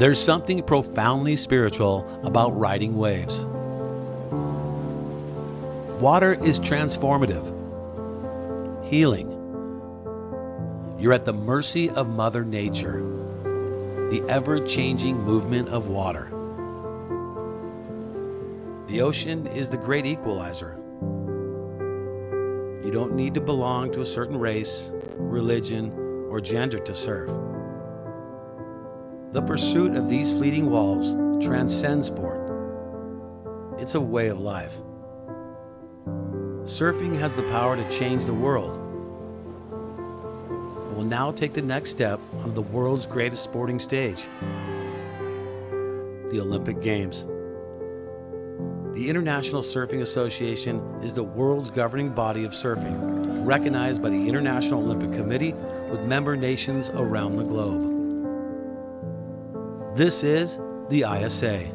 There's something profoundly spiritual about riding waves. Water is transformative, healing. You're at the mercy of Mother Nature, the ever-changing movement of water. The ocean is the great equalizer. You don't need to belong to a certain race, religion, or gender to surf. The pursuit of these fleeting walls transcends sport. It's a way of life. Surfing has the power to change the world. It will now take the next step on the world's greatest sporting stage, the Olympic Games. The International Surfing Association is the world's governing body of surfing, recognized by the International Olympic Committee with member nations around the globe. This is the ISA.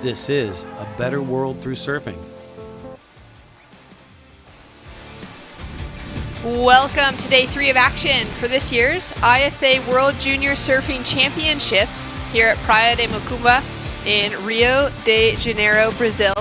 This is a better world through surfing. Welcome to day 3 of action for this year's ISA World Junior Surfing Championships here at Praia de Macumba in Rio de Janeiro, Brazil.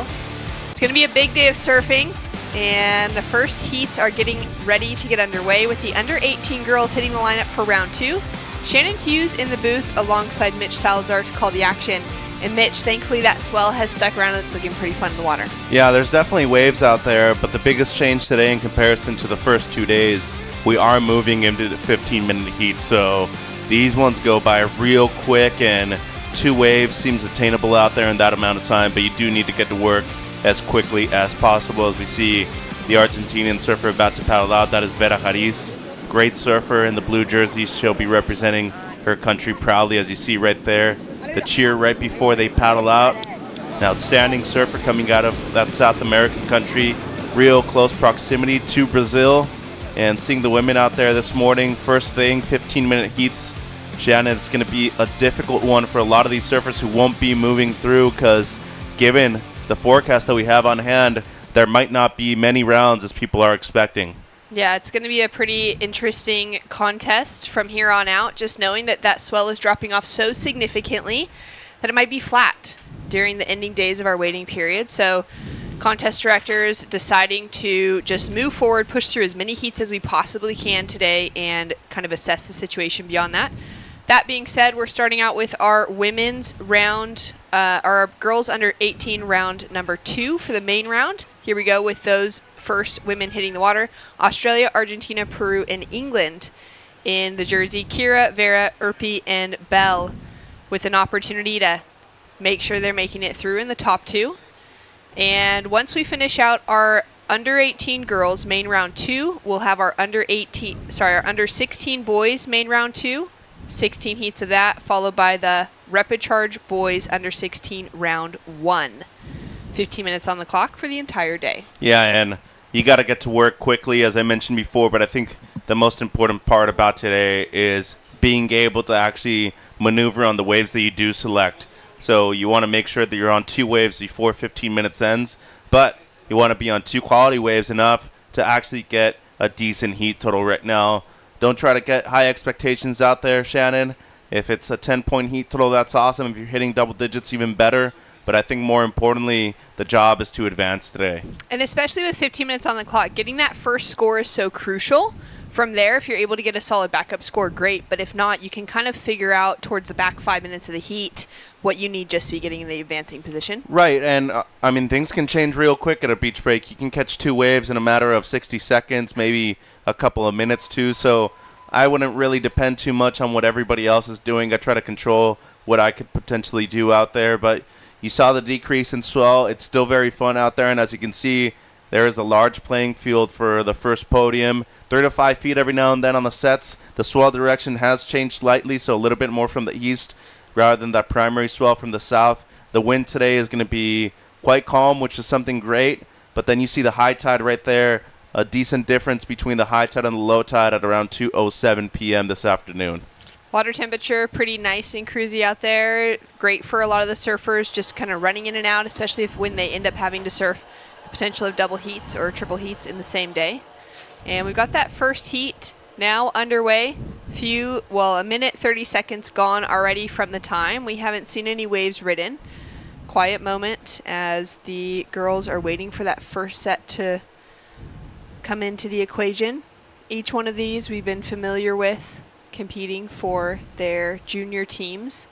It's going to be a big day of surfing, and the first heats are getting ready to get underway with the under 18 girls hitting the lineup for round 2. Shannon Hughes in the booth alongside Mitch Salazar to call the action. And Mitch, thankfully that swell has stuck around and it's looking pretty fun in the water. Yeah, there's definitely waves out there, but the biggest change today in comparison to the first 2 days, we are moving into the 15-minute heat, so these ones go by real quick, and 2 waves seems attainable out there in that amount of time, but you do need to get to work as quickly as possible. As we see the Argentinian surfer about to paddle out, that is Vera Jariz. Great surfer in the blue jersey. She'll be representing her country proudly, as you see right there. The cheer right before they paddle out. An outstanding surfer coming out of that South American country. Real close proximity to Brazil. And seeing the women out there this morning, first thing, 15-minute heats. Shannon, it's going to be a difficult one for a lot of these surfers who won't be moving through, because given the forecast that we have on hand, there might not be many rounds as people are expecting. Yeah, it's going to be a pretty interesting contest from here on out, just knowing that that swell is dropping off so significantly that it might be flat during the ending days of our waiting period. So contest directors deciding to just move forward, push through as many heats as we possibly can today, and kind of assess the situation beyond that. That being said, we're starting out with our women's round, our girls under 18 round number 2 for the main round. Here we go with those first women hitting the water. Australia, Argentina, Peru, and England in the jersey. Kira, Vera, Urpi, and Bell with an opportunity to make sure they're making it through in the top 2. And once we finish out our under 18 girls main round 2, we'll have our under 16 boys main round 2, 16 heats of that, followed by the Repéchage boys under 16 round 1. 15 minutes on the clock for the entire day. Yeah, and you got to get to work quickly, as I mentioned before, but I think the most important part about today is being able to actually maneuver on the waves that you do select. So you want to make sure that you're on 2 waves before 15 minutes ends, but you want to be on 2 quality waves enough to actually get a decent heat total right now. Don't try to get high expectations out there, Shannon. If it's a 10-point heat total, that's awesome. If you're hitting double digits, even better. But I think more importantly, the job is to advance today. And especially with 15 minutes on the clock, getting that first score is so crucial. From there, if you're able to get a solid backup score, great. But if not, you can kind of figure out towards the back 5 minutes of the heat what you need just to be getting in the advancing position. Right, and I mean, things can change real quick at a beach break. You can catch 2 waves in a matter of 60 seconds, maybe a couple of minutes too. So I wouldn't really depend too much on what everybody else is doing. I try to control what I could potentially do out there, but you saw the decrease in swell. It's still very fun out there, and as you can see, there is a large playing field for the first podium. 3 to 5 feet every now and then on the sets. The swell direction has changed slightly, so a little bit more from the east rather than that primary swell from the south. The wind today is going to be quite calm, which is something great, but then you see the high tide right there, a decent difference between the high tide and the low tide at around 2:07 p.m. this afternoon. Water temperature pretty nice and cruisy out there. Great for a lot of the surfers, just kind of running in and out, especially when they end up having to surf the potential of double heats or triple heats in the same day. And we've got that first heat now underway. A minute 30 seconds gone already from the time. We haven't seen any waves ridden. Quiet moment as the girls are waiting for that first set to come into the equation. Each one of these we've been familiar with competing for their junior teams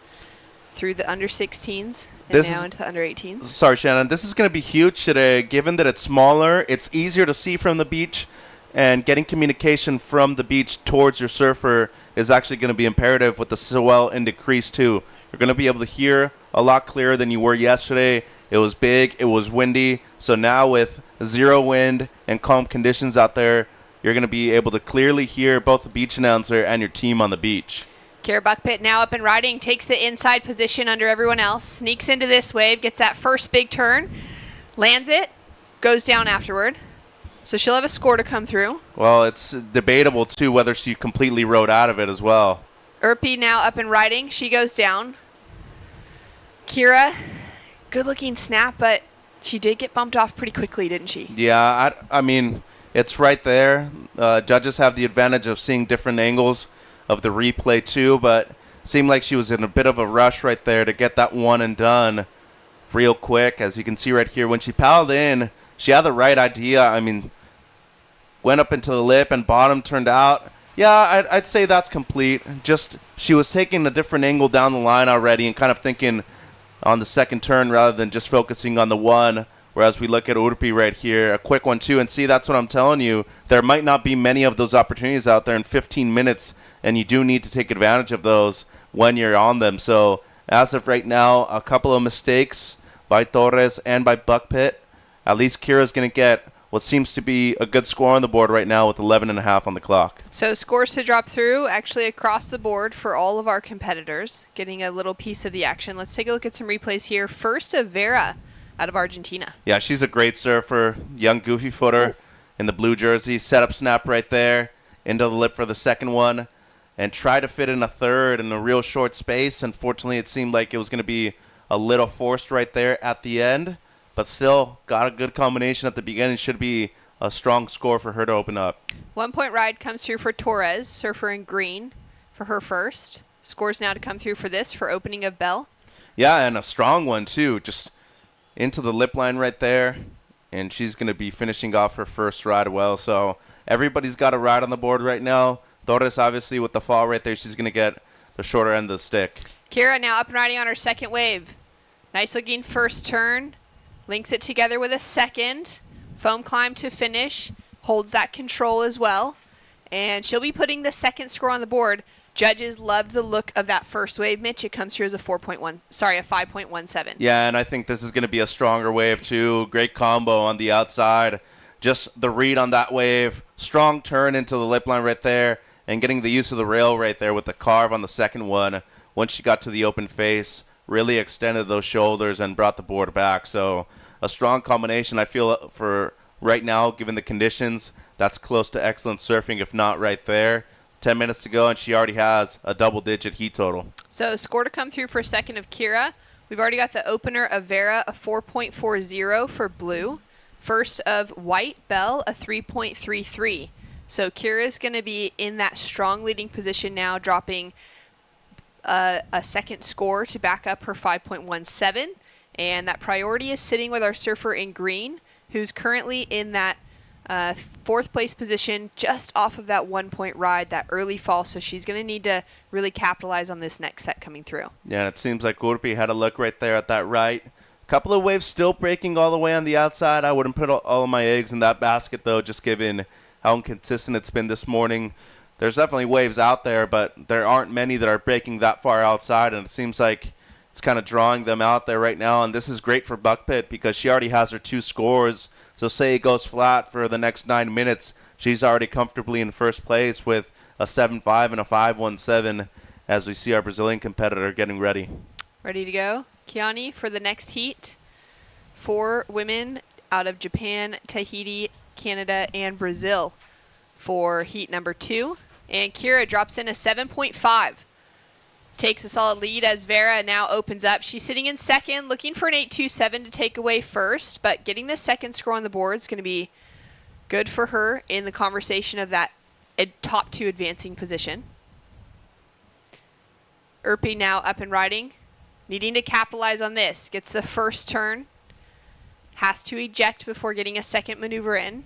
through the under 16s and now into the under 18s. Sorry, Shannon. This is going to be huge today. Given that it's smaller, it's easier to see from the beach, and getting communication from the beach towards your surfer is actually going to be imperative with the swell and decrease too. You're going to be able to hear a lot clearer than you were yesterday. It was big, it was windy, so now with zero wind and calm conditions out there, you're going to be able to clearly hear both the beach announcer and your team on the beach. Kira Buckpitt now up and riding, takes the inside position under everyone else, sneaks into this wave, gets that first big turn, lands it, goes down afterward. So she'll have a score to come through. Well, it's debatable, too, whether she completely rode out of it as well. Urpi now up and riding. She goes down. Kira, good-looking snap, but she did get bumped off pretty quickly, didn't she? Yeah, I mean, it's right there. Judges have the advantage of seeing different angles of the replay, too, but seemed like she was in a bit of a rush right there to get that one and done real quick. As you can see right here, when she paddled in, she had the right idea. I mean, went up into the lip and bottom turned out. Yeah, I'd say that's complete. Just she was taking a different angle down the line already and kind of thinking on the second turn rather than just focusing on the one. Whereas we look at Urpi right here, a quick one too, and see, that's what I'm telling you. There might not be many of those opportunities out there in 15 minutes, and you do need to take advantage of those when you're on them. So as of right now, a couple of mistakes by Torres and by Buckpitt. At least Kira's going to get what seems to be a good score on the board right now with 11.5 on the clock. So scores to drop through actually across the board for all of our competitors, getting a little piece of the action. Let's take a look at some replays here. First of Vera out of Argentina. Yeah, she's a great surfer, young goofy footer in the blue jersey. Setup snap right there into the lip for the second one and try to fit in a third in a real short space. Unfortunately, it seemed like it was going to be a little forced right there at the end. But still got a good combination at the beginning. Should be a strong score for her to open up. 1 point ride comes through for Torres, surfer in green for her first. Scores now to come through for this for opening of bell. Yeah, and a strong one too. Just into the lip line right there. And she's going to be finishing off her first ride well. So everybody's got a ride on the board right now. Torres, obviously, with the fall right there, she's going to get the shorter end of the stick. Kira now up and riding on her second wave. Nice looking first turn. Links it together with a second. Foam climb to finish. Holds that control as well. And she'll be putting the second score on the board. Judges loved the look of that first wave. Mitch, it comes through as a 5.17. Yeah, and I think this is going to be a stronger wave too. Great combo on the outside. Just the read on that wave. Strong turn into the lip line right there. And getting the use of the rail right there with the carve on the second one. Once she got to the open face, really extended those shoulders and brought the board back. So a strong combination, I feel, for right now, given the conditions. That's close to excellent surfing, if not right there. 10 minutes to go, and she already has a double-digit heat total. So score to come through for second of Kira. We've already got the opener of Vera, a 4.40 for blue. First of White Bell, a 3.33. So Kira's going to be in that strong leading position now, dropping a second score to back up her 5.17. And that priority is sitting with our surfer in green, who's currently in that fourth place position just off of that 1 point ride, that early fall. So she's going to need to really capitalize on this next set coming through. Yeah, it seems like Urpi had a look right there at that right. A couple of waves still breaking all the way on the outside. I wouldn't put all of my eggs in that basket, though, just given how inconsistent it's been this morning. There's definitely waves out there, but there aren't many that are breaking that far outside, and it seems like it's kind of drawing them out there right now. And this is great for Buckpitt because she already has her 2 scores. So say it goes flat for the next 9 minutes, she's already comfortably in first place with a 7.5 and a 5.17 as we see our Brazilian competitor getting ready. Ready to go. Kiani for the next heat. 4 women out of Japan, Tahiti, Canada, and Brazil for heat number 2. And Kira drops in a 7.5. Takes a solid lead as Vera now opens up. She's sitting in second, looking for an 8.27 to take away first, but getting the second score on the board is going to be good for her in the conversation of that top 2 advancing position. Erpy now up and riding. Needing to capitalize on this. Gets the first turn. Has to eject before getting a second maneuver in.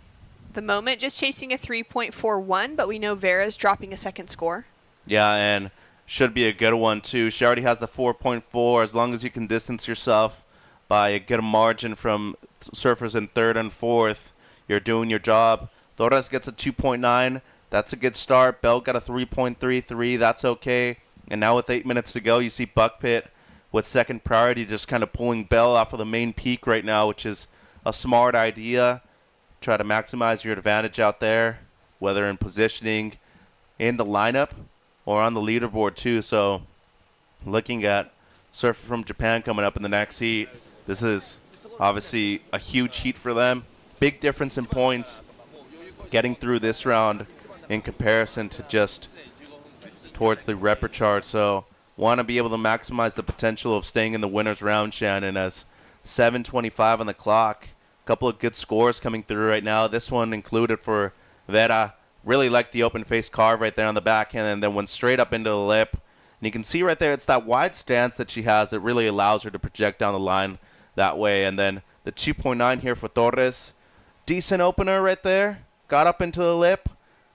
The moment just chasing a 3.41, but we know Vera's dropping a second score. Yeah, and should be a good one too. She already has the 4.4. As long as you can distance yourself by a good margin from surfers in third and fourth, you're doing your job. Torres gets a 2.9. That's a good start. Bell got a 3.33. That's okay. And now with 8 minutes to go, you see Buckpit with second priority just kind of pulling Bell off of the main peak right now, which is a smart idea. Try to maximize your advantage out there, whether in positioning, in the lineup, or on the leaderboard too. So looking at surfer from Japan coming up in the next heat, this is obviously a huge heat for them. Big difference in points getting through this round in comparison to just towards the Repéchage. So want to be able to maximize the potential of staying in the winner's round, Shannon, as 7:25 on the clock. A couple of good scores coming through right now. This one included for Vera. Really liked the open face carve right there on the backhand, and then went straight up into the lip. And you can see right there, it's that wide stance that she has that really allows her to project down the line that way. And then the 2.9 here for Torres. Decent opener right there. Got up into the lip,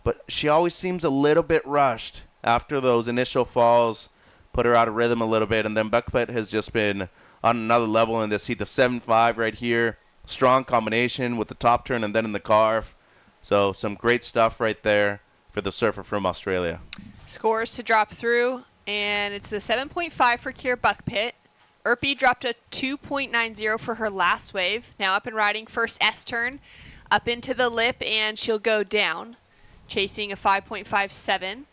but she always seems a little bit rushed after those initial falls. Put her out of rhythm a little bit. And then Buckpit has just been on another level in this heat. The 7.5 right here. Strong combination with the top turn and then in the carve. So some great stuff right there for the surfer from Australia. Scores to drop through, and it's the 7.5 for Kira Buckpit. Erpy dropped a 2.90 for her last wave. Now up and riding, first S turn, up into the lip, and she'll go down, chasing a 5.57.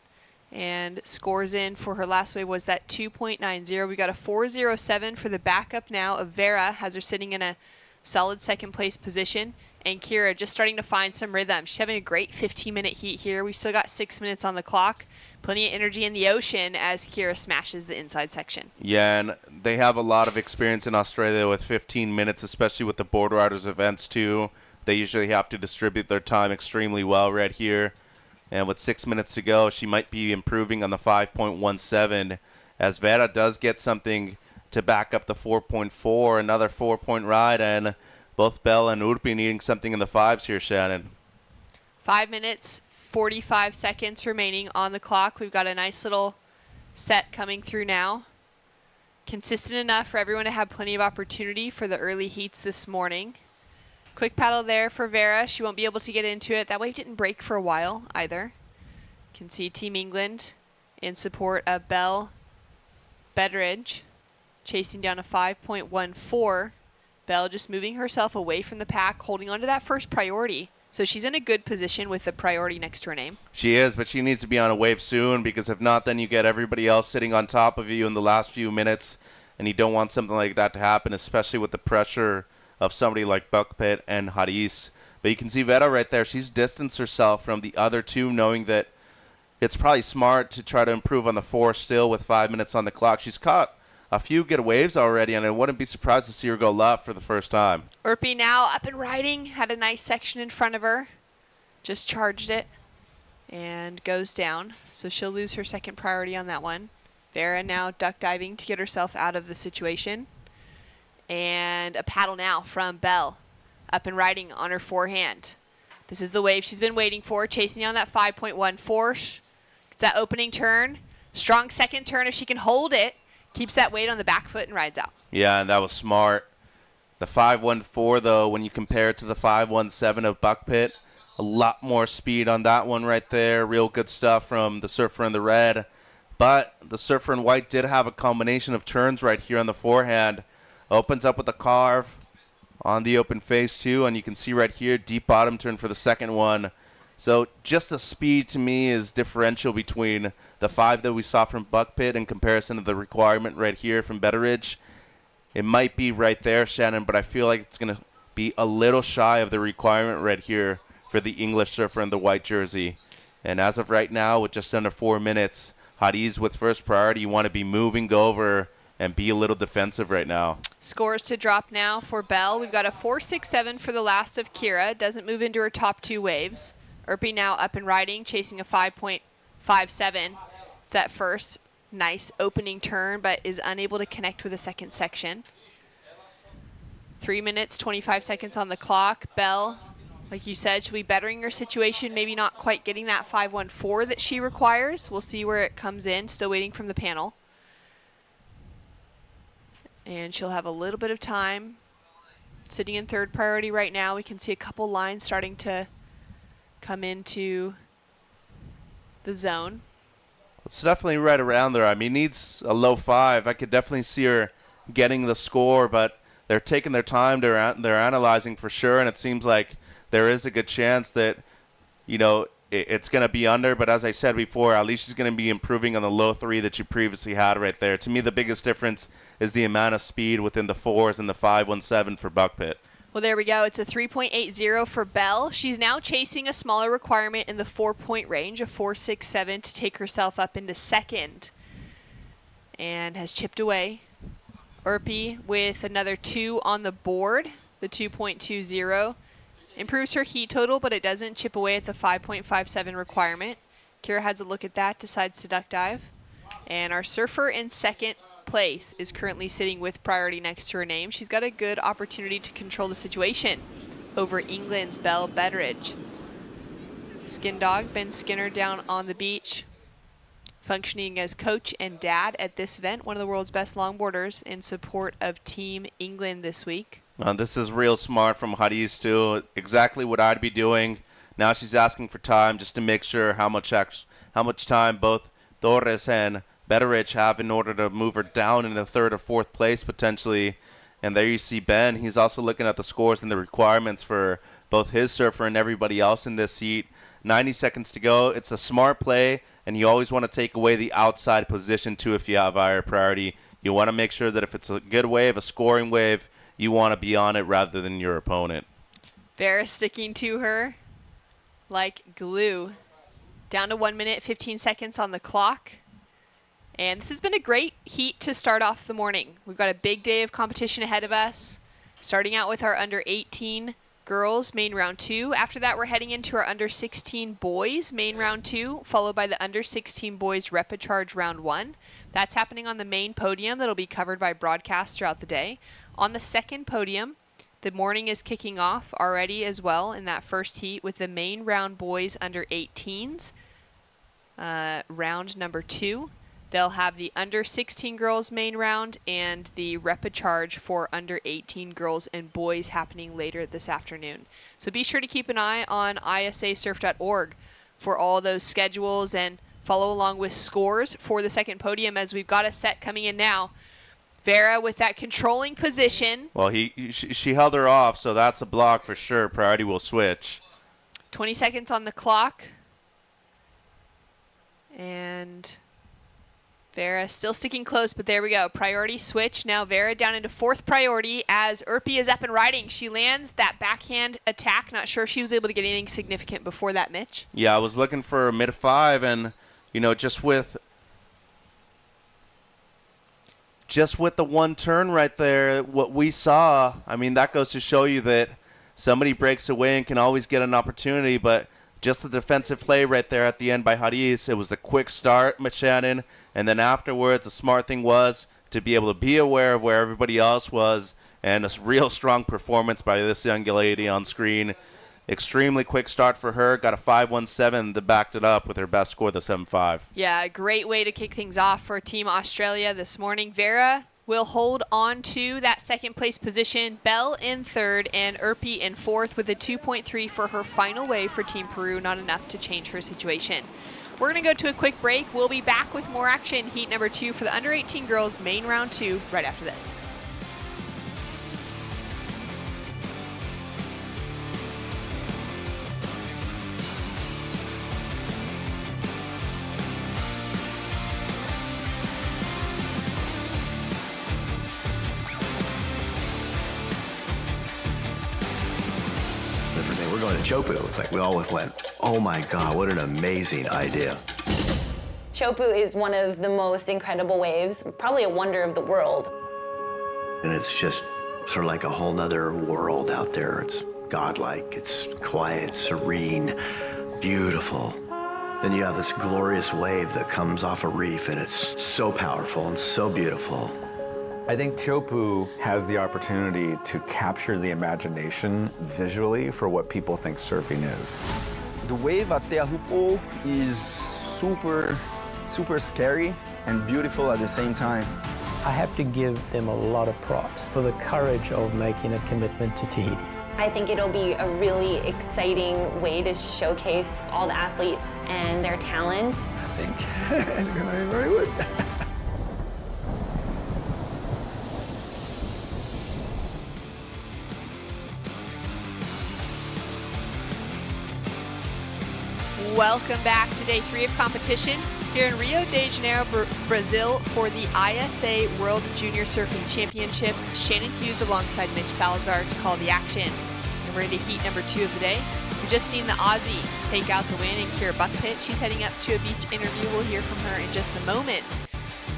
And scores in for her last wave was that 2.90. We got a 4.07 for the backup now of Vera, has her sitting in a solid second place position. And Kira just starting to find some rhythm. She's having a great 15-minute heat here. We've still got 6 minutes on the clock. Plenty of energy in the ocean as Kira smashes the inside section. Yeah, and they have a lot of experience in Australia with 15 minutes, especially with the Board Riders events too. They usually have to distribute their time extremely well right here. And with 6 minutes to go, she might be improving on the 5.17 as Vera does get something to back up the 4.4, another 4-point ride, and both Bell and Urpi needing something in the fives here, Shannon. 5 minutes, 45 seconds remaining on the clock. We've got a nice little set coming through now. Consistent enough for everyone to have plenty of opportunity for the early heats this morning. Quick paddle there for Vera. She won't be able to get into it. That wave didn't break for a while either. You can see Team England in support of Bell Betteridge chasing down a 5.14. Bell just moving herself away from the pack, holding on to that first priority. So she's in a good position with the priority next to her name. She is, but she needs to be on a wave soon, because if not, then you get everybody else sitting on top of you in the last few minutes, and you don't want something like that to happen, especially with the pressure of somebody like Buckpit and Haris. But you can see Vera right there. She's distanced herself from the other two, knowing that it's probably smart to try to improve on the four still with 5 minutes on the clock. She's caught a few good waves already, and I wouldn't be surprised to see her go left for the first time. Erpy now up and riding, had a nice section in front of her. Just charged it and goes down. So she'll lose her second priority on that one. Vera now duck diving to get herself out of the situation. And a paddle now from Bell. Up and riding on her forehand. This is the wave she's been waiting for, chasing down that 5.14. Gets that opening turn. Strong second turn if she can hold it. Keeps that weight on the back foot and rides out. Yeah, and that was smart. The 5.14, though, when you compare it to the 5.17 of Buckpit, a lot more speed on that one right there. Real good stuff from the surfer in the red. But the surfer in white did have a combination of turns right here on the forehand. Opens up with a carve on the open face, too. And you can see right here, deep bottom turn for the second one. So just the speed to me is differential between the 5 that we saw from Buckpit in comparison to the requirement right here from Betteridge. It might be right there, Shannon, but I feel like it's going to be a little shy of the requirement right here for the English surfer in the white jersey. And as of right now, with just under 4 minutes, Haris with first priority, you want to be moving over and be a little defensive right now. Scores to drop now for Bell. We've got a 4.67 for the last of Kira. Doesn't move into her top two waves. Erpy now up and riding, chasing a 5.57. It's that first Nice opening turn, but is unable to connect with the second section. 3 minutes, 25 seconds on the clock. Bell, like you said, she'll be bettering her situation, maybe not quite getting that 514 that she requires. We'll see where it comes in, still waiting from the panel. And she'll have a little bit of time. Sitting in third priority right now, we can see a couple lines starting to come into the zone. It's definitely right around there. I mean, needs a low 5. I could definitely see her getting the score, but they're taking their time. They're analyzing for sure, and it seems like there is a good chance that, you know, it's going to be under. But as I said before, at least she's going to be improving on the low 3 that you previously had right there. To me, the biggest difference is the amount of speed within the 4s and the 517 for Buckpit. Well, there we go. It's a 3.80 for Bell. She's now chasing a smaller requirement in the 4-point range, a 4.67 to take herself up into second. And has chipped away. Urpi with another 2 on the board, the 2.20. Improves her heat total, but it doesn't chip away at the 5.57 requirement. Kira has a look at that, decides to duck dive. And our surfer in second place is currently sitting with priority next to her name. She's got a good opportunity to control the situation over England's Belle Betteridge. Skin Dog, Ben Skinner, down on the beach, functioning as coach and dad at this event, one of the world's best longboarders in support of Team England this week. This is real smart from Haris too. Exactly what I'd be doing. Now she's asking for time just to make sure how much time both Torres and Betteridge have in order to move her down into third or fourth place potentially. And there you see Ben. He's also looking at the scores and the requirements for both his surfer and everybody else in this heat. 90 seconds to go. It's a smart play, and you always want to take away the outside position too if you have higher priority. You want to make sure that if it's a good wave, a scoring wave, you want to be on it rather than your opponent. Vera sticking to her like glue. Down to 1 minute, 15 seconds on the clock. And this has been a great heat to start off the morning. We've got a big day of competition ahead of us. Starting out with our under 18 girls, main round 2. After that, we're heading into our under 16 boys, main round 2, followed by the under 16 boys Repéchage round 1. That's happening on the main podium that'll be covered by broadcast throughout the day. On the second podium, the morning is kicking off already as well in that first heat with the main round boys under 18s, round number 2. They'll have the under 16 girls main round and the repechage for under 18 girls and boys happening later this afternoon. So be sure to keep an eye on ISAsurf.org for all those schedules and follow along with scores for the second podium as we've got a set coming in now. Vera with that controlling position. Well, she held her off, so that's a block for sure. Priority will switch. 20 seconds on the clock. And Vera still sticking close, but there we go. Priority switch. Now Vera down into fourth priority as Urpi is up and riding. She lands that backhand attack. Not sure if she was able to get anything significant before that, Mitch. Yeah, I was looking for a mid-5, and, you know, just with the one turn right there, what we saw, I mean, that goes to show you that somebody breaks away and can always get an opportunity, but just the defensive play right there at the end by Haris, it was the quick start, Shannon, and then afterwards, the smart thing was to be able to be aware of where everybody else was, and a real strong performance by this young lady on screen. Extremely quick start for her, got a 5.17 that backed it up with her best score, the 7.5. Yeah, a great way to kick things off for Team Australia this morning. Vera will hold on to that second place position. Bell in third and Urpi in fourth with a 2.3 for her final wave for Team Peru. Not enough to change her situation. We're going to go to a quick break. We'll be back with more action. Heat number 2 for the under 18 girls, main round 2, right after this. We're going to Teahupo'o. It's like we all went, oh my God, what an amazing idea. Teahupo'o is one of the most incredible waves, probably a wonder of the world. And it's just sort of like a whole nother world out there. It's godlike, it's quiet, serene, beautiful. Then you have this glorious wave that comes off a reef, and it's so powerful and so beautiful. I think Teahupo'o has the opportunity to capture the imagination visually for what people think surfing is. The wave at Teahupo'o is super scary and beautiful at the same time. I have to give them a lot of props for the courage of making a commitment to Tahiti. I think it'll be a really exciting way to showcase all the athletes and their talent. I think it's gonna be very good. Welcome back to day 3 of competition here in Rio de Janeiro, Brazil for the ISA World Junior Surfing Championships. Shannon Hughes alongside Mitch Salazar to call the action. And we're into heat number 2 of the day. We've just seen the Aussie take out the win in Kira Buckpit. She's heading up to a beach interview. We'll hear from her in just a moment.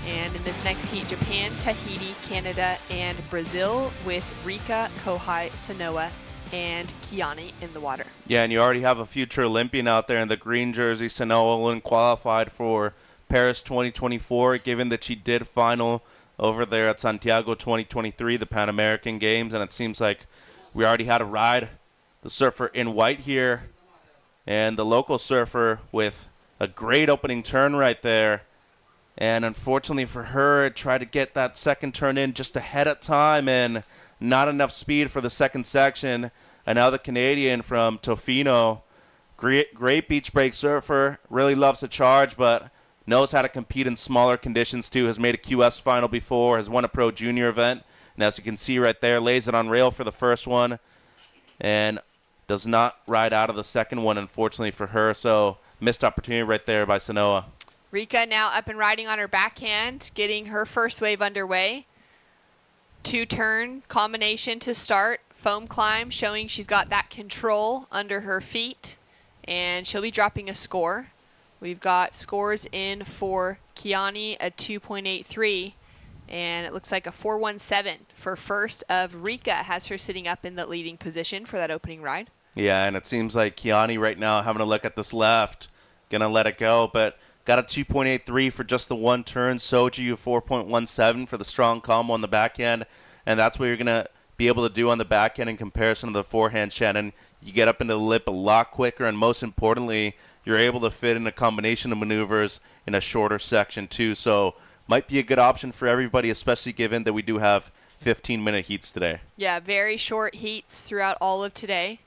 And in this next heat, Japan, Tahiti, Canada, and Brazil with Rika, Kohai, Sanoa, and Kiani in the water. Yeah, and you already have a future Olympian out there in the green jersey. Sanoa qualified for Paris 2024, given that she did final over there at Santiago 2023, the Pan American Games, and it seems like we already had a ride. The surfer in white here, and the local surfer with a great opening turn right there. And unfortunately for her, tried to get that second turn in just ahead of time, and not enough speed for the second section. And now the Canadian from Tofino, great beach break surfer, really loves to charge, but knows how to compete in smaller conditions too, has made a QS final before, has won a pro junior event, and as you can see right there, lays it on rail for the first one, and does not ride out of the second one, unfortunately for her, so missed opportunity right there by Sanoa. Rika now up and riding on her backhand, getting her first wave underway. 2-turn combination to start. Foam climb showing she's got that control under her feet. And she'll be dropping a score. We've got scores in for Kiani, a 2.83. And it looks like a 4.17 for first of Rika has her sitting up in the leading position for that opening ride. Yeah, and it seems like Kiani right now having a look at this left. Going to let it go, but got a 2.83 for just the one turn. Soji, 4.17 for the strong combo on the backhand. And that's what you're going to be able to do on the backhand in comparison to the forehand, Shannon. You get up into the lip a lot quicker, and most importantly, you're able to fit in a combination of maneuvers in a shorter section too. So might be a good option for everybody, especially given that we do have 15-minute heats today. Yeah, very short heats throughout all of today.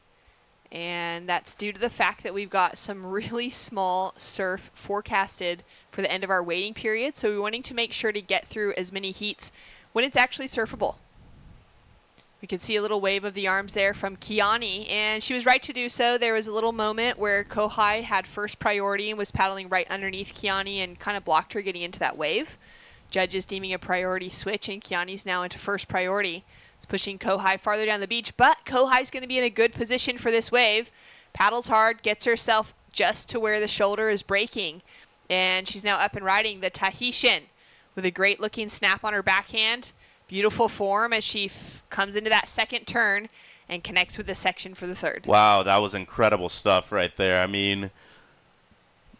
And that's due to the fact that we've got some really small surf forecasted for the end of our waiting period. So we're wanting to make sure to get through as many heats when it's actually surfable. We can see a little wave of the arms there from Kiani, and she was right to do so. There was a little moment where Kohai had first priority and was paddling right underneath Kiani and kind of blocked her getting into that wave. Judges deeming a priority switch, and Kiani's now into first priority. It's pushing Kohai farther down the beach, but Kohai's going to be in a good position for this wave. Paddles hard, gets herself just to where the shoulder is breaking, and she's now up and riding the Tahitian with a great looking snap on her backhand. Beautiful form as she comes into that second turn and connects with the section for the third. Wow, that was incredible stuff right there. I mean,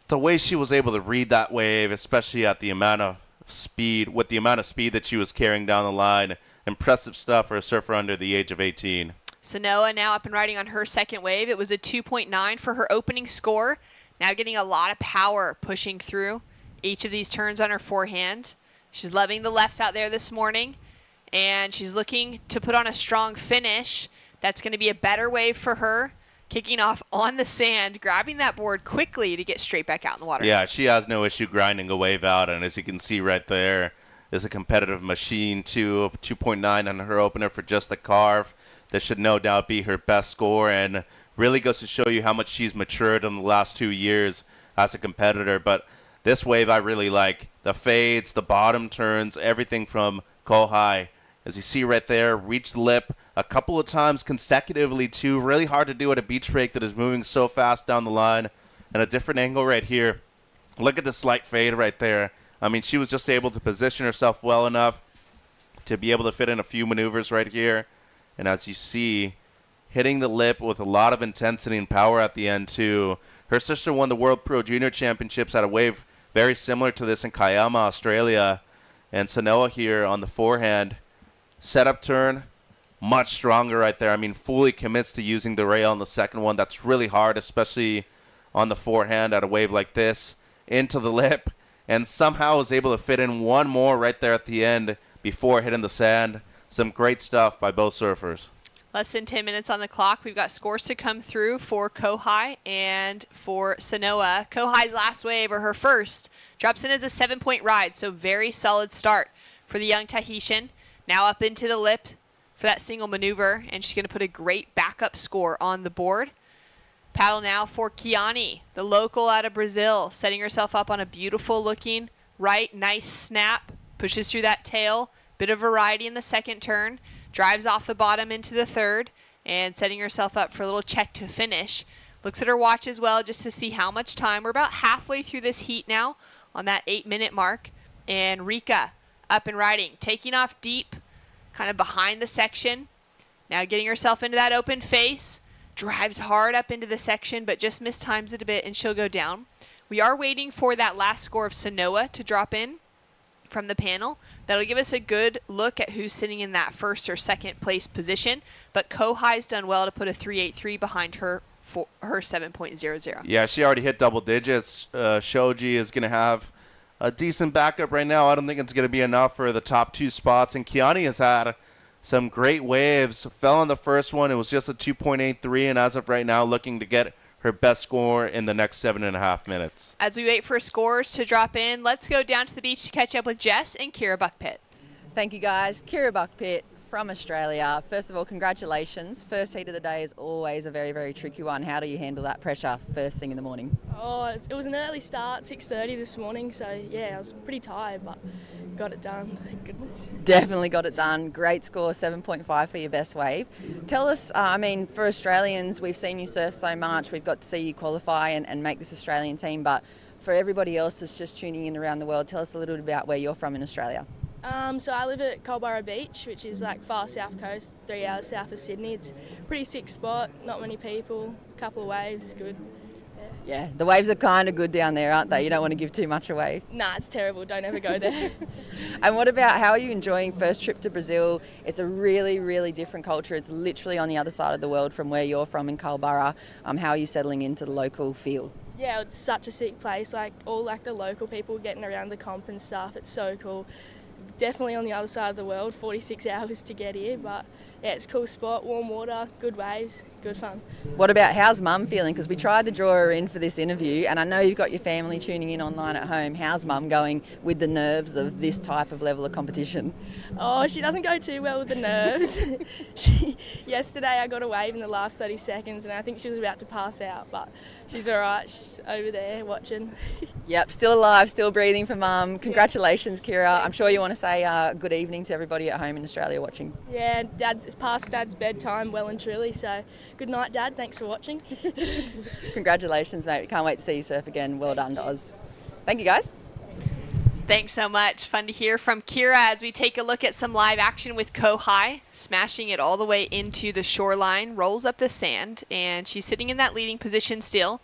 the way she was able to read that wave, especially at the amount of speed, with the amount of speed that she was carrying down the line, impressive stuff for a surfer under the age of 18. Sanoa now up and riding on her second wave. It was a 2.9 for her opening score. Now getting a lot of power pushing through each of these turns on her forehand. She's loving the lefts out there this morning, and she's looking to put on a strong finish. That's going to be a better wave for her, kicking off on the sand, grabbing that board quickly to get straight back out in the water. Yeah, she has no issue grinding a wave out, and as you can see right there, is a competitive machine too. 2.9 on her opener for just the carve. That should no doubt be her best score, and really goes to show you how much she's matured in the last 2 years as a competitor. But this wave I really like. The fades, the bottom turns, everything from Kohai. As you see right there, reach the lip a couple of times consecutively too. Really hard to do at a beach break that is moving so fast down the line. And a different angle right here. Look at the slight fade right there. I mean, she was just able to position herself well enough to be able to fit in a few maneuvers right here. And as you see, hitting the lip with a lot of intensity and power at the end too. Her sister won the World Pro Junior Championships at a wave very similar to this in Kiama, Australia. And Sanoa here on the forehand. Setup turn, much stronger right there. I mean, fully commits to using the rail on the second one. That's really hard, especially on the forehand at a wave like this. Into the lip, and somehow was able to fit in one more right there at the end before hitting the sand. Some great stuff by both surfers. Less than 10 minutes on the clock. We've got scores to come through for Kohai and for Sanoa. Kohai's last wave, or her first, drops in as a 7-point ride, so very solid start for the young Tahitian. Now up into the lip for that single maneuver, and she's going to put a great backup score on the board. Paddle now for Kiani, the local out of Brazil, setting herself up on a beautiful looking right. Nice snap, pushes through that tail, bit of variety in the second turn. Drives off the bottom into the third and setting herself up for a little check to finish. Looks at her watch as well just to see how much time. We're about halfway through this heat now on that 8-minute mark. And Rika up and riding, taking off deep, kind of behind the section. Now getting herself into that open face. Drives hard up into the section but just mistimes it a bit and she'll go down. We are waiting for that last score of Sanoa to drop in from the panel. That'll give us a good look at who's sitting in that first or second place position. But Kohai's done well to put a 3.83 behind her for her 7.00. Yeah, she already hit double digits. Shoji is going to have a decent backup right now. I don't think it's going to be enough for the top two spots. And Kiani has had some great waves. Fell on the first one. It was just a 2.83, and as of right now, looking to get her best score in the next 7.5 minutes. As we wait for scores to drop in, let's go down to the beach to catch up with Jess and Kira Buckpitt. Thank you, guys. Kira Buckpitt from Australia. First of all, congratulations. First heat of the day is always a very, very tricky one. How do you handle that pressure first thing in the morning? Oh, it was an early start, 6:30 this morning, so yeah, I was pretty tired, but got it done, thank goodness. Definitely got it done. Great score, 7.5 for your best wave. Tell us, for Australians, we've seen you surf so much, we've got to see you qualify and make this Australian team, but for everybody else that's just tuning in around the world, tell us a little bit about where you're from in Australia. So I live at Culburra Beach, which is like far south coast, 3 hours south of Sydney. It's a pretty sick spot, not many people, couple of waves, good. Yeah, the waves are kind of good down there, aren't they? You don't want to give too much away. Nah, it's terrible, don't ever go there. And what about, how are you enjoying first trip to Brazil? It's a really, really different culture. It's literally on the other side of the world from where you're from in Culburra. How are you settling into the local feel? Yeah, it's such a sick place, like all like the local people getting around the comp and stuff, it's so cool. Definitely on the other side of the world, 46 hours to get here, but yeah, it's a cool spot, warm water, good waves, good fun. What about, how's Mum feeling? Because we tried to draw her in for this interview, and I know you've got your family tuning in online at home. How's Mum going with the nerves of this type of level of competition? Oh, she doesn't go too well with the nerves. Yesterday I got a wave in the last 30 seconds and I think she was about to pass out, but she's all right. She's over there watching. Yep, still alive, still breathing for Mum. Congratulations, Kira. I'm sure you want to say good evening to everybody at home in Australia watching. Yeah, it's past Dad's bedtime well and truly, so good night, Dad. Thanks for watching. Congratulations, mate. Can't wait to see you surf again. Well done to Oz. Thank you, guys. Thanks so much. Fun to hear from Kira as we take a look at some live action with Kohai, smashing it all the way into the shoreline, rolls up the sand, and she's sitting in that leading position still.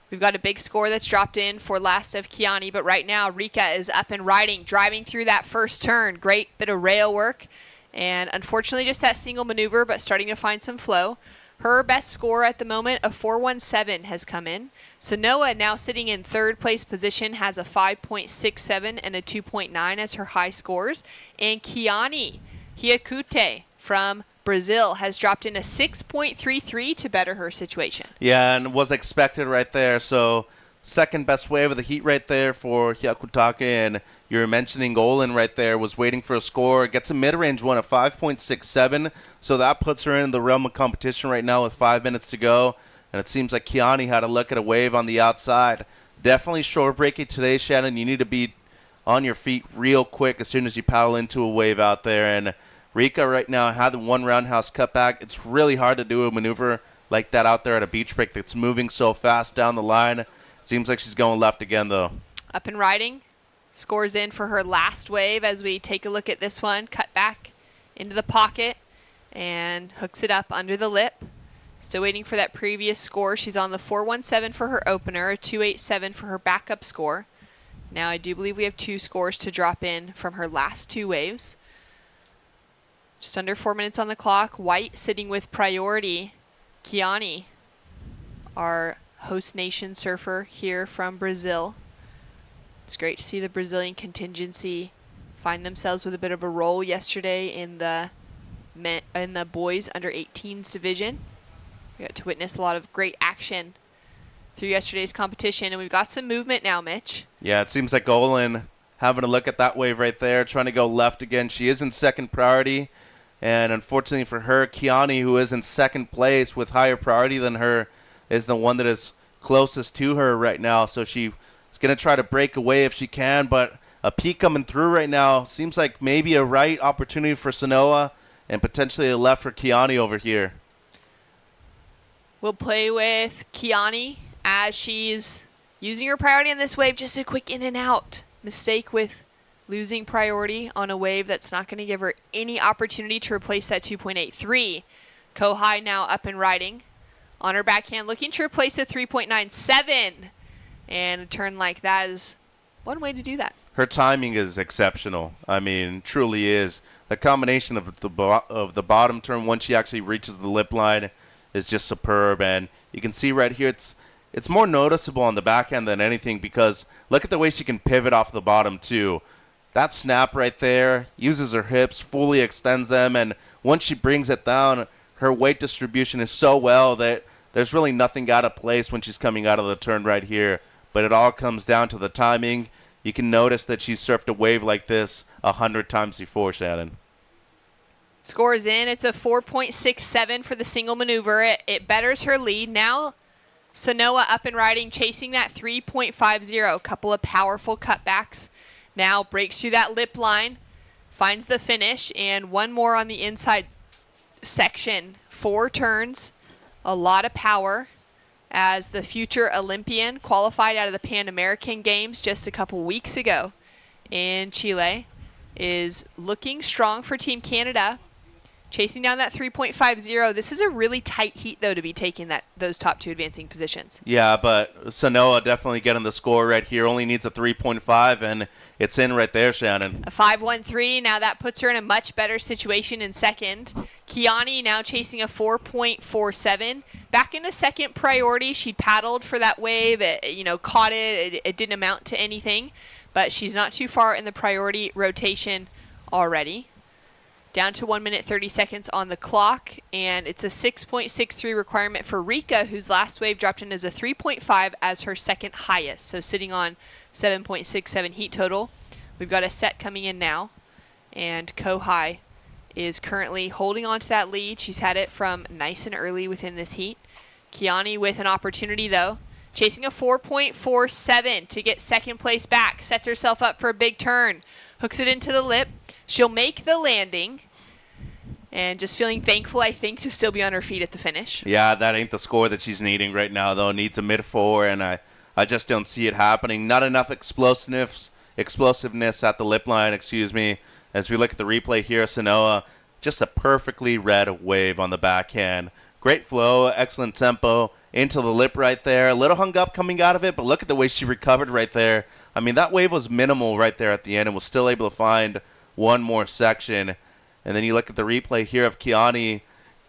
We've got a big score that's dropped in for last of Kiani, but right now Rika is up and riding, driving through that first turn. Great bit of rail work, and unfortunately just that single maneuver, but starting to find some flow. Her best score at the moment, a 4.17, has come in. Sanoa, now sitting in third place position, has a 5.67 and a 2.9 as her high scores. And Kiani Hiakute from Brazil has dropped in a 6.33 to better her situation. Yeah, and was expected right there. So second best wave of the heat right there for Hyakutake, and you were mentioning Olin right there, was waiting for a score, gets a mid-range one of 5.67, so that puts her in the realm of competition right now with 5 minutes to go, and it seems like Kiani had a look at a wave on the outside. Definitely short breaking today, Shannon. You need to be on your feet real quick as soon as you paddle into a wave out there, and Rika right now had the one roundhouse cutback. It's really hard to do a maneuver like that out there at a beach break that's moving so fast down the line. Seems like she's going left again, though. Up and riding. Scores in for her last wave as we take a look at this one. Cut back into the pocket and hooks it up under the lip. Still waiting for that previous score. She's on the 417 for her opener, a 287 for her backup score. Now I do believe we have 2 scores to drop in from her last 2 waves. Just under 4 minutes on the clock. White sitting with priority. Kiani, our host nation surfer here from Brazil. It's great to see the Brazilian contingency find themselves with a bit of a roll yesterday in the boys under 18s division. We got to witness a lot of great action through yesterday's competition, and we've got some movement now, Mitch. Yeah, it seems like Olin having a look at that wave right there, trying to go left again. She is in second priority, and unfortunately for her, Kiani, who is in second place with higher priority than her, is the one that is closest to her right now. So she's going to try to break away if she can, but a peak coming through right now. Seems like maybe a right opportunity for Sanoa and potentially a left for Kiani over here. We'll play with Kiani as she's using her priority on this wave. Just a quick in and out. Mistake with losing priority on a wave that's not going to give her any opportunity to replace that 2.83. Kohai now up and riding on her backhand, looking to replace a 3.97. And a turn like that is one way to do that. Her timing is exceptional. I mean, truly is. The combination of the bottom turn once she actually reaches the lip line is just superb. And you can see right here, it's more noticeable on the backhand than anything, because look at the way she can pivot off the bottom too. That snap right there, uses her hips, fully extends them, and once she brings it down, her weight distribution is so well that there's really nothing out of place when she's coming out of the turn right here. But it all comes down to the timing. You can notice that she's surfed a wave like this 100 times before, Shannon. Score is in. It's a 4.67 for the single maneuver. It betters her lead. Now Sanoa up and riding, chasing that 3.50. Couple of powerful cutbacks. Now breaks through that lip line, finds the finish, and one more on the inside section. 4 turns, a lot of power, as the future Olympian qualified out of the Pan American Games just a couple weeks ago in Chile, is looking strong for Team Canada. Chasing down that 3.50. This is a really tight heat, though, to be taking those top 2 advancing positions. Yeah, but Sanoa definitely getting the score right here. Only needs a 3.5, and it's in right there, Shannon. A 5.13. Now that puts her in a much better situation in second. Kiani now chasing a 4.47. Back into second priority. She paddled for that wave. Caught it. It didn't amount to anything, but she's not too far in the priority rotation already. Down to 1 minute 30 seconds on the clock, and it's a 6.63 requirement for Rika, whose last wave dropped in as a 3.5 as her second highest, so sitting on 7.67 heat total. We've got a set coming in now, and Kohai is currently holding on to that lead. She's had it from nice and early within this heat. Kiani with an opportunity, though, chasing a 4.47 to get second place back, sets herself up for a big turn, hooks it into the lip. She'll make the landing, and just feeling thankful, I think, to still be on her feet at the finish. Yeah, that ain't the score that she's needing right now, though. Needs a mid-4, and I just don't see it happening. Not enough explosiveness at the lip line, as we look at the replay here. Sanoa, just a perfectly read wave on the backhand. Great flow, excellent tempo, into the lip right there. A little hung up coming out of it, but look at the way she recovered right there. I mean, that wave was minimal right there at the end and was still able to find one more section. And then you look at the replay here of Kiani.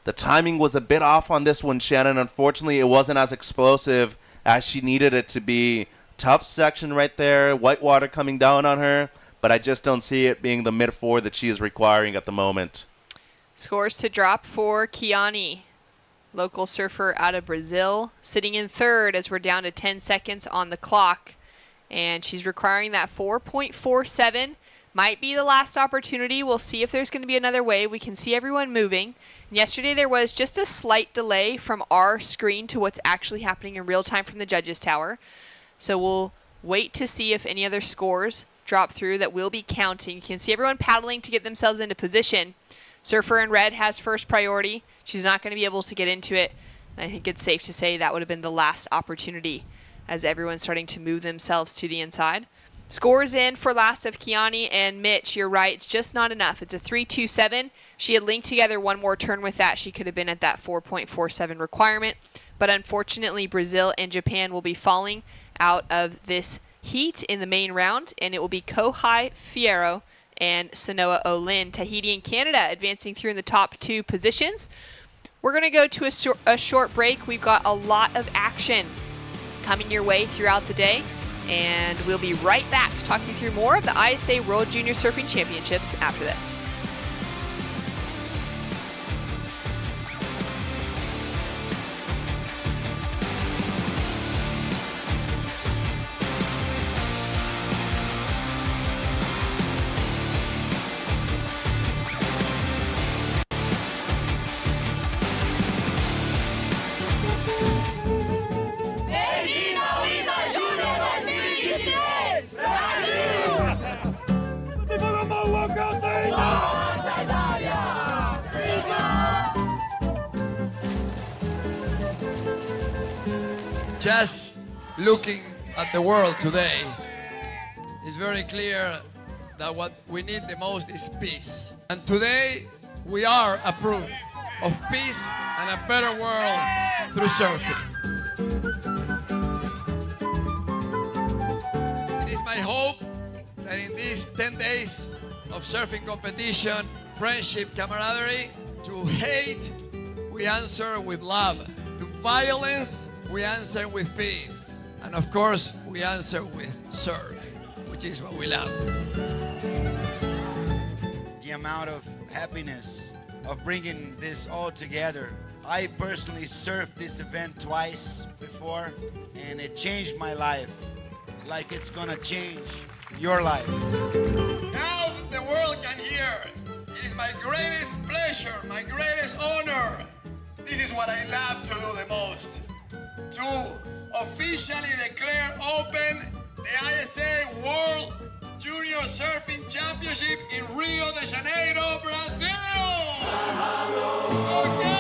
The timing was a bit off on this one, Shannon. Unfortunately, it wasn't as explosive as she needed it to be. Tough section right there, white water coming down on her, but I just don't see it being the mid-4 that she is requiring at the moment. Scores to drop for Kiani, local surfer out of Brazil, sitting in third as we're down to 10 seconds on the clock. And she's requiring that 4.47. Might be the last opportunity. We'll see if there's going to be another wave. We can see everyone moving. And yesterday there was just a slight delay from our screen to what's actually happening in real time from the judges' tower. So we'll wait to see if any other scores drop through that will be counting. You can see everyone paddling to get themselves into position. Surfer in red has first priority. She's not going to be able to get into it. And I think it's safe to say that would have been the last opportunity as everyone's starting to move themselves to the inside. Scores in for last of Kiani and Mitch. You're right. It's just not enough. It's a 3.27. She had linked together one more turn with that. She could have been at that 4.47 requirement. But unfortunately, Brazil and Japan will be falling out of this heat in the main round. And it will be Kohai Fierro and Sanoa Olin. Tahiti and Canada advancing through in the top 2 positions. We're going to go to a short break. We've got a lot of action coming your way throughout the day. And we'll be right back to talk you through more of the ISA World Junior Surfing Championships after this. Just looking at the world today, it's very clear that what we need the most is peace. And today, we are a proof of peace and a better world through surfing. It is my hope that in these 10 days of surfing competition, friendship, camaraderie, to hate, we answer with love. To violence, we answer with peace. And of course, we answer with surf, which is what we love. The amount of happiness of bringing this all together. I personally surfed this event twice before, and it changed my life, like it's gonna change your life. Now that the world can hear, it is my greatest pleasure, my greatest honor. This is what I love to do the most. To officially declare open the ISA World Junior Surfing Championship in Rio de Janeiro, Brazil! Okay!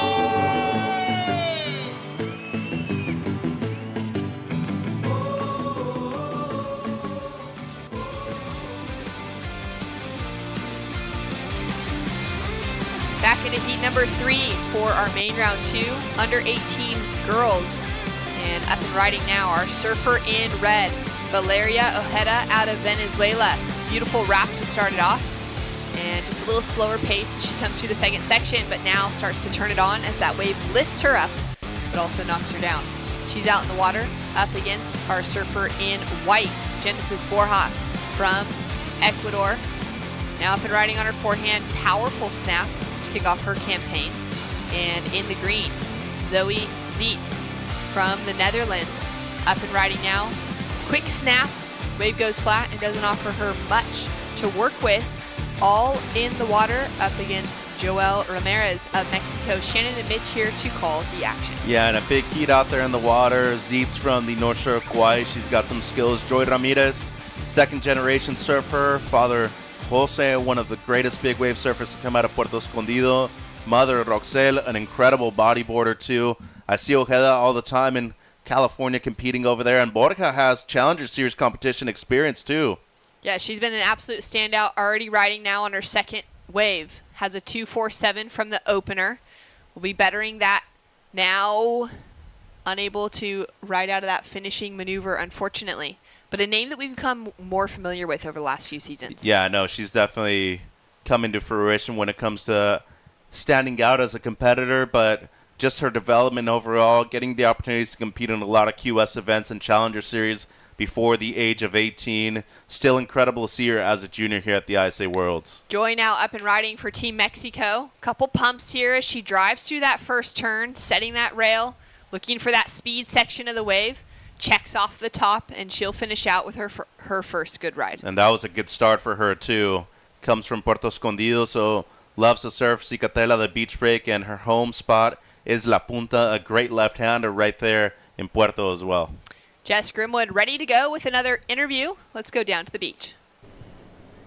Back into heat number 3 for our main round 2, under 18 girls. And up and riding now, our surfer in red, Valeria Ojeda out of Venezuela. Beautiful wrap to start it off. And just a little slower pace as she comes through the second section, but now starts to turn it on as that wave lifts her up, but also knocks her down. She's out in the water up against our surfer in white, Genesis Borja from Ecuador. Now up and riding on her forehand, powerful snap to kick off her campaign. And in the green, Zoe Zietz from the Netherlands, up and riding now. Quick snap, wave goes flat and doesn't offer her much to work with. All in the water up against Joel Ramirez of Mexico. Shannon and Mitch here to call the action. Yeah, and a big heat out there in the water. Zietz from the North Shore of Kauai. She's got some skills. Joy Ramirez, second generation surfer. Father Jose, one of the greatest big wave surfers to come out of Puerto Escondido. Mother Roxelle, an incredible bodyboarder too. I see Ojeda all the time in California competing over there. And Borja has Challenger Series competition experience too. Yeah, she's been an absolute standout, already riding now on her second wave. Has a 2.47 from the opener. Will be bettering that now. Unable to ride out of that finishing maneuver, unfortunately. But a name that we've become more familiar with over the last few seasons. Yeah, no, she's definitely coming to fruition when it comes to standing out as a competitor, but just her development overall, getting the opportunities to compete in a lot of QS events and Challenger Series before the age of 18. Still incredible to see her as a junior here at the ISA Worlds. Joy now up and riding for Team Mexico. Couple pumps here as she drives through that first turn, setting that rail, looking for that speed section of the wave. Checks off the top, and she'll finish out with her first good ride. And that was a good start for her, too. Comes from Puerto Escondido, so loves to surf Cicatela, the beach break, and her home spot is La Punta, a great left-hander right there in Puerto as well. Jess Grimwood ready to go with another interview. Let's go down to the beach.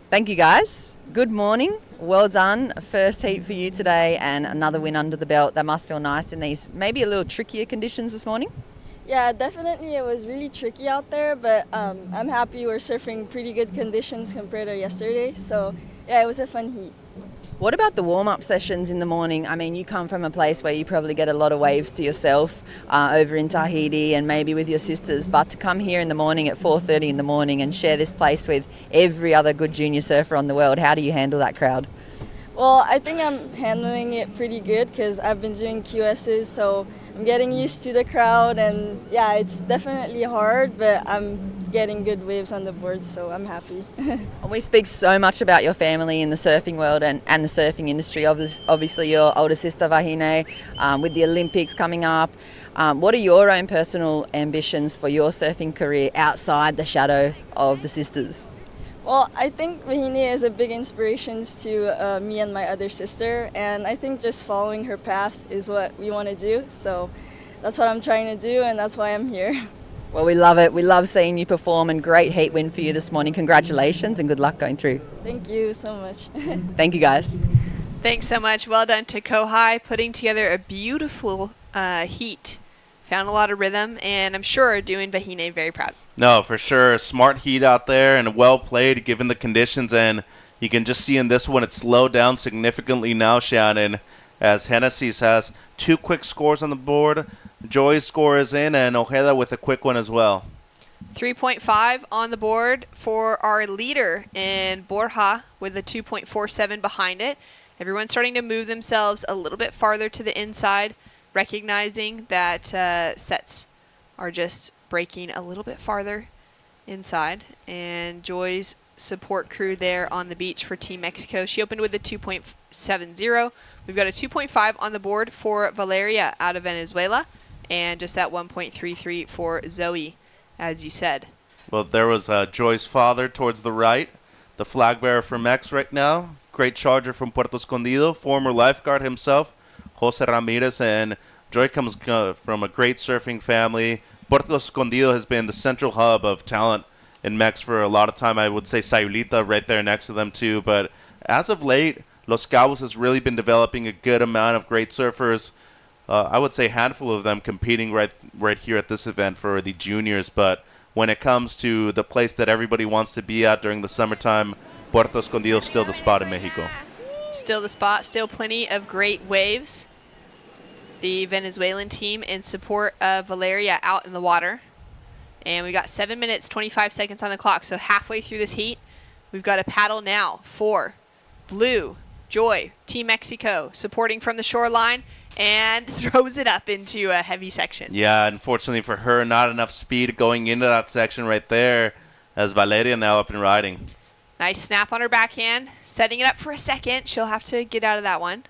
Thank you, guys. Good morning. Well done. First heat for you today and another win under the belt. That must feel nice in these maybe a little trickier conditions this morning. Yeah, definitely it was really tricky out there, but I'm happy we're surfing pretty good conditions compared to yesterday. So yeah, it was a fun heat. What about the warm-up sessions in the morning? I mean, you come from a place where you probably get a lot of waves to yourself over in Tahiti and maybe with your sisters, but to come here in the morning at 4:30 in the morning and share this place with every other good junior surfer on the world, how do you handle that crowd? Well, I think I'm handling it pretty good because I've been doing QSs, so I'm getting used to the crowd, and yeah, it's definitely hard, but I'm getting good waves on the board, so I'm happy. We speak so much about your family in the surfing world and the surfing industry. Obviously, your older sister Vahine, with the Olympics coming up. What are your own personal ambitions for your surfing career outside the shadow of the sisters? Well, I think Vahine is a big inspiration to me and my other sister, and I think just following her path is what we want to do. So that's what I'm trying to do, and that's why I'm here. Well, we love it. We love seeing you perform, and great heat win for you this morning. Congratulations and good luck going through. Thank you so much. Thank you, guys. Thanks so much. Well done to Kohai, putting together a beautiful heat. Found a lot of rhythm, and I'm sure doing Vahine very proud. No, for sure. Smart heat out there and well played given the conditions. And you can just see in this one, it's slowed down significantly now, Shannon, as Hennessy's has 2 quick scores on the board. Joy's score is in, and Ojeda with a quick one as well. 3.5 on the board for our leader in Borja with a 2.47 behind it. Everyone's starting to move themselves a little bit farther to the inside, recognizing that sets are just breaking a little bit farther inside. And Joy's support crew there on the beach for Team Mexico. She opened with a 2.70. We've got a 2.5 on the board for Valeria out of Venezuela, and just that 1.33 for Zoe, as you said. Well, there was Joy's father towards the right, the flag bearer for Mex right now. Great charger from Puerto Escondido, former lifeguard himself, Jose Ramirez, and Joy comes from a great surfing family. Puerto Escondido has been the central hub of talent in Mex for a lot of time. I would say Sayulita right there next to them too. But as of late, Los Cabos has really been developing a good amount of great surfers. I would say a handful of them competing right here at this event for the juniors. But when it comes to the place that everybody wants to be at during the summertime, Puerto Escondido is still the spot in Mexico. Still the spot, still plenty of great waves. The Venezuelan team in support of Valeria out in the water. And we got 7 minutes, 25 seconds on the clock. So halfway through this heat, we've got a paddle now for Blue, Joy, Team Mexico, supporting from the shoreline, and throws it up into a heavy section. Yeah, unfortunately for her, not enough speed going into that section right there, as Valeria now up and riding. Nice snap on her backhand, setting it up for a second. She'll have to get out of that one.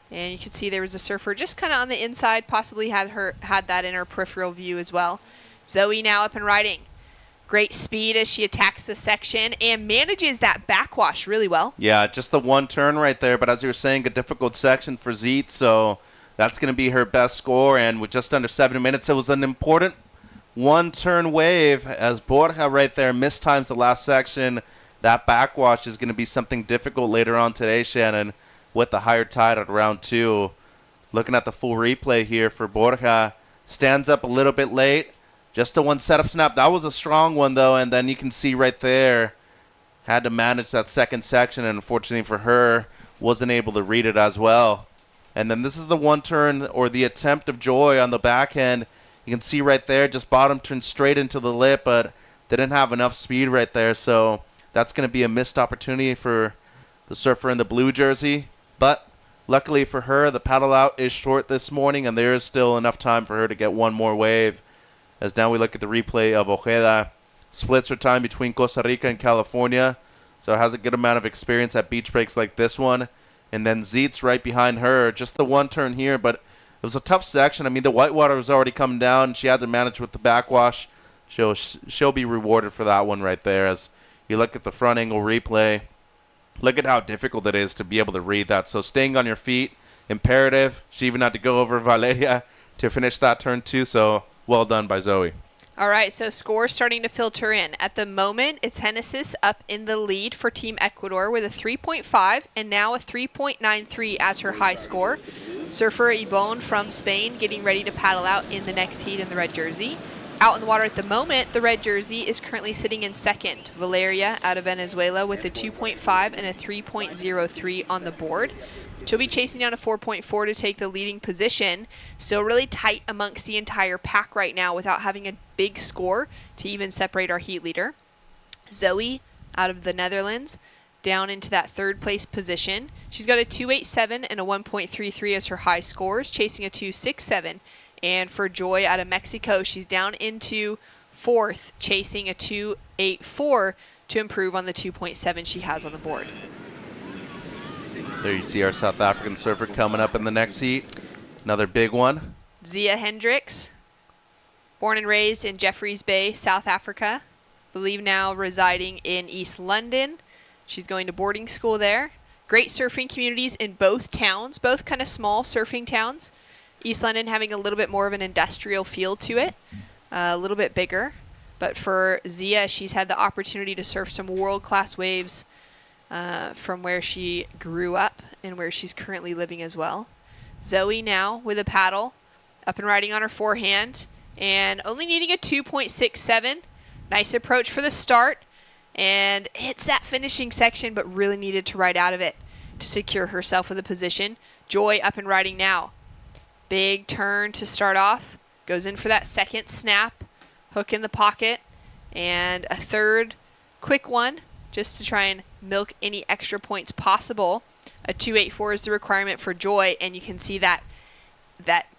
And you can see there was a surfer just kind of on the inside, possibly had that in her peripheral view as well. Zoe now up and riding. Great speed as she attacks the section and manages that backwash really well. Yeah, just the one turn right there, but as you were saying, a difficult section for Zeet, so that's going to be her best score. And with just under 7 minutes, it was an important one-turn wave as Borja right there mistimes the last section. That backwash is going to be something difficult later on today, Shannon, with the higher tide at round 2. Looking at the full replay here for Borja. Stands up a little bit late. Just the one setup snap. That was a strong one, though, and then you can see right there, had to manage that second section, and unfortunately for her, wasn't able to read it as well. And then this is the one turn, or the attempt of Joy on the backhand. You can see right there, just bottom turned straight into the lip, but didn't have enough speed right there, so that's going to be a missed opportunity for the surfer in the blue jersey. But luckily for her, the paddle out is short this morning, and there is still enough time for her to get one more wave. As now we look at the replay of Ojeda. Splits her time between Costa Rica and California, so has a good amount of experience at beach breaks like this one. And then Zeet's right behind her. Just the one turn here, but it was a tough section. I mean, the whitewater was already coming down. She had to manage with the backwash. She'll be rewarded for that one right there. As you look at the front angle replay, look at how difficult it is to be able to read that. So staying on your feet, imperative. She even had to go over Valeria to finish that turn too, so well done by Zoe. All right, so scores starting to filter in. At the moment, it's Hennessy's up in the lead for Team Ecuador with a 3.5 and now a 3.93 as her high score. Surfer Ibon from Spain getting ready to paddle out in the next heat in the red jersey. Out in the water at the moment, the red jersey is currently sitting in second. Valeria out of Venezuela with a 2.5 and a 3.03 on the board. She'll be chasing down a 4.4 to take the leading position. Still really tight amongst the entire pack right now without having a big score to even separate our heat leader. Zoe out of the Netherlands down into that third place position. She's got a 2.87 and a 1.33 as her high scores, chasing a 2.67. And for Joy out of Mexico, she's down into fourth, chasing a 2.84 to improve on the 2.7 she has on the board. There you see our South African surfer coming up in the next heat. Another big one. Zia Hendricks, born and raised in Jeffreys Bay, South Africa. Believe now residing in East London. She's going to boarding school there. Great surfing communities in both towns, both kind of small surfing towns. East London having a little bit more of an industrial feel to it, a little bit bigger. But for Zia, she's had the opportunity to surf some world-class waves from where she grew up and where she's currently living as well. Zoe now with a paddle, up and riding on her forehand, and only needing a 2.67. Nice approach for the start, and hits that finishing section, but really needed to ride out of it to secure herself with a position. Joy up and riding now. Big turn to start off, goes in for that second snap, hook in the pocket, and a third quick one just to try and milk any extra points possible. A 2.84 is the requirement for Joy, and you can see that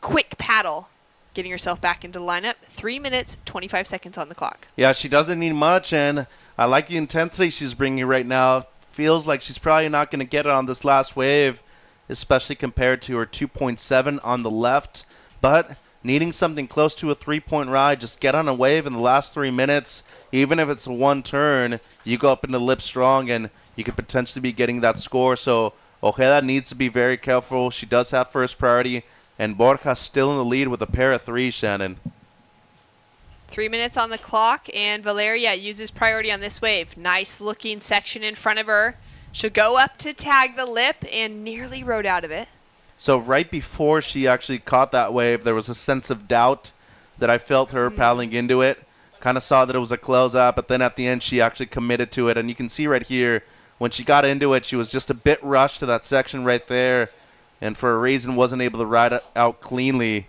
quick paddle getting herself back into the lineup. 3 minutes, 25 seconds on the clock. Yeah, she doesn't need much, and I like the intensity she's bringing right now. Feels like she's probably not going to get it on this last wave, especially compared to her 2.7 on the left. But needing something close to a 3-point ride, just get on a wave in the last 3 minutes. Even if it's one turn, you go up in the lip strong, and you could potentially be getting that score. So Ojeda needs to be very careful. She does have first priority, and Borja still in the lead with a pair of three, Shannon. 3 minutes on the clock, and Valeria uses priority on this wave. Nice looking section in front of her. She'll go up to tag the lip and nearly rode out of it. So right before she actually caught that wave, there was a sense of doubt that I felt her paddling into it. Kind of saw that it was a closeout, but then at the end she actually committed to it. And you can see right here, when she got into it, she was just a bit rushed to that section right there, and for a reason wasn't able to ride it out cleanly.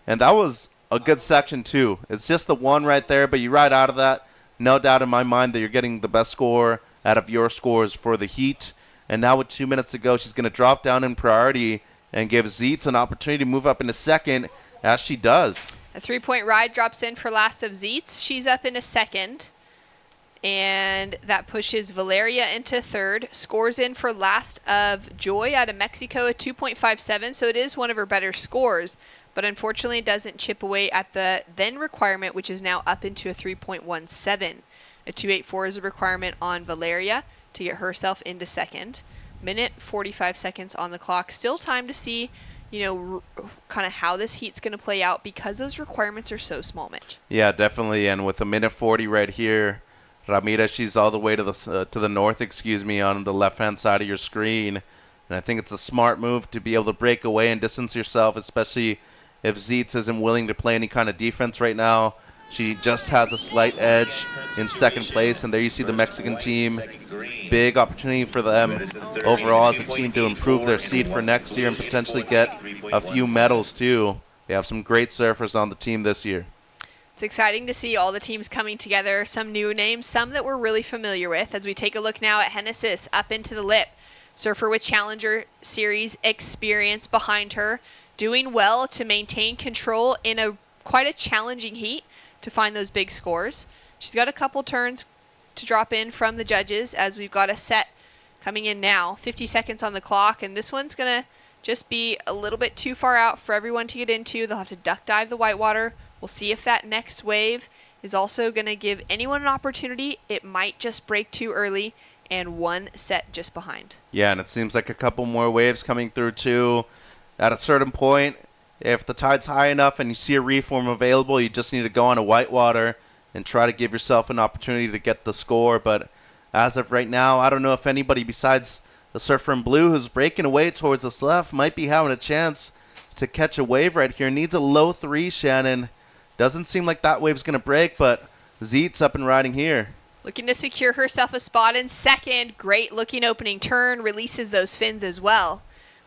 And that was a good section too. It's just the one right there, but you ride out of that, no doubt in my mind that you're getting the best score out of your scores for the heat. And now with 2 minutes to go, she's going to drop down in priority and give Zeitz an opportunity to move up into second, as she does. A 3-point ride drops in for last of Zeitz. She's up into second, and that pushes Valeria into third. Scores in for last of Joy out of Mexico, a 2.57, so it is one of her better scores, but unfortunately it doesn't chip away at the then requirement, which is now up into a 3.17. A 2.84 is a requirement on Valeria to get herself into second. Minute 45 seconds on the clock. Still time to see, kind of how this heat's going to play out because those requirements are so small, Mitch. Yeah, definitely. And with a minute 40 right here, Ramira, she's all the way to the north, on the left-hand side of your screen. And I think it's a smart move to be able to break away and distance yourself, especially if Zeitz isn't willing to play any kind of defense right now. She just has a slight edge in second place, and there you see the Mexican team. Big opportunity for them overall as a team to improve their seed for next year and potentially get a few medals too. They have some great surfers on the team this year. It's exciting to see all the teams coming together, some new names, some that we're really familiar with, as we take a look now at Genesis up into the lip. Surfer with Challenger Series experience behind her, doing well to maintain control in quite a challenging heat to find those big scores. She's got a couple turns to drop in from the judges as we've got a set coming in now. 50 seconds on the clock, and this one's going to just be a little bit too far out for everyone to get into. They'll have to duck dive the whitewater. We'll see if that next wave is also going to give anyone an opportunity. It might just break too early, and one set just behind. Yeah, and it seems like a couple more waves coming through too. At a certain point, if the tide's high enough and you see a reform available, you just need to go on a whitewater and try to give yourself an opportunity to get the score. But as of right now, I don't know if anybody besides the surfer in blue who's breaking away towards this left might be having a chance to catch a wave right here. Needs a low 3, Shannon. Doesn't seem like that wave's going to break, but Zeet's up and riding here. Looking to secure herself a spot in second. Great looking opening turn. Releases those fins as well.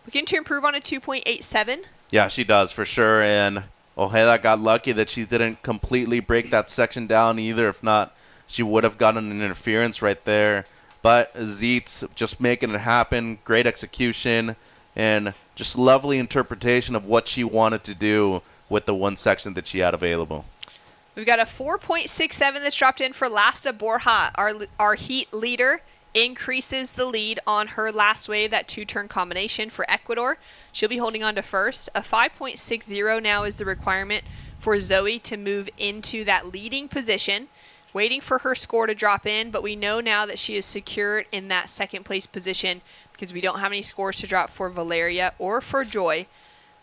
Looking to improve on a 2.87. Yeah, she does for sure. And Ojeda got lucky that she didn't completely break that section down either. If not, she would have gotten an interference right there. But Zeet's just making it happen. Great execution and just lovely interpretation of what she wanted to do with the one section that she had available. We've got a 4.67 that's dropped in for Lasta Borja, our heat leader. Increases the lead on her last wave, that 2-turn combination for Ecuador. She'll be holding on to first. A 5.60 now is the requirement for Zoe to move into that leading position. Waiting for her score to drop in, but we know now that she is secured in that second place position because we don't have any scores to drop for Valeria or for Joy.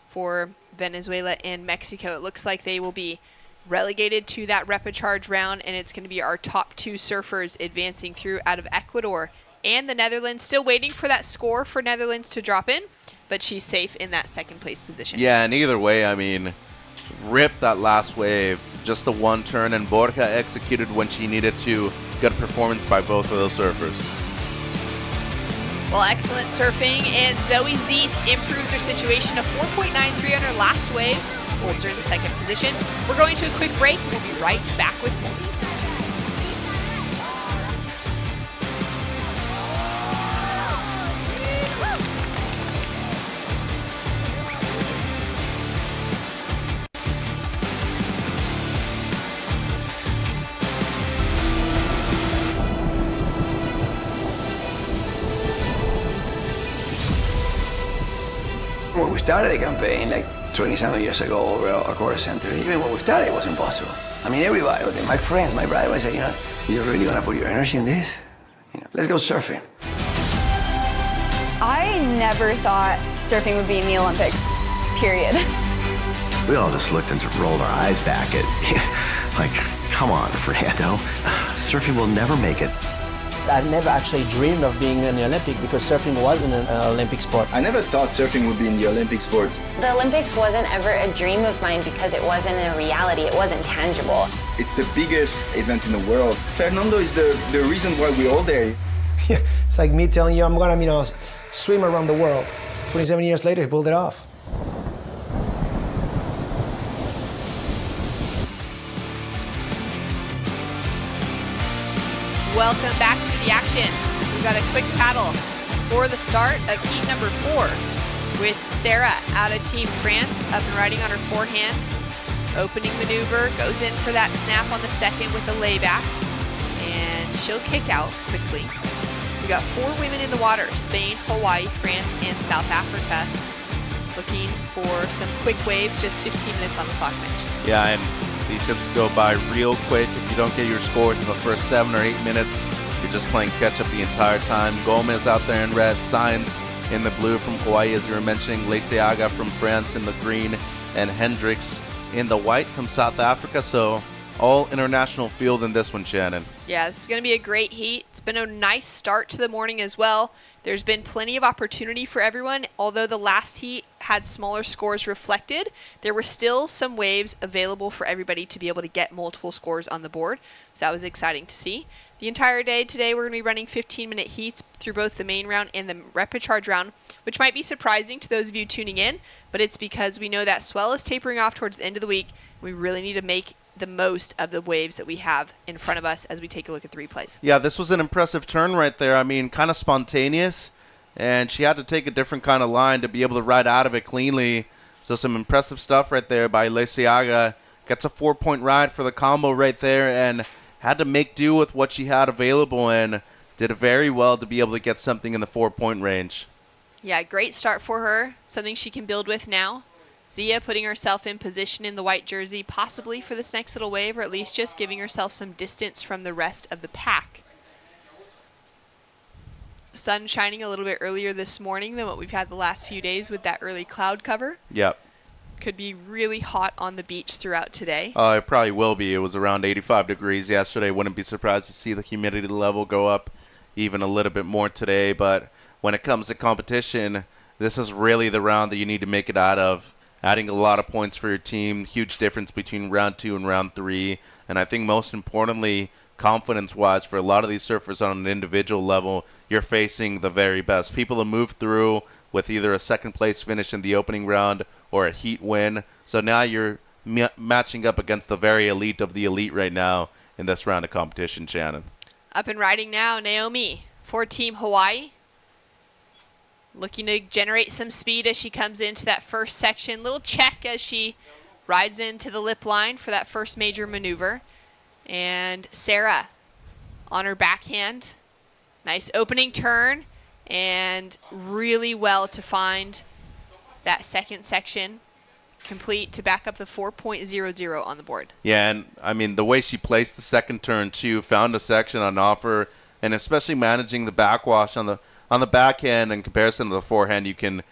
For Venezuela and Mexico, it looks like they will be relegated to that repechage round, and it's going to be our top 2 surfers advancing through out of Ecuador and the Netherlands. Still waiting for that score for Netherlands to drop in, but she's safe in that second place position. Yeah, and either way, I mean, ripped that last wave. Just the one turn, and Borja executed when she needed to. Good performance by both of those surfers. Well, excellent surfing, and Zoe Zeetz improves her situation. A 4.93 on her last wave. Holds her in the second position. We're going to a quick break. We'll be right back with more. When we started the campaign, like 20-something years ago, over a quarter century, even when we started, it was impossible. I mean, everybody, my friends, my brother, I said, you're really gonna put your energy in this? Let's go surfing. I never thought surfing would be in the Olympics, period. We all just looked and rolled our eyes back at, like, come on, Fernando. Surfing will never make it. I never actually dreamed of being in the Olympic because surfing wasn't an Olympic sport. I never thought surfing would be in the Olympic sports. The Olympics wasn't ever a dream of mine because it wasn't a reality, it wasn't tangible. It's the biggest event in the world. Fernando is the reason why we're all there. Yeah, it's like me telling you I'm gonna, swim around the world. 27 years later, he pulled it off. Welcome back to the action. We've got a quick paddle for the start of heat number 4 with Sarah out of Team France up and riding on her forehand. Opening maneuver, goes in for that snap on the second with a layback, and she'll kick out quickly. We got 4 women in the water, Spain, Hawaii, France, and South Africa. Looking for some quick waves, just 15 minutes on the clock, Mitch. Yeah, and these hits go by real quick. If you don't get your scores in the first 7 or 8 minutes, you're just playing catch-up the entire time. Gomez out there in red, Signs in the blue from Hawaii, as you were mentioning, Leiciaga from France in the green, and Hendricks in the white from South Africa. So all international field in this one, Shannon. Yeah, this is going to be a great heat. It's been a nice start to the morning as well. There's been plenty of opportunity for everyone. Although the last heat had smaller scores reflected, there were still some waves available for everybody to be able to get multiple scores on the board. So that was exciting to see. The entire day today, we're going to be running 15-minute heats through both the main round and the repechage round, which might be surprising to those of you tuning in, but it's because we know that swell is tapering off towards the end of the week. We really need to make the most of the waves that we have in front of us as we take a look at the replays. Yeah, this was an impressive turn right there. I mean, kind of spontaneous, and she had to take a different kind of line to be able to ride out of it cleanly. So some impressive stuff right there by Leiciaga. Gets a 4-point ride for the combo right there, and had to make do with what she had available, and did very well to be able to get something in the 4-point range. Yeah, great start for her. Something she can build with now. Zia putting herself in position in the white jersey, possibly for this next little wave, or at least just giving herself some distance from the rest of the pack. Sun shining a little bit earlier this morning than what we've had the last few days with that early cloud cover. Yep. Could be really hot on the beach throughout today. It probably will be. It was around 85 degrees yesterday. Wouldn't be surprised to see the humidity level go up even a little bit more today. But when it comes to competition, this is really the round that you need to make it out of. adding a lot of points for your team. Huge difference between round 2 and round 3. And I think most importantly, confidence-wise, for a lot of these surfers on an individual level, you're facing the very best. People that move through with either a second-place finish in the opening round or a heat win. So now you're matching up against the very elite of the elite right now in this round of competition, Shannon. Up and riding now, Naomi for Team Hawaii. Looking to generate some speed as she comes into that first section. Little check as she rides into the lip line for that first major maneuver. And Sarah on her backhand. Nice opening turn, and really well to find that second section complete to back up the 4.00 on the board. Yeah, and I mean, the way she placed the second turn too, found a section on offer, and especially managing the backwash on the backhand in comparison to the forehand, you can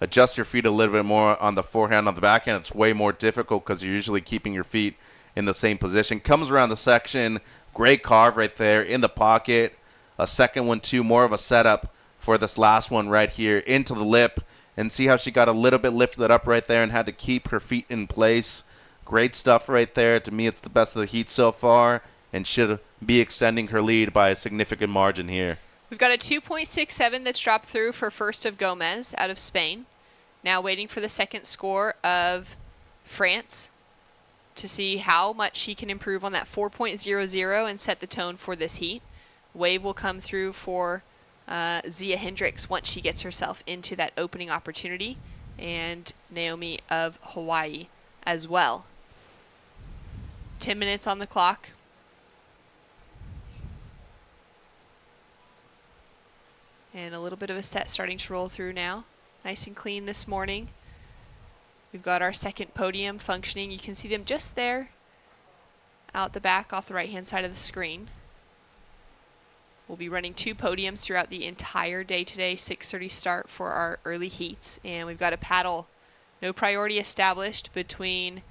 adjust your feet a little bit more on the forehand. On the backhand, it's way more difficult because you're usually keeping your feet in the same position. Comes around the section, great carve right there in the pocket. A second one too, more of a setup for this last one right here into the lip. And see how she got a little bit lifted up right there and had to keep her feet in place. Great stuff right there. To me, it's the best of the heat so far and should be extending her lead by a significant margin here. We've got a 2.67 that's dropped through for first of Gomez out of Spain. Now waiting for the second score of France to see how much she can improve on that 4.00 and set the tone for this heat. Wave will come through for Zia Hendricks once she gets herself into that opening opportunity, and Naomi of Hawaii as well. 10 minutes on the clock. And a little bit of a set starting to roll through now. Nice and clean this morning. We've got our second podium functioning. You can see them just there out the back off the right-hand side of the screen. We'll be running 2 podiums throughout the entire day today, 6:30 start for our early heats. And we've got a paddle, no priority established between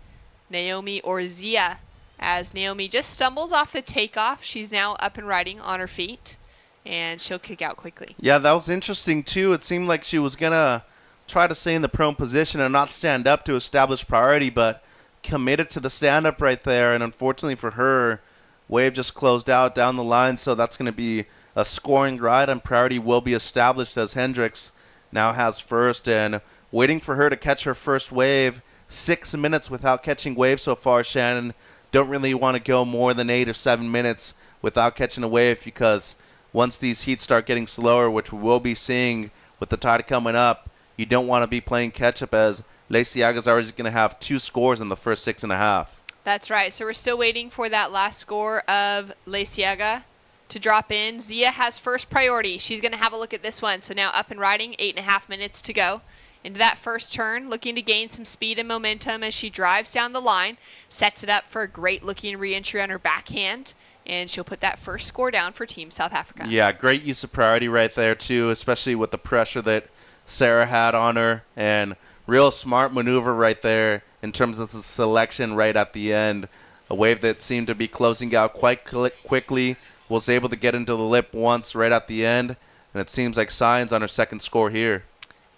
Naomi or Zia, as Naomi just stumbles off the takeoff. She's now up and riding on her feet, and she'll kick out quickly. Yeah, that was interesting too. It seemed like she was going to try to stay in the prone position and not stand up to establish priority, but committed to the stand-up right there. And unfortunately for her, Wave just closed out down the line, so that's going to be a scoring ride, and priority will be established as Hendricks now has first. And waiting for her to catch her first wave, 6 minutes without catching wave so far, Shannon. Don't really want to go more than 8 or 7 minutes without catching a wave, because once these heats start getting slower, which we will be seeing with the tide coming up, you don't want to be playing catch-up, as Leciaga's already going to have 2 scores in the first 6.5. That's right. So we're still waiting for that last score of Leciaga to drop in. Zia has first priority. She's going to have a look at this one. So now up and riding, 8.5 minutes to go. Into that first turn, looking to gain some speed and momentum as she drives down the line. Sets it up for a great looking re-entry on her backhand. And she'll put that first score down for Team South Africa. Yeah, great use of priority right there too, especially with the pressure that Sarah had on her. And real smart maneuver right there in terms of the selection right at the end. A wave that seemed to be closing out quite quickly. Was able to get into the lip once right at the end. And it seems like signs on her second score here.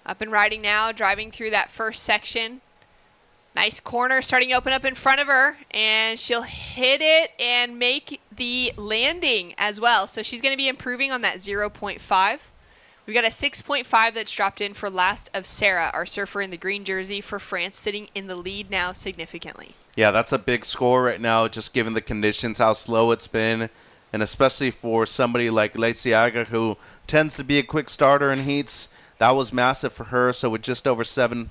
Up and riding now, driving through that first section. Nice corner starting to open up in front of her. And she'll hit it and make the landing as well. So she's going to be improving on that 0.5. We've got a 6.5 that's dropped in for last of Sarah, our surfer in the green jersey for France, sitting in the lead now significantly. Yeah, that's a big score right now, just given the conditions, how slow it's been, and especially for somebody like Leciaga, who tends to be a quick starter in heats. That was massive for her, so with just over 7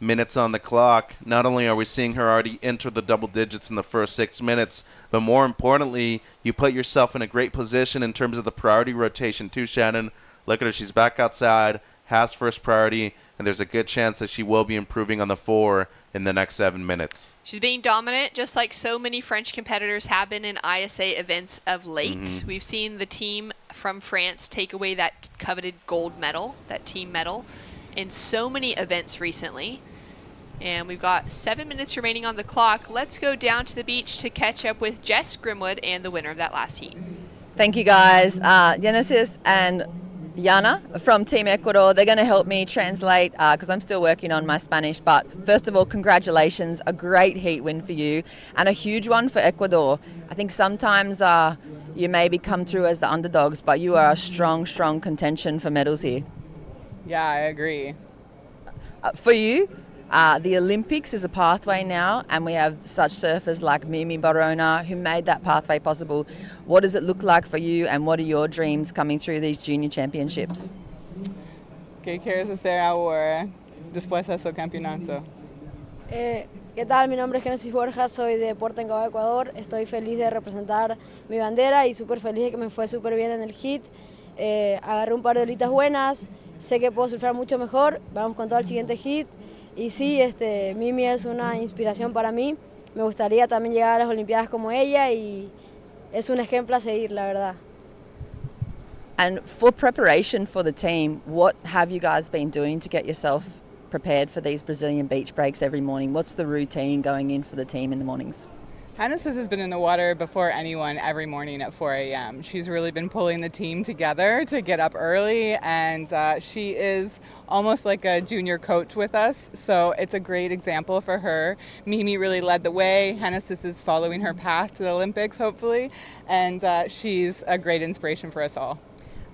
minutes on the clock, not only are we seeing her already enter the double digits in the first 6 minutes, but more importantly, you put yourself in a great position in terms of the priority rotation too, Shannon. Look at her, she's back outside, has first priority, and there's a good chance that she will be improving on the 4 in the next 7 minutes. She's being dominant, just like so many French competitors have been in ISA events of late. Mm-hmm. We've seen the team from France take away that coveted gold medal, that team medal, in so many events recently. And we've got 7 minutes remaining on the clock. Let's go down to the beach to catch up with Jess Grimwood and the winner of that last heat. Thank you, guys. Genesis and Yana from Team Ecuador. They're going to help me translate because I'm still working on my Spanish. But first of all, congratulations. A great heat win for you and a huge one for Ecuador. I think sometimes you maybe come through as the underdogs, but you are a strong, strong contention for medals here. Yeah, I agree. For you, the Olympics is a pathway now, and we have such surfers like Mimi Barona who made that pathway possible. What does it look like for you, and what are your dreams coming through these junior championships? ¿Qué quieres hacer ahora después de ese campeonato? ¿Qué tal? Mi nombre es Genesis Borja, soy de Puerto Engado, Ecuador. Estoy feliz de representar mi bandera y súper feliz de que me fue súper bien en el hit. Agarré un par de olitas buenas, sé que puedo surfear mucho mejor, vamos con todo el siguiente hit. Y sí, Mimi es una inspiración para mí. Me gustaría también llegar a las Olimpiadas como ella y es un ejemplo a seguir, la verdad. And for preparation for the team, what have you guys been doing to get yourself prepared for these Brazilian beach breaks every morning? What's the routine going in for the team in the mornings? Genesis has been in the water before anyone every morning at 4 a.m. She's really been pulling the team together to get up early, and she is almost like a junior coach with us, so it's a great example for her. Mimi really led the way. Genesis is following her path to the Olympics, hopefully, and she's a great inspiration for us all.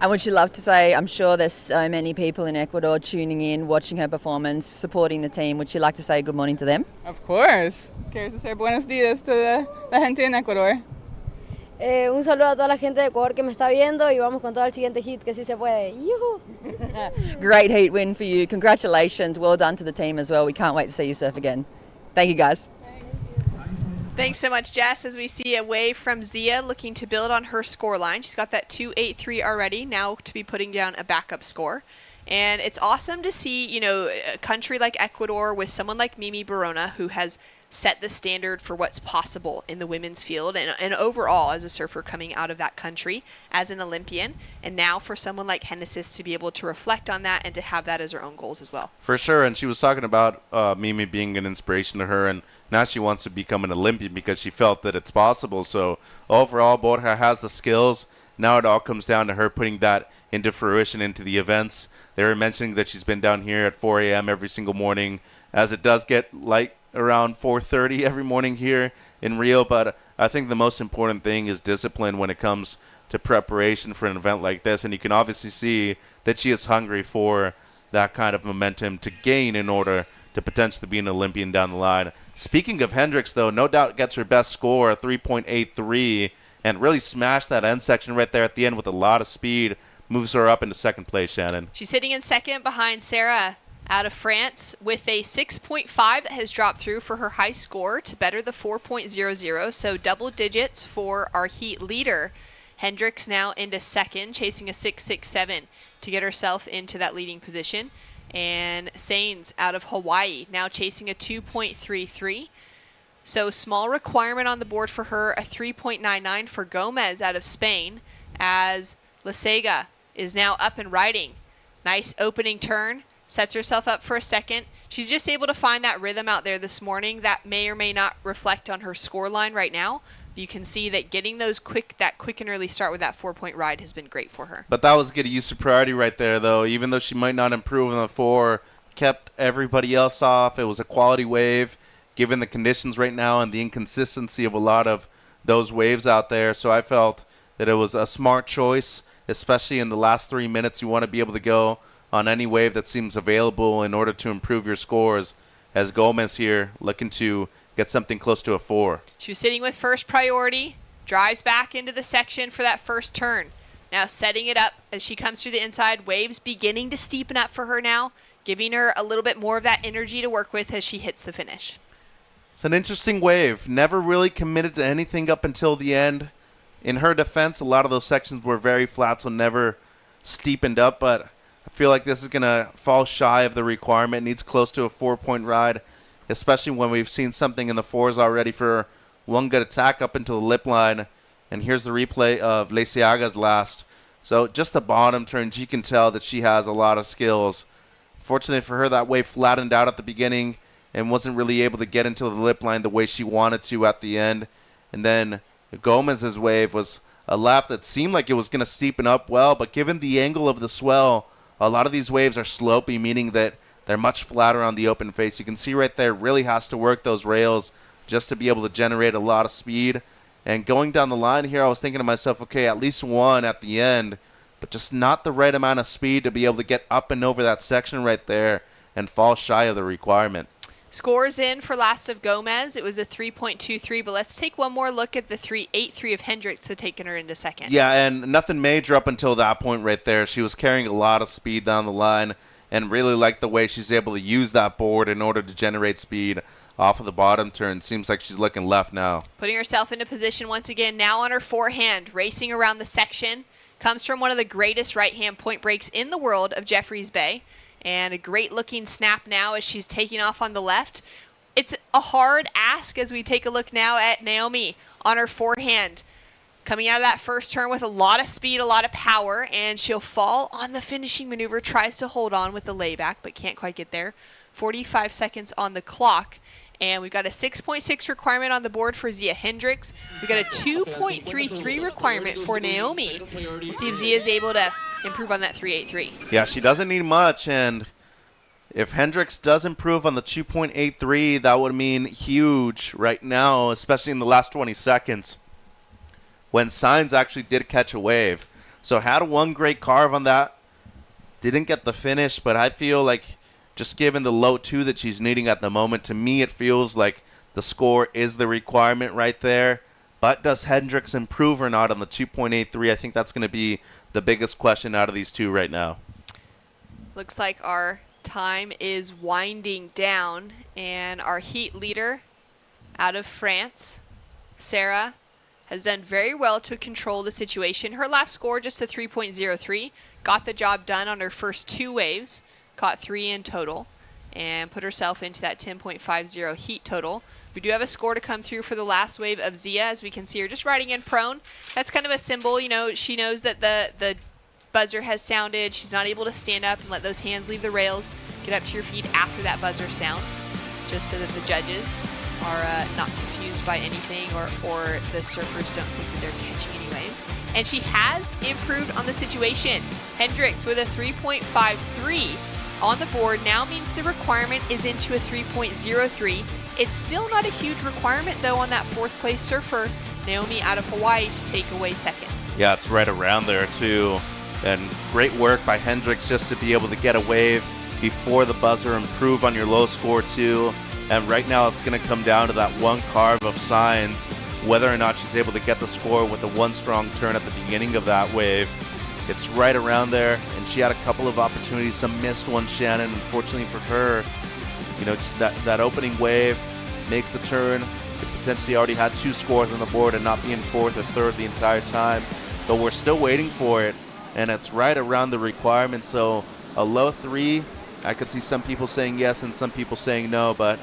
And would you love to say, I'm sure there's so many people in Ecuador tuning in, watching her performance, supporting the team. Would you like to say good morning to them? Of course. ¿Quieres decir buenos días to la gente en Ecuador? Un saludo a toda la gente de Ecuador que me está viendo y vamos con todo el siguiente hit, que sí se puede. ¡Yuhu! Great heat win for you. Congratulations. Well done to the team as well. We can't wait to see you surf again. Thank you, guys. Thanks so much, Jess. As we see a wave from Zia looking to build on her score line. She's got that 2.83 already, now to be putting down a backup score. And it's awesome to see, a country like Ecuador with someone like Mimi Barona who has set the standard for what's possible in the women's field and overall as a surfer coming out of that country as an Olympian. And now for someone like Genesis to be able to reflect on that and to have that as her own goals as well. For sure, and she was talking about Mimi being an inspiration to her, and now she wants to become an Olympian because she felt that it's possible. So overall, Borja has the skills. Now it all comes down to her putting that into fruition into the events. They were mentioning that she's been down here at 4 a.m. every single morning, as it does get light around 4:30 every morning here in Rio. But I think the most important thing is discipline when it comes to preparation for an event like this. And you can obviously see that she is hungry for that kind of momentum to gain in order to potentially be an Olympian down the line. Speaking of Hendricks, though, no doubt gets her best score, a 3.83, and really smashed that end section right there at the end with a lot of speed. Moves her up into second place, Shannon. She's sitting in second behind Sarah out of France with a 6.5 that has dropped through for her high score to better the 4.00, so double digits for our heat leader. Hendricks now into second, chasing a 6.67 to get herself into that leading position. And Sainz out of Hawaii now chasing a 2.33. So small requirement on the board for her, a 3.99 for Gomez out of Spain, as Lasega is now up and riding. Nice opening turn. Sets herself up for a second. She's just able to find that rhythm out there this morning that may or may not reflect on her score line right now. You can see that getting that quick and early start with that 4-point ride has been great for her. But that was getting used to priority right there, though. Even though she might not improve in the 4, kept everybody else off. It was a quality wave, given the conditions right now and the inconsistency of a lot of those waves out there. So I felt that it was a smart choice, especially in the last 3 minutes. You want to be able to go on any wave that seems available in order to improve your scores, as Gomez here looking to get something close to a 4. She was sitting with first priority, drives back into the section for that first turn. Now setting it up as she comes through the inside, waves beginning to steepen up for her now, giving her a little bit more of that energy to work with as she hits the finish. It's an interesting wave. Never really committed to anything up until the end. In her defense, a lot of those sections were very flat, so never steepened up, but I feel like this is going to fall shy of the requirement. It needs close to a 4-point ride, especially when we've seen something in the 4s already for one good attack up into the lip line. And here's the replay of Leiciaga's last. So just the bottom turn, you can tell that she has a lot of skills. Fortunately for her, that wave flattened out at the beginning and wasn't really able to get into the lip line the way she wanted to at the end. And then Gomez's wave was a left that seemed like it was going to steepen up well, but given the angle of the swell, a lot of these waves are slopey, meaning that they're much flatter on the open face. You can see right there, really has to work those rails just to be able to generate a lot of speed. And going down the line here, I was thinking to myself, okay, at least one at the end, but just not the right amount of speed to be able to get up and over that section right there and fall shy of the requirement. Scores in for last of Gomez. It was a 3.23, but let's take one more look at the 3.83 of Hendricks to taking her into second. Yeah, and nothing major up until that point right there. She was carrying a lot of speed down the line and really liked the way she's able to use that board in order to generate speed off of the bottom turn. Seems like she's looking left now. Putting herself into position once again, now on her forehand, racing around the section. Comes from one of the greatest right-hand point breaks in the world of Jeffreys Bay. And a great-looking snap now as she's taking off on the left. It's a hard ask as we take a look now at Naomi on her forehand. Coming out of that first turn with a lot of speed, a lot of power, and she'll fall on the finishing maneuver. Tries to hold on with the layback, but can't quite get there. 45 seconds on the clock. And we've got a 6.6 requirement on the board for Zia Hendricks. We've got a 2.33 requirement for Naomi. We'll see if Zia is able to improve on that 3.83. Yeah, she doesn't need much, and if Hendricks does improve on the 2.83, that would mean huge right now, especially in the last 20 seconds when Signs actually did catch a wave. So had one great carve on that. Didn't get the finish, but I feel like just given the low 2 that she's needing at the moment, to me it feels like the score is the requirement right there. But does Hendricks improve or not on the 2.83? I think that's going to be the biggest question out of these two right now. Looks like our time is winding down, and our heat leader out of France, Sarah, has done very well to control the situation. Her last score, just a 3.03, got the job done on her first 2 waves. Caught 3 in total and put herself into that 10.50 heat total. We do have a score to come through for the last wave of Zia, as we can see her just riding in prone. That's kind of a symbol, you know, she knows that the buzzer has sounded. She's not able to stand up and let those hands leave the rails. Get up to your feet after that buzzer sounds, just so that the judges are not confused by anything or the surfers don't think that they're catching any waves. And she has improved on the situation. Hendricks with a 3.53 on the board now means the requirement is into a 3.03. It's still not a huge requirement, though, on that 4th place surfer, Naomi out of Hawaii, to take away second. Yeah, it's right around there, too. And great work by Hendricks just to be able to get a wave before the buzzer, improve on your low score, too. And right now it's going to come down to that one carve of Signs, whether or not she's able to get the score with the one strong turn at the beginning of that wave. It's right around there, and she had a couple of opportunities, some missed ones, Shannon. Unfortunately for her, you know, that opening wave makes the turn. Could potentially already had 2 scores on the board and not be in 4th or 3rd the entire time. But we're still waiting for it, and it's right around the requirement. So a low 3, I could see some people saying yes and some people saying no, but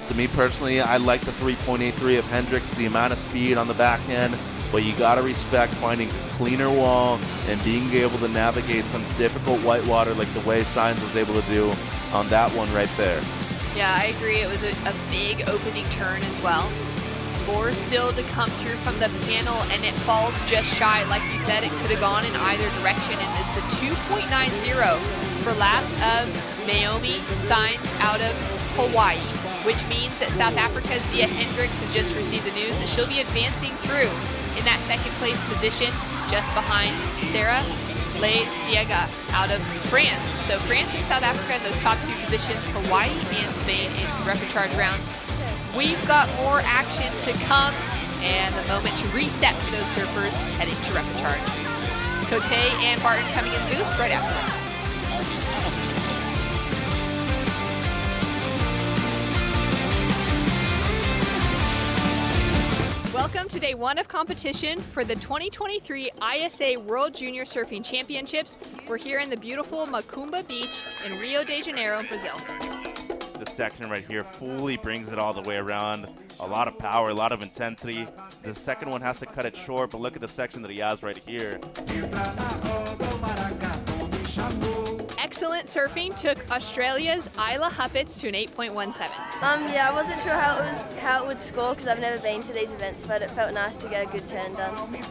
to me personally, I like the 3.83 of Hendricks, the amount of speed on the backhand, but you got to respect finding a cleaner wall and being able to navigate some difficult whitewater like the way Signs was able to do on that one right there. Yeah, I agree. It was a big opening turn as well. Scores still to come through from the panel, and it falls just shy. Like you said, it could have gone in either direction, and it's a 2.90 for last of Naomi Signs out of Hawaii, which means that South Africa's Zia Hendricks has just received the news that she'll be advancing through in that 2nd place position, just behind Sarah Siega out of France. So France and South Africa in those top 2 positions, Hawaii and Spain into the repechage rounds. We've got more action to come, and the moment to reset for those surfers heading to repechage. Cote and Barton coming in the booth right after this. Welcome to day 1 of competition for the 2023 ISA World Junior Surfing Championships. We're here in the beautiful Macumba Beach in Rio de Janeiro, Brazil. This section right here fully brings it all the way around. A lot of power, a lot of intensity. The second one has to cut it short, but look at the section that he has right here. excellent surfing took Australia's Isla Huppets to an 8.17. Yeah, I wasn't sure how it would score because I've never been to these events, but it felt nice to get a good turn done. Great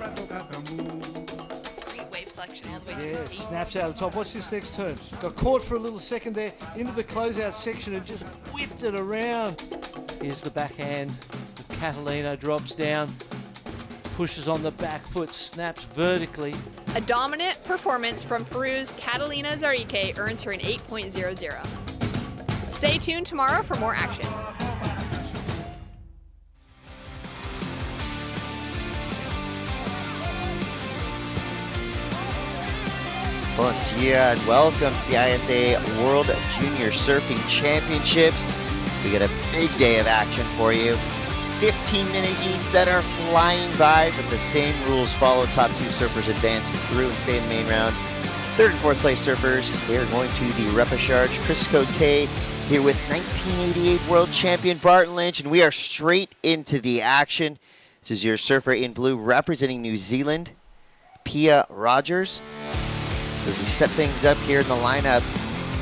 wave selection all the way through the sea. Snaps out of the top. Watch this next turn. Got caught for a little second there into the closeout section and just whipped it around. Here's the backhand. Catalina drops down, pushes on the back foot, snaps vertically. A dominant performance from Peru's Catalina Zarike earns her an 8.00. Stay tuned tomorrow for more action. Bon dia and welcome to the ISA World Junior Surfing Championships. We got a big day of action for you. 15-minute heats that are flying by, but the same rules follow. Top two surfers advance through and stay in the main round. Third and fourth place surfers, they're going to the Repéchage. Chris Cote here with 1988 world champion Barton Lynch, and we are straight into the action. This is your surfer in blue representing New Zealand, Pia Rogers. So as we set things up here in the lineup,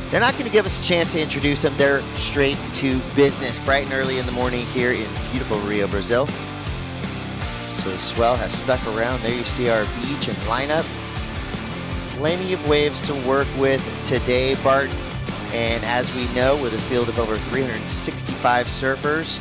they're not going to give us a chance to introduce them. They're straight to business, bright and early in the morning here in beautiful Rio, Brazil. So the swell has stuck around. There you see our beach and lineup. Plenty of waves to work with today, Bart. And as we know, with a field of over 365 surfers,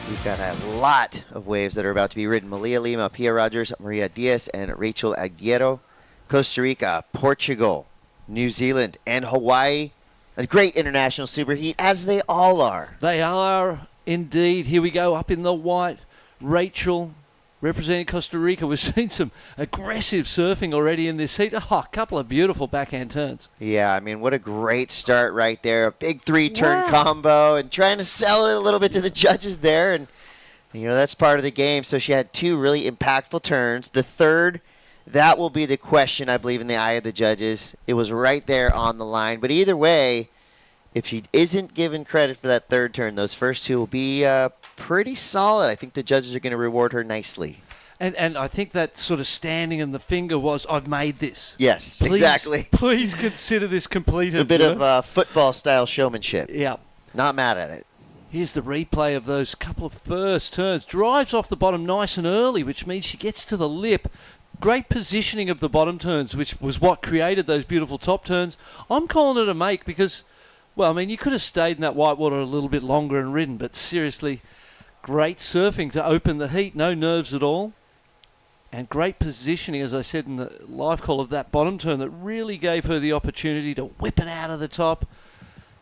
we've got a lot of waves that are about to be ridden. Malia Lima, Pia Rogers, Maria Diaz, and Rachel Aguero. Costa Rica, Portugal, New Zealand, and Hawaii. A great international superheat, as they all are. They are indeed. Here we go, up in the white. Rachel, representing Costa Rica. We've seen some aggressive surfing already in this heat. Oh, a couple of beautiful backhand turns. Yeah, I mean, what a great start right there. A big three-turn combo, and trying to sell it a little bit to the judges there. And, you know, that's part of the game. So she had two really impactful turns. The third, that will be the question, I believe, in the eye of the judges. It was right there on the line. But either way, if she isn't given credit for that third turn, those first two will be pretty solid. I think the judges are going to reward her nicely. And I think that sort of standing in the finger was, I've made this. Yes, exactly. Please consider this completed. A bit of football-style showmanship. Yeah. Not mad at it. Here's the replay of those couple of first turns. Drives off the bottom nice and early, which means she gets to the lip. Great positioning of the bottom turns, which was what created those beautiful top turns. I'm calling it a make because, well, I mean, you could have stayed in that whitewater a little bit longer and ridden, but seriously, great surfing to open the heat. No nerves at all. And great positioning, as I said in the live call, of that bottom turn that really gave her the opportunity to whip it out of the top.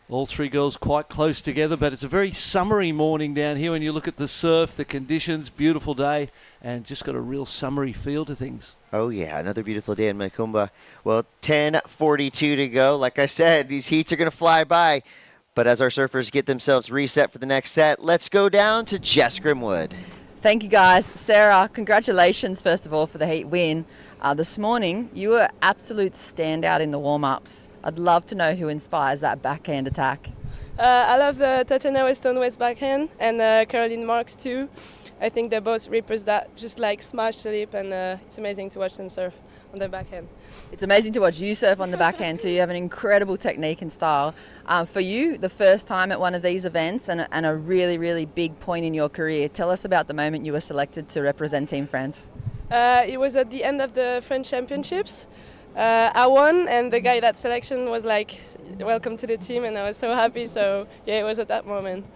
All three girls quite close together, but it's a very summery morning down here when you look at the surf, the conditions, beautiful day, and just got a real summery feel to things. Oh, yeah, another beautiful day in Macumba. Well, 10:42 to go. Like I said, these heats are going to fly by. But as our surfers get themselves reset for the next set, let's go down to Jess Grimwood. Thank you, guys. Sarah, congratulations, first of all, for the heat win. This morning, you were absolute standout in the warm-ups. I'd love to know who inspires that backhand attack. I love the Tatiana Weston-West backhand and Caroline Marks too. I think they both reapers that just like smash the lip, and it's amazing to watch them surf on the backhand. It's amazing to watch you surf on the backhand too. You have an incredible technique and style. For you, the first time at one of these events and a really, really big point in your career, tell us about the moment you were selected to represent Team France. It was at the end of the French Championships. I won, and the guy that selection was like, welcome to the team, and I was so happy. So yeah, it was at that moment.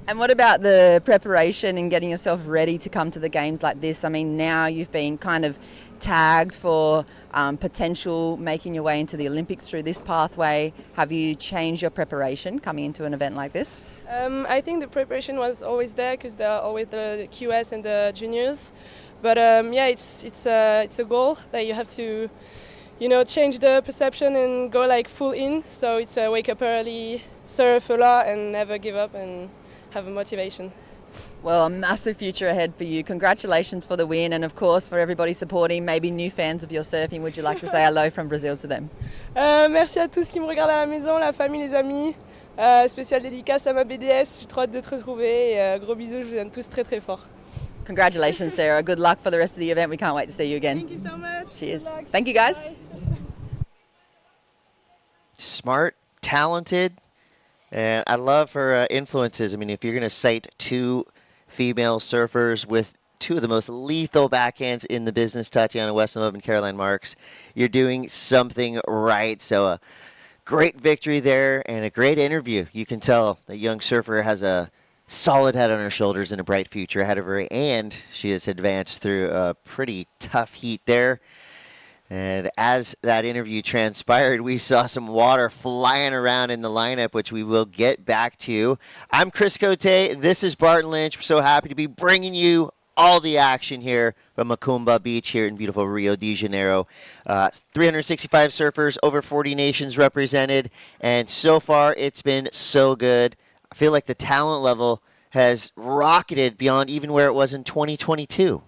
And what about the preparation and getting yourself ready to come to the games like this? I mean, now you've been kind of tagged for potential making your way into the Olympics through this pathway. Have you changed your preparation coming into an event like this? I think the preparation was always there because there are always the QS and the juniors. But yeah, it's a goal that you have to, change the perception and go like full in. So it's wake up early, surf a lot, and never give up and have a motivation. Well, a massive future ahead for you. Congratulations for the win, and of course for everybody supporting, maybe new fans of your surfing. Would you like to say hello from Brazil to them? Merci à tous qui me regardent à la maison, la famille, les amis. Spécial dédicace à ma BDS. J'ai trop hâte de te retrouver. Et, gros bisous, je vous aime tous très très fort. Congratulations, Sarah. Good luck for the rest of the event. We can't wait to see you again. Thank you so much. Cheers. Thank you, guys. smart, talented, and I love her influences. I mean, if you're going to cite two female surfers with two of the most lethal backhands in the business, Tatiana Westonov and Caroline Marks, you're doing something right. So a great victory there and a great interview. You can tell the young surfer has a solid head on her shoulders and a bright future ahead of her, and she has advanced through a pretty tough heat there. And as that interview transpired, we saw some water flying around in the lineup, which we will get back to. I'm Chris Cote. This is Barton Lynch. We're so happy to be bringing you all the action here from Macumba Beach here in beautiful Rio de Janeiro. 365 surfers, over 40 nations represented, and so far it's been so good. I feel like the talent level has rocketed beyond even where it was in 2022.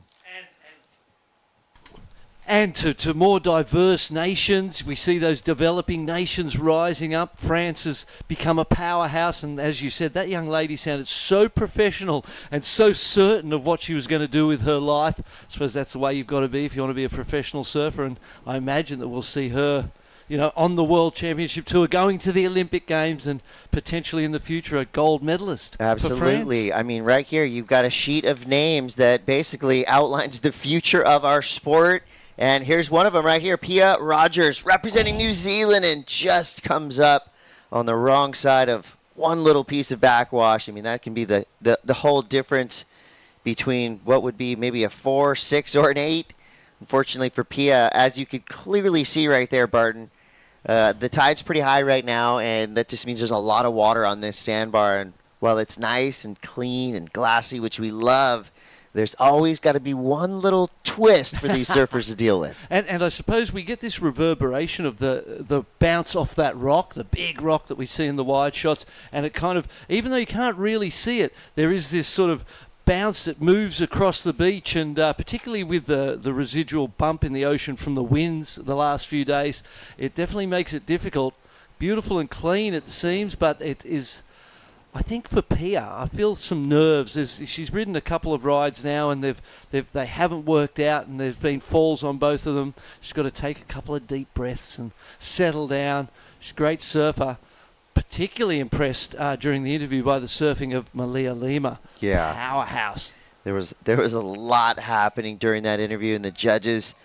And to more diverse nations. We see those developing nations rising up. France has become a powerhouse, and as you said, that young lady sounded so professional and so certain of what she was going to do with her life. I suppose that's the way you've got to be if you want to be a professional surfer, and I imagine that we'll see her, you know, on the World Championship Tour, going to the Olympic Games, and potentially in the future a gold medalist. Absolutely. I mean, right here you've got a sheet of names that basically outlines the future of our sport. And here's one of them right here, Pia Rogers, representing New Zealand, and just comes up on the wrong side of one little piece of backwash. I mean, that can be the whole difference between what would be maybe a 4, 6, or an 8. Unfortunately for Pia, as you could clearly see right there, Barton, the tide's pretty high right now, and that just means there's a lot of water on this sandbar. And while it's nice and clean and glassy, which we love, there's always got to be one little twist for these surfers to deal with. And I suppose we get this reverberation of the bounce off that rock, the big rock that we see in the wide shots, and it kind of, even though you can't really see it, there is this sort of bounce that moves across the beach, and particularly with the residual bump in the ocean from the winds the last few days, it definitely makes it difficult. Beautiful and clean at the seams, but it is... I think for Pia, I feel some nerves. She's ridden a couple of rides now, and they haven't worked out, and there's been falls on both of them. She's got to take a couple of deep breaths and settle down. She's a great surfer. Particularly impressed during the interview by the surfing of Malia Lima. Yeah, powerhouse. There was a lot happening during that interview, and the judges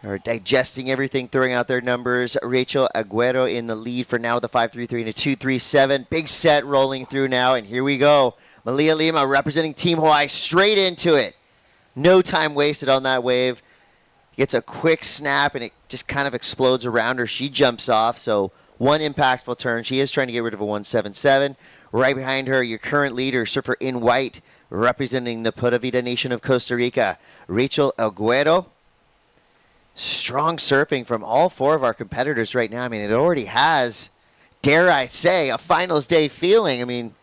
are digesting everything, throwing out their numbers. Rachel Aguero in the lead for now with a 5.33 and a 2.37. Big set rolling through now, and here we go. Malia Lima representing Team Hawaii straight into it. No time wasted on that wave. Gets a quick snap, and it just kind of explodes around her. She jumps off, so one impactful turn. She is trying to get rid of a 1.77. Right behind her, your current leader, surfer in white, representing the Pura Vida Nation of Costa Rica, Rachel Aguero. Strong surfing from all four of our competitors right now. I mean, it already has, dare I say, a finals day feeling. I mean,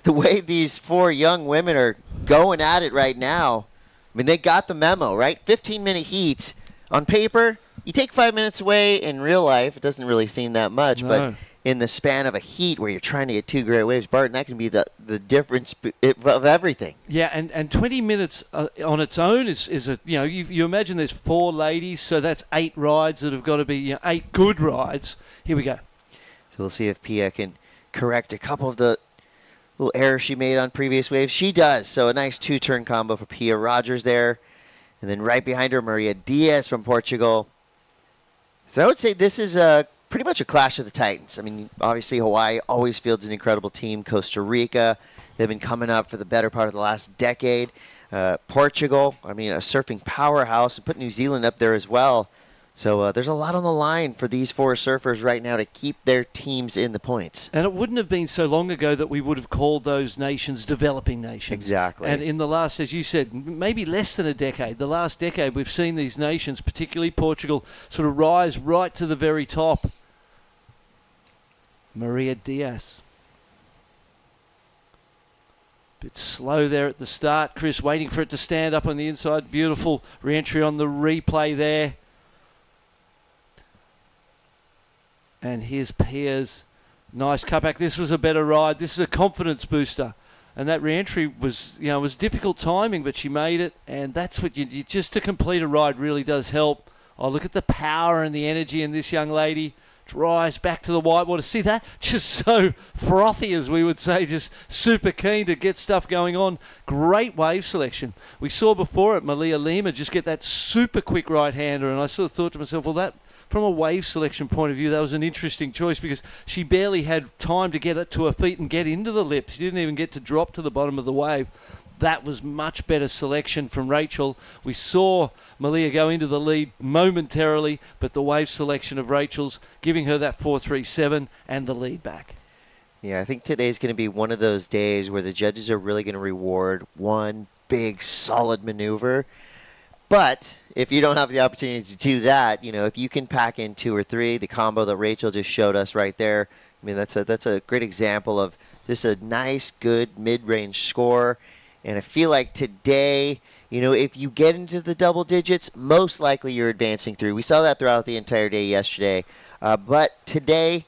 the way these four young women are going at it right now, I mean, they got the memo, right? 15-minute heats. On paper, you take 5 minutes away. In real life, it doesn't really seem that much, No. but in the span of a heat where you're trying to get two great waves, Barton, that can be the difference of everything. Yeah, and 20 minutes on its own is a, you know, you imagine there's 4 ladies, so that's 8 rides that have got to be, you know, 8 good rides. Here we go. So we'll see if Pia can correct a couple of the little errors she made on previous waves. She does, so a nice 2-turn combo for Pia Rogers there. And then right behind her, Maria Diaz from Portugal. So I would say this is pretty much a clash of the Titans. I mean, obviously Hawaii always fields an incredible team. Costa Rica, they've been coming up for the better part of the last decade. Portugal, I mean, a surfing powerhouse, and put New Zealand up there as well. So there's a lot on the line for these 4 surfers right now to keep their teams in the points. And it wouldn't have been so long ago that we would have called those nations developing nations. Exactly. And in the last, as you said, maybe less than a decade, the last decade, we've seen these nations, particularly Portugal, sort of rise right to the very top. Maria Diaz. Bit slow there at the start. Chris waiting for it to stand up on the inside. Beautiful re-entry on the replay there. And here's Pia's nice cutback. This was a better ride. This is a confidence booster. And that re-entry was, you know, was difficult timing, but she made it. And that's what you just to complete a ride really does help. Oh, look at the power and the energy in this young lady. drives back to the whitewater. See that? Just so frothy, as we would say, just super keen to get stuff going on. Great wave selection. We saw before it Malia Lima just get that super quick right-hander, and I sort of thought to myself, well, that from a wave selection point of view, that was an interesting choice because she barely had time to get it to her feet and get into the lip. She didn't even get to drop to the bottom of the wave. That was much better selection from Rachel. We saw Malia go into the lead momentarily, but the wave selection of Rachel's giving her that 4.37 and the lead back. Yeah, I think today's going to be one of those days where the judges are really going to reward one big, solid maneuver. But if you don't have the opportunity to do that, if you can pack in 2 or 3, the combo that Rachel just showed us right there, I mean, that's a great example of just a nice, good mid-range score. And I feel like today, if you get into the double digits, most likely you're advancing through. We saw that throughout the entire day yesterday. But today,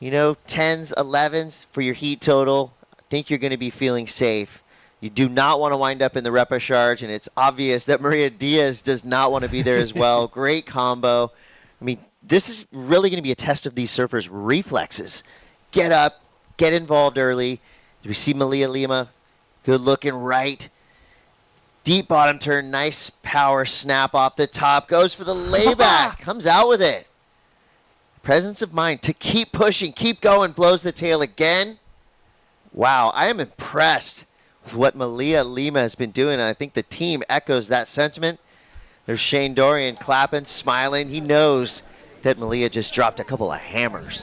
10s, 11s for your heat total, I think you're going to be feeling safe. You do not want to wind up in the repechage, and it's obvious that Maria Diaz does not want to be there as well. Great combo. I mean, this is really going to be a test of these surfers' reflexes. Get up, get involved early. We see Malia Lima. Good looking right. Deep bottom turn. Nice power snap off the top. Goes for the layback. Comes out with it. Presence of mind to keep pushing. Keep going. Blows the tail again. Wow. I am impressed with what Malia Lima has been doing. And I think the team echoes that sentiment. There's Shane Dorian clapping, smiling. He knows that Malia just dropped a couple of hammers.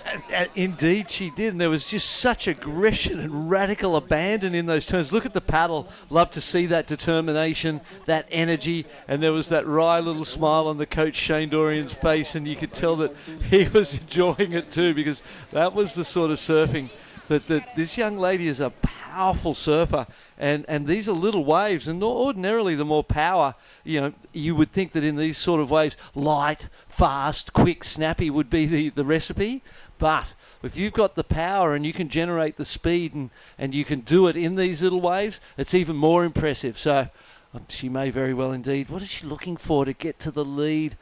Indeed she did, and there was just such aggression and radical abandon in those turns. Look at the paddle. Love to see that determination, that energy, and there was that wry little smile on the coach Shane Dorian's face, and you could tell that he was enjoying it too, because that was the sort of surfing that this young lady is a powerful surfer, and these are little waves, and ordinarily the more power, you would think that in these sort of waves, light, fast, quick, snappy would be the recipe. But if you've got the power and you can generate the speed and you can do it in these little waves, it's even more impressive. So she may very well indeed. What is she looking for to get to the lead?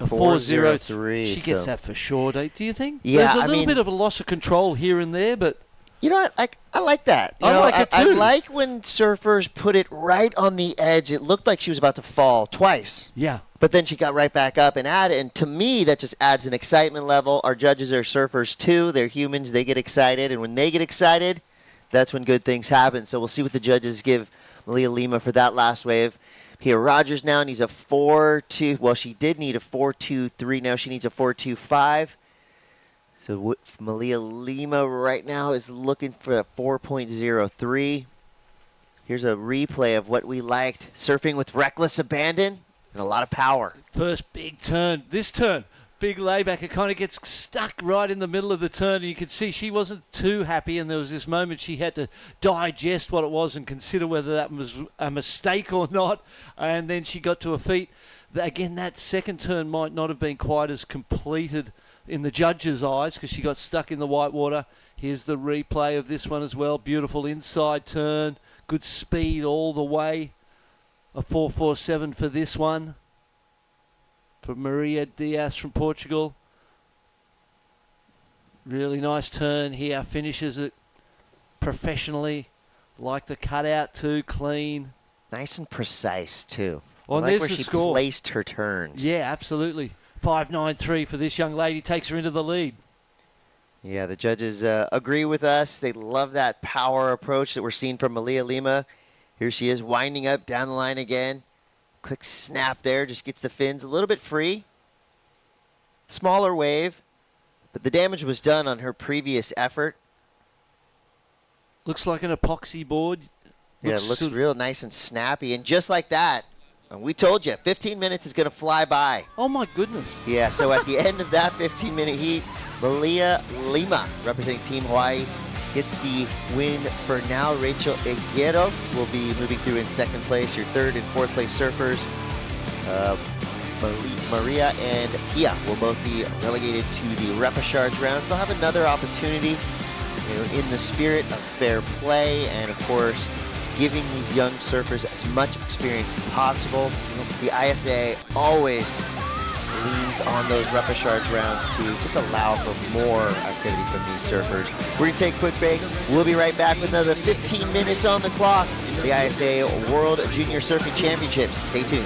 A 4.03. She gets that for sure, do you think? Yeah, There's a little bit of a loss of control here and there, but... You know what? I like that. I like it too. I like when surfers put it right on the edge. It looked like she was about to fall twice. Yeah. But then she got right back up and added. And to me, that just adds an excitement level. Our judges are surfers too. They're humans. They get excited. And when they get excited, that's when good things happen. So we'll see what the judges give Malia Lima for that last wave. Here, Rogers now needs a 4.2. Well, she did need a 4.23. Now she needs a 4.25. So Malia Lima right now is looking for a 4.03. Here's a replay of what we liked. Surfing with reckless abandon and a lot of power. First big turn. This turn, big layback. It kind of gets stuck right in the middle of the turn. And you could see she wasn't too happy. And there was this moment she had to digest what it was and consider whether that was a mistake or not. And then she got to her feet. Again, that second turn might not have been quite as completed in the judge's eyes because she got stuck in the whitewater. Here's the replay of this one as well. Beautiful inside turn. Good speed all the way. A 4.47 for this one. For Maria Diaz from Portugal. Really nice turn here. Finishes it professionally. Like the cutout too. Clean. Nice and precise too. Well, I like there's where the she score. placed her turns. Yeah, absolutely. 5.93 for this young lady. Takes her into the lead. Yeah, the judges agree with us. They love that power approach that we're seeing from Malia Lima. Here she is winding up down the line again. Quick snap there. Just gets the fins a little bit free. Smaller wave. But the damage was done on her previous effort. Looks like an epoxy board. Yeah, it looks real nice and snappy. And just like that, we told you, 15 minutes is going to fly by. Oh, my goodness. Yeah, so at the end of that 15-minute heat, Malia Lima, representing Team Hawaii, gets the win for now. Rachel Aguero will be moving through in second place. Your third and fourth place surfers, Maria and Pia, will both be relegated to the repechage rounds. They'll have another opportunity, in the spirit of fair play and, of course, giving these young surfers as much experience as possible. The ISA always leans on those repechage rounds to just allow for more activity from these surfers. We're going to take a quick break. We'll be right back with another 15 minutes on the clock for the ISA World Junior Surfing Championships. Stay tuned.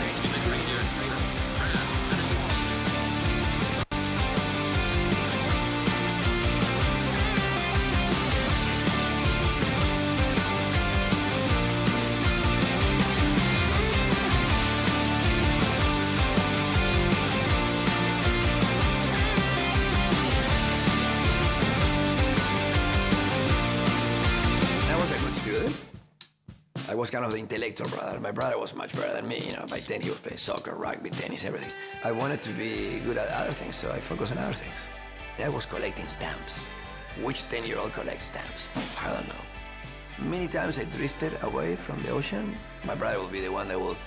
I was kind of the intellectual brother. My brother was much better than me. You know, by 10 he was playing soccer, rugby, tennis, everything. I wanted to be good at other things, so I focused on other things. I was collecting stamps. Which 10-year-old collects stamps? I don't know. Many times I drifted away from the ocean. My brother will be the one that will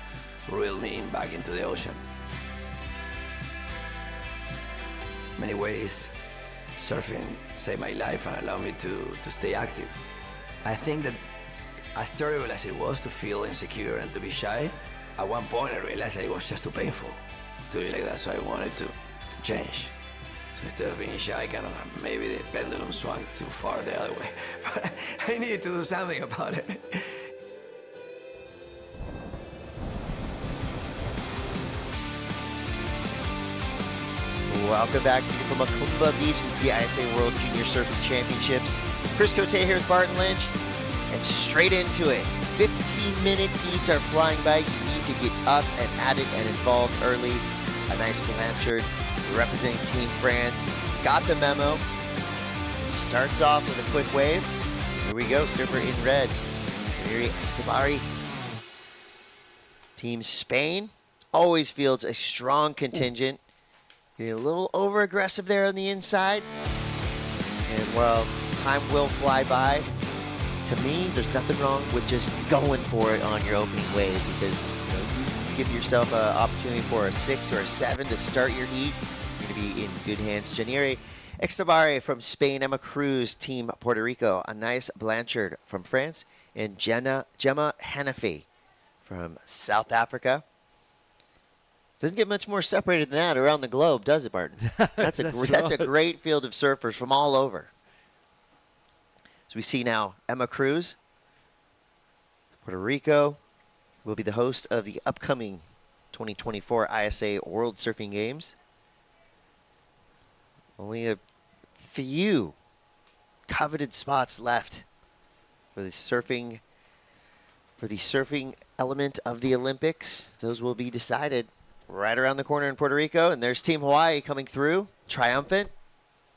reel me back into the ocean. In many ways, surfing saved my life and allowed me to stay active. I think that as terrible as it was to feel insecure and to be shy, at one point I realized that it was just too painful to be like that, so I wanted to change. So instead of being shy, kind of maybe the pendulum swung too far the other way. But I needed to do something about it. Welcome back from Macumba Beach to the ISA World Junior Surfing Championships. Chris Cote here with Barton Lynch. And straight into it. 15-minute heats are flying by. You need to get up and at it and involved early. A nice Blanchard representing Team France. Got the memo. Starts off with a quick wave. Here we go, surfer in red. Miri Estabari. Team Spain always fields a strong contingent. Getting a little over-aggressive there on the inside. And well, time will fly by. To me, there's nothing wrong with just going for it on your opening wave because you give yourself an opportunity for a 6 or a 7 to start your heat. You're going to be in good hands. Janire Extabare from Spain, Emma Cruz, Team Puerto Rico, Anais Blanchard from France, and Gemma Hanafi from South Africa. Doesn't get much more separated than that around the globe, does it, Barton? That's a great field of surfers from all over. So we see now Emma Cruz, Puerto Rico, will be the host of the upcoming 2024 ISA World Surfing Games. Only a few coveted spots left for the surfing element of the Olympics. Those will be decided right around the corner in Puerto Rico. And there's Team Hawaii coming through, triumphant.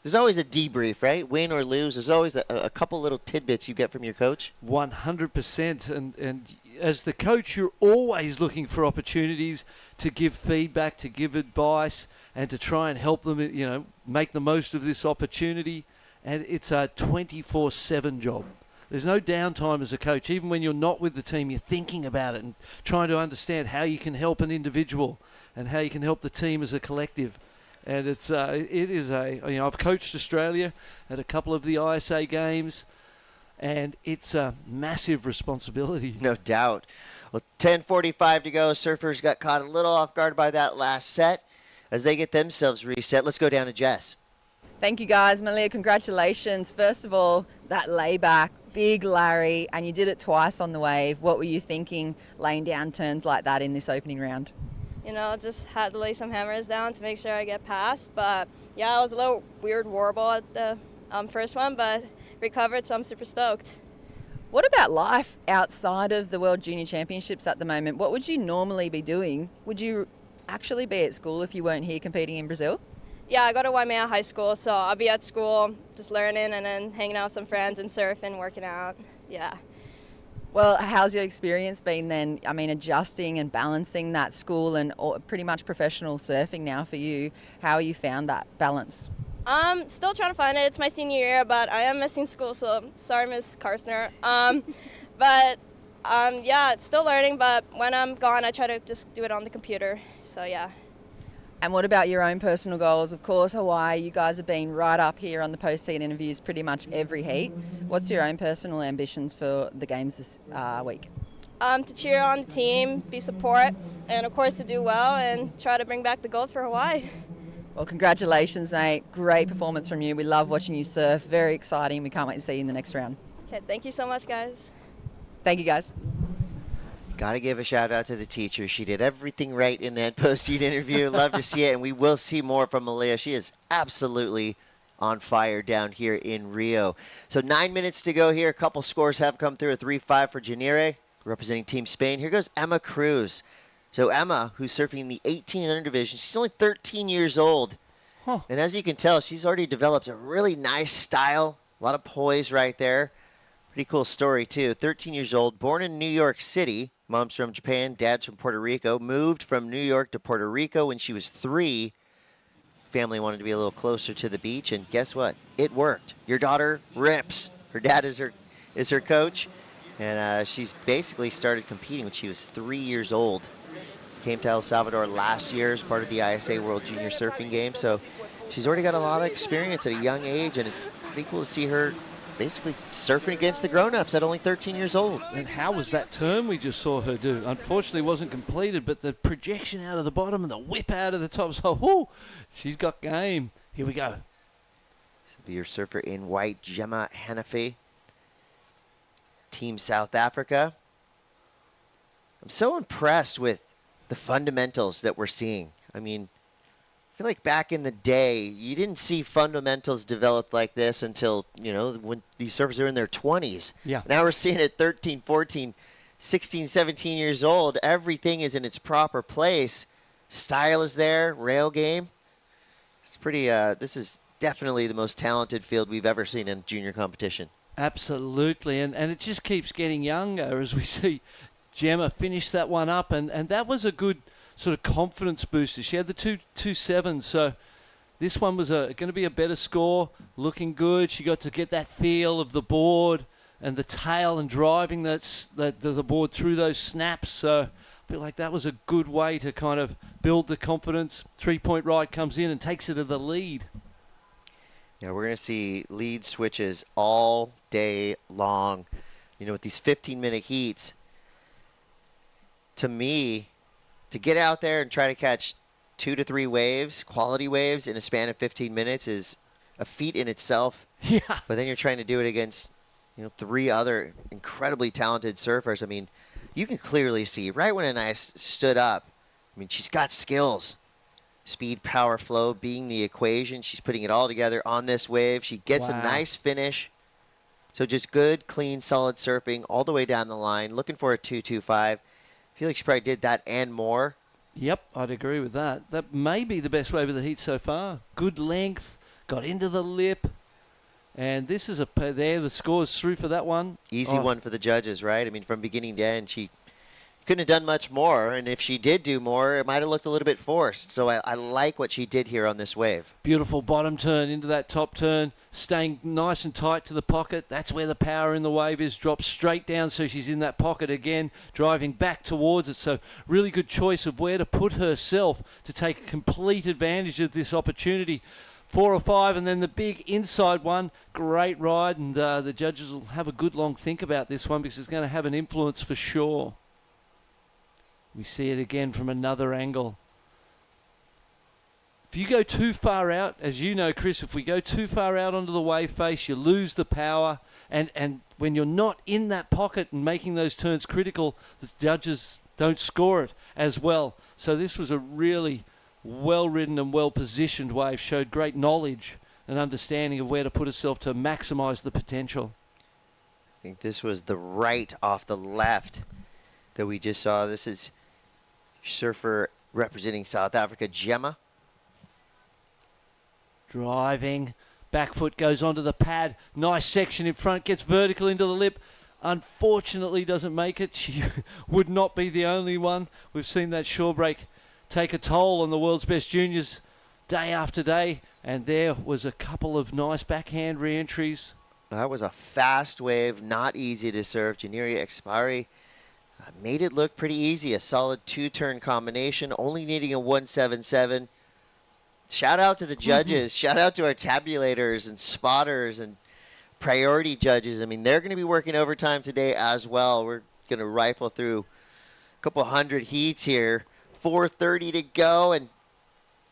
There's always a debrief, right? Win or lose. There's always a couple little tidbits you get from your coach. 100%. And as the coach, you're always looking for opportunities to give feedback, to give advice, and to try and help them, make the most of this opportunity. And it's a 24/7 job. There's no downtime as a coach. Even when you're not with the team, you're thinking about it and trying to understand how you can help an individual and how you can help the team as a collective. And I've coached Australia at a couple of the ISA games, and it's a massive responsibility. No doubt. Well, 10:45 to go. Surfers got caught a little off guard by that last set. As they get themselves reset, let's go down to Jess. Thank you, guys. Malia, congratulations. First of all, that layback, big Larry, and you did it twice on the wave. What were you thinking laying down turns like that in this opening round? Just had to lay some hammers down to make sure I get past. But yeah, it was a little weird warble at the first one, but recovered, so I'm super stoked. What about life outside of the World Junior Championships at the moment? What would you normally be doing? Would you actually be at school if you weren't here competing in Brazil? Yeah, I go to Waimea High School, so I'll be at school just learning and then hanging out with some friends and surfing, working out. Yeah. Well, how's your experience been then? I mean, adjusting and balancing that school and pretty much professional surfing now for you. How you found that balance? Still trying to find it. It's my senior year, but I am missing school, so sorry, Miss Karstner. Yeah, it's still learning, but when I'm gone, I try to just do it on the computer. So, yeah. And what about your own personal goals? Of course, Hawaii, you guys have been right up here on the post-heat interviews pretty much every heat. What's your own personal ambitions for the games this week? to cheer on the team, be support, and of course to do well and try to bring back the gold for Hawaii. Well, congratulations, Nate. Great performance from you. We love watching you surf. Very exciting. We can't wait to see you in the next round. Okay, thank you so much, guys. Thank you, guys. Got to give a shout out to the teacher. She did everything right in that post-heat interview. Love to see it, and we will see more from Malia. She is absolutely on fire down here in Rio. So 9 minutes to go here. A couple scores have come through. A 3-5 for Janire, representing Team Spain. Here goes Emma Cruz. So Emma, who's surfing in the 18 and under division, she's only 13 years old. Huh. And as you can tell, she's already developed a really nice style. A lot of poise right there. Pretty cool story, too. 13 years old, born in New York City. Mom's from Japan, dad's from Puerto Rico. Moved from New York to Puerto Rico when she was 3. Family wanted to be a little closer to the beach, and guess what? It worked. Your daughter rips. Her dad is her coach, and she's basically started competing when she was 3 years old. Came to El Salvador last year as part of the ISA World Junior Surfing Games, so she's already got a lot of experience at a young age, and it's pretty cool to see her basically surfing against the grown-ups at only 13 years old. And how was that turn we just saw her do? Unfortunately, it wasn't completed, but the projection out of the bottom and the whip out of the top. So, whoo, she's got game. Here we go. This will be your surfer in white, Gemma Hanafi. Team South Africa. I'm so impressed with the fundamentals that we're seeing. I mean, I feel like back in the day, you didn't see fundamentals developed like this until, you know, when these surfers are in their 20s. Yeah. Now we're seeing it 13, 14, 16, 17 years old. Everything is in its proper place. Style is there, rail game. It's pretty, this is definitely the most talented field we've ever seen in junior competition. Absolutely, and it just keeps getting younger as we see Gemma finish that one up, and that was a good sort of confidence booster. She had the 2.27, so this one was going to be a better score, looking good. She got to get that feel of the board and the tail and driving the board through those snaps, so I feel like that was a good way to kind of build the confidence. 3-point ride comes in and takes her to the lead. Yeah, we're going to see lead switches all day long. You know, with these 15-minute heats, to me, to get out there and try to catch 2 to 3 waves, quality waves, in a span of 15 minutes is a feat in itself. Yeah. But then you're trying to do it against, you know, 3 other incredibly talented surfers. I mean, you can clearly see right when Anais stood up, I mean, she's got skills. Speed, power, flow being the equation. She's putting it all together on this wave. She gets a nice finish. So just good, clean, solid surfing all the way down the line. Looking for a 2.25. I feel like she probably did that and more. Yep, I'd agree with that. That may be the best wave of the heat so far. Good length, got into the lip. And this is the score's through for that one. Easy one for the judges, right? I mean, from beginning to end, she couldn't have done much more, and if she did do more, it might have looked a little bit forced. So I like what she did here on this wave. Beautiful bottom turn into that top turn, staying nice and tight to the pocket. That's where the power in the wave is. Drops straight down, so she's in that pocket again, driving back towards it. So really good choice of where to put herself to take complete advantage of this opportunity. 4 or 5, and then the big inside one. Great ride, and the judges will have a good long think about this one because it's going to have an influence for sure. We see it again from another angle. If you go too far out, as you know, Chris, if we go too far out onto the wave face, you lose the power. And when you're not in that pocket and making those turns critical, the judges don't score it as well. So this was a really well-ridden and well-positioned wave. Showed great knowledge and understanding of where to put herself to maximize the potential. I think this was the right off the left that we just saw. This is surfer representing South Africa, Gemma. Driving, back foot goes onto the pad. Nice section in front, gets vertical into the lip. Unfortunately doesn't make it. She would not be the only one. We've seen that shore break take a toll on the world's best juniors day after day. And there was a couple of nice backhand re-entries. That was a fast wave, not easy to surf. Janiria Expari made it look pretty easy. A solid 2-turn combination, only needing a 1.77. Shout out to the judges. Shout out to our tabulators and spotters and priority judges. I mean, they're going to be working overtime today as well. We're going to rifle through a couple hundred heats here. 4:30 to go, and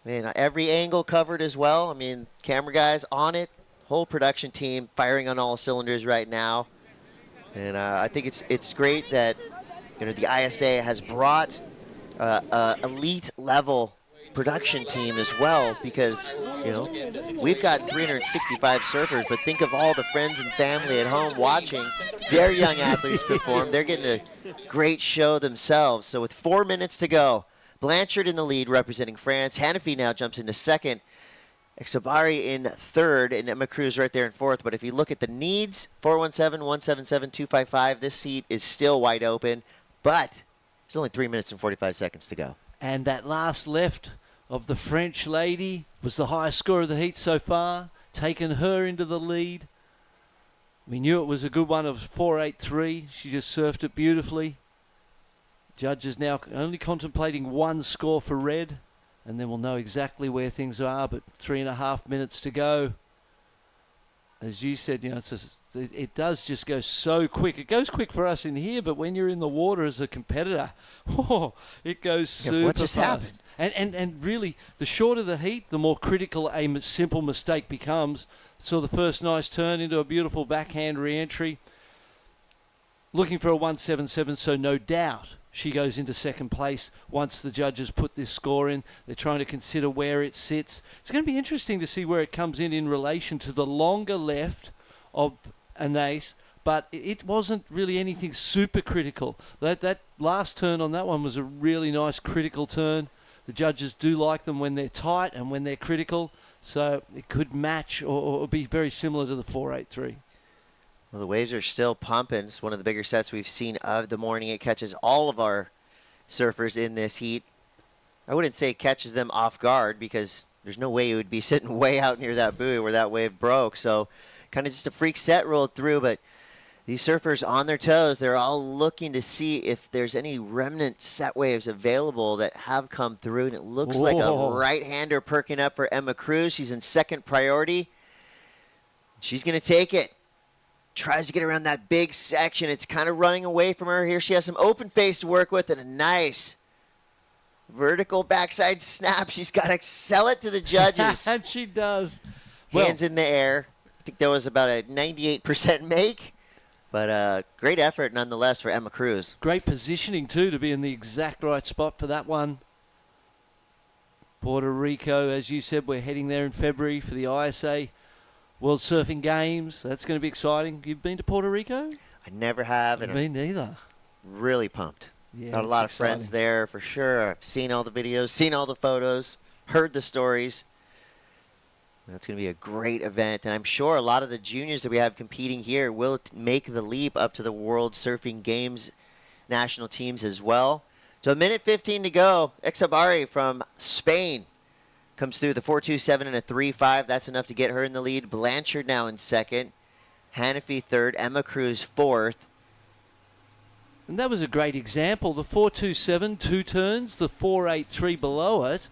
man, every angle covered as well. I mean, camera guys on it, whole production team firing on all cylinders right now. And I think it's great that the ISA has brought elite level production team as well, because we've got 365 surfers, but think of all the friends and family at home watching their young athletes perform. They're getting a great show themselves. So with 4 minutes to go, Blanchard in the lead representing France. Hanafi now jumps into second. Exabari in third, and Emma Cruz right there in fourth. But if you look at the needs, 417-177-255, this heat is still wide open, but it's only 3 minutes and 45 seconds to go. And that last left of the French lady was the highest score of the heat so far, taking her into the lead. We knew it was a good one of 4.83. She just surfed it beautifully. Judges now only contemplating one score for red, and then we'll know exactly where things are, but 3.5 minutes to go. As you said, it does just go so quick. It goes quick for us in here, but when you're in the water as a competitor, it goes super what just fast. happened? And really, the shorter the heat, the more critical a simple mistake becomes. So the first nice turn into a beautiful backhand re-entry. Looking for a 177, so no doubt she goes into second place once the judges put this score in. They're trying to consider where it sits. It's going to be interesting to see where it comes in relation to the longer left of Anais, but it wasn't really anything super critical. That last turn on that one was a really nice critical turn. The judges do like them when they're tight and when they're critical, so it could match or be very similar to the 4.83. Well, the waves are still pumping. It's one of the bigger sets we've seen of the morning. It catches all of our surfers in this heat. I wouldn't say it catches them off guard, because there's no way you would be sitting way out near that buoy where that wave broke. So kind of just a freak set rolled through, but these surfers on their toes, they're all looking to see if there's any remnant set waves available that have come through, and it looks like a right-hander perking up for Emma Cruz. She's in second priority. She's going to take it. Tries to get around that big section. It's kind of running away from her. Here she has some open face to work with and a nice vertical backside snap. She's got to sell it to the judges. And she does. Hands in the air. I think that was about a 98% make, but great effort nonetheless for Emma Cruz. Great positioning too, to be in the exact right spot for that one. Puerto Rico, as you said, we're heading there in February for the ISA World Surfing Games. That's going to be exciting. You've been to Puerto Rico? I never have. And me neither. Really pumped. Yeah, got a lot of friends there for sure. I've seen all the videos, seen all the photos, heard the stories. That's going to be a great event, and I'm sure a lot of the juniors that we have competing here will make the leap up to the World Surfing Games national teams as well. So 1:15 to go. Exabari from Spain comes through the 4.27 and a 3.5. That's enough to get her in the lead. Blanchard now in second. Hanafi third. Emma Cruz fourth. And that was a great example. The 4.27, 2 turns. The 4.83 below it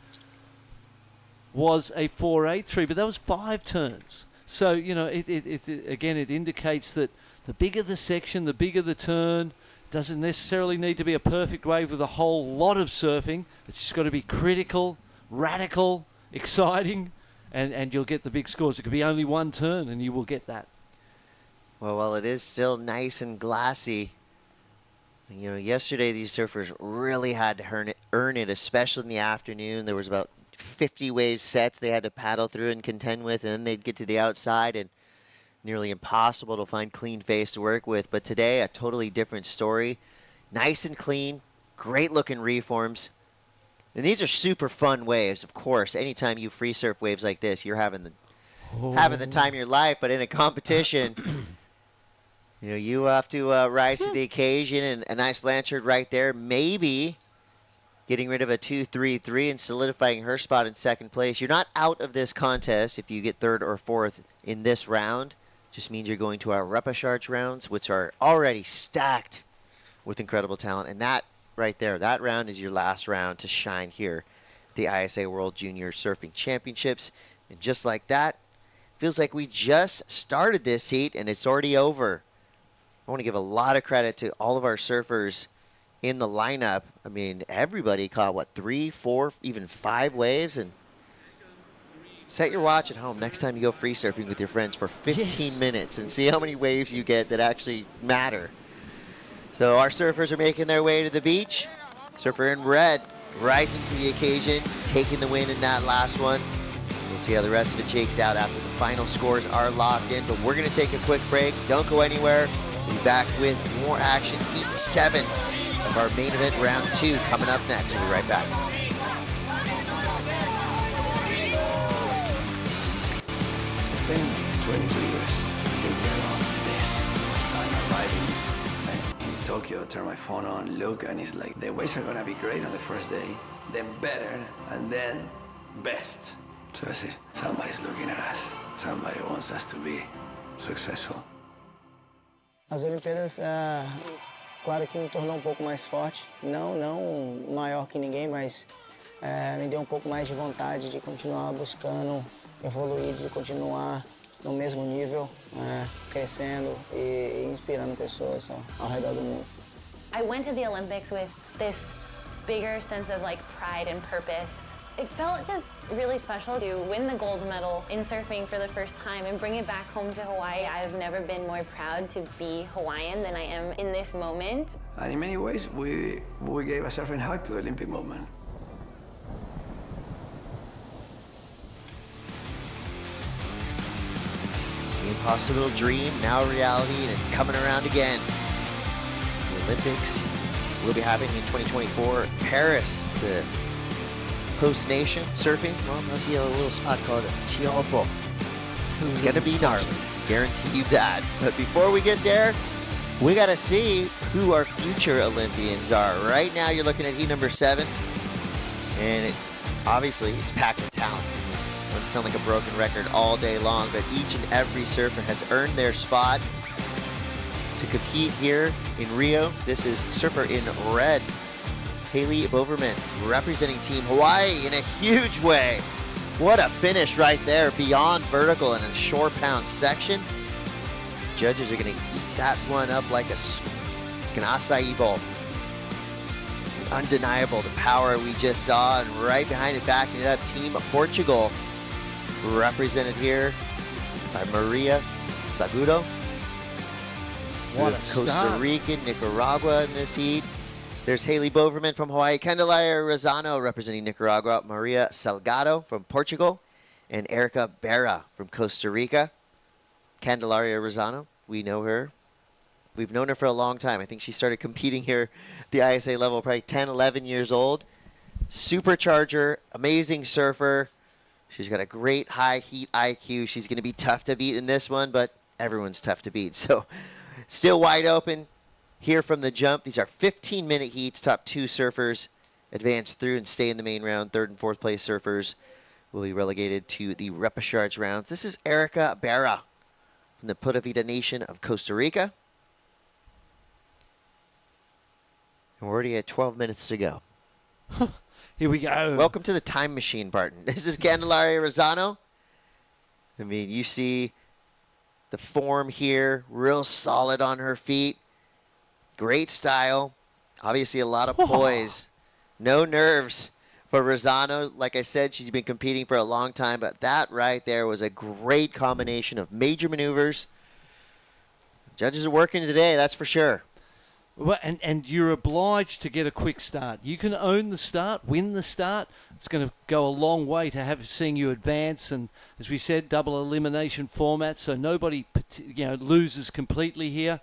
was a 4.83, but that was 5 turns. So, it indicates that the bigger the section, the bigger the turn. Doesn't necessarily need to be a perfect wave with a whole lot of surfing. It's just got to be critical, radical, exciting, and you'll get the big scores. It could be only one turn, and you will get that. Well, while it is still nice and glassy, yesterday these surfers really had to earn it, especially in the afternoon. There was about 50 wave sets they had to paddle through and contend with, and then they'd get to the outside, and nearly impossible to find clean face to work with. But today, a totally different story. Nice and clean, great looking reforms. And these are super fun waves, of course. Anytime you free surf waves like this, you're having the time of your life. But in a competition, you have to rise to the occasion. And a nice Blanchard right there, maybe getting rid of a 2.33 and solidifying her spot in second place. You're not out of this contest if you get third or fourth in this round. Just means you're going to our Repéchage rounds, which are already stacked with incredible talent. And that right there, that round is your last round to shine here at the ISA World Junior Surfing Championships. And just like that, feels like we just started this heat and it's already over. I want to give a lot of credit to all of our surfers in the lineup. I mean, everybody caught, what, 3, 4, even 5 waves? And set your watch at home next time you go free surfing with your friends for 15 minutes and see how many waves you get that actually matter. So our surfers are making their way to the beach. Surfer in red, rising to the occasion, taking the win in that last one. We'll see how the rest of it shakes out after the final scores are locked in. But we're going to take a quick break. Don't go anywhere. We'll be back with more action. Heat 7 of our main event round 2 coming up next. We'll be right back. It's been 22 years thinking about this. I'm arriving in Tokyo, turn my phone on, look, and it's like the waves are gonna be great on the first day, then better, and then best. So I said, somebody's looking at us. Somebody wants us to be successful. As Olimpíadas, claro que me tornou pouco mais forte. Não maior que ninguém, mas me deu pouco mais de vontade de continuar buscando evoluir, de continuar no mesmo nível, crescendo e inspirando pessoas ao redor do mundo. I went to the Olympics with this bigger sense of like pride and purpose. It felt just really special to win the gold medal in surfing for the first time and bring it back home to Hawaii. I've never been more proud to be Hawaiian than I am in this moment. And in many ways, we gave a surfing hug to the Olympic movement. The impossible dream, now reality, and it's coming around again. The Olympics will be happening in 2024. Paris, the host nation, surfing. Well, there'll be a little spot called Teahupo'o. It's going to be gnarly. Guarantee you that. But before we get there, we got to see who our future Olympians are. Right now, you're looking at heat number 7. And obviously, it's packed with talent. Doesn't sound like a broken record all day long, but each and every surfer has earned their spot to compete here in Rio. This is surfer in red, Haley Boverman, representing Team Hawaii in a huge way. What a finish right there, beyond vertical in a shore pound section. Judges are going to eat that one up like an acai bowl. Undeniable, the power we just saw, and right behind it, backing it up, Team Portugal, represented here by Maria Sagudo. What a Costa start. Rica, Nicaragua in this heat. There's Haley Boverman from Hawaii, Candelaria Rosano representing Nicaragua, Maria Salgado from Portugal, and Erica Berra from Costa Rica. Candelaria Rosano, we know her. We've known her for a long time. I think she started competing here at the ISA level probably 10, 11 years old. Supercharger, amazing surfer. She's got a great high heat IQ. She's going to be tough to beat in this one, but everyone's tough to beat. So still wide open here from the jump. These are 15-minute heats. Top 2 surfers advance through and stay in the main round. 3rd and 4th place surfers will be relegated to the repechage rounds. This is Erica Berra from the Puerto Vida Nation of Costa Rica. And we're already at 12 minutes to go. Here we go. Welcome to the time machine, Barton. This is Candelaria Rosano. I mean, you see the form here, real solid on her feet. Great style. Obviously a lot of poise. No nerves for Rosano. Like I said, she's been competing for a long time, but that right there was a great combination of major maneuvers. Judges are working today, that's for sure. Well, and you're obliged to get a quick start. You can own the start, win the start. It's going to go a long way to seeing you advance. And as we said, double elimination format, so nobody loses completely here.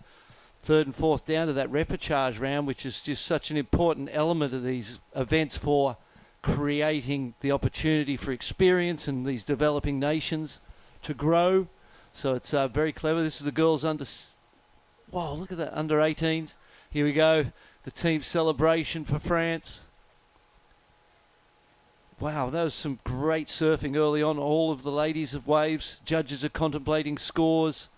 3rd and 4th down to that repechage round, which is just such an important element of these events for creating the opportunity for experience in these developing nations to grow. So it's very clever. This is the girls under... Wow, look at that, under 18s. Here we go, the team celebration for France. Wow, that was some great surfing early on. All of the ladies of waves. Judges are contemplating scores.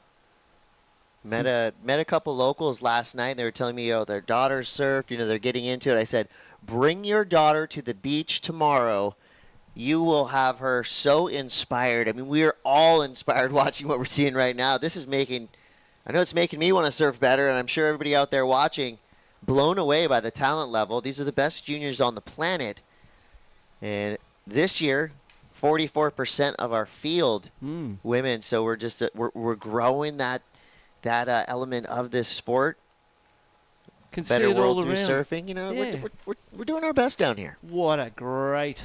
Met a couple locals last night. They were telling me, their daughters surfed. They're getting into it. I said, bring your daughter to the beach tomorrow. You will have her so inspired. I mean, we are all inspired watching what we're seeing right now. This is making I know it's making me want to surf better, and I'm sure everybody out there watching, blown away by the talent level. These are the best juniors on the planet. And this year, 44% of our field women. So we're just we're growing that element of this sport. Can Better see it world all through around. surfing. You know, Yeah. we're doing our best down here. What a great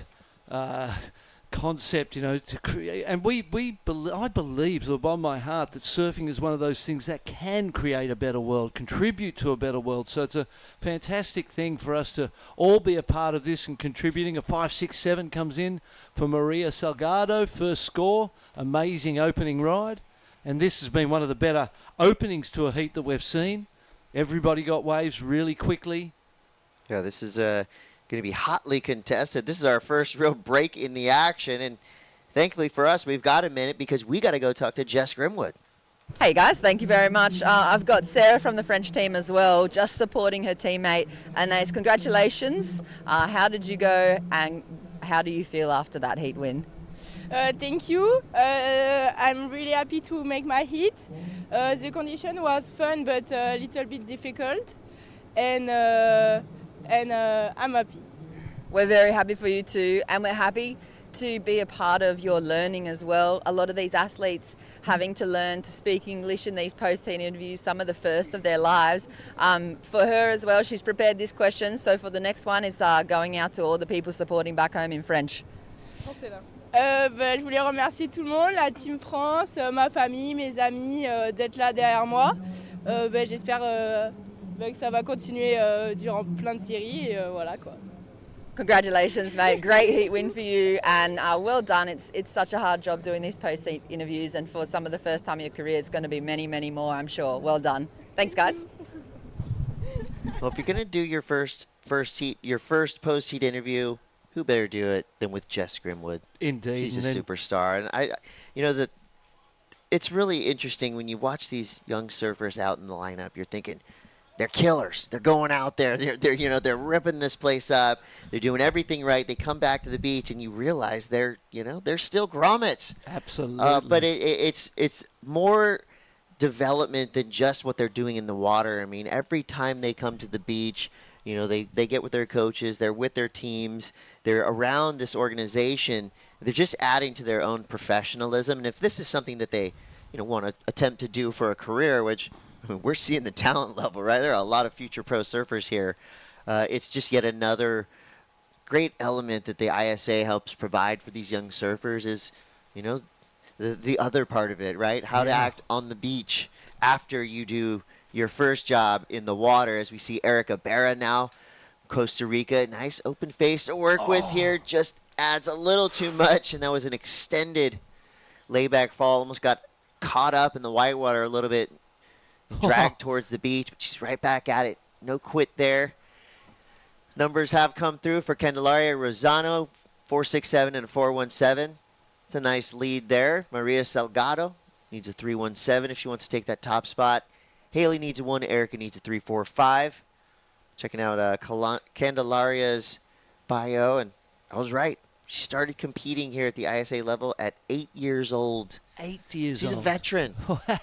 concept, you know, to create. And I believe, to the bottom of my heart, that surfing is one of those things that can create a better world, contribute to a better world. So it's a fantastic thing for us to all be a part of this and contributing. A 5.67 comes in for Maria Salgado, first score, amazing opening ride. And this has been one of the better openings to a heat that we've seen. Everybody got waves really quickly. Yeah, this is going to be hotly contested. This is our first real break in the action, and thankfully for us, we've got a minute because we got to go talk to Jess Grimwood. Hey guys, thank you very much. I've got Sarah from the French team as well, just supporting her teammate. Anais, congratulations. How did you go, and how do you feel after that heat win? Thank you. I'm really happy to make my heat. The condition was fun but a little bit difficult, and I'm happy. We're very happy for you too, and we're happy to be a part of your learning as well. A lot of these athletes having to learn to speak English in these post-heat interviews, some of the first of their lives. For her as well, she's prepared this question, so for the next one, it's going out to all the people supporting back home in French. Je voulais remercier tout le monde, la Team France, ma famille, mes amis, d'être là derrière moi. J'espère que ça va continuer durant plein de séries, et voilà quoi. Congratulations, mate. Great heat win for you, and well done. It's such a hard job doing these post-heat interviews, and for some of the first time in your career, it's going to be many, many more, I'm sure. Well done. Thanks, guys. Well, if you're going to do your first post-heat interview, who better do it than with Jess Grimwood? Indeed. She's a superstar. And it's really interesting when you watch these young surfers out in the lineup. You're thinking, they're killers. They're going out there. They're ripping this place up. They're doing everything right. They come back to the beach, and you realize they're still grommets. Absolutely. But it's more development than just what they're doing in the water. I mean, every time they come to the beach, they get with their coaches. They're with their teams. They're around this organization. They're just adding to their own professionalism. And if this is something that they, want to attempt to do for a career, which we're seeing the talent level, right? There are a lot of future pro surfers here. It's just yet another great element that the ISA helps provide for these young surfers is, the other part of it, right? How to act on the beach after you do your first job in the water, as we see Erica Berra now, Costa Rica. Nice open face to work with here. Just adds a little too much, and that was an extended layback fall. Almost got caught up in the whitewater a little bit, dragged towards the beach, but she's right back at it. No quit there. Numbers have come through for Candelaria Rosano, 4.67 and a 4.17. It's a nice lead there. Maria Salgado needs a 3.17 if she wants to take that top spot. Haley needs a 1. Erica needs a 3.45. Checking out Candelaria's bio, and I was right. She started competing here at the ISA level at 8 years old. 8 years old. She's a veteran.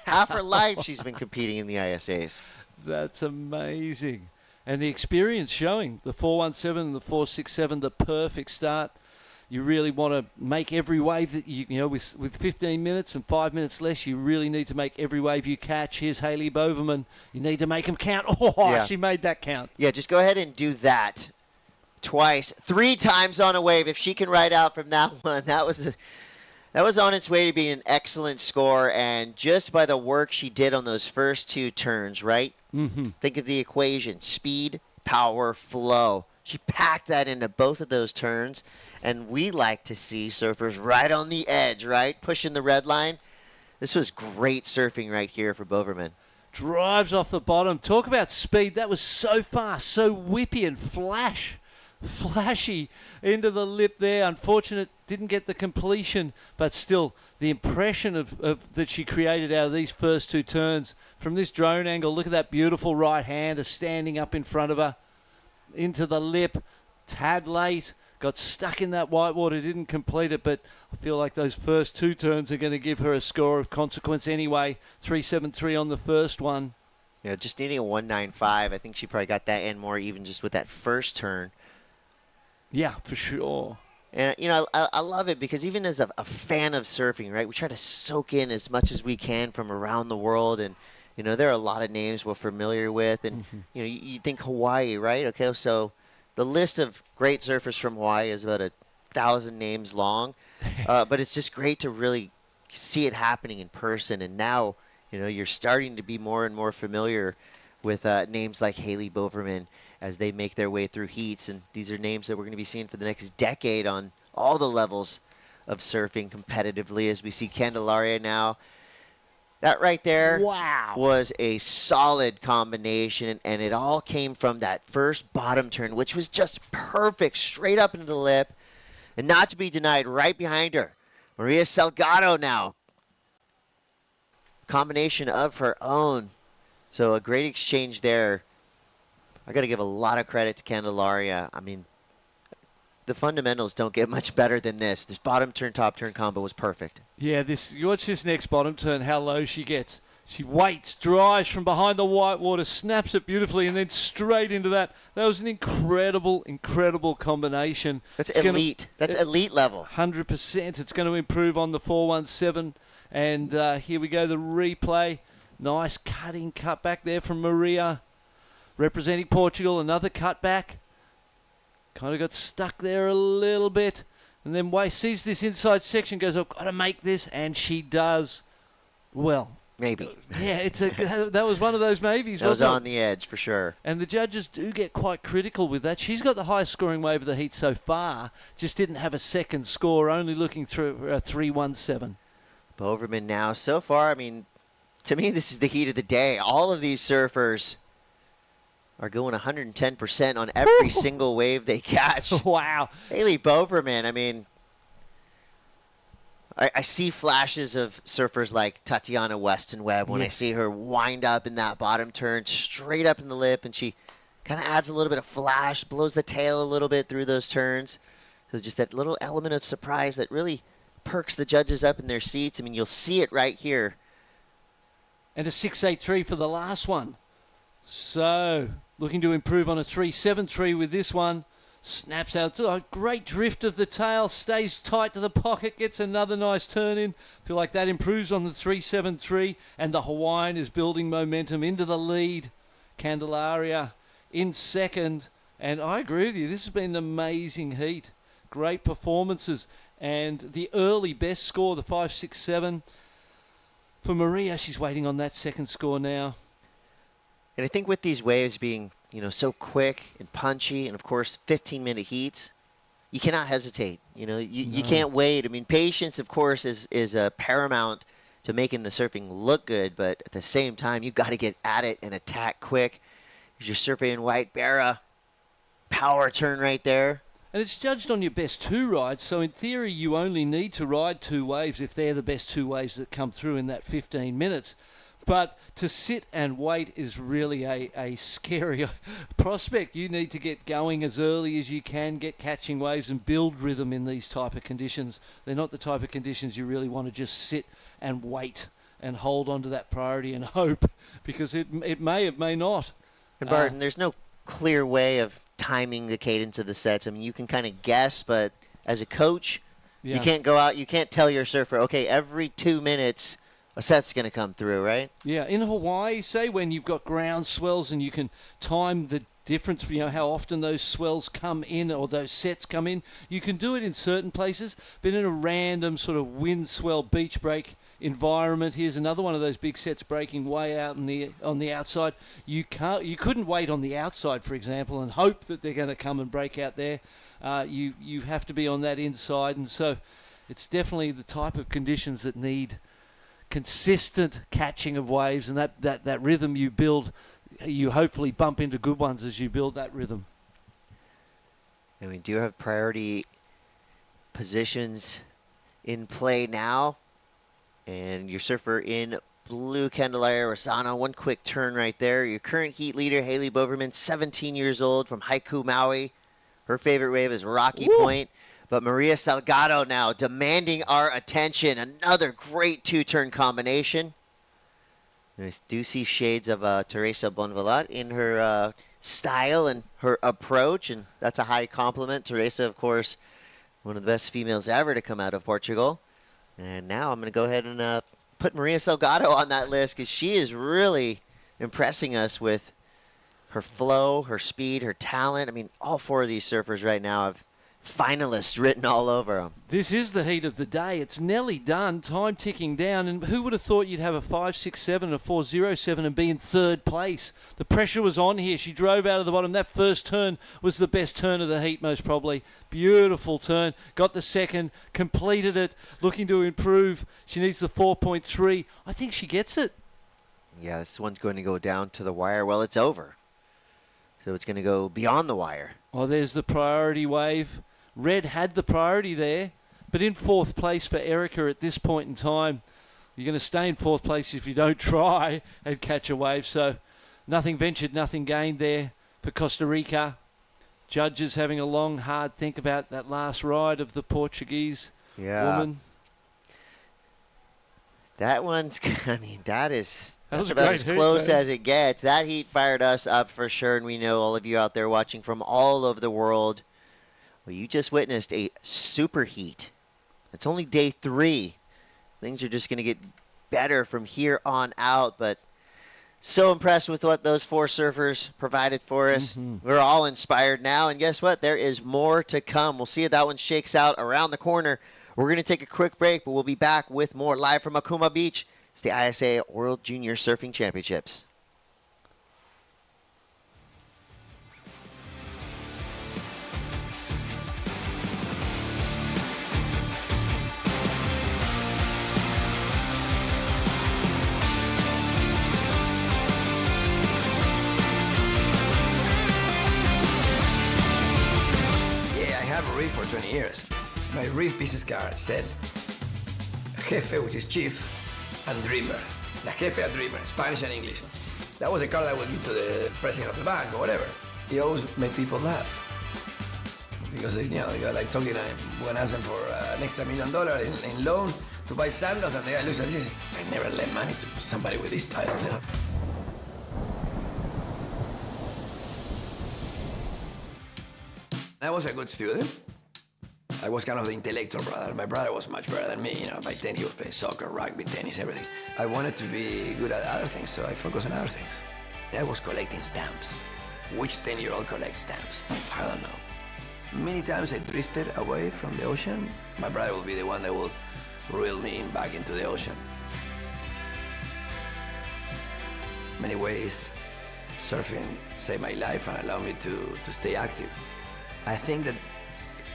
Half her life she's been competing in the ISAs. That's amazing. And the experience showing. The 4.17 and the 4.67, the perfect start. You really want to make every wave that with 15 minutes and 5 minutes less, you really need to make every wave you catch. Here's Haley Boverman. You need to make them count. She made that count. Yeah, just go ahead and do that twice, 3 times on a wave. If she can ride out from that one, that was on its way to being an excellent score. And just by the work she did on those first 2 turns, right? Mm-hmm. Think of the equation: speed, power, flow. She packed that into both of those turns. And we like to see surfers right on the edge, right? Pushing the red line. This was great surfing right here for Boverman. Drives off the bottom. Talk about speed. That was so fast, so whippy and flashy into the lip there. Unfortunate, didn't get the completion, but still the impression of that she created out of these first 2 turns. From this drone angle, look at that beautiful right hander standing up in front of her. Into the lip. Tad late. got stuck in that whitewater, didn't complete it, but I feel like those first 2 turns are going to give her a score of consequence anyway. 3.73 on the first one. You know, just needing a 1.95. I think she probably got that and more even just with that first turn. Yeah, for sure. And, you know, I love it because even as a fan of surfing, right, we try to soak in as much as we can from around the world. And, you know, there are a lot of names we're familiar with. And, you know, you think Hawaii, right? Okay, so the list of great surfers from Hawaii is about 1,000 names long. But it's just great to really see it happening in person. And now, you know, you're starting to be more and more familiar with names like Haley Boverman as they make their way through heats. And these are names that we're going to be seeing for the next decade on all the levels of surfing competitively as we see Candelaria now. That right there was a solid combination, and it all came from that first bottom turn, which was just perfect, straight up into the lip, and not to be denied, right behind her, Maria Salgado now. Combination of her own. So a great exchange there. I got to give a lot of credit to Candelaria. I mean, the fundamentals don't get much better than this. This bottom turn, top turn combo was perfect. Yeah, you watch this next bottom turn, how low she gets. She waits, drives from behind the whitewater, snaps it beautifully, and then straight into that. That was an incredible, incredible combination. That's elite. That's elite level. 100%. It's going to improve on the 417. And here we go, the replay. Nice cutting cut back there from Maria. Representing Portugal, another cutback. Kind of got stuck there a little bit. And then Way sees this inside section, goes, I've got to make this. And she does. Well. Maybe. Yeah, that was one of those maybes, that was wasn't it? on the edge, for sure. And the judges do get quite critical with that. She's got the highest scoring wave of the heat so far. Just didn't have a second score, only looking through 3.17. Boverman now, so far, I mean, to me, this is the heat of the day. All of these surfers are going 110% on every single wave they catch. Wow. Haley Boverman, I mean, I see flashes of surfers like Tatiana Weston Webb when I see her wind up in that bottom turn, straight up in the lip, and she kind of adds a little bit of flash, blows the tail a little bit through those turns. So just that little element of surprise that really perks the judges up in their seats. I mean, you'll see it right here. And a 6.83 for the last one. So, looking to improve on a 3.73 with this one. Snaps out. A great drift of the tail. Stays tight to the pocket. Gets another nice turn in. Feel like that improves on the 3.73. And the Hawaiian is building momentum into the lead. Candelaria in second. And I agree with you. This has been an amazing heat. Great performances. And the early best score, the 5.67. For Maria, she's waiting on that second score now. And I think with these waves being, you know, so quick and punchy, and of course 15-minute heats, you cannot hesitate. You know, you can't wait. I mean, patience, of course, is paramount to making the surfing look good, but at the same time, you've got to get at it and attack quick. You're surfing in white Barra, power turn right there. And it's judged on your best 2 rides, so in theory you only need to ride 2 waves if they're the best 2 waves that come through in that 15 minutes. But to sit and wait is really a scary prospect. You need to get going as early as you can, get catching waves and build rhythm in these type of conditions. They're not the type of conditions you really want to just sit and wait and hold on to that priority and hope, because it may not. And Barton, there's no clear way of timing the cadence of the sets. I mean, you can kind of guess, but as a coach, you can't go out, you can't tell your surfer, okay, every 2 minutes a set's going to come through, right? Yeah, in Hawaii, say when you've got ground swells and you can time the difference, you know, how often those swells come in or those sets come in, you can do it in certain places, but in a random sort of wind swell beach break environment, here's another one of those big sets breaking way out on the outside. You couldn't wait on the outside, for example, and hope that they're going to come and break out there. You have to be on that inside, and so it's definitely the type of conditions that need consistent catching of waves, and that rhythm you build, you hopefully bump into good ones as you build that rhythm. And we do have priority positions in play now. And your surfer in blue, Candelaria Rosano. One quick turn right there. Your current heat leader, Haley Boverman, 17 years old from Haiku, Maui. Her favorite wave is Rocky Point. But Maria Salgado now demanding our attention. Another great two-turn combination. I do see shades of Teresa Bonvalat in her style and her approach, and that's a high compliment. Teresa, of course, one of the best females ever to come out of Portugal. And now I'm going to go ahead and put Maria Salgado on that list because she is really impressing us with her flow, her speed, her talent. I mean, all four of these surfers right now have finalists written all over them. This is the heat of the day. It's nearly done. Time ticking down. And who would have thought you'd have a 5.67 and a 4.07 and be in third place? The pressure was on here. She drove out of the bottom. That first turn was the best turn of the heat, most probably. Beautiful turn. Got the second. Completed it. Looking to improve. She needs the 4.3. I think she gets it. Yeah, this one's going to go down to the wire. Well, it's over. So it's going to go beyond the wire. Oh, there's the priority wave. Red had the priority there, but in fourth place for Erica at this point in time. You're going to stay in fourth place if you don't try and catch a wave. So nothing ventured, nothing gained there for Costa Rica. Judges having a long, hard think about that last ride of the Portuguese woman. That one's, I mean, that's was about a as great heat, close man. as it gets. That heat fired us up for sure, and we know all of you out there watching from all over the world. Well, you just witnessed a super heat. It's only day 3. Things are just going to get better from here on out, but so impressed with what those 4 surfers provided for us. We're all inspired now, and guess what? There is more to come. We'll see if that one shakes out around the corner. We're going to take a quick break, but we'll be back with more live from Okuma Beach. It's the ISA World Junior Surfing Championships. Yeah, I have a reef for 20 years. My reef business card said Jefe, which is chief, and dreamer. La Jefe and dreamer, Spanish and English. That was a card I would give to the president of the bank or whatever. He always made people laugh. Because, they got like talking, when I asked them for an extra $1 million in loan to buy sandals, and the guy looks at this, I never lend money to somebody with this title, I was a good student. I was kind of the intellectual brother. My brother was much better than me. By 10 he was playing soccer, rugby, tennis, everything. I wanted to be good at other things, so I focused on other things. I was collecting stamps. Which 10-year-old collects stamps? I don't know. Many times I drifted away from the ocean. My brother will be the one that will reel me back into the ocean. Many ways, surfing saved my life and allowed me to stay active. I think that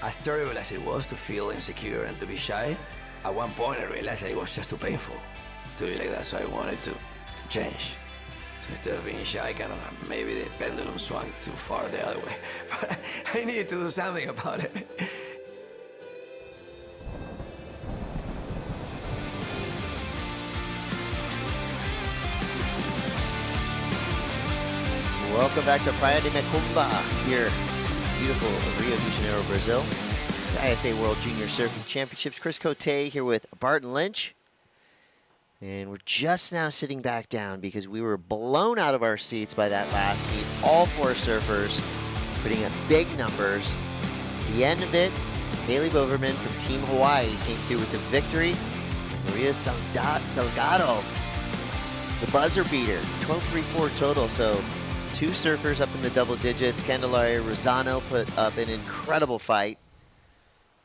as terrible as it was to feel insecure and to be shy, at one point I realized that it was just too painful to be like that, so I wanted to change. So instead of being shy, kind of maybe the pendulum swung too far the other way. But I needed to do something about it. Welcome back to Praia de Macumba here, beautiful Rio de Janeiro, Brazil. The ISA World Junior Surfing Championships. Chris Cote here with Barton Lynch. And we're just now sitting back down because we were blown out of our seats by that last heat. All 4 surfers putting up big numbers. At the end of it, Haley Boverman from Team Hawaii came through with the victory. Maria Salgado, the buzzer beater, 12.34 total. So 2 surfers up in the double digits. Candelaria Rosano put up an incredible fight.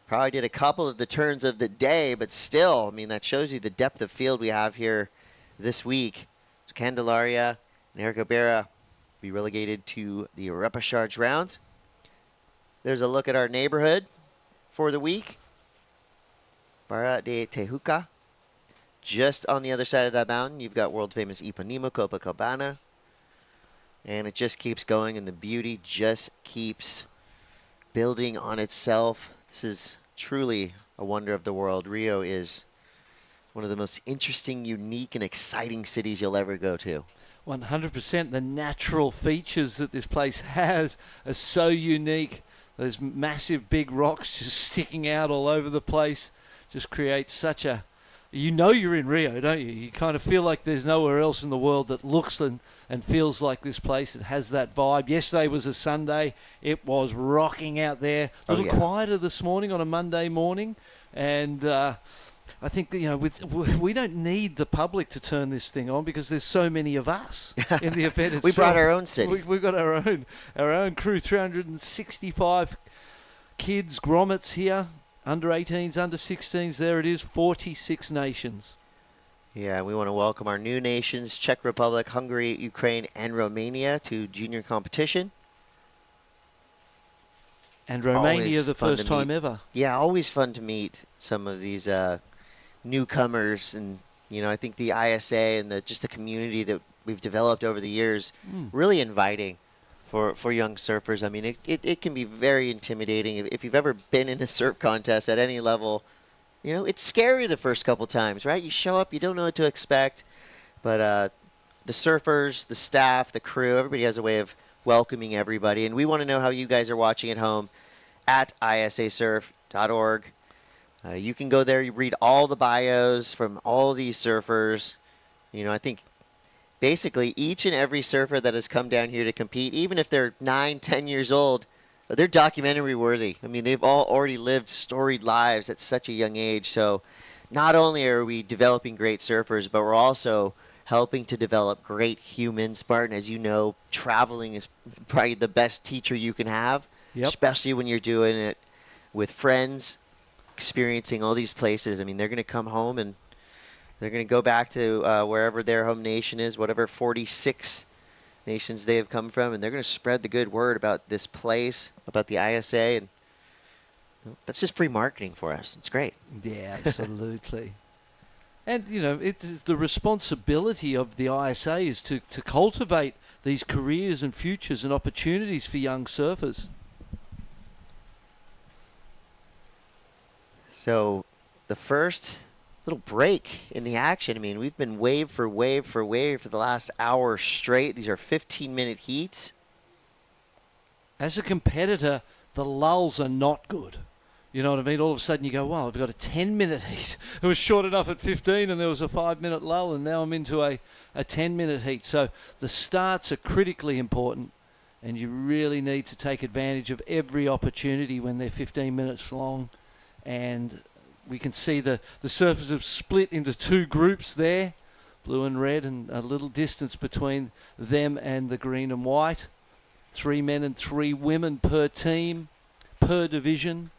Probably did a couple of the turns of the day, but still, I mean, that shows you the depth of field we have here this week. So Candelaria and Erica Berra be relegated to the Repéchage rounds. There's a look at our neighborhood for the week. Barra de Tejuca. Just on the other side of that mountain, you've got world famous Ipanema, Copacabana. And it just keeps going, and the beauty just keeps building on itself. This is truly a wonder of the world. Rio is one of the most interesting, unique, and exciting cities you'll ever go to. 100%. The natural features that this place has are so unique. Those massive big rocks just sticking out all over the place just creates such a... You know you're in Rio, don't you? You kind of feel like there's nowhere else in the world that looks and feels like this place. It has that vibe. Yesterday was a Sunday. It was rocking out there. A little quieter this morning on a Monday morning. And I think that, you know, we don't need the public to turn this thing on because there's so many of us in the event itself. We brought our own city. We've got our own crew, 365 kids, grommets here. Under 18s, under 16s, there it is, 46 nations. Yeah, we want to welcome our new nations, Czech Republic, Hungary, Ukraine, and Romania to junior competition. And Romania, the first time ever. Yeah, always fun to meet some of these newcomers. And, you know, I think the ISA and just the community that we've developed over the years, really inviting for young surfers. I mean, it can be very intimidating. If you've ever been in a surf contest at any level, you know, it's scary the first couple times, right? You show up, you don't know what to expect. But the surfers, the staff, the crew, everybody has a way of welcoming everybody. And we want to know how you guys are watching at home at isasurf.org. You can go there, you read all the bios from all these surfers. You know, I think basically each and every surfer that has come down here to compete, even if they're 9, 10 years old, they're documentary worthy. I mean, they've all already lived storied lives at such a young age. So not only are we developing great surfers, but we're also helping to develop great humans. Martin, as you know, traveling is probably the best teacher you can have, especially when you're doing it with friends, experiencing all these places. I mean, they're going to come home and they're going to go back to wherever their home nation is, whatever 46 nations they have come from, and they're going to spread the good word about this place, about the ISA, and that's just free marketing for us. It's great. Yeah, absolutely. And, you know, it's the responsibility of the ISA is to cultivate these careers and futures and opportunities for young surfers. So the first little break in the action. I mean, we've been wave for wave for wave for the last hour straight. These are 15-minute heats. As a competitor, the lulls are not good. You know what I mean? All of a sudden you go, wow, I've got a 10-minute heat. It was short enough at 15 and there was a 5-minute lull, and now I'm into a 10-minute heat. So the starts are critically important, and you really need to take advantage of every opportunity when they're 15 minutes long. And we can see the surfers have split into two groups there, blue and red, and a little distance between them and the green and white. 3 men and 3 women per team, per division.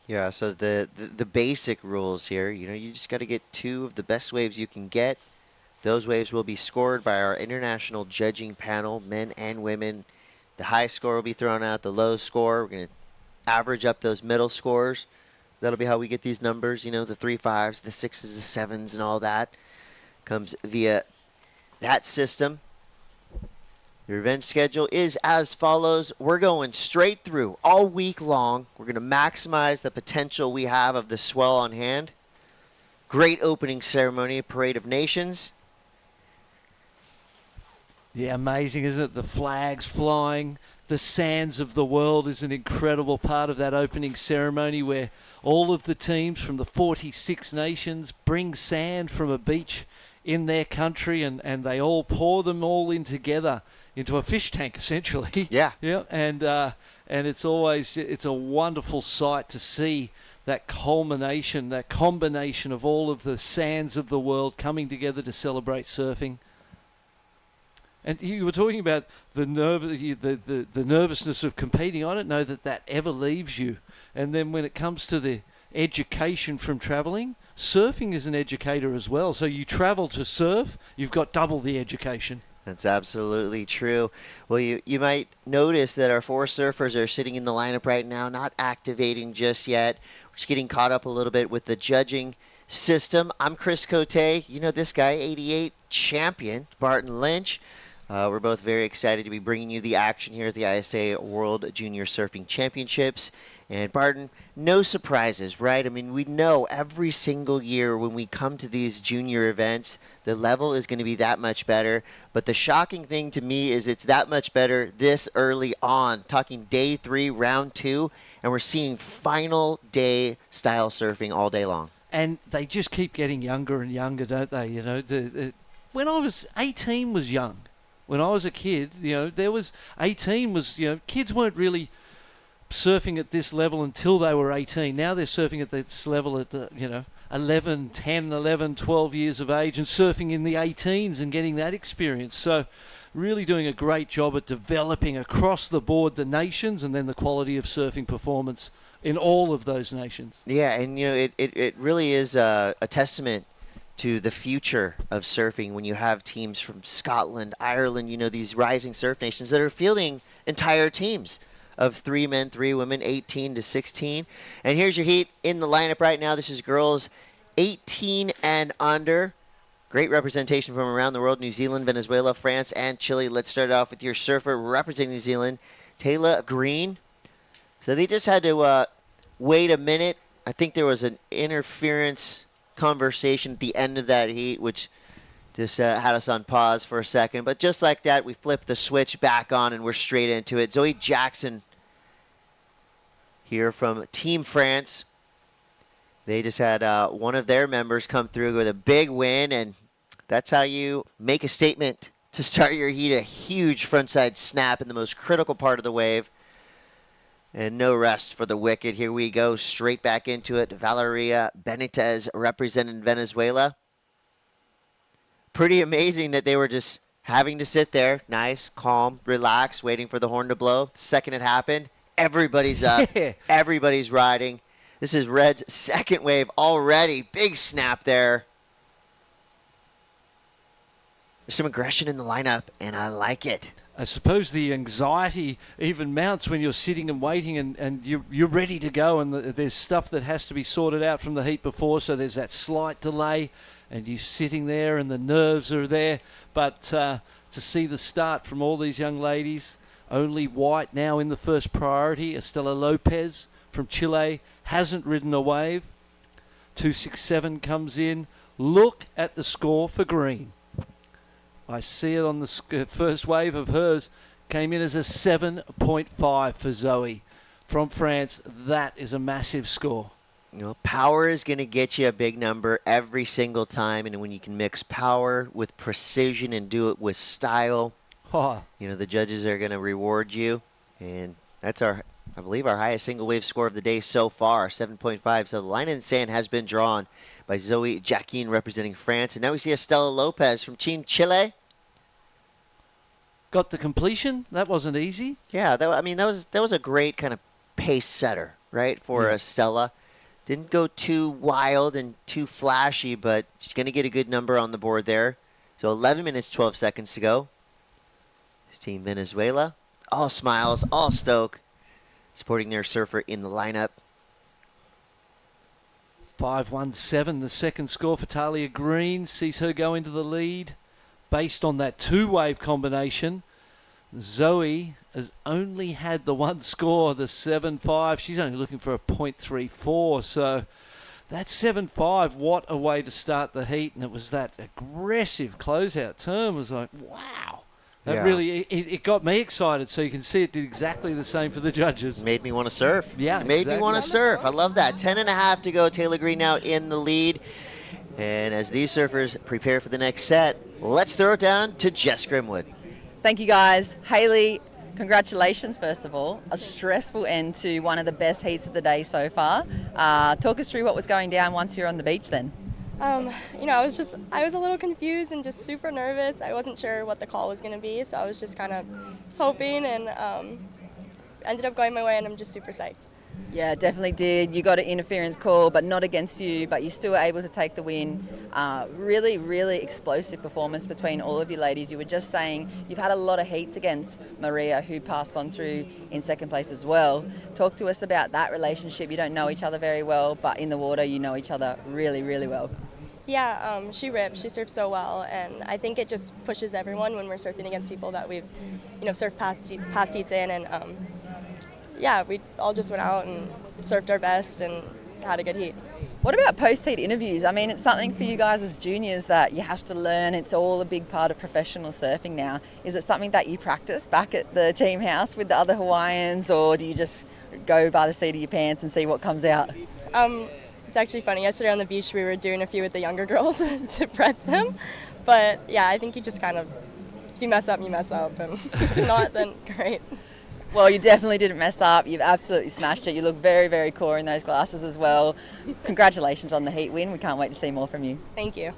Yeah, so the basic rules here, you know, you just got to get 2 of the best waves you can get. Those waves will be scored by our international judging panel, men and women. The high score will be thrown out, the low score. We're going to average up those middle scores. That'll be how we get these numbers, you know, the 3 5s, the 6s, the 7s, and all that comes via that system. Your event schedule is as follows. We're going straight through all week long. We're going to maximize the potential we have of the swell on hand. Great opening ceremony, Parade of Nations. Yeah, amazing, isn't it? The flags flying. The Sands of the World is an incredible part of that opening ceremony where all of the teams from the 46 nations bring sand from a beach in their country, and they all pour them all in together into a fish tank, essentially. Yeah. Yeah, and it's a wonderful sight to see that culmination, that combination of all of the sands of the world coming together to celebrate surfing. And you were talking about the nervousness of competing. I don't know that ever leaves you. And then when it comes to the education from traveling, surfing is an educator as well. So you travel to surf, you've got double the education. That's absolutely true. Well, you might notice that our 4 surfers are sitting in the lineup right now, not activating just yet. We're just getting caught up a little bit with the judging system. I'm Chris Cote. You know this guy, 88 champion, Barton Lynch. We're both very excited to be bringing you the action here at the ISA World Junior Surfing Championships. And Barton, no surprises, right? I mean, we know every single year when we come to these junior events, the level is going to be that much better. But the shocking thing to me is it's that much better this early on, talking day 3, round 2, and we're seeing final day style surfing all day long. And they just keep getting younger and younger, don't they? You know, when I was 18 was young. When I was a kid, you know, there was 18 was, you know, kids weren't really surfing at this level until they were 18. Now they're surfing at this level at the, you know, 11, 10, 11, 12 years of age and surfing in the 18s and getting that experience. So really doing a great job at developing across the board the nations and then the quality of surfing performance in all of those nations. Yeah, and you know, it really is a testament to the future of surfing when you have teams from Scotland, Ireland, you know, these rising surf nations that are fielding entire teams of 3 men, 3 women, 18 to 16. And here's your heat in the lineup right now. This is girls 18 and under. Great representation from around the world: New Zealand, Venezuela, France, and Chile. Let's start off with your surfer representing New Zealand, Taylor Green. So they just had to wait a minute. I think there was an interference conversation at the end of that heat, which just had us on pause for a second. But just like that, we flipped the switch back on and we're straight into it. Zoe Jackson here from Team France. They just had one of their members come through with a big win, and that's how you make a statement to start your heat. A huge frontside snap in the most critical part of the wave. And no rest for the wicket. Here we go, straight back into it. Valeria Benitez representing Venezuela. Pretty amazing that they were just having to sit there, nice, calm, relax, waiting for the horn to blow. The second it happened, everybody's up, everybody's riding. This is Red's second wave already. Big snap there. There's some aggression in the lineup, and I like it. I suppose the anxiety even mounts when you're sitting and waiting and you're ready to go, and there's stuff that has to be sorted out from the heat before, so there's that slight delay and you're sitting there and the nerves are there. But to see the start from all these young ladies, only white now in the first priority. Estela Lopez from Chile hasn't ridden a wave. 267 comes in. Look at the score for Green. I see it on the first wave of hers. Came in as a 7.5 for Zoe from France. That is a massive score. You know, power is going to get you a big number every single time, and when you can mix power with precision and do it with style, you know, the judges are going to reward you. And that's I believe, our highest single wave score of the day so far, 7.5. So the line in the sand has been drawn by Zoe Jaquin representing France. And now we see Estela Lopez from Team Chile. Got the completion. That wasn't easy. Yeah, that was a great kind of pace setter, right, for Estela. Didn't go too wild and too flashy, but she's going to get a good number on the board there. So 11 minutes, 12 seconds to go. This Team Venezuela, all smiles, all stoke, supporting their surfer in the lineup. 5.17, the second score for Talia Green, sees her go into the lead based on that two-wave combination. Zoe has only had the one score, the 7.5. She's only looking for a 0.34, so that 7.5, what a way to start the heat. And it was that aggressive closeout term. It was like, wow. That really, it got me excited, so you can see it did exactly the same for the judges. Made me want to surf. Yeah, made me want to surf. I love that. 10.5 to go. Taylor Green now in the lead. And as these surfers prepare for the next set, let's throw it down to Jess Grimwood. Thank you, guys. Haley, congratulations, first of all. A stressful end to one of the best heats of the day so far. Talk us through what was going down once you're on the beach then. You know, I was a little confused and just super nervous. I wasn't sure what the call was going to be, so I was just kind of hoping, and ended up going my way, and I'm just super psyched. Yeah, definitely did. You got an interference call, but not against you, but you still were able to take the win. Really, really explosive performance between all of you ladies. You were just saying you've had a lot of heats against Maria, who passed on through in second place as well. Talk to us about that relationship. You don't know each other very well, but in the water you know each other really, really well. Yeah, she rips. She surfs so well, and I think it just pushes everyone when we're surfing against people that we've, you know, surfed past heats in, and yeah, we all just went out and surfed our best and had a good heat. What about post-heat interviews? I mean, it's something for you guys as juniors that you have to learn. It's all a big part of professional surfing now. Is it something that you practice back at the team house with the other Hawaiians, or do you just go by the seat of your pants and see what comes out? It's actually funny. Yesterday on the beach, we were doing a few with the younger girls to prep them. But yeah, I think you just kind of, if you mess up, you mess up, and if not, then great. Well, you definitely didn't mess up. You've absolutely smashed it. You look very, very cool in those glasses as well. Congratulations on the heat win. We can't wait to see more from you. Thank you.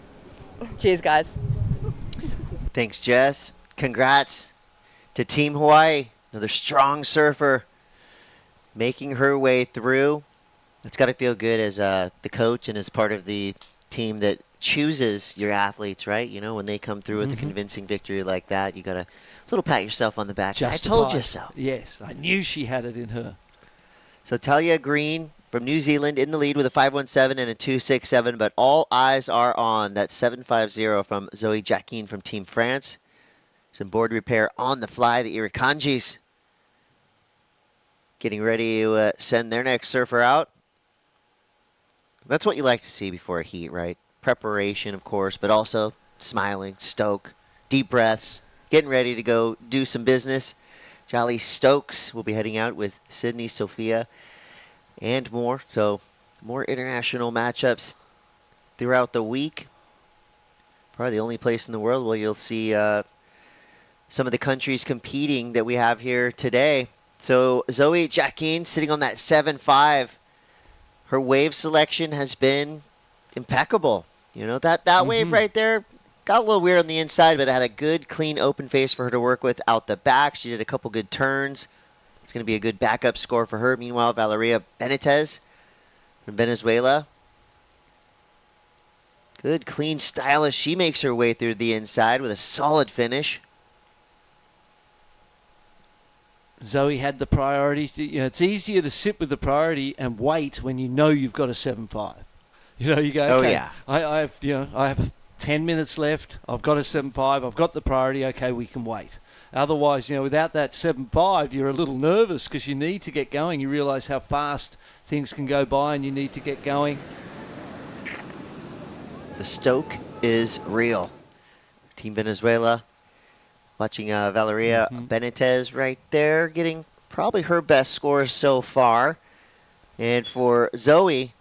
Cheers, guys. Thanks, Jess. Congrats to Team Hawaii. Another strong surfer making her way through. It's got to feel good as the coach and as part of the team that chooses your athletes, right? You know, when they come through with a convincing victory like that, you got to little pat yourself on the back. I told you so. Yes, I knew she had it in her. So Talia Green from New Zealand in the lead with a 5.17 and a 2.67, but all eyes are on that 7.50 from Zoe Jacquin from Team France. Some board repair on the fly. The Irakanjis getting ready to send their next surfer out. That's what you like to see before a heat, right? Preparation, of course, but also smiling, stoke, deep breaths, getting ready to go do some business. Jolly Stokes will be heading out with Sydney, Sophia, and more. So more international matchups throughout the week. Probably the only place in the world where you'll see some of the countries competing that we have here today. So Zoe Jacquin sitting on that 7.5. Her wave selection has been impeccable. You know, that wave right there got a little weird on the inside, but it had a good, clean, open face for her to work with out the back. She did a couple good turns. It's going to be a good backup score for her. Meanwhile, Valeria Benitez from Venezuela. Good, clean, stylish. She makes her way through the inside with a solid finish. Zoe had the priority. It's easier to sit with the priority and wait when you know you've got a 7.5. You know, you go, okay, I have 10 minutes left. I've got a 7.5. I've got the priority. Okay, we can wait. Otherwise, without that 7.5, you're a little nervous because you need to get going. You realize how fast things can go by and you need to get going. The stoke is real. Team Venezuela watching Valeria Benitez right there, getting probably her best score so far. And for Zoe,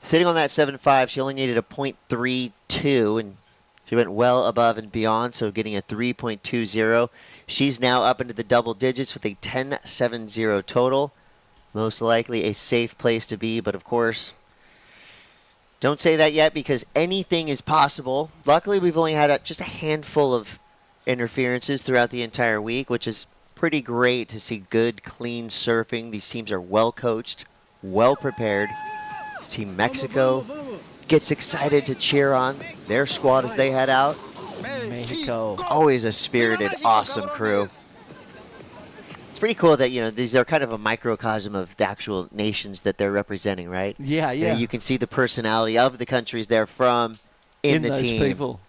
sitting on that 7.5, she only needed a 0.32, and she went well above and beyond, so getting a 3.20. She's now up into the double digits with a 10.70 total. Most likely a safe place to be, but of course, don't say that yet because anything is possible. Luckily, we've only had just a handful of interferences throughout the entire week, which is pretty great to see good, clean surfing. These teams are well coached, well prepared. Team Mexico gets excited to cheer on their squad as they head out. Mexico. Always a spirited, awesome crew. It's pretty cool that, these are kind of a microcosm of the actual nations that they're representing, right? Yeah, yeah. You can see the personality of the countries they're from in the those team. People.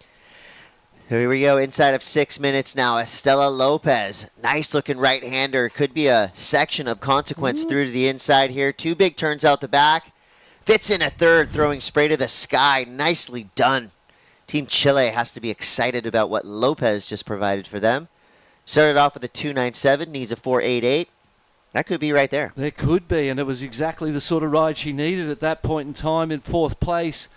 Here we go, inside of 6 minutes now. Estela Lopez, nice looking right-hander. Could be a section of consequence through to the inside here. 2 big turns out the back. Fits in a third, throwing spray to the sky. Nicely done. Team Chile has to be excited about what Lopez just provided for them. Started off with a 2.97, needs a 4.88. That could be right there. There could be, and it was exactly the sort of ride she needed at that point in time in 4th place.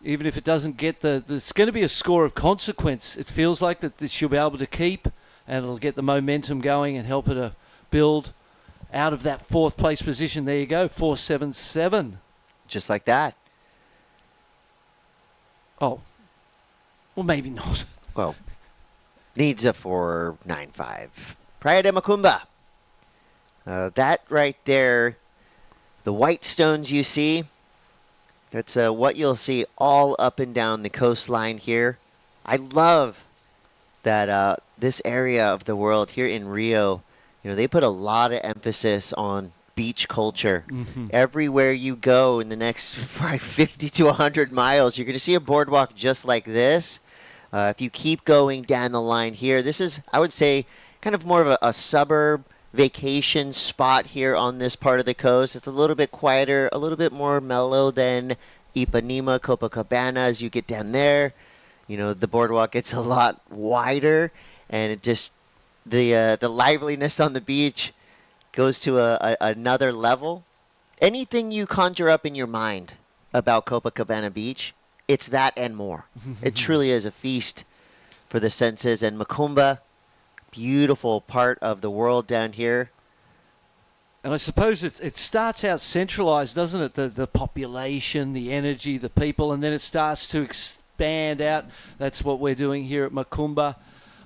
Even if it doesn't get it's going to be a score of consequence. It feels like that she'll be able to keep, and it'll get the momentum going and help her to build out of that 4th place position. There you go, 4.77. Just like that. Oh. Well, maybe not. Well, needs a 4.95. Praia de Macumba. That right there, the white stones you see, that's what you'll see all up and down the coastline here. I love that this area of the world here in Rio, they put a lot of emphasis on beach culture. Everywhere you go in the next probably 50 to 100 miles, you're going to see a boardwalk just like this. If you keep going down the line here, this is, I would say, kind of more of a suburb vacation spot here on this part of the coast. It's a little bit quieter, a little bit more mellow than Ipanema, Copacabana as you get down there. You know, the boardwalk gets a lot wider, and it just, the liveliness on the beach goes to another level. Anything you conjure up in your mind about Copacabana Beach, it's that and more. It truly is a feast for the senses. And Macumba, beautiful part of the world down here. And I suppose it starts out centralized, doesn't it? The population, the energy, the people, and then it starts to expand out. That's what we're doing here at Macumba.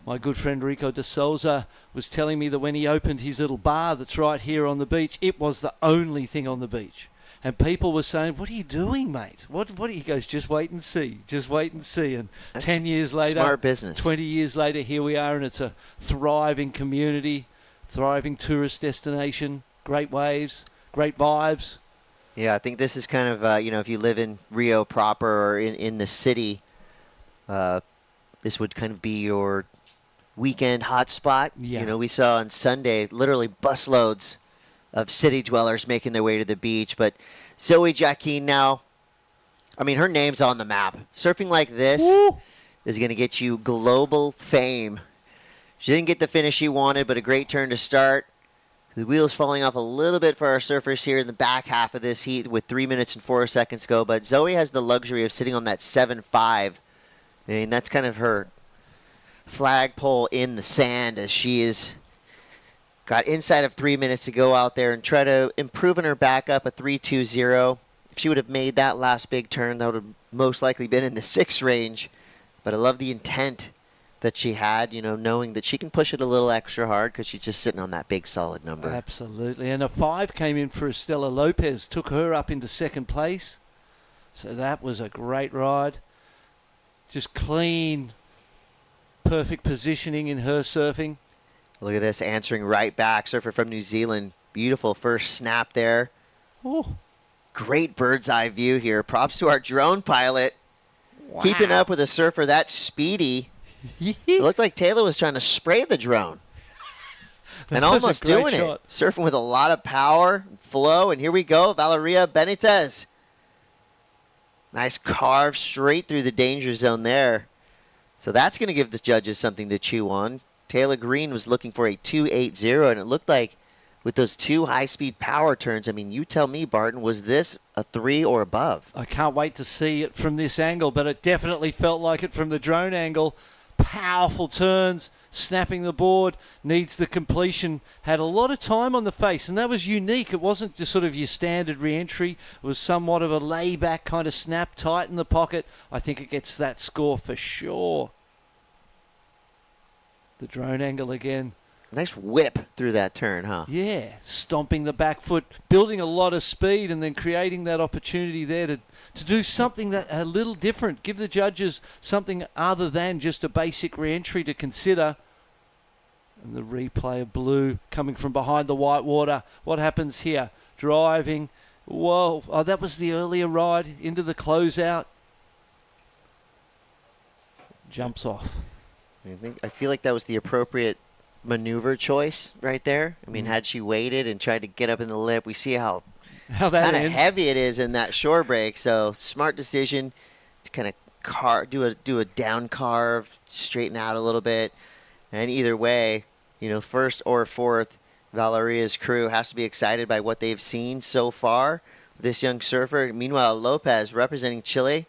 My good friend Rico de Souza was telling me that when he opened his little bar that's right here on the beach, it was the only thing on the beach. And people were saying, "What are you doing, mate? What?" He goes, "Just wait and see. Just wait and see." And That's 10 years later, smart business. 20 years later, here we are, and it's a thriving community, thriving tourist destination, great waves, great vibes. Yeah, I think this is kind of, if you live in Rio proper or in the city, this would kind of be your weekend hotspot. Yeah. We saw on Sunday literally busloads of city dwellers making their way to the beach. But Zoe Joaquin now, her name's on the map. Surfing like this is going to get you global fame. She didn't get the finish she wanted, but a great turn to start. The wheels falling off a little bit for our surfers here in the back half of this heat with 3 minutes and 4 seconds to go. But Zoe has the luxury of sitting on that 7.5. That's kind of her flagpole in the sand as she is got inside of 3 minutes to go out there and try to improve on her back up a 3.20. If she would have made that last big turn, that would have most likely been in the 6 range. But I love the intent that she had, knowing that she can push it a little extra hard because she's just sitting on that big solid number. Absolutely. And a 5 came in for Estela Lopez, took her up into second place. So that was a great ride. Just clean, perfect positioning in her surfing. Look at this, answering right back. Surfer from New Zealand. Beautiful first snap there. Oh. Great bird's eye view here. Props to our drone pilot. Wow. Keeping up with a surfer that speedy. It looked like Taylor was trying to spray the drone. And almost doing it. Surfing with a lot of power and flow. And here we go, Valeria Benitez. Nice carve straight through the danger zone there. So that's going to give the judges something to chew on. Taylor Green was looking for a 2.80, and it looked like with those 2 high-speed power turns, you tell me, Barton, was this a 3 or above? I can't wait to see it from this angle, but it definitely felt like it from the drone angle. Powerful turns, snapping the board, needs the completion, had a lot of time on the face, and that was unique. It wasn't just sort of your standard re-entry. It was somewhat of a layback kind of snap, tight in the pocket. I think it gets that score for sure. The drone angle again. Nice whip through that turn, huh? Yeah, stomping the back foot, building a lot of speed, and then creating that opportunity there to do something that a little different. Give the judges something other than just a basic re-entry to consider. And the replay of blue coming from behind the white water. What happens here? Driving. Whoa. Oh, that was the earlier ride into the closeout. Jumps off. I feel like that was the appropriate maneuver choice right there. Had she waited and tried to get up in the lip, we see how that kind of heavy it is in that shore break. So smart decision to kind of do a down carve, straighten out a little bit. And either way, first or fourth, Valeria's crew has to be excited by what they've seen so far. This young surfer. Meanwhile, Lopez representing Chile.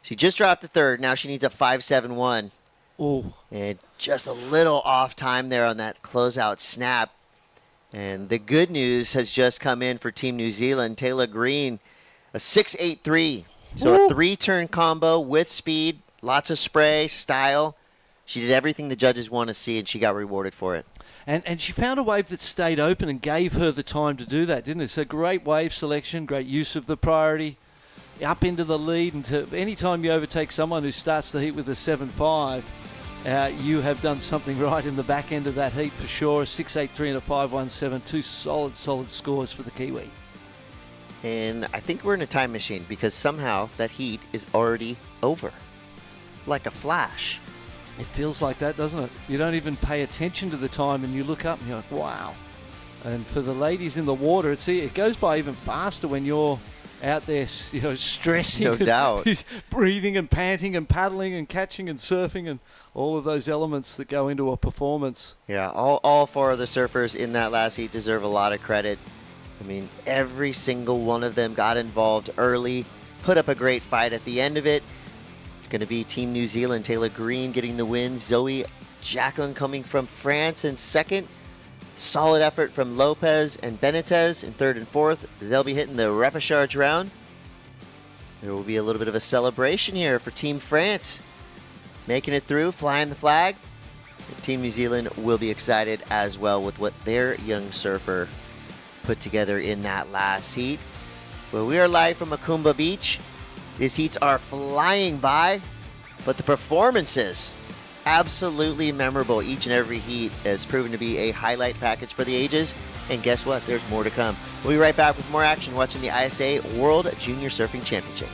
She just dropped the third. Now she needs a 5.71. Oh. And just a little off time there on that closeout snap. And the good news has just come in for Team New Zealand. Taylor Green, a 6.83. So a 3-turn combo with speed, lots of spray, style. She did everything the judges want to see, and she got rewarded for it. And she found a wave that stayed open and gave her the time to do that, didn't it? So great wave selection, great use of the priority, up into the lead. And anytime you overtake someone who starts the heat with a 7.5, you have done something right in the back end of that heat for sure. A 6.83 and a 5.17, 2 solid scores for the Kiwi. And I think we're in a time machine because somehow that heat is already over. Like a flash. It feels like that, doesn't it? You don't even pay attention to the time and you look up and you're like, wow. And for the ladies in the water, it goes by even faster when you're out there, stressing. No doubt. Breathing and panting and paddling and catching and surfing and all of those elements that go into a performance. Yeah, all four of the surfers in that last heat deserve a lot of credit. I mean, every single one of them got involved early, put up a great fight at the end of it. It's going to be Team New Zealand, Taylor Green getting the win, Zoe Jacqueline coming from France in second. Solid effort from Lopez and Benitez in third and fourth. They'll be hitting the repechage round. There will be a little bit of a celebration here for Team France. Making it through, flying the flag. Team New Zealand will be excited as well with what their young surfer put together in that last heat. Well, we are live from Macumba Beach. These heats are flying by, but the performances, absolutely memorable. Each and every heat has proven to be a highlight package for the ages. And guess what? There's more to come. We'll be right back with more action watching the ISA World Junior Surfing Championships.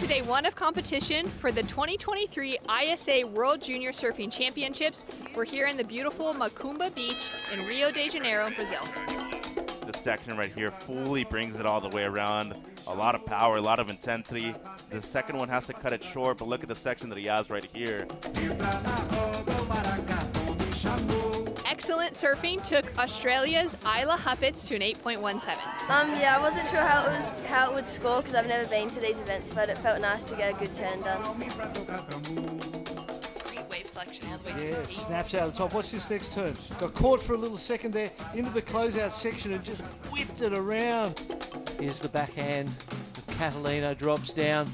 Day one of competition for the 2023 ISA World Junior Surfing Championships. We're here in the beautiful Macumba Beach in Rio de Janeiro, Brazil. This section right here fully brings it all the way around. A lot of power, a lot of intensity. The second one has to cut it short, but look at the section that he has right here. Excellent surfing took Australia's Isla Huppets to an 8.17. Yeah, I wasn't sure how it would score because I've never been to these events, but it felt nice to get a good turn done. Great wave selection all the way through the seat. Snaps out of the top. Watch this next turn. Got caught for a little second there into the closeout section and just whipped it around. Here's the backhand. Catalina drops down,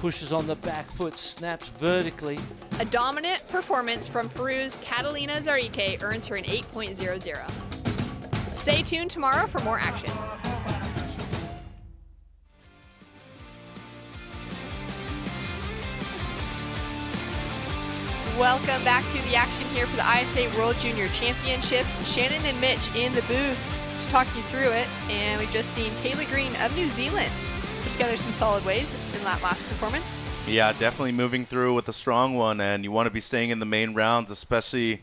pushes on the back foot, snaps vertically. A dominant performance from Peru's Catalina Zarike earns her an 8.00. Stay tuned tomorrow for more action. Welcome back to the action here for the ISA World Junior Championships. Shannon and Mitch in the booth to talk you through it, and we've just seen Taylor Green of New Zealand put together some solid waves in that last performance. Yeah, definitely moving through with a strong one, and you want to be staying in the main rounds, especially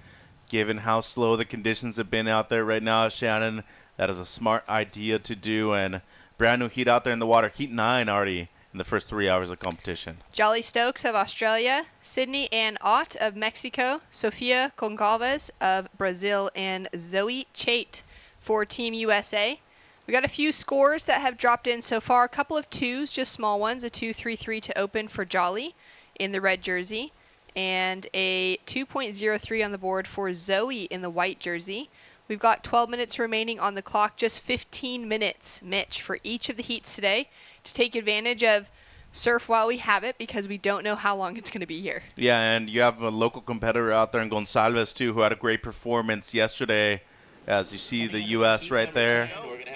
given how slow the conditions have been out there right now, Shannon. That is a smart idea to do, and brand new heat out there in the water. Heat 9 already in the first 3 hours of competition. Jolly Stokes of Australia, Sydney Ann Ott of Mexico, Sofia Gonçalves of Brazil, and Zoe Chait for Team USA. We got a few scores that have dropped in so far. A couple of twos, just small ones. A 2.33 to open for Jolly in the red jersey, and a 2.03 on the board for Zoe in the white jersey. We've got 12 minutes remaining on the clock, just 15 minutes, Mitch, for each of the heats today to take advantage of surf while we have it, because we don't know how long it's going to be here. Yeah, and you have a local competitor out there in Gonçalves, too, who had a great performance yesterday. As you see the U.S. right there.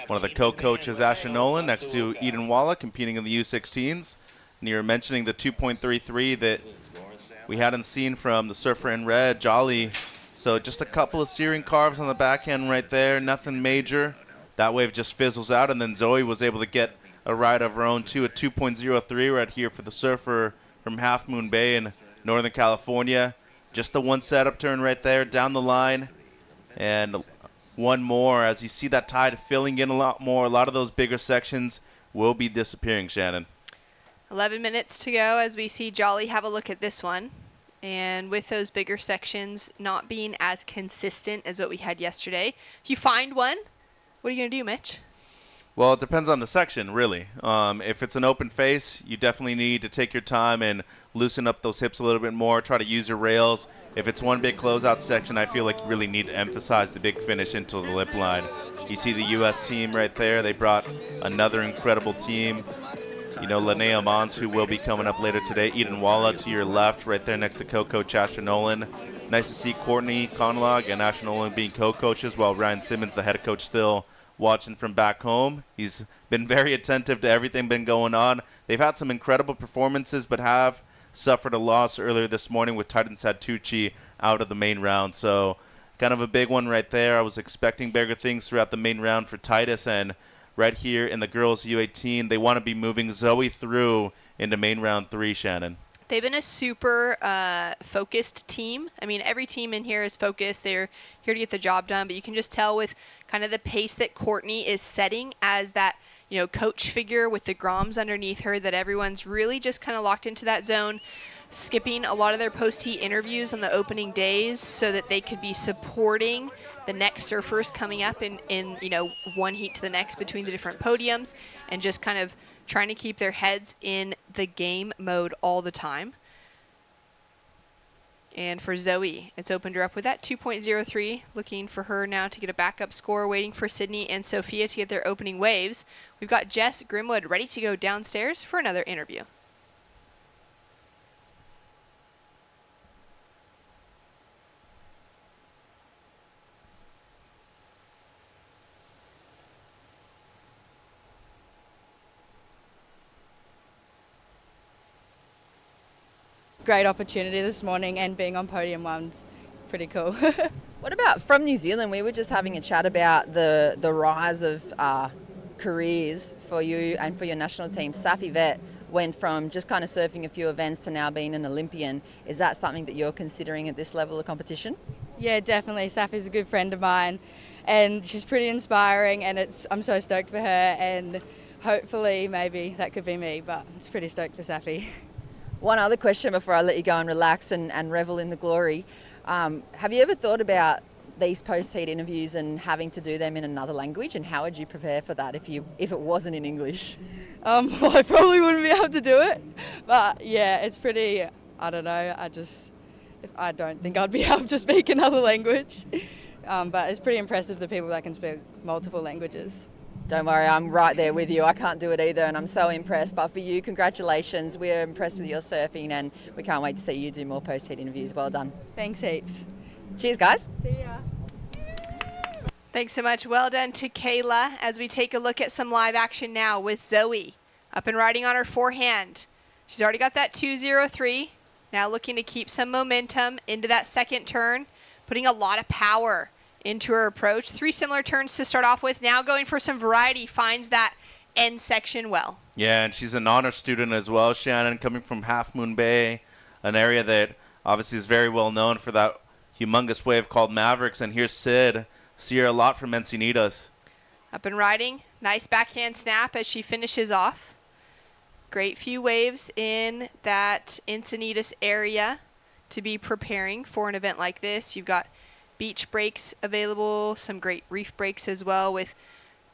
One of the co-coaches, Asher Nolan, next to Eden Walla, competing in the U16s. And you're mentioning the 2.33 that we hadn't seen from the surfer in red, Jolly. So just a couple of searing carves on the backhand right there, nothing major. That wave just fizzles out, and then Zoe was able to get a ride of her own, too, at 2.03 right here for the surfer from Half Moon Bay in Northern California. Just the one setup turn right there, down the line. And one more, as you see that tide filling in a lot more. A lot of those bigger sections will be disappearing, Shannon. 11 minutes to go as we see Jolly have a look at this one. And with those bigger sections not being as consistent as what we had yesterday, if you find one, what are you going to do, Mitch? Well, it depends on the section, really. If it's an open face, you definitely need to take your time and loosen up those hips a little bit more. Try to use your rails. If it's one big closeout section, I feel like you really need to emphasize the big finish into the lip line. You see the U.S. team right there. They brought another incredible team. You know, Linnea Mons, who will be coming up later today. Eden Walla to your left, right there next to co-coach Asher Nolan. Nice to see Courtney Conlog and Asher Nolan being co-coaches, while Ryan Simmons, the head coach, still watching from back home. He's been very attentive to everything been going on. They've had some incredible performances, but have suffered a loss earlier this morning with Titan Satucci out of the main round. So kind of a big one right there. I was expecting bigger things throughout the main round for Titus, and right here in the girls U18, they want to be moving Zoe through into main round 3, Shannon. They've been a super focused team. I mean, every team in here is focused. They're here to get the job done, but you can just tell with kind of the pace that Courtney is setting as that, coach figure with the Groms underneath her, that everyone's really just kind of locked into that zone, skipping a lot of their post-heat interviews on the opening days so that they could be supporting the next surfers coming up in one heat to the next between the different podiums, and just kind of trying to keep their heads in the game mode all the time. And for Zoe, it's opened her up with that 2.03, looking for her now to get a backup score, waiting for Sydney and Sophia to get their opening waves. We've got Jess Grimwood ready to go downstairs for another interview. Great opportunity this morning, and being on podium one's pretty cool. What about from New Zealand? We were just having a chat about the rise of careers for you and for your national team. Safi Vet went from just kind of surfing a few events to now being an Olympian. Is that something that you're considering at this level of competition? Yeah, definitely. Safi's a good friend of mine, and she's pretty inspiring, and I'm so stoked for her, and hopefully maybe that could be me, but it's pretty stoked for Safi. One other question before I let you go and relax and revel in the glory. Have you ever thought about these post-heat interviews and having to do them in another language, and how would you prepare for that if it wasn't in English? Well, I probably wouldn't be able to do it, but yeah, it's pretty, I don't know, I don't think I'd be able to speak another language, but it's pretty impressive the people that can speak multiple languages. Don't worry, I'm right there with you. I can't do it either, and I'm so impressed. But for you, congratulations. We're impressed with your surfing, and we can't wait to see you do more post-heat interviews. Well done. Thanks heaps. Cheers, guys. See ya. Thanks so much. Well done to Kayla as we take a look at some live action now with Zoe. Up and riding on her forehand. She's already got that 2.03. Now looking to keep some momentum into that second turn, putting a lot of power into her approach. 3 similar turns to start off with. Now going for some variety, finds that end section well. Yeah, and she's an honor student as well, Shannon, coming from Half Moon Bay, an area that obviously is very well known for that humongous wave called Mavericks. And here's Sid. See her a lot from Encinitas. Up and riding. Nice backhand snap as she finishes off. Great few waves in that Encinitas area to be preparing for an event like this. You've got beach breaks available, some great reef breaks as well, with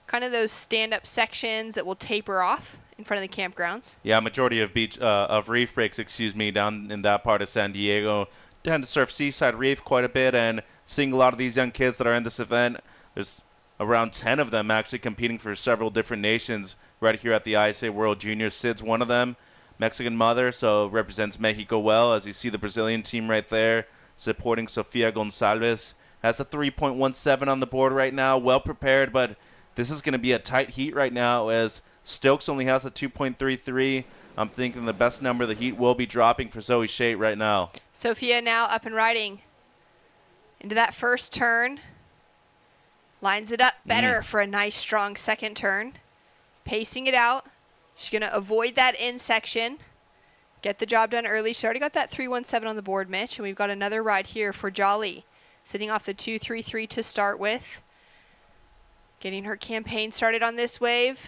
kind of those stand-up sections that will taper off in front of the campgrounds. Yeah, majority of reef breaks, down in that part of San Diego. Tend to surf Seaside Reef quite a bit, and seeing a lot of these young kids that are in this event. There's around 10 of them actually competing for several different nations right here at the ISA World Juniors. Sid's one of them, Mexican mother, so represents Mexico well, as you see the Brazilian team right there supporting Sofia Gonçalves. Has a 3.17 on the board right now, well prepared, but this is going to be a tight heat right now as Stokes only has a 2.33. I'm thinking the best number of the heat will be dropping for Zoe Shate right now. Sophia now up and riding into that first turn. Lines it up better for a nice strong second turn. Pacing it out. She's going to avoid that end section. Get the job done early. She already got that 3.17 on the board, Mitch. And we've got another ride here for Jolly. Sitting off the 2.33 to start with. Getting her campaign started on this wave.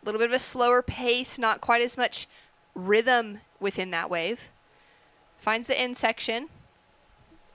A little bit of a slower pace. Not quite as much rhythm within that wave. Finds the end section.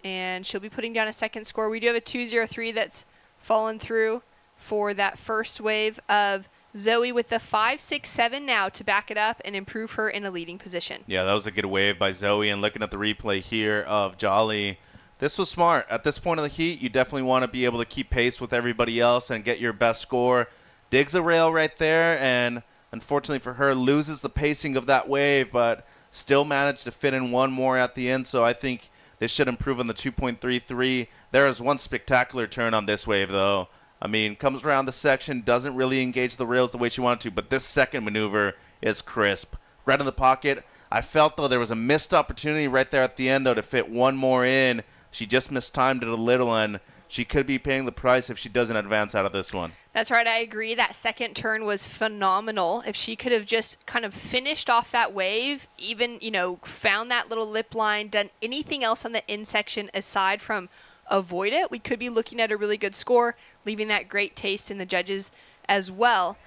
And she'll be putting down a second score. We do have a 2.03 that's fallen through for that first wave of Zoe with the 5.67 now to back it up and improve her in a leading position. Yeah, that was a good wave by Zoe. And looking at the replay here of Jolly, this was smart. At this point of the heat, you definitely want to be able to keep pace with everybody else and get your best score. Digs a rail right there, and unfortunately for her, loses the pacing of that wave, but still managed to fit in one more at the end. So I think this should improve on the 2.33. There is one spectacular turn on this wave, though. I mean, comes around the section, doesn't really engage the rails the way she wanted to, but this second maneuver is crisp. Right in the pocket, I felt, though, there was a missed opportunity right there at the end, though, to fit one more in. She just mistimed it a little, and she could be paying the price if she doesn't advance out of this one. That's right, I agree. That second turn was phenomenal. If she could have just kind of finished off that wave, even, found that little lip line, done anything else on the in section aside from avoid it, we could be looking at a really good score, leaving that great taste in the judges as well,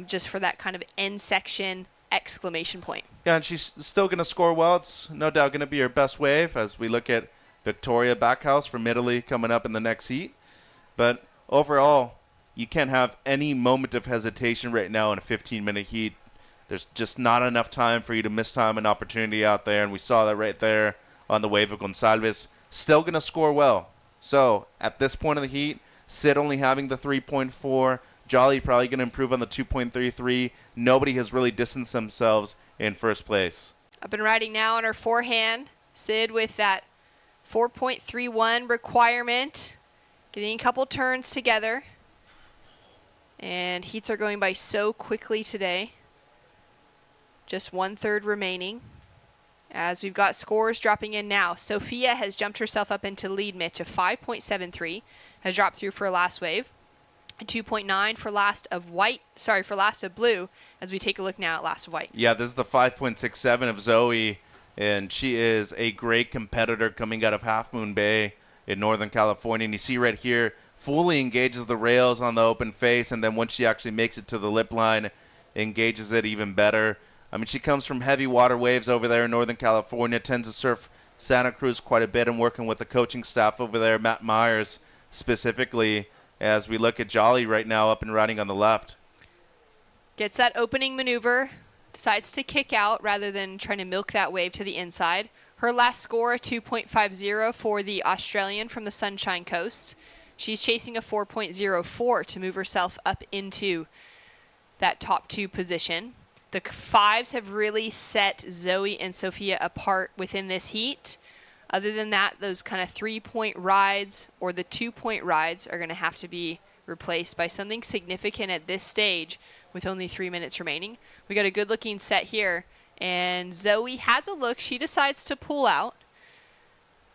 just for that kind of end section exclamation point. Yeah, and she's still going to score well. It's no doubt going to be her best wave as we look at Victoria Backhouse from Italy coming up in the next heat. But overall, you can't have any moment of hesitation right now in a 15-minute heat. There's just not enough time for you to miss time and opportunity out there, and we saw that right there on the wave of Gonçalves. Still going to score well. So at this point of the heat, Sid only having the 3.4, Jolly probably going to improve on the 2.33. Nobody has really distanced themselves in first place. Up and riding now on her forehand. Sid with that 4.31 requirement, getting a couple turns together. And heats are going by so quickly today. Just 1/3 remaining. As we've got scores dropping in now. Sophia has jumped herself up into lead, Mitch, of 5.73, has dropped through for a last wave. 2.9 for last of blue, as we take a look now at last of white. Yeah, this is the 5.67 of Zoe, and she is a great competitor coming out of Half Moon Bay in Northern California. And you see right here, fully engages the rails on the open face, and then once she actually makes it to the lip line, engages it even better. I mean, she comes from heavy water waves over there in Northern California, tends to surf Santa Cruz quite a bit, and working with the coaching staff over there, Matt Myers specifically, as we look at Jolly right now up and riding on the left. Gets that opening maneuver, decides to kick out rather than trying to milk that wave to the inside. Her last score, a 2.50 for the Australian from the Sunshine Coast. She's chasing a 4.04 to move herself up into that top 2 position. The fives have really set Zoe and Sophia apart within this heat. Other than that, those kind of 3-point rides or the 2-point rides are going to have to be replaced by something significant at this stage with only 3 minutes remaining. We got a good looking set here, and Zoe has a look. She decides to pull out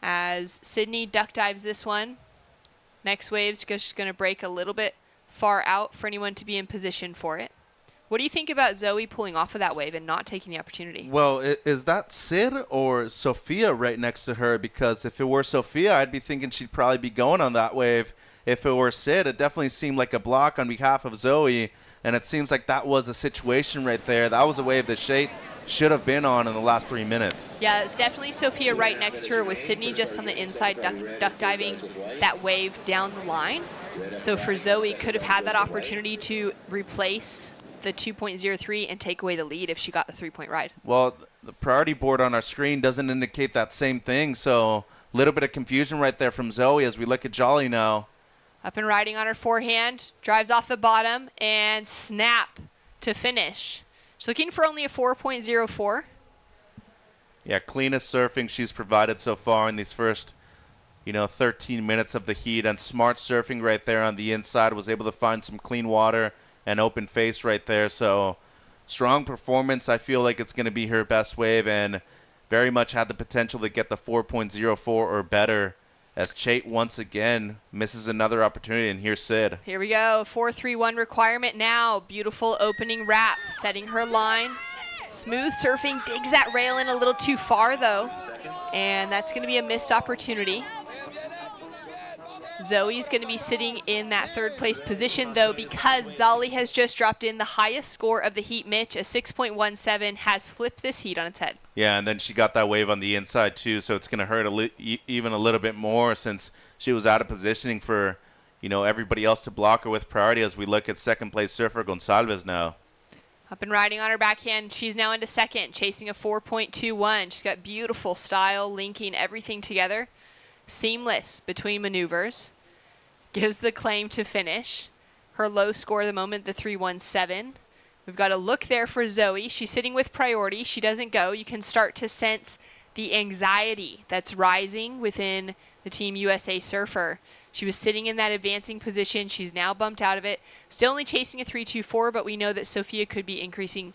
as Sydney duck dives this one. Next wave's just going to break a little bit far out for anyone to be in position for it. What do you think about Zoe pulling off of that wave and not taking the opportunity? Well, is that Sid or Sophia right next to her? Because if it were Sophia, I'd be thinking she'd probably be going on that wave. If it were Sid, it definitely seemed like a block on behalf of Zoe, and it seems like that was a situation right there. That was a wave that Shate should have been on in the last 3 minutes. Yeah, it's definitely Sophia right next to her, with Sydney just on the inside duck diving that wave down the line. So for Zoe, could have had that opportunity to replace the 2.03 and take away the lead if she got the 3-point ride. Well, the priority board on our screen doesn't indicate that same thing, so a little bit of confusion right there from Zoe as we look at Jolly now. Up and riding on her forehand, drives off the bottom, and snap to finish. She's looking for only a 4.04. Yeah, cleanest surfing she's provided so far in these first, 13 minutes of the heat, and smart surfing right there on the inside, was able to find some clean water and open face right there. So strong performance. I feel like it's going to be her best wave, and very much had the potential to get the 4.04 or better, as Chait once again misses another opportunity. And here's Sid. Here we go. 4.31 requirement now. Beautiful opening wrap, setting her line. Smooth surfing, digs that rail in a little too far though, and that's going to be a missed opportunity. Zoe's going to be sitting in that 3rd place position, though, because Zali has just dropped in the highest score of the heat, Mitch. A 6.17 has flipped this heat on its head. Yeah, and then she got that wave on the inside, too, so it's going to hurt even a little bit more, since she was out of positioning for, everybody else to block her with priority, as we look at 2nd place surfer Gonçalves now. Up and riding on her backhand. She's now into 2nd, chasing a 4.21. She's got beautiful style, linking everything together. Seamless between maneuvers. Gives the claim to finish. Her low score at the moment, the 3.17. We've got a look there for Zoe. She's sitting with priority. She doesn't go. You can start to sense the anxiety that's rising within the Team USA surfer. She was sitting in that advancing position. She's now bumped out of it. Still only chasing a 3.24, but we know that Sophia could be increasing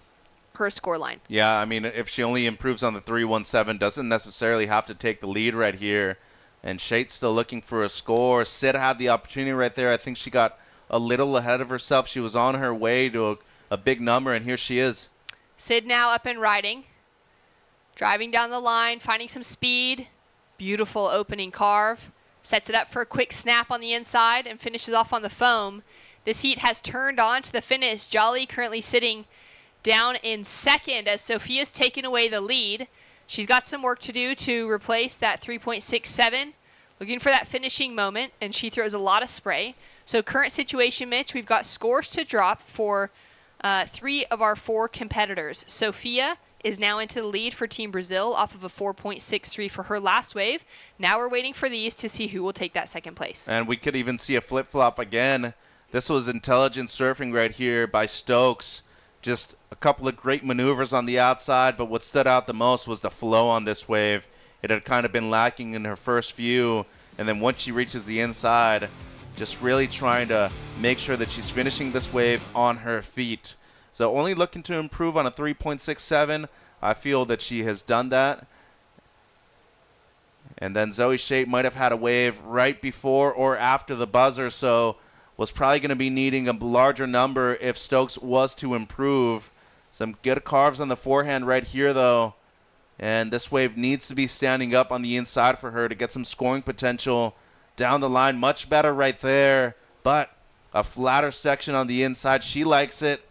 her scoreline. Yeah, I mean, if she only improves on the 317, doesn't necessarily have to take the lead right here. And Shate's still looking for a score. Sid had the opportunity right there. I think she got a little ahead of herself. She was on her way to a big number, and here she is. Sid now up and riding. Driving down the line, finding some speed. Beautiful opening carve. Sets it up for a quick snap on the inside and finishes off on the foam. This heat has turned on to the finish. Jolly currently sitting down in second as Sophia's taken away the lead. She's got some work to do to replace that 3.67. Looking for that finishing moment, and she throws a lot of spray. So current situation, Mitch, we've got scores to drop for 3 of our 4 competitors. Sophia is now into the lead for Team Brazil off of a 4.63 for her last wave. Now we're waiting for these to see who will take that second place. And we could even see a flip-flop again. This was intelligent surfing right here by Stokes. Just a couple of great maneuvers on the outside, but what stood out the most was the flow on this wave. It had kind of been lacking in her first few, and then once she reaches the inside, just really trying to make sure that she's finishing this wave on her feet. So only looking to improve on a 3.67. I feel that she has done that. And then Zoe Shate might have had a wave right before or after the buzzer, so was probably going to be needing a larger number if Stokes was to improve. Some good carves on the forehand right here, though. And this wave needs to be standing up on the inside for her to get some scoring potential down the line. Much better right there, but a flatter section on the inside. She likes it.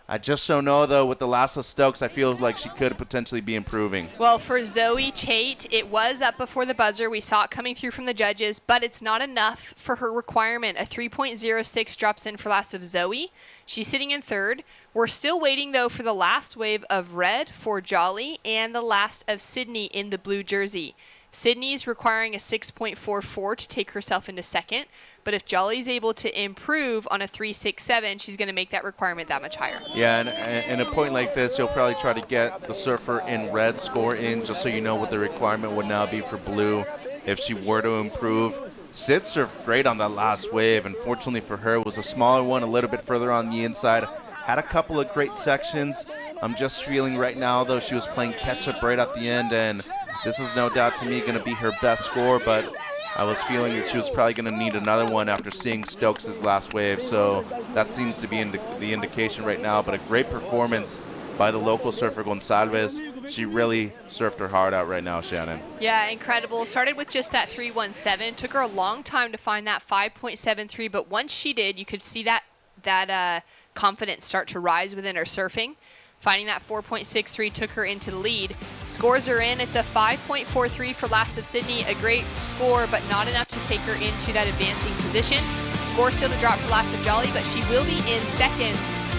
I just don't know, though, with the last of Stokes, I feel like she could potentially be improving. Well, for Zoe Chait, it was up before the buzzer. We saw it coming through from the judges, but it's not enough for her requirement. A 3.06 drops in for last of Zoe. She's sitting in third. We're still waiting, though, for the last wave of red for Jolly and the last of Sydney in the blue jersey. Sydney's requiring a 6.44 to take herself into second. But if Jolly's able to improve on a 3.67, she's going to make that requirement that much higher. Yeah, and a point like this, you'll probably try to get the surfer in red score in, just so you know what the requirement would now be for blue if she were to improve. Sid surfed great on that last wave. Unfortunately for her, it was a smaller one, a little bit further on the inside. Had a couple of great sections. I'm just feeling right now, though, she was playing catch-up right at the end, and this is no doubt to me going to be her best score, but I was feeling that she was probably going to need another one after seeing Stokes' last wave, so that seems to be the indication right now. But a great performance by the local surfer Gonçalves. She really surfed her heart out right now, Shannon. Yeah, incredible. Started with just that 3.17. Took her a long time to find that 5.73, but once she did, you could see that confidence start to rise within her surfing. Finding that 4.63 took her into the lead. Scores are in. It's a 5.43 for last of Sydney. A great score, but not enough to take her into that advancing position. Score still to drop for last of Jolly, but she will be in second.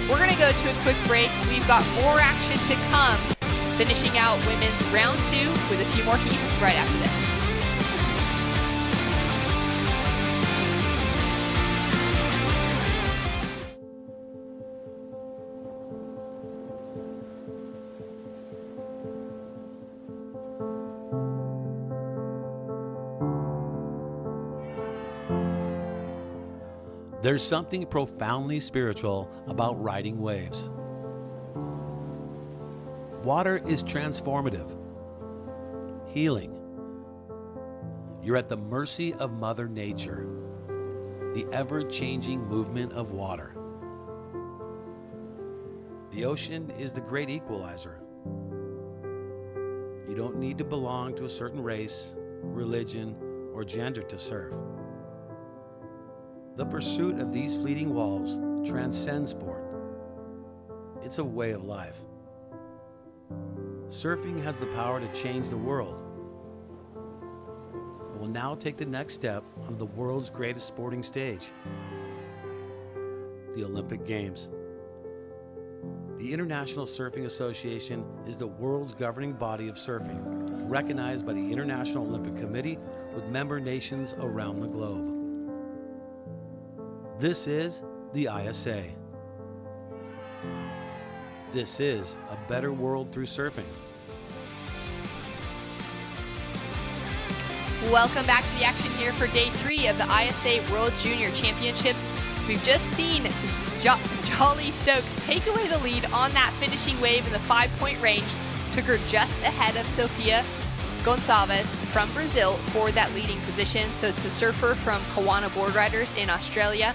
We're going to go to a quick break. We've got more action to come, finishing out women's round 2 with a few more heats right after this. There's something profoundly spiritual about riding waves. Water is transformative, healing. You're at the mercy of Mother Nature, the ever-changing movement of water. The ocean is the great equalizer. You don't need to belong to a certain race, religion, or gender to surf. The pursuit of these fleeting walls transcends sport. It's a way of life. Surfing has the power to change the world. It will now take the next step on the world's greatest sporting stage, the Olympic Games. The International Surfing Association is the world's governing body of surfing, recognized by the International Olympic Committee with member nations around the globe. This is the ISA. This is a better world through surfing. Welcome back to the action here for day 3 of the ISA World Junior Championships. We've just seen Jolly Stokes take away the lead on that finishing wave in the 5-point range. Took her just ahead of Sofia Gonçalves from Brazil for that leading position. So it's a surfer from Kawana Board Riders in Australia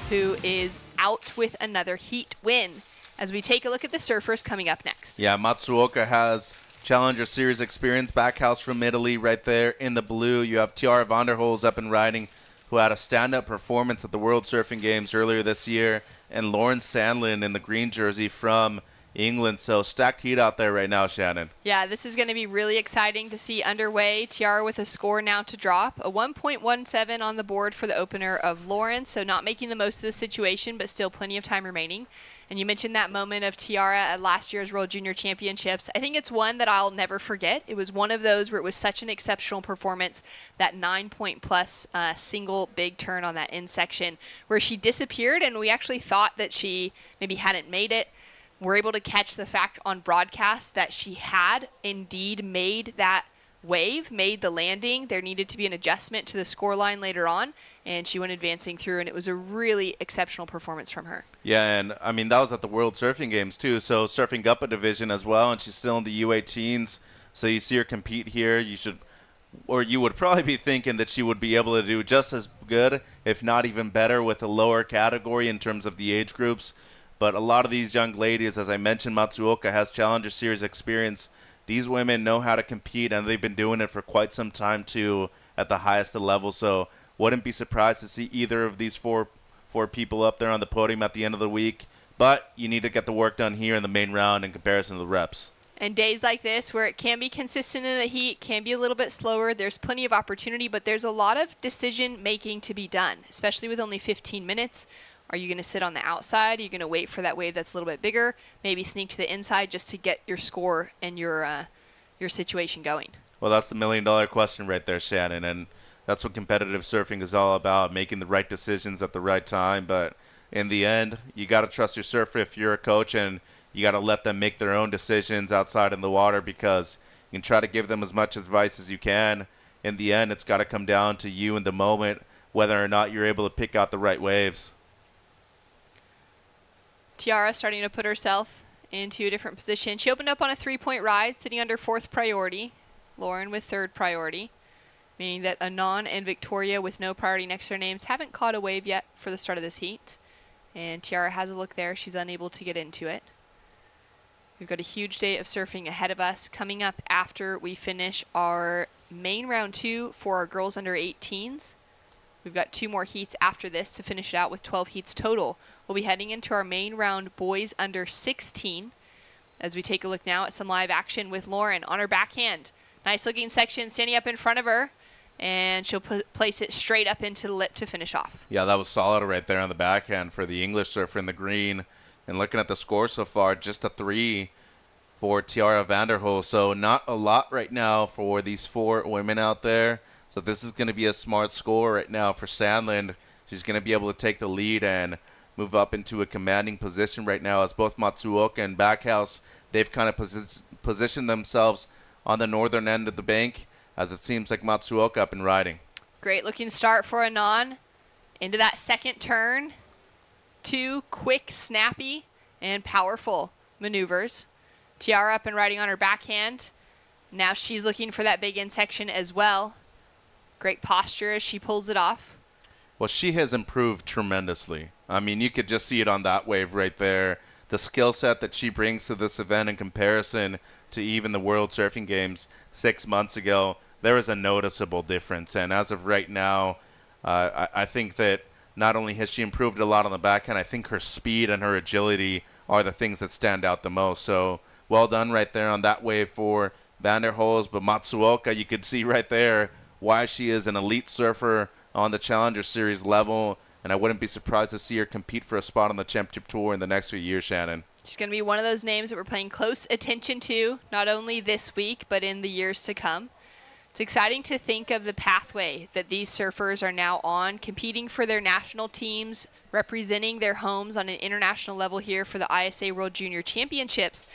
who is out with another heat win. As we take a look at the surfers coming up next. Yeah, Matsuoka has Challenger Series experience. Backhouse from Italy right there in the blue. You have Tiara van der Hulst up and riding, who had a stand-up performance at the World Surfing Games earlier this year. And Lauren Sandlin in the green jersey from England. So stacked heat out there right now, Shannon. Yeah, this is going to be really exciting to see underway. Tiara with a score now to drop. A 1.17 on the board for the opener of Lauren. So not making the most of the situation, but still plenty of time remaining. And you mentioned that moment of Tiara at last year's World Junior Championships. I think it's one that I'll never forget. It was one of those where it was such an exceptional performance, that 9-point plus single big turn on that end section where she disappeared, and we actually thought that she maybe hadn't made it. We're able to catch the fact on broadcast that she had indeed made that wave, made the landing. There needed to be an adjustment to the scoreline later on, and she went advancing through, and it was a really exceptional performance from her. Yeah, and I mean, that was at the World Surfing Games too, so surfing up a division as well, and she's still in the U18s, so you see her compete here. You would probably be thinking that she would be able to do just as good, if not even better, with a lower category in terms of the age groups. But a lot of these young ladies, as I mentioned, Matsuoka has Challenger Series experience. These women know how to compete, and they've been doing it for quite some time too at the highest level. So wouldn't be surprised to see either of these four people up there on the podium at the end of the week. But you need to get the work done here in the main round in comparison to the reps. And days like this, where it can be consistent in the heat, can be a little bit slower, there's plenty of opportunity, but there's a lot of decision making to be done, especially with only 15 minutes. Are you going to sit on the outside? Are you going to wait for that wave that's a little bit bigger? Maybe sneak to the inside just to get your score and your situation going. Well, that's the million-dollar question right there, Shannon, and that's what competitive surfing is all about, making the right decisions at the right time. But in the end, you got to trust your surfer if you're a coach, and you got to let them make their own decisions outside in the water, because you can try to give them as much advice as you can. In the end, it's got to come down to you in the moment, whether or not you're able to pick out the right waves. Tiara starting to put herself into a different position. She opened up on a 3-point ride, sitting under 4th priority. Lauren with 3rd priority, meaning that Anon and Victoria with no priority next to their names haven't caught a wave yet for the start of this heat. And Tiara has a look there. She's unable to get into it. We've got a huge day of surfing ahead of us coming up after we finish our main round 2 for our girls under 18s. We've got 2 more heats after this to finish it out with 12 heats total. We'll be heading into our main round boys under 16 as we take a look now at some live action with Lauren on her backhand. Nice looking section standing up in front of her, and she'll place it straight up into the lip to finish off. Yeah, that was solid right there on the backhand for the English surfer in the green. And looking at the score so far, just a 3 for Tiara van der Hulst. So not a lot right now for these 4 women out there. So this is going to be a smart score right now for Sandland. She's going to be able to take the lead and move up into a commanding position right now, as both Matsuoka and Backhouse, they've kind of positioned themselves on the northern end of the bank, as it seems like Matsuoka up and riding. Great looking start for Anon. Into that second turn. 2 quick, snappy, and powerful maneuvers. Tiara up and riding on her backhand. Now she's looking for that big end section as well. Great posture as she pulls it off. Well, she has improved tremendously. I mean, you could just see it on that wave right there. The skill set that she brings to this event in comparison to even the World Surfing Games 6 months ago, there is a noticeable difference. And as of right now, I think that not only has she improved a lot on the backhand, I think her speed and her agility are the things that stand out the most. So well done right there on that wave for van der Hulst. But Matsuoka, you could see right there why she is an elite surfer on the Challenger Series level, and I wouldn't be surprised to see her compete for a spot on the Championship Tour in the next few years, Shannon. She's going to be one of those names that we're paying close attention to, not only this week, but in the years to come. It's exciting to think of the pathway that these surfers are now on, competing for their national teams, representing their homes on an international level here for the ISA World Junior Championships.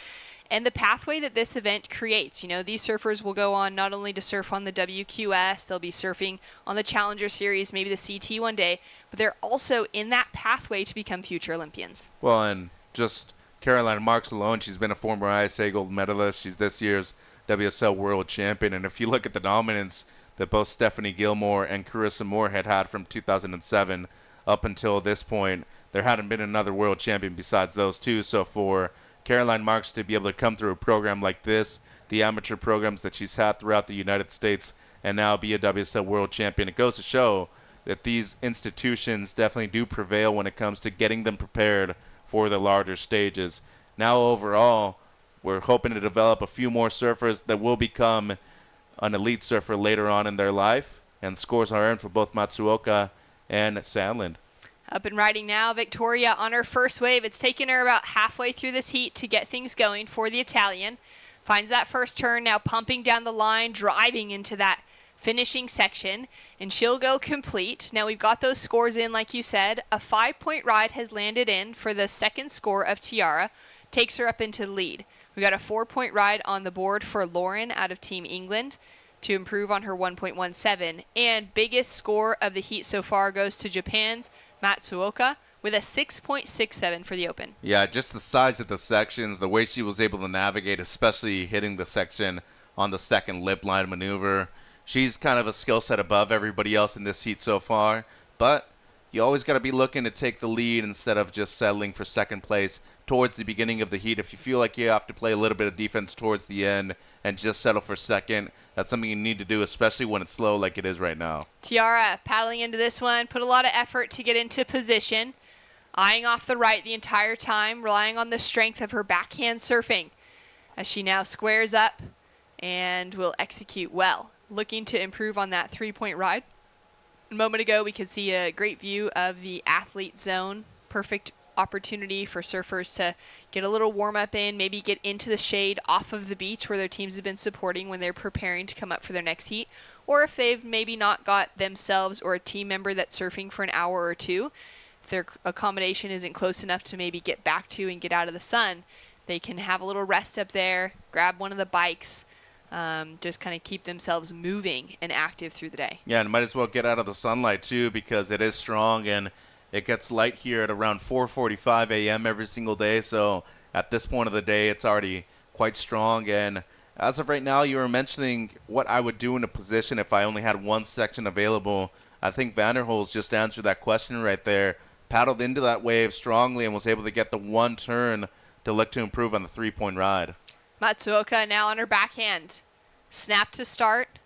and the pathway that this event creates. You know, these surfers will go on not only to surf on the WQS, they'll be surfing on the Challenger Series, maybe the CT one day, but they're also in that pathway to become future Olympians. Well, and just Caroline Marks alone, she's been a former ISA gold medalist. She's this year's WSL world champion. And if you look at the dominance that both Stephanie Gilmore and Carissa Moore had from 2007 up until this point, there hadn't been another world champion besides those two. So for Caroline Marks to be able to come through a program like this, the amateur programs that she's had throughout the United States, and now be a WSL world champion, it goes to show that these institutions definitely do prevail when it comes to getting them prepared for the larger stages. Now overall, we're hoping to develop a few more surfers that will become an elite surfer later on in their life, and scores are earned for both Matsuoka and Sandland. Up and riding now, Victoria on her first wave. It's taken her about halfway through this heat to get things going for the Italian. Finds that first turn, now pumping down the line, driving into that finishing section, and she'll go complete. Now we've got those scores in, like you said. A 5-point ride has landed in for the second score of Tiara, takes her up into the lead. We got a 4-point ride on the board for Lauren out of Team England to improve on her 1.17, and biggest score of the heat so far goes to Japan's Matsuoka with a 6.67 for the Open. Yeah, just the size of the sections, the way she was able to navigate, especially hitting the section on the second lip line maneuver. She's kind of a skill set above everybody else in this heat so far, but you always got to be looking to take the lead instead of just settling for second place towards the beginning of the heat. If you feel like you have to play a little bit of defense towards the end and just settle for second, that's something you need to do, especially when it's slow like it is right now. Tiara paddling into this one, put a lot of effort to get into position, eyeing off the right the entire time, relying on the strength of her backhand surfing as she now squares up and will execute well, looking to improve on that 3-point ride. A moment ago we could see a great view of the athlete zone, perfect opportunity for surfers to get a little warm up in, maybe get into the shade off of the beach where their teams have been supporting when they're preparing to come up for their next heat, or if they've maybe not got themselves or a team member that's surfing for an hour or two, if their accommodation isn't close enough to maybe get back to and get out of the sun, they can have a little rest up there, grab one of the bikes, just kind of keep themselves moving and active through the day. Yeah, and might as well get out of the sunlight too, because it is strong and it gets light here at around 4:45 a.m. every single day. So at this point of the day, it's already quite strong. And as of right now, you were mentioning what I would do in a position if I only had one section available. I think Vanderhoels just answered that question right there. Paddled into that wave strongly and was able to get the one turn to look to improve on the 3-point ride. Matsuoka now on her backhand. Snap to start.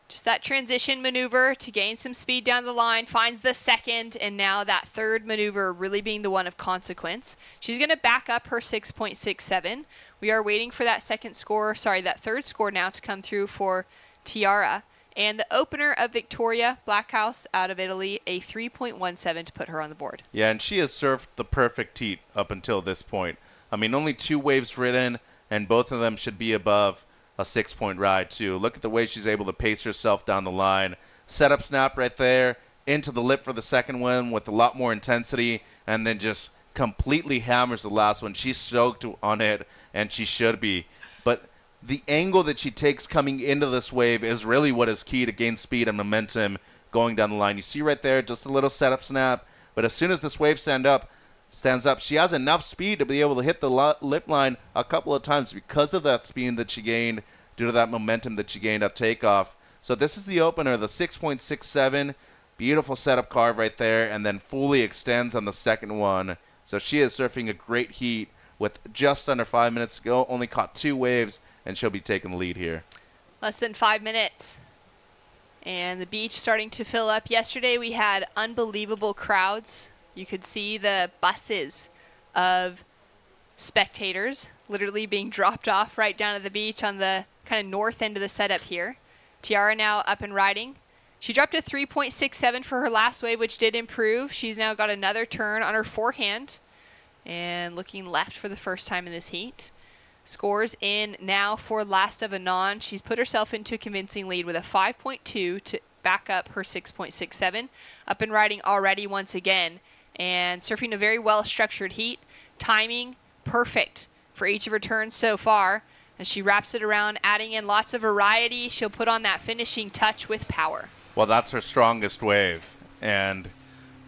Just that transition maneuver to gain some speed down the line, finds the second, and now that third maneuver really being the one of consequence. She's going to back up her 6.67. We are waiting for that that third score now to come through for Tiara. And the opener of Victoria, Blackhouse out of Italy, a 3.17 to put her on the board. Yeah, and she has surfed the perfect heat up until this point. I mean, only 2 waves ridden, and both of them should be above a 6-point ride too. Look at the way she's able to pace herself down the line. Setup snap right there, into the lip for the second one with a lot more intensity, and then just completely hammers the last one. She's stoked on it, and she should be. But the angle that she takes coming into this wave is really what is key to gain speed and momentum going down the line. You see right there, just a little setup snap, but as soon as this wave stands up, she has enough speed to be able to hit the lip line a couple of times because of that speed that she gained due to that momentum that she gained at takeoff. So this is the opener, the 6.67. Beautiful setup carve right there, and then fully extends on the second one. So she is surfing a great heat with just under 5 minutes to go. Only caught 2 waves, and she'll be taking the lead here. Less than 5 minutes. And the beach starting to fill up. Yesterday we had unbelievable crowds. You could see the buses of spectators literally being dropped off right down to the beach on the kind of north end of the setup here. Tiara now up and riding. She dropped a 3.67 for her last wave, which did improve. She's now got another turn on her forehand and looking left for the first time in this heat. Scores in now for last of Anon. She's put herself into a convincing lead with a 5.2 to back up her 6.67. Up and riding already once again, and surfing a very well-structured heat. Timing perfect for each of her turns so far. As she wraps it around, adding in lots of variety, she'll put on that finishing touch with power. Well, that's her strongest wave. And,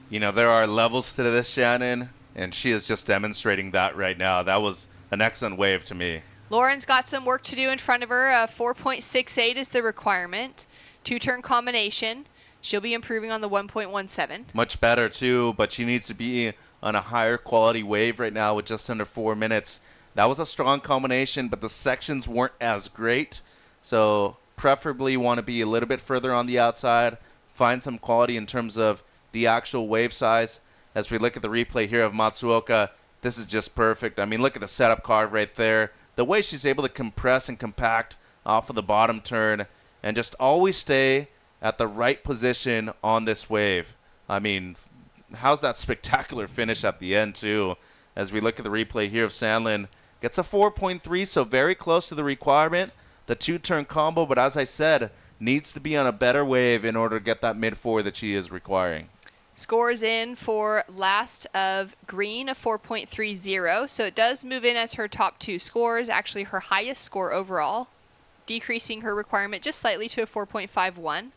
you know, there are levels to this, Shannon, and she is just demonstrating that right now. That was an excellent wave to me. Lauren's got some work to do in front of her. 4.68 is the requirement. 2-turn combination. She'll be improving on the 1.17. Much better, too, but she needs to be on a higher quality wave right now with just under 4 minutes. That was a strong combination, but the sections weren't as great. So preferably want to be a little bit further on the outside, find some quality in terms of the actual wave size. As we look at the replay here of Matsuoka, this is just perfect. I mean, look at the setup carve right there. The way she's able to compress and compact off of the bottom turn and just always stay at the right position on this wave. I mean, how's that spectacular finish at the end, too? As we look at the replay here of Sandlin, gets a 4.3, so very close to the requirement. The 2-turn combo, but as I said, needs to be on a better wave in order to get that mid-4 that she is requiring. Scores in for last of green, a 4.30, so it does move in as her top 2 scores, actually her highest score overall, decreasing her requirement just slightly to a 4.51.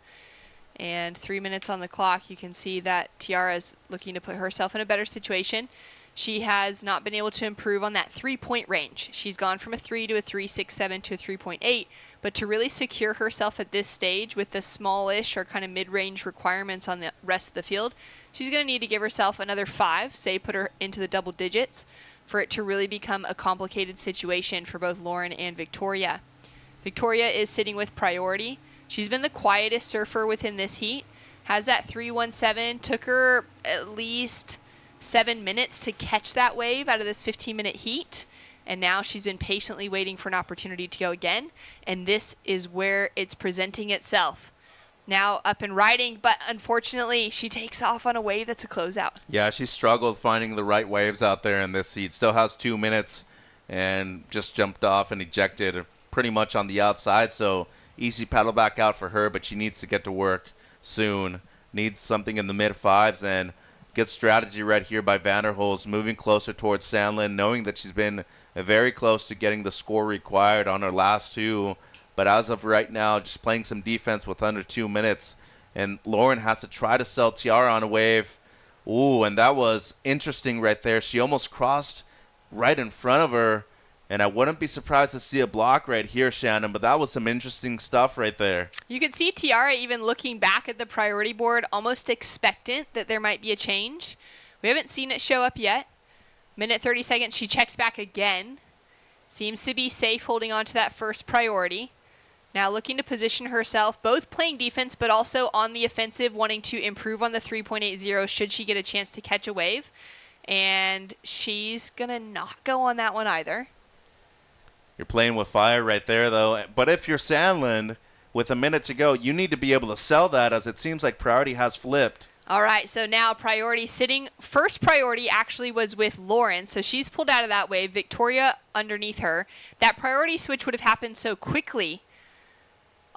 And 3 minutes on the clock, you can see that Tiara is looking to put herself in a better situation. She has not been able to improve on that 3-point range. She's gone from a 3 to a 3.67 to a 3.8, but to really secure herself at this stage with the smallish or kind of mid-range requirements on the rest of the field, she's going to need to give herself another 5, say put her into the double digits, for it to really become a complicated situation for both Lauren and Victoria. Victoria is sitting with priority. She's been the quietest surfer within this heat, has that 3.17, took her at least 7 minutes to catch that wave out of this 15-minute heat, and now she's been patiently waiting for an opportunity to go again, and this is where it's presenting itself. Now up and riding, but unfortunately she takes off on a wave that's a closeout. Yeah, she struggled finding the right waves out there in this heat. Still has 2 minutes and just jumped off and ejected pretty much on the outside, so easy paddle back out for her, but she needs to get to work soon. Needs something in the mid-5s, and good strategy right here by Vanderholz, moving closer towards Sandlin, knowing that she's been very close to getting the score required on her last 2. But as of right now, just playing some defense with under 2 minutes. And Lauren has to try to sell Tiara on a wave. Ooh, and that was interesting right there. She almost crossed right in front of her. And I wouldn't be surprised to see a block right here, Shannon, but that was some interesting stuff right there. You can see Tiara even looking back at the priority board, almost expectant that there might be a change. We haven't seen it show up yet. Minute 30 seconds, she checks back again. Seems to be safe holding on to that first priority. Now looking to position herself, both playing defense, but also on the offensive, wanting to improve on the 3.80 should she get a chance to catch a wave. And she's going to not go on that one either. You're playing with fire right there, though. But if you're Sandlin, with a minute to go, you need to be able to sell that, as it seems like priority has flipped. All right, so now priority sitting. First priority actually was with Lauren, so she's pulled out of that wave. Victoria underneath her. That priority switch would have happened so quickly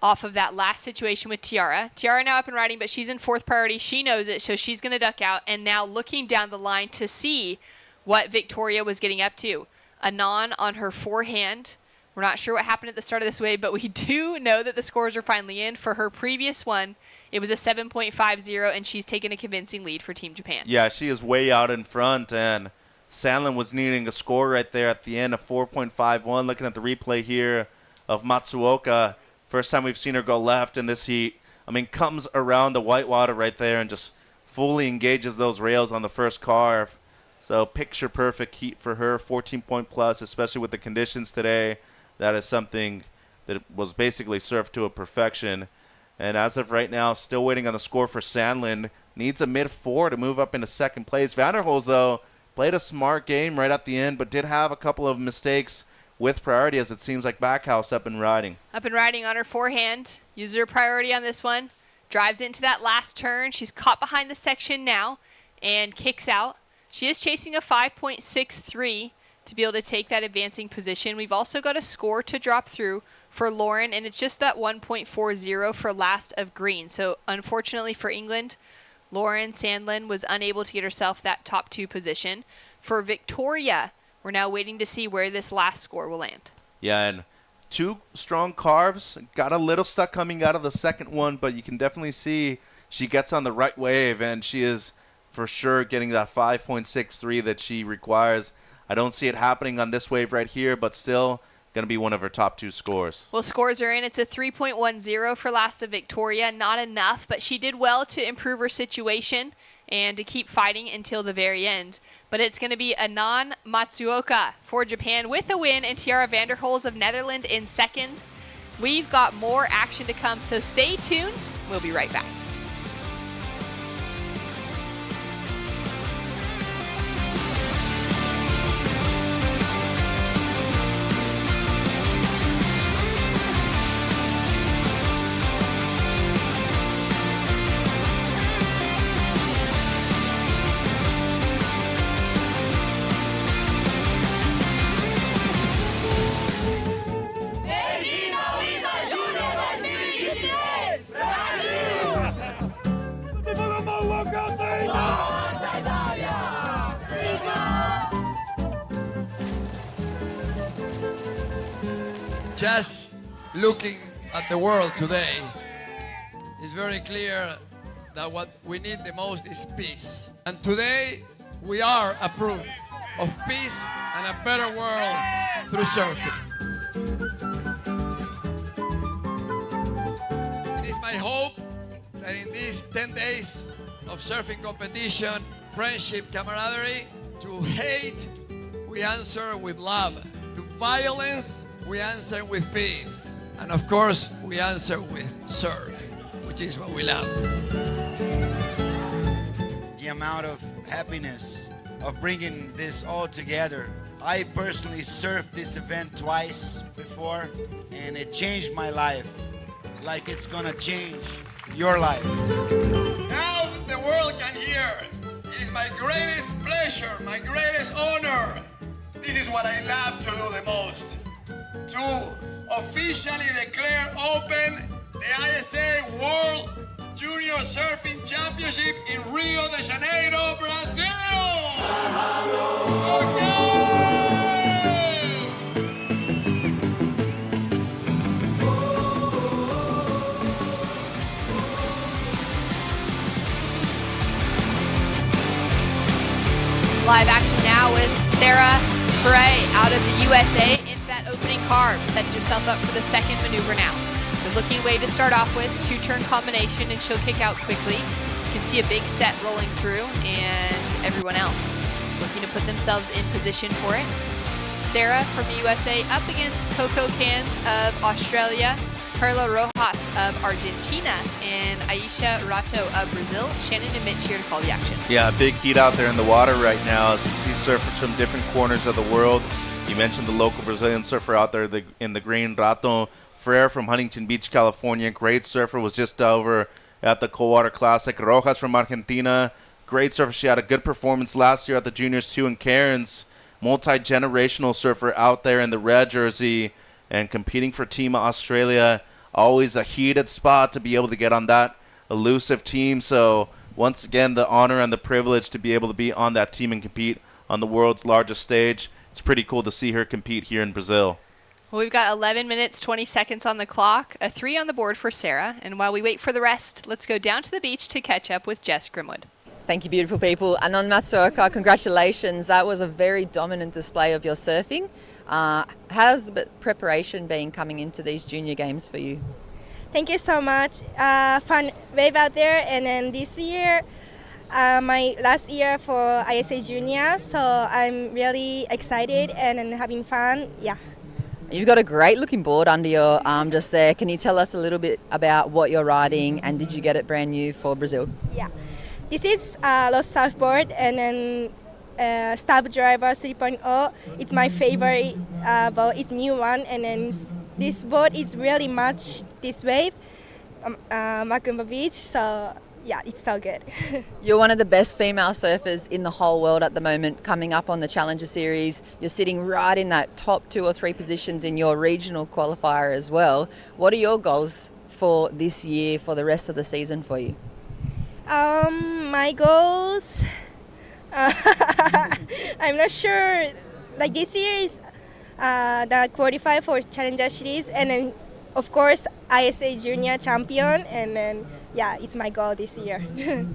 off of that last situation with Tiara. Tiara now up and riding, but she's in 4th priority. She knows it, so she's going to duck out. And now looking down the line to see what Victoria was getting up to. Anon on her forehand. We're not sure what happened at the start of this wave, but we do know that the scores are finally in. For her previous one, it was a 7.50, and she's taken a convincing lead for Team Japan. Yeah, she is way out in front, and Sandlin was needing a score right there at the end of 4.51. Looking at the replay here of Matsuoka, first time we've seen her go left in this heat. I mean, comes around the whitewater right there and just fully engages those rails on the first carve. So picture perfect heat for her, 14-point plus, especially with the conditions today. That is something that was basically surfed to a perfection. And as of right now, still waiting on the score for Sandlin. Needs a mid-4 to move up into second place. Vanderholz, though, played a smart game right at the end, but did have a couple of mistakes with priority, as it seems like Backhouse up and riding. Up and riding on her forehand. Uses her priority on this one. Drives into that last turn. She's caught behind the section now and kicks out. She is chasing a 5.63 to be able to take that advancing position. We've also got a score to drop through for Lauren, and it's just that 1.40 for last of green. So unfortunately for England, Lauren Sandlin was unable to get herself that top 2 position. For Victoria, We're now waiting to see where this last score will land. Yeah, and 2 strong carves. Got a little stuck coming out of the second one, but you can definitely see she gets on the right wave, and she is for sure getting that 5.63 that she requires. I don't see it happening on this wave right here, but still going to be one of her top 2 scores. Well, scores are in. It's a 3.10 for Lasta Victoria. Not enough, but she did well to improve her situation and to keep fighting until the very end. But it's going to be Anan Matsuoka for Japan with a win, and Tiara Vanderhols of Netherlands in second. We've got more action to come, so stay tuned. We'll be right back. Just looking at the world today, it's very clear that what we need the most is peace. And today, we are a proof of peace and a better world through surfing. It is my hope that in these 10 days of surfing competition, friendship, camaraderie, to hate, we answer with love. To violence, we answer with peace. And of course, we answer with surf, which is what we love. The amount of happiness of bringing this all together. I personally surfed this event twice before, and it changed my life, like it's gonna change your life. Now that the world can hear, it is my greatest pleasure, my greatest honor. This is what I love to do the most. To officially declare open the ISA World Junior Surfing Championship in Rio de Janeiro, Brazil! Live action now with Sarah Frey out of the USA into that opening carve. Sets herself up for the second maneuver now. Good looking wave to start off with, 2-turn combination, and she'll kick out quickly. You can see a big set rolling through, and everyone else looking to put themselves in position for it. Sarah from the USA up against Coco Cans of Australia, Perla Rojas of Argentina, and Aisha Rato of Brazil. Shannon and Mitch here to call the action. Yeah, big heat out there in the water right now as we see surfers from different corners of the world. You mentioned the local Brazilian surfer out there in the green, Rato Frere from Huntington Beach, California. Great surfer, was just over at the Coldwater Classic. Rojas from Argentina, great surfer. She had a good performance last year at the Juniors too. And Cairns, multi-generational surfer out there in the red jersey and competing for Team Australia. Always a heated spot to be able to get on that elusive team. So once again, the honor and the privilege to be able to be on that team and compete on the world's largest stage. It's pretty cool to see her compete here in Brazil. Well, we've got 11 minutes, 20 seconds on the clock, a 3 on the board for Sarah. And while we wait for the rest, let's go down to the beach to catch up with Jess Grimwood. Thank you, beautiful people. Anan Matsuoka, congratulations. That was a very dominant display of your surfing. How's the preparation been coming into these junior games for you? Thank you so much. Fun wave out there, and then this year, my last year for ISA Junior, so I'm really excited and having fun. Yeah. You've got a great looking board under your arm just there. Can you tell us a little bit about what you're riding, and did you get it brand new for Brazil? Yeah. This is Los Surfboard, and then Stab Driver 3.0. It's my favorite boat. It's new one, and then this boat is really much this wave, Macumba Beach. So yeah, it's so good. You're one of the best female surfers in the whole world at the moment, coming up on the Challenger Series. You're sitting right in that top 2 or 3 positions in your regional qualifier as well. What are your goals for this year, for the rest of the season for you? My goals, I'm not sure like this year is the qualify for Challenger Series, and then of course ISA Junior Champion, and then yeah, it's my goal this year.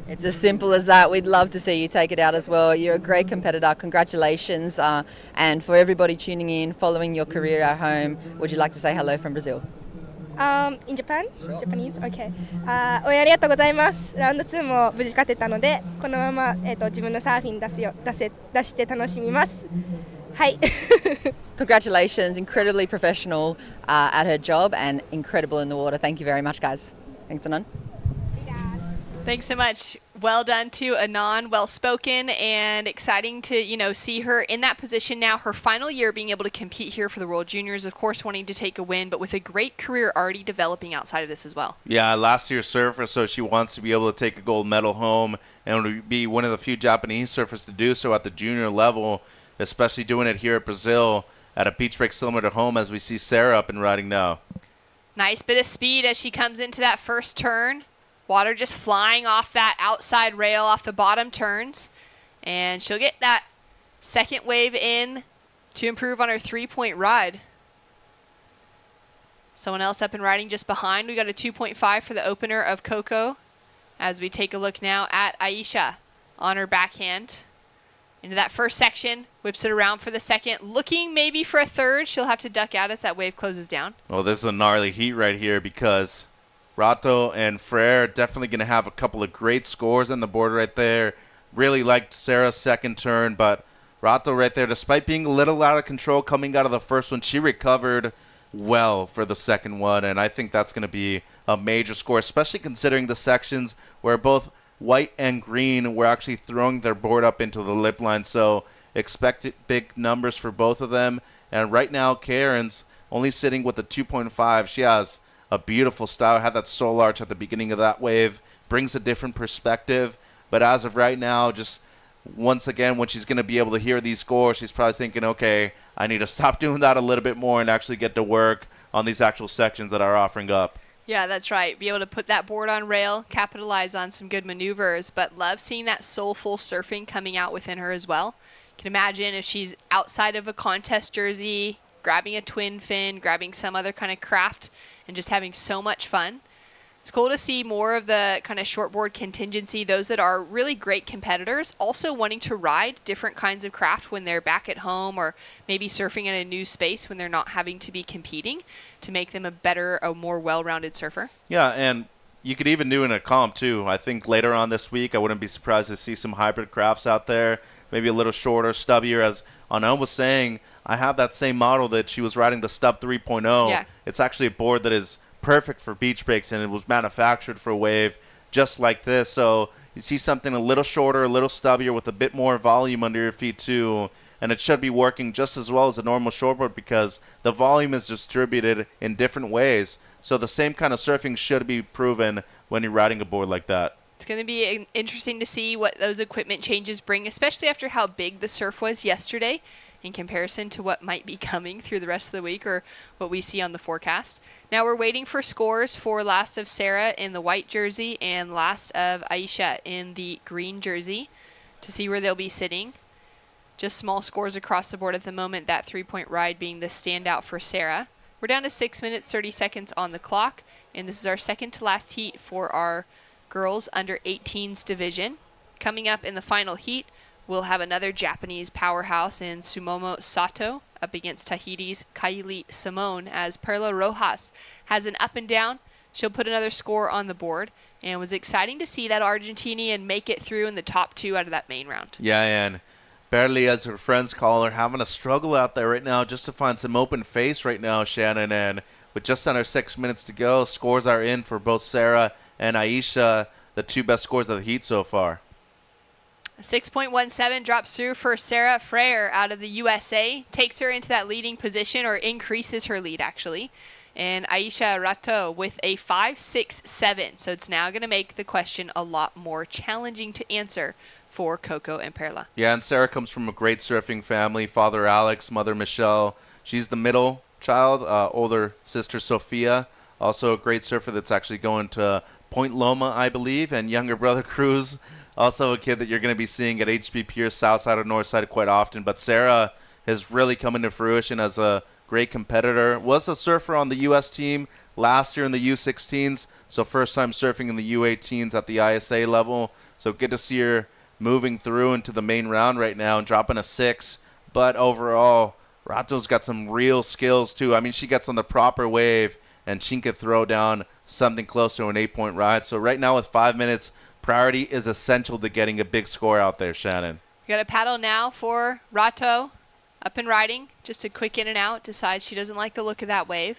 It's as simple as that. We'd love to see you take it out as well. You're a great competitor. Congratulations. And for everybody tuning in, following your career at home, would you like to say hello from Brazil? In Japan? Japanese? Okay. 応援ありがとうございます。ラウンド2も無事勝てたので、このまま、自分のサーフィン出して楽しみます。はい。Congratulations. Incredibly professional at her job and incredible in the water. Thank you very much, guys. Thanks, Anand. Thanks so much. Well done to Anand, well spoken, and exciting to, see her in that position now, her final year being able to compete here for the World Juniors, of course wanting to take a win, but with a great career already developing outside of this as well. Yeah, last year's surfer, so she wants to be able to take a gold medal home and be one of the few Japanese surfers to do so at the junior level, especially doing it here at Brazil at a beach break similar to home as we see Sarah up and riding now. Nice bit of speed as she comes into that first turn. Water just flying off that outside rail off the bottom turns. And she'll get that second wave in to improve on her 3-point ride. Someone else up and riding just behind. We got a 2.5 for the opener of Coco as we take a look now at Aisha on her backhand. Into that first section, whips it around for the second, looking maybe for a third. She'll have to duck out as that wave closes down. Well, this is a gnarly heat right here because Rato and Frere definitely going to have a couple of great scores on the board right there. Really liked Sarah's second turn, but Rato right there, despite being a little out of control coming out of the first one, she recovered well for the second one, and I think that's going to be a major score, especially considering the sections where both white and green were actually throwing their board up into the lip line, so expect big numbers for both of them. And right now, Karen's only sitting with a 2.5. She has a beautiful style, had that soul arch at the beginning of that wave, brings a different perspective, but as of right now, just once again, when she's going to be able to hear these scores, she's probably thinking, okay, I need to stop doing that a little bit more and actually get to work on these actual sections that are offering up. Yeah, that's right. Be able to put that board on rail, capitalize on some good maneuvers, but love seeing that soulful surfing coming out within her as well. You can imagine if she's outside of a contest jersey, grabbing a twin fin, grabbing some other kind of craft, and just having so much fun. It's cool to see more of the kind of shortboard contingency, those that are really great competitors, also wanting to ride different kinds of craft when they're back at home or maybe surfing in a new space when they're not having to be competing to make them a more well-rounded surfer. Yeah, and you could even do in a comp too. I think later on this week, I wouldn't be surprised to see some hybrid crafts out there, maybe a little shorter, stubbier. As Anand was saying, I have that same model that she was riding, the Stub 3.0. Yeah. It's actually a board that is perfect for beach breaks, and it was manufactured for a wave just like this. So you see something a little shorter, a little stubbier with a bit more volume under your feet too, and it should be working just as well as a normal shortboard because the volume is distributed in different ways. So the same kind of surfing should be proven when you're riding a board like that. It's going to be interesting to see what those equipment changes bring, especially after how big the surf was yesterday in comparison to what might be coming through the rest of the week or what we see on the forecast. Now we're waiting for scores for last of Sarah in the white jersey and last of Aisha in the green jersey to see where they'll be sitting. Just small scores across the board at the moment, that 3-point ride being the standout for Sarah. We're down to 6 minutes, 30 seconds on the clock, and this is our second to last heat for our girls under 18s division. Coming up in the final heat, we'll have another Japanese powerhouse in Sumomo Sato up against Tahiti's Kylie Simone as Perla Rojas has an up and down. She'll put another score on the board, and it was exciting to see that Argentinian make it through in the top two out of that main round. Yeah, and Barely, as her friends call her, having a struggle out there right now just to find some open face right now, Shannon. And with just under 6 minutes to go, scores are in for both Sarah and Aisha, the two best scores of the heat so far. 6.17 drops through for Sarah Frere out of the USA. Takes her into that leading position, or increases her lead, actually. And Aisha Rato with a 5.67. So it's now going to make the question a lot more challenging to answer for Coco and Perla. Yeah, and Sarah comes from a great surfing family. Father Alex, mother Michelle. She's the middle child. Older sister Sophia, also a great surfer that's actually going to Point Loma, I believe. And younger brother Cruz, also a kid that you're going to be seeing at HB Pier, south side or north side quite often. But Sarah has really come into fruition as a great competitor. Was a surfer on the U.S. team last year in the U16s, so first time surfing in the U18s at the ISA level. So good to see her moving through into the main round right now and dropping a 6. But overall, Rato's got some real skills too. I mean, she gets on the proper wave and she can throw down something close to an 8-point ride. So right now with 5 minutes, priority is essential to getting a big score out there, Shannon. We got a paddle now for Rato. Up and riding, just a quick in and out, decides she doesn't like the look of that wave.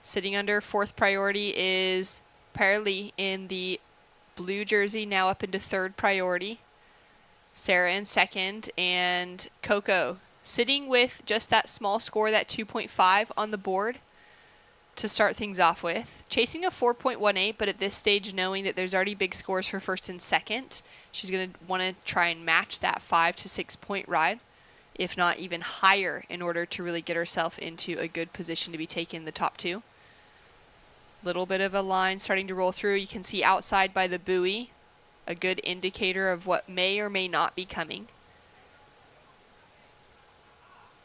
Sitting under 4th priority is Perli in the blue jersey, now up into 3rd priority. Sarah in 2nd, and Coco sitting with just that small score, that 2.5 on the board to start things off with. Chasing a 4.18, but at this stage knowing that there's already big scores for 1st and 2nd, she's going to want to try and match that 5 to 6 point ride, if not even higher, in order to really get herself into a good position to be taking the top 2. Little bit of a line starting to roll through. You can see outside by the buoy, a good indicator of what may or may not be coming.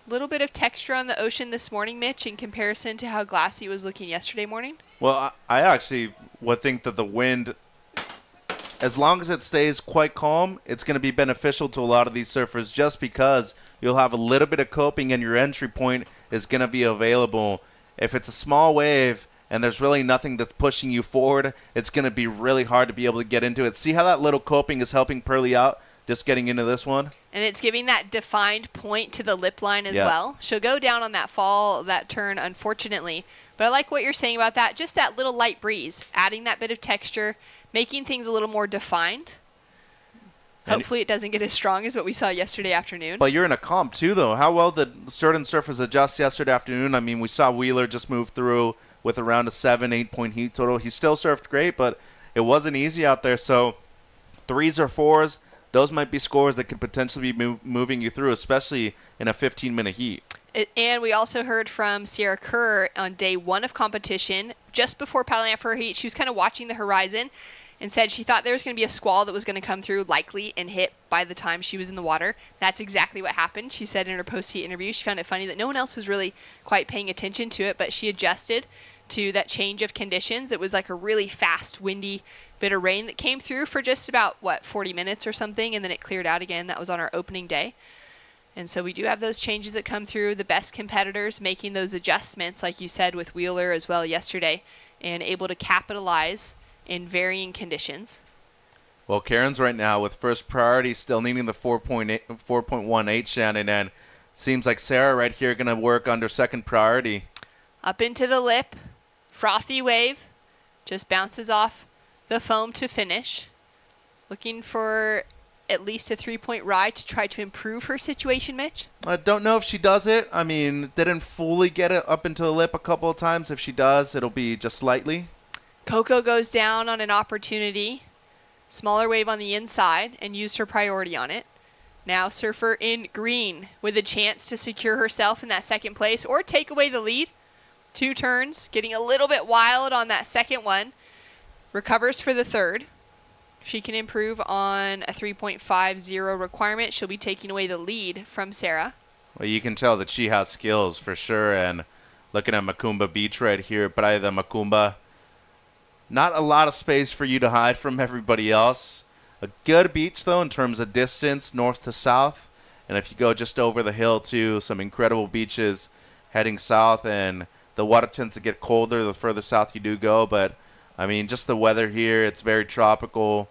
Little bit of texture on the ocean this morning, Mitch, in comparison to how glassy it was looking yesterday morning. Well, I actually would think that the wind, as long as it stays quite calm, it's going to be beneficial to a lot of these surfers, just because you'll have a little bit of coping and your entry point is going to be available. If it's a small wave and there's really nothing that's pushing you forward, it's going to be really hard to be able to get into it. See how that little coping is helping Perli out, just getting into this one? And it's giving that defined point to the lip line as well. She'll go down on that fall, that turn, unfortunately. But I like what you're saying about that. Just that little light breeze, adding that bit of texture, making things a little more defined. Hopefully it doesn't get as strong as what we saw yesterday afternoon. But you're in a comp too, though. How well did certain surfers adjust yesterday afternoon? I mean, we saw Wheeler just move through with around a 7-8 point heat total. He still surfed great, but it wasn't easy out there. So 3s or 4s, those might be scores that could potentially be moving you through, especially in a 15-minute heat. And we also heard from Sierra Kerr on day 1 of competition. Just before paddling out for her heat, she was kind of watching the horizon and said she thought there was going to be a squall that was going to come through likely and hit by the time she was in the water. That's exactly what happened. She said in her post-heat interview she found it funny that no one else was really quite paying attention to it, but she adjusted to that change of conditions. It was like a really fast, windy bit of rain that came through for just about, 40 minutes or something, and then it cleared out again. That was on our opening day. And so we do have those changes that come through. The best competitors making those adjustments, like you said, with Wheeler as well yesterday, and able to capitalize in varying conditions. Well, Karen's right now with first priority still needing the 4.18, Shannon, and seems like Sarah right here going to work under second priority. Up into the lip, frothy wave, just bounces off the foam to finish. Looking for at least a 3-point ride to try to improve her situation, Mitch? I don't know if she does it. I mean, didn't fully get it up into the lip a couple of times. If she does, it'll be just slightly. Coco goes down on an opportunity. Smaller wave on the inside and used her priority on it. Now surfer in green with a chance to secure herself in that second place or take away the lead. 2 turns, getting a little bit wild on that second one. Recovers for the third. If she can improve on a 3.50 requirement, she'll be taking away the lead from Sarah. Well, you can tell that she has skills for sure. And looking at Macumba Beach right here, Praia da Macumba, not a lot of space for you to hide from everybody else. A good beach, though, in terms of distance, north to south. And if you go just over the hill to some incredible beaches heading south, and the water tends to get colder the further south you do go. But, I mean, just the weather here, it's very tropical,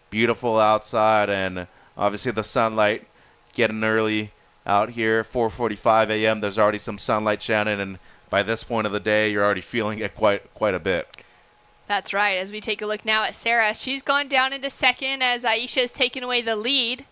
beautiful outside, and obviously the sunlight getting early out here. 4:45 a.m., there's already some sunlight, Shannon, and by this point of the day, you're already feeling it quite a bit. That's right. As we take a look now at Sarah, she's gone down into second as Aisha has taken away the lead,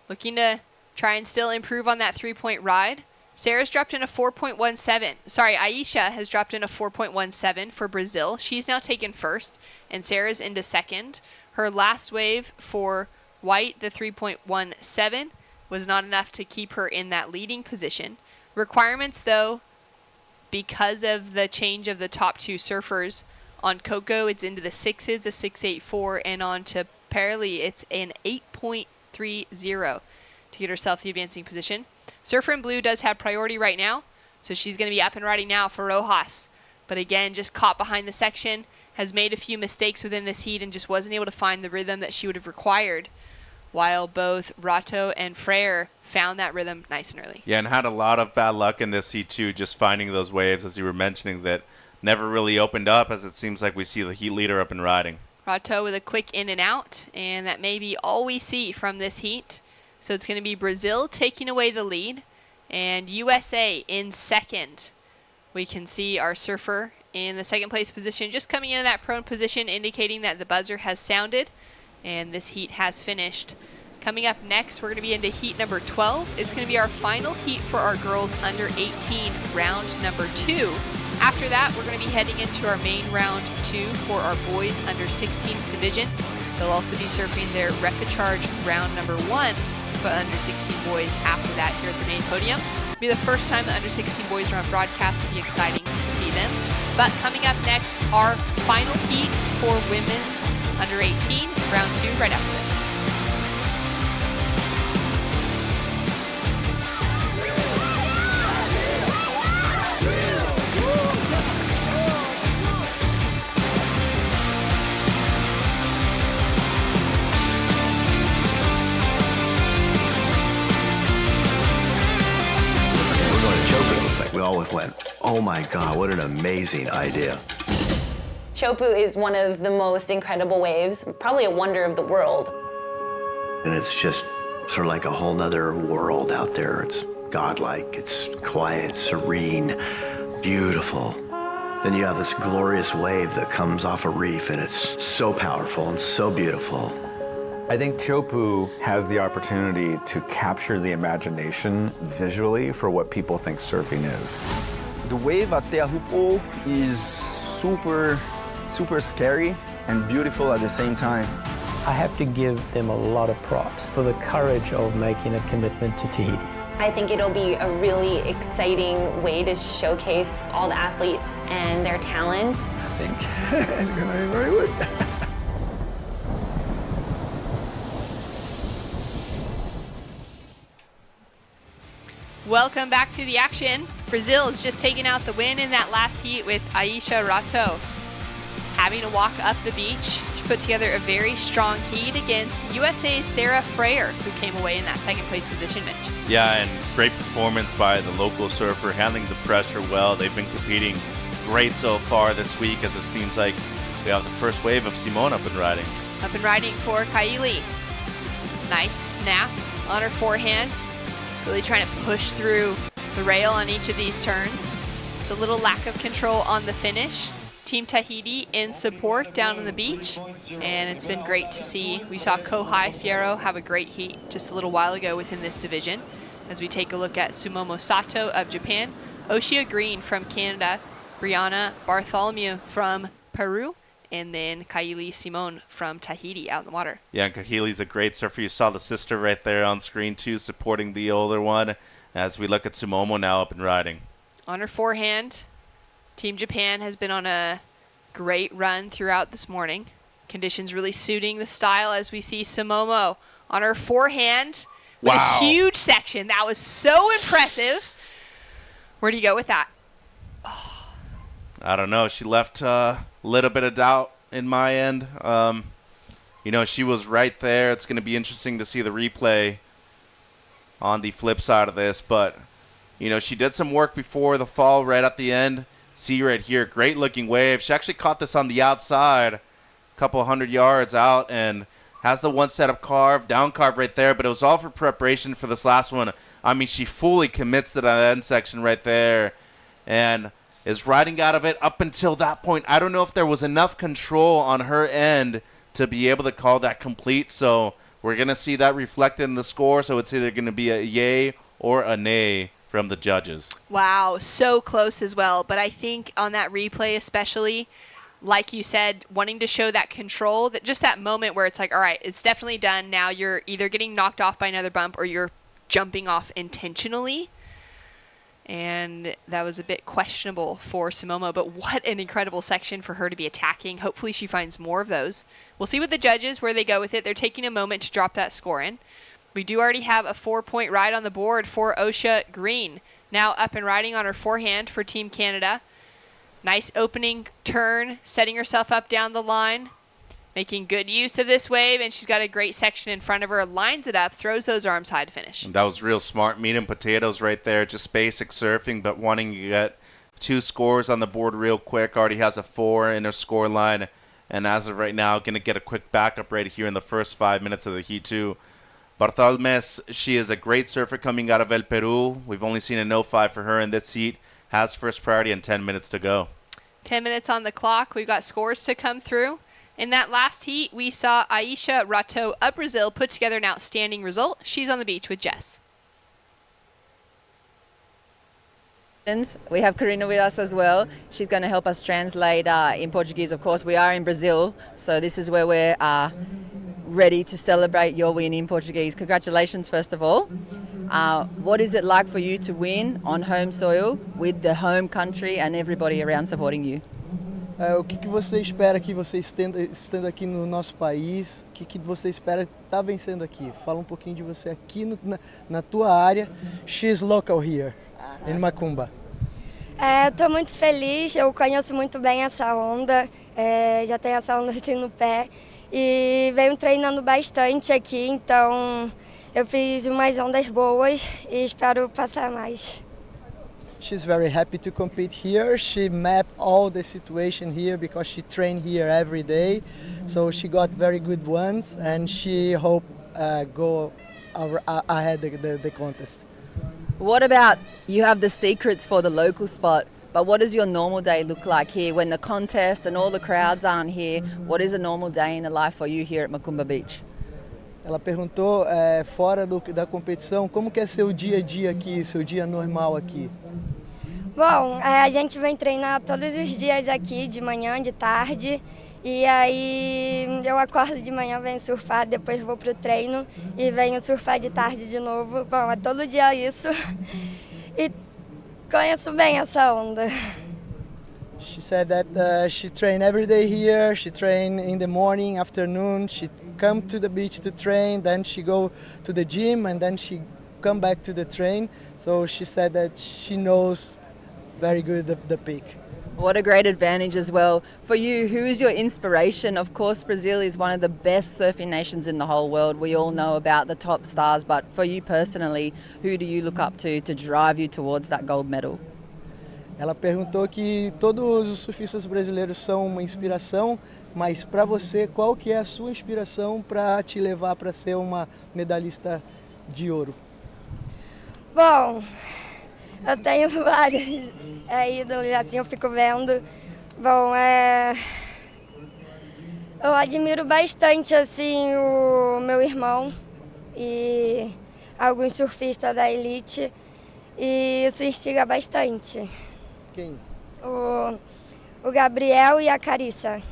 looking to try and still improve on that 3-point ride. Sarah's dropped in a 4.17. Sorry, Aisha has dropped in a 4.17 for Brazil. She's now taken first, and Sarah's into second. Her last wave for White, the 3.17, was not enough to keep her in that leading position. Requirements, though, because of the change of the top 2 surfers, on Coco, it's into the 6s, a 6.84, and on to Perli, it's an 8.30 to get herself the advancing position. Surfer in blue does have priority right now, so she's going to be up and riding now for Rojas. But again, just caught behind the section, has made a few mistakes within this heat and just wasn't able to find the rhythm that she would have required, while both Rato and Freyr found that rhythm nice and early. Yeah, and had a lot of bad luck in this heat too, just finding those waves, as you were mentioning, that never really opened up, as it seems like we see the heat leader up and riding. Rato with a quick in and out, and that may be all we see from this heat. So it's going to be Brazil taking away the lead, and USA in second. We can see our surfer in the second place position, just coming into that prone position, indicating that the buzzer has sounded, and this heat has finished. Coming up next, we're going to be into heat number 12. It's going to be our final heat for our girls under 18, round number 2. After that, we're going to be heading into our main round 2 for our boys under 16s division. They'll also be surfing their Repéchage round number 1 for under 16 boys after that here at the main podium. It'll be the first time the under 16 boys are on broadcast. It'll be exciting to see them. But coming up next, our final heat for women's under 18, round 2, right after this. We all went, oh my God, what an amazing idea. Teahupo'o is one of the most incredible waves, probably a wonder of the world. And it's just sort of like a whole nother world out there. It's godlike, it's quiet, serene, beautiful. Then you have this glorious wave that comes off a reef, and it's so powerful and so beautiful. I think Teahupo'o has the opportunity to capture the imagination visually for what people think surfing is. The wave at Teahupo'o is super scary and beautiful at the same time. I have to give them a lot of props for the courage of making a commitment to Tahiti. I think it'll be a really exciting way to showcase all the athletes and their talent. I think it's gonna be very good. Welcome back to the action. Brazil has just taken out the win in that last heat with Aisha Rato. Having to walk up the beach, she put together a very strong heat against USA's Sarah Freyr, who came away in that second place position, Mitch. Yeah, and great performance by the local surfer, handling the pressure well. They've been competing great so far this week, as it seems like we have the first wave of Simone up and riding. Up and riding for Kaili. Nice snap on her forehand. Really trying to push through the rail on each of these turns. It's a little lack of control on the finish. Team Tahiti in support down on the beach, and it's been great to see. We saw Kohai Fierro have a great heat just a little while ago within this division. As we take a look at Sumomo Sato of Japan, Oshia Green from Canada, Brianna Bartholomew from Peru, and then Kaili Simone from Tahiti out in the water. Yeah, and Kahili's a great surfer. You saw the sister right there on screen too, supporting the older one, as we look at Sumomo now up and riding. On her forehand, Team Japan has been on a great run throughout this morning. Conditions really suiting the style, as we see Sumomo on her forehand with a huge section. That was so impressive. Where do you go with that? I don't know. She left a little bit of doubt in my end. She was right there. It's going to be interesting to see the replay on the flip side of this. But, she did some work before the fall right at the end. See right here, great looking wave. She actually caught this on the outside, a couple 100 yards out, and has the one setup carve, down carve right there. But it was all for preparation for this last one. I mean, she fully commits to that end section right there. And is riding out of it up until that point. I don't know if there was enough control on her end to be able to call that complete. So we're going to see that reflected in the score. So it's either going to be a yay or a nay from the judges. Wow, so close as well. But I think on that replay especially, like you said, wanting to show that control, that just that moment where it's like, all right, it's definitely done. Now you're either getting knocked off by another bump or you're jumping off intentionally. And that was a bit questionable for Sumomo, but what an incredible section for her to be attacking. Hopefully she finds more of those. We'll see with the judges where they go with it. They're taking a moment to drop that score in. We do already have a 4-point ride on the board for Osha Green. Now up and riding on her forehand for Team Canada. Nice opening turn, setting herself up down the line, making good use of this wave, and she's got a great section in front of her, lines it up, throws those arms high to finish. And that was real smart, meat and potatoes right there, just basic surfing, but wanting to get 2 scores on the board real quick. Already has a 4 in her score line, and as of right now, going to get a quick backup right here in the first 5 minutes of the heat too. Bartolmes, she is a great surfer coming out of El Peru. We've only seen a no-5 for her in this heat. Has first priority and 10 minutes to go. 10 minutes on the clock. We've got scores to come through. In that last heat, we saw Aisha Rato of Brazil put together an outstanding result. She's on the beach with Jess. We have Karina with us as well. She's going to help us translate in Portuguese. Of course, we are in Brazil, so this is where we're ready to celebrate your win in Portuguese. Congratulations, first of all. What is it like for you to win on home soil with the home country and everybody around supporting you? O que você espera que você estando aqui no nosso país? O que você espera estar vencendo aqui? Fala um pouquinho de você aqui na tua área. She's local here in Macumba. Estou muito feliz, eu conheço muito bem essa onda, já tenho essa onda assim no pé e venho treinando bastante aqui, então eu fiz umas ondas boas e espero passar mais. She's very happy to compete here. She mapped all the situation here because she trained here every day. So she got very good ones and she hope go ahead the contest. What about, you have the secrets for the local spot, but what does your normal day look like here when the contest and all the crowds aren't here? What is a normal day in the life for you here at Macumba Beach? Ela perguntou, fora da competição, como que é seu dia a dia aqui, seu dia normal aqui? Bom, a gente vem treinar todos os dias aqui, de manhã, de tarde, e aí eu acordo de manhã, venho surfar, depois vou pro treino e venho surfar de tarde de novo. Bom, é todo dia isso e conheço bem essa onda. She said that she train every day here. She train in the morning, afternoon. She come to the beach to train. Then she go to the gym and then she come back to the train. So she said that she knows very good the peak. What a great advantage as well. For you, who is your inspiration? Of course, Brazil is one of the best surfing nations in the whole world. We all know about the top stars, but for you personally, who do you look up to drive you towards that gold medal? Ela perguntou que todos os surfistas brasileiros são uma inspiração, mas para você, qual que é a sua inspiração para te levar para ser uma medalhista de ouro? Bom, eu tenho vários ídolos, assim, eu fico vendo. Bom, eu admiro bastante, assim, o meu irmão e alguns surfistas da elite, e isso instiga bastante. Quem? O Gabriel e a Carissa.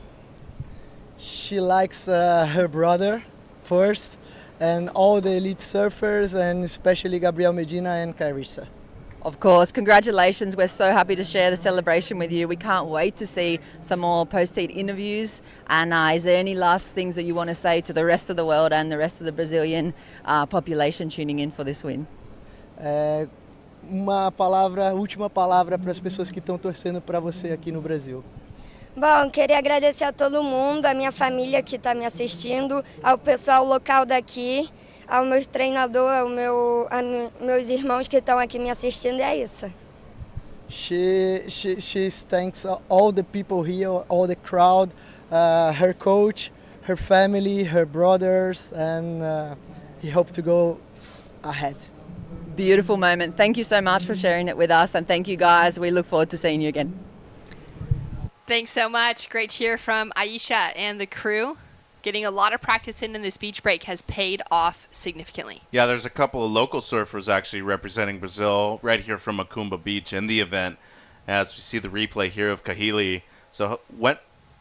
She likes her brother first, and all the elite surfers, and especially Gabriel Medina and Carissa. Of course, congratulations. We're so happy to share the celebration with you. We can't wait to see some more post-heat interviews. And is there any last things that you want to say to the rest of the world and the rest of the Brazilian population tuning in for this win? Última palavra para as pessoas que estão torcendo para você aqui no Brasil. Bom, queria agradecer a todo mundo, a minha família que está me assistindo, ao pessoal local daqui, ao meu treinador, meus irmãos que estão aqui me assistindo, e é isso. She thanks all the people here, all the crowd, her coach, her family, her brothers, and he hopes to go ahead. Beautiful moment. Thank you so much for sharing it with us, and thank you guys. We look forward to seeing you again. Thanks so much. Great to hear from Aisha and the crew. Getting a lot of practice in this beach break has paid off significantly. Yeah, there's a couple of local surfers actually representing Brazil right here from Macumba Beach in the event, as we see the replay here of Kahili. So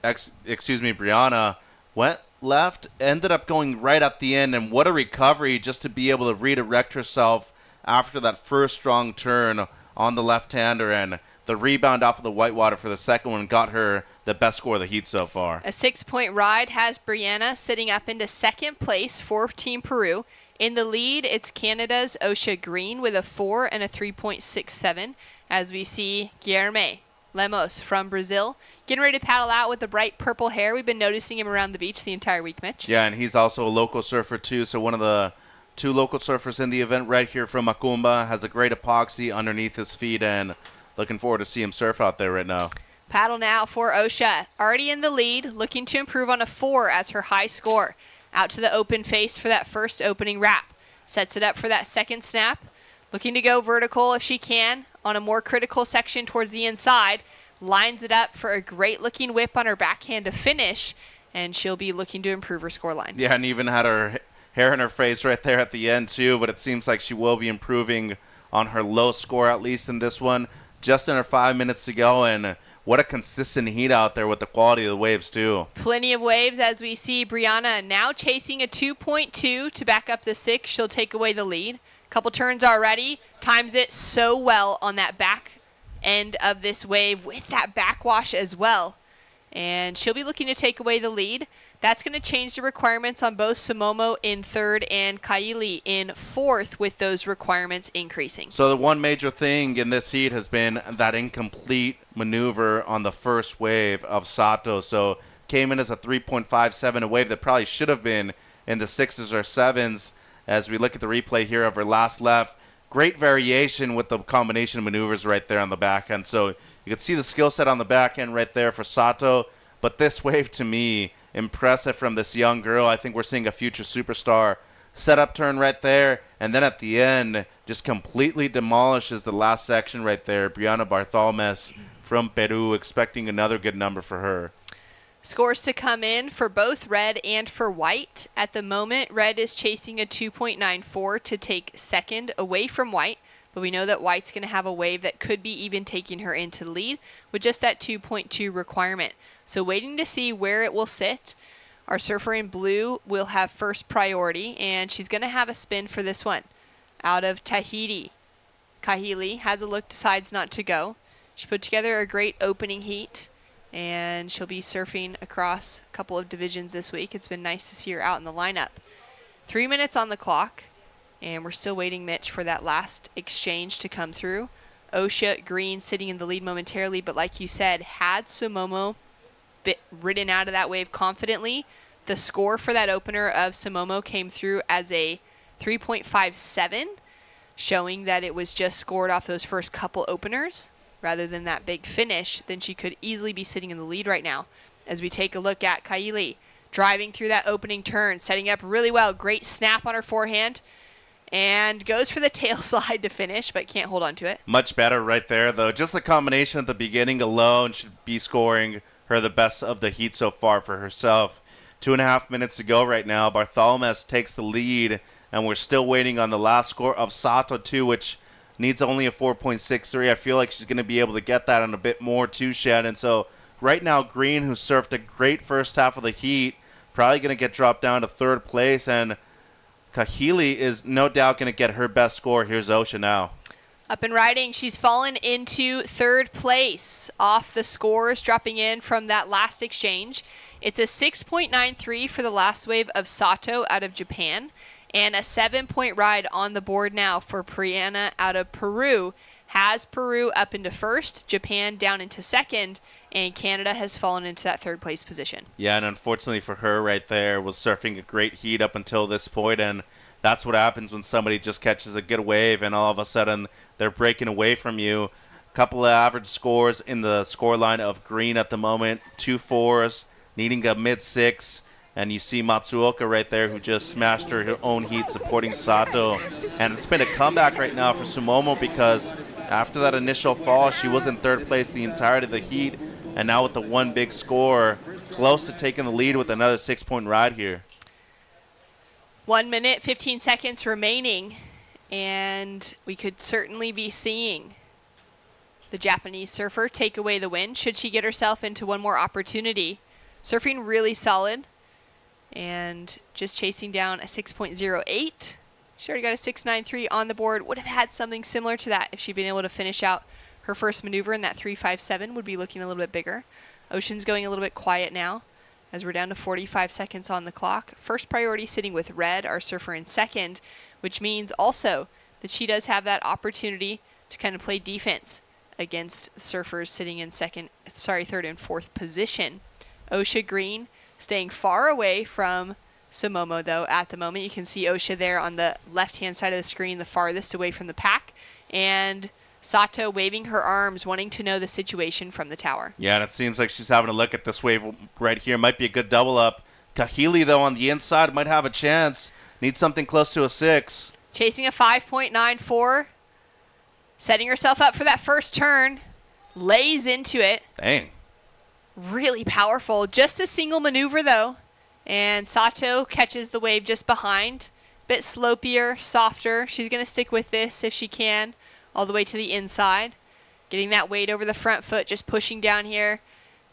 Brianna went left, ended up going right at the end, and what a recovery just to be able to redirect herself after that first strong turn on the left-hander, and the rebound off of the whitewater for the second one got her the best score of the heat so far. A 6-point ride has Brianna sitting up into second place for Team Peru. In the lead, it's Canada's Osha Green with a 4 and a 3.67, as we see Guilherme Lemos from Brazil getting ready to paddle out with the bright purple hair. We've been noticing him around the beach the entire week, Mitch. Yeah, and he's also a local surfer too, so one of the 2 local surfers in the event right here from Macumba, has a great epoxy underneath his feet, and looking forward to see him surf out there right now. Paddle now for Osha. Already in the lead, looking to improve on a 4 as her high score. Out to the open face for that first opening wrap. Sets it up for that second snap. Looking to go vertical if she can on a more critical section towards the inside. Lines it up for a great looking whip on her backhand to finish, and she'll be looking to improve her scoreline. Yeah, and even had her hair in her face right there at the end too, but it seems like she will be improving on her low score, at least in this one. Just under 5 minutes to go, and what a consistent heat out there with the quality of the waves too. Plenty of waves as we see Brianna now chasing a 2.2 to back up the 6. She'll take away the lead. Couple turns already. Times it so well on that back end of this wave with that backwash as well. And she'll be looking to take away the lead. That's going to change the requirements on both Sumomo in 3rd and Kaili in 4th, with those requirements increasing. So the one major thing in this heat has been that incomplete maneuver on the first wave of Sato. So came in as a 3.57, a wave that probably should have been in the 6s or 7s. As we look at the replay here of her last left, great variation with the combination of maneuvers right there on the back end. So you can see the skill set on the back end right there for Sato. But this wave, to me, impressive from this young girl. I think we're seeing a future superstar. Setup turn right there, and then at the end, just completely demolishes the last section right there. Brianna Bartholmes from Peru, expecting another good number for her. Scores to come in for both red and for white. At the moment, red is chasing a 2.94 to take second away from white, but we know that white's going to have a wave that could be even taking her into the lead with just that 2.2 requirement. So waiting to see where it will sit. Our surfer in blue will have first priority, and she's going to have a spin for this one. Out of Tahiti, Kahili has a look, decides not to go. She put together a great opening heat, and she'll be surfing across a couple of divisions this week. It's been nice to see her out in the lineup. 3 minutes on the clock, and we're still waiting, Mitch, for that last exchange to come through. Osha Green sitting in the lead momentarily, but like you said, had Sumomo ridden out of that wave confidently, the score for that opener of Sumomo came through as a 3.57, showing that it was just scored off those first couple openers rather than that big finish. Then she could easily be sitting in the lead right now. As we take a look at Kaili driving through that opening turn, setting up really well. Great snap on her forehand, and goes for the tail slide to finish, but can't hold on to it. Much better right there, though. Just the combination at the beginning alone should be scoring her the best of the heat so far for herself. 2.5 minutes to go right now. Bartholmes takes the lead, and we're still waiting on the last score of Sato too, which needs only a 4.63. I feel like she's going to be able to get that and a bit more too, Shannon. So right now, Green, who surfed a great first half of the heat, probably going to get dropped down to 3rd place, and Kahili is no doubt going to get her best score. Here's Osha now. Up and riding, she's fallen into 3rd place off the scores, dropping in from that last exchange. It's a 6.93 for the last wave of Sato out of Japan, and a 7-point ride on the board now for Brianna out of Peru. Has Peru up into 1st, Japan down into 2nd, and Canada has fallen into that 3rd place position. Yeah, and unfortunately for her right there, was surfing a great heat up until this point, and that's what happens when somebody just catches a good wave and all of a sudden they're breaking away from you. A couple of average scores in the scoreline of Green at the moment, 2 4s, needing a mid-6. And you see Matsuoka right there, who just smashed her own heat supporting Sato. And it's been a comeback right now for Sumomo, because after that initial fall, she was in 3rd place the entirety of the heat. And now with the one big score, close to taking the lead with another 6-point ride here. 1 minute, 15 seconds remaining. And we could certainly be seeing the Japanese surfer take away the win, should she get herself into one more opportunity. Surfing really solid. And just chasing down a 6.08. She already got a 6.93 on the board. Would have had something similar to that if she'd been able to finish out her first maneuver, and that 3.57 would be looking a little bit bigger. Ocean's going a little bit quiet now. as we're down to 45 seconds on the clock. First priority sitting with red, our surfer in second, which means also that she does have that opportunity to kind of play defense against surfers sitting in third and fourth position. Osha Green staying far away from Sumomo, though, at the moment. You can see Osha there on the left-hand side of the screen, the farthest away from the pack, and Sato waving her arms, wanting to know the situation from the tower. Yeah, and it seems like she's having a look at this wave right here. Might be a good double up. Kahili, though, on the inside might have a chance. Needs something close to a 6. Chasing a 5.94. Setting herself up for that first turn. Lays into it. Dang. Really powerful. Just a single maneuver, though. And Sato catches the wave just behind. Bit slopier, softer. She's going to stick with this if she can. All the way to the inside. Getting that weight over the front foot, just pushing down here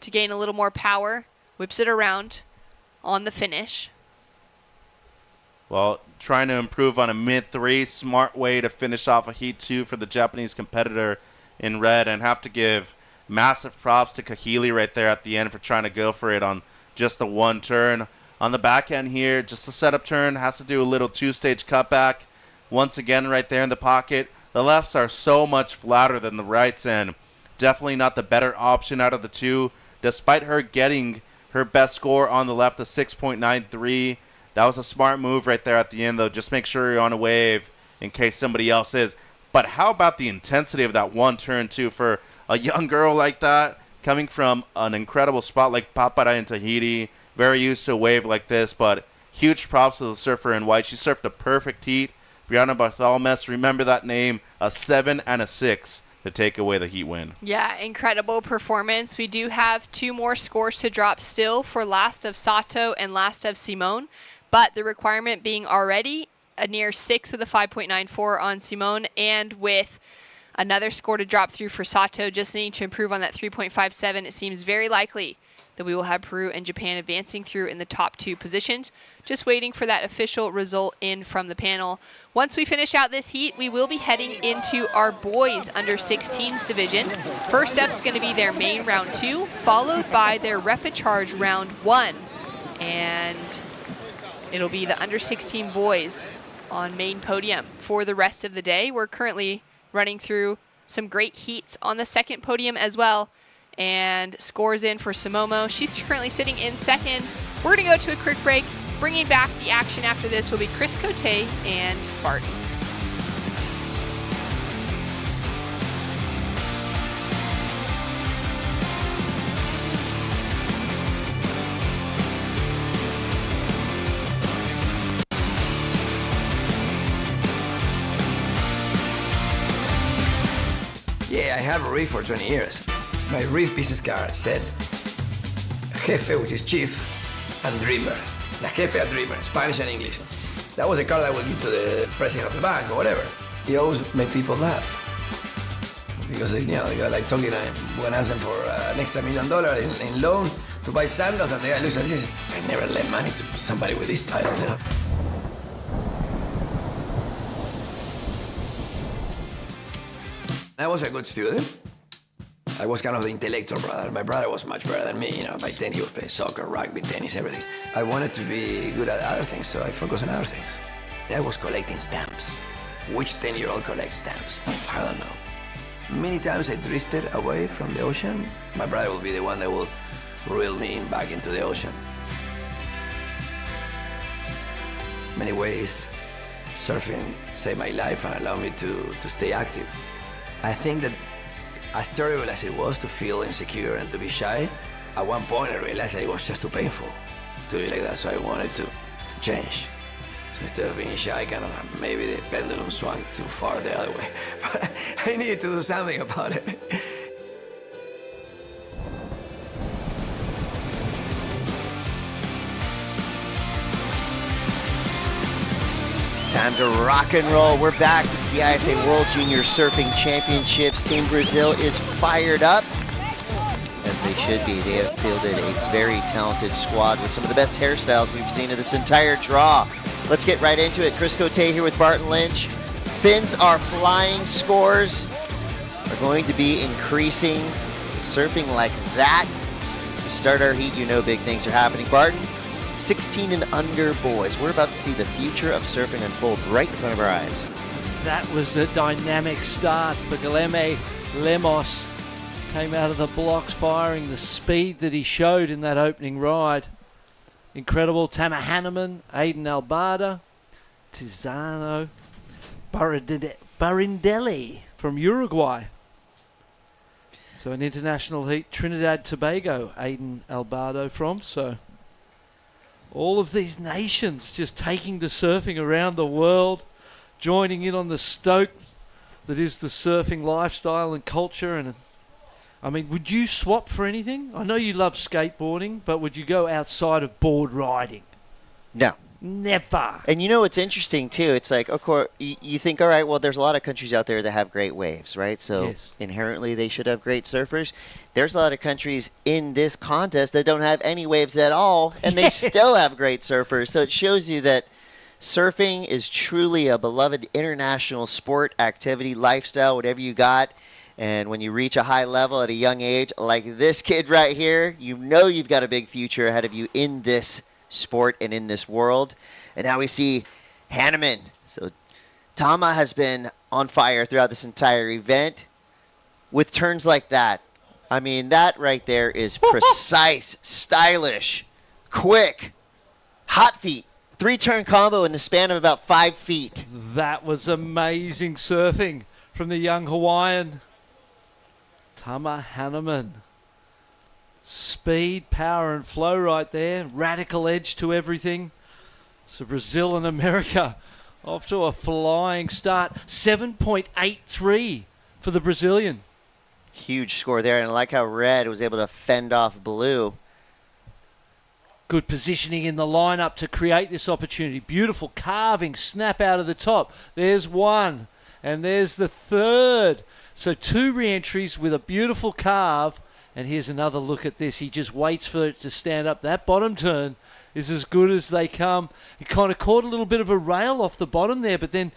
to gain a little more power. Whips it around on the finish. Well, trying to improve on a mid-3. Smart way to finish off a Heat 2 for the Japanese competitor in red. And have to give massive props to Kahili right there at the end for trying to go for it on just the one turn. On the back end here, just a setup turn. Has to do a little 2-stage cutback. Once again right there in the pocket. The lefts are so much flatter than the rights, and definitely not the better option out of the two. Despite her getting her best score on the left, the 6.93. That was a smart move right there at the end, though. Just make sure you're on a wave in case somebody else is. But how about the intensity of that one turn, too, for a young girl like that, coming from an incredible spot like Papara in Tahiti, very used to a wave like this, but huge props to the surfer in white. She surfed a perfect heat. Brianna Barthelmess, remember that name, a 7 and a 6 to take away the heat win. Yeah, incredible performance. We do have 2 more scores to drop still for last of Sato and last of Simone, but the requirement being already a near 6 with a 5.94 on Simone, and with another score to drop through for Sato, just needing to improve on that 3.57, it seems very likely that we will have Peru and Japan advancing through in the top 2 positions. Just waiting for that official result in from the panel. Once we finish out this heat, we will be heading into our boys under 16s division. First up is going to be their main round 2, followed by their repechage round 1. And it'll be the under 16 boys on main podium for the rest of the day. We're currently running through some great heats on the second podium as well. And scores in for Sumomo. She's currently sitting in second. We're going to go to a quick break. Bringing back the action after this will be Chris Cote and Barton. Yeah, I have a reef for 20 years. My reef business card said Jefe, which is chief, and dreamer. La Jefe and dreamer, Spanish and English. That was a card I would give to the president of the bank or whatever. He always made people laugh. Because, you know, the guy like talking, I'm going to ask them for an extra $1 million in loan to buy sandals, and the guy looks and says, I never lend money to somebody with this title, you know. I was a good student. I was kind of the intellectual brother. My brother was much better than me, you know. By 10, he was playing soccer, rugby, tennis, everything. I wanted to be good at other things, so I focused on other things. I was collecting stamps. Which 10-year-old collects stamps? I don't know. Many times I drifted away from the ocean. My brother will be the one that will reel me back into the ocean. Many ways, surfing saved my life and allowed me to stay active. I think that as terrible as it was to feel insecure and to be shy, at one point I realized that it was just too painful to be like that, so I wanted to change. So instead of being shy, kind of maybe the pendulum swung too far the other way. But I needed to do something about it. Time to rock and roll. We're back. This is the ISA World Junior Surfing Championships. Team Brazil is fired up, as they should be. They have fielded a very talented squad with some of the best hairstyles we've seen in this entire draw. Let's get right into it. Chris Cote here with Barton Lynch. Fins are flying. Scores are going to be increasing. Surfing like that To start our heat, you know big things are happening. Barton, 16 and under boys. We're about to see the future of surfing unfold right in front of our eyes. That was a dynamic start for Guilherme Lemos. Came out of the blocks firing the speed that he showed in that opening ride. Incredible. Tama Hanneman, Aiden Albada, Tizano, Barindelli from Uruguay. So an international heat, Trinidad Tobago, Aiden Albado from. So all of these nations just taking to surfing around the world, joining in on the stoke that is the surfing lifestyle and culture. And I mean, would you swap for anything? I know you love skateboarding, but would you go outside of board riding? No. Never. And you know what's interesting too? It's like, of course, you think, all right, well, there's a lot of countries out there that have great waves, right? So inherently they should have great surfers. There's a lot of countries in this contest that don't have any waves at all, and they still have great surfers. So it shows you that surfing is truly a beloved international sport, activity, lifestyle, whatever you got. And when you reach a high level at a young age, like this kid right here, you know you've got a big future ahead of you in this sport and in this world. And now we see Hanneman. So Tama has been on fire throughout this entire event with turns like that. I mean, that right there is precise, stylish, quick, hot feet. 3-turn combo in the span of about 5 feet. That was amazing surfing from the young Hawaiian. Tama Hanneman. Speed, power, and flow right there. Radical edge to everything. So Brazil and America off to a flying start. 7.83 for the Brazilian. Huge score there, and I like how Red was able to fend off Blue. Good positioning in the lineup to create this opportunity. Beautiful carving, snap out of the top. There's one, and there's the third. So 2 re-entries with a beautiful carve. And here's another look at this. He just waits for it to stand up. That bottom turn is as good as they come. He kind of caught a little bit of a rail off the bottom there, but then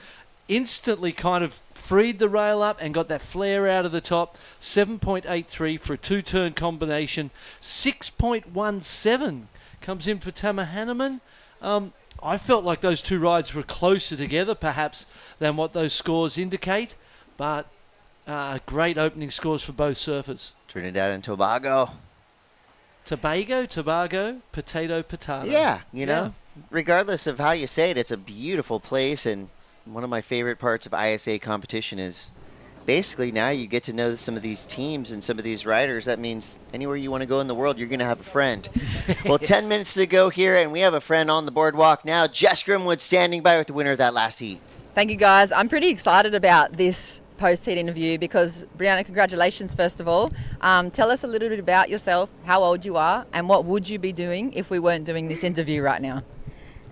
instantly kind of freed the rail up and got that flare out of the top. 7.83 for a 2-turn combination. 6.17 comes in for Tama Hanneman. I felt like those 2 rides were closer together, perhaps, than what those scores indicate. But great opening scores for both surfers. Trinidad and Tobago. Tobago, potato. Yeah, you know, regardless of how you say it, it's a beautiful place. And one of my favorite parts of ISA competition is basically now you get to know some of these teams and some of these riders. That means anywhere you want to go in the world, you're going to have a friend. Well, 10 minutes to go here, and we have a friend on the boardwalk now. Jess Grimwood standing by with the winner of that last heat. Thank you, guys. I'm pretty excited about this post-heat interview because, Brianna, congratulations, first of all. Tell us a little bit about yourself, how old you are, and what would you be doing if we weren't doing this interview right now?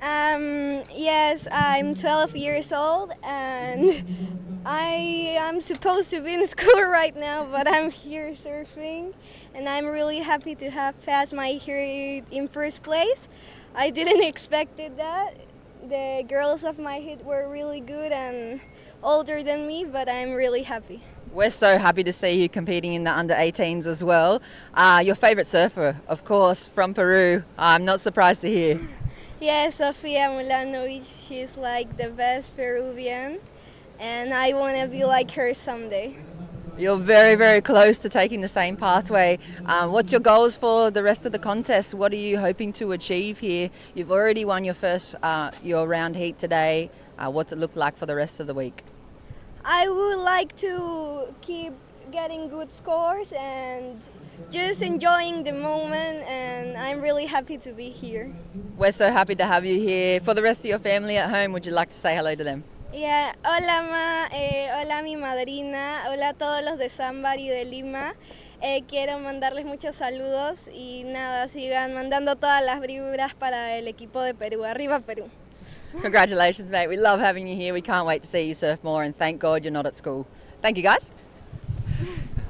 Yes, I'm 12 years old and I am supposed to be in school right now, but I'm here surfing and I'm really happy to have passed my heat in first place. I didn't expect that. The girls of my heat were really good and older than me, but I'm really happy. We're so happy to see you competing in the under-18s as well. Your favorite surfer, of course, from Peru. I'm not surprised to hear. Yeah, Sofia Mulanovic, she's like the best Peruvian, and I want to be like her someday. You're very, very close to taking the same pathway. What's your goals for the rest of the contest? What are you hoping to achieve here? You've already won your first, your round heat today. What's it look like for the rest of the week? I would like to keep getting good scores and just enjoying the moment, and I'm really happy to be here. We're so happy to have you here. For the rest of your family at home, would you like to say hello to them? Yeah, hola ma, hola mi madrina, hola a todos los de Sambar y de Lima. Quiero mandarles muchos saludos y nada, sigan mandando todas las vibras para el equipo de Perú. Arriba Perú. Congratulations, mate. We love having you here. We can't wait to see you surf more, and thank God you're not at school. Thank you, guys.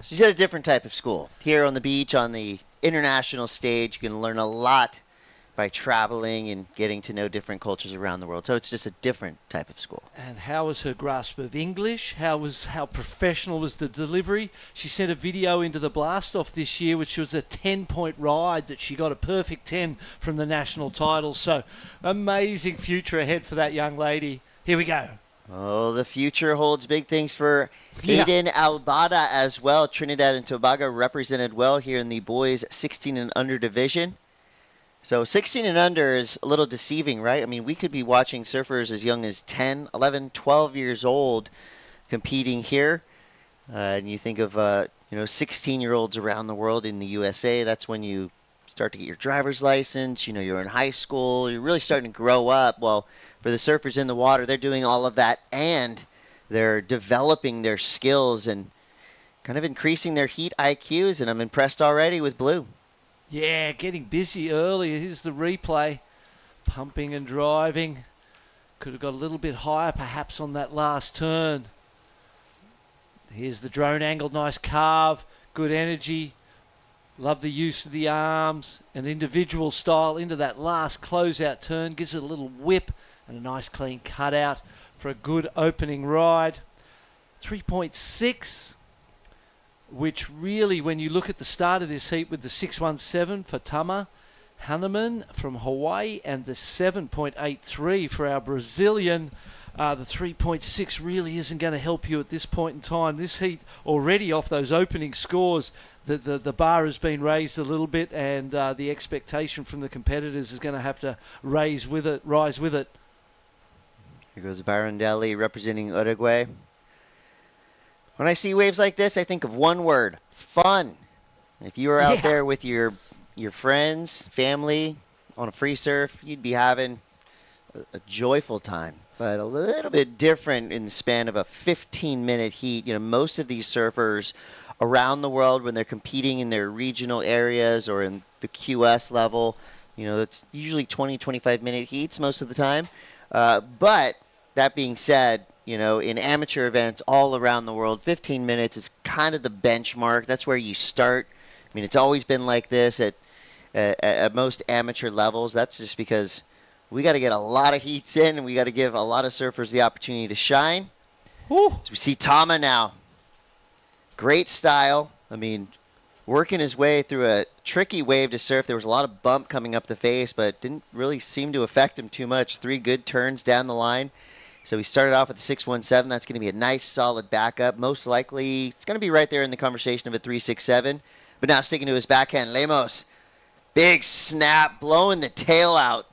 She's at a different type of school. Here on the beach, on the international stage, you can learn a lot by traveling and getting to know different cultures around the world. So it's just a different type of school. And how was her grasp of English? How professional was the delivery? She sent a video into the Blast-Off this year, which was a 10-point ride that she got a perfect 10 from the national title. So amazing future ahead for that young lady. Here we go. Oh, the future holds big things for Hayden Albada as well. Trinidad and Tobago represented well here in the boys 16 and under division. So 16 and under is a little deceiving, right? I mean, we could be watching surfers as young as 10, 11, 12 years old competing here. And you think of, 16-year-olds around the world in the USA. That's when you start to get your driver's license. You're in high school. You're really starting to grow up. Well, for the surfers in the water, they're doing all of that, and they're developing their skills and kind of increasing their heat IQs, and I'm impressed already with Blue. Yeah, getting busy early. Here's the replay. Pumping and driving. Could have got a little bit higher perhaps on that last turn. Here's the drone angle. Nice carve. Good energy. Love the use of the arms. An individual style into that last closeout turn. Gives it a little whip and a nice clean cutout for a good opening ride. 3.6. Which really, when you look at the start of this heat with the 617 for Tama Hanneman from Hawaii and the 7.83 for our Brazilian, the 3.6 really isn't going to help you at this point in time. This heat already off those opening scores, the bar has been raised a little bit, and the expectation from the competitors is going to have to rise with it. Here goes Barondelli representing Uruguay. When I see waves like this, I think of one word: fun. If you were out there with your friends, family, on a free surf, you'd be having a joyful time. But a little bit different in the span of a 15-minute heat. Most of these surfers around the world, when they're competing in their regional areas or in the QS level, it's usually 20, 25-minute heats most of the time. But that being said, in amateur events all around the world, 15 minutes is kind of the benchmark. That's where you start. I mean, it's always been like this at most amateur levels. That's just because we got to get a lot of heats in, and we got to give a lot of surfers the opportunity to shine. So we see Tama now. Great style. I mean, working his way through a tricky wave to surf. There was a lot of bump coming up the face, but didn't really seem to affect him too much. 3 good turns down the line. So he started off with the 617. That's going to be a nice, solid backup. Most likely, it's going to be right there in the conversation of a 367. But now sticking to his backhand, Lemos. Big snap, blowing the tail out.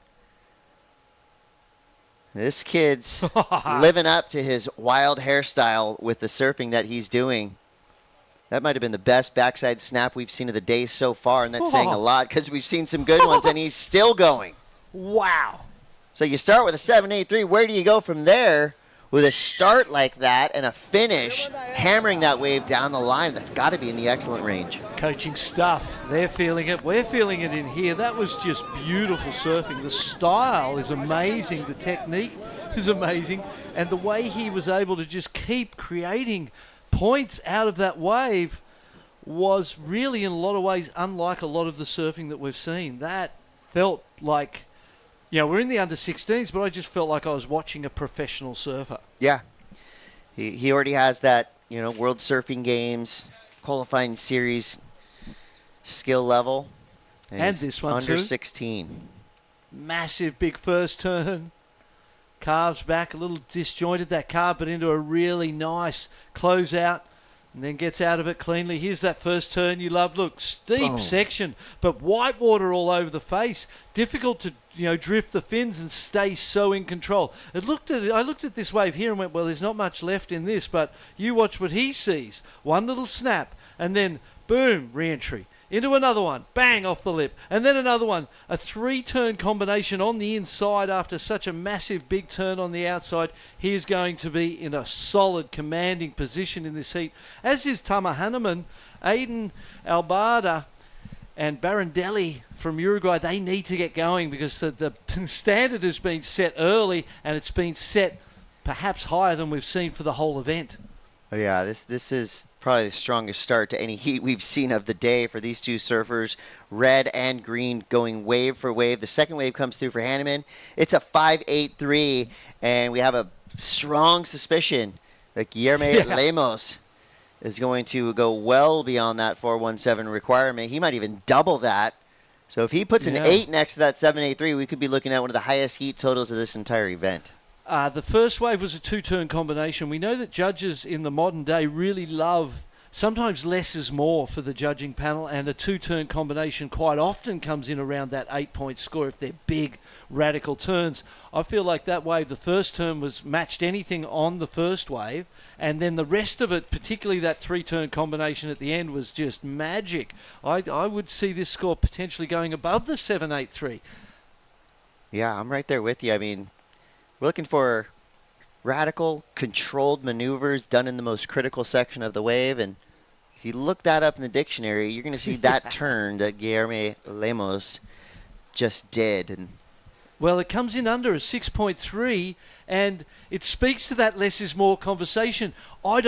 This kid's living up to his wild hairstyle with the surfing that he's doing. That might have been the best backside snap we've seen of the day so far, and that's saying a lot because we've seen some good ones, and he's still going. Wow. So you start with a 783. Where do you go from there with a start like that and a finish, hammering that wave down the line? That's got to be in the excellent range. Coaching stuff. They're feeling it. We're feeling it in here. That was just beautiful surfing. The style is amazing. The technique is amazing. And the way he was able to just keep creating points out of that wave was really, in a lot of ways, unlike a lot of the surfing that we've seen. That felt like... we're in the under 16s, but I just felt like I was watching a professional surfer. Yeah. He already has that, World Surfing Games, qualifying series skill level. And this one under too. 16. Massive big first turn. Carves back, a little disjointed that carve, but into a really nice closeout. And then gets out of it cleanly. Here's that first turn you love. Look, steep section, but white water all over the face. Difficult to, drift the fins and stay so in control. I looked at this wave here and went, well, there's not much left in this, but you watch what he sees. One little snap, and then boom, re-entry. Into another one, bang, off the lip. And then another one, a 3-turn combination on the inside after such a massive big turn on the outside. He is going to be in a solid, commanding position in this heat, as is Tama Hanneman, Aiden Albada, and Barondelli from Uruguay. They need to get going because the standard has been set early, and it's been set perhaps higher than we've seen for the whole event. Oh, yeah, this is probably the strongest start to any heat we've seen of the day for these two surfers. Red and green going wave for wave. The second wave comes through for Hanneman. It's a 5.83, and we have a strong suspicion that Guillermo Lemos is going to go well beyond that 417 requirement. He might even double that. So if he puts an 8 next to that 7.83, we could be looking at one of the highest heat totals of this entire event. The first wave was a 2-turn combination. We know that judges in the modern day really love, sometimes less is more for the judging panel, and a 2-turn combination quite often comes in around that 8-point score if they're big, radical turns. I feel like that wave, the first turn was matched anything on the first wave, and then the rest of it, particularly that 3-turn combination at the end, was just magic. I would see this score potentially going above the 7.83. Yeah, I'm right there with you. I mean, we're looking for radical, controlled maneuvers done in the most critical section of the wave, and if you look that up in the dictionary, you're going to see that turn that Guillermo Lemos just did. And well, it comes in under a 6.3, and it speaks to that less is more conversation. I've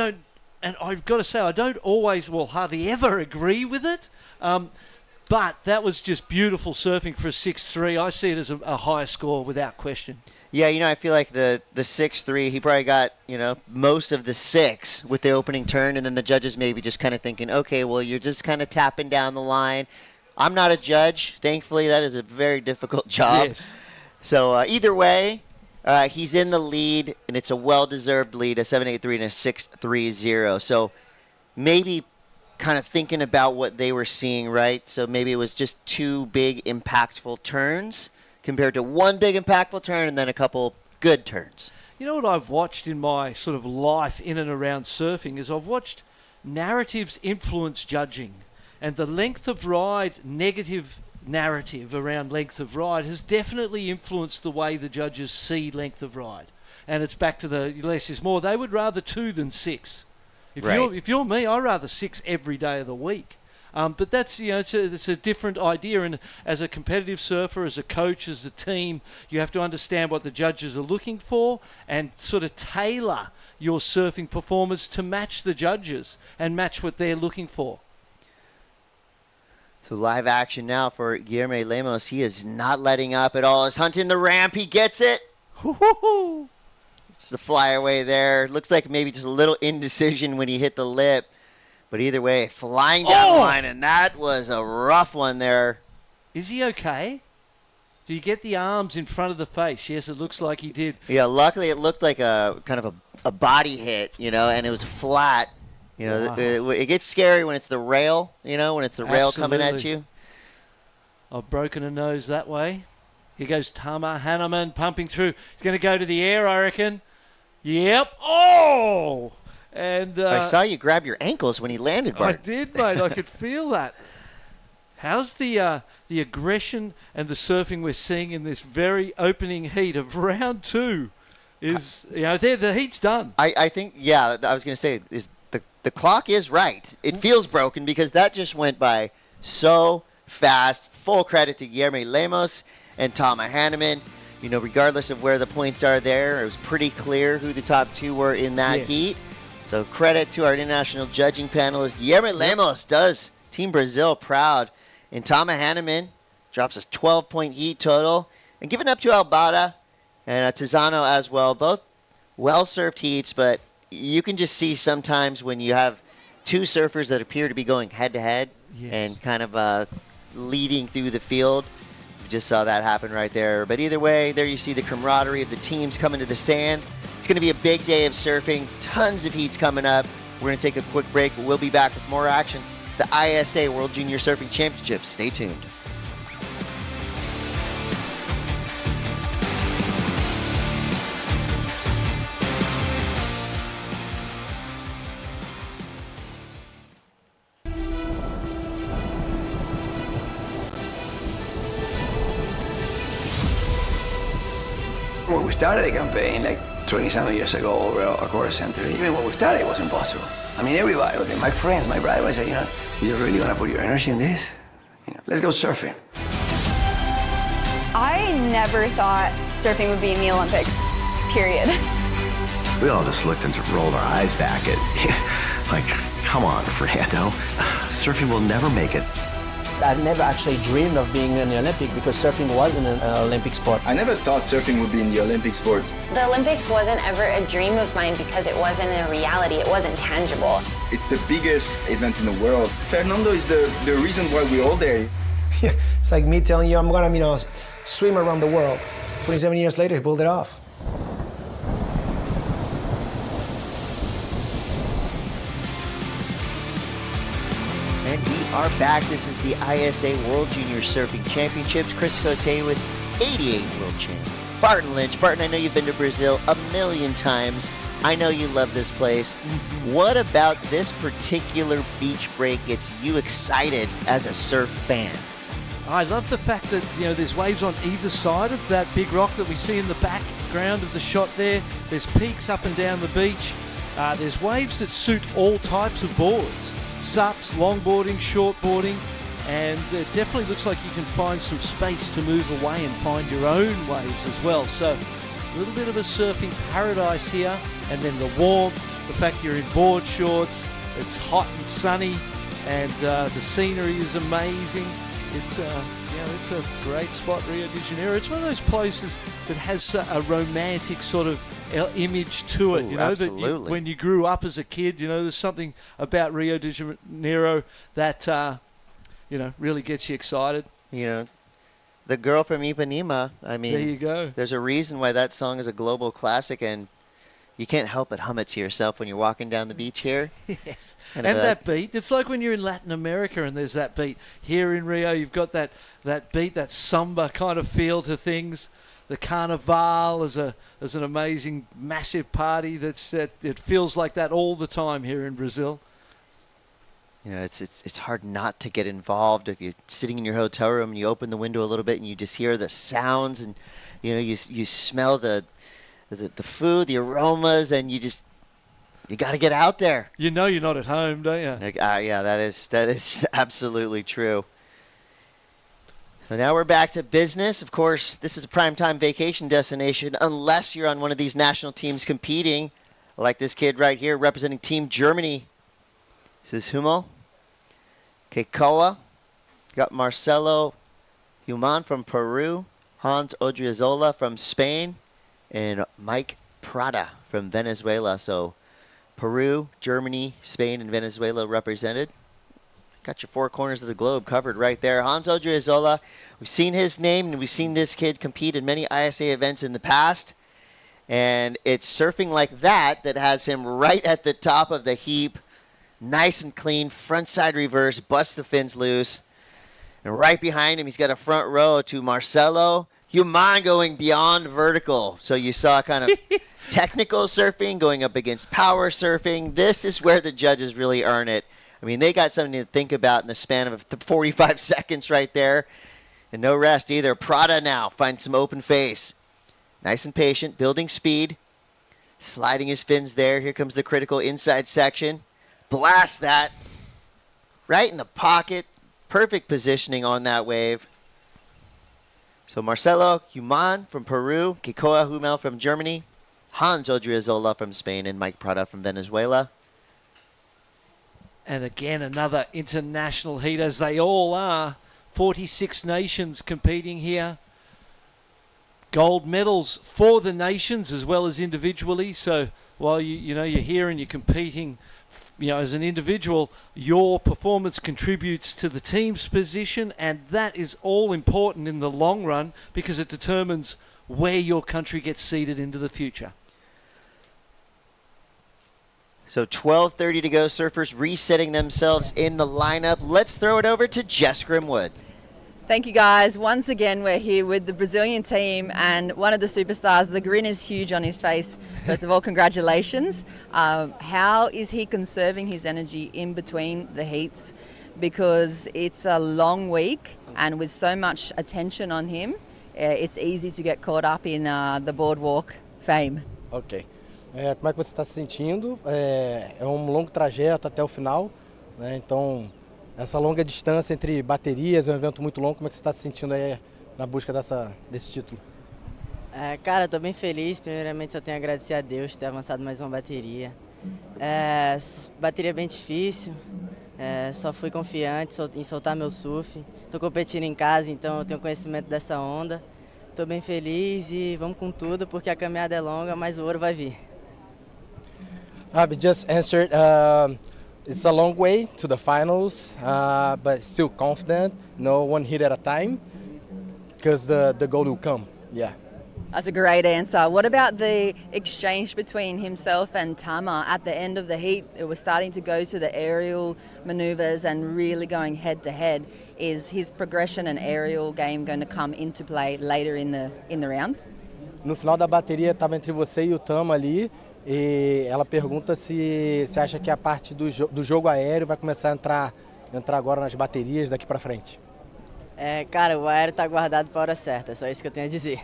got to say, I don't always, hardly ever agree with it, but that was just beautiful surfing for a 6.3. I see it as a higher score without question. yeah, I feel like the 6.3, he probably got, most of the 6 with the opening turn, and then the judges maybe just kind of thinking, okay, well, you're just kind of tapping down the line. I'm not a judge. Thankfully, that is a very difficult job. Yes. So either way, he's in the lead, and it's a well-deserved lead, a 7.83 and a 6.30. So maybe kind of thinking about what they were seeing, right? So maybe it was just 2 big, impactful turns compared to 1 big, impactful turn and then a couple good turns. You know what I've watched in my sort of life in and around surfing is I've watched narratives influence judging. And the length of ride, negative narrative around length of ride has definitely influenced the way the judges see length of ride. And it's back to the less is more. They would rather 2 than 6. If you're me, I'd rather 6 every day of the week. But that's, it's a different idea. And as a competitive surfer, as a coach, as a team, you have to understand what the judges are looking for and sort of tailor your surfing performance to match the judges and match what they're looking for. So live action now for Guillermo Lemos. He is not letting up at all. He's hunting the ramp. He gets it. It's the flyaway there. Looks like maybe just a little indecision when he hit the lip. But either way, flying down the line, and that was a rough one there. Is he okay? Did he get the arms in front of the face? Yes, it looks like he did. Yeah, luckily it looked like a kind of a body hit, and it was flat. It gets scary when it's the rail, when it's the rail coming at you. I've broken a nose that way. Here goes Tama Hanneman pumping through. He's going to go to the air, I reckon. Yep. Oh! And I saw you grab your ankles when he landed, Bart. I did, mate. I could feel that. How's the aggression and the surfing we're seeing in this very opening heat of round 2? The heat's done. I think, I was going to say, the clock is right. It feels broken because that just went by so fast. Full credit to Guillermo Lemos and Tama Hanneman. Regardless of where the points are there, it was pretty clear who the top 2 were in that heat. So credit to our international judging panelist. Guillermo Lemos does Team Brazil proud. And Tama Hanneman drops a 12-point heat total. And giving up to Albada and Tizano as well. Both well-served heats, but you can just see sometimes when you have 2 surfers that appear to be going head-to-head and kind of leading through the field. We just saw that happen right there. But either way, there you see the camaraderie of the teams coming to the sand. It's going to be a big day of surfing. Tons of heats coming up. We're going to take a quick break, but we'll be back with more action. It's the ISA World Junior Surfing Championships. Stay tuned. When we started the campaign, 20-something years ago, over a course center, even when we started, it was impossible. I mean, everybody, my friends, my brother, I said, you're really gonna put your energy in this? Let's go surfing. I never thought surfing would be in the Olympics, period. We all just looked and rolled our eyes back at, Come on, Fernando. Surfing will never make it. I never actually dreamed of being in the Olympic because surfing wasn't an Olympic sport. I never thought surfing would be in the Olympic sports. The Olympics wasn't ever a dream of mine because it wasn't a reality, it wasn't tangible. It's the biggest event in the world. Fernando is the reason why we're all there. It's like me telling you I'm gonna, swim around the world. 27 years later, he pulled it off. And we are back. This is the ISA World Junior Surfing Championships. Chris Cote with 88 world champ. Barton Lynch. Barton, I know you've been to Brazil a million times. I know you love this place. What about this particular beach break gets you excited as a surf fan? I love the fact that, there's waves on either side of that big rock that we see in the background of the shot there. There's peaks up and down the beach. There's waves that suit all types of boards. SUPs, longboarding, shortboarding, and it definitely looks like you can find some space to move away and find your own waves as well. So a little bit of a surfing paradise here, and then the warmth, the fact you're in board shorts, it's hot and sunny, and the scenery is amazing. It's a great spot, Rio de Janeiro. It's one of those places that has a romantic sort of image to it. Ooh, that when you grew up as a kid, there's something about Rio de Janeiro that really gets you excited. The girl from Ipanema. I mean, there you go. There's a reason why that song is a global classic, and you can't help but hum it to yourself when you're walking down the beach here. Yes. And that beat. It's like when you're in Latin America and there's that beat. Here in Rio, you've got that beat, that samba kind of feel to things. The Carnival is an amazing, massive party it feels like that all the time here in Brazil. It's hard not to get involved. If you're sitting in your hotel room and you open the window a little bit and you just hear the sounds and you smell the food, the aromas, and you got to get out there. You're not at home, don't you? Yeah, that is absolutely true. So now we're back to business. Of course, this is a primetime vacation destination unless you're on one of these national teams competing, like this kid right here representing Team Germany. This is Hummel. Keikoa. Got Marcelo Human from Peru, Hans Odriozola from Spain, and Mike Prada from Venezuela. So Peru, Germany, Spain, and Venezuela represented. Got your four corners of the globe covered right there. Hans Odriozola, we've seen his name, and we've seen this kid compete in many ISA events in the past. And it's surfing like that has him right at the top of the heap. Nice and clean, frontside reverse, bust the fins loose. And right behind him, he's got a front row to Marcelo Human going beyond vertical. So you saw kind of technical surfing going up against power surfing. This is where the judges really earn it. I mean, they got something to think about in the span of 45 seconds right there. And no rest either. Prada now finds some open face. Nice and patient, building speed. Sliding his fins there. Here comes the critical inside section. Blast that. Right in the pocket. Perfect positioning on that wave. So Marcelo Human from Peru, Keikoa Hummel from Germany, Hans Odriozola from Spain, and Mike Prada from Venezuela. And again, another international heat, as they all are. 46 nations competing here. Gold medals for the nations as well as individually. So while you're here and you're competing, as an individual, your performance contributes to the team's position, and that is all important in the long run because it determines where your country gets seeded into the future. So 12:30 to go. Surfers resetting themselves in the lineup. Let's throw it over to Jess Grimwood. Thank you, guys. Once again, we're here with the Brazilian team and one of the superstars. The grin is huge on his face. First of all, congratulations. How is he conserving his energy in between the heats? Because it's a long week, and with so much attention on him, it's easy to get caught up in the boardwalk fame. Ok. Como é que você está se sentindo? É longo trajeto até o final, né? Então, essa longa distância entre baterias é evento muito longo. Como é que você está se sentindo aí na busca desse título? Cara, estou bem feliz. Primeiramente, só tenho a agradecer a Deus por ter avançado mais uma bateria. Bateria bem difícil, só fui confiante em soltar meu surf. Estou competindo em casa, então eu tenho conhecimento dessa onda. Estou bem feliz e vamos com tudo, porque a caminhada é longa, mas o ouro vai vir. Abby just answered, it's a long way to the finals, but still confident, one hit at a time, because the goal will come, yeah. That's a great answer. What about the exchange between himself and Tama at the end of the heat? It was starting to go to the aerial maneuvers and really going head to head. Is his progression and aerial game going to come into play later in the rounds? No final da bateria estava entre você e o Tama ali, e ela pergunta se você acha que a parte do jogo aéreo vai começar a entrar agora nas baterias daqui para frente. Cara, o aéreo está guardado para a hora certa, é só isso que eu tenho a dizer.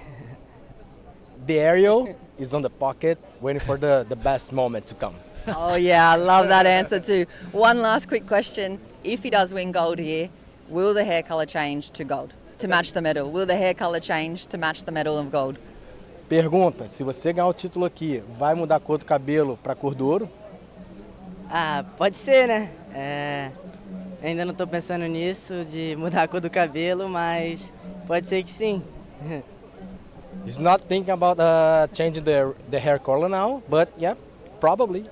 The aerial is on the pocket, waiting for the best moment to come. Oh yeah, I love that answer too. One last quick question. If he does win gold here, will the hair color change to gold to match the medal? Will the hair color change to match the medal of gold? Pergunta, se você ganhar o título aqui, vai mudar a cor do cabelo para a cor do ouro? Pode ser, né? Ainda não estou pensando nisso, de mudar a cor do cabelo, mas pode ser que sim. He's not thinking about changing the hair color now, but yeah, probably.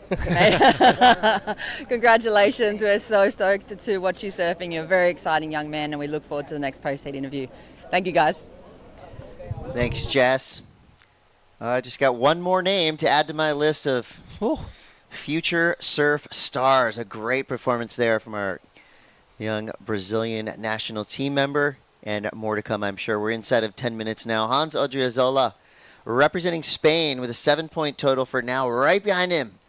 Congratulations, we're so stoked to watch you surfing. You're a very exciting young man and we look forward to the next post-heat interview. Thank you guys. Thanks, Jess. I just got one more name to add to my list of future surf stars. A great performance there from our young Brazilian national team member. And more to come, I'm sure. We're inside of 10 minutes now. Hans Odriozola representing Spain with a 7-point total for now. Right behind him,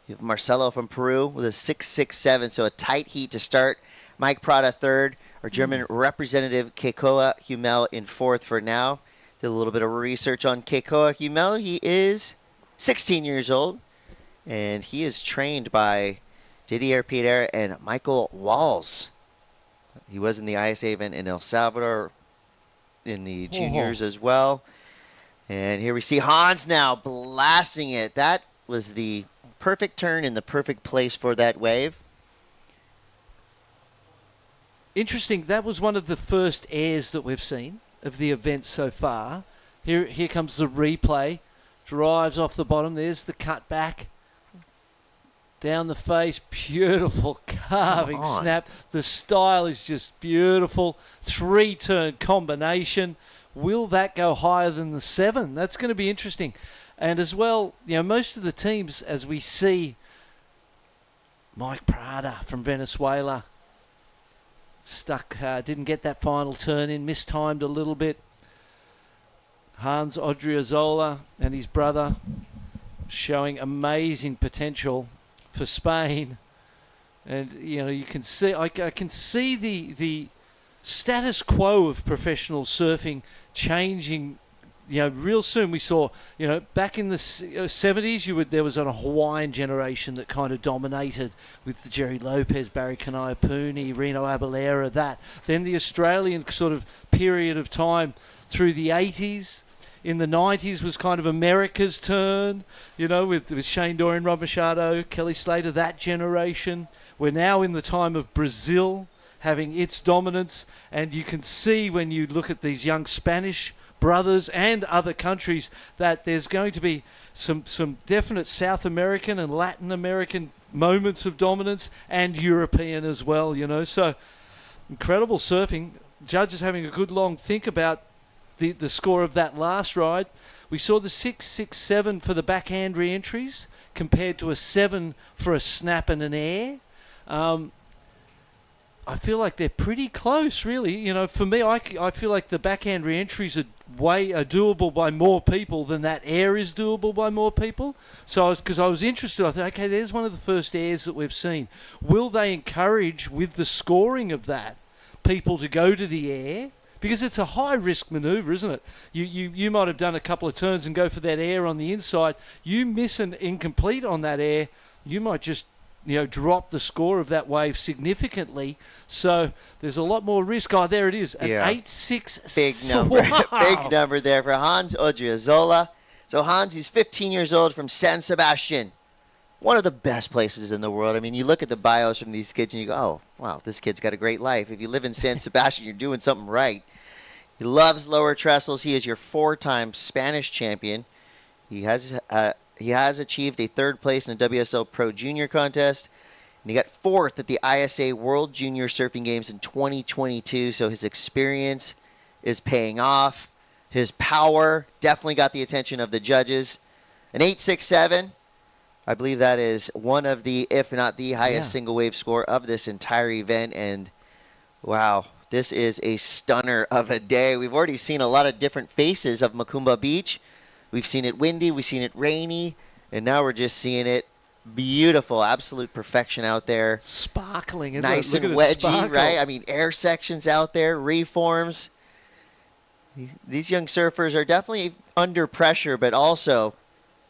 you have Marcelo from Peru with a 6.67, so a tight heat to start. Mike Prada third. Our German representative Keikoa Hummel in fourth for now. Did a little bit of research on Keikoa Hummel. He is 16 years old, and he is trained by Didier Pierre and Michael Walls. He was in the ISA event in El Salvador in the juniors as well. And here we see Hans now blasting it. That was the perfect turn in the perfect place for that wave. Interesting. That was one of the first airs that we've seen of the event so far. Here comes the replay. Drives off the bottom. There's the cut back. Down the face, beautiful carving snap. The style is just beautiful. 3-turn combination. Will that go higher than the 7? That's going to be interesting. And as well, most of the teams, as we see, Mike Prada from Venezuela stuck, didn't get that final turn in, mistimed a little bit. Hans Odriozola and his brother showing amazing potential for Spain, and you can see I can see the status quo of professional surfing changing. Real soon. We saw back in the 70s there was a Hawaiian generation that kind of dominated with the Jerry Lopez, Barry Kanaiapuni, Reno Abalera. Then the Australian sort of period of time through the 80s. In the 90s was kind of America's turn, with Shane Dorian, Rob Machado, Kelly Slater, that generation. We're now in the time of Brazil having its dominance, and you can see when you look at these young Spanish brothers and other countries that there's going to be some definite South American and Latin American moments of dominance, and European as well, So incredible surfing. Judges having a good long think about the score of that last ride. We saw the 6.67 for the backhand re-entries compared to a 7 for a snap and an air. I feel like they're pretty close, really. For me, I feel like the backhand re-entries are doable by more people than that air is doable by more people. So because I was interested, I thought, okay, there's one of the first airs that we've seen. Will they encourage, with the scoring of that, people to go to the air? Because it's a high-risk manoeuvre, isn't it? You might have done a couple of turns and go for that air on the inside. You miss an incomplete on that air, you might just drop the score of that wave significantly. So there's a lot more risk. Oh, there it is, an 8.6. Big number. Wow. Big number there for Hans Odriozola. So Hans, he's 15 years old from San Sebastian. one of the best places in the world. I mean, you look at the bios from these kids and you go, oh, wow, this kid's got a great life. If you live in San Sebastian, you're doing something right. He loves lower trestles. He is your 4-time Spanish champion. He has achieved a 3rd place in the WSL Pro Junior contest. And he got 4th at the ISA World Junior Surfing Games in 2022. So his experience is paying off. His power definitely got the attention of the judges. An 8.67. I believe that is one of the, if not the highest single wave score of this entire event. And wow, this is a stunner of a day. We've already seen a lot of different faces of Macumba Beach. We've seen it windy, we've seen it rainy, and now we're just seeing it beautiful, absolute perfection out there. Sparkling, isn't nice it? and wedgy, right? I mean, air sections out there, reforms. These young surfers are definitely under pressure, but also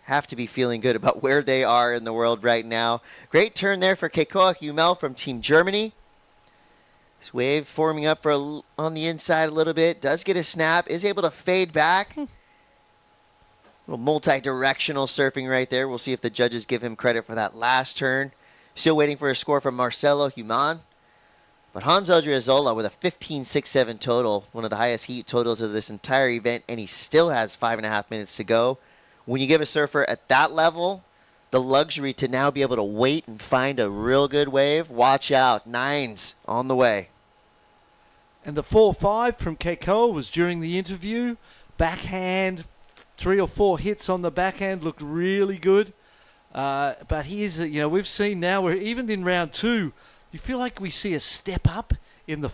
have to be feeling good about where they are in the world right now. Great turn there for Keikoa Hummel from Team Germany. This wave forming up for on the inside a little bit. Does get a snap. Is able to fade back. A little multi-directional surfing right there. We'll see if the judges give him credit for that last turn. Still waiting for a score from Marcelo Human. But Hans Odriozola with a 15.67 total. One of the highest heat totals of this entire event. And he still has 5.5 minutes to go. When you give a surfer at that level the luxury to now be able to wait and find a real good wave, watch out. 9s on the way. And the 4.5 from Keikoa was during the interview. Backhand, 3 or 4 hits on the backhand, looked really good. But he is, we've seen now, where even in round 2, you feel like we see a step up in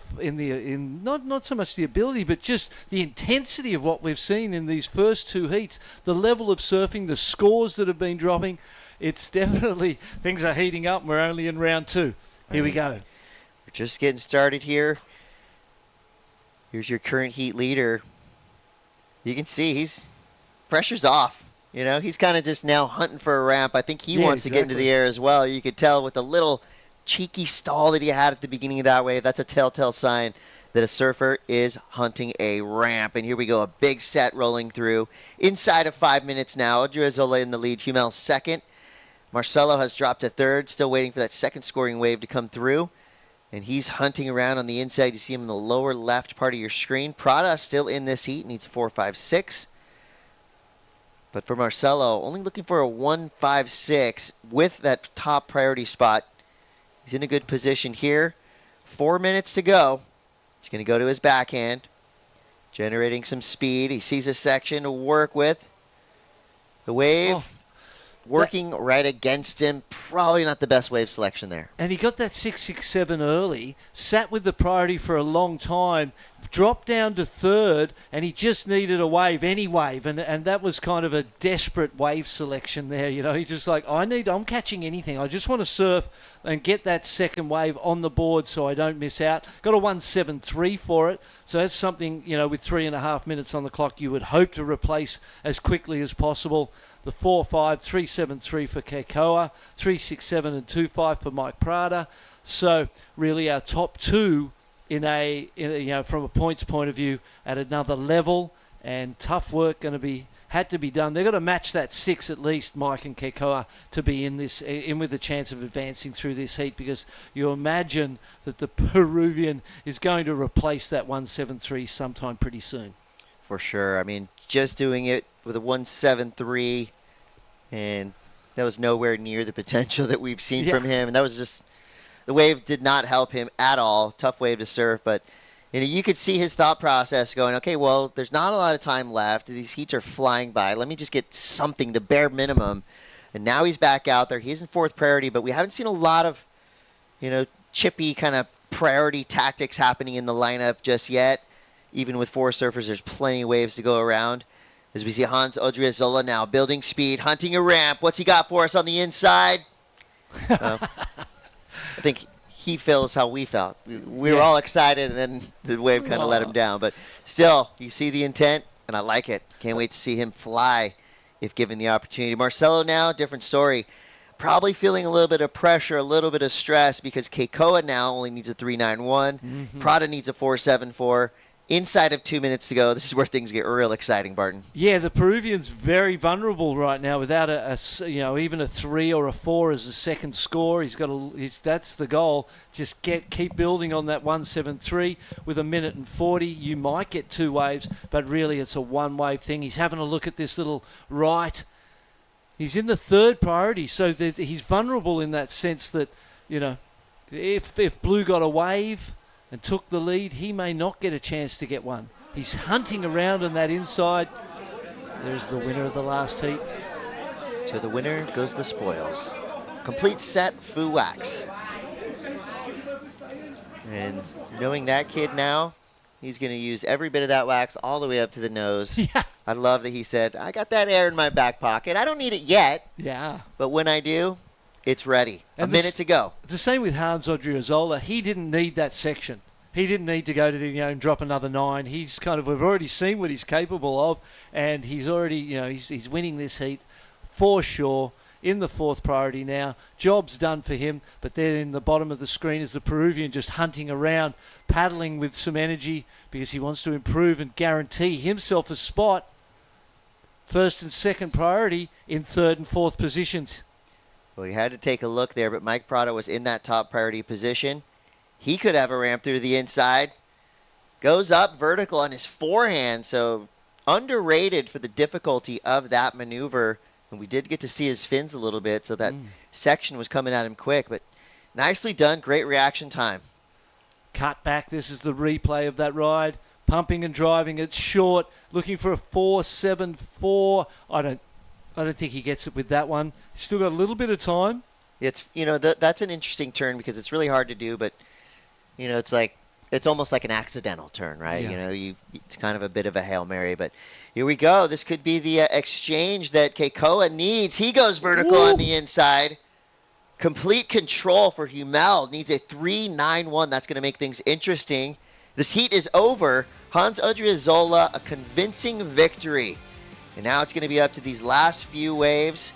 not so much the ability, but just the intensity of what we've seen in these first 2 heats. The level of surfing, the scores that have been dropping, it's definitely, things are heating up, and we're only in round 2. Here we go. We're just getting started here. Here's your current heat leader. You can see pressure's off. He's kind of just now hunting for a ramp. I think he wants to get into the air as well. You could tell with the little cheeky stall that he had at the beginning of that wave. That's a telltale sign that a surfer is hunting a ramp. And here we go, a big set rolling through. Inside of 5 minutes now. Odriozola in the lead. Hummel second. Marcelo has dropped to 3rd. Still waiting for that second scoring wave to come through. And he's hunting around on the inside. You see him in the lower left part of your screen. Prada still in this heat. Needs 4.56. But for Marcelo, only looking for a 1.56 with that top priority spot. He's in a good position here. 4 minutes to go. He's going to go to his backhand. Generating some speed. He sees a section to work with. The wave working right against him. Probably not the best wave selection there. And he got that 6.67 early. Sat with the priority for a long time. Dropped down to 3rd, and he just needed a wave, any wave, and that was kind of a desperate wave selection there. He's just like, I'm catching anything. I just want to surf and get that second wave on the board so I don't miss out. Got a 1.73 for it, so that's something, with 3.5 minutes on the clock, you would hope to replace as quickly as possible. The 4.5, 3.73 for Keikoa, 3.67 and 2.5 for Mike Prada. So really our top 2 in a from a points point of view at another level, and tough work had to be done. They've got to match that 6 at least, Mike and Keikoa, to be in with a chance of advancing through this heat, because you imagine that the Peruvian is going to replace that 1.73 sometime pretty soon. For sure. I mean, just doing it with a 1.73, and that was nowhere near the potential that we've seen from him, and that was just. The wave did not help him at all. Tough wave to surf, but you could see his thought process going, okay, well, there's not a lot of time left. These heats are flying by. Let me just get something, the bare minimum. And now he's back out there. He's in 4th priority, but we haven't seen a lot of, chippy kind of priority tactics happening in the lineup just yet. Even with 4 surfers, there's plenty of waves to go around. As we see Hans Odriozola now building speed, hunting a ramp. What's he got for us on the inside? I think he feels how we felt. We were all excited, and then the wave kind of let him down. But still, you see the intent, and I like it. Can't wait to see him fly if given the opportunity. Marcelo now, different story. Probably feeling a little bit of pressure, a little bit of stress, because Keikoa now only needs a 3.91. Prada needs a 4.74. inside of 2 minutes to go. This is where things get real exciting, Barton. Yeah, the Peruvian's very vulnerable right now without even a 3 or a 4 as a second score. That's the goal. Just keep building on that 173 with 1:40. You might get 2 waves, but really it's a 1-wave thing. He's having a look at this little right. He's in the 3rd priority, so he's vulnerable in that sense that, if Blue got a wave and took the lead, he may not get a chance to get one. He's hunting around on that inside. There's the winner of the last heat. To the winner goes the spoils. Complete set, Fu Wax. And knowing that kid now, he's going to use every bit of that wax all the way up to the nose. Yeah. I love that he said, I got that air in my back pocket. I don't need it yet. Yeah. But when I do, it's ready. And a minute to go. The same with Hans Odriozola. He didn't need that section. He didn't need to go to and drop another 9. We've already seen what he's capable of, and he's already, he's winning this heat for sure in the 4th priority now. Job's done for him, but there in the bottom of the screen is the Peruvian just hunting around, paddling with some energy because he wants to improve and guarantee himself a spot. 1st and 2nd priority in 3rd and 4th positions. Well, he had to take a look there, but Mike Prado was in that top priority position. He could have a ramp through the inside. Goes up vertical on his forehand, so underrated for the difficulty of that maneuver. And we did get to see his fins a little bit, so that section was coming at him quick. But nicely done, great reaction time. Cut back, this is the replay of that ride. Pumping and driving, it's short. Looking for a 4.74. I don't think he gets it with that one. He's still got a little bit of time. It's that's an interesting turn because it's really hard to do, but it's almost like an accidental turn, right? Yeah. It's kind of a bit of a Hail Mary, but here we go. This could be the exchange that Keikoa needs. He goes vertical on the inside. Complete control for Hummel. Needs a 3.91. That's going to make things interesting. This heat is over. Hans Odriozola, a convincing victory. And now it's going to be up to these last few waves.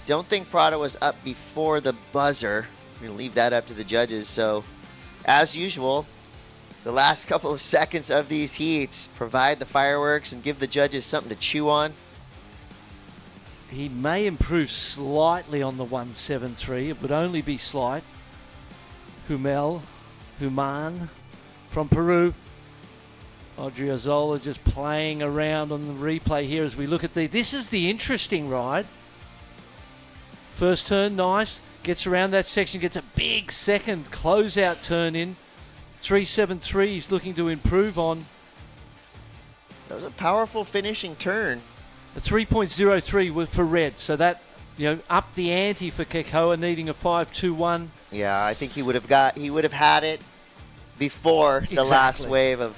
Don't think Prado was up before the buzzer. We're going to leave that up to the judges. So, as usual, the last couple of seconds of these heats provide the fireworks and give the judges something to chew on. He may improve slightly on the 173. It would only be slight. Human from Peru. Odriozola just playing around on the replay here as we look at this is the interesting ride. First turn, nice. Gets around that section, gets a big second closeout turn in. 3.73 he's looking to improve on. That was a powerful finishing turn. A 3.03 for red, so that up the ante for Keikoa, needing a 5.21. Yeah, I think he would have had it before the last wave of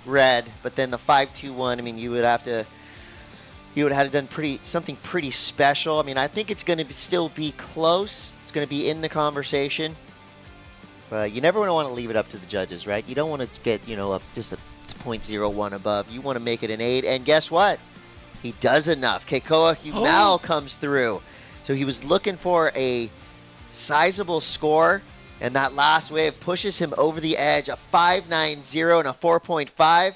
red, but then the 5.21. I mean, you would have had to done something pretty special. I mean, I think it's going to still be close. It's going to be in the conversation. But you never want to leave it up to the judges, right? You don't want to get up just a 0.01 above. You want to make it an 8, and guess what? He does enough. Keikoa Hummel comes through. So he was looking for a sizable score, and that last wave pushes him over the edge. A 5.90 and a 4.5.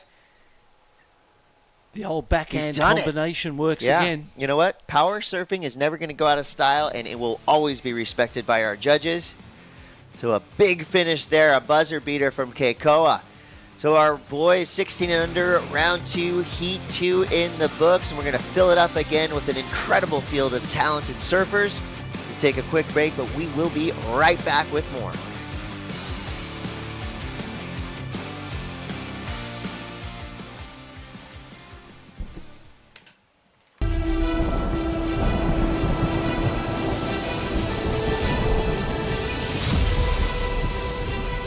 The old backhand combination works again. You know what? Power surfing is never going to go out of style, and it will always be respected by our judges. So a big finish there, a buzzer beater from Keikoa. So our boys 16 and under, round 2, heat 2 in the books, and we're going to fill it up again with an incredible field of talented surfers. We'll take a quick break, but we will be right back with more.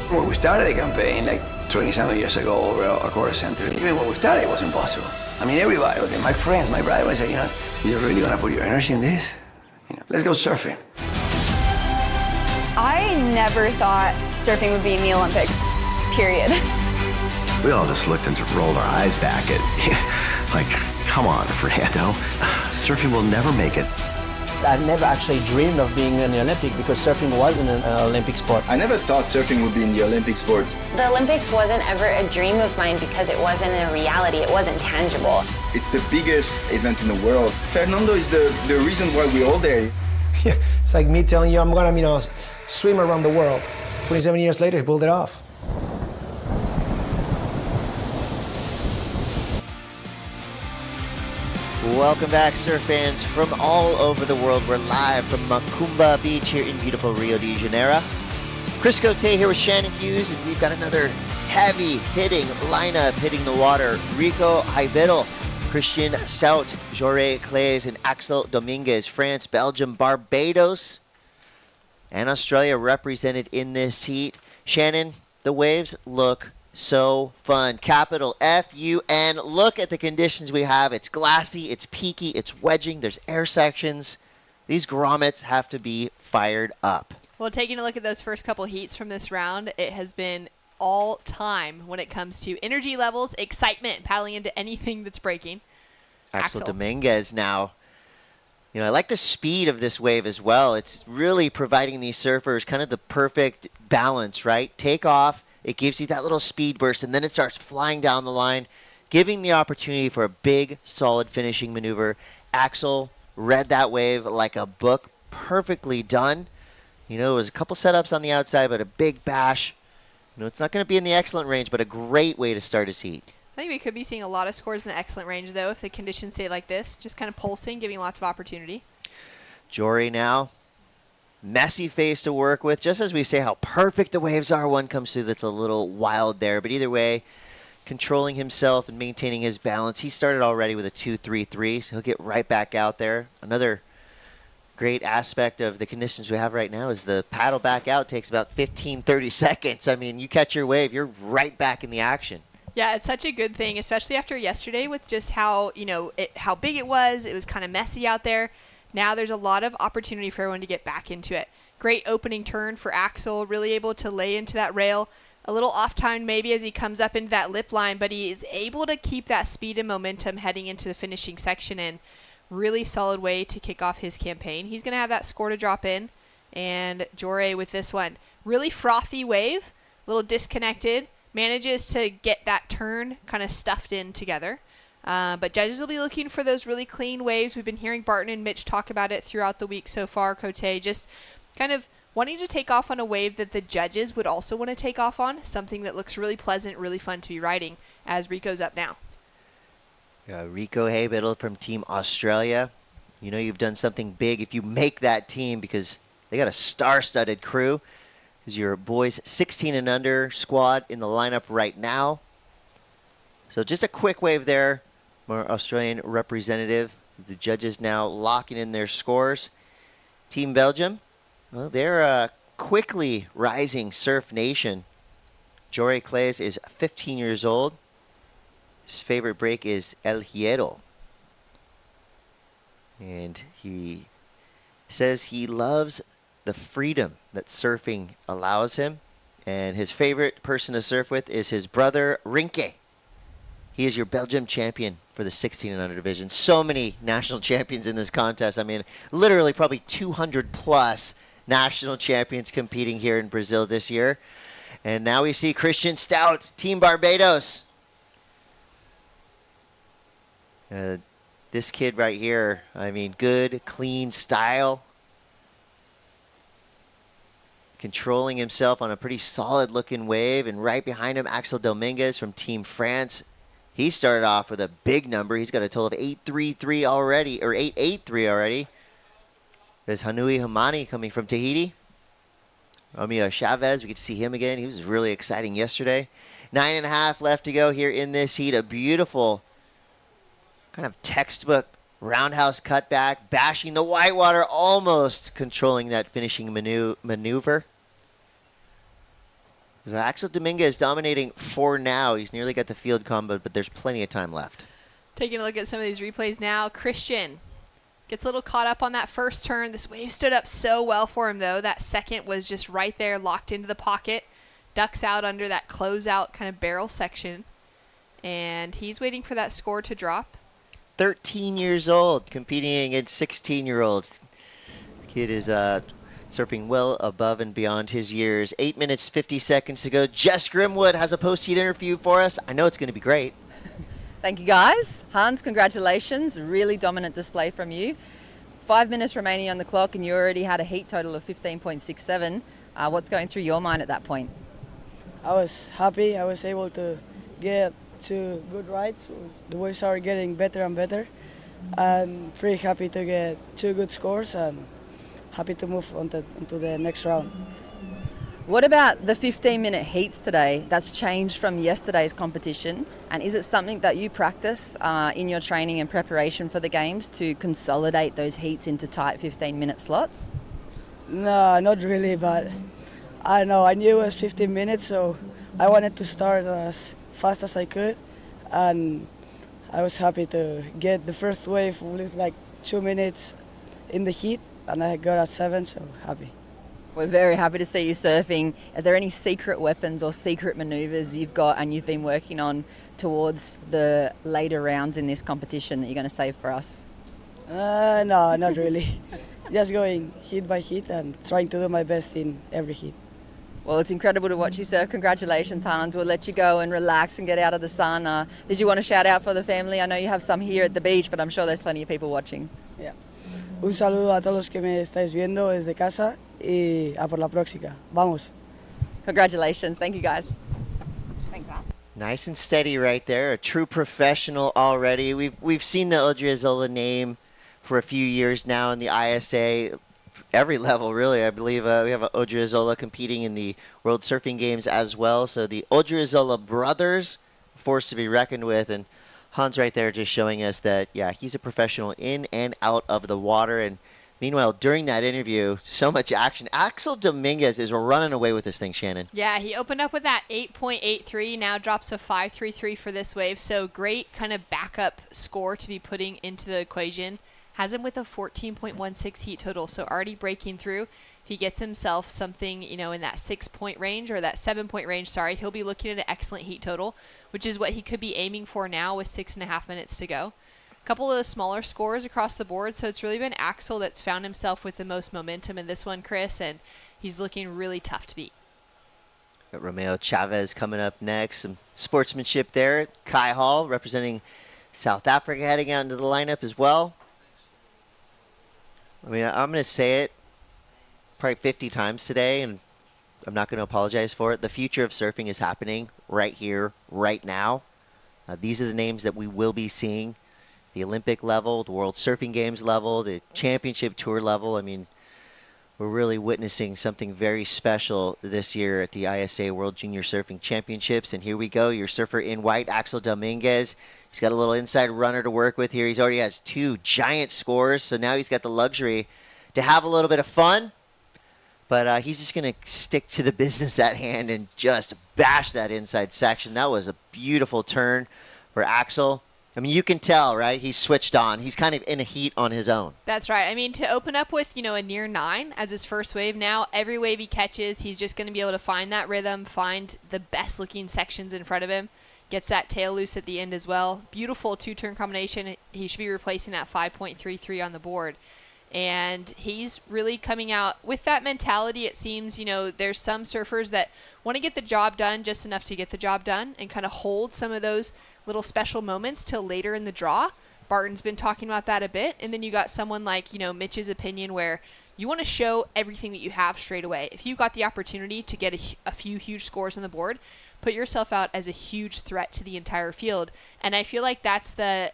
When we started the campaign, 20-something years ago over a course center, even when we started, it was impossible. I mean, everybody, my friends, my brother was saying, you're really gonna put your energy in this? Let's go surfing. I never thought surfing would be in the Olympics, period. We all just looked and rolled our eyes back at, come on, Fernando. Surfing will never make it. I never actually dreamed of being in the Olympic because surfing wasn't an Olympic sport. I never thought surfing would be in the Olympic sports. The Olympics wasn't ever a dream of mine because it wasn't a reality. It wasn't tangible. It's the biggest event in the world. Fernando is the reason why we're all there. Yeah, it's like me telling you I'm gonna, swim around the world. 27 years later, he pulled it off. Welcome back, surf fans from all over the world. We're live from Macumba Beach here in beautiful Rio de Janeiro. Chris Cote here with Shannon Hughes, and we've got another heavy-hitting lineup hitting the water. Rico Haibero, Christian Stout, Jorge Claes, and Axel Dominguez. France, Belgium, Barbados, and Australia represented in this heat. Shannon, the waves look so fun. Capital F-U-N. Look at the conditions we have. It's glassy, it's peaky, it's wedging, there's air sections. These grommets have to be fired up. Well, taking a look at those first couple heats from this round, it has been all time when it comes to energy levels, excitement, paddling into anything that's breaking. Axel Dominguez now. I like the speed of this wave as well. It's really providing these surfers kind of the perfect balance, right? Take off. It gives you that little speed burst, and then it starts flying down the line, giving the opportunity for a big, solid finishing maneuver. Axel read that wave like a book, perfectly done. It was a couple setups on the outside, but a big bash. It's not going to be in the excellent range, but a great way to start his heat. I think we could be seeing a lot of scores in the excellent range, though, if the conditions stay like this. Just kind of pulsing, giving lots of opportunity. Jory now. Messy face to work with, just as we say how perfect the waves are. One comes through that's a little wild there, but either way, controlling himself and maintaining his balance. He started already with a 2-3-3, so he'll get right back out there. Another great aspect of the conditions we have right now is the paddle back out takes about 15-30 seconds. I mean, you catch your wave, you're right back in the action. Yeah, it's such a good thing, especially after yesterday with just how, how big it was. It was kind of messy out there. Now there's a lot of opportunity for everyone to get back into it. Great opening turn for Axel, really able to lay into that rail. A little off time maybe as he comes up into that lip line, but he is able to keep that speed and momentum heading into the finishing section, and really solid way to kick off his campaign. He's going to have that score to drop in, and Jorge with this one. Really frothy wave, a little disconnected, manages to get that turn kind of stuffed in together. But judges will be looking for those really clean waves. We've been hearing Barton and Mitch talk about it throughout the week so far. Cote just kind of wanting to take off on a wave that the judges would also want to take off on, something that looks really pleasant, really fun to be riding as Rico's up now. Rico Haybittle from Team Australia. You've done something big if you make that team, because they got a star-studded crew. Is your boys 16 and under squad in the lineup right now. So just a quick wave there. More Australian representative. The judges now locking in their scores. Team Belgium, well, they're a quickly rising surf nation. Jorge Claes is 15 years old. His favorite break is El Hierro. And he says he loves the freedom that surfing allows him. And his favorite person to surf with is his brother, Rinke. He is your Belgium champion for the 16 and under division. So many national champions in this contest. I mean, literally probably 200 plus national champions competing here in Brazil this year. And now we see Christian Stout, Team Barbados. This kid right here, I mean, good, clean style. Controlling himself on a pretty solid looking wave. And right behind him, Axel Dominguez from Team France. He started off with a big number. He's got a total of 8.33 already, or 8.83 already. There's Hanui Hamani coming from Tahiti. Romeo Chavez, we get to see him again. He was really exciting yesterday. 9.5 left to go here in this heat. A beautiful kind of textbook roundhouse cutback, bashing the whitewater, almost controlling that finishing maneuver. So Axel Dominguez dominating for now. He's nearly got the field combo, but there's plenty of time left. Taking a look at some of these replays now. Christian gets a little caught up on that first turn. This wave stood up so well for him, though. That second was just right there, locked into the pocket. Ducks out under that closeout kind of barrel section. And he's waiting for that score to drop. 13 years old, competing against 16-year-olds. Kid is surfing well above and beyond his years. 8 minutes, 50 seconds to go. Jess Grimwood has a post-heat interview for us. I know it's going to be great. Thank you, guys. Hans, congratulations. Really dominant display from you. 5 minutes remaining on the clock, and you already had a heat total of 15.67. What's going through your mind at that point? I was happy. I was able to get 2 good rides. The waves are getting better and better. I'm pretty happy to get 2 good scores and happy to move on to the next round. What about the 15-minute heats today? That's changed from yesterday's competition. And is it something that you practice in your training and preparation for the games to consolidate those heats into tight 15-minute slots? No, not really, but I don't know. I knew it was 15 minutes, so I wanted to start as fast as I could. And I was happy to get the first wave with like 2 minutes in the heat, and I got at 7, so happy. We're very happy to see you surfing. Are there any secret weapons or secret maneuvers you've got and you've been working on towards the later rounds in this competition that you're going to save for us? No, not really. Just going heat by heat and trying to do my best in every heat. Well, it's incredible to watch you surf. Congratulations, Hans. We'll let you go and relax and get out of the sun. Did you want to shout out for the family? I know you have some here at the beach, but I'm sure there's plenty of people watching. Yeah. Un saludo a todos los que me estáis viendo desde casa y a por la próxima. Vamos. Congratulations. Thank you, guys. Thanks, Hans. Nice and steady right there. A true professional already. We've seen the Odriozola name for a few years now in the ISA. Every level, really. I believe we have Odriozola competing in the World Surfing Games as well. So the Odriozola brothers, force to be reckoned with. And Hans right there just showing us that, yeah, he's a professional in and out of the water. And meanwhile, during that interview, so much action. Axel Dominguez is running away with this thing, Shannon. Yeah, he opened up with that 8.83, now drops a 5.33 for this wave. So great kind of backup score to be putting into the equation. Has him with a 14.16 heat total, so already breaking through. If he gets himself something, in that 6-point range, or that 7-point range, he'll be looking at an excellent heat total, which is what he could be aiming for now with 6.5 minutes to go. A couple of smaller scores across the board, so it's really been Axel that's found himself with the most momentum in this one, Chris, and he's looking really tough to beat. Got Romeo Chavez coming up next. Some sportsmanship there. Kai Hall representing South Africa heading out into the lineup as well. I mean, I'm going to say it probably 50 times today, and I'm not going to apologize for it. The future of surfing is happening right here, right now. These are the names that we will be seeing. The Olympic level, the World Surfing Games level, the Championship Tour level. I mean, we're really witnessing something very special this year at the ISA World Junior Surfing Championships. And here we go, your surfer in white, Axel Dominguez. He's got a little inside runner to work with here. He's already has 2 giant scores, so now he's got the luxury to have a little bit of fun. But he's just going to stick to the business at hand and just bash that inside section. That was a beautiful turn for Axel. I mean, you can tell, right? He's switched on. He's kind of in a heat on his own. That's right. I mean, to open up with, a near 9 as his first wave now, every wave he catches, he's just going to be able to find that rhythm, find the best-looking sections in front of him. Gets that tail loose at the end as well. Beautiful 2-turn combination. He should be replacing that 5.33 on the board. And he's really coming out with that mentality. It seems, there's some surfers that want to get the job done just enough to get the job done and kind of hold some of those little special moments till later in the draw. Barton's been talking about that a bit. And then you got someone like, Mitch's opinion, where you want to show everything that you have straight away. If you've got the opportunity to get a few huge scores on the board, put yourself out as a huge threat to the entire field. And I feel like that's the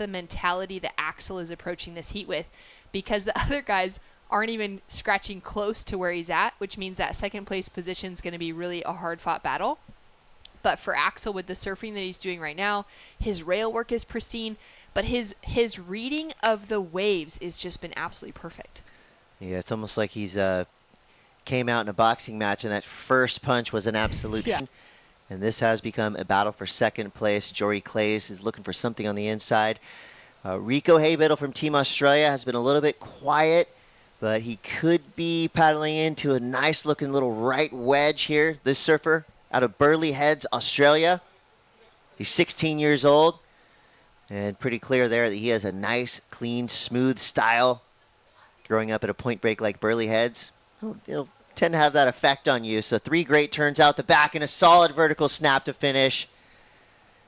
mentality that Axel is approaching this heat with, because the other guys aren't even scratching close to where he's at, which means that second place position is going to be really a hard-fought battle. But for Axel, with the surfing that he's doing right now, his rail work is pristine, but his reading of the waves has just been absolutely perfect. Yeah, it's almost like he's came out in a boxing match, and that first punch was an absolute. Yeah. And this has become a battle for second place. Jory Clays is looking for something on the inside. Rico Haybiddle from Team Australia has been a little bit quiet, but he could be paddling into a nice-looking little right wedge here. This surfer out of Burleigh Heads, Australia. He's 16 years old, and pretty clear there that he has a nice, clean, smooth style. growing up at a point break like Burley Heads, it'll tend to have that effect on you. So 3 great turns out the back and a solid vertical snap to finish.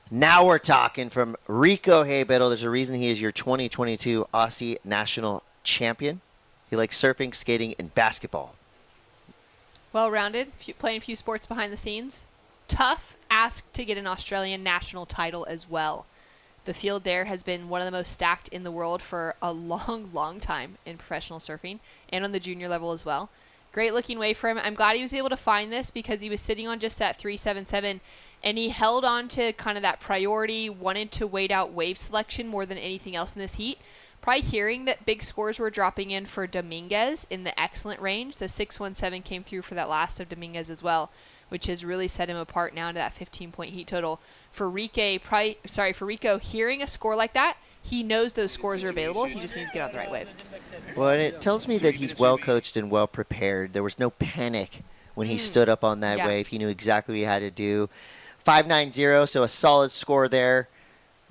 Now we're talking from Rico Haybiddle. There's a reason he is your 2022 Aussie National Champion. He likes surfing, skating, and basketball. Well-rounded, playing a few sports behind the scenes. Tough ask to get an Australian national title as well. The field there has been one of the most stacked in the world for a long time in professional surfing and on the junior level as well. Great looking wave for him. I'm glad he was able to find this because he was sitting on just that 377 and he held on to kind of that priority, wanted to wait out wave selection more than anything else in this heat. Probably hearing that big scores were dropping in for Dominguez in the excellent range. The 617 came through for that last of Dominguez as well, which has really set him apart now to that 15-point heat total. For Rico, hearing a score like that, he knows those scores are available. He just needs to get on the right wave. Well, and it tells me that he's well coached and well prepared. There was no panic when he stood up on that wave. He knew exactly what he had to do. 5.90, so a solid score there.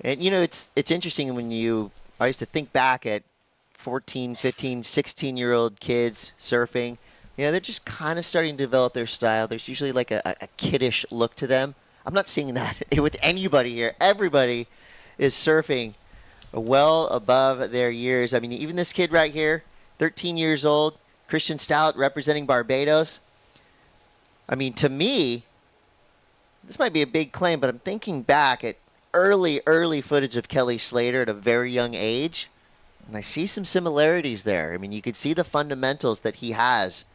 And, it's interesting when I used to think back at 14, 15, 16-year-old kids surfing. They're just kind of starting to develop their style. There's usually like a kiddish look to them. I'm not seeing that with anybody here. Everybody is surfing well above their years. I mean, even this kid right here, 13 years old, Christian Stout representing Barbados. I mean, to me, this might be a big claim, but I'm thinking back at early footage of Kelly Slater at a very young age, and I see some similarities there. I mean, you could see the fundamentals that he has.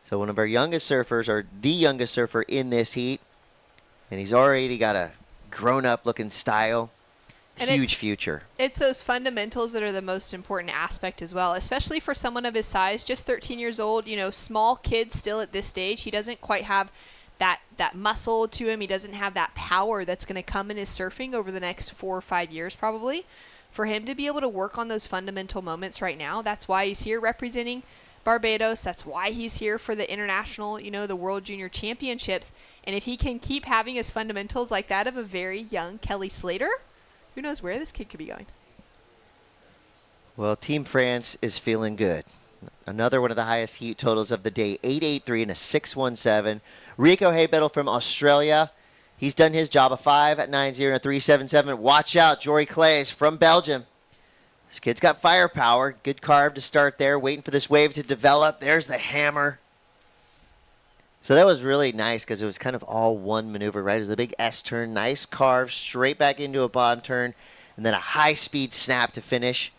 So one of our youngest surfers, or the youngest surfer in this heat, and he's already got a grown-up looking style. And huge future. It's those fundamentals that are the most important aspect as well, especially for someone of his size, just 13 years old, small kid still at this stage. He doesn't quite have that muscle to him. He doesn't have that power that's going to come in his surfing over the next 4 or 5 years probably. For him to be able to work on those fundamental moments right now, that's why he's here representing Barbados. That's why he's here for the international, the World Junior Championships. And if he can keep having his fundamentals like that of a very young Kelly Slater, who knows where this kid could be going. Well, Team France is feeling good. Another one of the highest heat totals of the day, 8.83 and a 6.17. Rico Haybiddle from Australia. He's done his job, a 5.90 and a 3.77. Watch out, Jory Claes from Belgium. This kid's got firepower. Good carve to start there, waiting for this wave to develop. There's the hammer. So that was really nice because it was kind of all one maneuver, right? It was a big S turn, nice carve, straight back into a bottom turn, and then a high-speed snap to finish.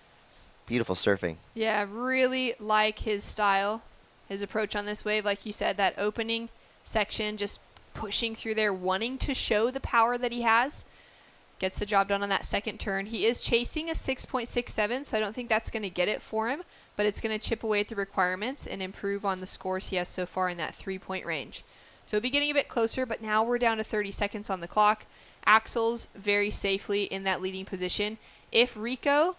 Beautiful surfing. Yeah, really like his style, his approach on this wave. Like you said, that opening section, just pushing through there, wanting to show the power that he has. Gets the job done on that second turn. He is chasing a 6.67, so I don't think that's going to get it for him, but it's going to chip away at the requirements and improve on the scores he has so far in that 3-point range. So it'll be getting a bit closer, but now we're down to 30 seconds on the clock. Axel's very safely in that leading position. If Rico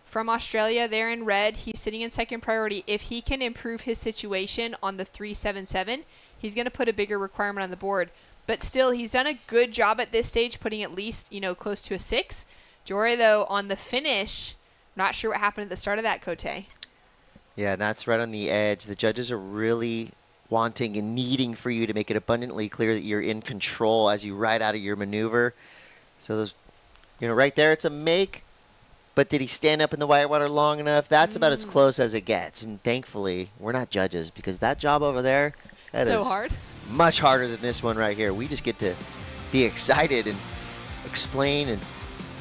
from Australia, there in red, he's sitting in second priority. If he can improve his situation on the 3.77, he's going to put a bigger requirement on the board. But still, he's done a good job at this stage, putting at least, close to a 6. Jory, though, on the finish, not sure what happened at the start of that, Cote. Yeah, that's right on the edge. The judges are really wanting and needing for you to make it abundantly clear that you're in control as you ride out of your maneuver. So those, right there, it's a make. But did he stand up in the whitewater long enough? That's about as close as it gets. And thankfully, we're not judges because that job over there, that so is hard. Much harder than this one right here. We just get to be excited and explain and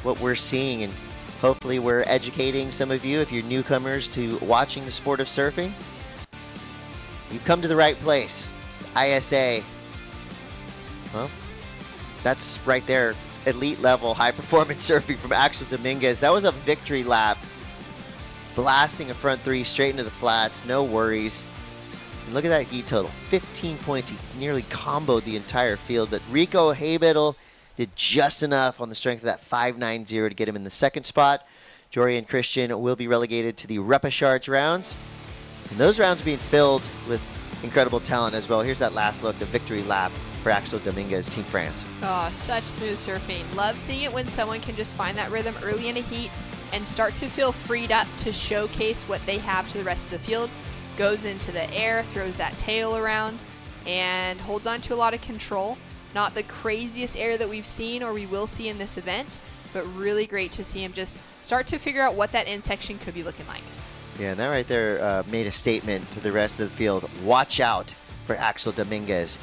what we're seeing, and hopefully we're educating some of you if you're newcomers to watching the sport of surfing. You've come to the right place. ISA. Well, that's right there. Elite level, high performance surfing from Axel Dominguez. That was a victory lap. Blasting a front 3 straight into the flats. No worries. And look at that heat total. 15 points. He nearly comboed the entire field. But Rico Haybiddle did just enough on the strength of that 5.90 to get him in the second spot. Jory and Christian will be relegated to the Repéchage rounds. And those rounds are being filled with incredible talent as well. Here's that last look, the victory lap for Axel Dominguez, Team France. Oh, such smooth surfing. Love seeing it when someone can just find that rhythm early in a heat, and start to feel freed up to showcase what they have to the rest of the field. Goes into the air, throws that tail around, and holds on to a lot of control. Not the craziest air that we've seen or we will see in this event, but really great to see him just start to figure out what that end section could be looking like. Yeah, and that right there made a statement to the rest of the field. Watch out for Axel Dominguez.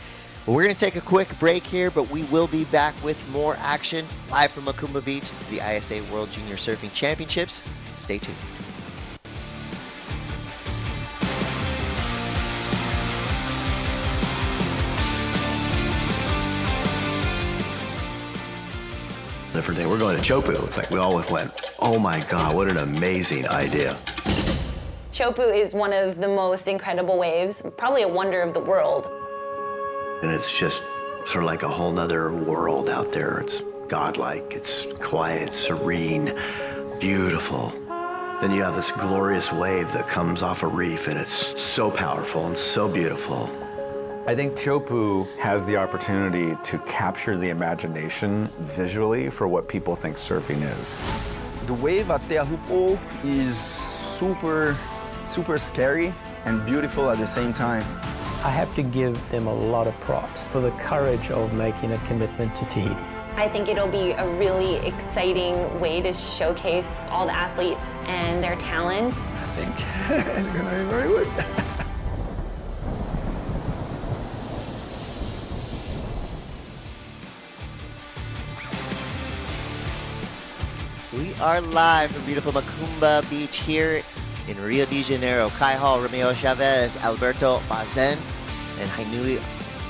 Well, we're going to take a quick break here, but we will be back with more action live from Macumba Beach. It's the ISA World Junior Surfing Championships. Stay tuned. Different day. We're going to Teahupo'o. It's like we all went, oh my God, what an amazing idea. Teahupo'o is one of the most incredible waves, probably a wonder of the world. And it's just sort of like a whole nother world out there. It's godlike, it's quiet, serene, beautiful. Then you have this glorious wave that comes off a reef, and it's so powerful and so beautiful. I think Teahupo'o has the opportunity to capture the imagination visually for what people think surfing is. The wave at Teahupo'o is super scary and beautiful at the same time. I have to give them a lot of props for the courage of making a commitment to Tahiti. I think it'll be a really exciting way to showcase all the athletes and their talent. I think it's gonna be very good. We are live from beautiful Macumba Beach here in Rio de Janeiro. Kai Hall, Romeo Chavez, Alberto Bazen, and Hainui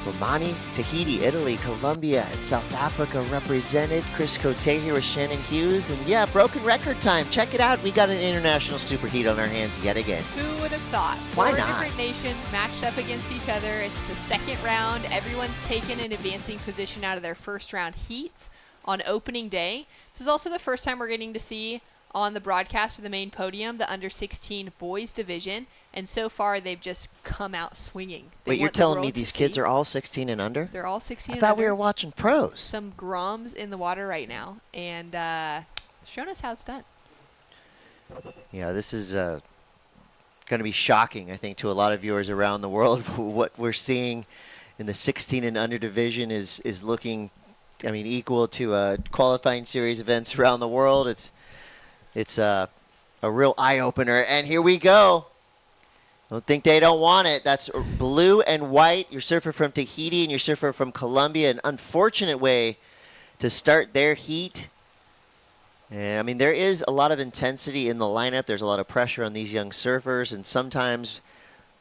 Romani. Tahiti, Italy, Colombia, and South Africa represented. Chris Cote here with Shannon Hughes. And yeah, broken record time. Check it out. We got an international superheat on our hands yet again. Who would have thought? Why Four not? different nations matched up against each other. It's the second round. Everyone's taken an advancing position out of their first round heats on opening day. This is also the first time we're getting to see on the broadcast of the main podium the under-16 boys division, and so far they've just come out swinging. Wait, you're telling me these kids are all 16 and under? They're all 16 I and thought under. we were watching pros. Some Groms in the water right now, and showing us how it's done. Yeah, this is going to be shocking, I think, to a lot of viewers around the world. What we're seeing in the 16 and under division is looking, I mean, equal to qualifying series events around the world. It's a real eye-opener. And here we go. Don't think they don't want it. That's blue and white. Your surfer from Tahiti and your surfer from Colombia. An unfortunate way to start their heat. And I mean, there is a lot of intensity in the lineup. There's a lot of pressure on these young surfers. And sometimes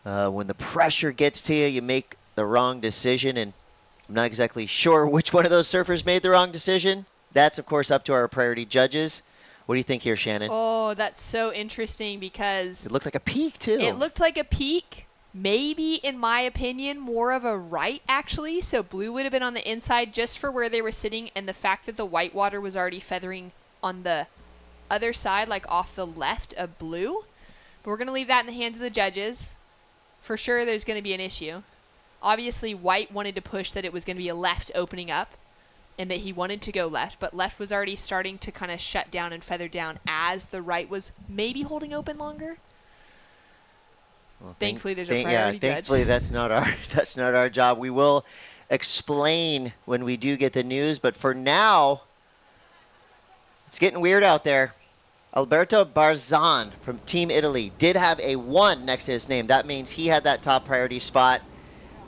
when the pressure gets to you, you make the wrong decision. And I'm not exactly sure which one of those surfers made the wrong decision. That's, of course, up to our priority judges. What do you think here, Shannon? Oh, that's so interesting because It looked like a peak, too. it looked like a peak. Maybe, in my opinion, more of a right, actually. So blue would have been on the inside just for where they were sitting, and the fact that the white water was already feathering on the other side, like off the left of blue. But we're going to leave that in the hands of the judges. For sure, there's going to be an issue. Obviously, white wanted to push that it was going to be a left opening up and that he wanted to go left, but left was already starting to kind of shut down and feather down as the right was maybe holding open longer. Well, thankfully, there's a priority judge. Thankfully, that's not our job. We will explain when we do get the news, but for now, it's getting weird out there. Alberto Barzan from Team Italy did have a 1 next to his name. That means he had that top priority spot,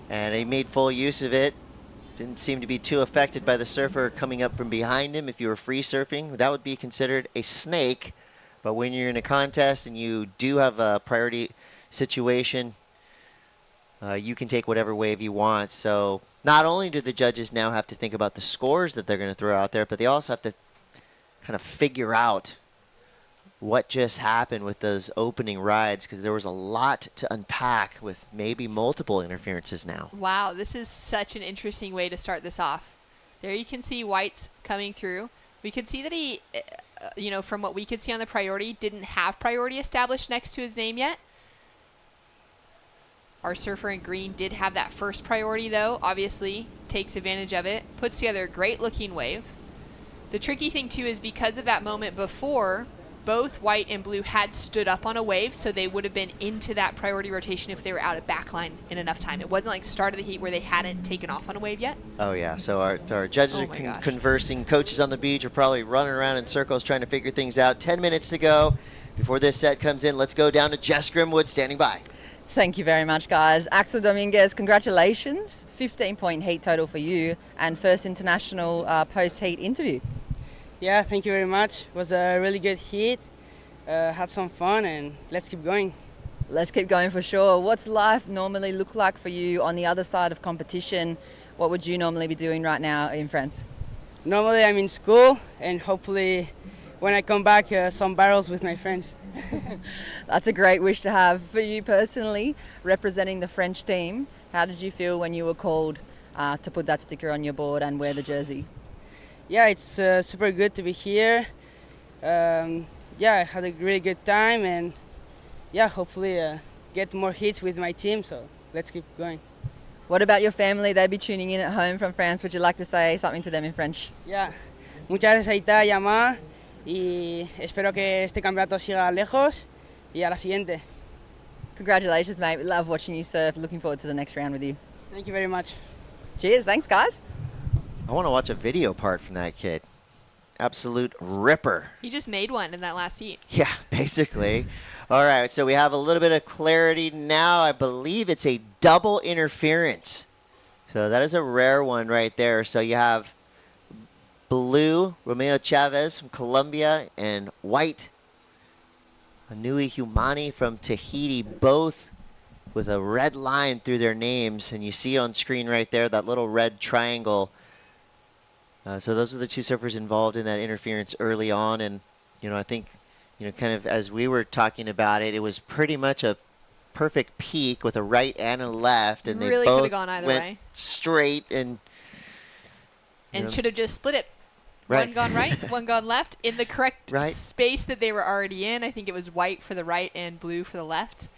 and he made full use of it. Didn't seem to be too affected by the surfer coming up from behind him. If you were free surfing, that would be considered a snake. But when you're in a contest and you do have a priority situation, you can take whatever wave you want. So not only do the judges now have to think about the scores that they're going to throw out there, but they also have to kind of figure out what just happened with those opening rides, because there was a lot to unpack with maybe multiple interferences now. Wow, this is such an interesting way to start this off. There you can see whites coming through. We could see that he, from what we could see on the priority, didn't have priority established next to his name yet. Our surfer in green did have that first priority, though. Obviously, takes advantage of it. Puts together a great-looking wave. The tricky thing, too, is because of that moment before, both white and blue had stood up on a wave, so they would have been into that priority rotation if they were out of backline in enough time. It wasn't like start of the heat where they hadn't taken off on a wave yet. Oh yeah, so our judges are conversing. Coaches on the beach are probably running around in circles trying to figure things out. 10 minutes to go before this set comes in. Let's go down to Jess Grimwood standing by. Thank you very much, guys. Axel Dominguez, congratulations. 15-point heat total for you and first international post-heat interview. Yeah, thank you very much. It was a really good heat. Had some fun, and let's keep going. Let's keep going for sure. What's life normally look like for you on the other side of competition? What would you normally be doing right now in France? Normally I'm in school, and hopefully when I come back, some barrels with my friends. That's a great wish to have. For you personally, representing the French team, how did you feel when you were called to put that sticker on your board and wear the jersey? Yeah, it's super good to be here. Yeah, I had a really good time, and yeah, hopefully get more hits with my team, so let's keep going. What about your family? They'd be tuning in at home from France. Would you like to say something to them in French? Yeah, muchas gracias, Aita y Ama, y espero que este campeonato siga lejos y a la siguiente. Congratulations, mate. We love watching you surf. Looking forward to the next round with you. Thank you very much. Cheers. Thanks, guys. I want to watch a video part from that kid. Absolute ripper. He just made one in that last heat. Yeah, basically. All right, so we have a little bit of clarity now. I believe it's a double interference. So that is a rare one right there. So you have blue, Romeo Chavez from Colombia, and white, Anui Humani from Tahiti, both with a red line through their names. And you see on screen right there that little red triangle. So those are the two surfers involved in that interference early on. And, I think, kind of as we were talking about it, it was pretty much a perfect peak with a right and a left. And really they both could have gone either went way. Straight and should have just split it. Right. One gone right, one gone left in the correct space that they were already in. I think it was white for the right and blue for the left.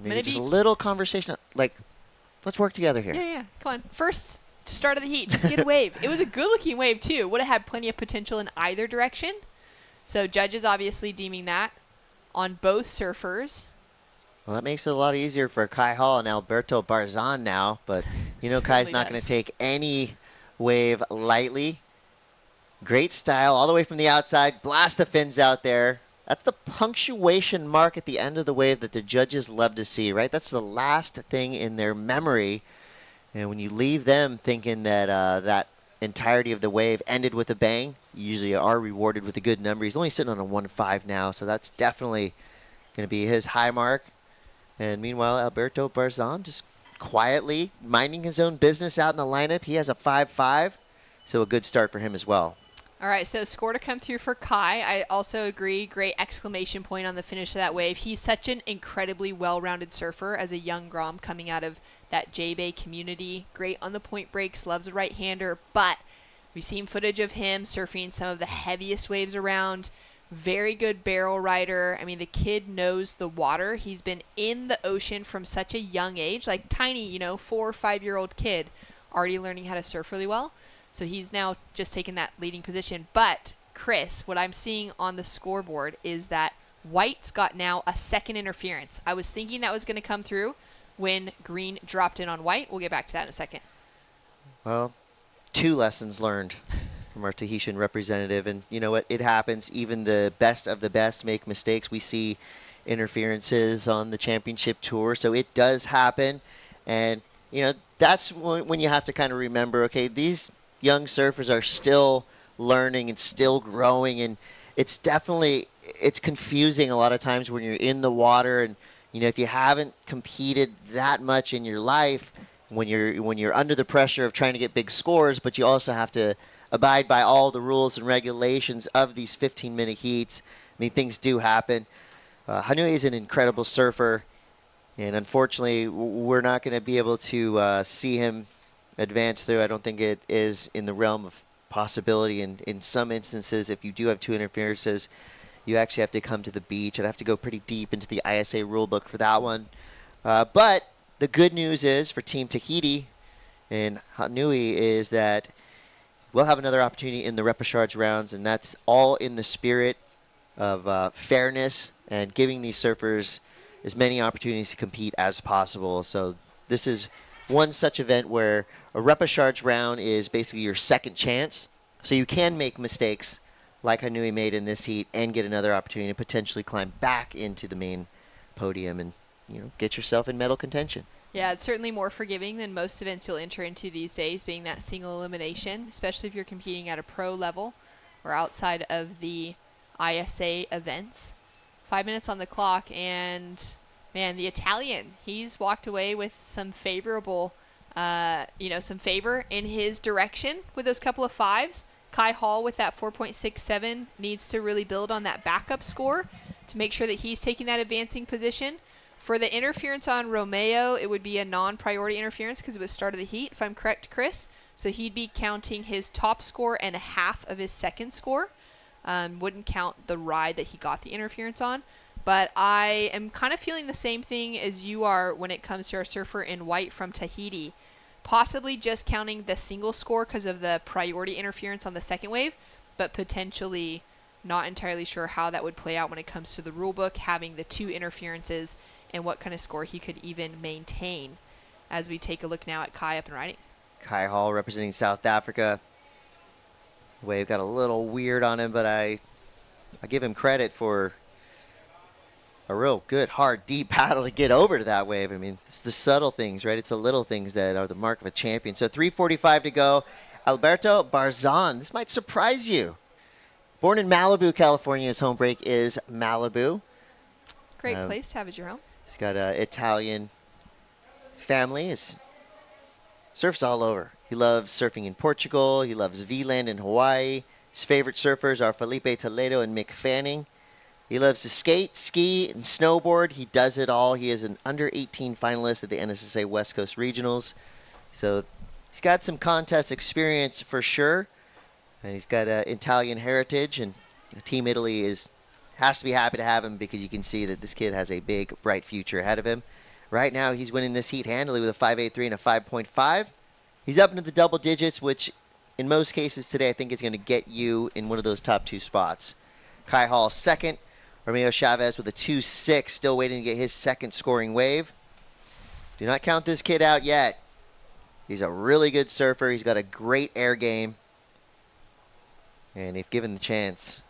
Maybe just a little conversation, like, let's work together here. Yeah, come on. First start of the heat, just get a wave. It was a good-looking wave, too. Would have had plenty of potential in either direction. So judges obviously deeming that on both surfers. Well, that makes it a lot easier for Kai Hall and Alberto Barzan now. But, Kai's not going to take any wave lightly. Great style all the way from the outside. Blast the fins out there. That's the punctuation mark at the end of the wave that the judges love to see, right? That's the last thing in their memory. And when you leave them thinking that that entirety of the wave ended with a bang, you usually are rewarded with a good number. He's only sitting on a 1.5 now, so that's definitely going to be his high mark. And meanwhile, Alberto Barzan just quietly minding his own business out in the lineup. He has a 5.5, so a good start for him as well. All right, so score to come through for Kai. I also agree. Great exclamation point on the finish of that wave. He's such an incredibly well-rounded surfer as a young Grom coming out of that J-Bay community. Great on the point breaks, loves a right-hander, but we've seen footage of him surfing some of the heaviest waves around. Very good barrel rider. I mean, the kid knows the water. He's been in the ocean from such a young age, like tiny, 4 or 5-year-old kid, already learning how to surf really well. So he's now just taken that leading position. But, Chris, what I'm seeing on the scoreboard is that white's got now a second interference. I was thinking that was going to come through when green dropped in on white. We'll get back to that in a second. Well, 2 lessons learned from our Tahitian representative. And you know what? It happens. Even the best of the best make mistakes. We see interferences on the championship tour. So it does happen. And, that's when you have to kind of remember, okay, these young surfers are still learning and still growing, and it's confusing a lot of times when you're in the water, and if you haven't competed that much in your life, when you're under the pressure of trying to get big scores, but you also have to abide by all the rules and regulations of these 15-minute heats. I mean, things do happen. Hanui is an incredible surfer, and unfortunately we're not going to be able to see him advance through. I don't think it is in the realm of possibility. And in some instances, if you do have 2 interferences, you actually have to come to the beach. I'd have to go pretty deep into the ISA rulebook for that one. But the good news is for Team Tahiti and Hanui is that we'll have another opportunity in the repechage rounds, and that's all in the spirit of fairness and giving these surfers as many opportunities to compete as possible. So this is one such event where a repechage round is basically your second chance. So you can make mistakes like Hanui made in this heat and get another opportunity to potentially climb back into the main podium and, you know, get yourself in medal contention. Yeah, it's certainly more forgiving than most events you'll enter into these days, being that single elimination, especially if you're competing at a pro level or outside of the ISA events. 5 minutes on the clock, and man, the Italian, he's walked away with some favorable, some favor in his direction with those couple of fives. Kai Hall with that 4.67 needs to really build on that backup score to make sure that he's taking that advancing position. For the interference on Romeo, it would be a non-priority interference because it was start of the heat, if I'm correct, Chris. So he'd be counting his top score and a half of his second score. Wouldn't count the ride that he got the interference on. But I am kind of feeling the same thing as you are when it comes to our surfer in white from Tahiti. Possibly just counting the single score because of the priority interference on the second wave, but potentially not entirely sure how that would play out when it comes to the rule book, having the two interferences and what kind of score he could even maintain as we take a look now at Kai up and riding. Kai Hall representing South Africa. Wave got a little weird on him, but I give him credit for a real good, hard, deep paddle to get over to that wave. I mean, it's the subtle things, right? It's the little things that are the mark of a champion. So 3:45 to go. Alberto Barzan. This might surprise you. Born in Malibu, California. His home break is Malibu. Great place to have as your home. He's got an Italian family. He surfs all over. He loves surfing in Portugal. He loves V-Land in Hawaii. His favorite surfers are Felipe Toledo and Mick Fanning. He loves to skate, ski, and snowboard. He does it all. He is an under-18 finalist at the NSSA West Coast Regionals. So he's got some contest experience for sure. And he's got Italian heritage. And Team Italy has to be happy to have him because you can see that this kid has a big, bright future ahead of him. Right now, he's winning this heat handily with a 5.83 and a 5.5. He's up into the double digits, which in most cases today I think is going to get you in one of those top two spots. Kai Hall second. Romeo Chavez with a 2.6, still waiting to get his second scoring wave. Do not count this kid out yet. He's a really good surfer. He's got a great air game. And if given the chance,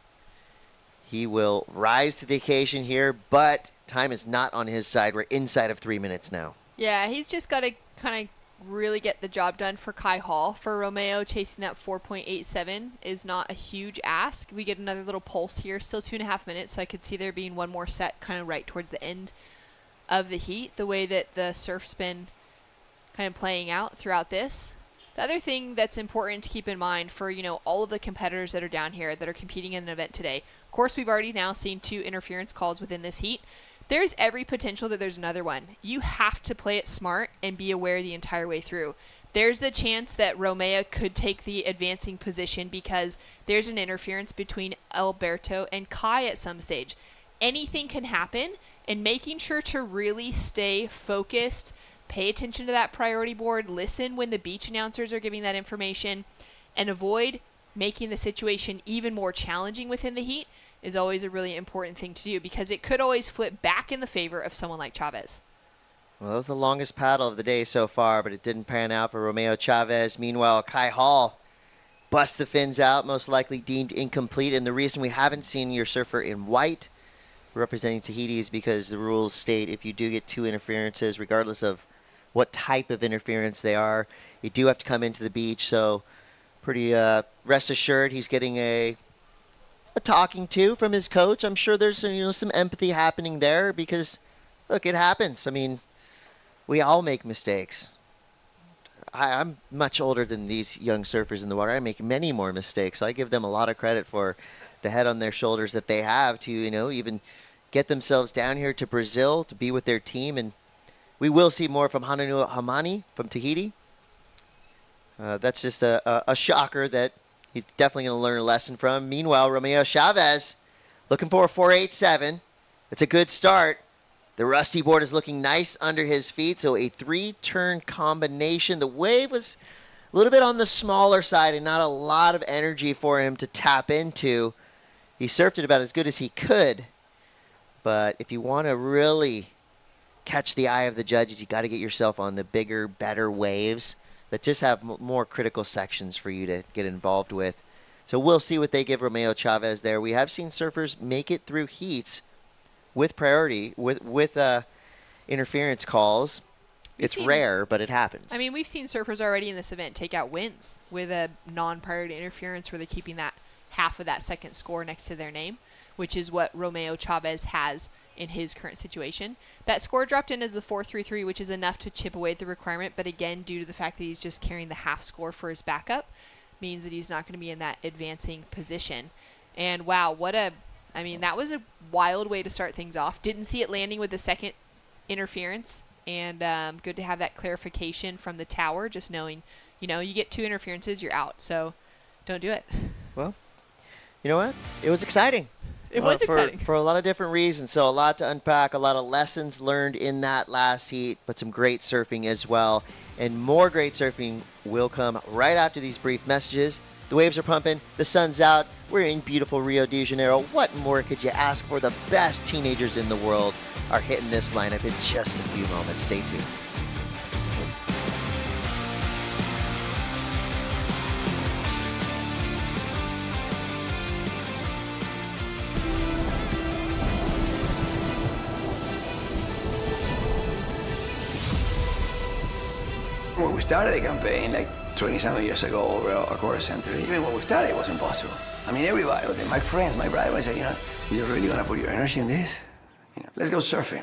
he will rise to the occasion here, but time is not on his side. We're inside of 3 minutes now. Yeah, he's just got to kind of really get the job done for Kai Hall. For Romeo, chasing that 4.87 is not a huge ask. We get another little pulse here, still 2.5 minutes, so I could see there being one more set kind of right towards the end of the heat, the way that the surf's been kind of playing out throughout this. The other thing that's important to keep in mind for, all of the competitors that are down here that are competing in an event today, of course, we've already now seen 2 interference calls within this heat. There's every potential that there's another one. You have to play it smart and be aware the entire way through. There's the chance that Romeo could take the advancing position because there's an interference between Alberto and Kai at some stage. Anything can happen, and making sure to really stay focused, pay attention to that priority board, listen when the beach announcers are giving that information, and avoid making the situation even more challenging within the heat is always a really important thing to do because it could always flip back in the favor of someone like Chavez. Well, that was the longest paddle of the day so far, but it didn't pan out for Romeo Chavez. Meanwhile, Kai Hall busts the fins out, most likely deemed incomplete. And the reason we haven't seen your surfer in white representing Tahiti is because the rules state if you do get 2 interferences, regardless of what type of interference they are, you do have to come into the beach. So pretty rest assured he's getting a talking to from his coach. I'm sure there's some empathy happening there because, look, it happens. I mean, we all make mistakes. I'm much older than these young surfers in the water. I make many more mistakes. So I give them a lot of credit for the head on their shoulders that they have to, even get themselves down here to Brazil to be with their team. And we will see more from Hananu Hamani from Tahiti. That's just a shocker that he's definitely going to learn a lesson from. Meanwhile, Romeo Chavez looking for a 4.87. It's a good start. The rusty board is looking nice under his feet, so a 3-turn combination. The wave was a little bit on the smaller side and not a lot of energy for him to tap into. He surfed it about as good as he could, but if you want to really catch the eye of the judges, you got to get yourself on the bigger, better waves that just have more critical sections for you to get involved with. So we'll see what they give Romeo Chavez there. We have seen surfers make it through heats with priority, with interference calls. It's rare, but it happens. I mean, we've seen surfers already in this event take out wins with a non-priority interference where they're keeping that half of that second score next to their name, which is what Romeo Chavez has in his current situation. That score dropped in as the 4.33, which is enough to chip away at the requirement, but again, due to the fact that he's just carrying the half score for his backup, means that he's not going to be in that advancing position. And wow, that was a wild way to start things off. Didn't see it landing with the second interference, and good to have that clarification from the tower, just knowing, you get 2 interferences, you're out, so don't do it. Well, you know what? It was exciting. It was exciting. For a lot of different reasons. So a lot to unpack, a lot of lessons learned in that last heat, but some great surfing as well. And more great surfing will come right after these brief messages. The waves are pumping. The sun's out. We're in beautiful Rio de Janeiro. What more could you ask for? The best teenagers in the world are hitting this lineup in just a few moments. Stay tuned. When we started the campaign, like 20-some years ago over a course center, even when we started, it wasn't possible. I mean, everybody, my friends, my brother, I said, you're really gonna put your energy in this? Let's go surfing.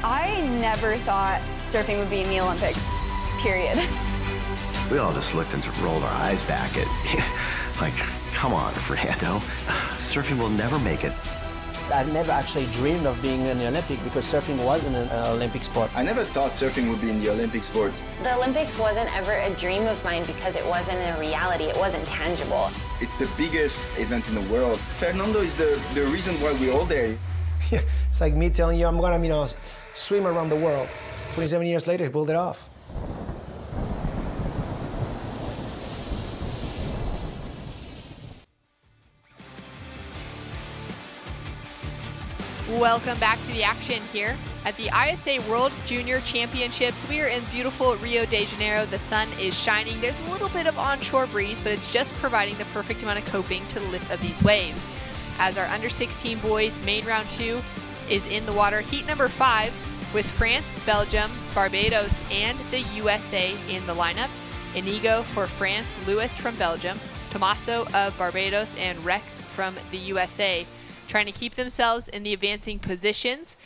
I never thought surfing would be in the Olympics, period. We all just looked and rolled our eyes back at, like, come on, Fernando. Surfing will never make it. I never actually dreamed of being in the Olympics because surfing wasn't an Olympic sport. I never thought surfing would be in the Olympic sports. The Olympics wasn't ever a dream of mine because it wasn't a reality, it wasn't tangible. It's the biggest event in the world. Fernando is the reason why we're all there. It's like me telling you I'm gonna, swim around the world. 27 years later, he pulled it off. Welcome back to the action here at the ISA World Junior Championships. We are in beautiful Rio de Janeiro. The sun is shining. There's a little bit of onshore breeze, but it's just providing the perfect amount of coping to the lift of these waves. As our under 16 boys main round 2 is in the water. Heat number 5 with France, Belgium, Barbados, and the USA in the lineup. Inigo for France, Lewis from Belgium, Tommaso of Barbados, and Rex from the USA. Trying to keep themselves in the advancing positions.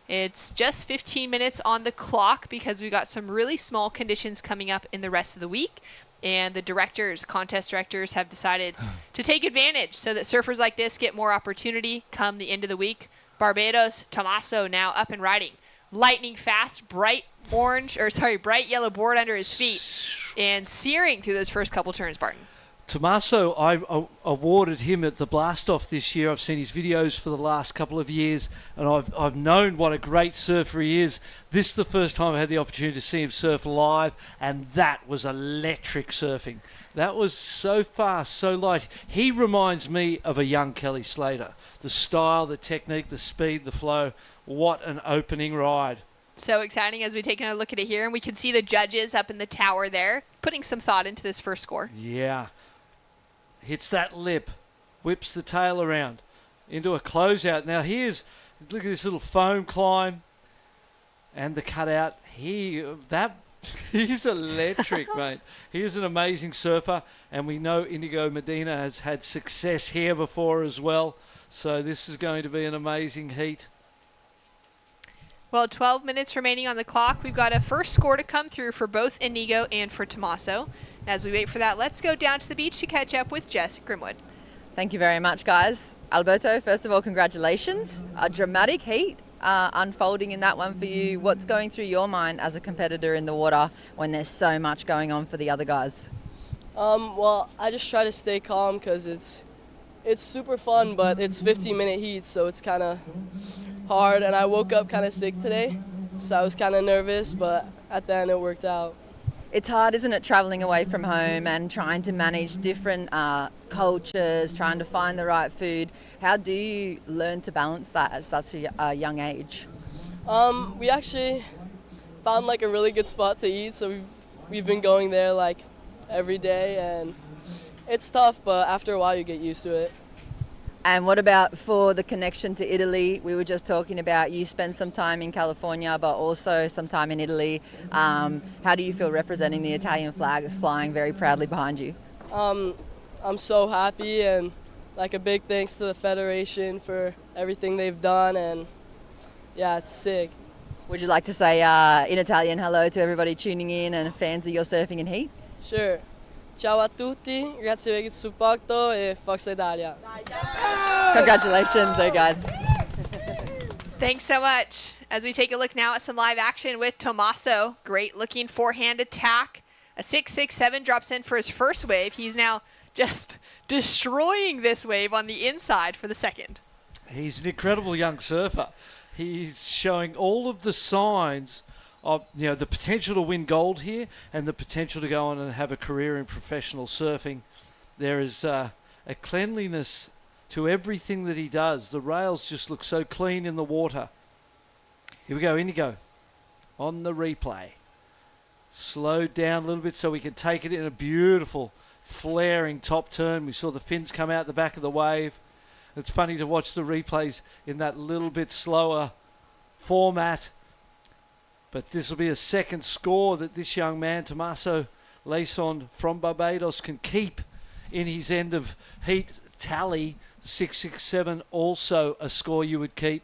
It's just 15 minutes on the clock because we got some really small conditions coming up in the rest of the week. And the contest directors have decided to take advantage so that surfers like this get more opportunity come the end of the week. Barbados, Tommaso now up and riding. Lightning fast, bright yellow board under his feet and searing through those first couple turns, Barton. Tommaso, I awarded him at the Blast-Off this year. I've seen his videos for the last couple of years, and I've known what a great surfer he is. This is the first time I had the opportunity to see him surf live, and that was electric surfing. That was so fast, so light. He reminds me of a young Kelly Slater. The style, the technique, the speed, the flow. What an opening ride. So exciting as we take another look at it here, and we can see the judges up in the tower there putting some thought into this first score. Yeah. Hits that lip, whips the tail around into a closeout. Now look at this little foam climb and the cutout. He's electric, mate. He is an amazing surfer, and we know Inigo Medina has had success here before as well. So this is going to be an amazing heat. Well, 12 minutes remaining on the clock. We've got a first score to come through for both Inigo and for Tommaso. As we wait for that, let's go down to the beach to catch up with Jess Grimwood. Thank you very much, guys. Alberto, first of all, congratulations. A dramatic heat unfolding in that one for you. What's going through your mind as a competitor in the water when there's so much going on for the other guys? Well, I just try to stay calm because it's super fun, but it's 15-minute heat, so it's kind of hard. And I woke up kind of sick today, so I was kind of nervous, but at the end it worked out. It's hard, isn't it, travelling away from home and trying to manage different cultures, trying to find the right food. How do you learn to balance that at such a young age? We actually found like a really good spot to eat, so we've been going there like every day, and it's tough, but after a while you get used to it. And what about for the connection to Italy? We were just talking about you spent some time in California, but also some time in Italy. How do you feel representing the Italian flag that's flying very proudly behind you? I'm so happy, and like a big thanks to the Federation for everything they've done, and yeah, it's sick. Would you like to say in Italian hello to everybody tuning in and fans of your surfing and heat? Sure. Ciao a tutti, grazie per il supporto e Forza Italia. Congratulations there, guys. Thanks so much. As we take a look now at some live action with Tommaso. Great looking forehand attack. A 6.67 drops in for his first wave. He's now just destroying this wave on the inside for the second. He's an incredible young surfer. He's showing all of the signs of, you know, the potential to win gold here and the potential to go on and have a career in professional surfing. There is a cleanliness to everything that he does. The rails just look so clean in the water. Here we go, Inigo on the replay. Slowed down a little bit so we can take it in a beautiful flaring top turn. We saw the fins come out the back of the wave. It's funny to watch the replays in that little bit slower format. But this will be a second score that this young man, Tommaso Leison from Barbados, can keep in his end of heat tally. 6.67, also a score you would keep.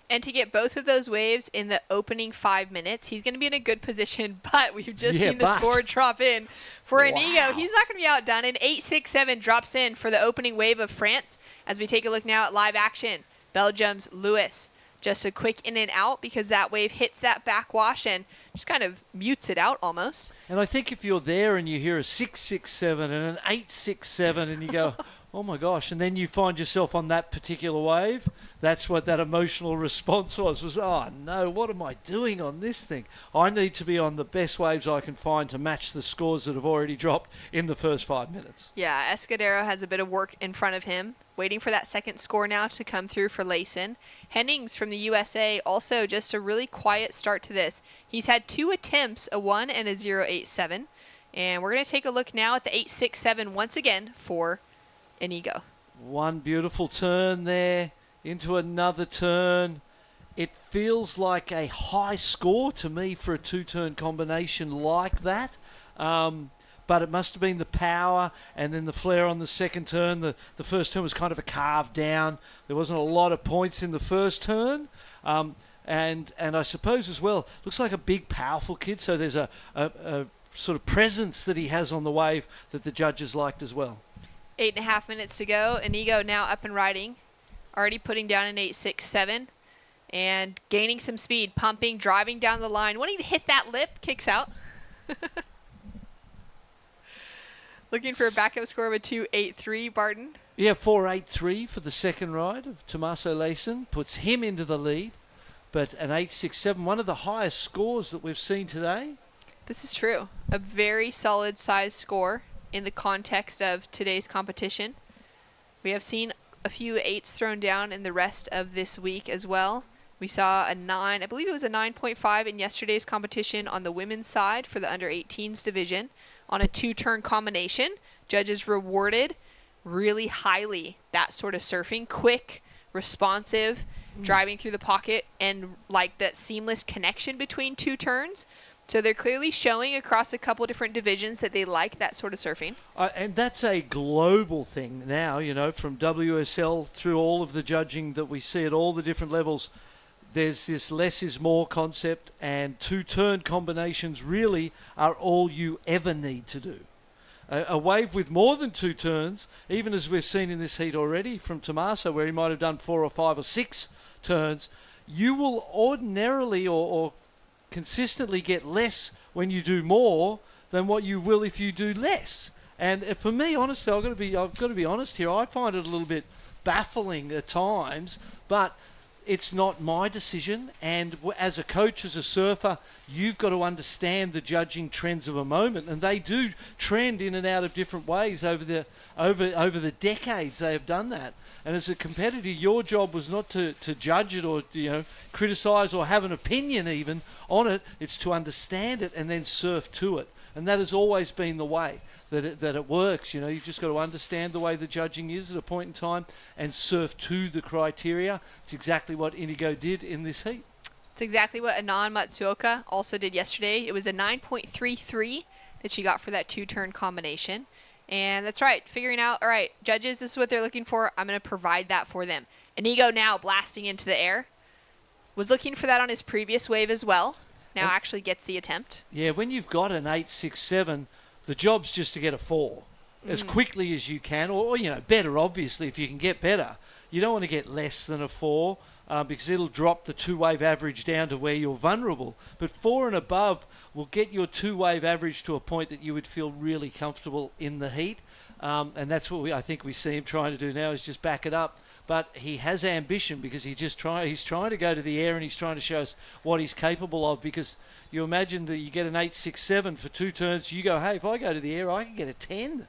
And to get both of those waves in the opening 5 minutes, he's going to be in a good position, but we've just seen the score drop in for Inigo. He's not going to be outdone. An 8.67 drops in for the opening wave of France. As we take a look now at live action, Belgium's Lewis. Just a quick in and out because that wave hits that backwash and just kind of mutes it out almost. And I think if you're there and you hear a 6.67 and an 8.67 and you go, oh my gosh, and then you find yourself on that particular wave, that's what that emotional response was, oh no, what am I doing on this thing? I need to be on the best waves I can find to match the scores that have already dropped in the first 5 minutes. Yeah, Escudero has a bit of work in front of him. Waiting for that second score now to come through for Leison. Hennings from the USA, also just a really quiet start to this. He's had 2 attempts, a 1 and a 0.87. And we're going to take a look now at the 8.67 once again for Inigo. One beautiful turn there into another turn. It feels like a high score to me for a 2-turn combination like that. But it must have been the power and then the flare on the second turn. The first turn was kind of a carve down. There wasn't a lot of points in the first turn. And I suppose as well, looks like a big, powerful kid. So there's a sort of presence that he has on the wave that the judges liked as well. 8.5 minutes to go. Inigo now up and riding. Already putting down an 8.67. And gaining some speed, pumping, driving down the line. Wanting to hit that lip, kicks out. Looking for a backup score of a 2.83, Barton. Yeah, 4.83 for the second ride of Tommaso Leison. Puts him into the lead. But an 8.67, one of the highest scores that we've seen today. This is true. A very solid size score in the context of today's competition. We have seen a few 8s thrown down in the rest of this week as well. We saw a 9, I believe it was a 9.5 in yesterday's competition on the women's side for the under 18s division. On a 2-turn combination, judges rewarded really highly that sort of surfing, quick, responsive, driving through the pocket, and like that seamless connection between 2 turns. So they're clearly showing across a couple different divisions that they like that sort of surfing. And that's a global thing now, you know, from WSL through all of the judging that we see at all the different levels. There's this less is more concept, and 2-turn combinations really are all you ever need to do. A wave with more than 2 turns, even as we've seen in this heat already from Tommaso, where he might have done 4 or 5 or 6 turns, you will ordinarily or consistently get less when you do more than what you will if you do less. And for me, honestly, I've got to be honest here. I find it a little bit baffling at times, but it's not my decision, and as a coach, as a surfer, you've got to understand the judging trends of a moment, and they do trend in and out of different ways over the decades. They have done that, and as a competitor, your job was not to judge it or criticize or have an opinion even on it. It's to understand it and then surf to it, and that has always been the way that it works. You've just got to understand the way the judging is at a point in time and surf to the criteria. It's exactly what Inigo did in this heat. It's exactly what Anand Matsuoka also did yesterday. It was a 9.33 that she got for that 2-turn combination. And that's right, figuring out, all right, judges, this is what they're looking for. I'm going to provide that for them. Inigo now blasting into the air. Was looking for that on his previous wave as well. Now actually gets the attempt. Yeah, when you've got an 8.67, the job's just to get a 4 as quickly as you can, or better, obviously, if you can get better. You don't want to get less than a 4 because it'll drop the 2-wave average down to where you're vulnerable. But 4 and above will get your 2-wave average to a point that you would feel really comfortable in the heat. And that's what I think we see him trying to do now, is just back it up. But he has ambition because he's trying to go to the air, and he's trying to show us what he's capable of. Because you imagine that you get an 8.67 for 2 turns, you go, hey, if I go to the air, I can get a 10.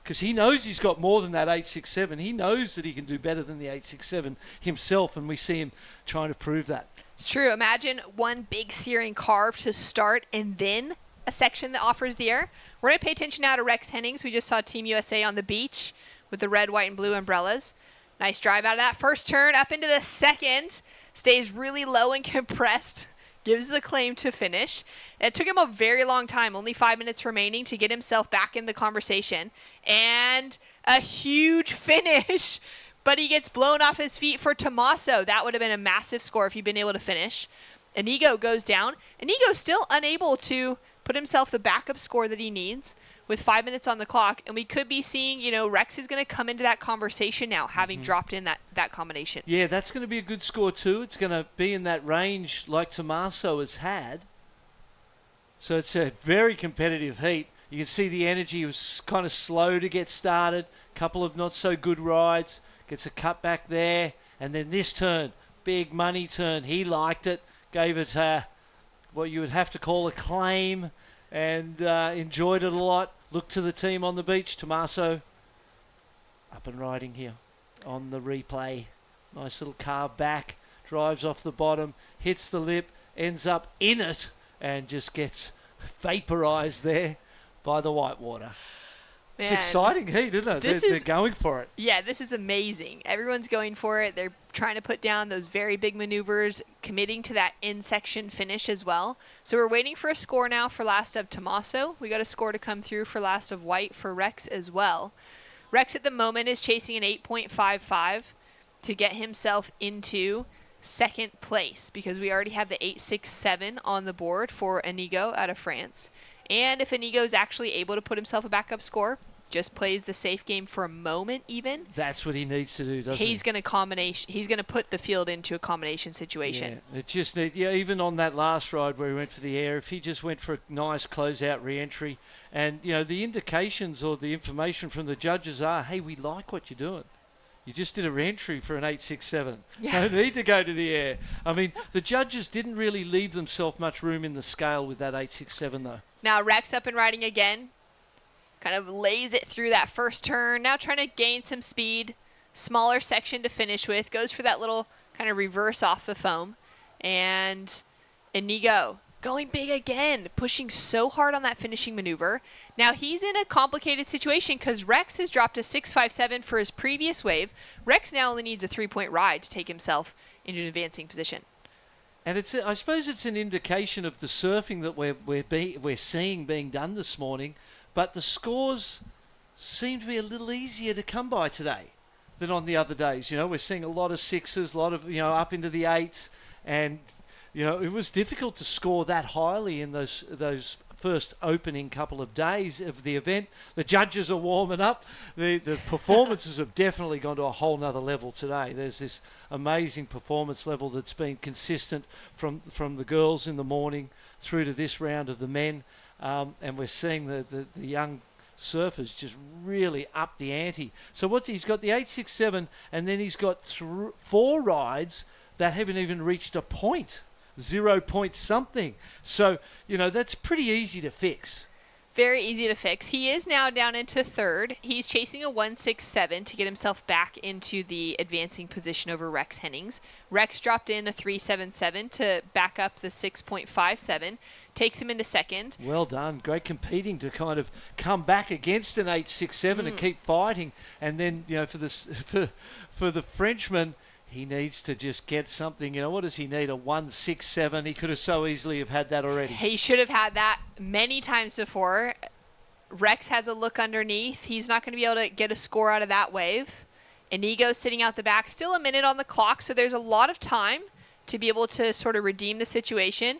Because he knows he's got more than that 8.67. He knows that he can do better than the 8.67 himself, and we see him trying to prove that. It's true. Imagine one big searing carve to start and then a section that offers the air. We're going to pay attention now to Rex Hennings. We just saw Team USA on the beach with the red, white, and blue umbrellas. Nice drive out of that first turn, up into the second. Stays really low and compressed. Gives the claim to finish. It took him a very long time, only 5 minutes remaining, to get himself back in the conversation. And a huge finish. But he gets blown off his feet for Tommaso. That would have been a massive score if he'd been able to finish. Inigo goes down. Inigo's still unable to put himself the backup score that he needs with 5 minutes on the clock, and we could be seeing, Rex is going to come into that conversation now, having dropped in that combination. Yeah, that's going to be a good score too. It's going to be in that range like Tommaso has had. So it's a very competitive heat. You can see the energy was kind of slow to get started. Couple of not so good rides. Gets a cut back there, and then this turn, big money turn. He liked it, gave it what you would have to call a claim, and enjoyed it a lot. Looked to the team on the beach. Tommaso up and riding here on the replay. Nice little carve back. Drives off the bottom. Hits the lip. Ends up in it. And just gets vaporized there by the whitewater. Man, it's exciting heat, isn't it? They're going for it. Yeah, this is amazing. Everyone's going for it. They're trying to put down those very big maneuvers, committing to that in-section finish as well. So we're waiting for a score now for last of Tommaso. We got a score to come through for last of white for Rex as well. Rex at the moment is chasing an 8.55 to get himself into second place, because we already have the 8.67 on the board for Inigo out of France. And if Inigo's actually able to put himself a backup score, just plays the safe game for a moment even. That's what he needs to do, doesn't he? He's going to put the field into a combination situation. Yeah, it just even on that last ride where he went for the air, if he just went for a nice closeout re-entry, and the indications or the information from the judges are, hey, we like what you're doing. You just did a re-entry for an 8.67. Yeah. No need to go to the air. I mean, the judges didn't really leave themselves much room in the scale with that 8.67 though. Now Rex up and riding again. Kind of lays it through that first turn. Now trying to gain some speed. Smaller section to finish with. Goes for that little kind of reverse off the foam. And Inigo going big again. Pushing so hard on that finishing maneuver. Now he's in a complicated situation because Rex has dropped a 6.57 for his previous wave. Rex now only needs a 3-point ride to take himself into an advancing position. And I suppose it's an indication of the surfing that we're seeing being done this morning. But the scores seem to be a little easier to come by today than on the other days. We're seeing a lot of 6s, a lot of, up into the 8s. And, it was difficult to score that highly in those first opening couple of days of the event. The judges are warming up. The performances have definitely gone to a whole nother level today. There's this amazing performance level that's been consistent from the girls in the morning through to this round of the men. And we're seeing the young surfers just really up the ante. So he's got the 8.67, and then he's got 4 rides that haven't even reached a point, 0 point something. So, that's pretty easy to fix. Very easy to fix. He is now down into third. He's chasing a 1.67 to get himself back into the advancing position over Rex Hennings. Rex dropped in a 3.77 to back up the 6.57. Takes him into second. Well done. Great competing to kind of come back against an 8.67 and keep fighting. And then, for the Frenchman, he needs to just get something. What does he need? A 1.67. He could have so easily have had that already. He should have had that many times before. Rex has a look underneath. He's not going to be able to get a score out of that wave. Inigo sitting out the back. Still a minute on the clock, so there's a lot of time to be able to sort of redeem the situation.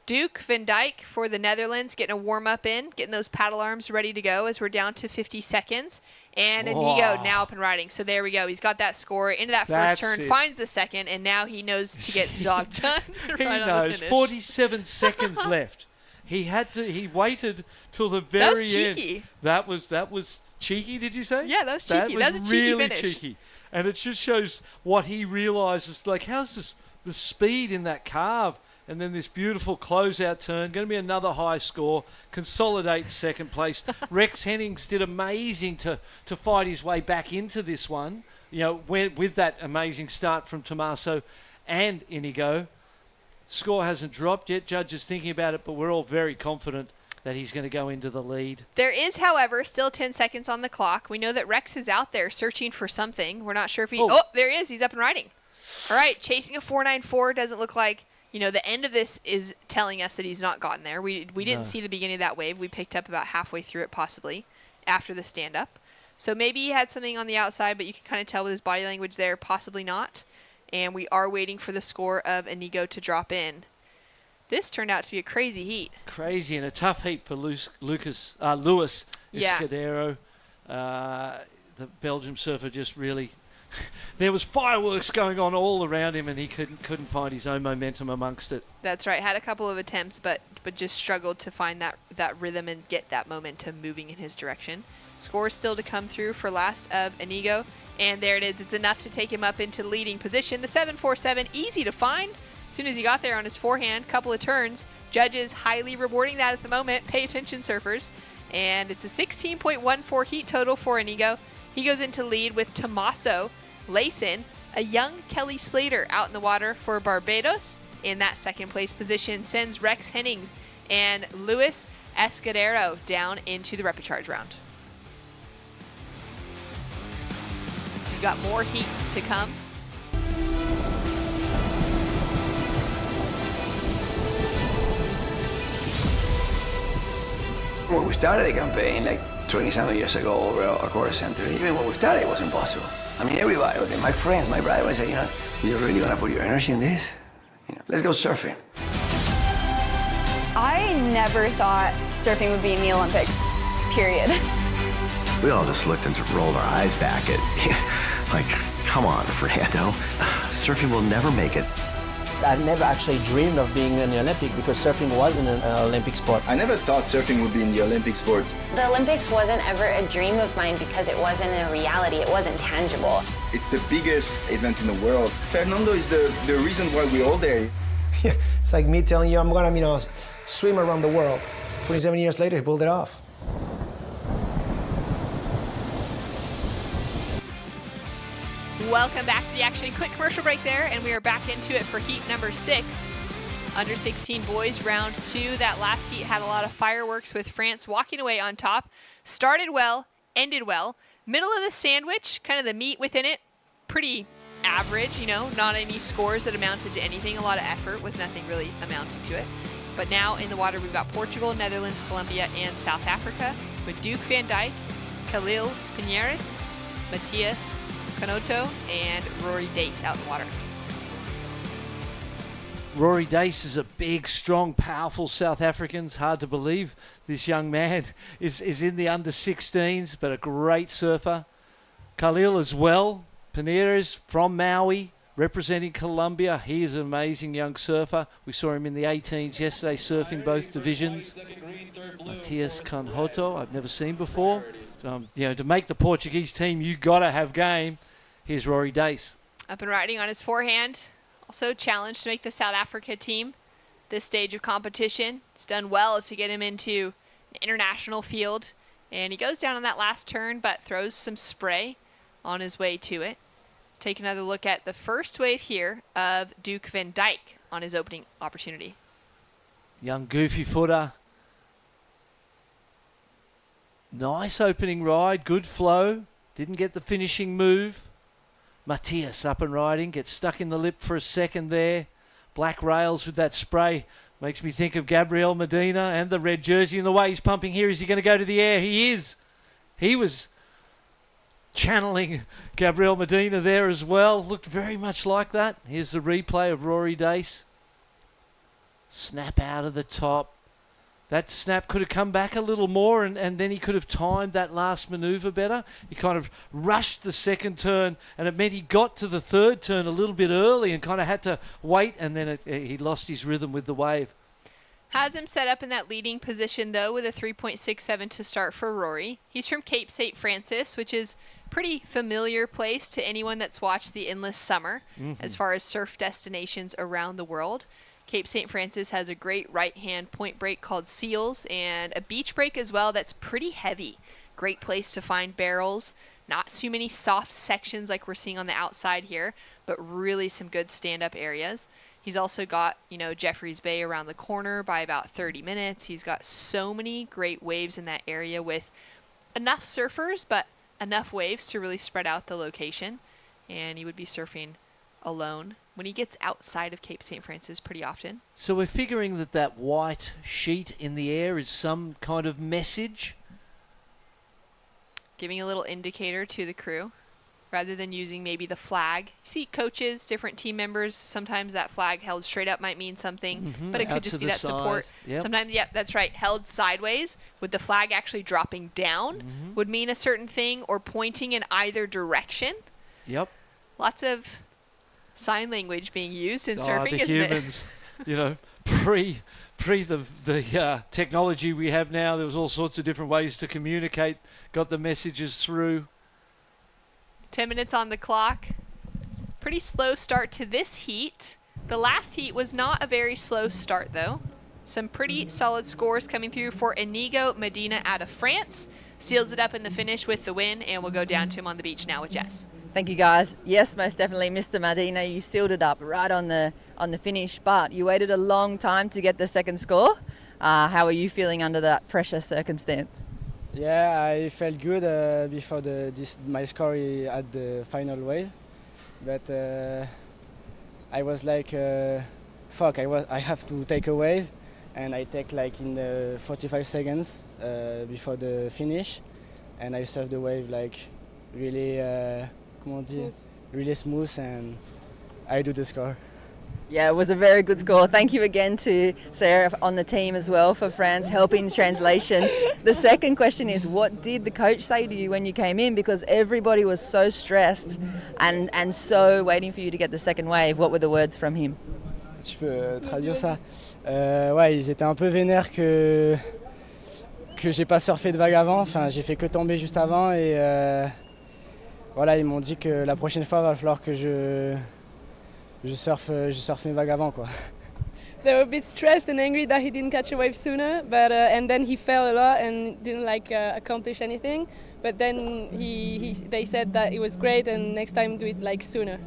Duke Van Dijk for the Netherlands getting a warm-up in, getting those paddle arms ready to go as we're down to 50 seconds. And Inigo now up and riding. So there we go. He's got that score into that first turn, finds the second, and now he knows to get the job done. He knows. 47 seconds left. He waited till the very end. That was cheeky. That was cheeky, did you say? Yeah, that was cheeky. That was a cheeky really finish. Cheeky. And it just shows what he realizes. Like, how's the speed in that carve? And then this beautiful closeout turn, going to be another high score, consolidate second place. Rex Hennings did amazing to fight his way back into this one, with that amazing start from Tommaso and Inigo. Score hasn't dropped yet. Judges thinking about it, but we're all very confident that he's going to go into the lead. There is, however, still 10 seconds on the clock. We know that Rex is out there searching for something. We're not sure if he... Oh, there he is. He's up and riding. All right, chasing a 4.94. Doesn't look like... the end of this is telling us that he's not gotten there. We didn't see the beginning of that wave. We picked up about halfway through it, possibly, after the stand-up. So maybe he had something on the outside, but you can kind of tell with his body language there, possibly not. And we are waiting for the score of Inigo to drop in. This turned out to be a crazy heat. Crazy, and a tough heat for Luis Escudero. The Belgium surfer just really... There was fireworks going on all around him, and he couldn't find his own momentum amongst it. That's right. Had a couple of attempts, but just struggled to find that rhythm and get that momentum moving in his direction. Score still to come through for last of Inigo, and there it is. It's enough to take him up into leading position. The 7.47, easy to find. As soon as he got there on his forehand, couple of turns. Judges highly rewarding that at the moment. Pay attention, surfers. And it's a 16.14 heat total for Inigo. He goes into lead with Tommaso Layson, a young Kelly Slater out in the water for Barbados. In that second place position sends Rex Hennings and Luis Escudero down into the repechage round. We've got more heats to come. When we started the campaign, like 20-something years ago, over a quarter century, even when we started, it was impossible. I mean, everybody, my friends, my brother would say, you're really gonna put your energy in this? Let's go surfing. I never thought surfing would be in the Olympics, period. We all just looked and rolled our eyes back at, like, come on, Fernando. Surfing will never make it. I never actually dreamed of being in the Olympic because surfing wasn't an Olympic sport. I never thought surfing would be in the Olympic sports. The Olympics wasn't ever a dream of mine because it wasn't a reality. It wasn't tangible. It's the biggest event in the world. Fernando is the reason why we're all there. It's like me telling you I'm gonna, swim around the world. 27 years later, he pulled it off. Welcome back to the action. Quick commercial break there, and we are back into it for heat number 6. Under 16 boys, round 2. That last heat had a lot of fireworks with France walking away on top. Started well, ended well. Middle of the sandwich, kind of the meat within it, pretty average, not any scores that amounted to anything. A lot of effort with nothing really amounting to it. But now in the water, we've got Portugal, Netherlands, Colombia, and South Africa with Duke Van Dijk, Khalil Pinheiro, Matthias Canoto, and Rory Dace out in the water. Rory Dace is a big, strong, powerful South African. It's hard to believe this young man is in the under-16s, but a great surfer. Khalil as well. Pinheiros from Maui, representing Colombia. He is an amazing young surfer. We saw him in the 18s yesterday, surfing both divisions. Matthias Canoto, I've never seen before. To make the Portuguese team, you got to have game. Here's Rory Dace. Up and riding on his forehand. also challenged to make the South Africa team this stage of competition. He's done well to get him into an international field. And he goes down on that last turn, but throws some spray on his way to it. Take another look at the first wave here of Duke van Dijk on his opening opportunity. Young goofy footer. Nice opening ride, good flow. Didn't get the finishing move. Matthias up and riding, gets stuck in the lip for a second there. Black rails with that spray. Makes me think of Gabriel Medina and the red jersey and the way he's pumping here. Is he going to go to the air? He is. He was channeling Gabriel Medina there as well. Looked very much like that. Here's the replay of Rory Dace. Snap out of the top. That snap could have come back a little more, and then he could have timed that last manoeuvre better. He kind of rushed the second turn, and it meant he got to the third turn a little bit early and kind of had to wait, and then he lost his rhythm with the wave. Has him set up in that leading position, though, with a 3.67 to start for Rory. He's from Cape St. Francis, which is a pretty familiar place to anyone that's watched the Endless Summer as far as surf destinations around the world. Cape St. Francis has a great right-hand point break called Seals and a beach break as well that's pretty heavy. Great place to find barrels. Not too many soft sections like we're seeing on the outside here, but really some good stand-up areas. He's also got, Jeffreys Bay around the corner by about 30 minutes. He's got so many great waves in that area with enough surfers, but enough waves to really spread out the location. And he would be surfing alone when he gets outside of Cape St. Francis pretty often. So we're figuring that white sheet in the air is some kind of message? Giving a little indicator to the crew rather than using maybe the flag. You see coaches, different team members, sometimes that flag held straight up might mean something, but it could just be that support. Yep. Sometimes, that's right, held sideways with the flag actually dropping down would mean a certain thing, or pointing in either direction. Yep. Lots of sign language being used in surfing, the isn't humans, pre the technology we have now, there was all sorts of different ways to communicate, got the messages through. 10 minutes on the clock. Pretty slow start to this heat. The last heat was not a very slow start, though. Some pretty solid scores coming through for Inigo Medina out of France. Seals it up in the finish with the win, and we'll go down to him on the beach now with Jess. Thank you, guys. Yes, most definitely, Mr. Medina, you sealed it up right on the finish, but you waited a long time to get the second score. How are you feeling under that pressure circumstance? Yeah, I felt good before my score at the final wave, but I was like, fuck, I have to take a wave, and I take like in the 45 seconds before the finish, and I surfed the wave like really, really smooth, and I do the score. Yeah, it was a very good score. Thank you again to Sarah on the team as well for France helping translation. The second question is, what did the coach say to you when you came in? Because everybody was so stressed and so waiting for you to get the second wave. What were the words from him? Tu peux traduire ça? Ouais, ils étaient un peu vénères que j'ai pas surfé de vague avant. Enfin, j'ai fait que tomber juste avant et voilà, ils m'ont dit que la prochaine fois, il va falloir que je surfe une vague avant, quoi. They were a bit stressed and angry that he didn't catch a wave sooner, but and then he fell a lot and didn't accomplish anything. But then they said that it was great and next time do it sooner.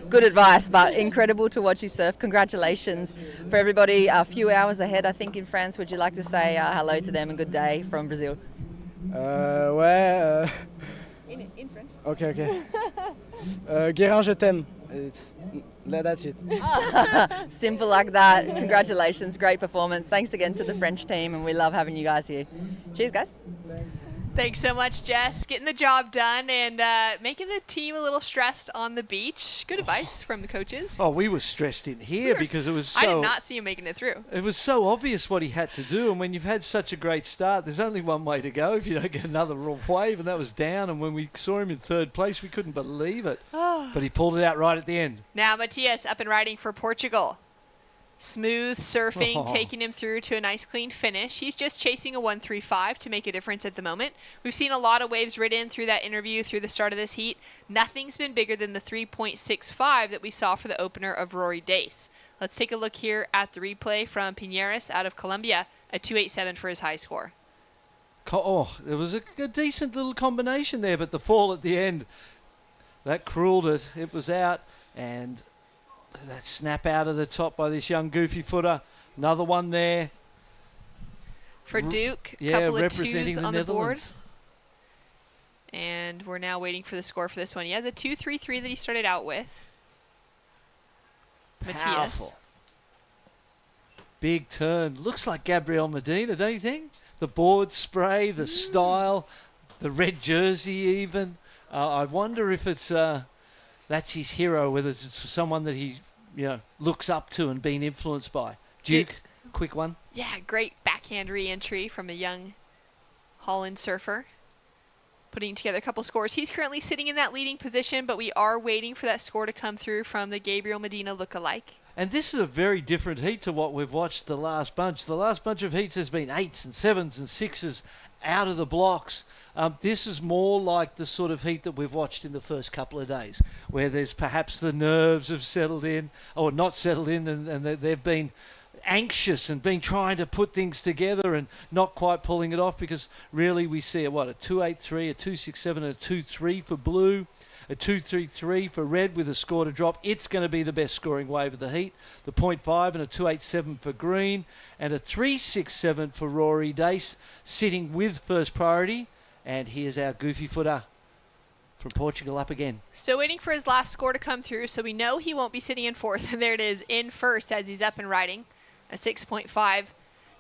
Good advice, but incredible to watch you surf. Congratulations for everybody. A few hours ahead, I think, in France. Would you like to say hello to them and good day from Brazil? Ouais. In French. Okay. Guérin, je t'aime. That's it. Simple like that. Congratulations, great performance. Thanks again to the French team, and we love having you guys here. Cheers, guys. Thanks so much, Jess. Getting the job done and making the team a little stressed on the beach. Good advice from the coaches. Oh, we were stressed in here because it was so... I did not see him making it through. It was so obvious what he had to do, and when you've had such a great start, there's only one way to go if you don't get another wave, and that was down, and when we saw him in third place, we couldn't believe it. But he pulled it out right at the end. Now Matthias up and riding for Portugal. Smooth surfing, taking him through to a nice clean finish. He's just chasing a 135 to make a difference at the moment. We've seen a lot of waves ridden through that interview, through the start of this heat. Nothing's been bigger than the 3.65 that we saw for the opener of Rory Dace. Let's take a look here at the replay from Piñeras out of Colombia, a 287 for his high score. Oh, it was a decent little combination there, but the fall at the end, that crueled it. It was out, and that snap out of the top by this young goofy footer. Another one there. For Duke, couple of twos on the board. And we're now waiting for the score for this one. He has a 2.33 that he started out with. Powerful. Big turn. Looks like Gabriel Medina, don't you think? The board spray, the style, the red jersey even. I wonder if it's that's his hero, whether it's someone that he looks up to and been influenced by. Duke, quick one. Yeah, great backhand re-entry from a young Holland surfer. Putting together a couple scores. He's currently sitting in that leading position, but we are waiting for that score to come through from the Gabriel Medina look-alike. And this is a very different heat to what we've watched the last bunch. The last bunch of heats has been 8s and 7s and 6s out of the blocks. This is more like the sort of heat that we've watched in the first couple of days, where there's perhaps the nerves have settled in, or not settled in, and they've been anxious and been trying to put things together and not quite pulling it off, because really we see a 2.83, a 2.67 and a 2.3 for blue, a 2.33 for red with a score to drop. It's going to be the best scoring wave of the heat. The 0.5 and a 2.87 for green and a 3.67 for Rory Dace, sitting with first priority. And here's our goofy footer from Portugal up again. Still waiting for his last score to come through, so we know he won't be sitting in fourth. And there it is, in first as he's up and riding. A 6.5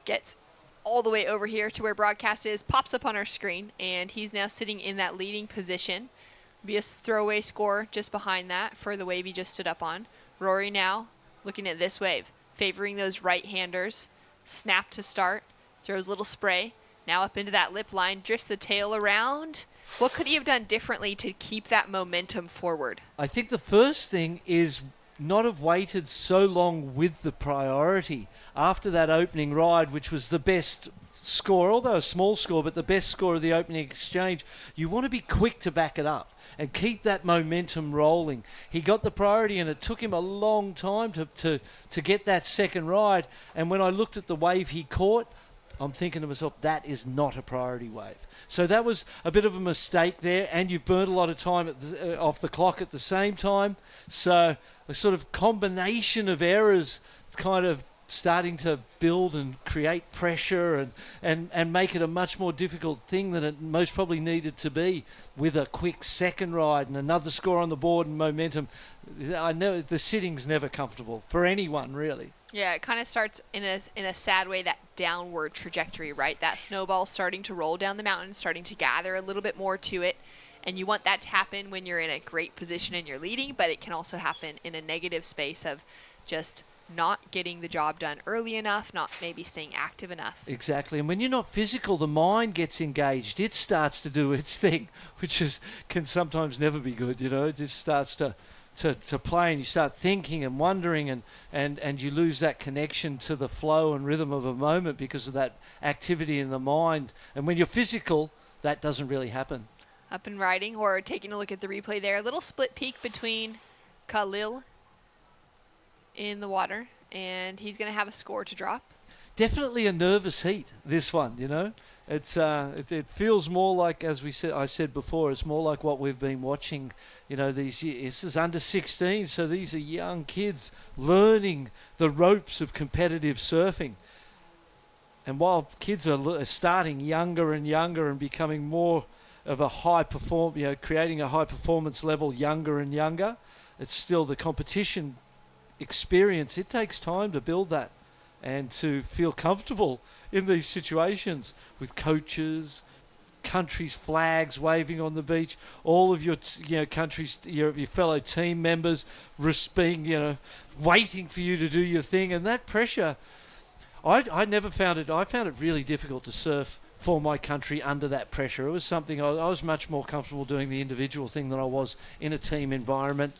gets all the way over here to where broadcast is, pops up on our screen, and he's now sitting in that leading position. Be a throwaway score just behind that for the wave he just stood up on. Rory now looking at this wave, favoring those right-handers. Snap to start, throws a little spray. Now up into that lip line, drifts the tail around. What could he have done differently to keep that momentum forward? I think the first thing is not have waited so long with the priority. After that opening ride, which was the best score, although a small score, but the best score of the opening exchange, you want to be quick to back it up and keep that momentum rolling. He got the priority, and it took him a long time to get that second ride. And when I looked at the wave he caught, I'm thinking to myself, that is not a priority wave. So that was a bit of a mistake there, and you've burned a lot of time off the clock at the same time. So a sort of combination of errors kind of starting to build and create pressure and make it a much more difficult thing than it most probably needed to be, with a quick second ride and another score on the board and momentum. I know the sitting's never comfortable for anyone, really. Yeah, it kind of starts in a sad way, that downward trajectory, right? That snowball starting to roll down the mountain, starting to gather a little bit more to it. And you want that to happen when you're in a great position and you're leading, but it can also happen in a negative space of just not getting the job done early enough, not maybe staying active enough. Exactly. And when you're not physical, the mind gets engaged. It starts to do its thing, which can sometimes never be good, It just starts to play, and you start thinking and wondering, and you lose that connection to the flow and rhythm of a moment because of that activity in the mind. And when you're physical, that doesn't really happen. Up and riding, or taking a look at the replay there. A little split peak between Khalil in the water, and he's going to have a score to drop. Definitely a nervous heat, this one, It's it feels more like, as I said before, it's more like what we've been watching, this is under 16, so these are young kids learning the ropes of competitive surfing. And while kids are starting younger and younger and becoming more of a creating a high performance level younger and younger, it's still the competition experience. It takes time to build that and to feel comfortable in these situations with coaches, countries' flags waving on the beach, all of your countries, your fellow team members being waiting for you to do your thing. And that pressure, I found it really difficult to surf for my country under that pressure. It was something I was much more comfortable doing the individual thing than I was in a team environment.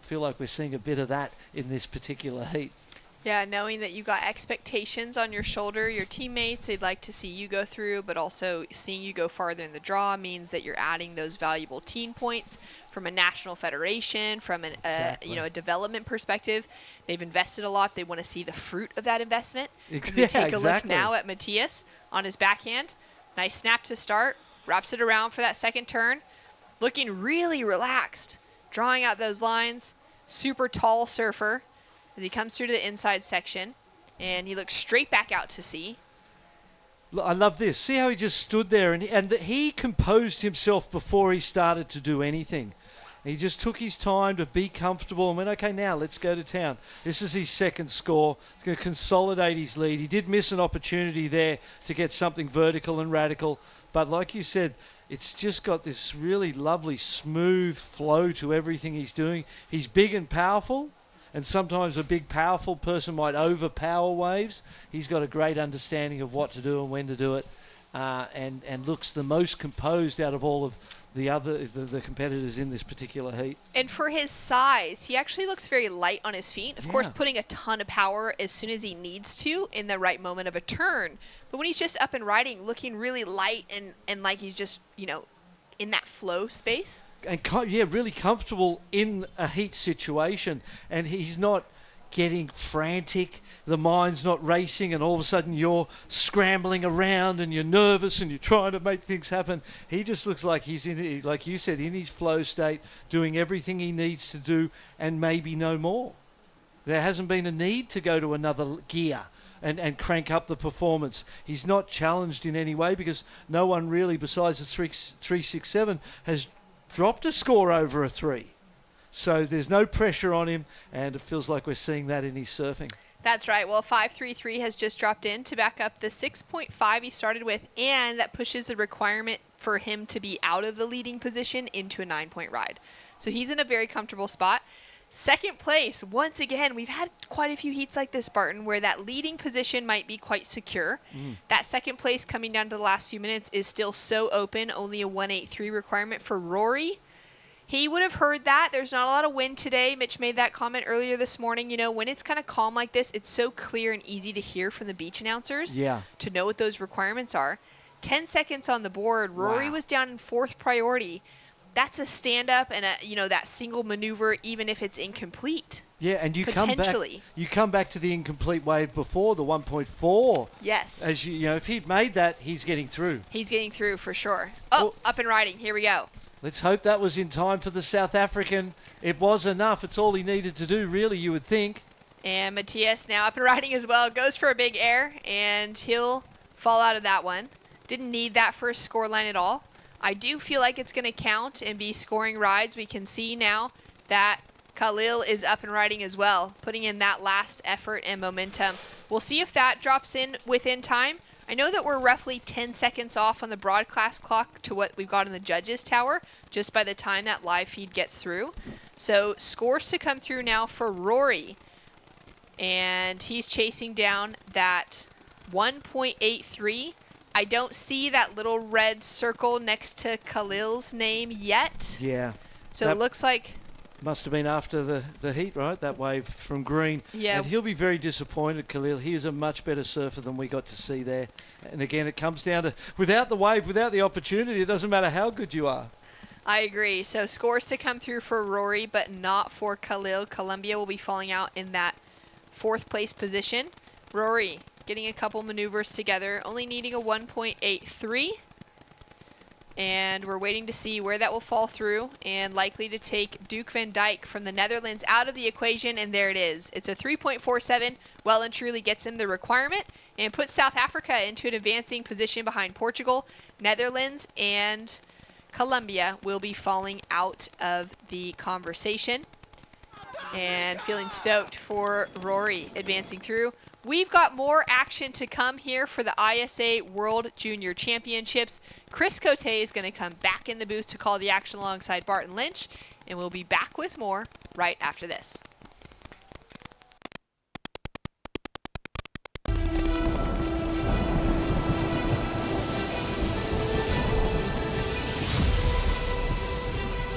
Feel like we're seeing a bit of that in this particular heat. Yeah, knowing that you got expectations on your shoulder, your teammates, they'd like to see you go through, but also seeing you go farther in the draw means that you're adding those valuable team points from a national federation, from an a development perspective. They've invested a lot. They want to see the fruit of that investment. As we take a look now at Matthias on his backhand. Nice snap to start, wraps it around for that second turn. Looking really relaxed, drawing out those lines. Super tall surfer. As he comes through to the inside section, and he looks straight back out to sea. I love this. See how he just stood there, and he composed himself before he started to do anything. He just took his time to be comfortable and went, okay, now let's go to town. This is his second score. It's going to consolidate his lead. He did miss an opportunity there to get something vertical and radical, but like you said, it's just got this really lovely, smooth flow to everything he's doing. He's big and powerful. And sometimes a big, powerful person might overpower waves. He's got a great understanding of what to do and when to do it, and looks the most composed out of all of the competitors in this particular heat. And for his size, he actually looks very light on his feet. Of course, putting a ton of power as soon as he needs to in the right moment of a turn. But when he's just up and riding, looking really light and like he's just, in that flow space. And really comfortable in a heat situation, and he's not getting frantic. The mind's not racing, and all of a sudden you're scrambling around and you're nervous and you're trying to make things happen. He just looks like he's in, like you said, in his flow state, doing everything he needs to do, and maybe no more. There hasn't been a need to go to another gear and crank up the performance. He's not challenged in any way because no one really, besides the 367, has dropped a score over a 3. So there's no pressure on him, and it feels like we're seeing that in his surfing. That's right. Well, 5.33 has just dropped in to back up the 6.5 he started with, and that pushes the requirement for him to be out of the leading position into a 9-point ride. So he's in a very comfortable spot. Second place, once again, we've had quite a few heats like this, Barton, where that leading position might be quite secure. That second place coming down to the last few minutes is still so open, only a 1.83 requirement for Rory. He would have heard that. There's not a lot of wind today. Mitch made that comment earlier this morning. When it's kind of calm like this, it's so clear and easy to hear from the beach announcers to know what those requirements are. 10 seconds on the board. Rory was down in 4th priority. That's a stand-up and that single maneuver, even if it's incomplete. Yeah, and you come back to the incomplete wave before the 1.4. Yes. As if he'd made that, he's getting through. He's getting through for sure. Oh, up and riding. Here we go. Let's hope that was in time for the South African. It was enough. It's all he needed to do, really, you would think. And Matthias now up and riding as well. Goes for a big air, and he'll fall out of that one. Didn't need that first scoreline at all. I do feel like it's going to count and be scoring rides. We can see now that Khalil is up and riding as well, putting in that last effort and momentum. We'll see if that drops in within time. I know that we're roughly 10 seconds off on the broadcast clock to what we've got in the judges tower, just by the time that live feed gets through. So scores to come through now for Rory. And he's chasing down that 1.83. I don't see that little red circle next to Khalil's name yet. Yeah. So it looks like... Must have been after the heat, right? That wave from green. Yeah. And he'll be very disappointed, Khalil. He is a much better surfer than we got to see there. And again, it comes down to, without the wave, without the opportunity, it doesn't matter how good you are. I agree. So scores to come through for Rory, but not for Khalil. Colombia will be falling out in that 4th place position. Rory getting a couple maneuvers together, only needing a 1.83. And we're waiting to see where that will fall through, and likely to take Duke van Dijk from the Netherlands out of the equation, and there it is. It's a 3.47, well and truly gets in the requirement, and puts South Africa into an advancing position behind Portugal. Netherlands and Colombia will be falling out of the conversation. And feeling stoked for Rory advancing through. We've got more action to come here for the ISA World Junior Championships. Chris Cote is going to come back in the booth to call the action alongside Barton Lynch, and we'll be back with more right after this.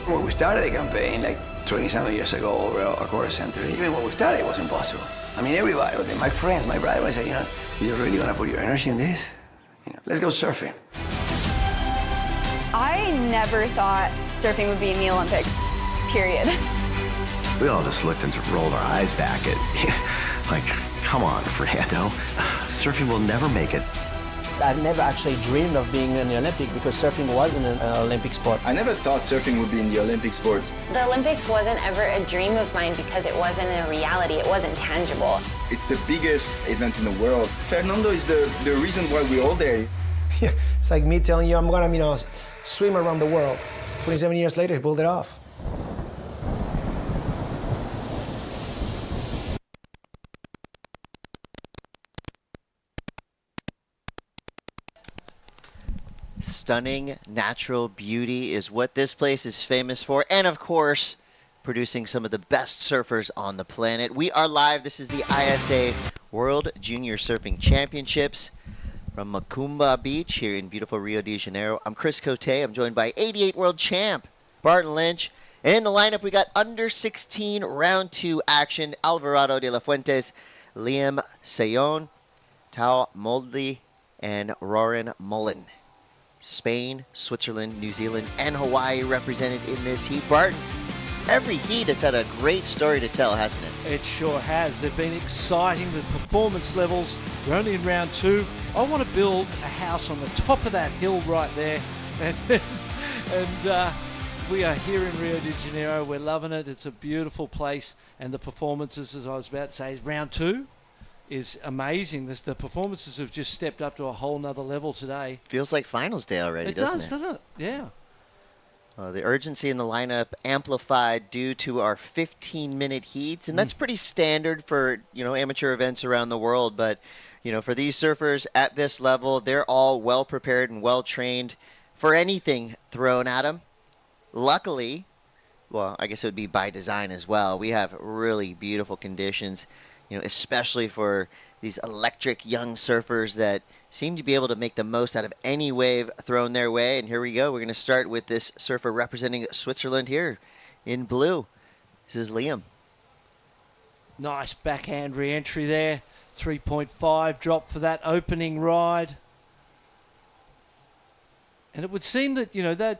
When we started the campaign, 20-something years ago over a course center. Even when we started, it wasn't possible. I mean, everybody, my friends, my brother would say, you're really gonna put your energy in this? Let's go surfing. I never thought surfing would be in the Olympics, period. We all just looked and rolled our eyes back at, like, come on, Fernando. Surfing will never make it. I've never actually dreamed of being in the Olympic because surfing wasn't an Olympic sport. I never thought surfing would be in the Olympic sports. The Olympics wasn't ever a dream of mine because it wasn't a reality, it wasn't tangible. It's the biggest event in the world. Fernando is the reason why we're all there. Yeah, it's like me telling you I'm gonna, swim around the world. 27 years later, he pulled it off. Stunning natural beauty is what this place is famous for, and of course, producing some of the best surfers on the planet. We are live. This is the ISA World Junior Surfing Championships from Macumba Beach here in beautiful Rio de Janeiro. I'm Chris Cote. I'm joined by 88 world champ Barton Lynch. And in the lineup, we got under 16 round 2 action. Alvarado de la Fuentes, Liam Sayon, Tao Moldly, and Roran Mullen. Spain, Switzerland, New Zealand, and Hawaii represented in this heat. Barton, every heat has had a great story to tell, hasn't it? It sure has. They've been exciting. The performance levels, we're only in round 2. I want to build a house on the top of that hill right there. And we are here in Rio de Janeiro. We're loving it. It's a beautiful place. And the performances, as I was about to say, is round 2 is amazing. The performances have just stepped up to a whole nother level today. Feels like finals day already, doesn't it? Doesn't it? Yeah. The urgency in the lineup amplified due to our 15-minute heats, and that's pretty standard for amateur events around the world. But for these surfers at this level, they're all well prepared and well trained for anything thrown at them. Luckily, well, I guess it would be by design as well. We have really beautiful conditions, especially for these electric young surfers that seem to be able to make the most out of any wave thrown their way. And here we go. We're going to start with this surfer representing Switzerland here in blue. This is Liam. Nice backhand re-entry there. 3.5 drop for that opening ride. And it would seem that,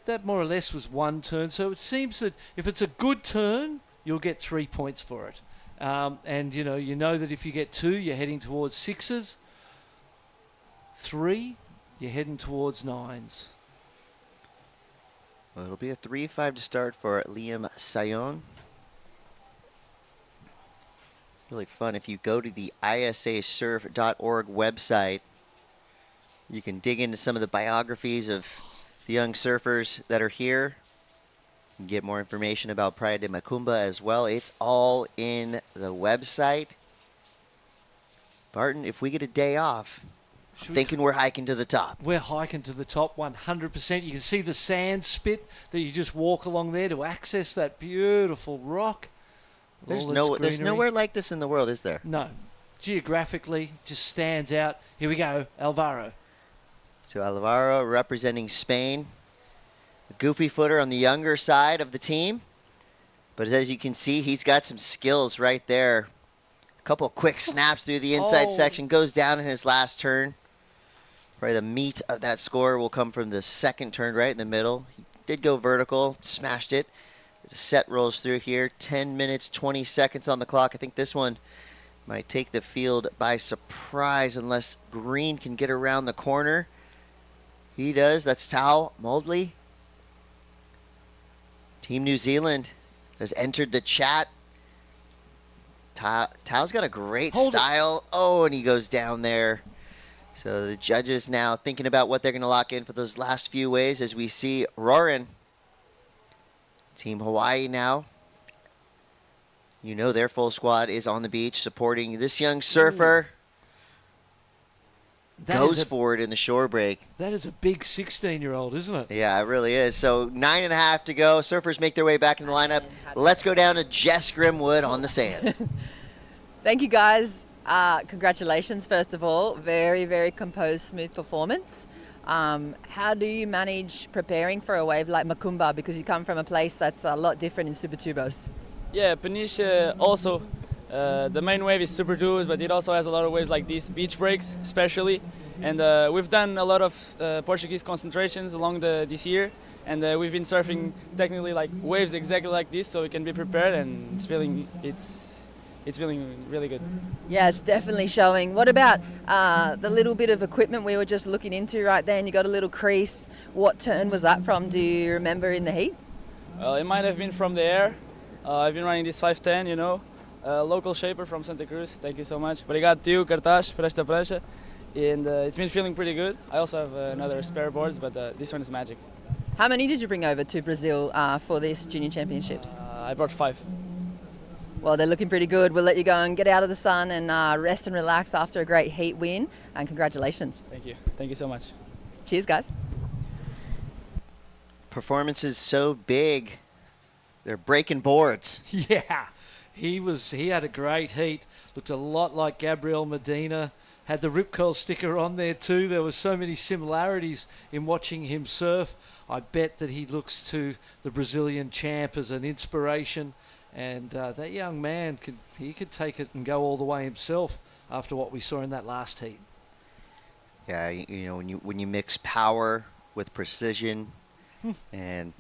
that more or less was one turn. So it seems that if it's a good turn, you'll get 3 points for it. And you know that if you get 2, you're heading towards 6s. 3, you're heading towards 9s. Well, it'll be a 3-5 to start for Liam Sayon. Really fun. If you go to the ISAsurf.org website, you can dig into some of the biographies of the young surfers that are here. You can get more information about Praia de Macumba as well. It's all in the website. Barton, if we get a day off, I'm thinking we're hiking to the top. We're hiking to the top 100%. You can see the sand spit that you just walk along there to access that beautiful rock. There's nowhere like this in the world, is there? No. Geographically, just stands out. Here we go, Alvaro. So Alvaro representing Spain. A goofy footer on the younger side of the team. But as you can see, he's got some skills right there. A couple quick snaps through the inside section. Goes down in his last turn. Probably the meat of that score will come from the second turn right in the middle. He did go vertical, smashed it. The set rolls through here. 10 minutes, 20 seconds on the clock. I think this one might take the field by surprise unless Green can get around the corner. He does. That's Tao Moldly. Team New Zealand has entered the chat. Tao's got a great style. Oh, and he goes down there. So the judges now thinking about what they're going to lock in for those last few waves as we see Roran. Team Hawaii now. Their full squad is on the beach supporting this young surfer. Goes forward in the shore break. That is a big 16-year-old, isn't it? Yeah, it really is. So 9.5 to go. Surfers make their way back in the lineup. Let's go down to Jess Grimwood on the sand. Thank you, guys. Congratulations, first of all. Very, very composed, smooth performance. How do you manage preparing for a wave like Macumba, because you come from a place that's a lot different in Super Tubos? Yeah, Peniche also, the main wave is Super Tubos, but it also has a lot of waves like these, beach breaks especially. And we've done a lot of Portuguese concentrations along this year, and we've been surfing technically like waves exactly like this, so we can be prepared, and it's feeling really good. Yeah, it's definitely showing. What about the little bit of equipment we were just looking into right there, and you got a little crease? What turn was that from? Do you remember in the heat? It might have been from the air. I've been running this 510, you know, local shaper from Santa Cruz. Thank you so much. Obrigado, tio, cartaz, por esta prancha. And it's been feeling pretty good. I also have another spare boards, but this one is magic. How many did you bring over to Brazil for these junior championships? I brought 5. Well, they're looking pretty good. We'll let you go and get out of the sun and rest and relax after a great heat win. And congratulations. Thank you. Thank you so much. Cheers, guys. Performance is so big. They're breaking boards. Yeah, he had a great heat. Looked a lot like Gabriel Medina. Had the Rip Curl sticker on there too. There were so many similarities in watching him surf. I bet that he looks to the Brazilian champ as an inspiration. And that young man, he could take it and go all the way himself after what we saw in that last heat. Yeah, you know, when you mix power with precision and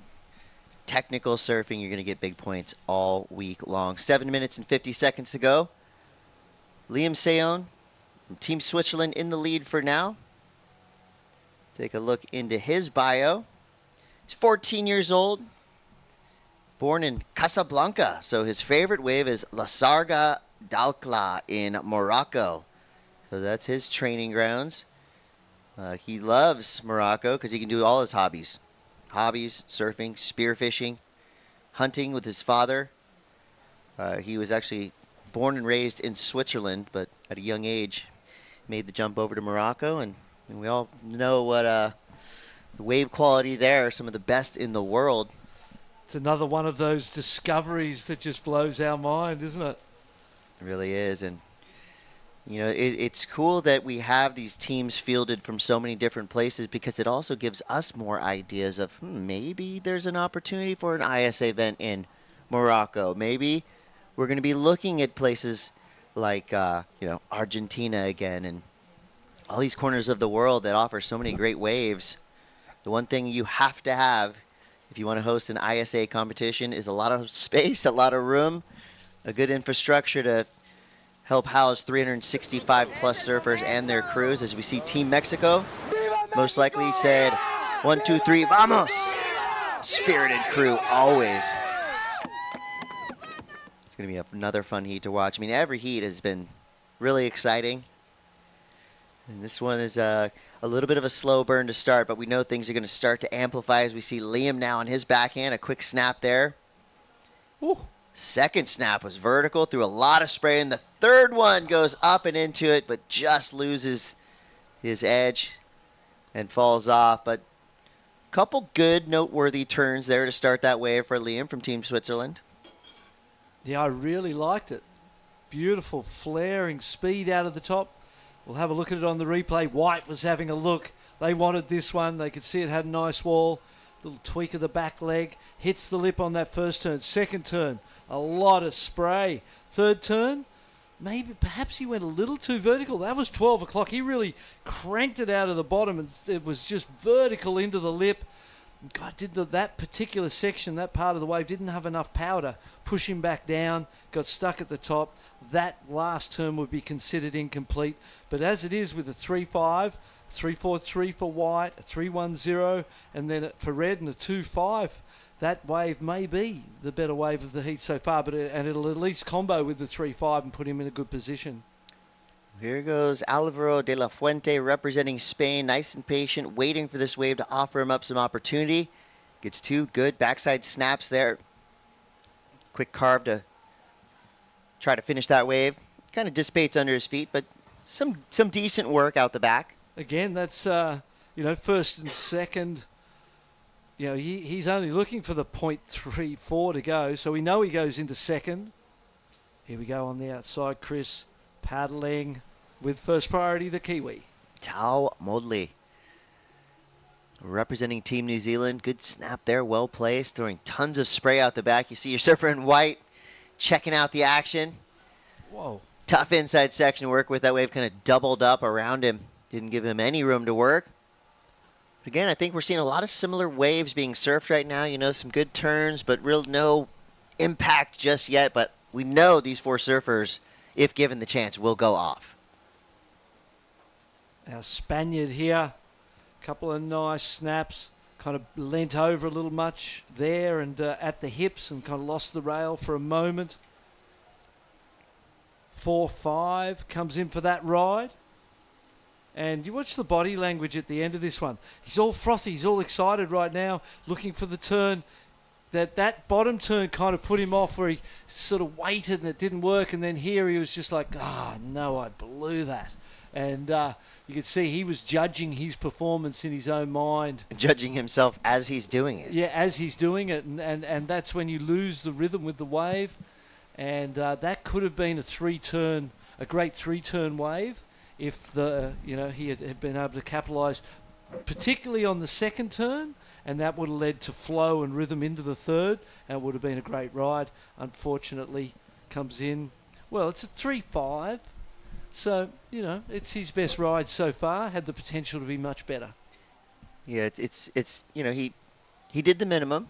technical surfing, you're going to get big points all week long. 7 minutes and 50 seconds to go. Liam Seon from Team Switzerland in the lead for now. Take a look into his bio. He's 14 years old. Born in Casablanca, so his favorite wave is La Sarga d'Alcla in Morocco. So that's his training grounds. He loves Morocco because he can do all his hobbies. Surfing, spearfishing, hunting with his father. He was actually born and raised in Switzerland, but at a young age made the jump over to Morocco, and we all know what the wave quality there are some of the best in the world. It's another one of those discoveries that just blows our mind, isn't it? It really is, and you know, it's cool that we have these teams fielded from so many different places, because it also gives us more ideas of maybe there's an opportunity for an ISA event in Morocco. Maybe we're going to be looking at places like you know, Argentina again, and all these corners of the world that offer so many great waves. The one thing you have to have if you want to host an ISA competition is a lot of space, a lot of room, a good infrastructure to help house 365 plus surfers and their crews. As we see Team Mexico most likely said 1, 2, 3, vamos! Spirited crew always. It's going to be another fun heat to watch. I mean, every heat has been really exciting. And this one is a little bit of a slow burn to start, but we know things are going to start to amplify as we see Liam now on his backhand. A quick snap there. Ooh. Second snap was vertical, threw a lot of spray, and the third one goes up and into it, but just loses his edge and falls off. But a couple good, noteworthy turns there to start that wave for Liam from Team Switzerland. Yeah, I really liked it. Beautiful, flaring speed out of the top. We'll have a look at it on the replay. White was having a look. They wanted this one. They could see it had a nice wall. Little tweak of the back leg. Hits the lip on that first turn. Second turn, a lot of spray. Third turn, perhaps he went a little too vertical. That was 12 o'clock. He really cranked it out of the bottom, and it was just vertical into the lip. God, that particular section, that part of the wave, didn't have enough power to push him back down. Got stuck at the top. That last turn would be considered incomplete. But as it is with a 3-5, 3-4-3 for White, a 3-1-0, and then for Red and a 2-5, that wave may be the better wave of the heat so far, and it'll at least combo with the 3-5 and put him in a good position. Here goes Alvaro de la Fuente representing Spain, nice and patient, waiting for this wave to offer him up some opportunity. Gets two good backside snaps there. Quick carve to try to finish that wave. Kind of dissipates under his feet, but some decent work out the back. Again, that's first and second. You know, he's only looking for the 0.34 to go, so we know he goes into second. Here we go on the outside, Chris paddling with first priority the Kiwi. Tao Modley. representing Team New Zealand. Good snap there, well placed, throwing tons of spray out the back. You see your surfer in white checking out the action. Whoa. Tough inside section to work with. That wave kind of doubled up around him. Didn't give him any room to work. But again, I think we're seeing a lot of similar waves being surfed right now. You know, some good turns, but real no impact just yet. But we know these 4 surfers, if given the chance, will go off. Our Spaniard here, a couple of nice snaps, kind of leant over a little much there and at the hips and kind of lost the rail for a moment. 4-5 comes in for that ride. And you watch the body language at the end of this one. He's all frothy, he's all excited right now, looking for the turn. That bottom turn kind of put him off where he sort of waited and it didn't work. And then here he was just like, no, I blew that. And you could see he was judging his performance in his own mind. Judging himself as he's doing it. Yeah, as he's doing it. And that's when you lose the rhythm with the wave. And that could have been a great 3-turn wave if he had been able to capitalise, particularly on the second turn, and that would have led to flow and rhythm into the third, and it would have been a great ride. Unfortunately, comes in. Well, it's a 3-5, so it's his best ride so far. Had the potential to be much better. Yeah, it's he did the minimum,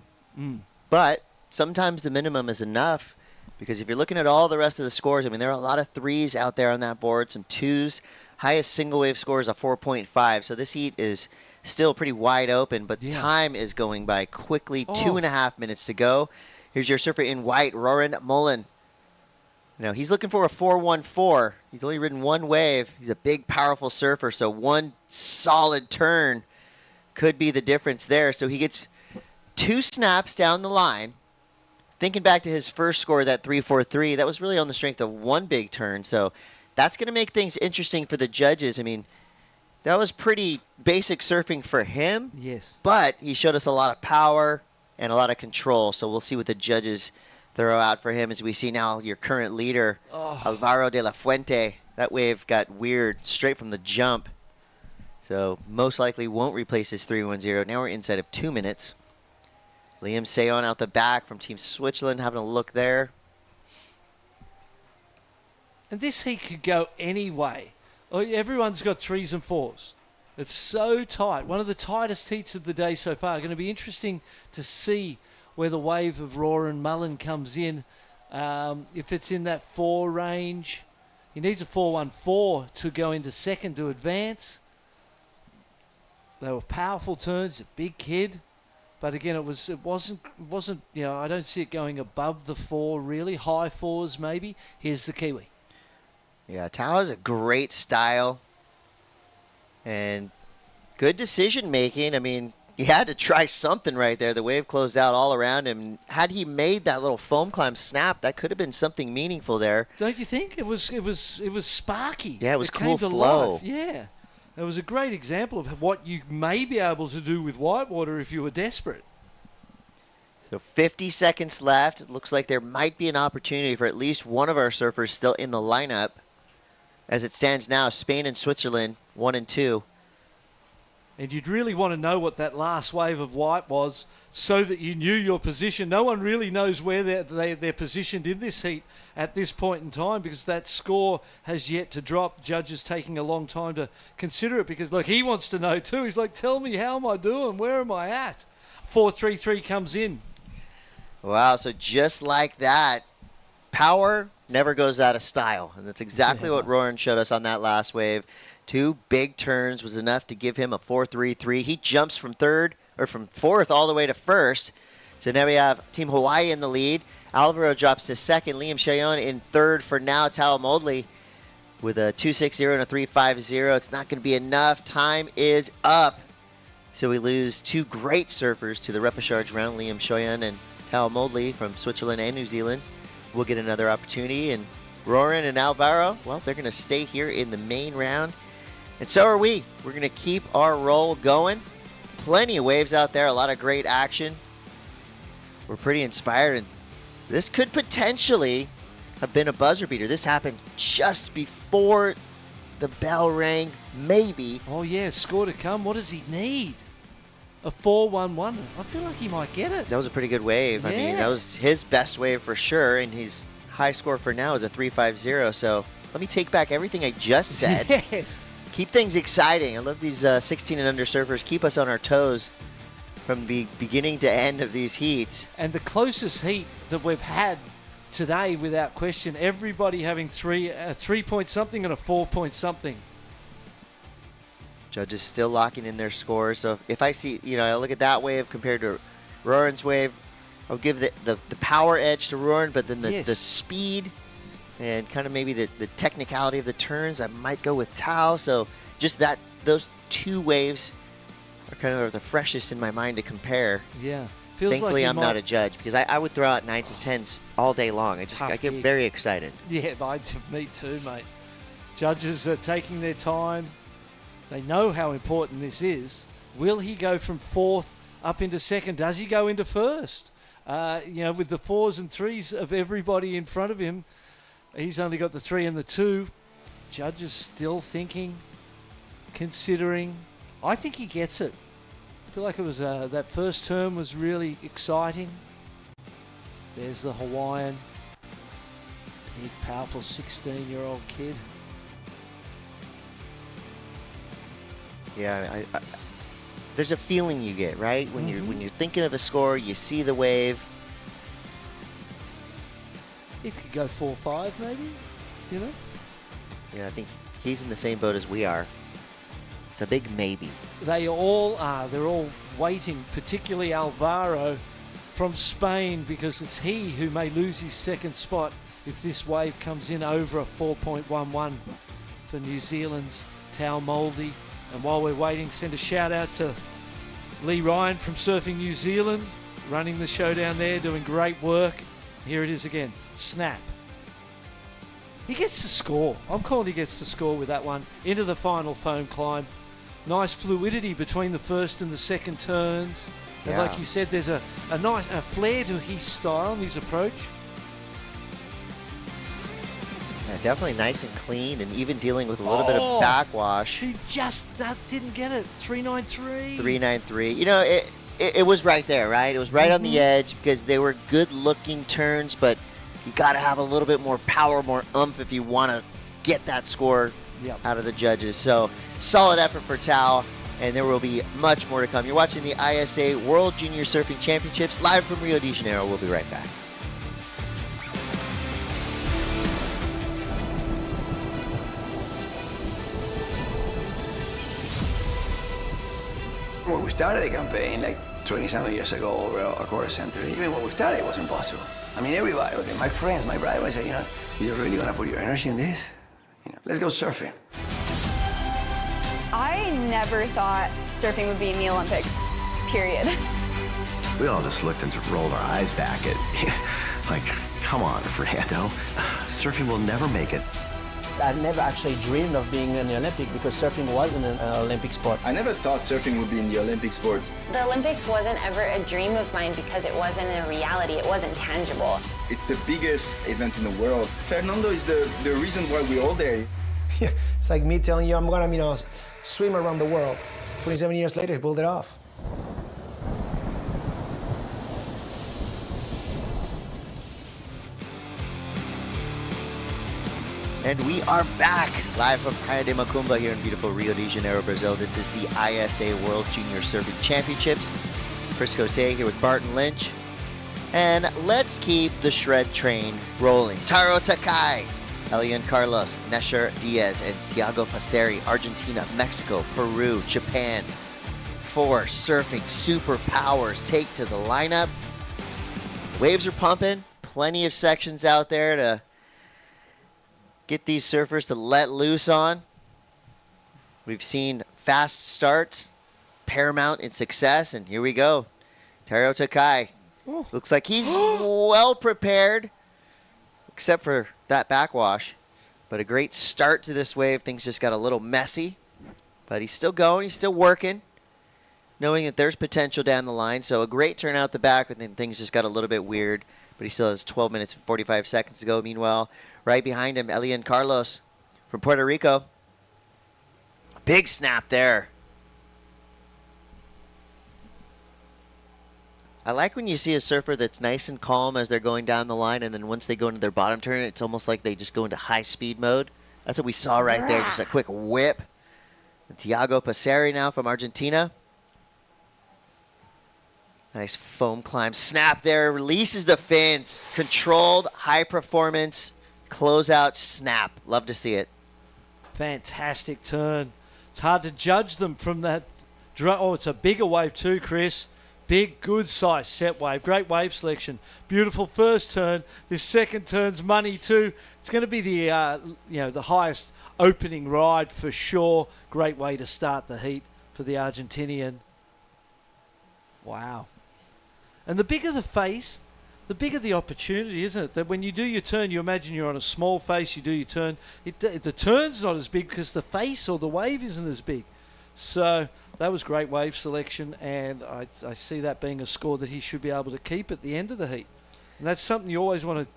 but sometimes the minimum is enough. Because if you're looking at all the rest of the scores, I mean, there are a lot of 3s out there on that board, some 2s. Highest single wave score is a 4.5. So this heat is still pretty wide open, but time is going by quickly. 2.5 minutes to go. Here's your surfer in white, Roran Mullen. He's looking for a 4.14. He's only ridden 1 wave. He's a big, powerful surfer, so 1 solid turn could be the difference there. So he gets 2 snaps down the line. Thinking back to his first score, that 3.43, that was really on the strength of 1 big turn. So that's going to make things interesting for the judges. I mean, that was pretty basic surfing for him. Yes. But he showed us a lot of power and a lot of control. So we'll see what the judges throw out for him as we see now your current leader, Alvaro de la Fuente. That wave got weird straight from the jump. So most likely won't replace his 3.10. Now we're inside of 2 minutes. Liam Seon out the back from Team Switzerland, having a look there. And this heat could go any way. Everyone's got 3s and 4s. It's so tight. One of the tightest heats of the day so far. Going to be interesting to see where the wave of Roran Mullen comes in. If it's in that 4 range. He needs a 4.14 to go into second to advance. They were powerful turns, a big kid. But again, it wasn't. I don't see it going above the 4 really. High 4s maybe. Here's the Kiwi. Yeah, Tao has a great style and good decision making. I mean, he had to try something right there. The wave closed out all around him. Had he made that little foam climb snap, that could have been something meaningful there. Don't you think? It was sparky. Yeah, it was came cool to flow. Life. Yeah. It was a great example of what you may be able to do with whitewater if you were desperate. So 50 seconds left. It looks like there might be an opportunity for at least one of our surfers still in the lineup. As it stands now, Spain and Switzerland, 1 and 2. And you'd really want to know what that last wave of white was so that you knew your position. No one really knows where they're positioned in this heat at this point in time because that score has yet to drop. Judges taking a long time to consider it because, look, he wants to know too. He's like, tell me, how am I doing? Where am I at? 4.33 comes in. Wow, so just like that, power never goes out of style. And that's exactly what Roran showed us on that last wave. 2 big turns was enough to give him a 4.33. He jumps from 4th all the way to 1st. So now we have Team Hawaii in the lead. Alvaro drops to 2nd. Liam Cheyenne in 3rd for now. Teahupo'o with a 2.60 and a 3.50. It's not going to be enough. Time is up. So we lose 2 great surfers to the Repéchage round. Liam Cheyenne and Teahupo'o from Switzerland and New Zealand will get another opportunity. And Roran and Alvaro, well, they're going to stay here in the main round. And so are we. We're going to keep our roll going. Plenty of waves out there, a lot of great action. We're pretty inspired, and this could potentially have been a buzzer beater. This happened just before the bell rang, maybe. Oh, yeah, score to come. What does he need? a 4-1-1. I feel like he might get it. That was a pretty good wave. I mean, Yeah. that was his best wave for sure, and his high score for now is a 3.50. So let me take back everything I just said. Yes. Keep things exciting. I love these 16 and under surfers. Keep us on our toes from the beginning to end of these heats. And the closest heat that we've had today, without question, everybody having a 3-point something and a 4-point something. Judges still locking in their scores. So if I see, I look at that wave compared to Roarin's wave, I'll give the power edge to Roarin, but then the speed and kind of maybe the technicality of the turns, I might go with Tao. So just those two waves are kind of the freshest in my mind to compare. Yeah. Thankfully, like I'm not a judge because I would throw out 9s and 10s all day long. I get very excited. Yeah, me too, mate. Judges are taking their time. They know how important this is. Will he go from 4th up into 2nd? Does he go into 1st? With the 4s and 3s of everybody in front of him, he's only got the 3 and the 2. Judges still thinking, considering. I think he gets it. I feel like it was that first term was really exciting. There's the Hawaiian, big, powerful 16-year-old kid. Yeah, there's a feeling you get, right? When you're thinking of a score, you see the wave. He could go 4-5 maybe, Yeah, I think he's in the same boat as we are. It's a big maybe. They all are. They're all waiting, particularly Alvaro from Spain, because it's he who may lose his 2nd spot if this wave comes in over a 4.11 for New Zealand's Tao Mouldy. And while we're waiting, send a shout out to Lee Ryan from Surfing New Zealand, running the show down there, doing great work. Here it is again. Snap. He gets the score. I'm calling he gets the score with that one. Into the final foam climb. Nice fluidity between the first and the second turns. And like you said, there's a nice flair to his style and his approach. Yeah, definitely nice and clean, and even dealing with a little bit of backwash. He just didn't get it. 393. 393. It was right there, right? It was right on the edge because they were good-looking turns, but you got to have a little bit more power, more oomph if you want to get that score out of the judges. So solid effort for Tao, and there will be much more to come. You're watching the ISA World Junior Surfing Championships live from Rio de Janeiro. We'll be right back. When we started the campaign, like 20-something years ago, over a quarter century, even when we started, it wasn't possible. I mean, everybody, okay, my friends, my brother would say, you're really gonna put your energy in this? Let's go surfing. I never thought surfing would be in the Olympics, period. We all just looked and rolled our eyes back at, like, come on, Fernando. Surfing will never make it. I never actually dreamed of being in the Olympic because surfing wasn't an Olympic sport. I never thought surfing would be in the Olympic sports. The Olympics wasn't ever a dream of mine because it wasn't a reality, it wasn't tangible. It's the biggest event in the world. Fernando is the reason why we're all there. Yeah, it's like me telling you I'm gonna, swim around the world. 27 years later, he pulled it off. And we are back live from Praia de Macumba here in beautiful Rio de Janeiro, Brazil. This is the ISA World Junior Surfing Championships. Chris Cote here with Barton Lynch. And let's keep the shred train rolling. Taro Takai, Elian Carlos, Nesher Diaz, and Thiago Passeri, Argentina, Mexico, Peru, Japan. 4 surfing superpowers take to the lineup. Waves are pumping. Plenty of sections out there to get these surfers to let loose on. We've seen fast starts, paramount in success, and here we go. Taro Takai. Looks like he's well prepared, except for that backwash. But a great start to this wave. Things just got a little messy, but he's still going. He's still working, knowing that there's potential down the line. So a great turn out the back, and then things just got a little bit weird. But he still has 12 minutes and 45 seconds to go. Meanwhile, right behind him, Elian Carlos from Puerto Rico. Big snap there. I like when you see a surfer that's nice and calm as they're going down the line, and then once they go into their bottom turn, it's almost like they just go into high-speed mode. That's what we saw right there, just a quick whip. And Thiago Passeri now from Argentina. Nice foam climb. Snap there, releases the fins. Controlled, high performance, closeout snap. Love to see it. Fantastic turn. It's hard to judge them from that. Oh, it's a bigger wave too, Chris. Big, good size set wave. Great wave selection. Beautiful first turn. This second turn's money too. It's going to be the the highest opening ride for sure. Great way to start the heat for the Argentinian. Wow. And the bigger the face, the bigger the opportunity, isn't it? That when you do your turn, you imagine you're on a small face, you do your turn. The turn's not as big because the face or the wave isn't as big. So that was great wave selection, and I see that being a score that he should be able to keep at the end of the heat. And that's something you always want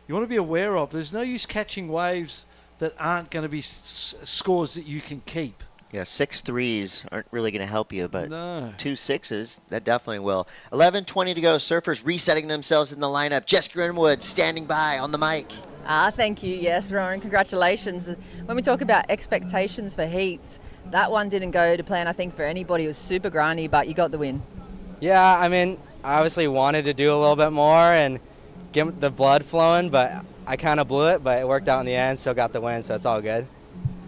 to be aware of. There's no use catching waves that aren't going to be scores that you can keep. Yeah, 6 threes aren't really going to help you, but no. 2 sixes, that definitely will. 11:20 to go. Surfers resetting themselves in the lineup. Jess Grinwood standing by on the mic. Thank you. Yes, Rowan, congratulations. When we talk about expectations for heats, that one didn't go to plan, I think, for anybody. It was super grindy, but you got the win. Yeah, I mean, I obviously wanted to do a little bit more and get the blood flowing, but I kind of blew it, but it worked out in the end, still got the win, so it's all good.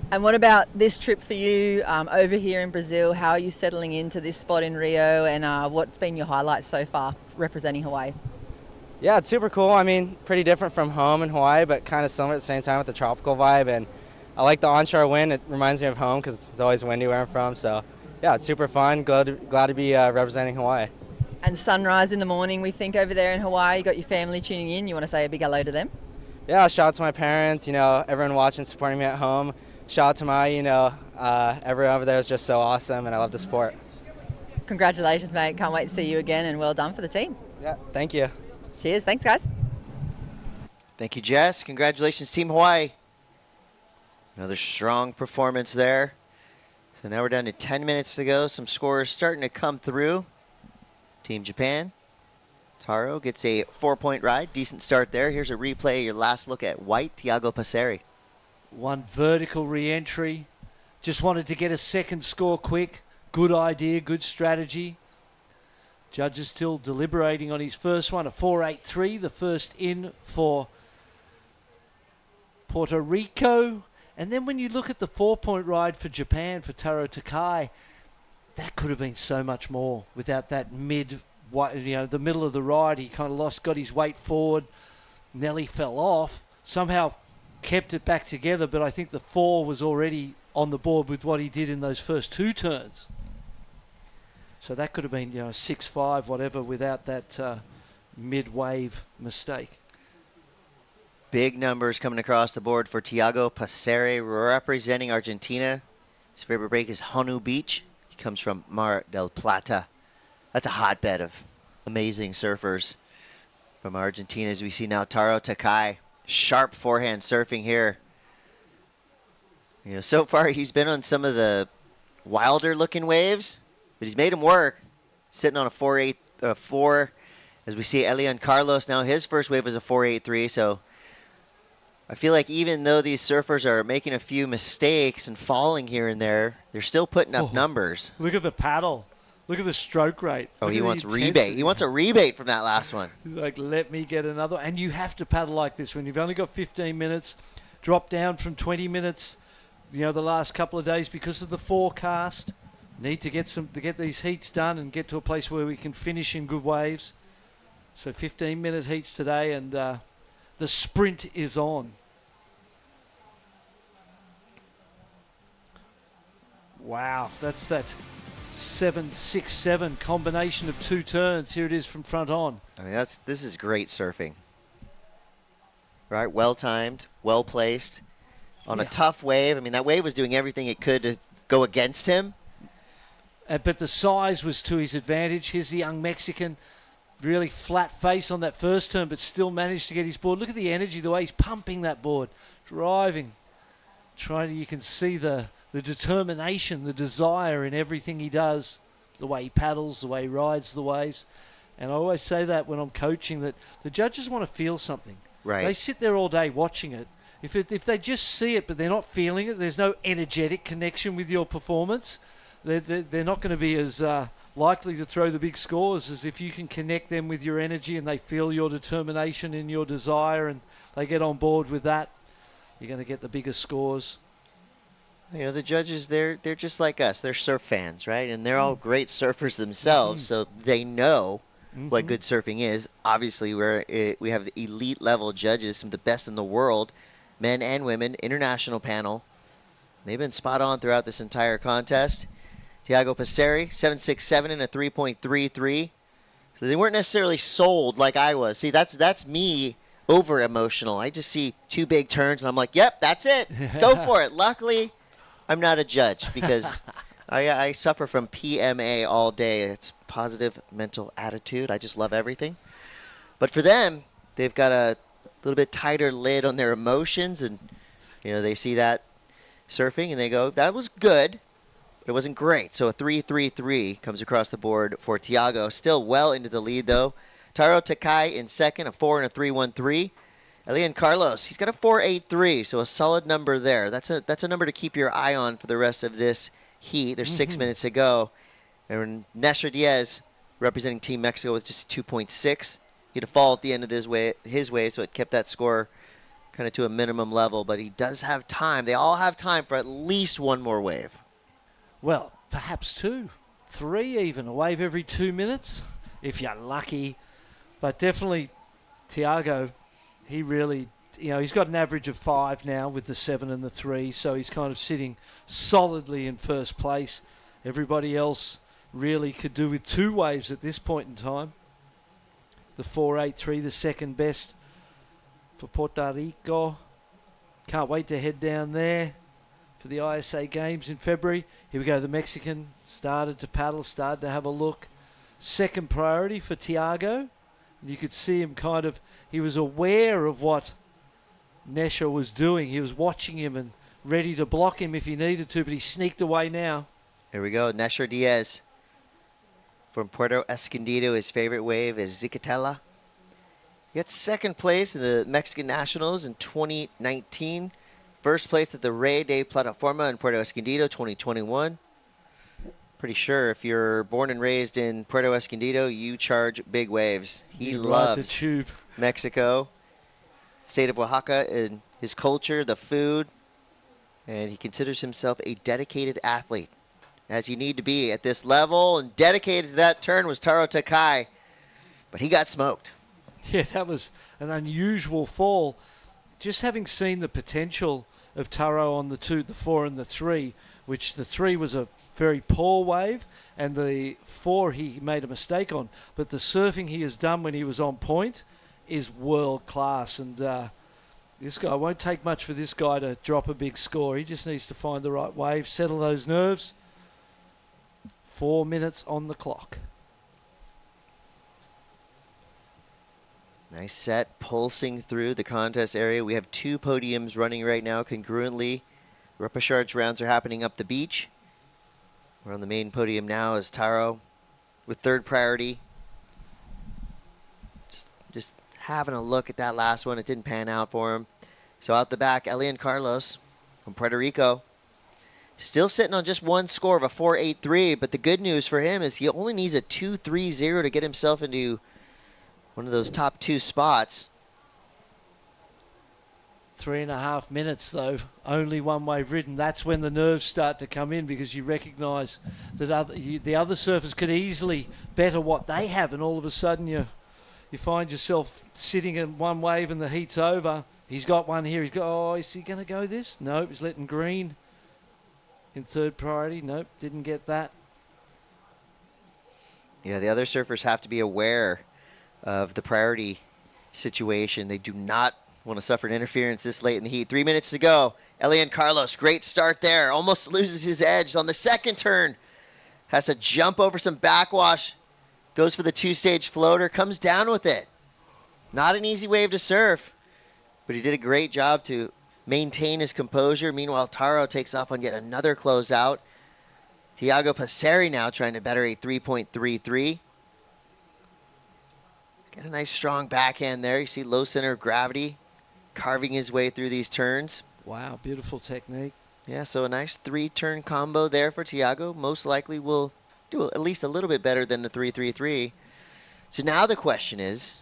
And what about this trip for you over here in Brazil? How are you settling into this spot in Rio, and what's been your highlights so far representing Hawaii? Yeah, it's super cool. I mean, pretty different from home in Hawaii, but kind of similar at the same time with the tropical vibe. And I like the onshore wind. It reminds me of home because it's always windy where I'm from. So, yeah, it's super fun. Glad to be representing Hawaii. And sunrise in the morning, we think, over there in Hawaii. You got your family tuning in. You want to say a big hello to them? Yeah, shout out to my parents, everyone watching, supporting me at home. Shout out to my, everyone over there is just so awesome, and I love the sport. Congratulations, mate. Can't wait to see you again, and well done for the team. Yeah, thank you. Cheers. Thanks, guys. Thank you, Jess. Congratulations, Team Hawaii. Another strong performance there. So now we're down to 10 minutes to go. Some scores starting to come through. Team Japan. Taro gets a 4-point ride. Decent start there. Here's a replay, your last look at white, Thiago Passeri. One vertical re-entry. Just wanted to get a second score quick. Good idea, good strategy. Judges still deliberating on his first one, a 4.83, the first in for Puerto Rico. And then when you look at the 4-point ride for Japan, for Taro Takai, that could have been so much more without that the middle of the ride. He kind of got his weight forward, nearly fell off, somehow kept it back together, but I think the 4 was already on the board with what he did in those first 2 turns. So that could have been, 6-5, whatever, without that mid-wave mistake. Big numbers coming across the board for Thiago Passeri, representing Argentina. His favorite break is Honu Beach. He comes from Mar del Plata. That's a hotbed of amazing surfers from Argentina. As we see now, Taro Takai, sharp forehand surfing here. So far he's been on some of the wilder looking waves, but he's made him work. Sitting on a 4. As we see Elian Carlos now, his first wave was a 4.83. So I feel like even though these surfers are making a few mistakes and falling here and there, they're still putting up numbers. Look at the paddle. Look at the stroke rate. Oh, he wants rebate. He wants a rebate from that last one. Like, let me get another. And you have to paddle like this when you've only got 15 minutes. Drop down from 20 minutes, the last couple of days because of the forecast. Need to get these heats done and get to a place where we can finish in good waves. So 15-minute heats today, and the sprint is on. Wow, that's that 7-6-7 combination of 2 turns. Here it is from front on. I mean, this is great surfing. Right, well timed, well placed, on a tough wave. I mean, that wave was doing everything it could to go against him. But the size was to his advantage. Here's the young Mexican, really flat face on that first turn, but still managed to get his board. Look at the energy, the way he's pumping that board, driving, you can see the determination, the desire in everything he does, the way he paddles, the way he rides the waves. And I always say that when I'm coaching, that the judges want to feel something. Right. They sit there all day watching it. If they just see it but they're not feeling it, there's no energetic connection with your performance, they're not going to be as likely to throw the big scores as if you can connect them with your energy and they feel your determination and your desire and they get on board with that. You're going to get the biggest scores. You know, the judges, they're just like us. They're surf fans, right? And they're all great surfers themselves, so they know what good surfing is. Obviously, we have the elite level judges, some of the best in the world, men and women, international panel. They've been spot on throughout this entire contest. Tiago Passeri, 7.67 and a 3.33. So they weren't necessarily sold like I was. See, that's me over emotional. I just see two big turns and I'm like, yep, that's it. Go for it. Luckily, I'm not a judge because I suffer from PMA all day. It's positive mental attitude. I just love everything. But for them, they've got a little bit tighter lid on their emotions, and you know, they see that surfing and they go, that was good, but it wasn't great. So a 3.33 comes across the board for Tiago. Still well into the lead though. Taro Takai in second, a 4 and a 3.13. Elian Carlos, he's got a 4.83, so a solid number there. That's a number to keep your eye on for the rest of this heat. There's 6 minutes to go. And Nestor Diaz, representing Team Mexico, with just a 2.6. He had a fall at the end of his wave, so it kept that score kind of to a minimum level. But he does have time. They all have time for at least one more wave. Well, perhaps 2, 3 even. A wave every 2 minutes, if you're lucky. But definitely Tiago, he really, you know, he's got an average of 5 now with the 7 and the 3, so he's kind of sitting solidly in first place. Everybody else really could do with 2 waves at this point in time. The 4.83, the second best for Puerto Rico. Can't wait to head down there for the ISA Games in February. Here we go, the Mexican started to paddle, started to have a look. Second priority for Tiago. You could see him kind of, he was aware of what Nesha was doing. He was watching him and ready to block him if he needed to, but he sneaked away now. Here we go, Nestor Diaz from Puerto Escondido. His favorite wave is Zicatela. He got second place in the Mexican Nationals in 2019. First place at the Rey de Plataforma in Puerto Escondido 2021. Pretty sure if you're born and raised in Puerto Escondido, you charge big waves. He loves the tube. Mexico, state of Oaxaca, and his culture, the food, and he considers himself a dedicated athlete, as you need to be at this level. And dedicated to that turn was Taro Takai, but he got smoked. Yeah, that was an unusual fall. Just having seen the potential of Taro on the 2, the 4 and the 3, which the 3 was a very poor wave, and the 4 he made a mistake on. But the surfing he has done when he was on point is world class, and this guy, won't take much for this guy to drop a big score. He just needs to find the right wave, settle those nerves. 4 minutes on the clock. Nice set, pulsing through the contest area. We have 2 podiums running right now concurrently. Repéchage rounds are happening up the beach. We're on the main podium now as Taro with third priority. Just having a look at that last one. It didn't pan out for him. So out the back, Elian Carlos from Puerto Rico. Still sitting on just one score of a 4.83, but the good news for him is he only needs a 2.30 to get himself into one of those top 2 spots. 3.5 minutes though, only one wave ridden. That's when the nerves start to come in, because you recognise that the other surfers could easily better what they have, and all of a sudden you find yourself sitting in one wave and the heat's over. He's got one here. He's got, oh, is he going to go this? Nope, he's letting green in third priority. Nope, didn't get that. Yeah, the other surfers have to be aware of the priority situation. They do not want to suffer an interference this late in the heat. 3 minutes to go. Elian Carlos, great start there. Almost loses his edge on the second turn. Has to jump over some backwash. Goes for the 2-stage floater. Comes down with it. Not an easy wave to surf, but he did a great job to maintain his composure. Meanwhile, Taro takes off on yet another closeout. Tiago Passeri now trying to better a 3.33. Get a nice strong backhand there. You see low center of gravity carving his way through these turns. Wow, beautiful technique. Yeah, so a nice 3-turn combo there for Tiago. Most likely will do at least a little bit better than the 3-3-3. So now the question is,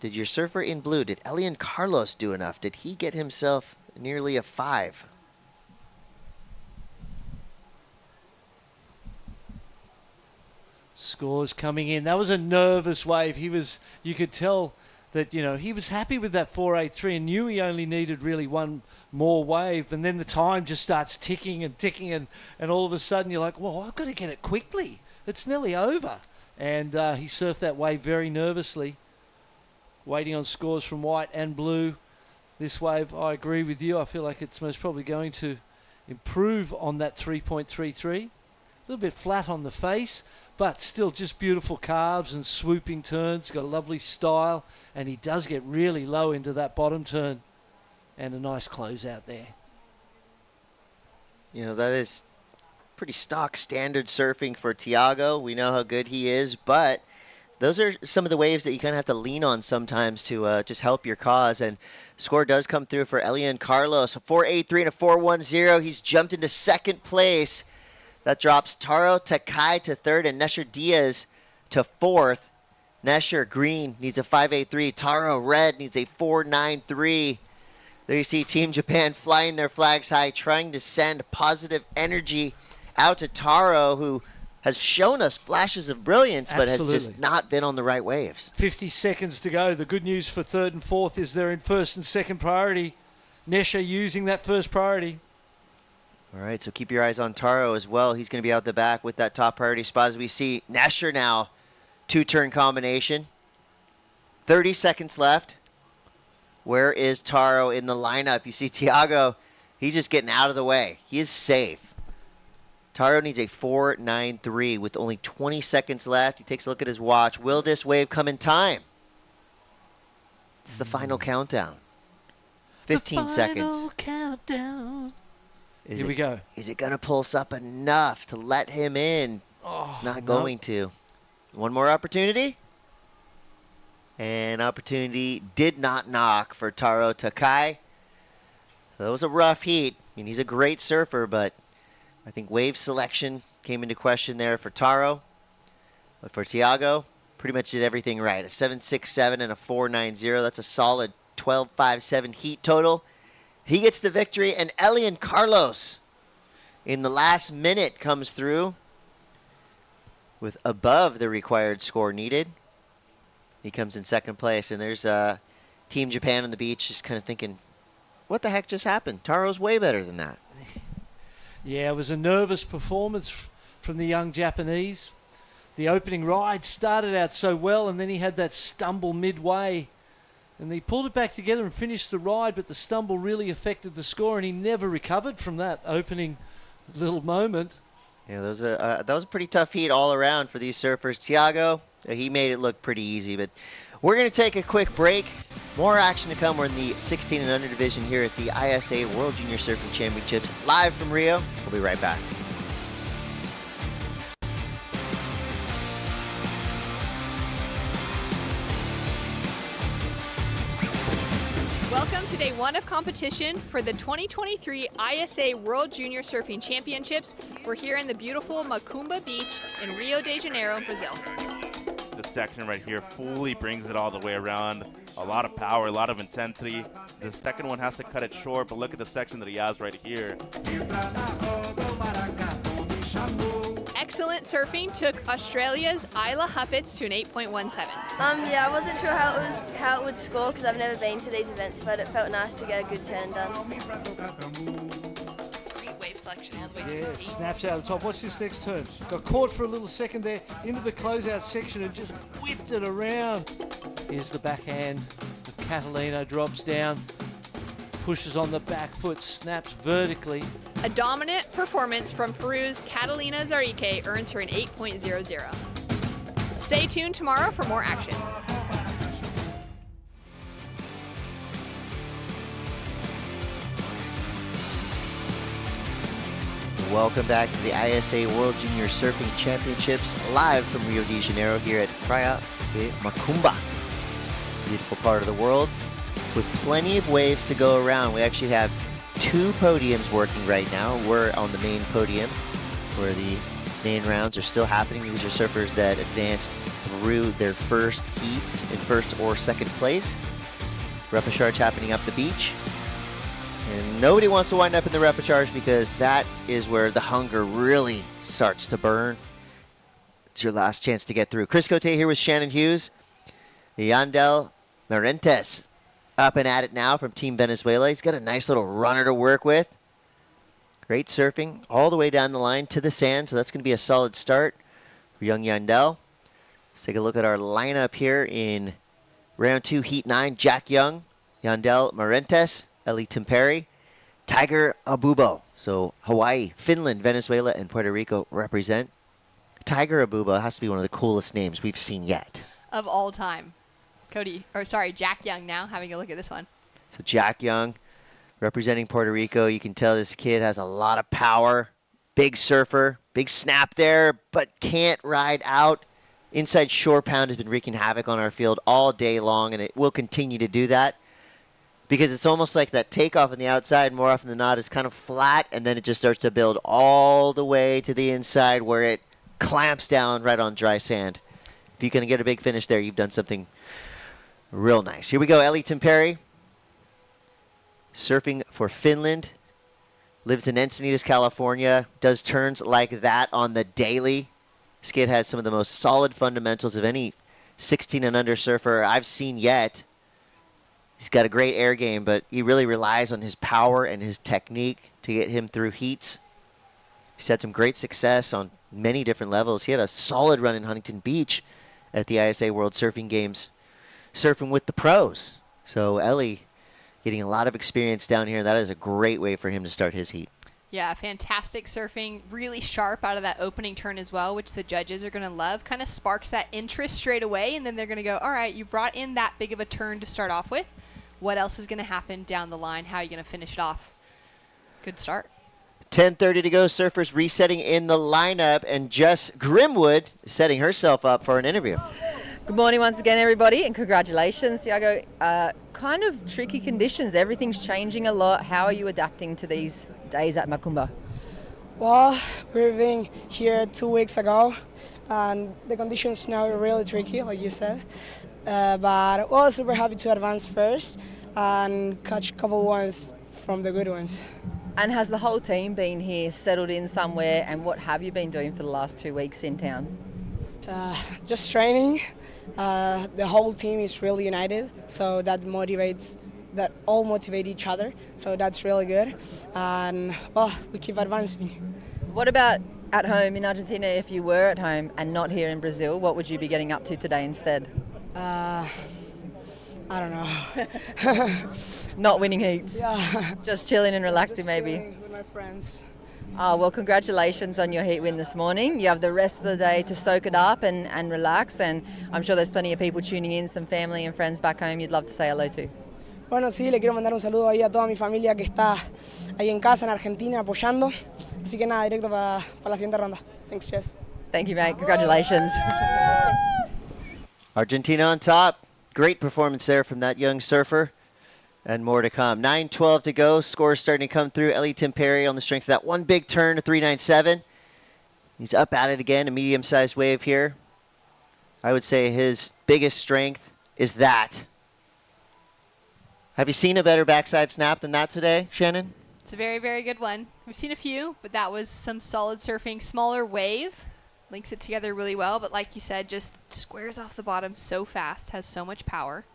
did your surfer in blue, did Elian Carlos do enough? Did he get himself nearly a 5? Scores coming in. That was a nervous wave. You could tell that, he was happy with that 4.83 and knew he only needed really one more wave. And then the time just starts ticking and ticking, and all of a sudden you're like, well, I've got to get it quickly. It's nearly over. And he surfed that wave very nervously, waiting on scores from white and blue. This wave, I agree with you. I feel like it's most probably going to improve on that 3.33. A little bit flat on the face, but still just beautiful carves and swooping turns. Got a lovely style, and he does get really low into that bottom turn, and a nice close out there. That is pretty stock standard surfing for Tiago. We know how good he is, but those are some of the waves that you kind of have to lean on sometimes to just help your cause. And score does come through for Elian Carlos, a 4.83 and a 4.10. He's jumped into second place. That drops Taro Takai to third and Nesher Diaz to fourth. Nesher green needs a 5.83. Taro red needs a 4.93. There you see Team Japan flying their flags high, trying to send positive energy out to Taro, who has shown us flashes of brilliance, but has just not been on the right waves. 50 seconds to go. The good news for third and fourth is they're in first and second priority. Nesher using that first priority. All right, so keep your eyes on Taro as well. He's going to be out the back with that top priority spot as we see Nesher now. 2-turn combination. 30 seconds left. Where is Taro in the lineup? You see Tiago, he's just getting out of the way. He is safe. Taro needs a 4.93 with only 20 seconds left. He takes a look at his watch. Will this wave come in time? It's the final countdown. 15 seconds. Final countdown. Here we go. Is it going to pulse up enough to let him in? It's not going to. One more opportunity. And opportunity did not knock for Taro Takai. So that was a rough heat. I mean, he's a great surfer, but I think wave selection came into question there for Taro. But for Tiago, pretty much did everything right. A 7.67 and a 4.90. That's a solid 12.57 heat total. He gets the victory, and Elian Carlos in the last minute comes through with above the required score needed. He comes in second place, and there's Team Japan on the beach just kind of thinking, what the heck just happened? Taro's way better than that. Yeah, it was a nervous performance from the young Japanese. The opening ride started out so well, and then he had that stumble midway. And he pulled it back together and finished the ride, but the stumble really affected the score, and he never recovered from that opening little moment. Yeah, that was a pretty tough heat all around for these surfers. Tiago, he made it look pretty easy, but we're going to take a quick break. More action to come. We're in the 16 and under division here at the ISA World Junior Surfing Championships, live from Rio. We'll be right back. Welcome to day one of competition for the 2023 ISA World Junior Surfing Championships. We're here in the beautiful Macumba Beach in Rio de Janeiro, Brazil. This section right here fully brings it all the way around. A lot of power, a lot of intensity. The second one has to cut it short, but look at the section that he has right here. Excellent surfing took Australia's Isla Huppets to an 8.17. Yeah, I wasn't sure how it would score because I've never been to these events, but it felt nice to get a good turn done. Great wave selection all the way through Yeah, this heat. snaps out of the top. Watch this next turn. Got caught for a little second there into the closeout section and just whipped it around. Here's the backhand of Catalina, drops down, pushes on the back foot, snaps vertically. A dominant performance from Peru's Catalina Zarike earns her an 8.00. Stay tuned tomorrow for more action. Welcome back to the ISA World Junior Surfing Championships, live from Rio de Janeiro here at Praia de Macumba. beautiful part of the world with plenty of waves to go around. We actually have 2 podiums working right now. We're on the main podium where the main rounds are still happening. These are surfers that advanced through their first heats in first or second place. Repéchage happening up the beach. And nobody wants to wind up in the repéchage because that is where the hunger really starts to burn. It's your last chance to get through. Chris Cote here with Shannon Hughes. Yandel Marentes up and at it now from Team Venezuela. He's got a nice little runner to work with. Great surfing all the way down the line to the sand, so that's going to be a solid start for young Yandel. Let's take a look at our lineup here in round 2, heat 9. Jack Young, Yandel Marentes, Eli Timperi, Tiger Abubo. So Hawaii, Finland, Venezuela, and Puerto Rico represent. Tiger Abubo has to be one of the coolest names we've seen yet. Of all time. Jack Young now, having a look at this one. So Jack Young representing Puerto Rico. You can tell this kid has a lot of power. Big surfer, big snap there, but can't ride out. Inside shore pound has been wreaking havoc on our field all day long, and it will continue to do that because it's almost like that takeoff on the outside more often than not is kind of flat, and then it just starts to build all the way to the inside where it clamps down right on dry sand. If you can get a big finish there, you've done something real nice. Here we go, Eli Timperi, surfing for Finland, lives in Encinitas, California, does turns like that on the daily. This kid has some of the most solid fundamentals of any 16 and under surfer I've seen yet. He's got a great air game, but he really relies on his power and his technique to get him through heats. He's had some great success on many different levels. He had a solid run in Huntington Beach at the ISA World Surfing Games, surfing with the pros. So Ellie getting a lot of experience down here. That is a great way for him to start his heat. Yeah, fantastic surfing, really sharp out of that opening turn as well, which the judges are going to love. Kind of sparks that interest straight away, and then they're going to go, all right, you brought in that big of a turn to start off with. What else is going to happen down the line? How are you going to finish it off? Good start. 10:30 to go. Surfers resetting in the lineup, and Jess Grimwood setting herself up for an interview. Good morning once again, everybody, and congratulations, Tiago. Kind of tricky conditions. Everything's changing a lot. How are you adapting to these days at Macumba? Well, we've been here 2 weeks ago, and the conditions now are really tricky, like you said. But well, super happy to advance first and catch a couple ones from the good ones. And has the whole team been here, settled in somewhere, and what have you been doing for the last 2 weeks in town? Just training. The whole team is really united, so that motivates, that all motivate each other, so that's really good. And well, we keep advancing. What about at home in Argentina? If you were at home and not here in Brazil, what would you be getting up to today instead? I don't know. Not winning heats. Yeah. Just chilling and relaxing, Just maybe. chilling with my friends. Oh, well, congratulations on your heat win this morning. You have the rest of the day to soak it up and relax, and I'm sure there's plenty of people tuning in, some family and friends back home you'd love to say hello to. Bueno, sí, le quiero mandar un saludo ahí a toda mi familia que está ahí en casa, en Argentina, apoyando. Así que nada, directo para la siguiente ronda. Thanks, Jess. Thank you, mate. Congratulations. Argentina on top. Great performance there from that young surfer. And more to come. 9:12 to go. Scores starting to come through. Eli Timperi on the strength of that one big turn to 397. He's up at it again. A medium-sized wave here. I would say his biggest strength is that. Have you seen a better backside snap than that today, Shannon? It's a very, very good one. We've seen a few, but that was some solid surfing. Smaller wave. Links it together really well, but like you said, just squares off the bottom so fast. Has so much power.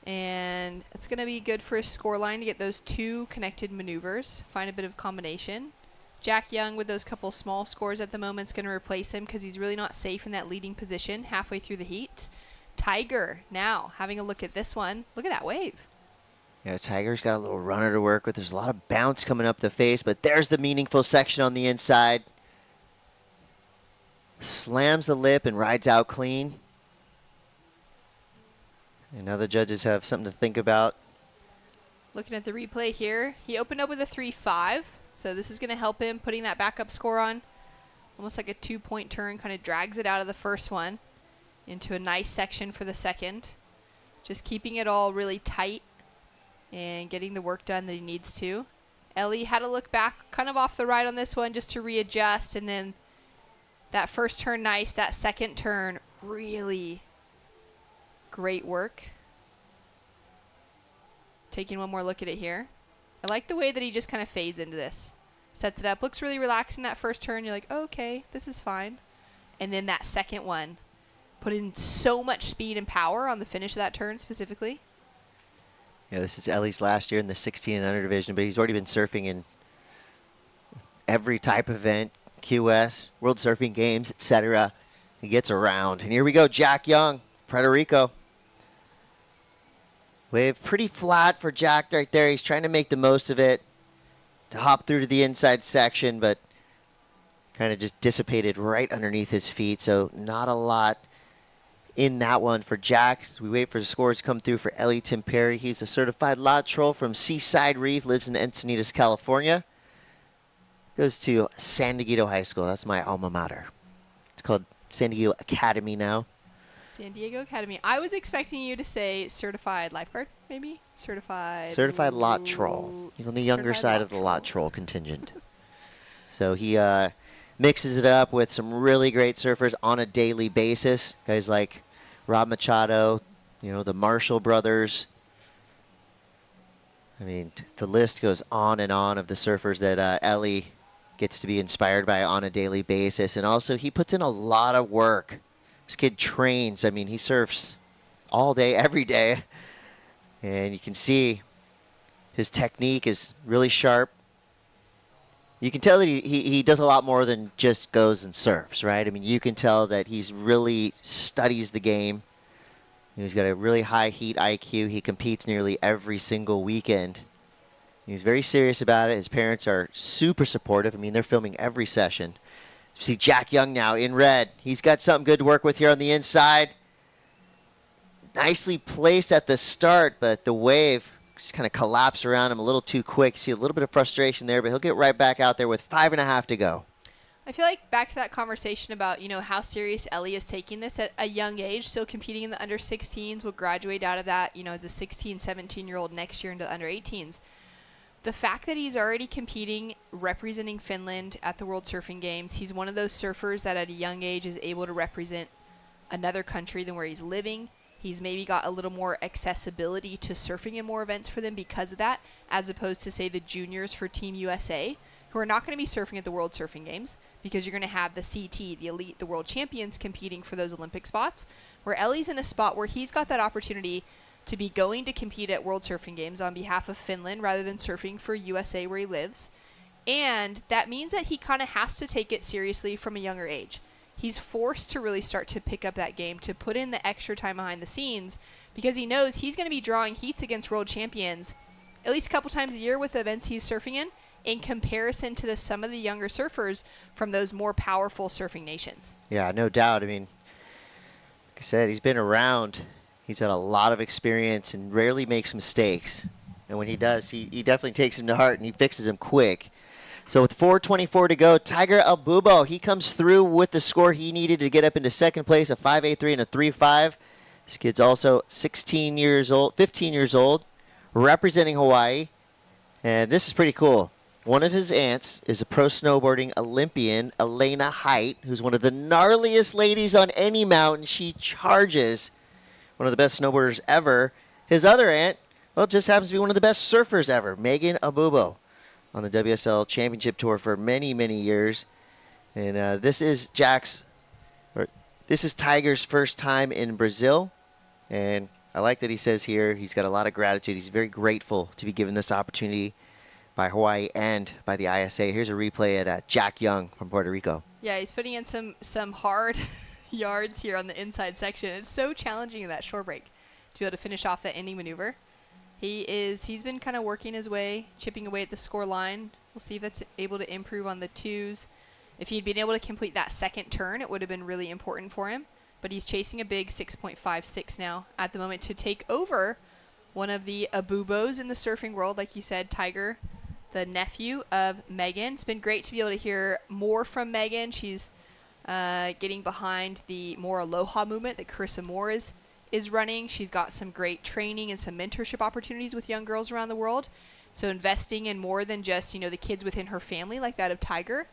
And it's going to be good for a scoreline to get those 2 connected maneuvers. Find a bit of combination. Jack Young with those couple small scores at the moment is going to replace him because he's really not safe in that leading position halfway through the heat. Tiger now having a look at this one. Look at that wave. Yeah, Tiger's got a little runner to work with. There's a lot of bounce coming up the face, but there's the meaningful section on the inside. Slams the lip and rides out clean. And now the judges have something to think about. Looking at the replay here, he opened up with a 3.5, so this is going to help him putting that backup score on. Almost like a 2-point turn, kind of drags it out of the first one into a nice section for the second. just keeping it all really tight and getting the work done that he needs to. Ellie had to look back kind of off the ride on this one just to readjust, and then that first turn nice, that second turn really great work. Taking one more look at it here. I like the way that he just kind of fades into this. Sets it up, looks really relaxed in that first turn. You're like, oh, okay, this is fine. And then that second one, put in so much speed and power on the finish of that turn specifically. Yeah, this is Ellie's last year in the 16 and under division, but he's already been surfing in every type of event, QS, World Surfing Games, etc. He gets around. And here we go, Jack Young, Puerto Rico. Wave pretty flat for Jack right there. He's trying to make the most of it to hop through to the inside section, but kind of just dissipated right underneath his feet. So not a lot in that one for Jack. So we wait for the scores to come through for Ellie Perry. He's a certified lateral from Seaside Reef, lives in Encinitas, California. Goes to San Diego High School. That's my alma mater. It's called San Diego Academy now. San Diego Academy. I was expecting you to say certified lifeguard, maybe? Certified lot troll. He's on the younger side of the lot troll contingent. So he mixes it up with some really great surfers on a daily basis. Guys like Rob Machado, you know, the Marshall brothers. I mean, the list goes on and on of the surfers that Ellie gets to be inspired by on a daily basis. And also, he puts in a lot of work. This kid trains. I mean, he surfs all day, every day. And you can see his technique is really sharp. You can tell that he does a lot more than just goes and surfs, right? I mean, you can tell that he's really studies the game. He's got a really high heat IQ. He competes nearly every single weekend. He's very serious about it. His parents are super supportive. I mean, they're filming every session. You see Jack Young now in red. He's got something good to work with here on the inside. Nicely placed at the start, but the wave just kind of collapsed around him a little too quick. You see a little bit of frustration there, but he'll get right back out there with 5.5 to go. I feel like back to that conversation about, you know, how serious Ellie is taking this at a young age, still competing in the under 16s, will graduate out of that, you know, as a 16, 17-year-old next year into the under 18s. The fact that he's already competing, representing Finland at the World Surfing Games, he's one of those surfers that at a young age is able to represent another country than where he's living. He's maybe got a little more accessibility to surfing in more events for them because of that, as opposed to, say, the juniors for Team USA, who are not going to be surfing at the World Surfing Games because you're going to have the CT, the elite, the world champions competing for those Olympic spots, where Ellie's in a spot where he's got that opportunity to be going to compete at World Surfing Games on behalf of Finland rather than surfing for USA where he lives. And that means that he kind of has to take it seriously from a younger age. He's forced to really start to pick up that game, to put in the extra time behind the scenes, because he knows he's going to be drawing heats against world champions at least a couple times a year with the events he's surfing in comparison to some of the younger surfers from those more powerful surfing nations. Yeah, no doubt. I mean, like I said, he's been around. He's had a lot of experience and rarely makes mistakes. And when he does, he definitely takes them to heart and he fixes them quick. So with 4:24 to go, Tiger Abubo, he comes through with the score he needed to get up into second place, a 5.83 and a 3.5. This kid's also 15 years old, representing Hawaii. And this is pretty cool. One of his aunts is a pro snowboarding Olympian, Elena Height, who's one of the gnarliest ladies on any mountain. She charges. One of the best snowboarders ever. His other aunt, well, just happens to be one of the best surfers ever, Megan Abubo, on the WSL Championship Tour for many, many years. And this is Tiger's first time in Brazil. And I like that he says here he's got a lot of gratitude. He's very grateful to be given this opportunity by Hawaii and by the ISA. Here's a replay at Jack Young from Puerto Rico. Yeah, he's putting in some hard yards here on the inside section. It's so challenging in that shore break to be able to finish off that ending maneuver. He's been kind of working his way, chipping away at the score line. We'll see if that's able to improve on the twos. If he'd been able to complete that second turn, it would have been really important for him. But he's chasing a big 6.56 now at the moment to take over one of the Abubos in the surfing world. Like you said, Tiger, the nephew of Megan. It's been great to be able to hear more from Megan. She's getting behind the more Aloha movement that Carissa Moore is is running. She's got some great training and some mentorship opportunities with young girls around the world. So investing in more than just, the kids within her family like that of Tiger,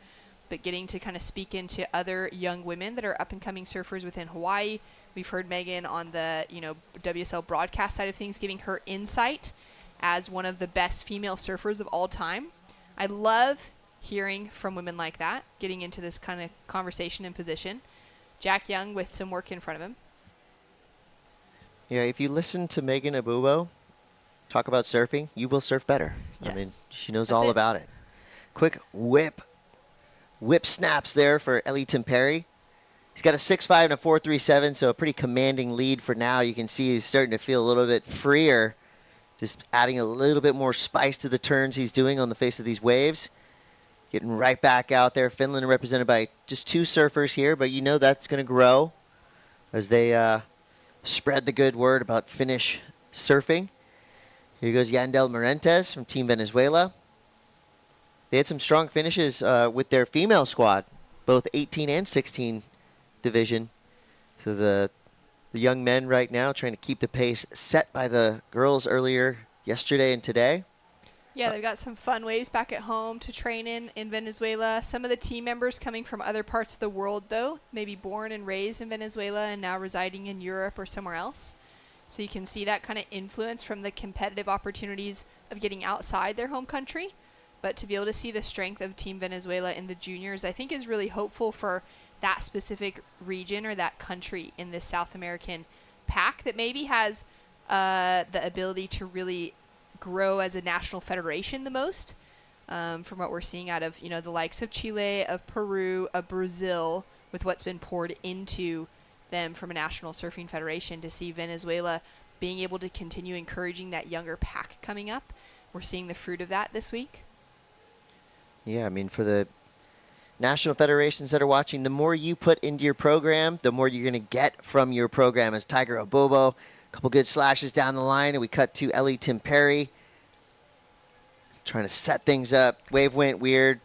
but getting to kind of speak into other young women that are up-and-coming surfers within Hawaii. We've heard Megan on the, WSL broadcast side of things, giving her insight as one of the best female surfers of all time. I love hearing from women like that, getting into this kind of conversation and position. Jack Young with some work in front of him. Yeah, if you listen to Megan Abubo talk about surfing, you will surf better. Yes. I mean, she knows all about it. Quick whip snaps there for Ellie Timperi. He's got a 6.5 and a 4.37, so a pretty commanding lead for now. You can see he's starting to feel a little bit freer, just adding a little bit more spice to the turns he's doing on the face of these waves. Getting right back out there. Finland represented by just 2 surfers here, but that's going to grow as they spread the good word about Finnish surfing. Here goes Yandel Marentes from Team Venezuela. They had some strong finishes with their female squad, both 18 and 16 division. So the young men right now trying to keep the pace set by the girls earlier yesterday and today. Yeah, they've got some fun waves back at home to train in Venezuela. Some of the team members coming from other parts of the world, though, maybe born and raised in Venezuela and now residing in Europe or somewhere else. So you can see that kind of influence from the competitive opportunities of getting outside their home country. But to be able to see the strength of Team Venezuela in the juniors, I think is really hopeful for that specific region or that country in this South American pack that maybe has the ability to really grow as a national federation the most, from what we're seeing out of the likes of Chile, of Peru, of Brazil, with what's been poured into them from a national surfing federation. To see Venezuela being able to continue encouraging that younger pack coming up, we're seeing the fruit of that this week. Yeah, I mean, for the national federations that are watching, the more you put into your program, the more you're going to get from your program. As Tiger Obobo, a couple good slashes down the line, and we cut to Ellie Timperi trying to set things up. Wave went weird.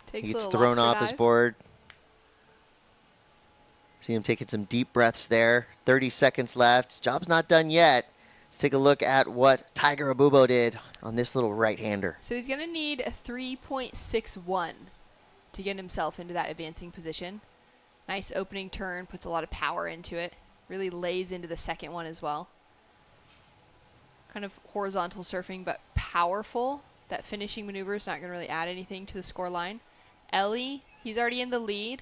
Takes he gets a little thrown off lobster his dive. board. See him taking some deep breaths there. 30 seconds left. His job's not done yet. Let's take a look at what Tiger Obubo did on this little right-hander. So he's going to need a 3.61 to get himself into that advancing position. Nice opening turn, puts a lot of power into it. Really lays into the second one as well. Kind of horizontal surfing, but powerful. That finishing maneuver is not going to really add anything to the score line. Ellie, he's already in the lead.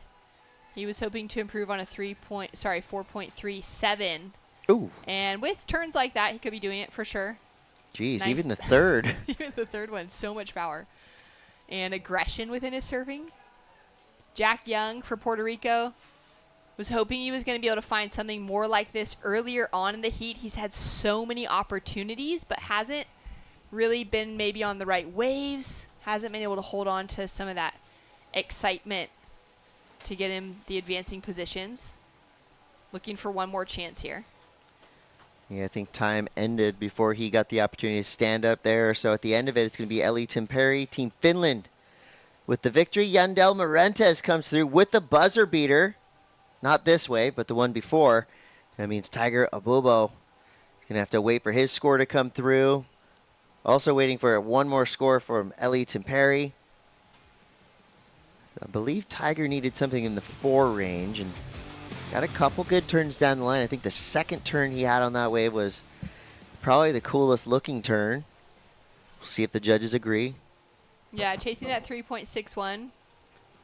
He was hoping to improve on a 4.37. Ooh. And with turns like that, he could be doing it for sure. Jeez, Nice. even the third. Even the third one, so much power. And aggression within his surfing. Jack Young for Puerto Rico was hoping he was going to be able to find something more like this earlier on in the heat. He's had so many opportunities, but hasn't really been maybe on the right waves. Hasn't been able to hold on to some of that excitement to get him the advancing positions. Looking for one more chance here. Yeah, I think time ended before he got the opportunity to stand up there. So at the end of it, it's going to be Ellie Timperi, Team Finland, with the victory. Yandel Marentes comes through with the buzzer beater. Not this way, but the one before. That means Tiger Obobo is going to have to wait for his score to come through. Also waiting for one more score from Ellie Timperi. I believe Tiger needed something in the 4 range and got a couple good turns down the line. I think the second turn he had on that wave was probably the coolest looking turn. We'll see if the judges agree. Yeah, chasing that 3.61,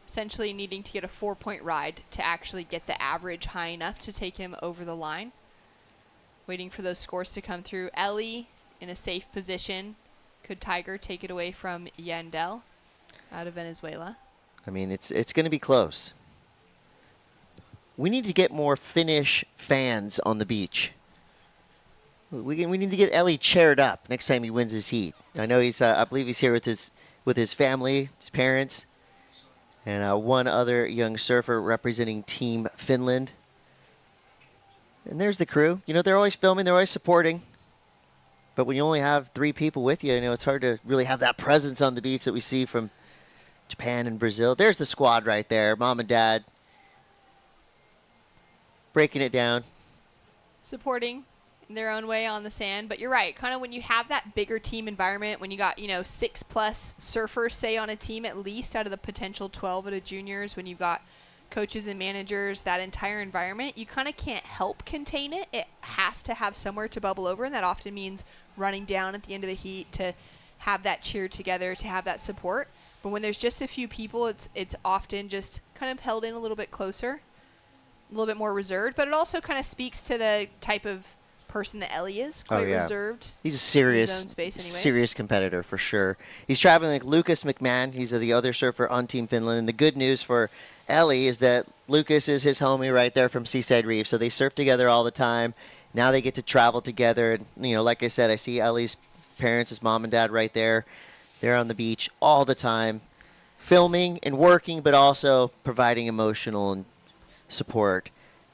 essentially needing to get a 4-point ride to actually get the average high enough to take him over the line. Waiting for those scores to come through. Ellie in a safe position. Could Tiger take it away from Yandel out of Venezuela? I mean, it's going to be close. We need to get more Finnish fans on the beach. We need to get Ellie chaired up next time he wins his heat. I know he's I believe he's here with his family, his parents, and one other young surfer representing Team Finland. And there's the crew. They're always filming, they're always supporting. But when you only have 3 people with you, it's hard to really have that presence on the beach that we see from Japan and Brazil. There's the squad right there, mom and dad. Breaking it down. supporting in their own way on the sand. But you're right, kind of when you have that bigger team environment, when you got, 6+ surfers, say, on a team at least out of the potential 12 at a juniors, when you've got coaches and managers, that entire environment, you kind of can't help contain it. It has to have somewhere to bubble over, and that often means running down at the end of the heat to have that cheer together, to have that support. But when there's just a few people, it's often just kind of held in a little bit closer, a little bit more reserved. But it also kind of speaks to the type of person that Ellie is, quite reserved. He's a serious, in his own space anyways. serious competitor for sure. He's traveling with Lucas McMahon. He's the other surfer on Team Finland. And the good news for Ellie is that Lucas is his homie right there from Seaside Reef. So they surf together all the time. Now they get to travel together. And, like I said, I see Ellie's parents, his mom and dad right there. They're on the beach all the time, filming and working, but also providing emotional and support.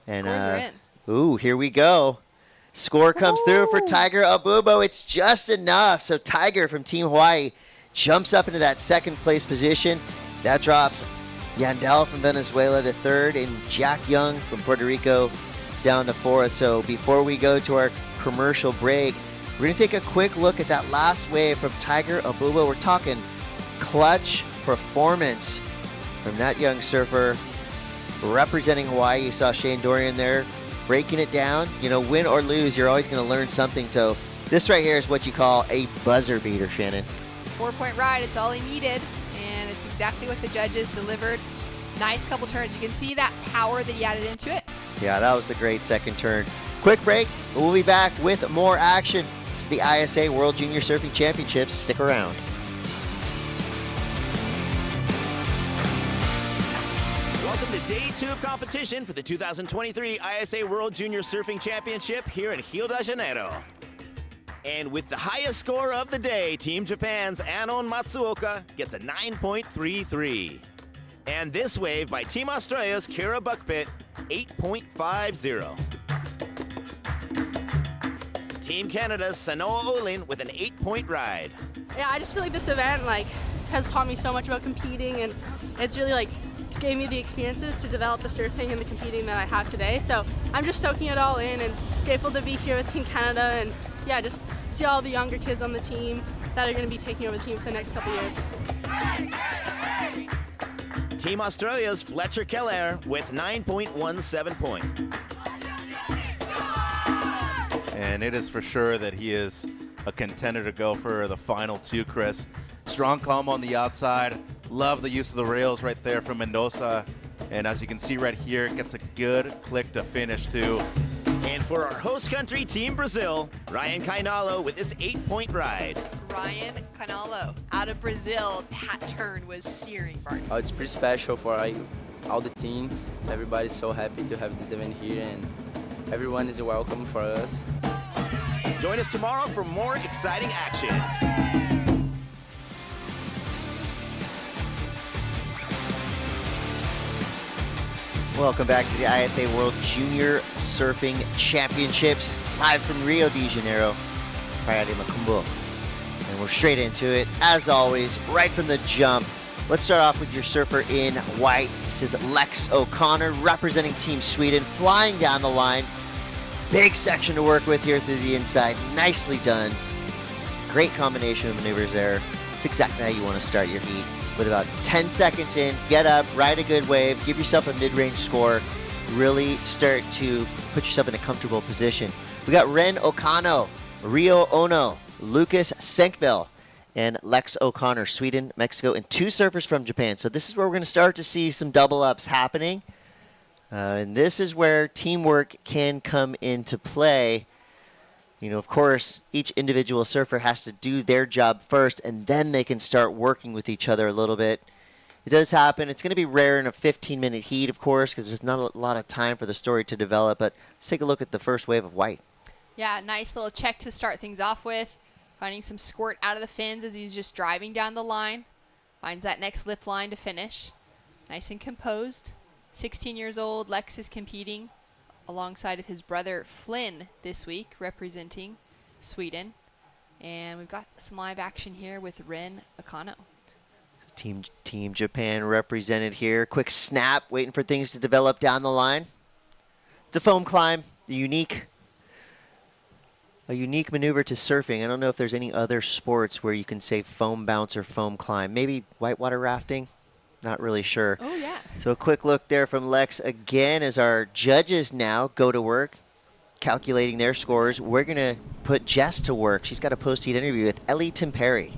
And Scores are in. ooh, here we go. Score comes through for Teahupo'o. It's just enough. So Tiger from Team Hawaii jumps up into that second place position. That drops Yandel from Venezuela to third and Jack Young from Puerto Rico down to fourth. So before we go to our commercial break, we're going to take a quick look at that last wave from Teahupo'o. We're talking clutch performance from that young surfer representing Hawaii. You saw Shane Dorian there breaking it down. Win or lose, you're always going to learn something. So this right here is what you call a buzzer beater, Shannon. 4-point ride, it's all he needed, and it's exactly what the judges delivered. Nice couple turns. You can see that power that he added into it. Yeah, that was the great second turn. Quick break. We'll be back with more action. This is the ISA World Junior Surfing Championships. Stick around. Welcome to Day 2 of competition for the 2023 ISA World Junior Surfing Championship here in Rio de Janeiro. And with the highest score of the day, Team Japan's Anon Matsuoka gets a 9.33. And this wave by Team Australia's Kira Buckpit, 8.50. Team Canada's Sanoa Olin with an 8-point ride. Yeah, I just feel like this event has taught me so much about competing, and it's really gave me the experiences to develop the surfing and the competing that I have today. So I'm just soaking it all in and grateful to be here with Team Canada, and yeah, just see all the younger kids on the team that are going to be taking over the team for the next couple years. Team Australia's Fletcher Keller with 9.17 points. And it is for sure that he is a contender to go for the final two, Chris. Strong calm on the outside. Love the use of the rails right there from Mendoza. And as you can see right here, it gets a good click to finish too. And for our host country, Team Brazil, Ryan Kainalo with his 8-point ride. Ryan Canalo out of Brazil. That turn was searing, Barton. It's pretty special for all the team. Everybody's so happy to have this event here, and everyone is welcome for us. Join us tomorrow for more exciting action. Welcome back to the ISA World Junior Surfing Championships, live from Rio de Janeiro, Praia de Macumbo. And we're straight into it, as always, right from the jump. Let's start off with your surfer in white. This is Lex O'Connor, representing Team Sweden, flying down the line. Big section to work with here through the inside. Nicely done. Great combination of maneuvers there. It's exactly how you want to start your heat. With about 10 seconds in, get up, ride a good wave, give yourself a mid-range score, really start to put yourself in a comfortable position. We got Ren Okano, Rio Ono, Lucas Senkbell, and Lex O'Connor, Sweden, Mexico, and 2 surfers from Japan. So this is where we're going to start to see some double-ups happening. And this is where teamwork can come into play. Of course, each individual surfer has to do their job first, and then they can start working with each other a little bit. It does happen. It's going to be rare in a 15-minute heat, of course, because there's not a lot of time for the story to develop. But let's take a look at the first wave of white. Yeah, nice little check to start things off with. Finding some squirt out of the fins as he's just driving down the line. Finds that next lip line to finish. Nice and composed. 16 years old, Lex is competing alongside of his brother Flynn this week, representing Sweden. And we've got some live action here with Ren Akano. Team Japan represented here. Quick snap, waiting for things to develop down the line. It's a foam climb, the unique a unique maneuver to surfing. I don't know if there's any other sports where you can say foam bounce or foam climb. Maybe whitewater rafting? Not really sure. Oh, yeah. So a quick look there from Lex again as our judges now go to work calculating their scores. We're going to put Jess to work. She's got a post-heat interview with Ellie Timperi.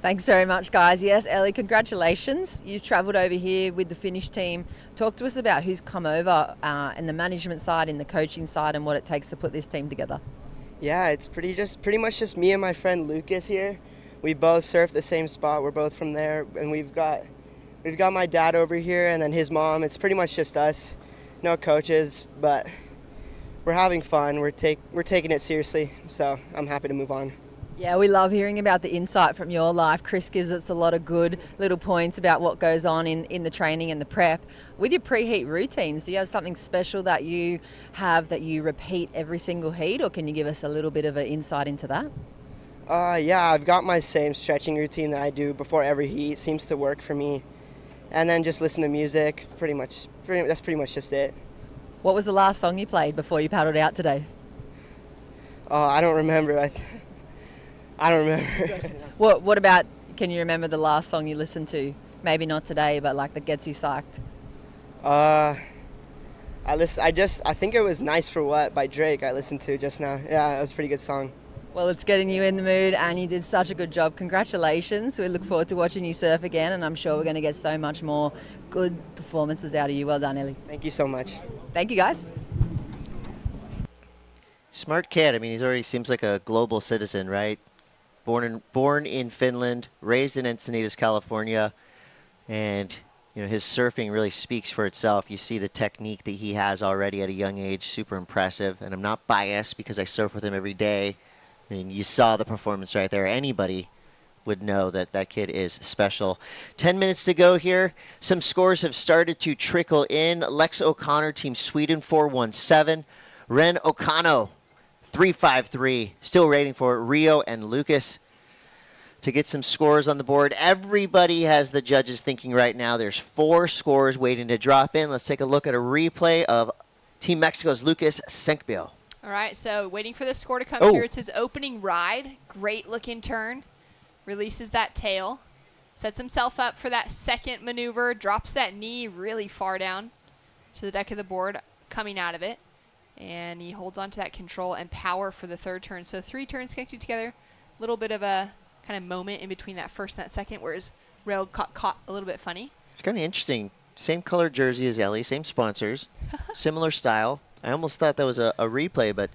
Thanks very much, guys. Yes, Ellie, congratulations. You've travelled over here with the Finnish team. Talk to us about who's come over in the management side, in the coaching side, and what it takes to put this team together. Yeah, it's pretty much just me and my friend Lucas here. We both surf the same spot. We're both from there, and we've got my dad over here and then his mom. It's pretty much just us, no coaches, but we're having fun. We're taking it seriously, so I'm happy to move on. Yeah, we love hearing about the insight from your life. Chris gives us a lot of good little points about what goes on in the training and the prep. With your pre-heat routines, do you have something special that you have that you repeat every single heat, or can you give us a little bit of an insight into that? Yeah, I've got my same stretching routine that I do before every heat. Seems to work for me. And then just listen to music, that's pretty much just it. What was the last song you played before you paddled out today? Oh, I don't remember. I don't remember. What about, can you remember the last song you listened to? Maybe not today, but like that gets you psyched. I think it was Nice for What by Drake I listened to just now. Yeah, it was a pretty good song. Well, it's getting you in the mood, and you did such a good job. Congratulations. We look forward to watching you surf again, and I'm sure we're going to get so much more good performances out of you. Well done, Ellie. Thank you so much. Thank you, guys. Smart kid. I mean, he's already seems like a global citizen, right? Born in Finland, raised in Encinitas, California, and his surfing really speaks for itself. You see the technique that he has already at a young age, super impressive. And I'm not biased because I surf with him every day. I mean, you saw the performance right there. Anybody would know that that kid is special. 10 minutes to go here. Some scores have started to trickle in. Lex O'Connor, Team Sweden, 417. Ren Okano, 353. Still waiting for Rio and Lucas to get some scores on the board. Everybody has the judges thinking right now. There's 4 scores waiting to drop in. Let's take a look at a replay of Team Mexico's Lucas Senkbio. All right, so waiting for the score to come here. It's his opening ride. Great looking turn. Releases that tail. Sets himself up for that second maneuver. Drops that knee really far down to the deck of the board, coming out of it. And he holds on to that control and power for the third turn. So 3 turns connected together. A little bit of a kind of moment in between that first and that second where his rail caught a little bit funny. It's kind of interesting. Same color jersey as Ellie, same sponsors, similar style. I almost thought that was a replay, but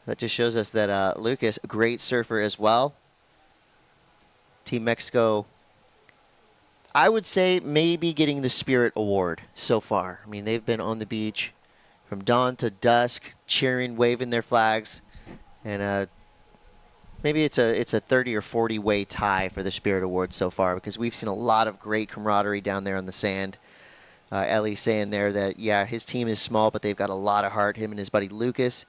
that just shows us that Lucas, a great surfer as well. Team Mexico, I would say maybe getting the Spirit Award so far. I mean, they've been on the beach from dawn to dusk, cheering, waving their flags, and maybe it's a 30 or 40 way tie for the Spirit Award so far, because we've seen a lot of great camaraderie down there on the sand. Ellie saying there that, yeah, his team is small, but they've got a lot of heart, him and his buddy Lucas.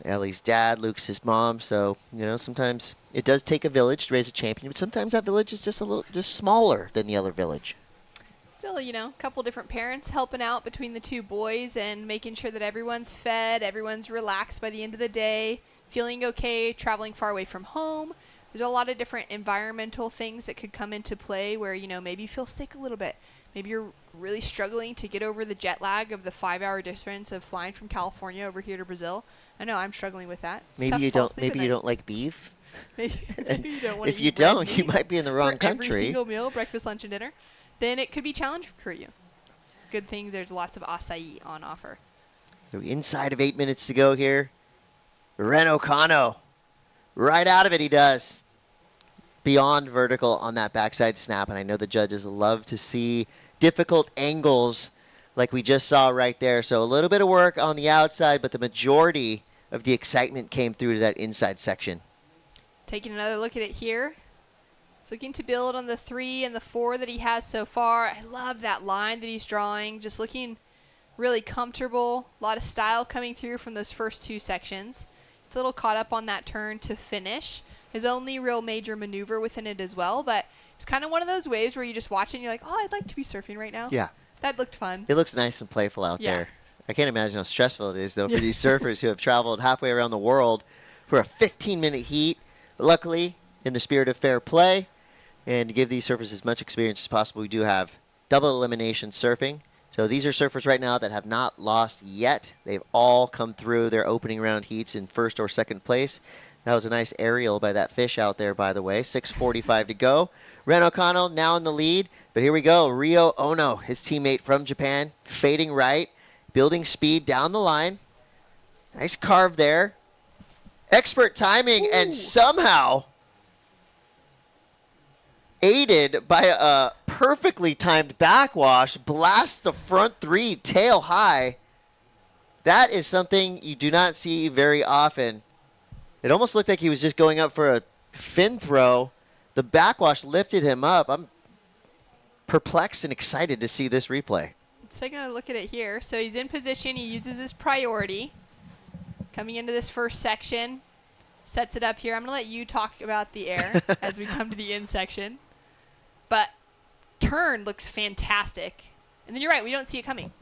Ellie's dad, Lucas's mom. So, sometimes it does take a village to raise a champion, but sometimes that village is just smaller than the other village. Still, a couple different parents helping out between the 2 boys and making sure that everyone's fed, everyone's relaxed by the end of the day, feeling okay, traveling far away from home. There's a lot of different environmental things that could come into play where, maybe you feel sick a little bit. Maybe you're really struggling to get over the jet lag of the 5-hour difference of flying from California over here to Brazil. I know I'm struggling with that. Maybe you don't like beef. Maybe you don't want to If you don't, you might be in the wrong country. Every single meal, breakfast, lunch, and dinner. Then it could be challenging for you. Good thing there's lots of acai on offer. So inside of 8 minutes to go here. Ren Okano, right out of it he does. Beyond vertical on that backside snap, and I know the judges love to see difficult angles like we just saw right there. So a little bit of work on the outside, but the majority of the excitement came through to that inside section. Taking another look at it here. He's looking to build on the 3 and the 4 that he has so far. I love that line that he's drawing. Just looking really comfortable. A lot of style coming through from those first 2 sections. It's a little caught up on that turn to finish. His only real major maneuver within it as well, but it's kind of one of those waves where you just watch it and you're like, oh, I'd like to be surfing right now. Yeah. That looked fun. It looks nice and playful out there. I can't imagine how stressful it is, though, for these surfers who have traveled halfway around the world for a 15-minute heat. But luckily, in the spirit of fair play, and to give these surfers as much experience as possible, we do have double elimination surfing. So these are surfers right now that have not lost yet. They've all come through their opening round heats in first or second place. That was a nice aerial by that fish out there, by the way. 6:45 to go. Ren O'Connell now in the lead. But here we go. Ryo Ono, his teammate from Japan, fading right, building speed down the line. Nice carve there. Expert timing, and somehow aided by a perfectly timed backwash, blasts the front three tail high. That is something you do not see very often. It almost looked like he was just going up for a fin throw. The backwash lifted him up. I'm perplexed and excited to see this replay. Let's take a look at it here. So he's in position. He uses his priority. Coming into this first section. Sets it up here. I'm going to let you talk about the air as we come to the in section. But turn looks fantastic. And then you're right. We don't see it coming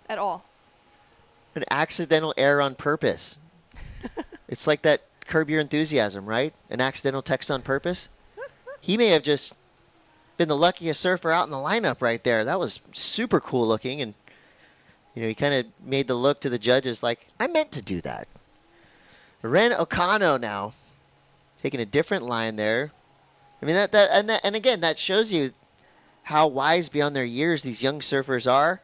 at all. An accidental error on purpose. It's like that Curb Your Enthusiasm, right? An accidental text on purpose. He may have just been the luckiest surfer out in the lineup right there. That was super cool looking. And, you know, he kind of made the look to the judges like, I meant to do that. Ren O'Connell now taking a different line there. I mean, and again, that shows you how wise beyond their years these young surfers are.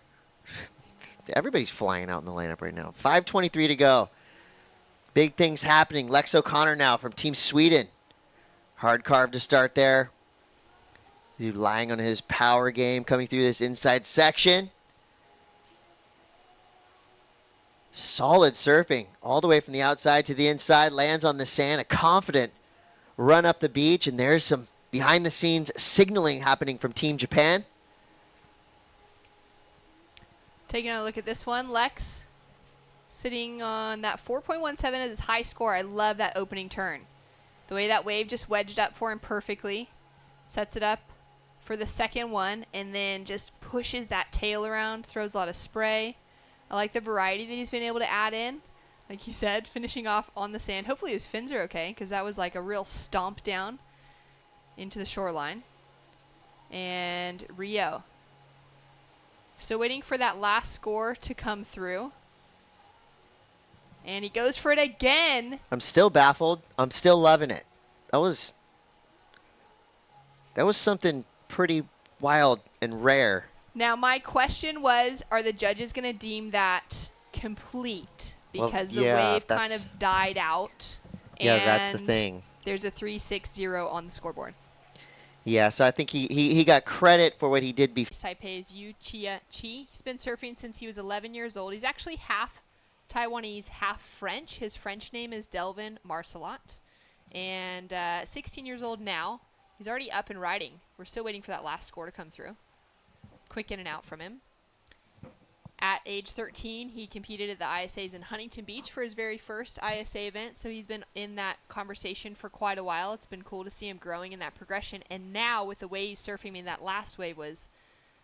Everybody's flying out in the lineup right now. 5:23 to go. Big things happening. Lex O'Connor now from Team Sweden. Hard carve to start there. Relying on his power game coming through this inside section. Solid surfing all the way from the outside to the inside. Lands on the sand. A confident run up the beach. And there's some behind-the-scenes signaling happening from Team Japan. Taking a look at this one. Lex sitting on that 4.17 as his high score. I love that opening turn. The way that wave just wedged up for him perfectly. Sets it up for the second one. And then just pushes that tail around. Throws a lot of spray. I like the variety that he's been able to add in. Like you said, finishing off on the sand. Hopefully his fins are okay, because that was like a real stomp down into the shoreline. And Ryo. Still waiting for that last score to come through. And he goes for it again. I'm still baffled. I'm still loving it. That was something pretty wild and rare. Now, my question was, are the judges going to deem that complete? Because the wave kind of died out. Yeah, that's the thing. There's a 3.60 on the scoreboard. Yeah, so I think he got credit for what he did before. Taipei's Yu Chia Chi. He's been surfing since he was 11 years old. He's actually half Taiwanese, half French. His French name is Delvin Marcelot. And 16 years old now. He's already up and riding. We're still waiting for that last score to come through. Quick in and out from him. At age 13, he competed at the ISAs in Huntington Beach for his very first ISA event, so he's been in that conversation for quite a while. It's been cool to see him growing in that progression, and now with the way he's surfing, I mean, that last wave was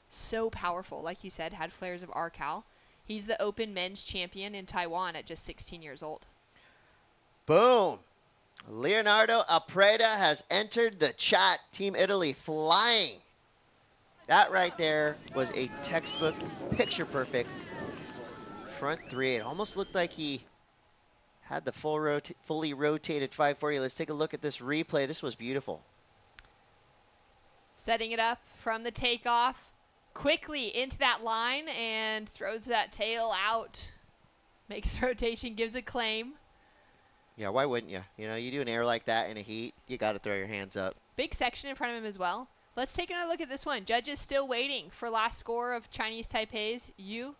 so powerful. Like you said, had flares of RCal. He's the Open Men's Champion in Taiwan at just 16 years old. Boom! Leonardo Apreda has entered the chat. Team Italy flying. That right there was a textbook, picture-perfect front three. It almost looked like he had the fully rotated 540. Let's take a look at this replay. This was beautiful. Setting it up from the takeoff. Quickly into that line and throws that tail out. Makes rotation, gives a claim. Yeah, why wouldn't you? You know, you do an air like that in a heat, you got to throw your hands up. Big section in front of him as well. Let's take another look at this one. Judges still waiting for last score of Chinese Taipei's Yu.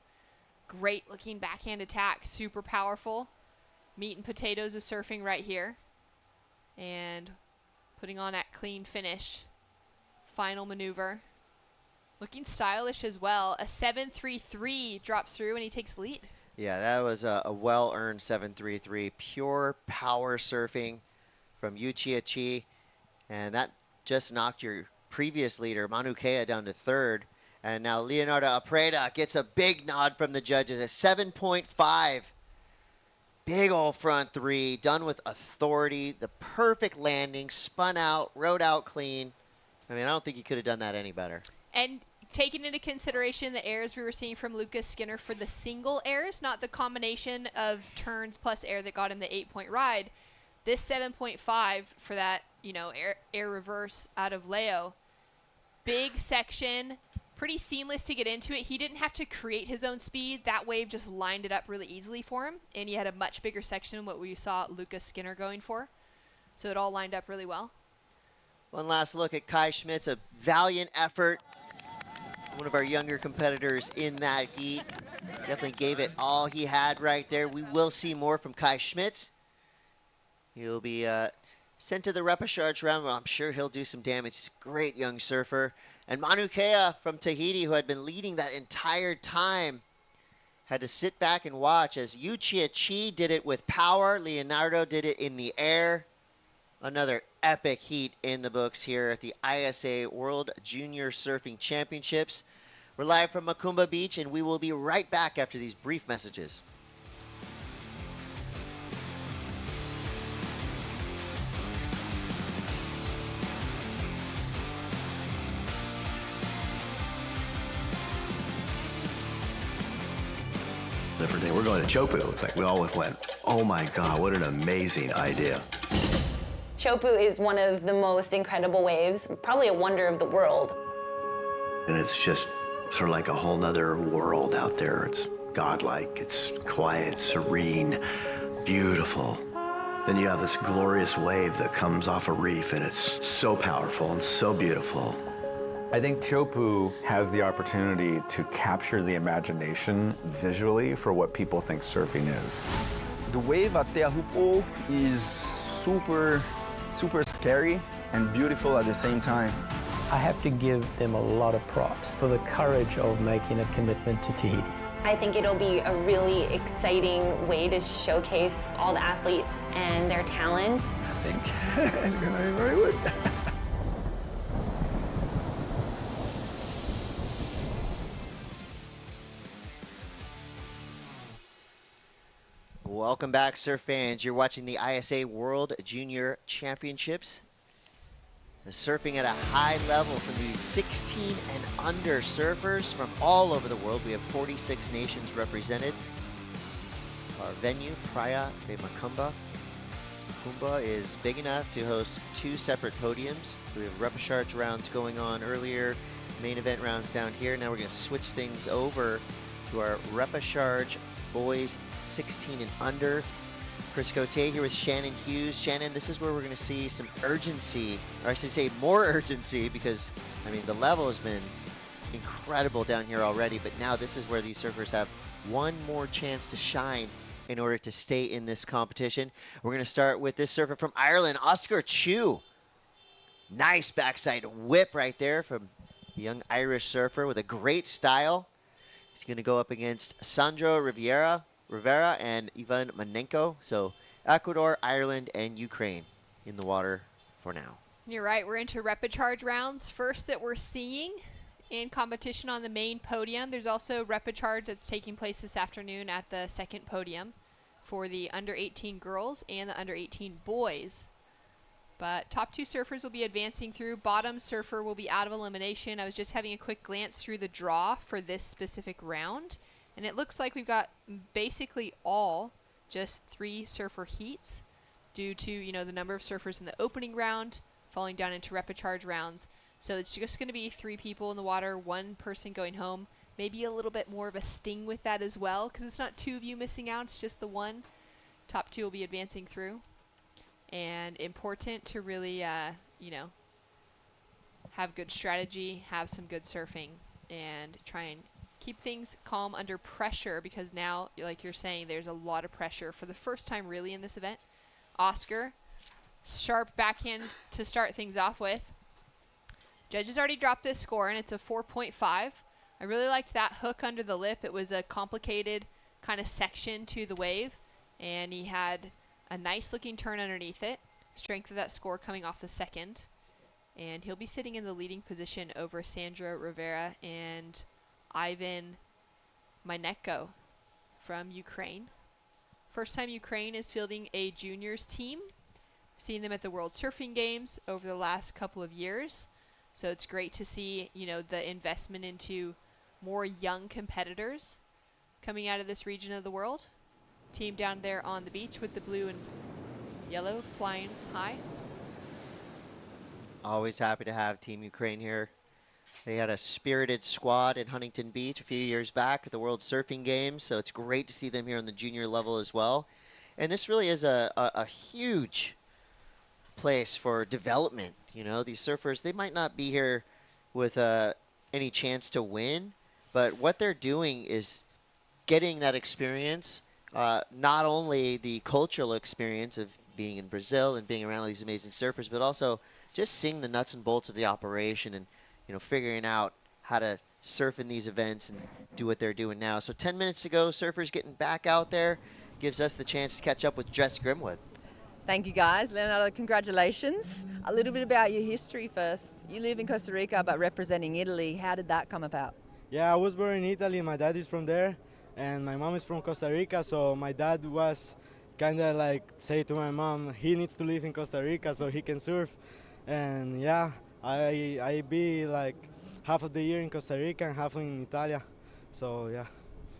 Great looking backhand attack. Super powerful. Meat and potatoes of surfing right here. And putting on that clean finish. Final maneuver. Looking stylish as well. A 7.33 drops through and he takes the lead. Yeah, that was a well-earned 7.33. Pure power surfing from Yu Chia Chi. And that just knocked your previous leader, Manu Kea, down to third. And now Leonardo Apreda gets a big nod from the judges, a 7.5. Big old front three, done with authority, the perfect landing, spun out, rode out clean. I mean, I don't think he could have done that any better. And taking into consideration the airs we were seeing from Lucas Skinner for the single airs, not the combination of turns plus air that got him the 8-point ride, this 7.5 for that, you know, air reverse out of Leo. Big section, pretty seamless to get into it. He didn't have to create his own speed. That wave just lined it up really easily for him, and he had a much bigger section than what we saw Lucas Skinner going for. So it all lined up really well. One last look at Kai Schmidt's, a valiant effort. One of our younger competitors in that heat. Definitely gave it all he had right there. We will see more from Kai Schmidt. He'll be sent to the repechage round where I'm sure he'll do some damage. He's a great young surfer. And Manu Kea from Tahiti, who had been leading that entire time, had to sit back and watch as Yu Chia Chi did it with power. Leonardo did it in the air. Another epic heat in the books here at the ISA World Junior Surfing Championships. We're live from Macumba Beach, and we will be right back after these brief messages. Different day. We're going to Teahupo'o. It's like we all went, oh my God, what an amazing idea. Teahupo'o is one of the most incredible waves, probably a wonder of the world. And it's just sort of like a whole nother world out there. It's godlike, it's quiet, serene, beautiful. Then you have this glorious wave that comes off a reef, and it's so powerful and so beautiful. I think Teahupo'o has the opportunity to capture the imagination visually for what people think surfing is. The wave at Teahupo'o is super scary and beautiful at the same time. I have to give them a lot of props for the courage of making a commitment to Tahiti. I think it'll be a really exciting way to showcase all the athletes and their talent. I think it's gonna be very good. Welcome back, surf fans. You're watching the ISA World Junior Championships. The surfing at a high level from these 16 and under surfers from all over the world. We have 46 nations represented. Our venue, Praia de Macumba. Macumba is big enough to host 2 separate podiums. So we have repechage rounds going on earlier, main event rounds down here. Now we're going to switch things over to our repechage boys 16 and under. Chris Cote here with Shannon Hughes. Shannon, this is where we're going to see some urgency, or I should say more urgency, because, I mean, the level has been incredible down here already, but now this is where these surfers have one more chance to shine in order to stay in this competition. We're going to start with this surfer from Ireland, Oscar Chu. Nice backside whip right there from the young Irish surfer with a great style. He's going to go up against Sandro Rivera and Ivan Manenko. So Ecuador, Ireland, and Ukraine in the water for now. You're right, we're into repechage rounds. First that we're seeing in competition on the main podium. There's also repechage that's taking place this afternoon at the second podium for the under 18 girls and the under 18 boys. But top 2 surfers will be advancing through. Bottom surfer will be out of elimination. I was just having a quick glance through the draw for this specific round, and it looks like we've got basically all just 3 surfer heats due to, you know, the number of surfers in the opening round falling down into repechage rounds. So it's just going to be 3 people in the water, 1 person going home. Maybe a little bit more of a sting with that as well, because it's not 2 of you missing out, it's just the 1. Top 2 will be advancing through. And important to really, you know, have good strategy, have some good surfing, and try and keep things calm under pressure, because now, like you're saying, there's a lot of pressure for the first time really in this event. Oscar, sharp backhand to start things off with. Judges already dropped this score, and it's a 4.5. I really liked that hook under the lip. It was a complicated kind of section to the wave, and he had a nice looking turn underneath it. Strength of that score coming off the second. And he'll be sitting in the leading position over Sandro Rivera and Ivan Mynenko from Ukraine. First time Ukraine is fielding a juniors team. We've seen them at the World Surfing Games over the last couple of years. So it's great to see, you know, the investment into more young competitors coming out of this region of the world. Team down there on the beach with the blue and yellow flying high. Always happy to have Team Ukraine here. They had a spirited squad in Huntington Beach a few years back at the World Surfing Games, so it's great to see them here on the junior level as well. And this really is a huge place for development. You know, these surfers, they might not be here with any chance to win, but what they're doing is getting that experience, not only the cultural experience of being in Brazil and being around all these amazing surfers, but also just seeing the nuts and bolts of the operation and, you know, figuring out how to surf in these events and do what they're doing now. So 10 minutes ago, surfers getting back out there gives us the chance to catch up with Jess Grimwood. Thank you, guys. Leonardo, congratulations. A little bit about your history first. You live in Costa Rica, but representing Italy. How did that come about? Yeah, I was born in Italy. My dad is from there, and my mom is from Costa Rica. So my dad was kind of like say to my mom, he needs to live in Costa Rica so he can surf. And yeah, I be like half of the year in Costa Rica and half in Italia. So yeah.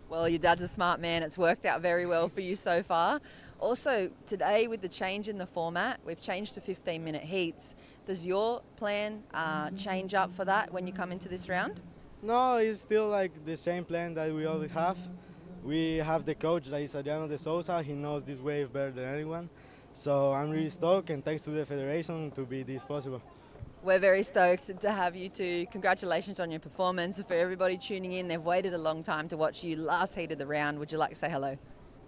Well, your dad's a smart man. It's worked out very well for you so far. Also, today with the change in the format, we've changed to 15-minute heats. Does your plan change up for that when you come into this round? No, it's still like the same plan that we always have. We have the coach, that is Adriano de Souza. He knows this wave better than anyone. So I'm really stoked, and thanks to the federation to be this possible. We're very stoked to have you too. Congratulations on your performance. For everybody tuning in, they've waited a long time to watch you last heat of the round. Would you like to say hello?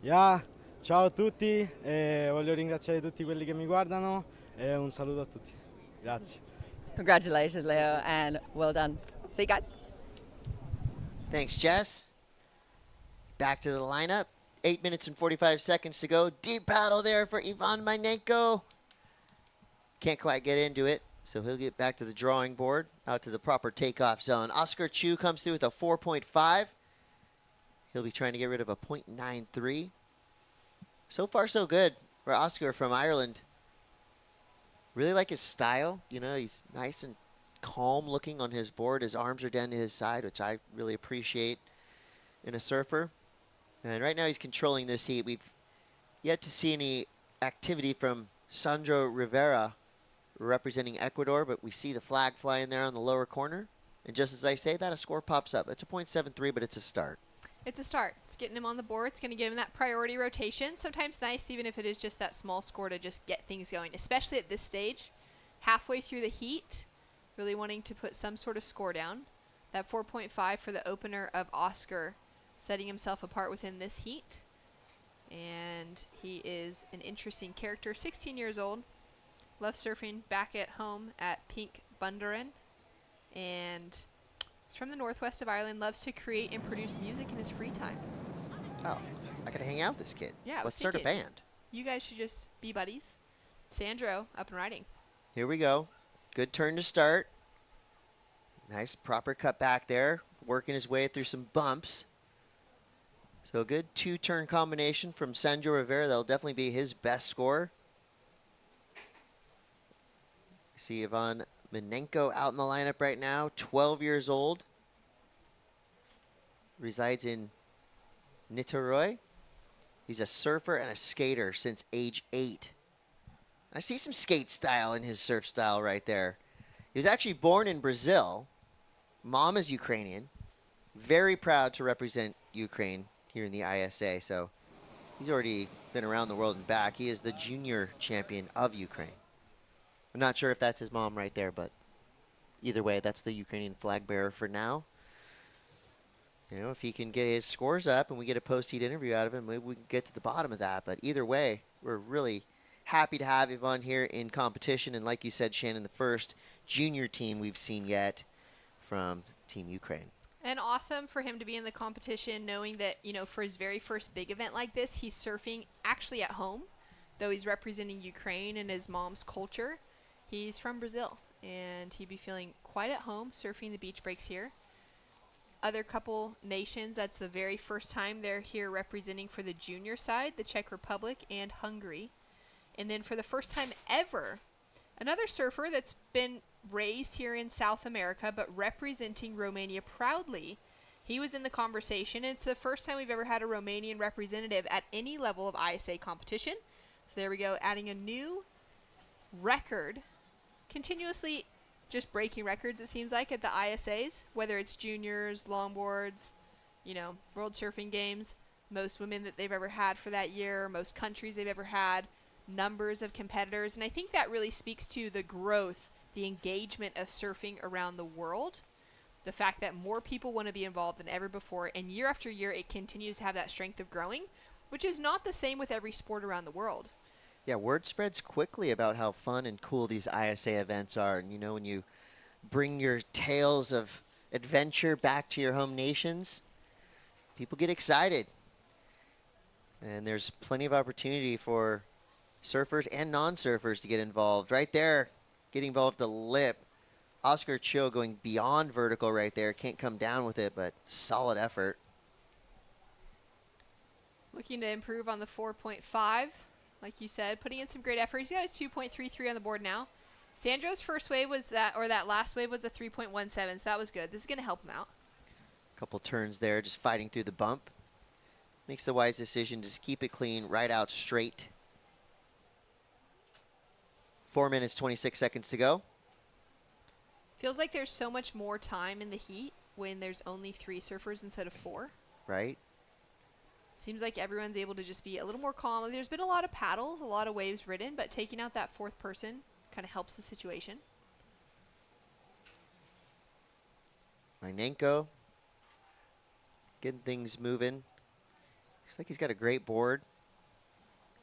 Yeah, ciao a tutti. Voglio ringraziare tutti quelli che mi guardano e un saluto a tutti. Grazie. Congratulations, Leo, and well done. See you guys. Thanks, Jess. Back to the lineup. 8 minutes and 45 seconds to go. Deep paddle there for Ivan Mynenko. Can't quite get into it, so he'll get back to the drawing board, out to the proper takeoff zone. Oscar Chu comes through with a 4.5. He'll be trying to get rid of a 0.93. So far, so good for Oscar from Ireland. Really like his style. You know, he's nice and calm looking on his board. His arms are down to his side, which I really appreciate in a surfer. And right now he's controlling this heat. We've yet to see any activity from Sandro Rivera representing Ecuador, but we see the flag flying there on the lower corner. And just as I say that, a score pops up. It's a 0.73, but it's a start. It's a start. It's getting him on the board. It's going to give him that priority rotation. Sometimes nice, even if it is just that small score, to just get things going, especially at this stage. Halfway through the heat, really wanting to put some sort of score down. That 4.5 for the opener of Oscar, setting himself apart within this heat. And he is an interesting character, 16 years old, loves surfing back at home at Pink Bundoran, and he's from the northwest of Ireland, loves to create and produce music in his free time. Oh, I gotta hang out with this kid. Yeah, let's start a band. You guys should just be buddies. Sandro, up and riding. Here we go. Good turn to start. Nice proper cut back there, working his way through some bumps. So a good two-turn combination from Sandro Rivera. That'll definitely be his best score. See Ivan Mynenko out in the lineup right now, 12 years old. Resides in Niterói. He's a surfer and a skater since age 8. I see some skate style in his surf style right there. He was actually born in Brazil. Mom is Ukrainian. Very proud to represent Ukraine here in the ISA, so he's already been around the world and back. He is the junior champion of Ukraine. I'm not sure if that's his mom right there, but either way, that's the Ukrainian flag bearer for now. You know, if he can get his scores up and we get a post-heat interview out of him, maybe we can get to the bottom of that. But either way, we're really happy to have Ivan here in competition. And like you said, Shannon, the first junior team we've seen yet from Team Ukraine. And awesome for him to be in the competition, knowing that, you know, for his very first big event like this, he's surfing actually at home, though he's representing Ukraine and his mom's culture. He's from Brazil, and he'd be feeling quite at home surfing the beach breaks here. Other couple nations, that's the very first time they're here representing for the junior side, the Czech Republic and Hungary. And then for the first time ever, another surfer that's been raised here in South America but representing Romania proudly. He was in the conversation. It's the first time we've ever had a Romanian representative at any level of ISA competition. So there we go, adding a new record, continuously just breaking records, it seems like, at the ISAs, whether it's juniors, longboards, you know, World Surfing Games, most women that they've ever had for that year, most countries they've ever had, numbers of competitors. And I think that really speaks to the growth, the engagement of surfing around the world, the fact that more people want to be involved than ever before, and year after year it continues to have that strength of growing, which is not the same with every sport around the world. Yeah, word spreads quickly about how fun and cool these ISA events are. And you know, when you bring your tales of adventure back to your home nations, people get excited. And there's plenty of opportunity for surfers and non-surfers to get involved. Right there, getting involved the lip. Oscar Cho going beyond vertical right there. Can't come down with it, but solid effort. Looking to improve on the 4.5. Like you said, putting in some great effort. He's got a 2.33 on the board now. Sandro's first wave was that, or that last wave was a 3.17, so that was good. This is going to help him out. Couple turns there, just fighting through the bump. Makes the wise decision to just keep it clean, right out straight. 4 minutes, 26 seconds to go. Feels like there's so much more time in the heat when there's only 3 surfers instead of 4. Right. Seems like everyone's able to just be a little more calm. There's been a lot of paddles, a lot of waves ridden, but taking out that 4th person kind of helps the situation. Minenko getting things moving. Looks like he's got a great board.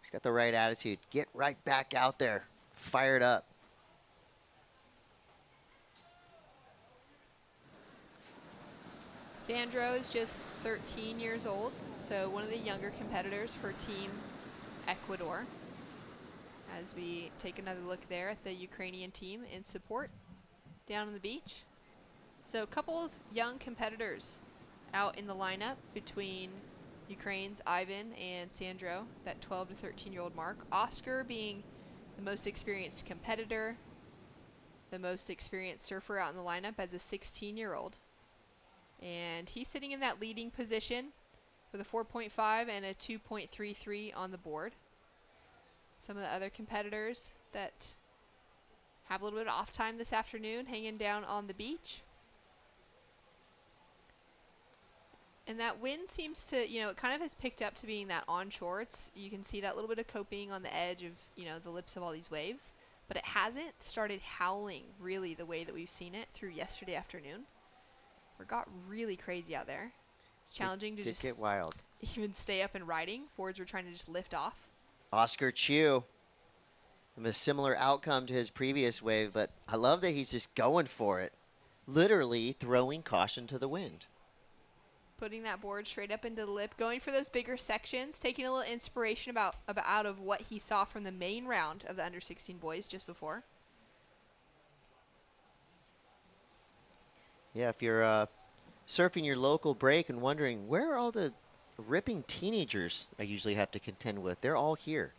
He's got the right attitude. Get right back out there. Fired up. Sandro is just 13 years old, so one of the younger competitors for Team Ecuador. As we take another look there at the Ukrainian team in support down on the beach. So a couple of young competitors out in the lineup between Ukraine's Ivan and Sandro, that 12 to 13-year-old mark. Oscar being the most experienced competitor, the most experienced surfer out in the lineup as a 16-year-old. And he's sitting in that leading position with a 4.5 and a 2.33 on the board. Some of the other competitors that have a little bit of off time this afternoon hanging down on the beach. And that wind seems to, you know, it kind of has picked up to being that onshore. You can see that little bit of coping on the edge of, you know, the lips of all these waves. But it hasn't started howling really the way that we've seen it through yesterday afternoon. It got really crazy out there. It's challenging to just get wild. Even stay up and riding. Boards were trying to just lift off. Oscar Chu. A similar outcome to his previous wave, but I love that he's just going for it. Literally throwing caution to the wind. Putting that board straight up into the lip, going for those bigger sections, taking a little inspiration out of what he saw from the main round of the under 16 boys just before. Yeah, if you're surfing your local break and wondering, where are all the ripping teenagers I usually have to contend with? They're all here.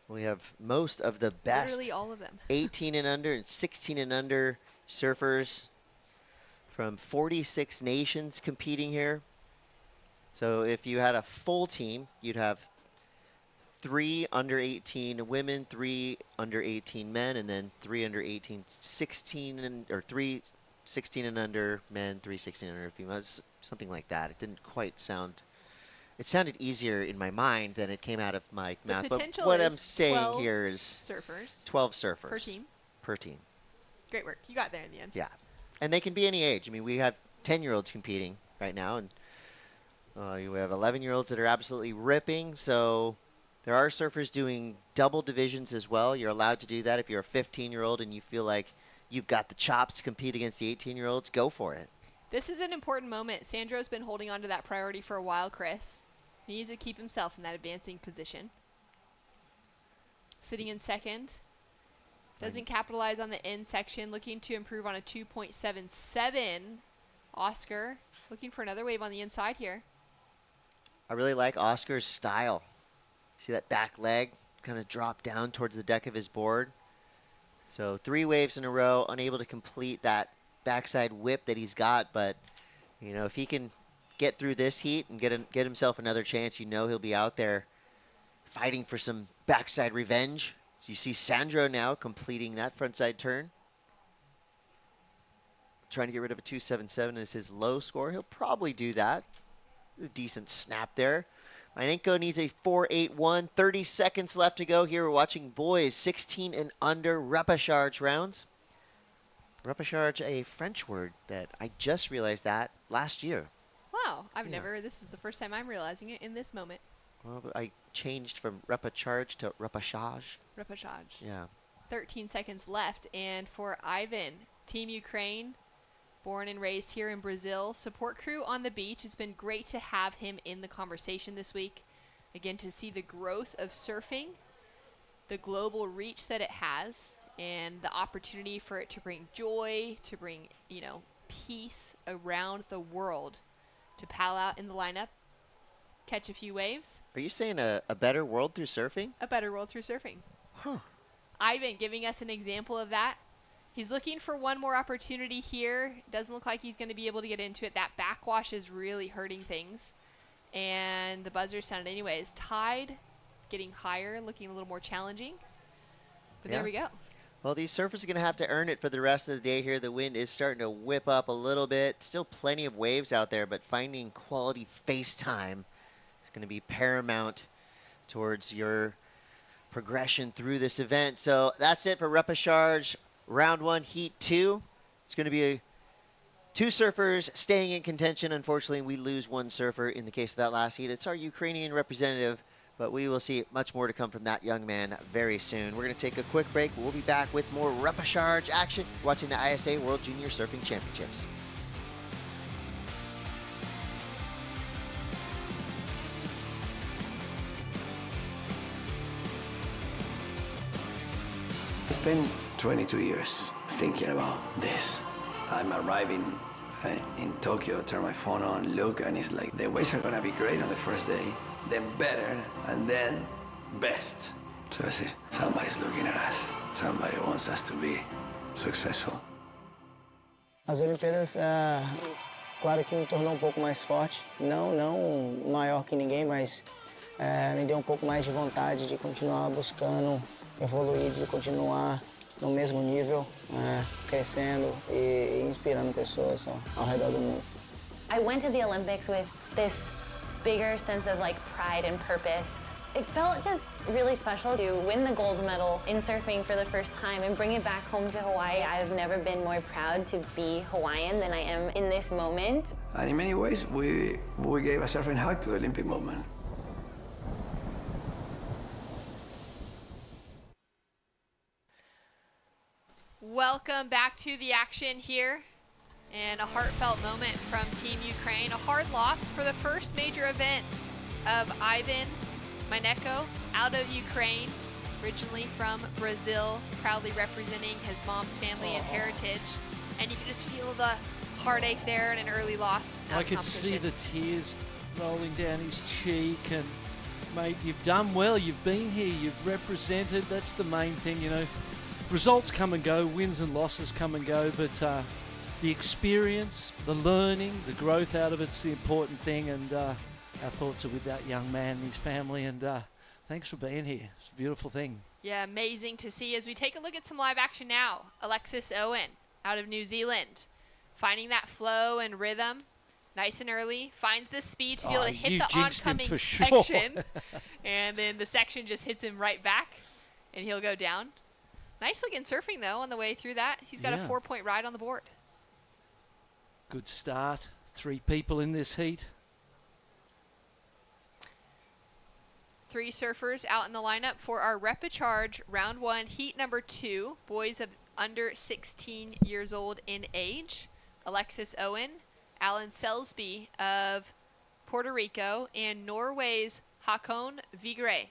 We have most of the best Literally all of them. 18 and under and 16 and under surfers from 46 nations competing here. So if you had a full team, you'd have 3 under 18 women, 3 under 18 men, and then 3 under 18, 16 and, or 3 16 and under men, 3 16 and under females, something like that. It didn't quite sound, it sounded easier in my mind than it came out of my mouth. But what I'm saying here is surfers. 12 surfers. Per team. Per team. Great work. You got there in the end. Yeah. And they can be any age. I mean, we have 10-year-olds competing right now, and we have 11-year-olds that are absolutely ripping. So there are surfers doing double divisions as well. You're allowed to do that if you're a 15-year-old and you feel like you've got the chops to compete against the 18-year-olds. Go for it. This is an important moment. Sandro's been holding on to that priority for a while, Chris. He needs to keep himself in that advancing position. Sitting in second. Doesn't capitalize on the end section. Looking to improve on a 2.77. Oscar looking for another wave on the inside here. I really like Oscar's style. See that back leg kind of drop down towards the deck of his board. So 3 waves in a row, unable to complete that backside whip that he's got. But, you know, if he can get through this heat and get himself another chance, you know he'll be out there fighting for some backside revenge. So you see Sandro now completing that frontside turn. Trying to get rid of a 2.77 as his low score. He'll probably do that. A decent snap there. Mynenko needs a 4.81. 30 seconds left to go here. We're watching boys 16 and under repechage rounds. Repechage, a French word that I just realized that last year. Wow, this is the first time I'm realizing it in this moment. Well, I changed from repechage to repechage. Repechage. Yeah. 13 seconds left. And for Ivan, Team Ukraine, born and raised here in Brazil, support crew on the beach. It's been great to have him in the conversation this week. Again, to see the growth of surfing, the global reach that it has, and the opportunity for it to bring joy, to bring, peace around the world. To paddle out in the lineup, catch a few waves. Are you saying a better world through surfing? A better world through surfing. Huh. Ivan giving us an example of that. He's looking for one more opportunity here. Doesn't look like he's going to be able to get into it. That backwash is really hurting things. And the buzzer sounded anyways. Tide getting higher, looking a little more challenging. But there we go. Well, these surfers are going to have to earn it for the rest of the day here. The wind is starting to whip up a little bit. Still plenty of waves out there, but finding quality face time is going to be paramount towards your progression through this event. So that's it for Repechage Round 1, Heat 2. It's going to be 2 surfers staying in contention. Unfortunately, we lose 1 surfer in the case of that last heat. It's our Ukrainian representative, but we will see much more to come from that young man very soon. We're going to take a quick break. We'll be back with more Repechage action, watching the ISA World Junior Surfing Championships. It's been 22 years thinking about this. I'm arriving in Tokyo, turn my phone on, look, and it's like the waves are gonna be great on the first day, then better, and then best. So I said, somebody's looking at us. Somebody wants us to be successful. As Olimpíadas, claro que me tornou pouco mais forte. Não maior que ninguém, mas me deu pouco mais de vontade de continuar buscando evoluir, de continuar no mesmo nível, crescendo e inspirando pessoas ao redor do mundo. I went to the Olympics with this bigger sense of pride and purpose. It felt just really special to win the gold medal in surfing for the first time and bring it back home to Hawaii. I've never been more proud to be Hawaiian than I am in this moment. And in many ways, we gave a surfing hug to the Olympic movement. Welcome back to the action here. And a heartfelt moment from Team Ukraine. A hard loss for the first major event of Ivan Mynenko out of Ukraine, originally from Brazil, proudly representing his mom's family and heritage. And you can just feel the heartache there in an early loss. I could see the tears rolling down his cheek. And mate, you've done well. You've been here. You've represented. That's the main thing, Results come and go, wins and losses come and go, but the experience, the learning, the growth out of it's the important thing, and our thoughts are with that young man and his family, and thanks for being here. It's a beautiful thing. Yeah, amazing to see. As we take a look at some live action now, Alexis Owen out of New Zealand, finding that flow and rhythm nice and early, finds the speed to be able to hit the oncoming section, and then the section just hits him right back, and he'll go down. Nice looking surfing, though, on the way through that. He's got a 4-point ride on the board. Good start. 3 people in this heat. 3 surfers out in the lineup for our Repechage Round 1, Heat number 2. Boys of under 16 years old in age. Alexis Owen, Alan Selsby of Puerto Rico, and Norway's Håkon Vigre.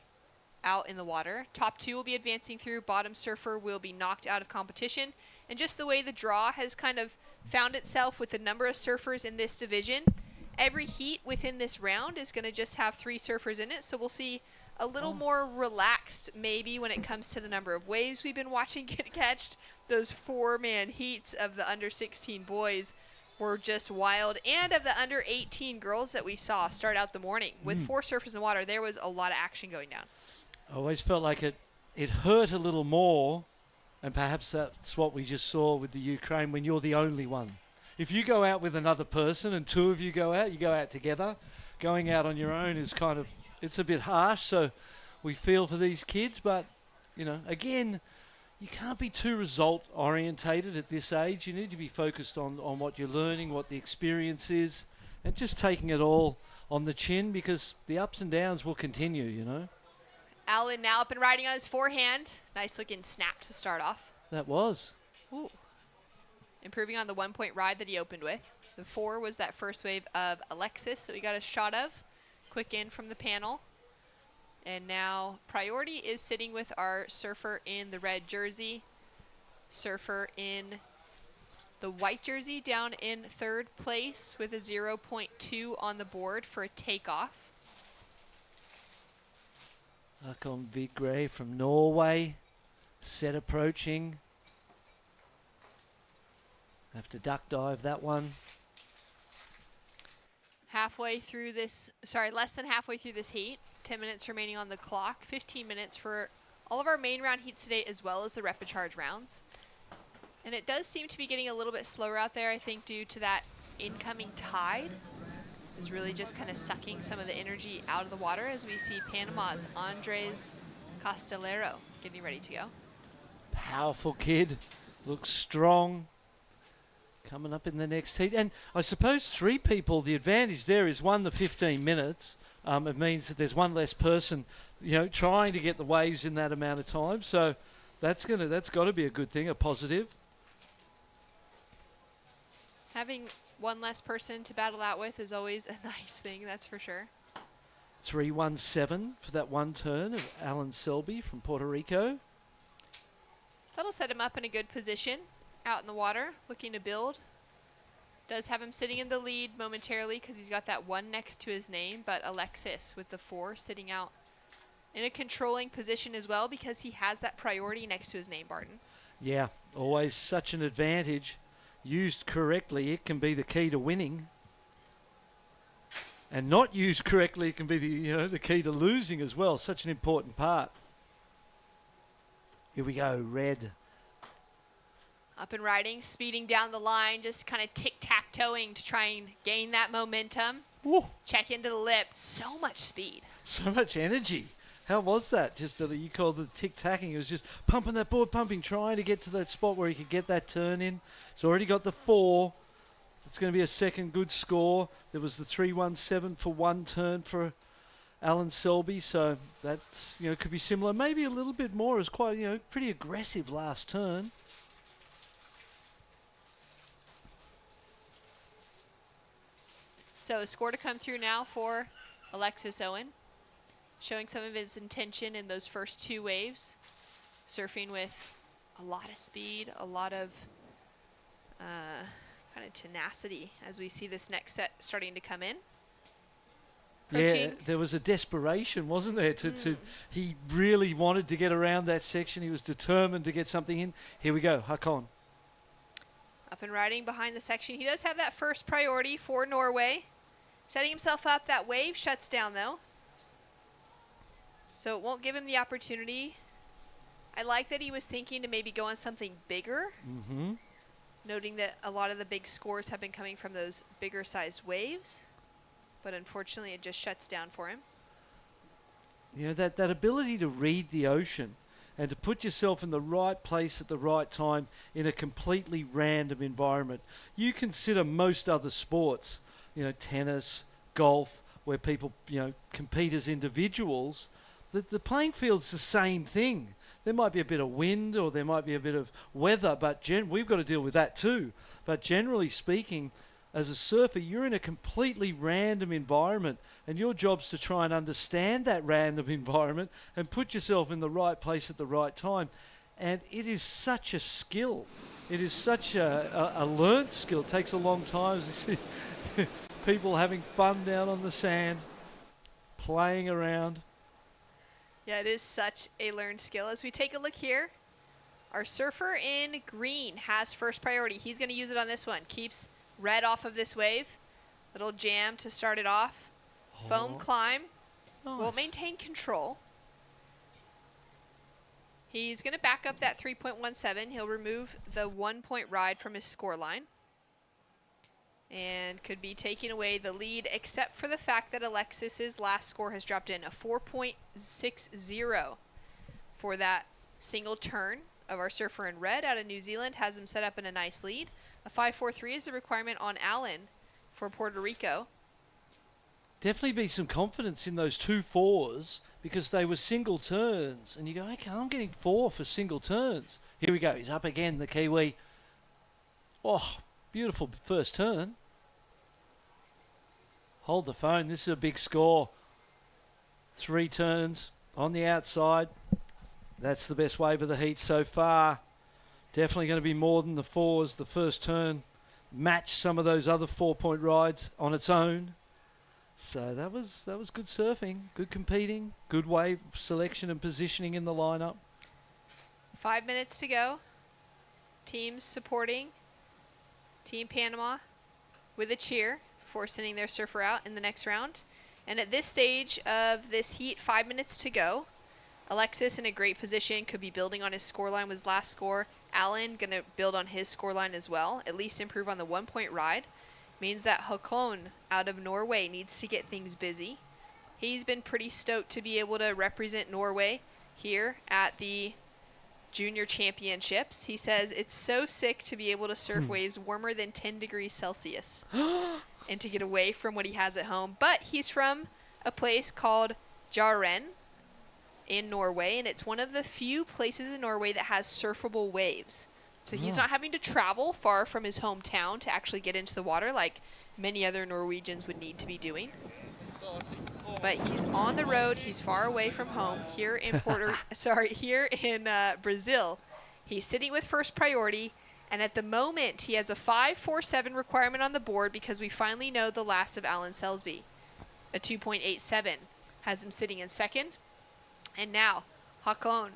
out in the water. Top 2 will be advancing through. Bottom surfer will be knocked out of competition. And just the way the draw has kind of found itself with the number of surfers in this division, every heat within this round is going to just have 3 surfers in it. So we'll see a little more relaxed maybe when it comes to the number of waves we've been watching get catched. Those 4-man heats of the under 16 boys were just wild, and of the under 18 girls that we saw start out the morning with 4 surfers in the water, there was a lot of action going down. I always felt like it hurt a little more, and perhaps that's what we just saw with the Ukraine when you're the only one. If you go out with another person and 2 of you go out together. Going out on your own is kind of, it's a bit harsh, so we feel for these kids, but, you know, again, you can't be too result orientated at this age. You need to be focused on what you're learning, what the experience is, and just taking it all on the chin, because the ups and downs will continue, you know. Alan now up and riding on his forehand. Nice looking snap to start off. That was. Ooh. Improving on the 1-point ride that he opened with. The 4 was that first wave of Alexis that we got a shot of. Quick in from the panel. And now priority is sitting with our surfer in the red jersey. Surfer in the white jersey down in 3rd place with a 0.2 on the board for a takeoff. Håkon Vigre from Norway. Set approaching. Have to duck dive that one. Less than halfway through this heat. 10 minutes remaining on the clock. 15 minutes for all of our main round heats today, as well as the repechage rounds. And it does seem to be getting a little bit slower out there, I think, due to that incoming tide. Is really just kind of sucking some of the energy out of the water as we see Panama's Andres Castellero getting ready to go. Powerful kid. Looks strong. Coming up in the next heat. And I suppose 3 people, the advantage there is, 1, the 15 minutes. It means that there's 1 less person, you know, trying to get the waves in that amount of time. So that's got to be a good thing, a positive. Having 1 less person to battle out with is always a nice thing, that's for sure. 317 for that 1 turn of Alan Selby from Puerto Rico. That'll set him up in a good position out in the water, looking to build. Does have him sitting in the lead momentarily because he's got that 1 next to his name, but Alexis with the 4 sitting out in a controlling position as well because he has that priority next to his name, Barton. Yeah, always such an advantage. Used correctly, it can be the key to winning. And not used correctly, it can be the key to losing as well. Such an important part. Here we go, red. Up and riding, speeding down the line, just kind of tic-tac-toeing to try and gain that momentum. Woo. Check into the lip. So much speed. So much energy. How was that? Just that you called it tic-tacking. It was just pumping that board, trying to get to that spot where he could get that turn in. It's already got the 4. It's going to be a second good score. There was the 317 for 1 turn for Alan Selby, so that's, could be similar. Maybe a little bit more. It was quite, pretty aggressive last turn. So a score to come through now for Alexis Owen, showing some of his intention in those first 2 waves, surfing with a lot of speed, a lot of kind of tenacity as we see this next set starting to come in. Yeah, there was a desperation, wasn't there? He really wanted to get around that section. He was determined to get something in. Here we go, Håkon. Up and riding behind the section. He does have that first priority for Norway. Setting himself up, that wave shuts down though. So it won't give him the opportunity. I like that he was thinking to maybe go on something bigger. Mm-hmm. Noting that a lot of the big scores have been coming from those bigger sized waves. But unfortunately it just shuts down for him. That ability to read the ocean and to put yourself in the right place at the right time in a completely random environment. You consider most other sports, tennis, golf, where people, compete as individuals, the playing field's the same thing. There might be a bit of wind or there might be a bit of weather, but we've got to deal with that too. But generally speaking, as a surfer, you're in a completely random environment, and your job's to try and understand that random environment and put yourself in the right place at the right time. And it is such a skill. It is such a learnt skill. It takes a long time. People having fun down on the sand, playing around. Yeah, it is such a learned skill. As we take a look here, our surfer in green has first priority. He's going to use it on this one. Keeps red off of this wave. Little jam to start it off. Foam climb. Nice. Will maintain control. He's going to back up that 3.17. He'll remove the 1-point ride from his score line. And could be taking away the lead, except for the fact that Alexis's last score has dropped in, a 4.60 for that single turn of our surfer in red out of New Zealand. Has him set up in a nice lead. A 5.43 is the requirement on Allen for Puerto Rico. Definitely be some confidence in those 2 4s, because they were single turns. And you go, okay, I'm getting 4 for single turns. Here we go. He's up again, the Kiwi. Oh, beautiful first turn. Hold the phone. This is a big score. 3 turns on the outside. That's the best wave of the heat so far. Definitely going to be more than the 4s. The first turn matched some of those other 4-point rides on its own. So that was good surfing, good competing, good wave selection and positioning in the lineup. 5 minutes to go. Teams supporting Team Panama with a cheer before sending their surfer out in the next round. And at this stage of this heat, 5 minutes to go. Alexis in a great position, could be building on his scoreline with his last score. Allen going to build on his scoreline as well, at least improve on the 1-point ride. Means that Håkon out of Norway needs to get things busy. He's been pretty stoked to be able to represent Norway here at the Junior Championships. He says it's so sick to be able to surf waves warmer than 10 degrees Celsius and to get away from what he has at home. But he's from a place called Jaren in Norway, and it's one of the few places in Norway that has surfable waves. So he's not having to travel far from his hometown to actually get into the water like many other Norwegians would need to be doing. But he's on the road. He's far away from home here in Brazil. He's sitting with first priority, and at the moment he has a 5.47 requirement on the board because we finally know the last of Alan Selsby. A 2.87 has him sitting in second. And now Håkon,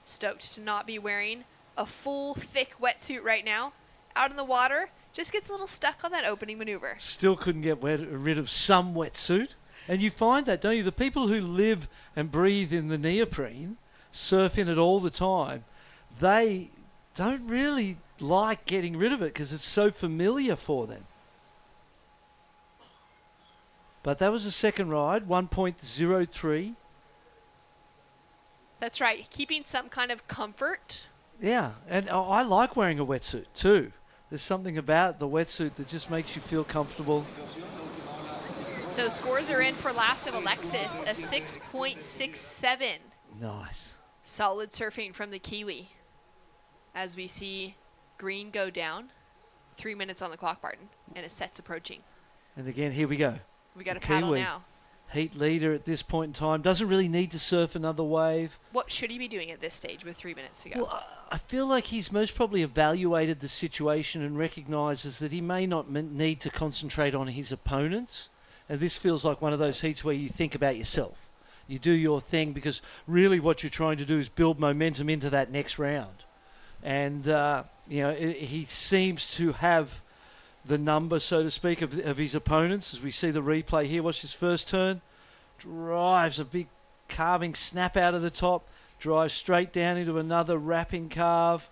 stoked to not be wearing a full thick wetsuit right now, out in the water, just gets a little stuck on that opening maneuver. Still couldn't get rid of some wetsuit. And you find that, don't you? The people who live and breathe in the neoprene, surf in it all the time, they don't really like getting rid of it because it's so familiar for them. But that was a second ride, 1.03. That's right, keeping some kind of comfort. Yeah, and I like wearing a wetsuit too. There's something about the wetsuit that just makes you feel comfortable. So scores are in for last of Alexis, a 6.67. Nice. Solid surfing from the Kiwi. As we see green go down, 3 minutes on the clock, Barton, and a set's approaching. And again, here we go. We got the a paddle Kiwi, now. Heat leader at this point in time. Doesn't really need to surf another wave. What should he be doing at this stage with 3 minutes to go? Well, I feel like he's most probably evaluated the situation and recognises that he may not need to concentrate on his opponents. And this feels like one of those heats where you think about yourself. You do your thing because really what you're trying to do is build momentum into that next round. And, he seems to have the number, so to speak, of his opponents. As we see the replay here, watch his first turn. Drives a big carving snap out of the top. Drives straight down into another wrapping carve.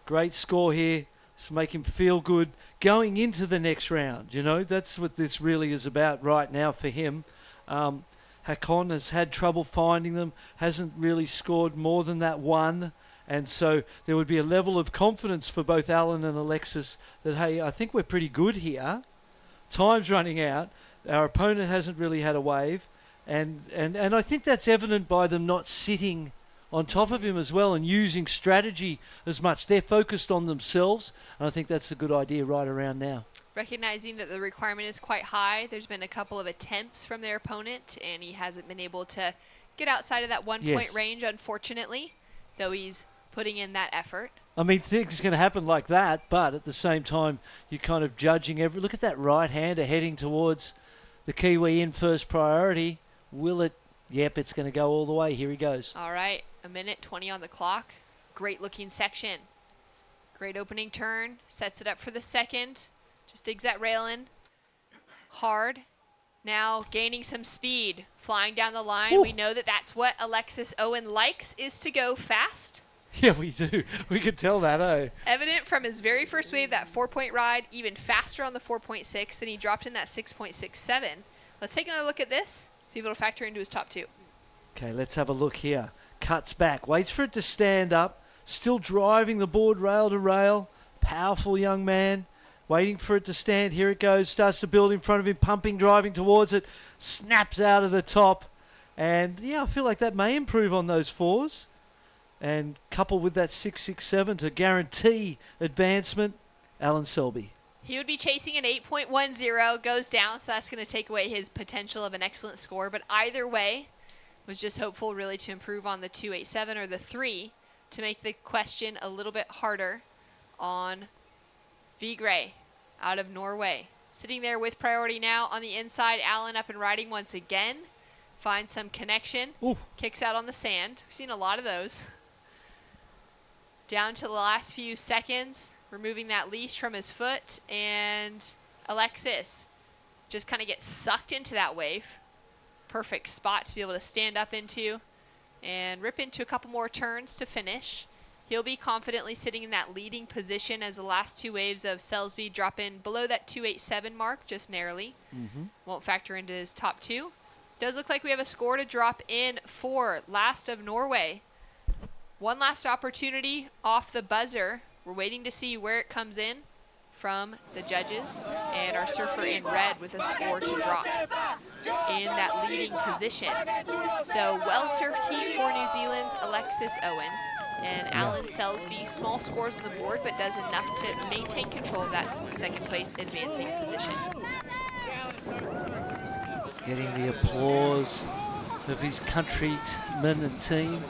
Great score here. Just make him feel good going into the next round. You know, that's what this really is about right now for him. Håkon has had trouble finding them. Hasn't really scored more than that one. And so there would be a level of confidence for both Alan and Alexis that, hey, I think we're pretty good here. Time's running out. Our opponent hasn't really had a wave. And I think that's evident by them not sitting on top of him as well and using strategy as much. They're focused on themselves, and I think that's a good idea right around now. Recognizing that the requirement is quite high, there's been a couple of attempts from their opponent, and he hasn't been able to get outside of that 1 point range, unfortunately, though he's putting in that effort. I mean, things can happen like that, but at the same time, you're kind of judging every... Look at that right-hander heading towards the Kiwi in first priority. Will it... Yep, it's going to go all the way. Here he goes. All right, 1:20 on the clock. Great looking section. Great opening turn. Sets it up for the second. Just digs that rail in. Hard. Now gaining some speed. Flying down the line. Ooh. We know that that's what Alexis Owen likes, is to go fast. Yeah, we do. We could tell that, oh. Evident from his very first wave, that 4-point ride, even faster on the 4.6, then he dropped in that 6.67. Let's take another look at this, see if it'll factor into his top 2. Okay, let's have a look here. Cuts back, waits for it to stand up, still driving the board rail to rail. Powerful young man, waiting for it to stand. Here it goes, starts to build in front of him, pumping, driving towards it, snaps out of the top. And yeah, I feel like that may improve on those 4s. And coupled with that 6.67 to guarantee advancement, Alan Selby. He would be chasing an 8.10, goes down, so that's going to take away his potential of an excellent score. But either way, was just hopeful really to improve on the 2.87 or the 3 to make the question a little bit harder on Vigre out of Norway. Sitting there with priority now on the inside, Alan up and riding once again. Finds some connection, kicks out on the sand. We've seen a lot of those. Down to the last few seconds, removing that leash from his foot, and Alexis just kind of gets sucked into that wave. Perfect spot to be able to stand up into and rip into a couple more turns to finish. He'll be confidently sitting in that leading position as the last 2 waves of Selsby drop in below that 2.87 mark, just narrowly. Won't factor into his top 2. Does look like we have a score to drop in for last of Norway. One last opportunity off the buzzer. We're waiting to see where it comes in from the judges, and our surfer in red with a score to drop in that leading position. So well-served team for New Zealand's Alexis Owen and Alan Selsby. Small scores on the board, but does enough to maintain control of that second place advancing position. Getting the applause of his countrymen and team.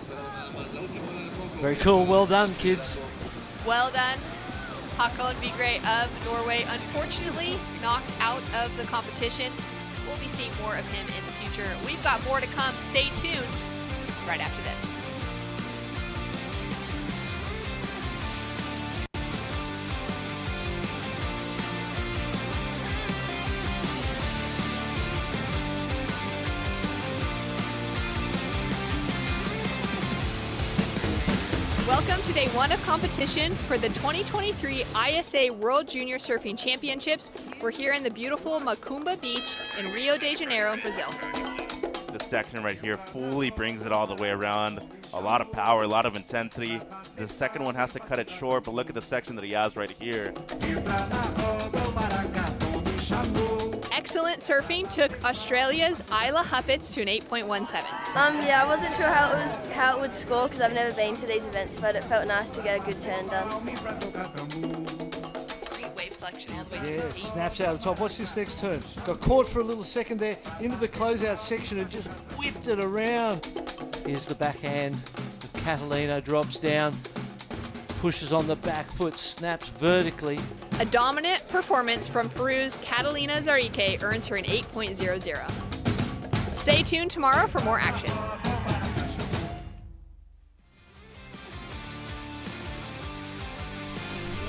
Very cool. Well done, kids. Well done. Håkon Vigre of Norway, unfortunately knocked out of the competition. We'll be seeing more of him in the future. We've got more to come. Stay tuned right after this. Welcome to day 1 of competition for the 2023 ISA World Junior Surfing Championships. We're here in the beautiful Macumba Beach in Rio de Janeiro, Brazil. This section right here fully brings it all the way around. A lot of power, a lot of intensity. The second one has to cut it short, but look at the section that he has right here. Excellent surfing took Australia's Isla Huppets to an 8.17. Yeah, I wasn't sure how it would score because I've never been to these events, but it felt nice to get a good turn done. Great wave selection all the way Yeah, through the snaps out of the top. Watch this next turn. Got caught for a little second there into the closeout section and just whipped it around. Here's the backhand of Catalina, drops down, pushes on the back foot, snaps vertically. A dominant performance from Peru's Catalina Zarike earns her an 8.00. Stay tuned tomorrow for more action.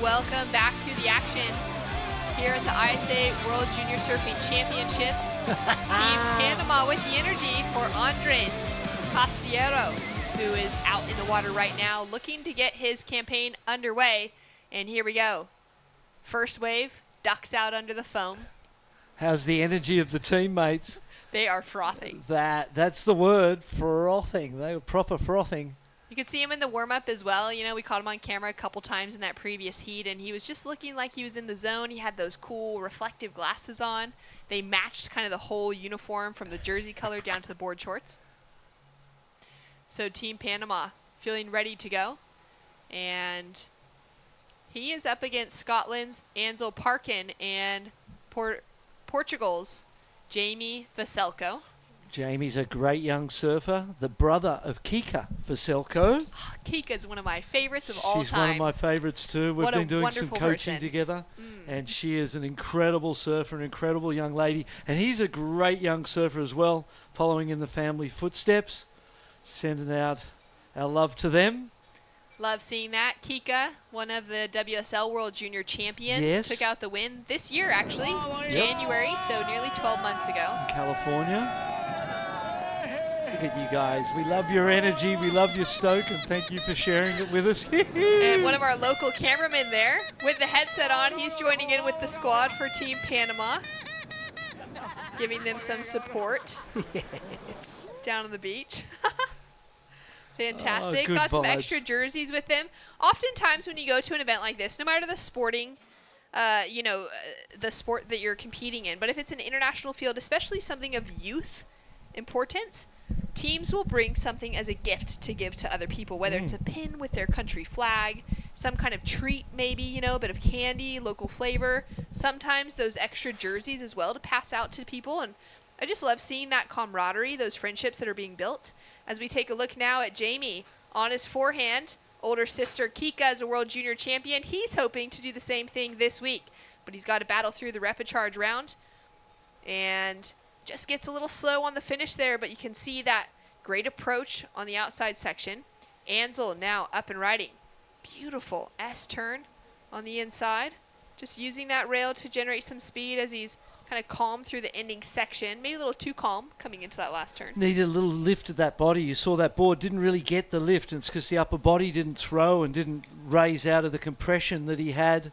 Welcome back to the action here at the ISA World Junior Surfing Championships. Team Panama with the energy for Andres Castillero, who is out in the water right now looking to get his campaign underway. And here we go. First wave, ducks out under the foam. How's the energy of the teammates? They are frothing. That's the word, frothing. They were proper frothing. You could see him in the warm-up as well. You know, we caught him on camera a couple times in that previous heat, and he was just looking like he was in the zone. He had those cool reflective glasses on. They matched kind of the whole uniform from the jersey color down to the board shorts. So Team Panama feeling ready to go. And he is up against Scotland's Ansel Parkin and Portugal's Jamie Veselko. Jamie's a great young surfer, the brother of Kika Veselko. Kika's one of my favorites of all time. She's one of my favorites too. We've What a been doing some wonderful coaching person. together, and she is an incredible surfer, an incredible young lady. And he's a great young surfer as well, following in the family footsteps. Sending out our love to them. Love seeing that. Kika, one of the WSL World Junior Champions, Yes. took out the win this year, actually, January, so nearly 12 months ago. In California. Look at you guys. We love your energy. We love your stoke, and thank you for sharing it with us. And one of our local cameramen there with the headset on, he's joining in with the squad for Team Panama, giving them some support down on the beach. Fantastic. good Got some vibes. extra jerseys with them. Oftentimes when you go to an event like this, no matter the sporting, the sport that you're competing in, but if it's an international field, especially something of youth importance, teams will bring something as a gift to give to other people, whether it's a pin with their country flag, some kind of treat maybe, a bit of candy, local flavor, sometimes those extra jerseys as well to pass out to people. And I just love seeing that camaraderie, those friendships that are being built. As we take a look now at Jamie on his forehand, older sister Kika is a world junior champion. He's hoping to do the same thing this week, but he's got to battle through the repechage round and just gets a little slow on the finish there, but you can see that great approach on the outside section. Ansel now up and riding. Beautiful S-turn on the inside. Just using that rail to generate some speed as he's kind of calm through the ending section. Maybe a little too calm coming into that last turn. Needed a little lift at that body. You saw that board didn't really get the lift, and it's because the upper body didn't throw and didn't raise out of the compression that he had.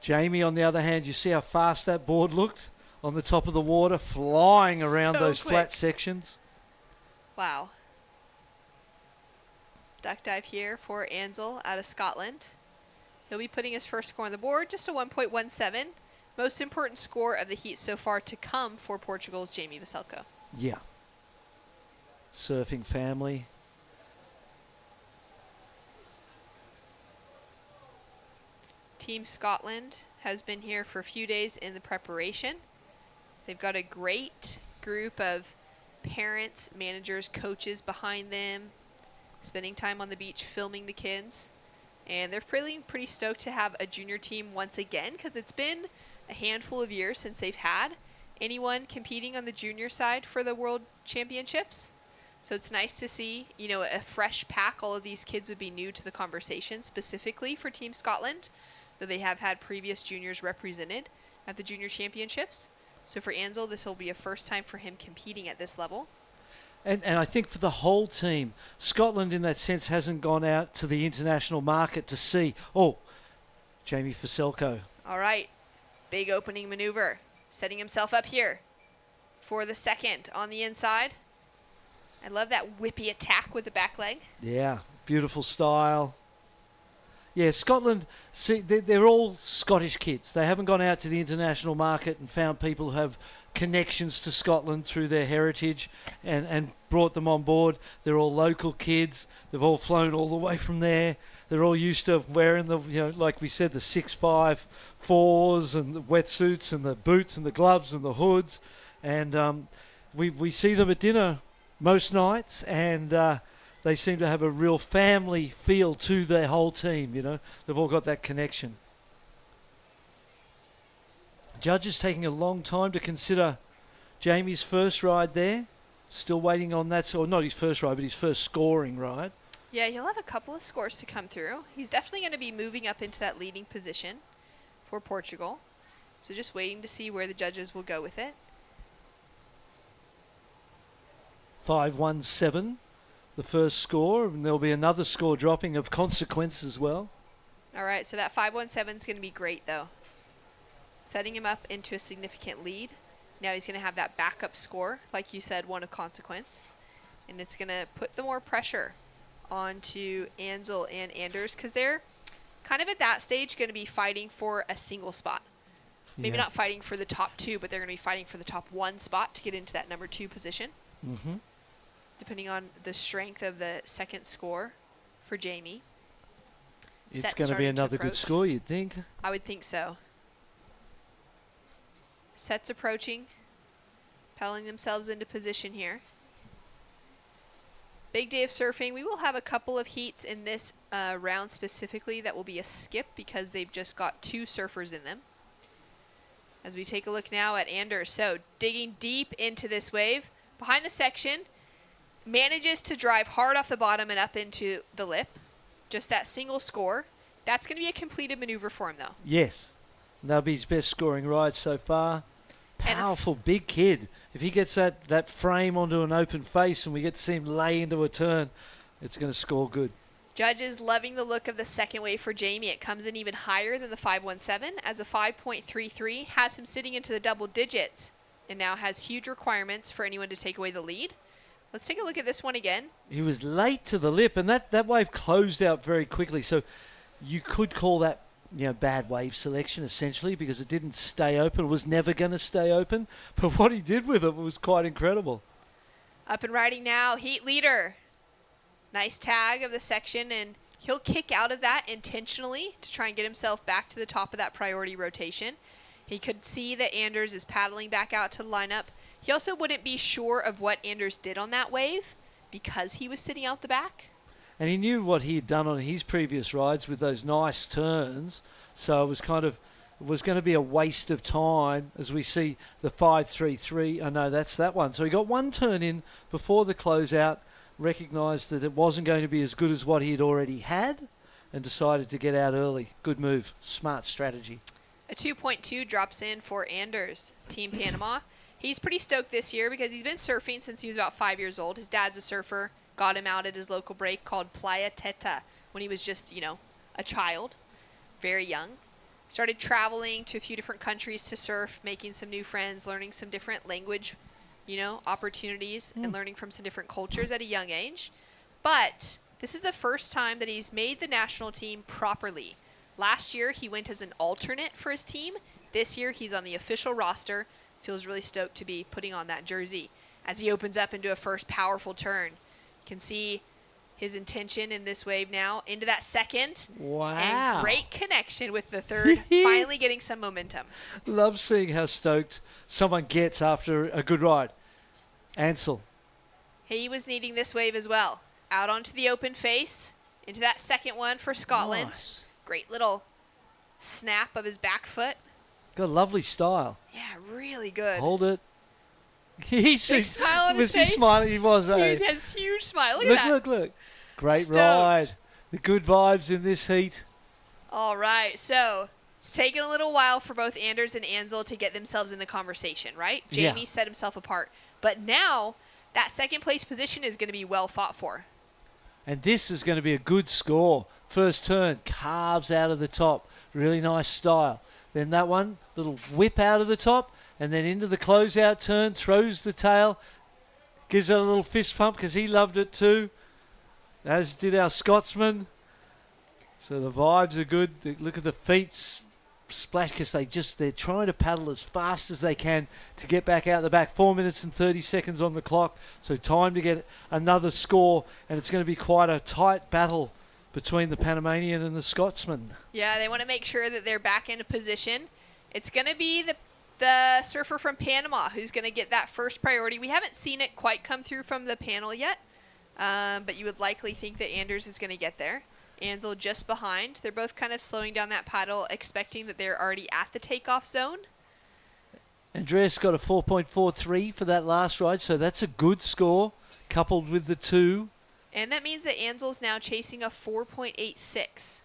Jamie, on the other hand, you see how fast that board looked on the top of the water, flying around So those quick. flat sections. Wow. Duck dive here for Ansel out of Scotland. He'll be putting his first score on the board, just a 1.17. Most important score of the heat so far to come for Portugal's Jamie Veselko. Yeah. Surfing family. Team Scotland has been here for a few days in the preparation. They've got a great group of parents, managers, coaches behind them, spending time on the beach filming the kids. And they're pretty stoked to have a junior team once again, because it's been a handful of years since they've had anyone competing on the junior side for the World Championships. So it's nice to see, a fresh pack. All of these kids would be new to the conversation, specifically for Team Scotland, though they have had previous juniors represented at the Junior Championships. So for Ansel, this will be a first time for him competing at this level. And I think for the whole team, Scotland in that sense hasn't gone out to the international market to see, Jamie Veselko. All right, big opening maneuver. Setting himself up here for the second on the inside. I love that whippy attack with the back leg. Yeah, beautiful style. Yeah, Scotland, see, they're all Scottish kids. They haven't gone out to the international market and found people who have connections to Scotland through their heritage and brought them on board. They're all local kids. They've all flown all the way from there. They're all used to wearing the, like we said, the 6'5" 4s and the wetsuits and the boots and the gloves and the hoods. And we see them at dinner most nights, and they seem to have a real family feel to their whole team, They've all got that connection. Judges taking a long time to consider Jamie's first ride there. Still waiting on that, or not his first ride, but his first scoring ride. Yeah, he'll have a couple of scores to come through. He's definitely going to be moving up into that leading position for Portugal. So just waiting to see where the judges will go with it. 5-1-7, the first score, and there'll be another score dropping of consequence as well. All right, so that 5-1-7 is going to be great, though. Setting him up into a significant lead. Now he's going to have that backup score, like you said, one of consequence. And it's going to put the more pressure onto Ansel and Anders, because they're kind of at that stage going to be fighting for a single spot. Maybe not fighting for the top two, but they're going to be fighting for the top one spot to get into that number 2 position. Mm-hmm. depending on the strength of the second score for Jamie. It's Set going to be starting to another good approach. score, you'd think. I would think so. Sets approaching, paddling themselves into position here. Big day of surfing. We will have a couple of heats in this round specifically that will be a skip because they've just got 2 surfers in them. As we take a look now at Anders. So digging deep into this wave. Behind the section, manages to drive hard off the bottom and up into the lip. Just that single score. That's going to be a completed maneuver for him, though. Yes. That'll be his best scoring ride so far. Powerful big kid. If he gets that frame onto an open face and we get to see him lay into a turn, it's going to score good. Judges loving the look of the second wave for Jamie. It comes in even higher than the 517 as a 5.33 has him sitting into the double digits and now has huge requirements for anyone to take away the lead. Let's take a look at this one again. He was late to the lip, and that wave closed out very quickly. So you could call that, bad wave selection essentially because it didn't stay open. It was never going to stay open. But what he did with it was quite incredible. Up and riding now, heat leader. Nice tag of the section, and he'll kick out of that intentionally to try and get himself back to the top of that priority rotation. He could see that Anders is paddling back out to the lineup. He also wouldn't be sure of what Anders did on that wave because he was sitting out the back. And he knew what he had done on his previous rides with those nice turns. So it was going to be a waste of time as we see the 5.33. Oh no, that's that one. So he got one turn in before the closeout, recognised that it wasn't going to be as good as what he had already had, and decided to get out early. Good move. Smart strategy. A 2.2 drops in for Anders, Team Panama. He's pretty stoked this year because he's been surfing since he was about 5 years old. His dad's a surfer, got him out at his local break called Playa Teta when he was just, a child, very young. Started traveling to a few different countries to surf, making some new friends, learning some different language, opportunities, and learning from some different cultures at a young age. But this is the first time that he's made the national team properly. Last year, he went as an alternate for his team. This year, he's on the official roster. Feels really stoked to be putting on that jersey as he opens up into a first powerful turn. You can see his intention in this wave now into that second. Wow. And great connection with the third, finally getting some momentum. Love seeing how stoked someone gets after a good ride. Ansel. He was needing this wave as well. Out onto the open face, into that second one for Scotland. Nice. Great little snap of his back foot. Got a lovely style. Yeah, really good. Hold it. Big smile on his was face. he smiling? He was, He eh? has a huge smile. Look at that. Look. Great Stoked. ride. The good vibes in this heat. All right, so it's taken a little while for both Anders and Ansel to get themselves in the conversation, right? Yeah. Jamie set himself apart. But now that second place position is going to be well fought for. And this is going to be a good score. First turn, carves out of the top. Really nice style. Then that one, little whip out of the top, and then into the closeout turn, throws the tail, gives it a little fist pump because he loved it too, as did our Scotsman. So the vibes are good. Look at the feet splash because they're trying to paddle as fast as they can to get back out the back. 4 minutes and 30 seconds on the clock, so time to get another score, and it's going to be quite a tight battle between the Panamanian and the Scotsman. Yeah, they want to make sure that they're back into position. It's going to be the surfer from Panama who's going to get that first priority. We haven't seen it quite come through from the panel yet, but you would likely think that Anders is going to get there. Ansel just behind. They're both kind of slowing down that paddle, expecting that they're already at the takeoff zone. Andreas got a 4.43 for that last ride, so that's a good score, coupled with the 2. And that means that Ansel's now chasing a 4.86.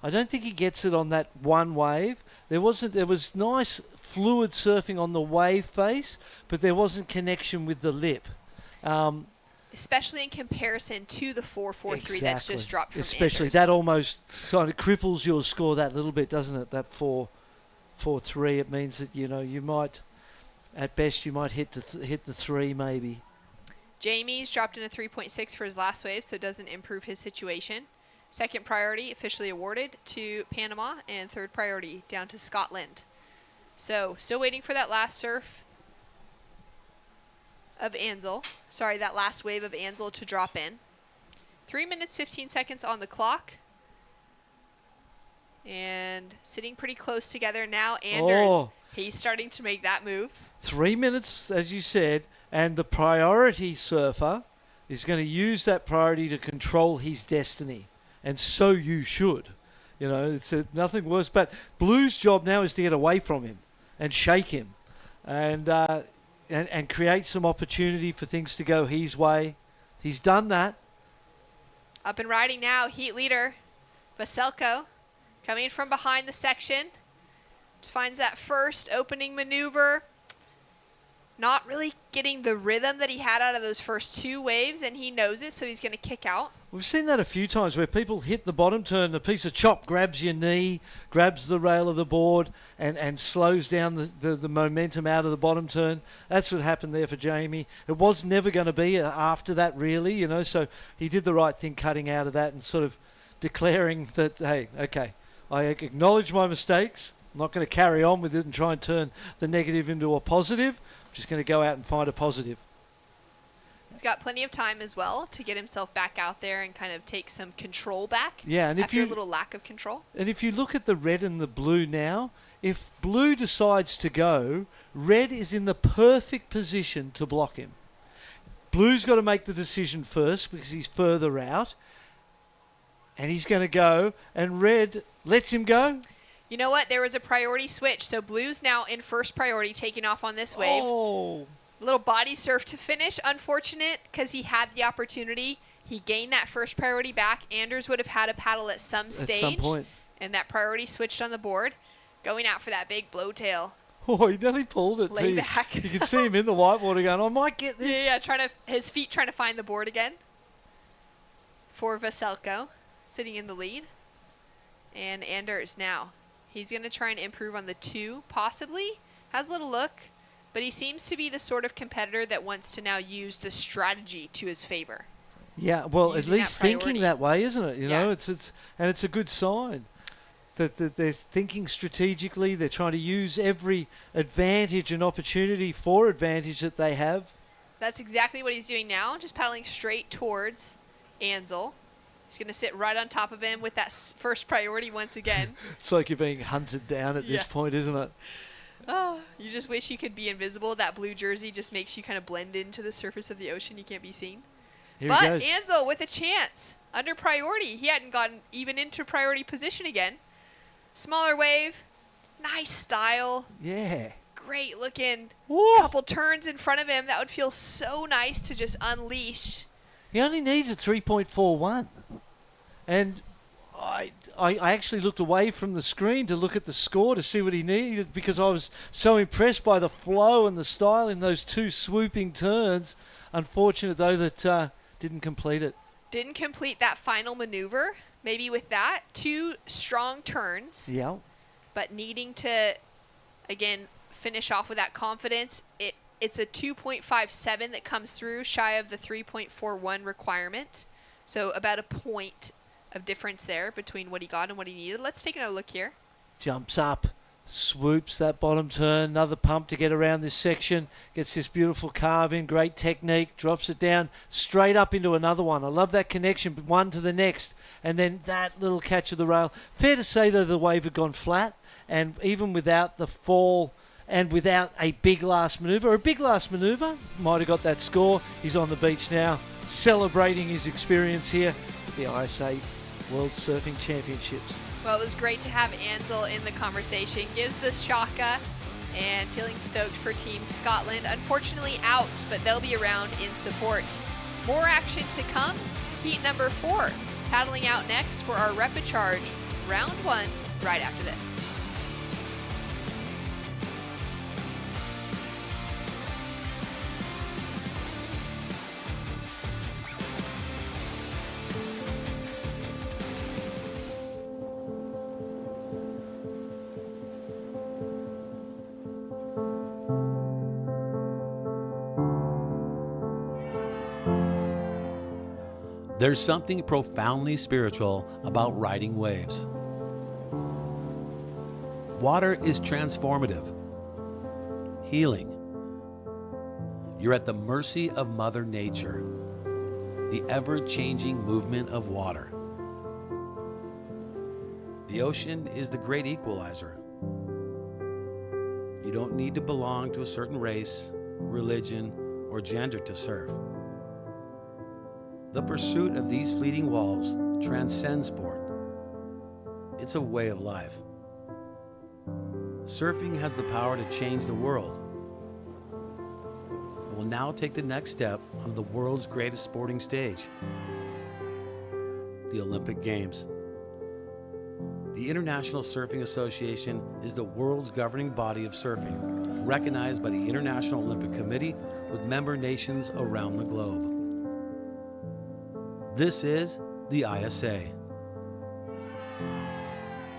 I don't think he gets it on that one wave. There was nice fluid surfing on the wave face, but there wasn't connection with the lip. Especially in comparison to the 4.43 that's just dropped from Especially Anders. that almost kind of cripples your score that little bit, doesn't it? That 4.43. It means that you might, at best, you might hit the 3 maybe. Jamie's dropped in a 3.6 for his last wave, so it doesn't improve his situation. Second priority officially awarded to Panama, and third priority down to Scotland. So still waiting for that last surf. of Ansel. Sorry, that last wave of Ansel to drop in. 3 minutes, 15 seconds on the clock. And sitting pretty close together now. Anders, he's starting to make that move. 3 minutes, as you said, and the priority surfer is going to use that priority to control his destiny. And so you should. You know, it's nothing worse. But Blue's job now is to get away from him and shake him and create some opportunity for things to go his way. He's done that. Up and riding now, heat leader, Veselko, coming from behind the section. Just finds that first opening maneuver. Not really getting the rhythm that he had out of those first 2 waves, and he knows it, so he's going to kick out. We've seen that a few times where people hit the bottom turn, a piece of chop grabs your knee, grabs the rail of the board, and slows down the momentum out of the bottom turn. That's what happened there for Jamie. It was never going to be after that, really, you know, so he did the right thing cutting out of that and sort of declaring that, hey, okay, I acknowledge my mistakes. I'm not going to carry on with it and try and turn the negative into a positive. I'm just going to go out and find a positive. He's got plenty of time as well to get himself back out there and kind of take some control back. Yeah, and after a little lack of control. And if you look at the red and the blue now, if blue decides to go, red is in the perfect position to block him. Blue's got to make the decision first because he's further out. And he's going to go, and red lets him go. You know what? There was a priority switch, so blue's now in first priority, taking off on this wave. Oh. Little body surf to finish. Unfortunate because he had the opportunity. He gained that first priority back. Anders would have had a paddle at some stage. At some point. And that priority switch on the board. Going out for that big blowtail. Oh, he nearly pulled it. Lay too. back. You can see him in the whiteboard going, I might get this. Yeah, his feet trying to find the board again. For Veselko, sitting in the lead. And Anders now. He's going to try and improve on the 2, possibly. Has a little look. But he seems to be the sort of competitor that wants to now use the strategy to his favor. Yeah, well, at least thinking that way, isn't it? You know, it's a good sign that they're thinking strategically. They're trying to use every advantage and opportunity for advantage that they have. That's exactly what he's doing now, just paddling straight towards Ansel. He's going to sit right on top of him with that first priority once again. It's like you're being hunted down at this point, isn't it? Oh, you just wish you could be invisible. That blue jersey just makes you kind of blend into the surface of the ocean. You can't be seen. Here but he goes. Ansel with a chance. Under priority. He hadn't gotten even into priority position again. Smaller wave. Nice style. Yeah. Great looking. Couple turns in front of him. That would feel so nice to just unleash. He only needs a 3.41. And I actually looked away from the screen to look at the score to see what he needed because I was so impressed by the flow and the style in those 2 swooping turns. Unfortunate, though, that didn't complete it. Didn't complete that final maneuver. Maybe with that. 2 strong turns. Yeah. But needing to, again, finish off with that confidence. It's a 2.57 that comes through, shy of the 3.41 requirement. So about a point of difference there between what he got and what he needed. Let's take a look here. Jumps up, swoops that bottom turn, another pump to get around this section, gets this beautiful carve in, great technique, drops it down straight up into another one. I love that connection, one to the next, and then that little catch of the rail. Fair to say, though, the wave had gone flat, and even without the fall and without a big last maneuver, might have got that score. He's on the beach now, celebrating his experience here at the ISA World Surfing Championships. Well, it was great to have Ansel in the conversation. Gives the Shaka and feeling stoked for Team Scotland. Unfortunately out, but they'll be around in support. More action to come. Heat number 4 paddling out next for our Repéchage round 1 right after this. There's something profoundly spiritual about riding waves. Water is transformative, healing. You're at the mercy of Mother Nature, the ever-changing movement of water. The ocean is the great equalizer. You don't need to belong to a certain race, religion, or gender to surf. The pursuit of these fleeting walls transcends sport. It's a way of life. Surfing has the power to change the world. It will now take the next step on the world's greatest sporting stage, the Olympic Games. The International Surfing Association is the world's governing body of surfing, recognized by the International Olympic Committee with member nations around the globe. This is the ISA.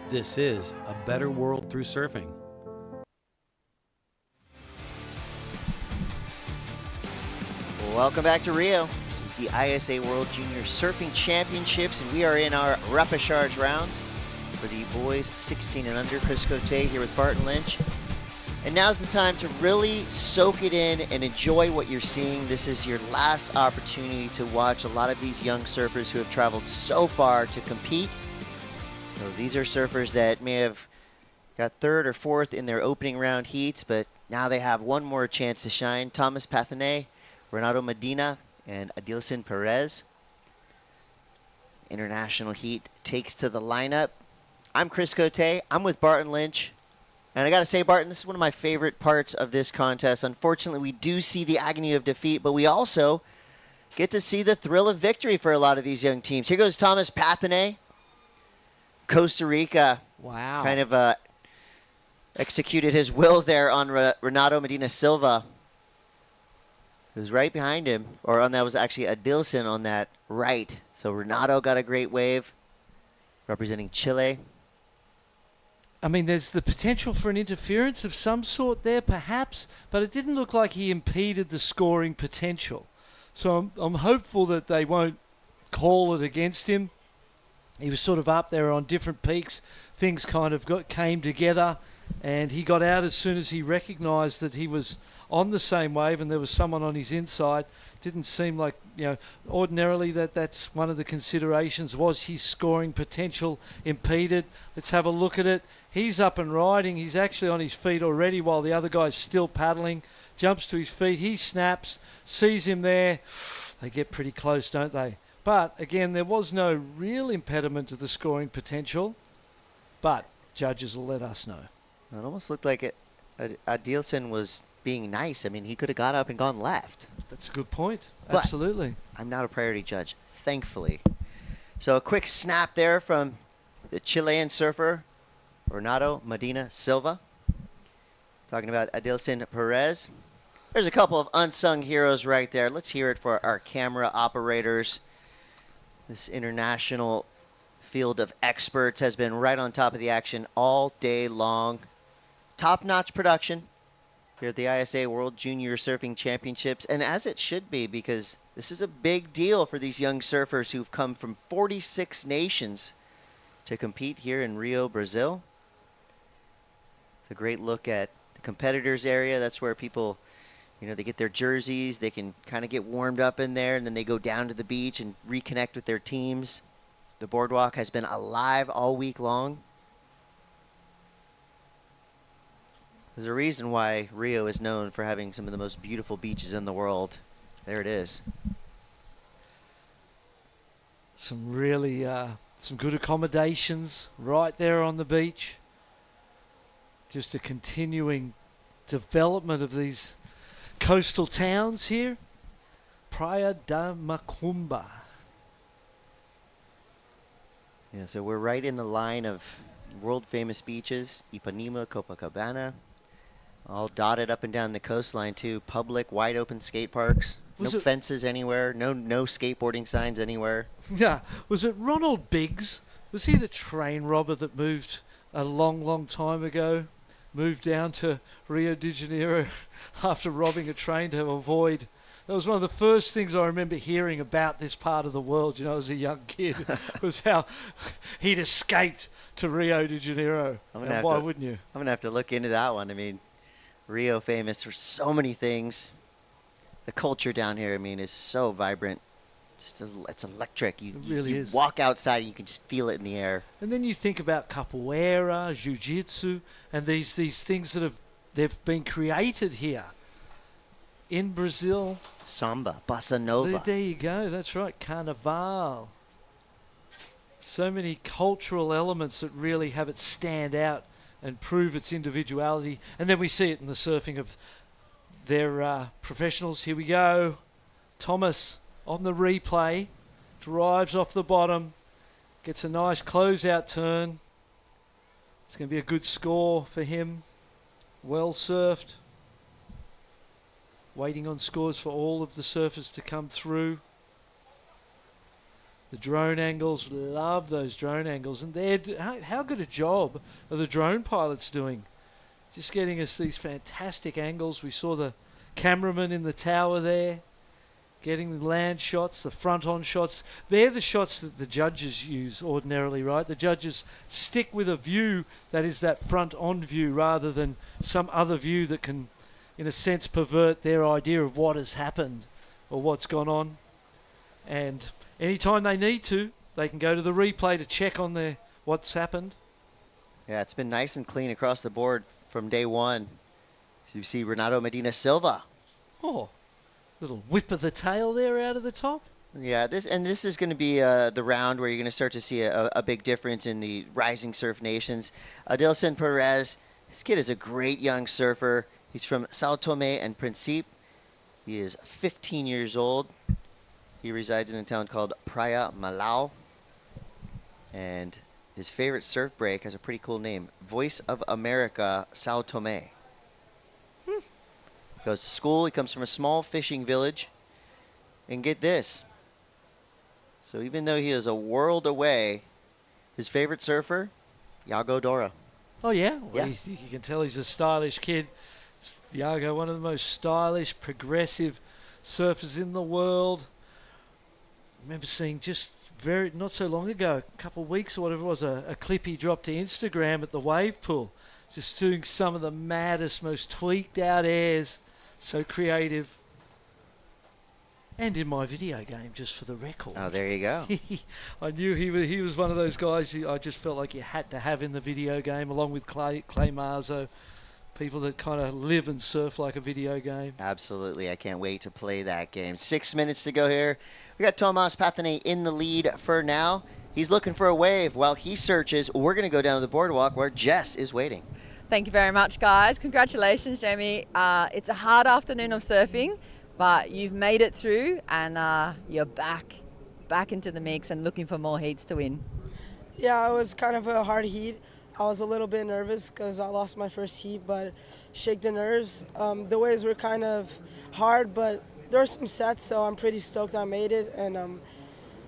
This is a better world through surfing. Welcome back to Rio. This is the ISA World Junior Surfing Championships, and we are in our Repéchage round for the boys 16 and under. Chris Cote here with Barton Lynch. And now's the time to really soak it in and enjoy what you're seeing. This is your last opportunity to watch a lot of these young surfers who have traveled so far to compete. So these are surfers that may have got third or fourth in their opening round heats, but now they have one more chance to shine. Thomas Pathané, Renato Medina, and Adilson Perez. International heat takes to the lineup. I'm Chris Cote. I'm with Barton Lynch. And I got to say, Barton, this is one of my favorite parts of this contest. Unfortunately, we do see the agony of defeat, but we also get to see the thrill of victory for a lot of these young teams. Here goes Thomas Pathané. Costa Rica. Wow. Kind of executed his will there on Renato Medina Silva, who's right behind him. That was actually Adilson on that right. So Renato got a great wave representing Chile. I mean, there's the potential for an interference of some sort there, perhaps, but it didn't look like he impeded the scoring potential. So I'm hopeful that they won't call it against him. He was sort of up there on different peaks. Things kind of came together, and he got out as soon as he recognised that he was on the same wave and there was someone on his inside. Didn't seem like, ordinarily that's one of the considerations. Was his scoring potential impeded? Let's have a look at it. He's up and riding. He's actually on his feet already while the other guy's still paddling. Jumps to his feet. He snaps, sees him there. They get pretty close, don't they? But, again, there was no real impediment to the scoring potential. But judges will let us know. It almost looked like Adilson was being nice. I mean, he could have got up and gone left. That's a good point. But absolutely. I'm not a priority judge, thankfully. So a quick snap there from the Chilean surfer, Renato Medina Silva. Talking about Adilson Perez. There's a couple of unsung heroes right there. Let's hear it for our camera operators. This international field of experts has been right on top of the action all day long. Top-notch production here at the ISA World Junior Surfing Championships, and as it should be, because this is a big deal for these young surfers who've come from 46 nations to compete here in Rio, Brazil. It's a great look at the competitors area. That's where people, they get their jerseys, they can kind of get warmed up in there, and then they go down to the beach and reconnect with their teams. The boardwalk has been alive all week long. There's a reason why Rio is known for having some of the most beautiful beaches in the world. There it is. Some really, some good accommodations right there on the beach. Just a continuing development of these coastal towns here. Praia da Macumba. Yeah, so we're right in the line of world famous beaches. Ipanema, Copacabana. All dotted up and down the coastline too. Public, wide open skate parks. No fences anywhere. No skateboarding signs anywhere. Yeah. Was it Ronald Biggs? Was he the train robber that moved a long, long time ago? Moved down to Rio de Janeiro after robbing a train to avoid. That was one of the first things I remember hearing about this part of the world, as a young kid, was how he'd escaped to Rio de Janeiro. And why wouldn't you? I'm going to have to look into that one. I mean, Rio famous for so many things. the culture down here, I mean, is so vibrant. It's electric. You really you is. walk outside and you can just feel it in the air. And then you think about capoeira, jiu-jitsu, and these things that they've been created here in Brazil. Samba, bossa nova. There you go. That's right. Carnival. So many cultural elements that really have it stand out and prove its individuality. And then we see it in the surfing of their professionals. Here we go. Thomas on the replay, drives off the bottom, gets a nice closeout turn. It's going to be a good score for him. Well surfed. Waiting on scores for all of the surfers to come through. The drone angles, love those drone angles. And how good a job are the drone pilots doing? Just getting us these fantastic angles. We saw the cameraman in the tower there, getting the land shots, the front-on shots. They're the shots that the judges use ordinarily, right? The judges stick with a view that is that front-on view rather than some other view that can, in a sense, pervert their idea of what has happened or what's gone on. And anytime they need to, they can go to the replay to check on what's happened. Yeah, it's been nice and clean across the board from day one. You see Renato Medina Silva. Oh, little whip of the tail there out of the top. Yeah, this is going to be the round where you're going to start to see a big difference in the rising surf nations. Adilson Perez, this kid is a great young surfer. He's from Sao Tome and Principe. He is 15 years old. He resides in a town called Praia Malau. And his favorite surf break has a pretty cool name, Voice of America, Sao Tome. Goes to school. He comes from a small fishing village. And get this. So even though he is a world away, his favorite surfer, Iago Dora. Oh, yeah? Well, Yeah. you can tell he's a stylish kid. Iago, one of the most stylish, progressive surfers in the world. I remember seeing just not so long ago, a couple of weeks or whatever it was, a clip he dropped to Instagram at the wave pool. Just doing some of the maddest, most tweaked out airs. So creative. And in my video game, just for the record. Oh, there you go. I knew he was one of those guys who I just felt like you had to have in the video game, along with Clay Marzo. People that kind of live and surf like a video game. Absolutely. I can't wait to play that game. 6 minutes to go here. We got Tomas Pathane in the lead for now. He's looking for a wave. While he searches, we're going to go down to the boardwalk where Jess is waiting. Thank you very much, guys. Congratulations, Jamie. It's a hard afternoon of surfing, but you've made it through, and you're back into the mix and looking for more heats to win. Yeah, it was kind of a hard heat. I was a little bit nervous because I lost my first heat, but shake the nerves. The waves were kind of hard, but there were some sets, so I'm pretty stoked I made it, and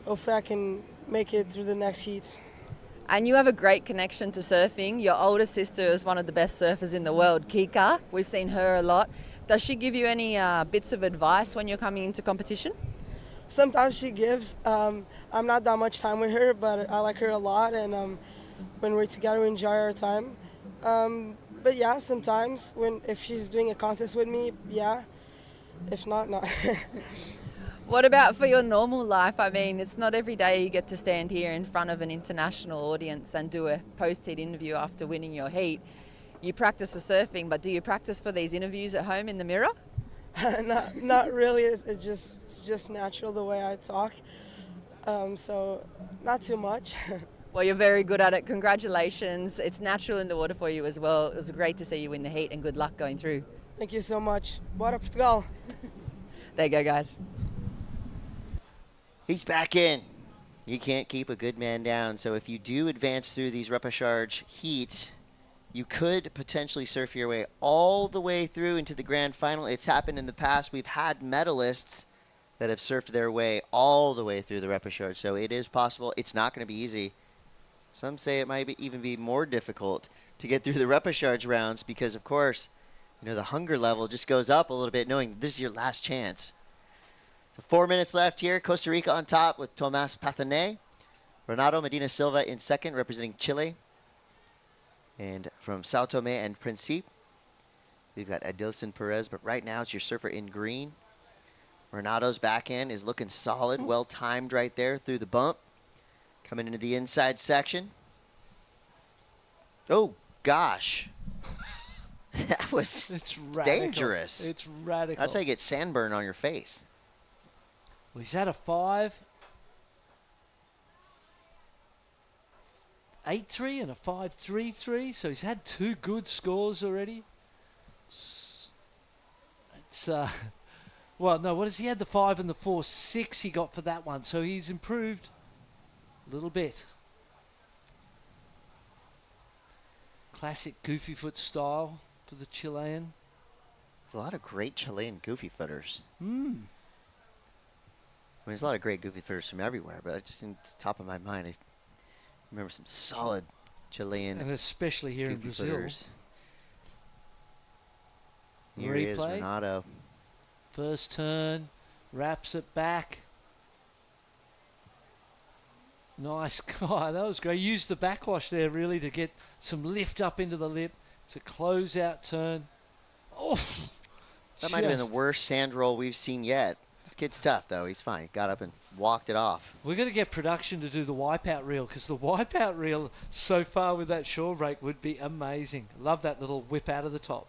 hopefully I can make it through the next heats. And you have a great connection to surfing. Your older sister is one of the best surfers in the world, Kika. We've seen her a lot. Does she give you any bits of advice when you're coming into competition? Sometimes she gives. I'm not that much time with her, but I like her a lot, and when we're together, we enjoy our time. But yeah, sometimes if she's doing a contest with me, yeah. If not, not. What about for your normal life? I mean, it's not every day you get to stand here in front of an international audience and do a post-heat interview after winning your heat. You practice for surfing, but do you practice for these interviews at home in the mirror? Not really. It's just natural the way I talk. So not too much. Well, you're very good at it. Congratulations. It's natural in the water for you as well. It was great to see you win the heat, and good luck going through. Thank you so much. Bora Portugal. There you go, guys. He's back in. You can't keep a good man down. So if you do advance through these repechage heats, you could potentially surf your way all the way through into the grand final. It's happened in the past. We've had medalists that have surfed their way all the way through the repechage. So it is possible. It's not going to be easy. Some say it might even be more difficult to get through the repechage rounds because, of course, the hunger level just goes up a little bit knowing this is your last chance. So 4 minutes left here. Costa Rica on top with Tomas Pathane. Renato Medina Silva in second, representing Chile. And from Sao Tome and Principe, we've got Adilson Perez, but right now it's your surfer in green. Renato's backhand is looking solid, well timed right there through the bump. Coming into the inside section. Oh, gosh. That was dangerous. It's radical. That's how you get sandburn on your face. Well, he's had a 5-8-3 and a 5-3-3, so he's had 2 good scores already. It's well, no, what has he had? The 5 and the 4-6 he got for that one, so he's improved a little bit. Classic goofy foot style for the Chilean. A lot of great Chilean goofy footers. I Hmm. mean, there's a lot of great goofy footers from everywhere, but I just, in the top of my mind, I remember some solid Chilean, and especially here in Brazil. footers. Here he is, Replay. Renato. First turn, wraps it back. Nice guy, that was great. Used the backwash there really to get some lift up into the lip. It's a closeout turn. Oh, That might have been the worst sand roll we've seen yet. This kid's tough, though. He's fine. He got up and walked it off. We're going to get production to do the wipeout reel, because the wipeout reel so far with that shore break would be amazing. Love that little whip out of the top.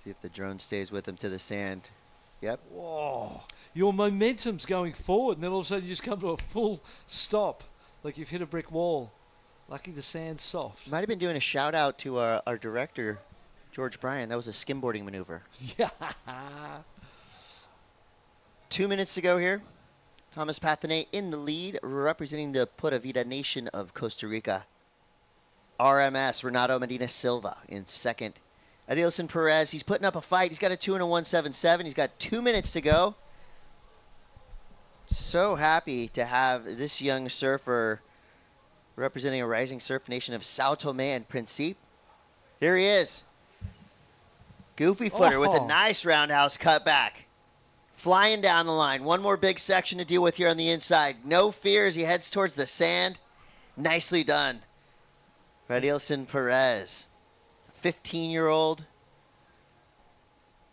See if the drone stays with him to the sand. Yep. Whoa. Your momentum's going forward, and then all of a sudden you just come to a full stop, like you've hit a brick wall. Lucky the sand's soft. Might have been doing a shout out to our director, George Bryan. That was a skimboarding maneuver. Yeah. 2 minutes to go here. Thomas Pathane in the lead, representing the Pura Vida Nation of Costa Rica. RMS, Renato Medina Silva in second. Adilson Perez, he's putting up a fight. He's got a 2 and a 177. He's got 2 minutes to go. So happy to have this young surfer representing a rising surf nation of Sao Tome and Principe. Here he is. Goofy footer with a nice roundhouse cutback. Flying down the line. One more big section to deal with here on the inside. No fear as he heads towards the sand. Nicely done. Adilson Perez. 15-year-old.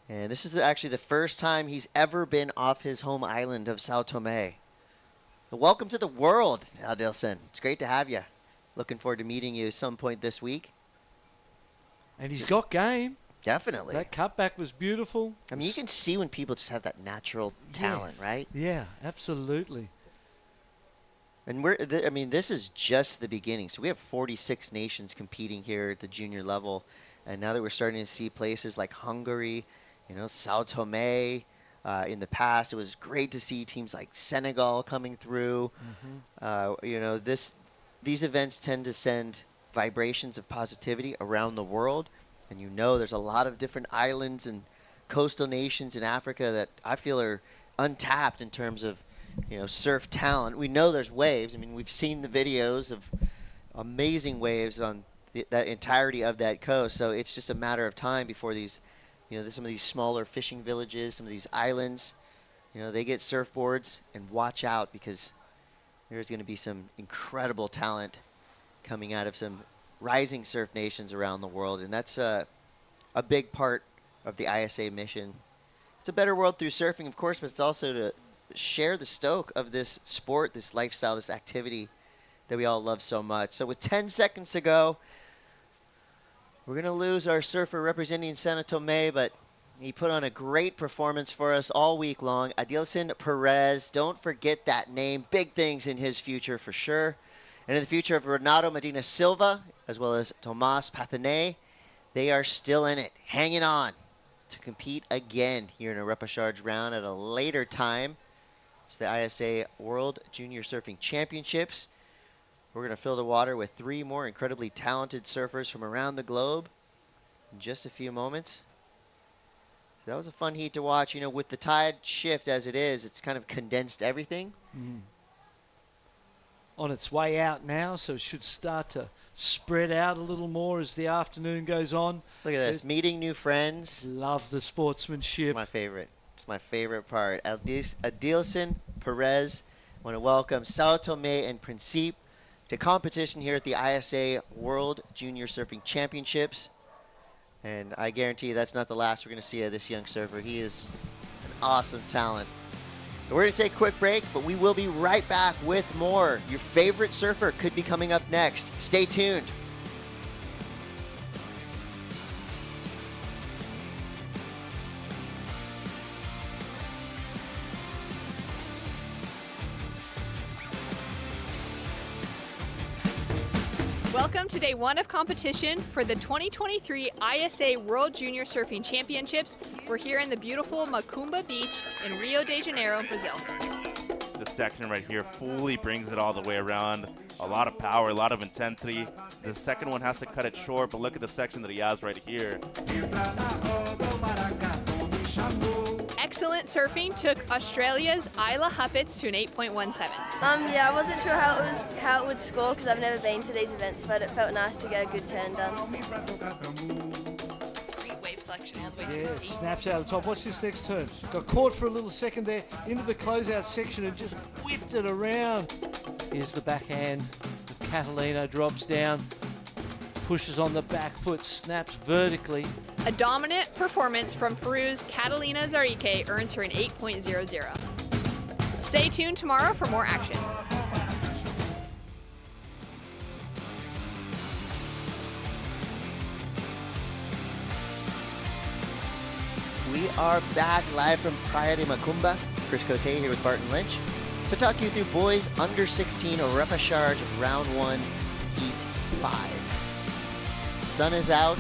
And this is actually the first time he's ever been off his home island of Sao Tome. Welcome to the world, Adilson. It's great to have you. Looking forward to meeting you some point this week. And he's got game. Definitely. That cutback was beautiful. I mean, you can see when people just have that natural talent, Yes. right? Yeah, absolutely. And I mean, this is just the beginning. So we have 46 nations competing here at the junior level. And now that we're starting to see places like Hungary, Sao Tome, in the past, it was great to see teams like Senegal coming through. These events tend to send vibrations of positivity around the world. And there's a lot of different islands and coastal nations in Africa that I feel are untapped in terms of, surf talent. We know there's waves. I mean, we've seen the videos of amazing waves on that entirety of that coast. So it's just a matter of time before these, some of these smaller fishing villages, some of these islands, they get surfboards, and watch out, because there's going to be some incredible talent coming out of some rising surf nations around the world. And that's a big part of the ISA mission. It's a better world through surfing, of course, but it's also to share the stoke of this sport, this lifestyle, this activity that we all love so much. So with 10 seconds to go, we're going to lose our surfer representing Sao Tome, but he put on a great performance for us all week long. Adilson Perez, don't forget that name. Big things in his future for sure. And in the future of Renato Medina Silva, as well as Tomas Pathane, they are still in it, hanging on to compete again here in a repechage round at a later time. It's the ISA World Junior Surfing Championships. We're going to fill the water with 3 more incredibly talented surfers from around the globe in just a few moments. So that was a fun heat to watch. With the tide shift as it is, it's kind of condensed everything. On its way out now, so it should start to spread out a little more as the afternoon goes on. Look at this, meeting new friends. Love the sportsmanship. My favorite. It's my favorite part. Adilson Perez. I want to welcome Sao Tome and Principe to competition here at the ISA World Junior Surfing Championships. And I guarantee you that's not the last we're going to see of this young surfer. He is an awesome talent. We're going to take a quick break, but we will be right back with more. Your favorite surfer could be coming up next. Stay tuned. Welcome to day one of competition for the 2023 ISA World Junior Surfing Championships. We're here in the beautiful Macumba Beach in Rio de Janeiro, Brazil. This section right here fully brings it all the way around. A lot of power, a lot of intensity. The second one has to cut it short, but look at the section that he has right here. Excellent surfing took Australia's Isla Huppets to an 8.17. Yeah, I wasn't sure how it would score because I've never been to these events, but it felt nice to get a good turn done. Great wave selection all the way through Yeah, the tee. snaps out of the top. Watch this next turn. Got caught for a little second there into the closeout section and just whipped it around. Here's the backhand. Catalina drops down, pushes on the back foot, snaps vertically. A dominant performance from Peru's Catalina Zarike earns her an 8.00. Stay tuned tomorrow for more action. We are back live from Praia de Macumba. Chris Cote here with Barton Lynch to talk you through boys under 16 Repéchage round 1, heat 5. Sun is out.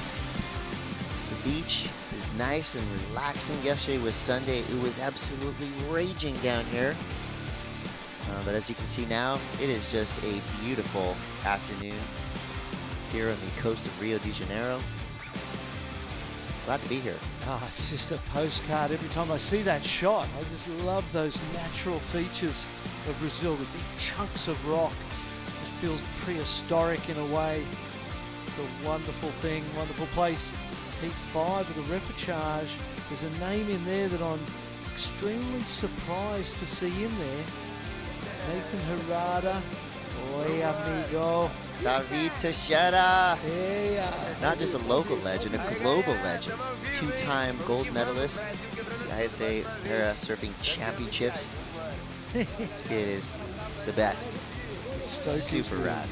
The beach is nice and relaxing. Yesterday was Sunday. It was absolutely raging down here. But as you can see now, it is just a beautiful afternoon here on the coast of Rio de Janeiro. Glad to be here. Oh, it's just a postcard. Every time I see that shot, I just love those natural features of Brazil, the big chunks of rock. It just feels prehistoric in a way. It's a wonderful thing, wonderful place. Heat 5 of the Repéchage. There's a name in there that I'm extremely surprised to see in there. Nathan Harada. Oi, amigo. David Teixeira. Yeah. Not just a local legend, a global legend. Two-time gold medalist, the ISA Para Surfing Championships. It is the best. Super rad.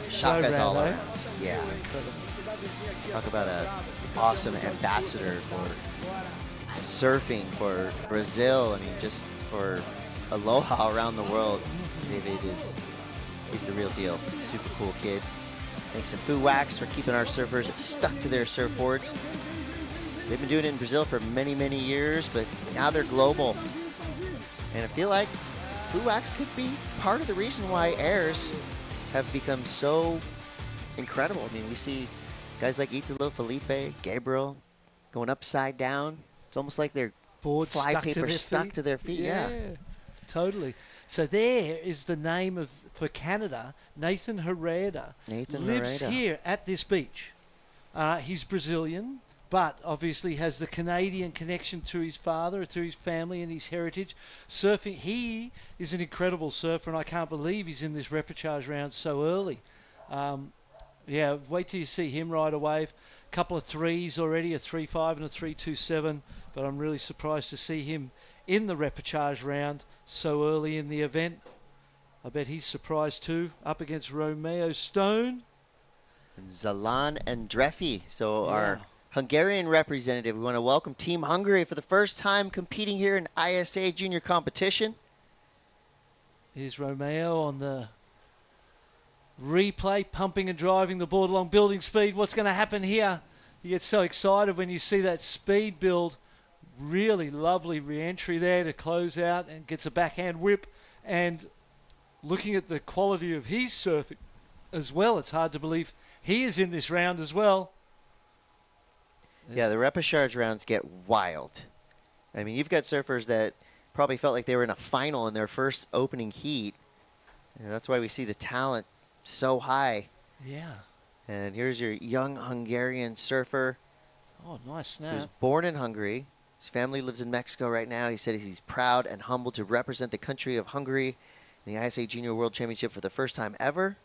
Shaka's all around. Yeah. Talk about an awesome ambassador for surfing for Brazil. I mean, just for aloha around the world. David he's the real deal. Super cool kid. Thanks to Foo Wax for keeping our surfers stuck to their surfboards. They've been doing it in Brazil for many, many years, but now they're global. And I feel like Foo Wax could be part of the reason why airs have become so incredible. I mean, we see guys like Italo, Felipe, Gabriel going upside down. It's almost like they're flypaper stuck to their feet. Yeah, totally. So there is the name for Canada. Nathan Harada lives here at this beach. He's Brazilian, but obviously has the Canadian connection to his father, to his family and his heritage. Surfing, he is an incredible surfer, and I can't believe he's in this Repéchage round so early. Yeah, wait till you see him ride a wave. Couple of threes already, a 3.5 and a 3.27, but I'm really surprised to see him in the Repéchage round so early in the event. I bet he's surprised too, up against Romeo Stone. And Zalan Andrefi, so our Hungarian representative. We want to welcome Team Hungary for the first time competing here in ISA junior competition. Here's Romeo on the replay, pumping and driving the board along, building speed. What's going to happen here? You get so excited when you see that speed build. Really lovely re-entry there to close out and gets a backhand whip. And looking at the quality of his surfing as well, it's hard to believe he is in this round as well. Yeah, the Repéchage rounds get wild. I mean, you've got surfers that probably felt like they were in a final in their first opening heat. And that's why we see the talent so high. Yeah. And here's your young Hungarian surfer. Oh, nice He was snap. born in Hungary. His family lives in Mexico right now. He said he's proud and humbled to represent the country of Hungary in the ISA Junior World Championship for the first time ever.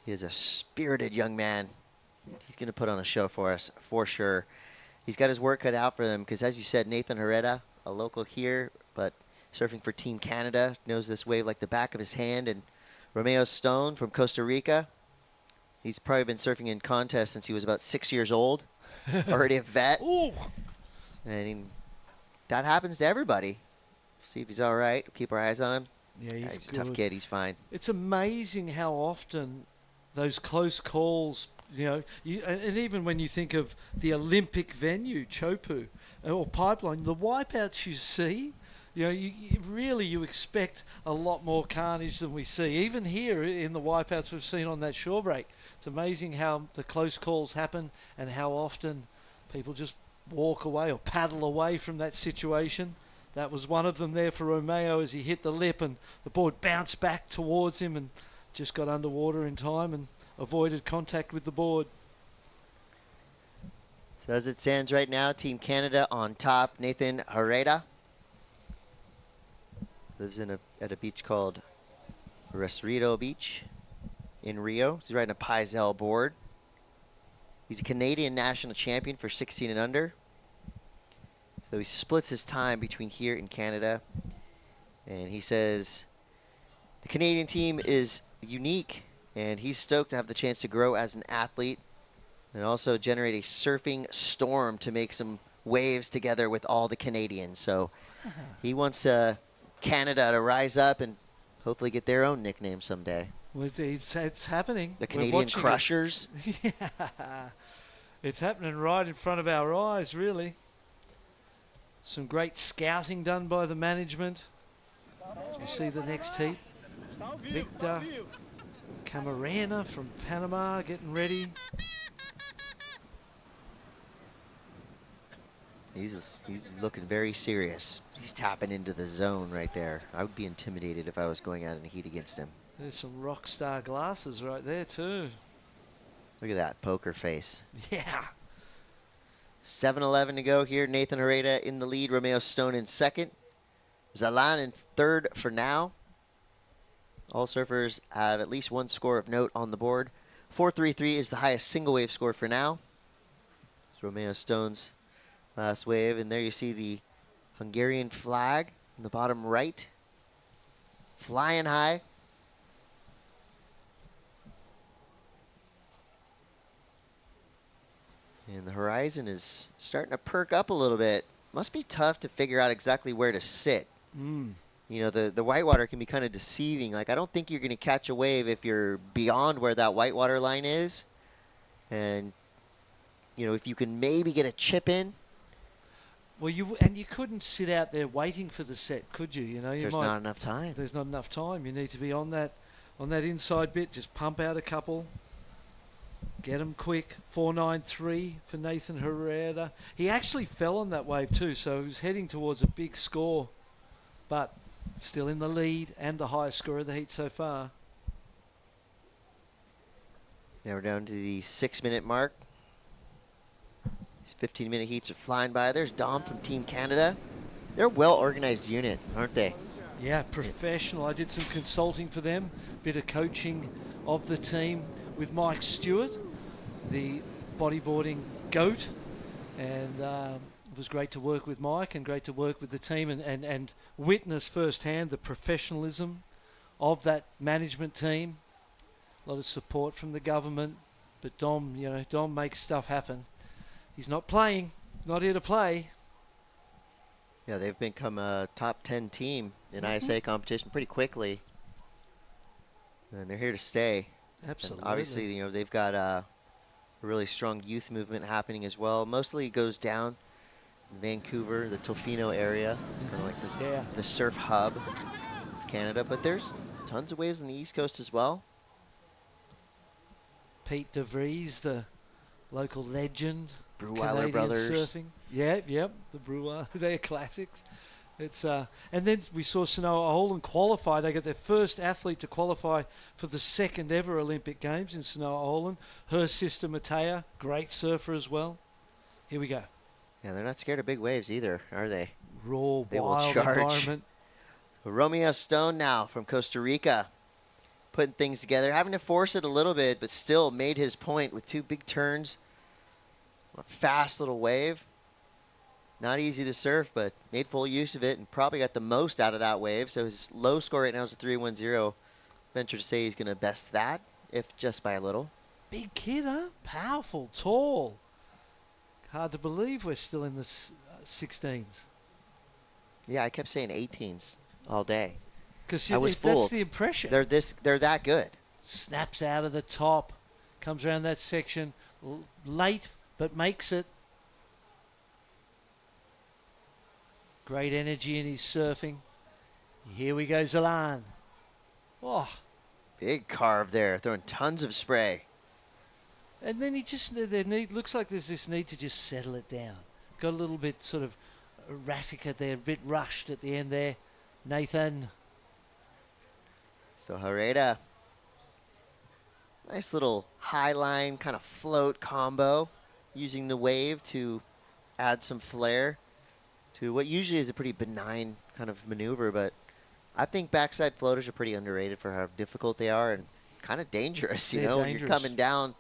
He is a spirited young man. He's going to put on a show for us, for sure. he's got his work cut out for him because, as you said, Nathan Herrera, a local here, but surfing for Team Canada, knows this wave like the back of his hand. And Romeo Stone from Costa Rica, he's probably been surfing in contests since he was about 6 years old, already a vet. Ooh. And that happens to everybody. See if he's all right. Keep our eyes on him. Yeah, he's a tough kid. He's fine. It's amazing how often those close calls, and even when you think of the Olympic venue, Teahupo'o, or Pipeline, the wipeouts you see, you expect a lot more carnage than we see. Even here in the wipeouts we've seen on that shore break, it's amazing how the close calls happen and how often people just walk away or paddle away from that situation. That was one of them there for Romeo as he hit the lip and the board bounced back towards him and just got underwater in time and avoided contact with the board. So as it stands right now, Team Canada on top. Nathan Herrera lives at a beach called Resrito Beach in Rio. He's riding a Paisel board. He's a Canadian national champion for 16 and under. So he splits his time between here and Canada. And he says the Canadian team is unique, and he's stoked to have the chance to grow as an athlete and also generate a surfing storm to make some waves together with all the Canadians. So he wants Canada to rise up and hopefully get their own nickname someday. Well, it's happening. The Canadian Crushers. Yeah. It's happening right in front of our eyes, really. Some great scouting done by the management. You see the next heat. Victor Camarena from Panama getting ready. He's looking very serious. He's tapping into the zone right there. I would be intimidated if I was going out in the heat against him. There's some rock star glasses right there too. Look at that poker face. Yeah. 7:11 to go here. Nathan Herrera in the lead. Romeo Stone in second. Zalan in third for now. All surfers have at least one score of note on the board. 4.33 is the highest single wave score for now. It's Romeo Stone's last wave. And there you see the Hungarian flag in the bottom right. Flying high. And the horizon is starting to perk up a little bit. Must be tough to figure out exactly where to sit. Mm. You know, the whitewater can be kind of deceiving. Like, I don't think you're going to catch a wave if you're beyond where that whitewater line is. And, if you can maybe get a chip in. Well, you couldn't sit out there waiting for the set, could you? There's not enough time. There's not enough time. You need to be on that inside bit. Just pump out a couple. Get him quick. 4.93 for Nathan Herrera. He actually fell on that wave too, so he was heading towards a big score, but still in the lead and the highest score of the heat so far. Now we're down to the 6-minute mark. These 15-minute heats are flying by. There's Dom from Team Canada. They're a well-organized unit, aren't they? Yeah, professional. I did some consulting for them, bit of coaching of the team with Mike Stewart, the bodyboarding GOAT, and it was great to work with Mike and great to work with the team and witness firsthand the professionalism of that management team. A lot of support from the government, but Dom makes stuff happen. He's not playing, not here to play. Yeah, they've become a top 10 team in ISA competition pretty quickly, and they're here to stay. Absolutely. And obviously, they've got a really strong youth movement happening as well. Mostly it goes down in Vancouver, the Tofino area. It's kind of like the surf hub of Canada, but there's tons of waves on the East Coast as well. Pete DeVries, the local legend. Breweiler brothers. Surfing. Yep, the Brewer. They're classics. It's and then we saw Sanoa Holland qualify. They got their first athlete to qualify for the second ever Olympic Games in Sanoa Holland. Her sister Matea, great surfer as well. Here we go. Yeah, they're not scared of big waves either, are they? Raw, they wild will charge. Environment. Romeo Stone now from Costa Rica, putting things together, having to force it a little bit, but still made his point with two big turns. A fast little wave. Not easy to surf, but made full use of it and probably got the most out of that wave. So his low score right now is a 3.10. Venture to say he's going to best that, if just by a little. Big kid, huh? Powerful, tall. Hard to believe we're still in the 16s. Yeah, I kept saying 18s all day. Because I was fooled. That's the impression. They're that good. Snaps out of the top, comes around that section, late, but makes it. Great energy in his surfing. Here we go, Zalan. Oh. Big carve there, throwing tons of spray. And then he just, looks like there's this need to just settle it down. Got a little bit sort of erratic at there, a bit rushed at the end there. Nathan. So Herrera. Nice little high line kind of float combo, using the wave to add some flair to what usually is a pretty benign kind of maneuver, but I think backside floaters are pretty underrated for how difficult they are and kind of dangerous, you know, when you're coming down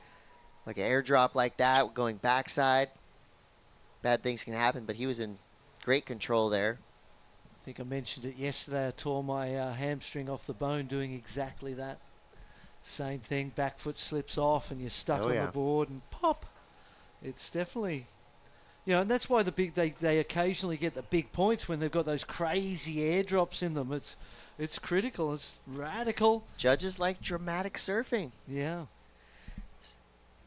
like an airdrop like that, going backside, bad things can happen, but he was in great control there. I think I mentioned it yesterday. I tore my hamstring off the bone doing exactly that. Same thing, back foot slips off and you're stuck on the board and pop. It's definitely, you know, and that's why they occasionally get the big points when they've got those crazy airdrops in them. It's critical. It's radical. Judges like dramatic surfing. Yeah.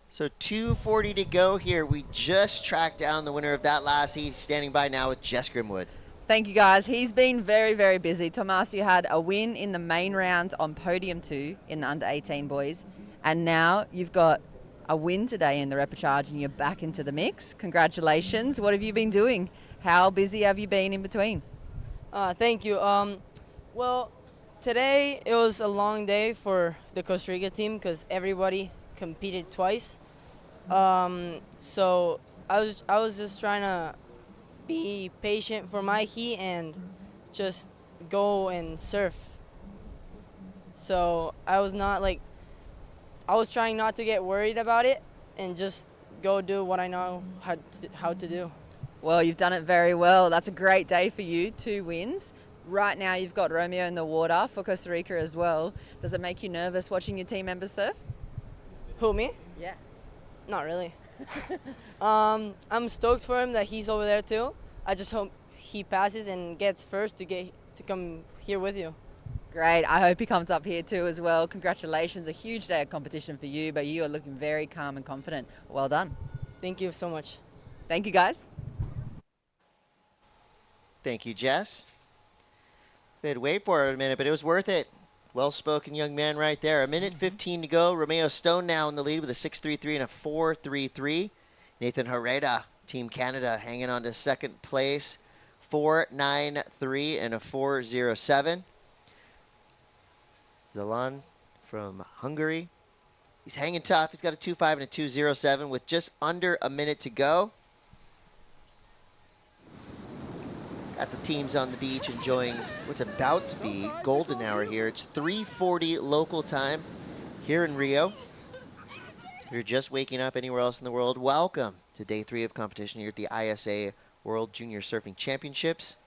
So 2:40 to go here. We just tracked down the winner of that last heat. Standing by now with Jess Grimwood. Thank you, guys. He's been very, very busy. Tomas, you had a win in the main rounds on podium 2 in the under-18 boys. And now you've got a win today in the Repéchage and you're back into the mix. Congratulations. What have you been doing? How busy have you been in between? Thank you. Well, today it was a long day for the Costa Rica team because everybody competed twice. So I was just trying to be patient for my heat and just go and surf. So I was trying not to get worried about it and just go do what I know how to do. Well, you've done it very well. That's a great day for you. 2 wins. Right now you've got Romeo in the water for Costa Rica as well. Does it make you nervous watching your team members surf? Who, me? Yeah. Not really. I'm stoked for him that he's over there too. I just hope he passes and gets first to come here with you. Great. I hope he comes up here too as well. Congratulations. A huge day of competition for you, but you are looking very calm and confident. Well done. Thank you so much. Thank you, guys. Thank you, Jess. We had to wait for it a minute, but it was worth it. Well-spoken young man right there. 1:15 to go. Romeo Stone now in the lead with a 6.33 and a 4.33. Nathan Herrera, Team Canada, hanging on to second place. 4.93 and a 4.07. Zalan from Hungary. He's hanging tough. He's got a 2.5 and a 2.07 with just under a minute to go. Got the teams on the beach enjoying what's about to be golden hour here. It's 3:40 local time here in Rio. If you're just waking up anywhere else in the world, welcome to day 3 of competition here at the ISA World Junior Surfing Championships.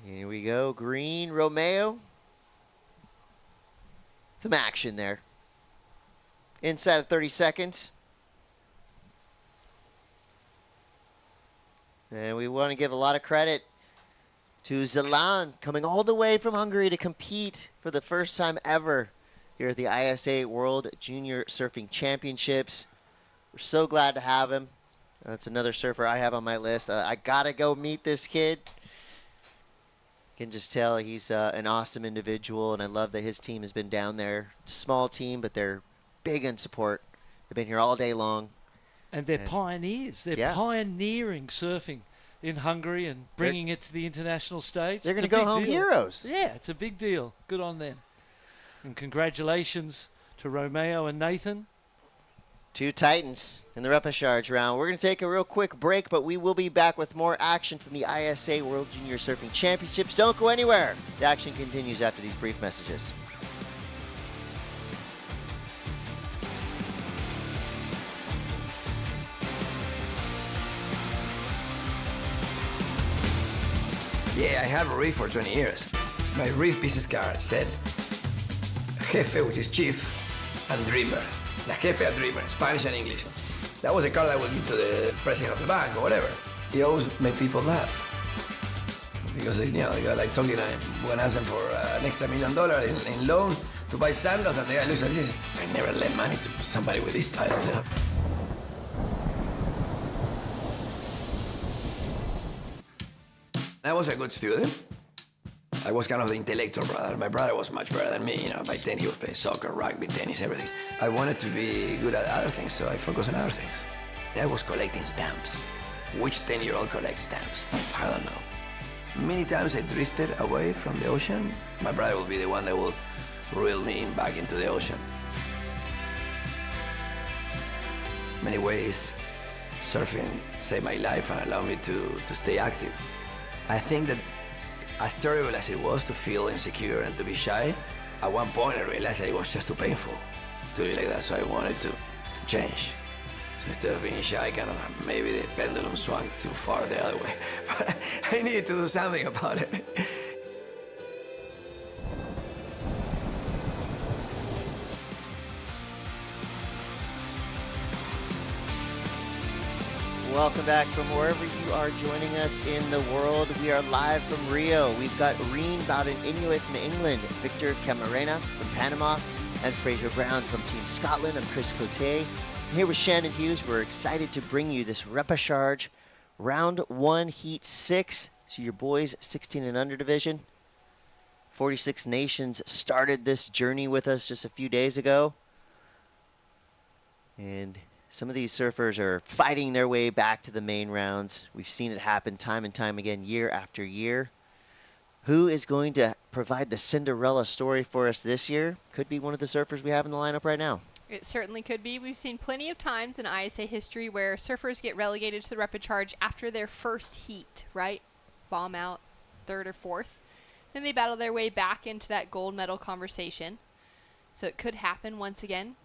Here we go, green, Romeo. Some action there. Inside of 30 seconds. And we want to give a lot of credit to Zalan, coming all the way from Hungary to compete for the first time ever here at the ISA World Junior Surfing Championships. We're so glad to have him. That's another surfer I have on my list. I got to go meet this kid. You can just tell he's an awesome individual, and I love that his team has been down there. It's a small team, but they're big in support. They've been here all day long. And they're pioneers. They're pioneering surfing in Hungary and bringing it to the international stage. They're going to go home heroes. Yeah, it's a big deal. Good on them. And congratulations to Romeo and Nathan. 2 Titans in the Repéchage round. We're going to take a real quick break, but we will be back with more action from the ISA World Junior Surfing Championships. Don't go anywhere. The action continues after these brief messages. Yeah, I have a reef for 20 years. My reef business card said Jefe, which is chief, and dreamer. La Jefe and dreamer, Spanish and English. That was a card I would give to the president of the bank or whatever. He always made people laugh. Because, you know, the guy like talking, when I asked them for an extra $1 million in loan to buy sandals, and the guy looks at this, I never lend money to somebody with this title, you know. I was a good student. I was kind of the intellectual brother. My brother was much better than me, you know. By 10 he was playing soccer, rugby, tennis, everything. I wanted to be good at other things, so I focused on other things. I was collecting stamps. Which 10-year-old collects stamps? I don't know. Many times I drifted away from the ocean. My brother will be the one that will reel me back into the ocean. In many ways, surfing saved my life and allowed me to stay active. I think that as terrible as it was to feel insecure and to be shy, at one point I realized that it was just too painful to be like that, so I wanted to change. So instead of being shy, kind of maybe the pendulum swung too far the other way. But I needed to do something about it. Welcome back from wherever you are joining us in the world. We are live from Rio. We've got Reen Bowden Inuit from England, Victor Camarena from Panama, and Fraser Brown from Team Scotland of Chris Cote. And here with Shannon Hughes, we're excited to bring you this Repéchage Round 1, Heat 6. So your boys 16 and under division. 46 nations started this journey with us just a few days ago. And some of these surfers are fighting their way back to the main rounds. We've seen it happen time and time again, year after year. Who is going to provide the Cinderella story for us this year? Could be one of the surfers we have in the lineup right now. It certainly could be. We've seen plenty of times in ISA history where surfers get relegated to the Repéchage after their first heat, right? Bomb out, third or fourth. Then they battle their way back into that gold medal conversation. So it could happen once again.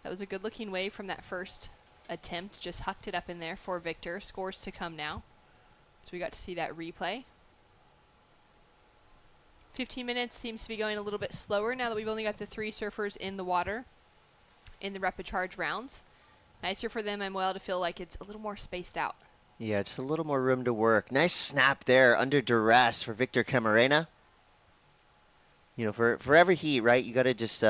That was a good-looking wave from that first attempt. Just hucked it up in there for Victor. Scores to come now. So we got to see that replay. 15 minutes seems to be going a little bit slower now that we've only got the 3 surfers in the water in the Repéchage rounds. Nicer for them, Manuel, to feel like it's a little more spaced out. Yeah, just a little more room to work. Nice snap there under duress for Victor Camarena. You know, for every heat, right, you got to just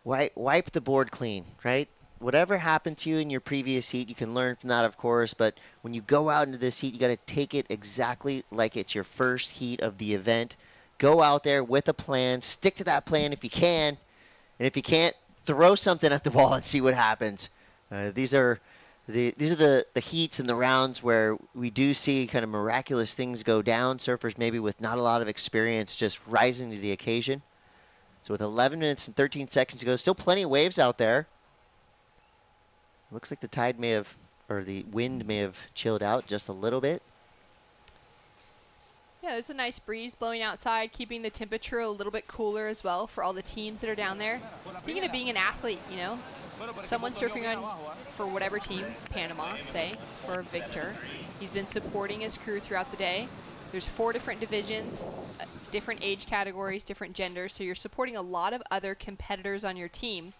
wipe the board clean, right? Whatever happened to you in your previous heat, you can learn from that, of course, but when you go out into this heat, you got to take it exactly like it's your first heat of the event. Go out there with a plan, stick to that plan if you can, and if you can't, throw something at the wall and see what happens. These are the heats and the rounds where we do see kind of miraculous things go down. Surfers maybe with not a lot of experience just rising to the occasion. So with 11 minutes and 13 seconds to go, still plenty of waves out there. Looks like the tide may have, or the wind may have chilled out just a little bit. Yeah, there's a nice breeze blowing outside, keeping the temperature a little bit cooler as well for all the teams that are down there. Thinking of being an athlete, you know, someone surfing on for whatever team, Panama, say, for Victor. He's been supporting his crew throughout the day. There's 4 different divisions, different age categories, different genders, so you're supporting a lot of other competitors on your team.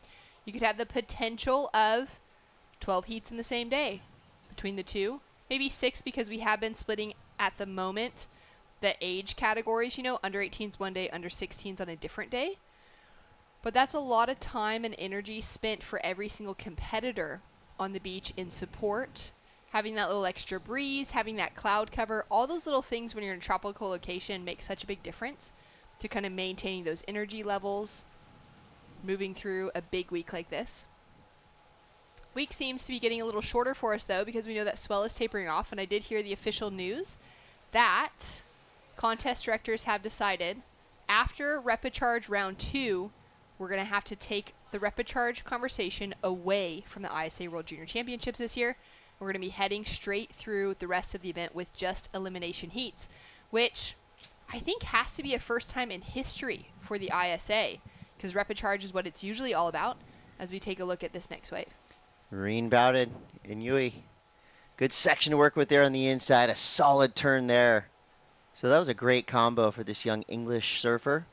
You could have the potential of 12 heats in the same day between the 2, maybe 6 because we have been splitting at the moment the age categories, you know, under 18s one day, under 16s on a different day. But that's a lot of time and energy spent for every single competitor on the beach in support. Having that little extra breeze, having that cloud cover, all those little things when you're in a tropical location make such a big difference to kind of maintaining those energy levels, moving through a big week like this. Week seems to be getting a little shorter for us, though, because we know that swell is tapering off, and I did hear the official news that contest directors have decided after Repéchage Round 2, we're going to have to take the Repéchage conversation away from the ISA World Junior Championships this year. We're going to be heading straight through the rest of the event with just elimination heats, which I think has to be a first time in history for the ISA, because Repéchage is what it's usually all about as we take a look at this next wave. Reen Bowden, Inui, Good section to work with there on the inside. A solid turn there. So that was a great combo for this young English surfer.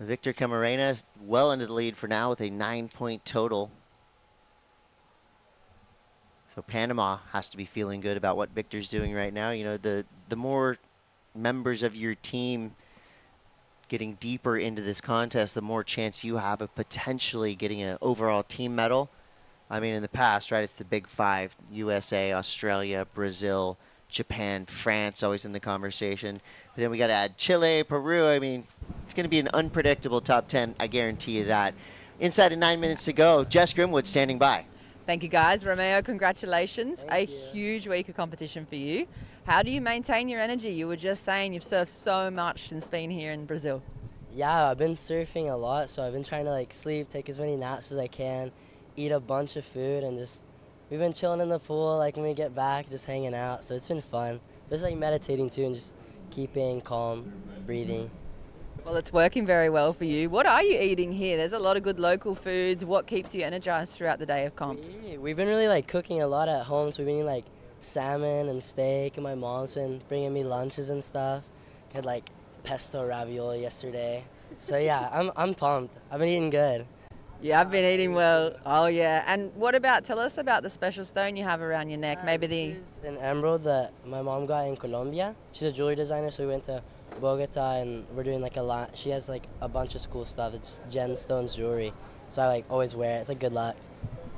Victor Camarena is well into the lead for now with a 9-point total. So Panama has to be feeling good about what Victor's doing right now. You know, the more members of your team getting deeper into this contest, the more chance you have of potentially getting an overall team medal. I mean, in the past, right, it's the big five: USA, Australia, Brazil, Japan, France, always in the conversation. But then we got to add Chile, Peru. I mean, it's going to be an unpredictable top 10, I guarantee you that. Inside of 9 minutes to go, Jess Grimwood standing by. Thank you, guys. Romeo, congratulations. A huge week of competition for you. How do you maintain your energy? You were just saying you've surfed so much since being here in Brazil. Yeah, I've been surfing a lot, so I've been trying to like sleep, take as many naps as I can, eat a bunch of food, and just we've been chilling in the pool like when we get back, just hanging out. So it's been fun. Just like meditating too and just keeping calm, breathing. Well, it's working very well for you. What are you eating here? There's a lot of good local foods. What keeps you energized throughout the day of comps? We've been really like cooking a lot at home, so we've been eating like salmon and steak, and my mom's been bringing me lunches and stuff. Had like pesto ravioli yesterday. So yeah, I'm pumped. I've been eating good. Yeah, I've been eating well. Oh yeah. And what about, tell us about the special stone you have around your neck. Maybe This is an emerald that my mom got in Colombia. She's a jewelry designer, so we went to Bogota and we're doing like a lot. She has like a bunch of cool stuff. It's gemstones jewelry, so I like always wear it. It's like good luck.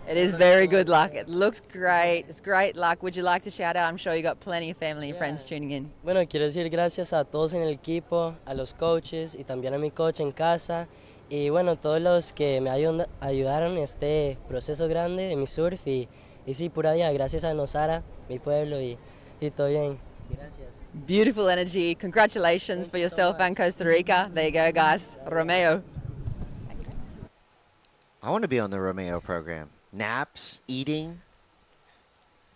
It is very good luck. It looks great. It's great luck. Would you like to shout out? I'm sure you got plenty of family and friends tuning in. Bueno, quiero decir gracias a todos en el equipo, a los coaches y también a mi coach en casa. Y bueno, todos los que me ayudaron en este proceso grande de mi surf. Y sí, pura vida, gracias a Nosara, mi pueblo, y todo bien. Gracias. Beautiful energy. Congratulations for yourself and Costa Rica. There you go, guys. Romeo. I want to be on the Romeo program. Naps, eating,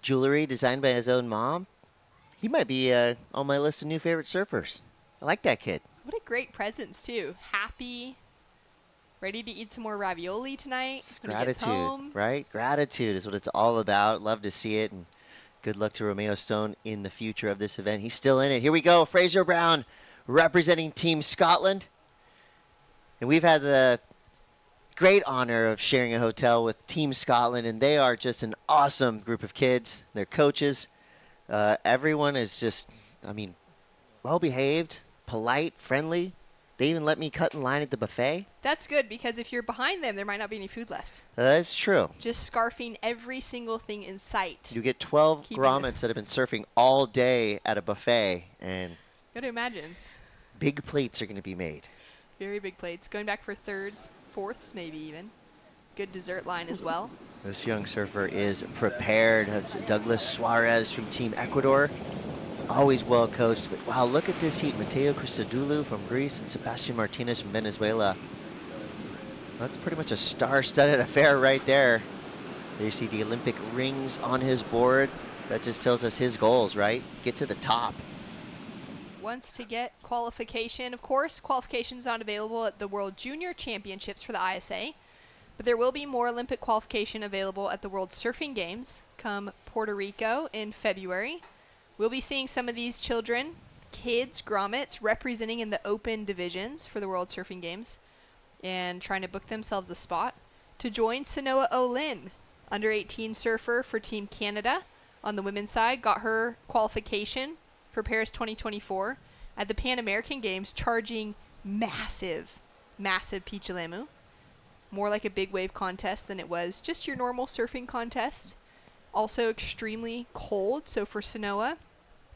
jewelry designed by his own mom. He might be on my list of new favorite surfers. I like that kid. What a great presence, too. Happy, ready to eat some more ravioli tonight when he gets home. Gratitude, right? Gratitude is what it's all about. Love to see it, and good luck to Romeo Stone in the future of this event. He's still in it. Here we go. Fraser Brown representing Team Scotland. And we've had the great honor of sharing a hotel with Team Scotland, and they are just an awesome group of kids. Their coaches, everyone is just, I mean, well-behaved, polite, friendly. They even let me cut in line at the buffet. That's good, because if you're behind them, there might not be any food left. That's true. Just scarfing every single thing in sight. You get 12 grommets that have been surfing all day at a buffet, and Gotta imagine. big plates are going to be made. Very big plates. Going back for thirds, fourths, maybe even. Good dessert line as well. This young surfer is prepared. That's Douglas Suarez from Team Ecuador. Always well coached. But wow, look at this heat. Mateo Christodoulou from Greece and Sebastian Martinez from Venezuela. That's pretty much a star-studded affair right there. There you see the Olympic rings on his board. That just tells us his goals, right? Get to the top. Wants to get qualification. Of course, qualification is not available at the World Junior Championships for the ISA, but there will be more Olympic qualification available at the World Surfing Games come Puerto Rico in February. We'll be seeing some of these children, kids, grommets, representing in the open divisions for the World Surfing Games and trying to book themselves a spot to join Sanoa Olin, under 18 surfer for Team Canada on the women's side, got her qualification for Paris 2024 at the Pan American Games, charging massive Pichilemu. More like a big wave contest than it was just your normal surfing contest. Also extremely cold, so for Sanoa,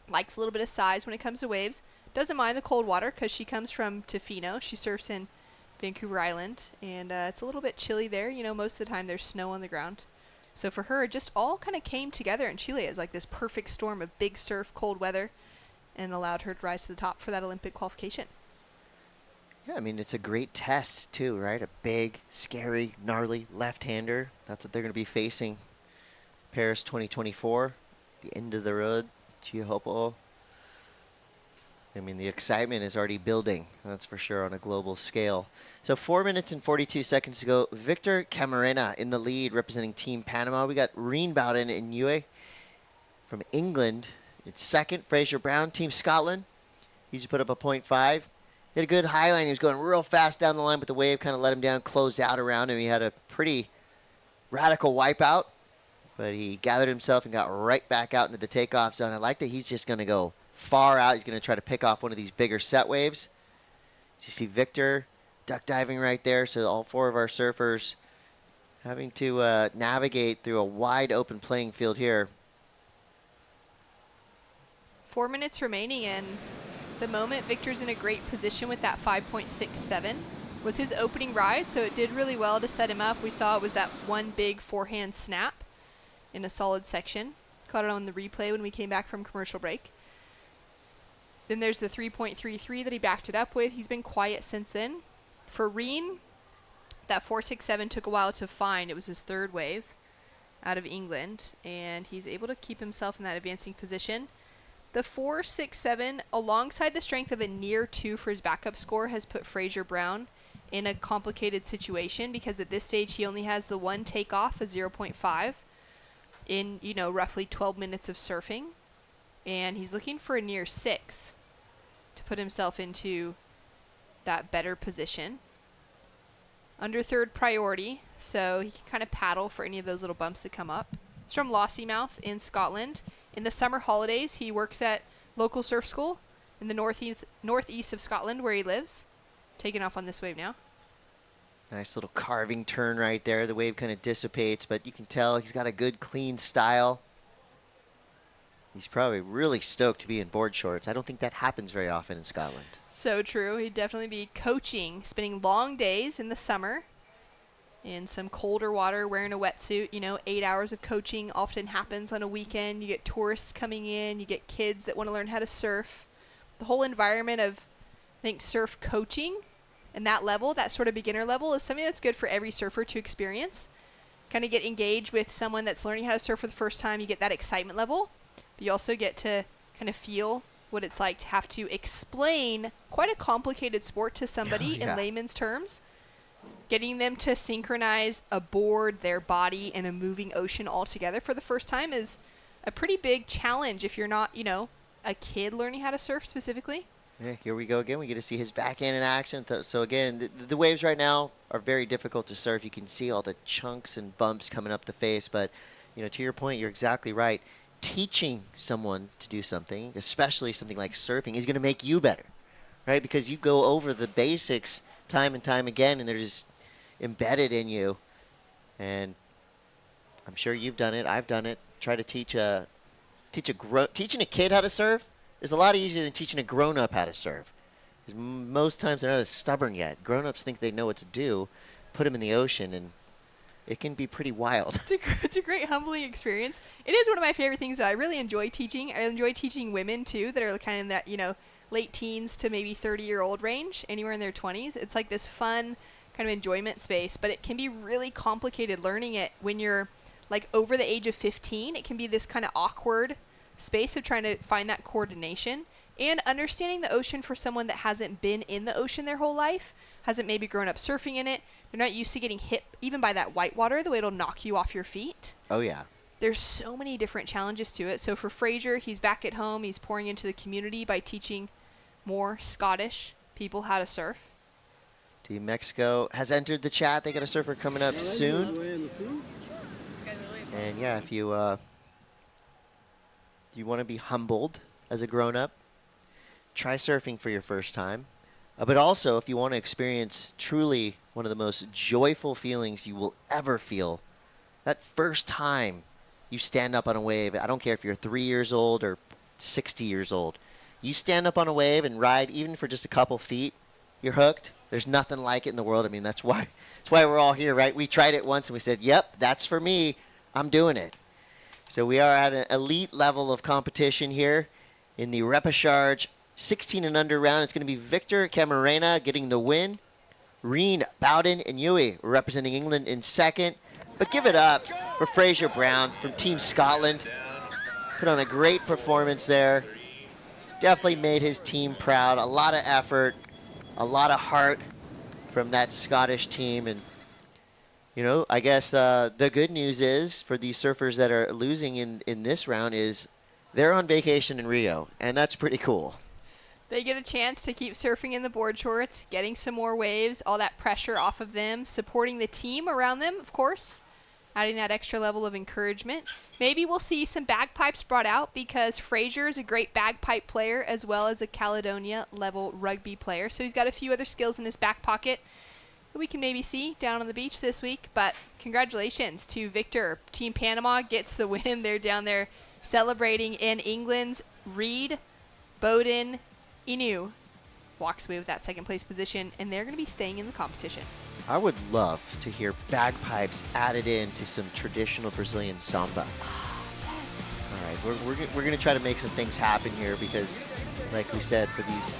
likes a little bit of size when it comes to waves. Doesn't mind the cold water because she comes from Tofino. She surfs in Vancouver Island, and it's a little bit chilly there. You know, most of the time there's snow on the ground. So for her, it just all kind of came together in Chile as like this perfect storm of big surf, cold weather, and allowed her to rise to the top for that Olympic qualification. Yeah, I mean, it's a great test too, right? A big, scary, gnarly left-hander. That's what they're going to be facing. Paris 2024, the end of the road, Teahupo'o. I mean, the excitement is already building, that's for sure, on a global scale. So 4 minutes and 42 seconds to go. Victor Camarena in the lead, representing Team Panama. We got Reen Bowden and Yue from England. It's second. Fraser Brown, Team Scotland. He just put up a 0.5. He had a good high line. He was going real fast down the line, but the wave kind of let him down, closed out around him. He had a pretty radical wipeout, but he gathered himself and got right back out into the takeoff zone. I like that he's just going to go far out. He's going to try to pick off one of these bigger set waves. You see Victor duck diving right there, so all 4 of our surfers having to navigate through a wide open playing field here. 4 minutes remaining, and the moment Victor's in a great position with that 5.67 was his opening ride, so it did really well to set him up. We saw it was that one big forehand snap in a solid section. Caught it on the replay when we came back from commercial break. Then there's the 3.33 that he backed it up with. He's been quiet since then. For Reen, that 4.67 took a while to find. It was his 3rd wave out of England, and he's able to keep himself in that advancing position. The 4.67, alongside the strength of a near 2 for his backup score, has put Fraser Brown in a complicated situation, because at this stage he only has the one takeoff, a 0.5, in, you know, roughly 12 minutes of surfing, and he's looking for a near 6 to put himself into that better position. Under 3rd priority, so he can kind of paddle for any of those little bumps that come up. It's from Lossiemouth in Scotland. In the summer holidays, he works at local surf school in the northeast of Scotland, where he lives. Taking off on this wave now. Nice little carving turn right there. The wave kind of dissipates, but you can tell he's got a good, clean style. He's probably really stoked to be in board shorts. I don't think that happens very often in Scotland. So true. He'd definitely be coaching, spending long days in the summer in some colder water, wearing a wetsuit. You know, 8 hours of coaching often happens on a weekend. You get tourists coming in. You get kids that want to learn how to surf. The whole environment of, I think, surf coaching and that level, that sort of beginner level, is something that's good for every surfer to experience. Kind of get engaged with someone that's learning how to surf for the first time. You get that excitement level. But you also get to kind of feel what it's like to have to explain quite a complicated sport to somebody in layman's terms. Getting them to synchronize a board, their body, and a moving ocean all together for the first time is a pretty big challenge if you're not, you know, a kid learning how to surf specifically. Yeah, here we go again. We get to see his backhand in action. So again, the waves right now are very difficult to surf. You can see all the chunks and bumps coming up the face, but, you know, to your point, you're exactly right. Teaching someone to do something, especially something like surfing, is going to make you better, right? Because you go over the basics time and time again, and they're just embedded in you. And I'm sure you've done it. I've done it. Try to teaching a kid how to surf is a lot easier than teaching a grown-up how to surf. Because most times they're not as stubborn yet. Grown-ups think they know what to do. Put them in the ocean, and it can be pretty wild. It's a great humbling experience. It is one of my favorite things that I really enjoy teaching. I enjoy teaching women too, that are kind of in that, you know, late teens to maybe 30-year-old range, anywhere in their 20s. It's like this fun kind of enjoyment space, but it can be really complicated learning it when you're like over the age of 15. It can be this kind of awkward space of trying to find that coordination and understanding the ocean for someone that hasn't been in the ocean their whole life, hasn't maybe grown up surfing in it. They're not used to getting hit even by that white water, the way it'll knock you off your feet. Oh, yeah. There's so many different challenges to it. So for Fraser, he's back at home. He's pouring into the community by teaching more Scottish people how to surf. Team Mexico has entered the chat. They got a surfer coming up soon. And yeah, if you want to be humbled as a grown-up, try surfing for your first time. But also, if you want to experience truly one of the most joyful feelings you will ever feel, that first time you stand up on a wave, I don't care if you're 3 years old or 60 years old, you stand up on a wave and ride even for just a couple feet, you're hooked. There's nothing like it in the world. I mean, that's why we're all here, right? We tried it once and we said, yep, that's for me. I'm doing it. So we are at an elite level of competition here in the Repéchage 16 and under round. It's going to be Victor Camarena getting the win. Reen Bowden and Yui representing England in second. But give it up for Fraser Brown from Team Scotland. Put on a great performance there. definitely made his team proud. A lot of effort, a lot of heart from that Scottish team. And, you know, I guess the good news is for these surfers that are losing in this round is they're on vacation in Rio, and that's pretty cool. They get a chance to keep surfing in the board shorts, getting some more waves, all that pressure off of them, supporting the team around them, of course, adding that extra level of encouragement. Maybe we'll see some bagpipes brought out because Fraser is a great bagpipe player as well as a Caledonia level rugby player. So he's got a few other skills in his back pocket that we can maybe see down on the beach this week. But congratulations to Victor. Team Panama gets the win. They're down there celebrating, in England's Reed Bowden Inu walks away with that second place position, and they're going to be staying in the competition. I would love to hear bagpipes added into some traditional Brazilian samba. Yes. All right, we're going to try to make some things happen here because, like we said, for these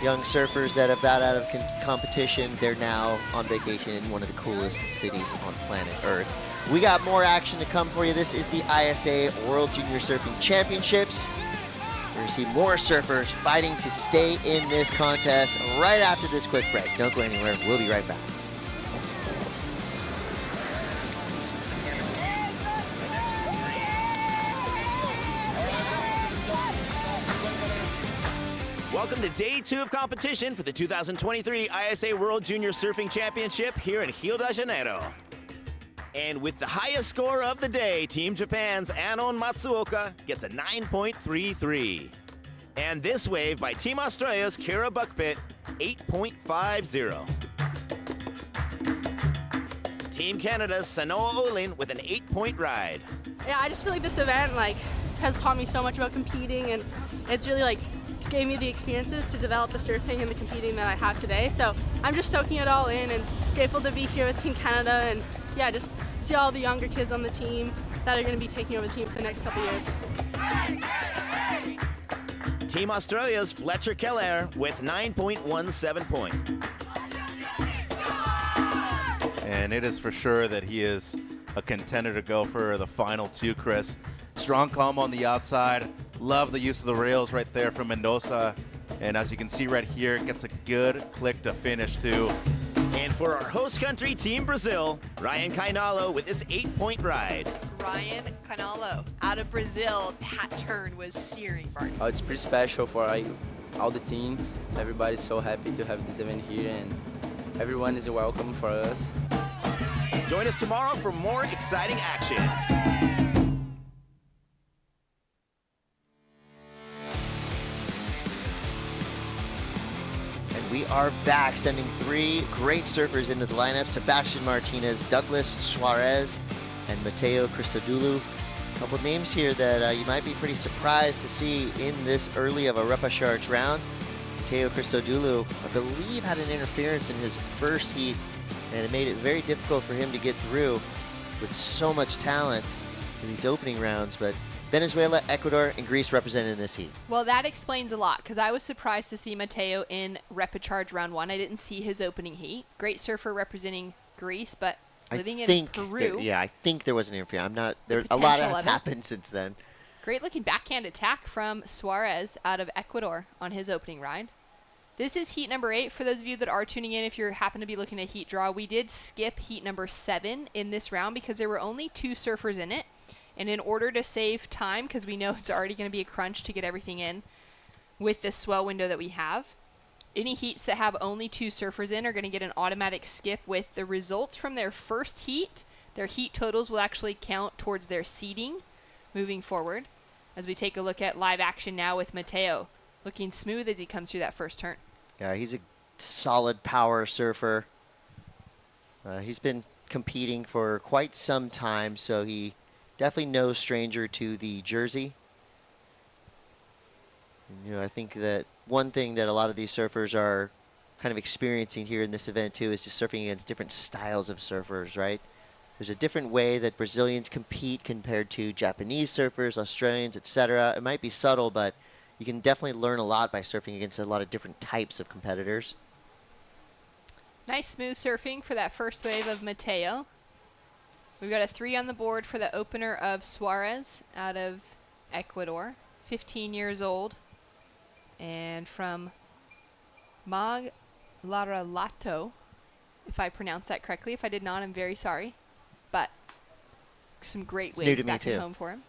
young surfers that have got out of competition, they're now on vacation in one of the coolest cities on planet Earth. We got more action to come for you. This is the ISA World Junior Surfing Championships. We're going to see more surfers fighting to stay in this contest right after this quick break. Don't go anywhere. We'll be right back. Welcome to Day 2 of competition for the 2023 ISA World Junior Surfing Championship here in Rio de Janeiro. And with the highest score of the day, Team Japan's Anon Matsuoka gets a 9.33. And this wave by Team Australia's Kira Buckpit, 8.50. Team Canada's Sanoa Olin with an 8-point ride. Yeah, I just feel like this event has taught me so much about competing, and it's really gave me the experiences to develop the surfing and the competing that I have today. So I'm just soaking it all in and grateful to be here with Team Canada, and yeah, just see all the younger kids on the team that are going to be taking over the team for the next couple years. Team Australia's Fletcher Keller with 9.17 points. And it is for sure that he is a contender to go for the final two, Chris. Strong calm on the outside. Love the use of the rails right there from Mendoza. And as you can see right here, it gets a good click to finish too. And for our host country, Team Brazil, Ryan Kainalo with his 8-point ride. Ryan Canalo out of Brazil. That turn was searing, Bart. It's pretty special for all the team. Everybody's so happy to have this event here, and everyone is welcome for us. Join us tomorrow for more exciting action. We are back, sending 3 great surfers into the lineup: Sebastian Martinez, Douglas Suarez, and Mateo Christodoulou. A couple names here that you might be pretty surprised to see in this early of a Repéchage round. Mateo Christodoulou, I believe, had an interference in his first heat, and it made it very difficult for him to get through with so much talent in these opening rounds. But Venezuela, Ecuador, and Greece represented in this heat. Well, that explains a lot, because I was surprised to see Mateo in Repéchage round 1. I didn't see his opening heat. Great surfer representing Greece, but living in Peru. I think there was an interference. I'm not. There's a lot has happened since then. Great looking backhand attack from Suarez out of Ecuador on his opening ride. This is heat number 8. For those of you that are tuning in, if you happen to be looking at heat draw, we did skip heat number 7 in this round because there were only 2 surfers in it. And in order to save time, because we know it's already going to be a crunch to get everything in with the swell window that we have, any heats that have only 2 surfers in are going to get an automatic skip with the results from their first heat. Their heat totals will actually count towards their seeding moving forward. As we take a look at live action now with Mateo, looking smooth as he comes through that first turn. Yeah, he's a solid power surfer. He's been competing for quite some time, so he definitely no stranger to the jersey. And, I think that one thing that a lot of these surfers are kind of experiencing here in this event too is just surfing against different styles of surfers, right? There's a different way that Brazilians compete compared to Japanese surfers, Australians, etc. It might be subtle, but you can definitely learn a lot by surfing against a lot of different types of competitors. Nice smooth surfing for that first wave of Mateo. We've got a 3 on the board for the opener of Suarez out of Ecuador, 15 years old. And from Maglaralato, if I pronounced that correctly. If I did not, I'm very sorry. But some great It's new waves to me back too. at home for him.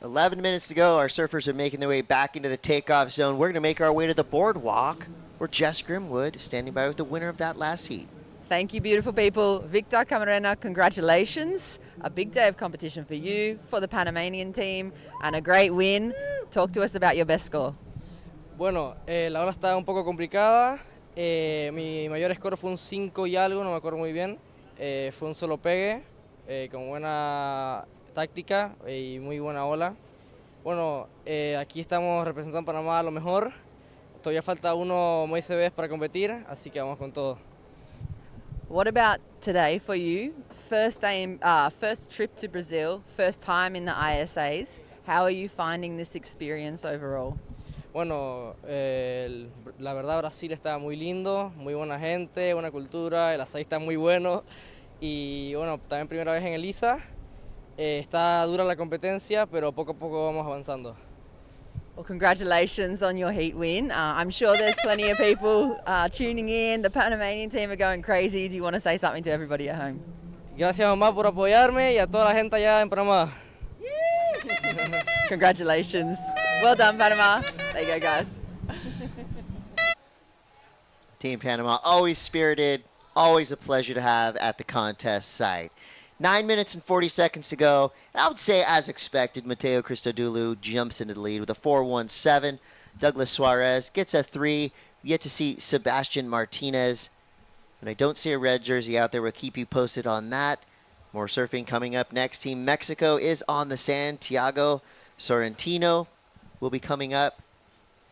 11 minutes to go. Our surfers are making their way back into the takeoff zone. We're going to make our way to the boardwalk where Jess Grimwood is standing by with the winner of that last heat. Thank you, beautiful people. Victor Camarena, congratulations. A big day of competition for you, for the Panamanian team, and a great win. Talk to us about your best score. Bueno, la ola está un poco complicada. Mi mayor score fue un 5 y algo, no me acuerdo muy bien. Fue un solo pegue, con buena táctica y muy buena ola. Bueno, aquí estamos representando a Panamá a lo mejor. Todavía falta uno muy CBs para competir, así que vamos con todo. What about today for you? First trip to Brazil, first time in the ISAs. How are you finding this experience overall? Bueno, la verdad Brasil está muy lindo, muy buena gente, buena cultura, el açaí está muy bueno y bueno, también primera vez en el ISA. Está dura la competencia, pero poco a poco vamos avanzando. Well, congratulations on your heat win. I'm sure there's plenty of people tuning in. The Panamanian team are going crazy. Do you want to say something to everybody at home? Gracias mamá por apoyarme y a toda la gente allá en Panamá. Congratulations. Well done, Panama. There you go, guys. Team Panama, always spirited, always a pleasure to have at the contest site. 9 minutes and 40 seconds to go. And I would say, as expected, Mateo Christodoulou jumps into the lead with a 4.17. Douglas Suarez gets a 3. We get to see Sebastian Martinez. And I don't see a red jersey out there. We'll keep you posted on that. More surfing coming up next. Team Mexico is on the sand. Tiago Sorrentino will be coming up.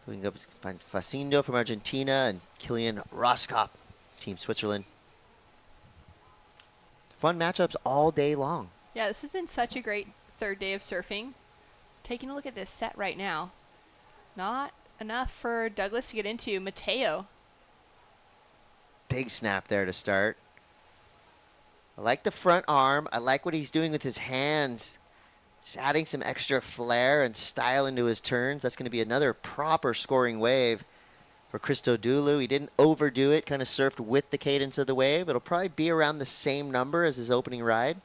We can go find Facindo from Argentina and Kilian Roskop, Team Switzerland. Fun matchups all day long. Yeah, this has been such a great third day of surfing. Taking a look at this set right now. Not enough for Douglas to get into. Mateo. Big snap there to start. I like the front arm. I like what he's doing with his hands. Just adding some extra flair and style into his turns. That's going to be another proper scoring wave for Christodoulou. He didn't overdo it, kind of surfed with the cadence of the wave. It'll probably be around the same number as his opening ride.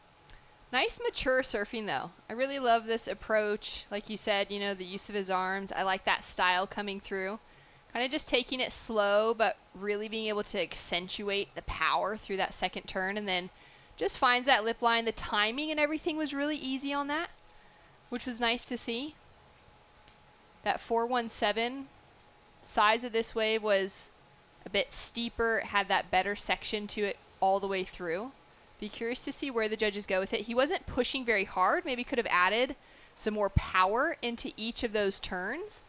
Nice mature surfing though. I really love this approach. Like you said, you know, the use of his arms. I like that style coming through. Kind of just taking it slow, but really being able to accentuate the power through that second turn, and then just finds that lip line. The timing and everything was really easy on that, which was nice to see. That 417 size of this wave was a bit steeper. It had that better section to it all the way through. Be curious to see where the judges go with it. He wasn't pushing very hard. Maybe could have added some more power into each of those turns.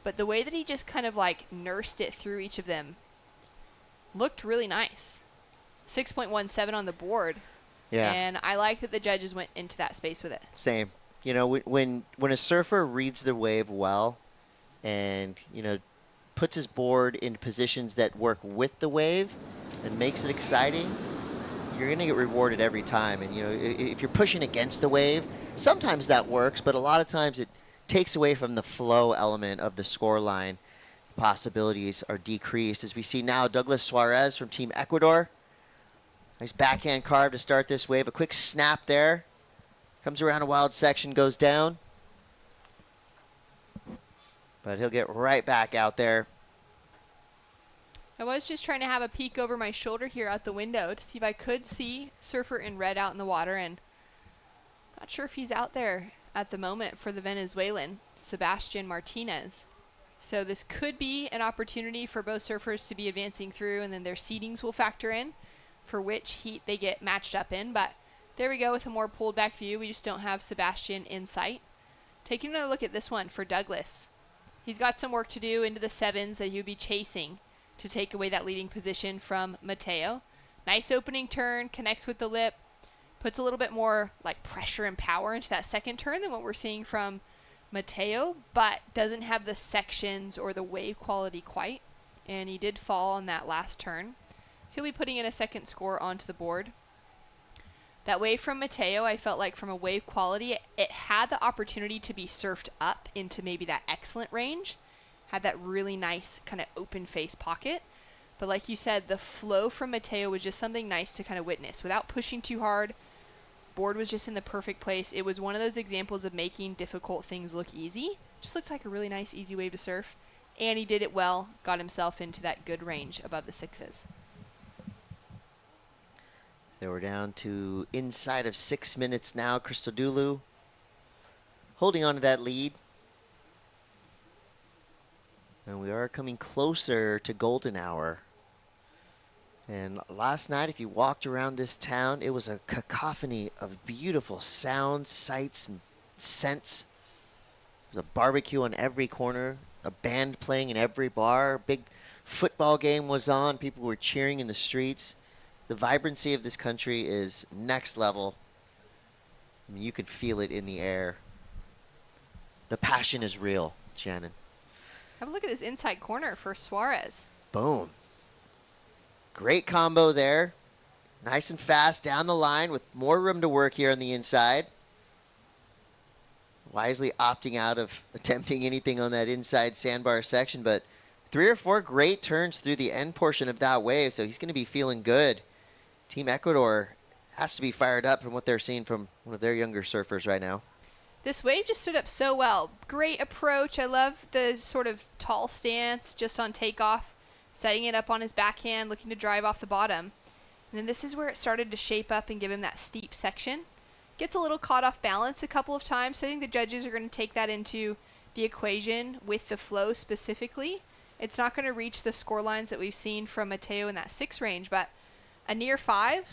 But the way that he just kind of like nursed it through each of them looked really nice. 6.17 on the board. Yeah. And I like that the judges went into that space with it. Same. You know, when a surfer reads the wave well and, you know, puts his board in positions that work with the wave and makes it exciting, you're going to get rewarded every time. And, you know, if you're pushing against the wave, sometimes that works, but a lot of times it takes away from the flow element of the score line. Possibilities are decreased. As we see now, Douglas Suarez from Team Ecuador. Nice backhand carve to start this wave. A quick snap there. Comes around a wild section, goes down. But he'll get right back out there. I was just trying to have a peek over my shoulder here out the window to see if I could see surfer in red out in the water, and not sure if he's out there at the moment for the Venezuelan, Sebastian Martinez. So this could be an opportunity for both surfers to be advancing through, and then their seedings will factor in for which heat they get matched up in. But there we go with a more pulled back view. We just don't have Sebastian in sight. Taking another look at this one for Douglas. He's got some work to do into the sevens that he would be chasing to take away that leading position from Mateo. Nice opening turn, connects with the lip, puts a little bit more like pressure and power into that second turn than what we're seeing from Mateo, but doesn't have the sections or the wave quality quite. And he did fall on that last turn. So he'll be putting in a second score onto the board. That wave from Mateo, I felt like from a wave quality, it had the opportunity to be surfed up into maybe that excellent range. had that really nice kind of open face pocket. But like you said, the flow from Mateo was just something nice to kind of witness without pushing too hard. Board was just in the perfect place. It was one of those examples of making difficult things look easy. Just looked like a really nice, easy wave to surf. And he did it well, got himself into that good range above the 6s. So we're down to inside of 6 minutes now. Christodoulou holding on to that lead. And we are coming closer to golden hour. And last night, if you walked around this town, it was a cacophony of beautiful sounds, sights, and scents. There was a barbecue on every corner, a band playing in every bar, a big football game was on, people were cheering in the streets. The vibrancy of this country is next level. I mean, you can feel it in the air. The passion is real, Shannon. Have a look at this inside corner for Suarez. Boom. Great combo there. Nice and fast down the line with more room to work here on the inside. Wisely opting out of attempting anything on that inside sandbar section, but 3 or 4 great turns through the end portion of that wave, so he's going to be feeling good. Team Ecuador has to be fired up from what they're seeing from one of their younger surfers right now. This wave just stood up so well. Great approach. I love the sort of tall stance just on takeoff, setting it up on his backhand, looking to drive off the bottom. And then this is where it started to shape up and give him that steep section. Gets a little caught off balance a couple of times, so I think the judges are going to take that into the equation with the flow specifically. It's not going to reach the score lines that we've seen from Mateo in that 6 range, but a near 5,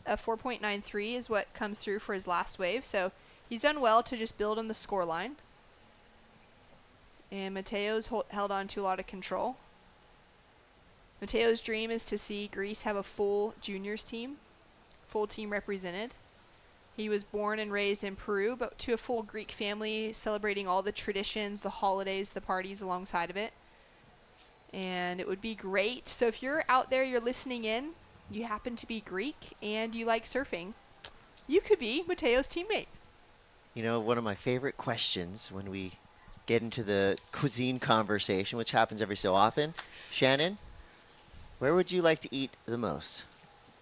a 4.93 is what comes through for his last wave. So he's done well to just build on the score line. And Mateo's held on to a lot of control. Mateo's dream is to see Greece have a full juniors team, full team represented. He was born and raised in Peru, but to a full Greek family, celebrating all the traditions, the holidays, the parties alongside of it. And it would be great. So if you're out there, you're listening in, you happen to be Greek, and you like surfing, you could be Mateo's teammate. You know, one of my favorite questions when we get into the cuisine conversation, which happens every so often, Shannon, where would you like to eat the most?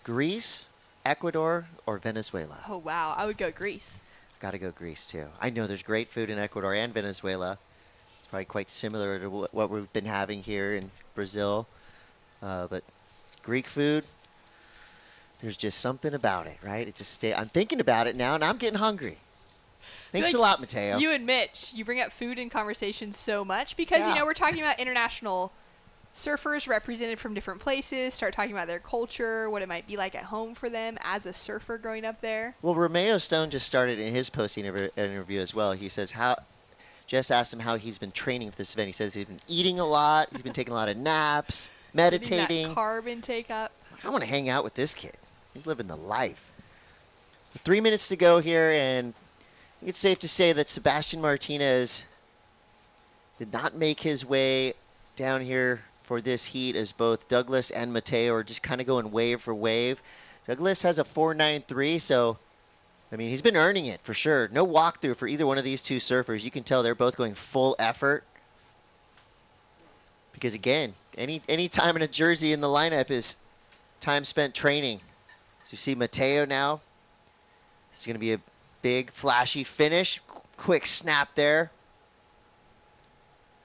Greece, Ecuador, or Venezuela? Oh, wow. I would go Greece. Got to go Greece, too. I know there's great food in Ecuador and Venezuela. It's probably quite similar to what we've been having here in Brazil. But Greek food, there's just something about it, right? It just I'm thinking about it now, and I'm getting hungry. Thanks a lot, Mateo. You and Mitch, you bring up food in conversation so much because, you know, we're talking about international surfers represented from different places, start talking about their culture, what it might be like at home for them as a surfer growing up there. Well, Romeo Stone just started in his post-interview as well. He says Jess asked him how he's been training for this event. He says he's been eating a lot, he's been taking a lot of naps, meditating. Getting that carb intake up. I want to hang out with this kid. He's living the life. 3 minutes to go here, and I think it's safe to say that Sebastian Martinez did not make his way down here for this heat, as both Douglas and Mateo are just kind of going wave for wave. Douglas has a 4.93, so, I mean, he's been earning it for sure. No walkthrough for either one of these two surfers. You can tell they're both going full effort. Because, again, any time in a jersey in the lineup is time spent training. So you see Mateo now. This is going to be a big, flashy finish. Quick snap there.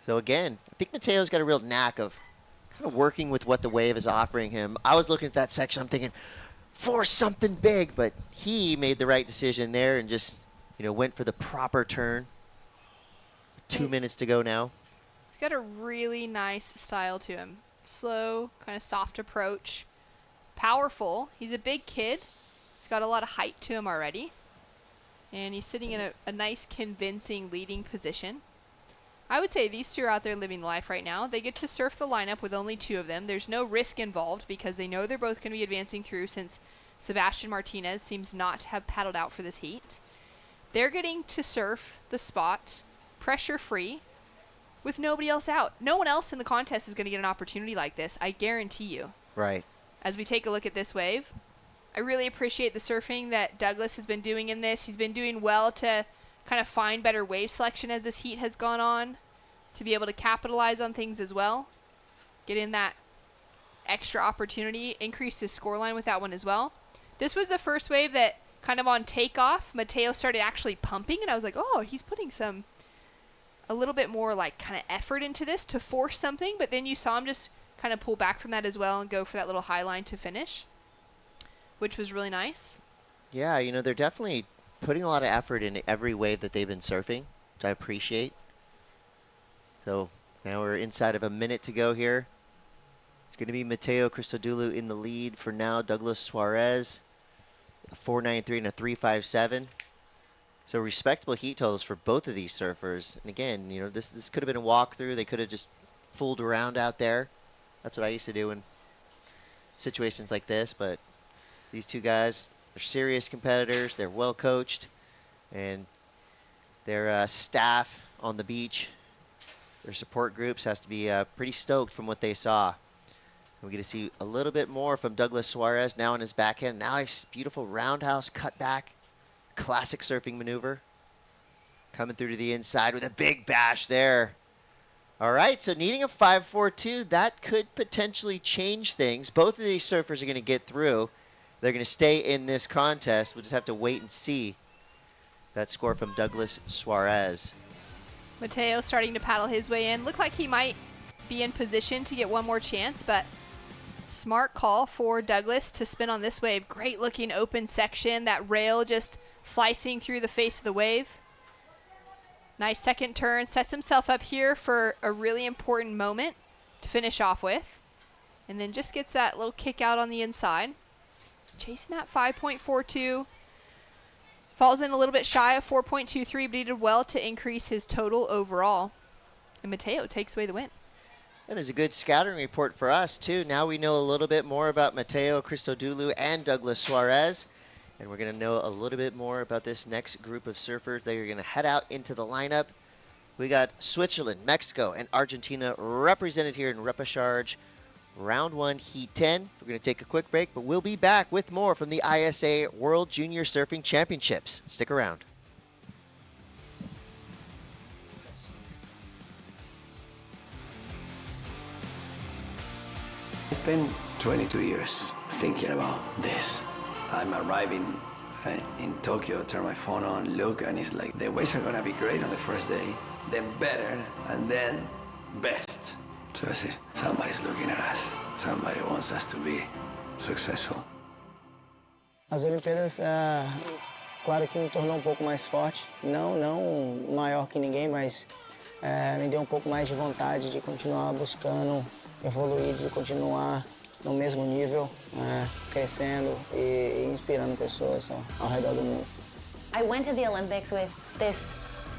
So, again, I think Mateo's got a real knack of kind of working with what the wave is offering him. I was looking at that section, I'm thinking, force something big, but he made the right decision there and just, you know, went for the proper turn. 2 minutes to go now. He's got a really nice style to him. Slow, kind of soft approach. Powerful. He's a big kid. He's got a lot of height to him already. And he's sitting in a nice, convincing leading position. I would say these two are out there living life right now. They get to surf the lineup with only 2 of them. There's no risk involved because they know they're both going to be advancing through, since Sebastian Martinez seems not to have paddled out for this heat. They're getting to surf the spot pressure-free with nobody else out. No one else in the contest is going to get an opportunity like this, I guarantee you. Right. As we take a look at this wave, I really appreciate the surfing that Douglas has been doing in this. He's been doing well to kind of find better wave selection as this heat has gone on. to be able to capitalize on things as well. Get in that extra opportunity, increased his scoreline with that one as well. This was the first wave that kind of on takeoff, Mateo started actually pumping, and I was like, oh, he's putting a little bit more like kind of effort into this to force something, but then you saw him just kind of pull back from that as well and go for that little high line to finish, which was really nice. Yeah, you know, they're definitely putting a lot of effort in every wave that they've been surfing, which I appreciate. So now we're inside of a minute to go here. It's going to be Mateo Christodoulou in the lead for now. Douglas Suarez, a 4.93 and a 3.57. So respectable heat totals for both of these surfers. And again, you know, this could have been a walkthrough. They could have just fooled around out there. That's what I used to do in situations like this. But these two guys, they're serious competitors. They're well coached, and their staff on the beach, their support groups, has to be pretty stoked from what they saw. We get to see a little bit more from Douglas Suarez now on his backhand. Nice, beautiful roundhouse cutback. Classic surfing maneuver. Coming through to the inside with a big bash there. All right, so needing a 5.42, that could potentially change things. Both of these surfers are going to get through. They're going to stay in this contest. We'll just have to wait and see that score from Douglas Suarez. Mateo starting to paddle his way in. Looked like he might be in position to get one more chance, but smart call for Douglas to spin on this wave. Great looking open section. That rail just slicing through the face of the wave. Nice second turn. Sets himself up here for a really important moment to finish off with. And then just gets that little kick out on the inside. Chasing that 5.42. Falls in a little bit shy of 4.23, but he did well to increase his total overall. And Mateo takes away the win. That is a good scouting report for us, too. Now we know a little bit more about Mateo Christodoulou and Douglas Suarez. And we're going to know a little bit more about this next group of surfers. They are going to head out into the lineup. We got Switzerland, Mexico, and Argentina represented here in Repéchage. Round 1, Heat 10. We're going to take a quick break, but we'll be back with more from the ISA World Junior Surfing Championships. Stick around. It's been 22 years thinking about this. I'm arriving in Tokyo, turn my phone on, look, and it's like the waves are gonna be great on the first day, then better, and then best. So I said, somebody's looking at us. Somebody wants us to be successful. As Olimpíadas, claro que me tornou pouco mais forte. Não maior que ninguém, mas me deu pouco mais de vontade de continuar buscando evoluir, de continuar no mesmo nível, crescendo e inspirando pessoas ao redor do mundo. I went to the Olympics with this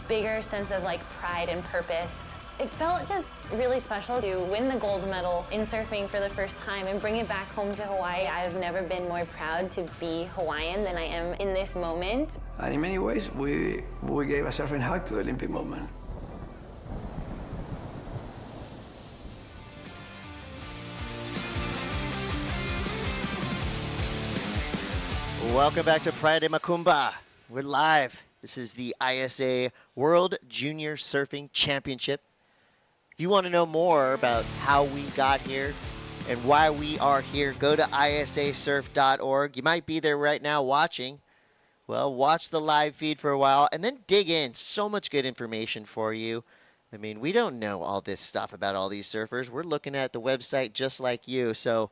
bigger sense of like pride and purpose. It felt just really special to win the gold medal in surfing for the first time and bring it back home to Hawaii. I've never been more proud to be Hawaiian than I am in this moment. And in many ways, we gave a surfing hug to the Olympic movement. Welcome back to Praia de Macumba. We're live. This is the ISA World Junior Surfing Championship. If you want to know more about how we got here and why we are here, go to isasurf.org. You might be there right now watching. Well, watch the live feed for a while and then dig in. So much good information for you. I mean, we don't know all this stuff about all these surfers. We're looking at the website just like you. So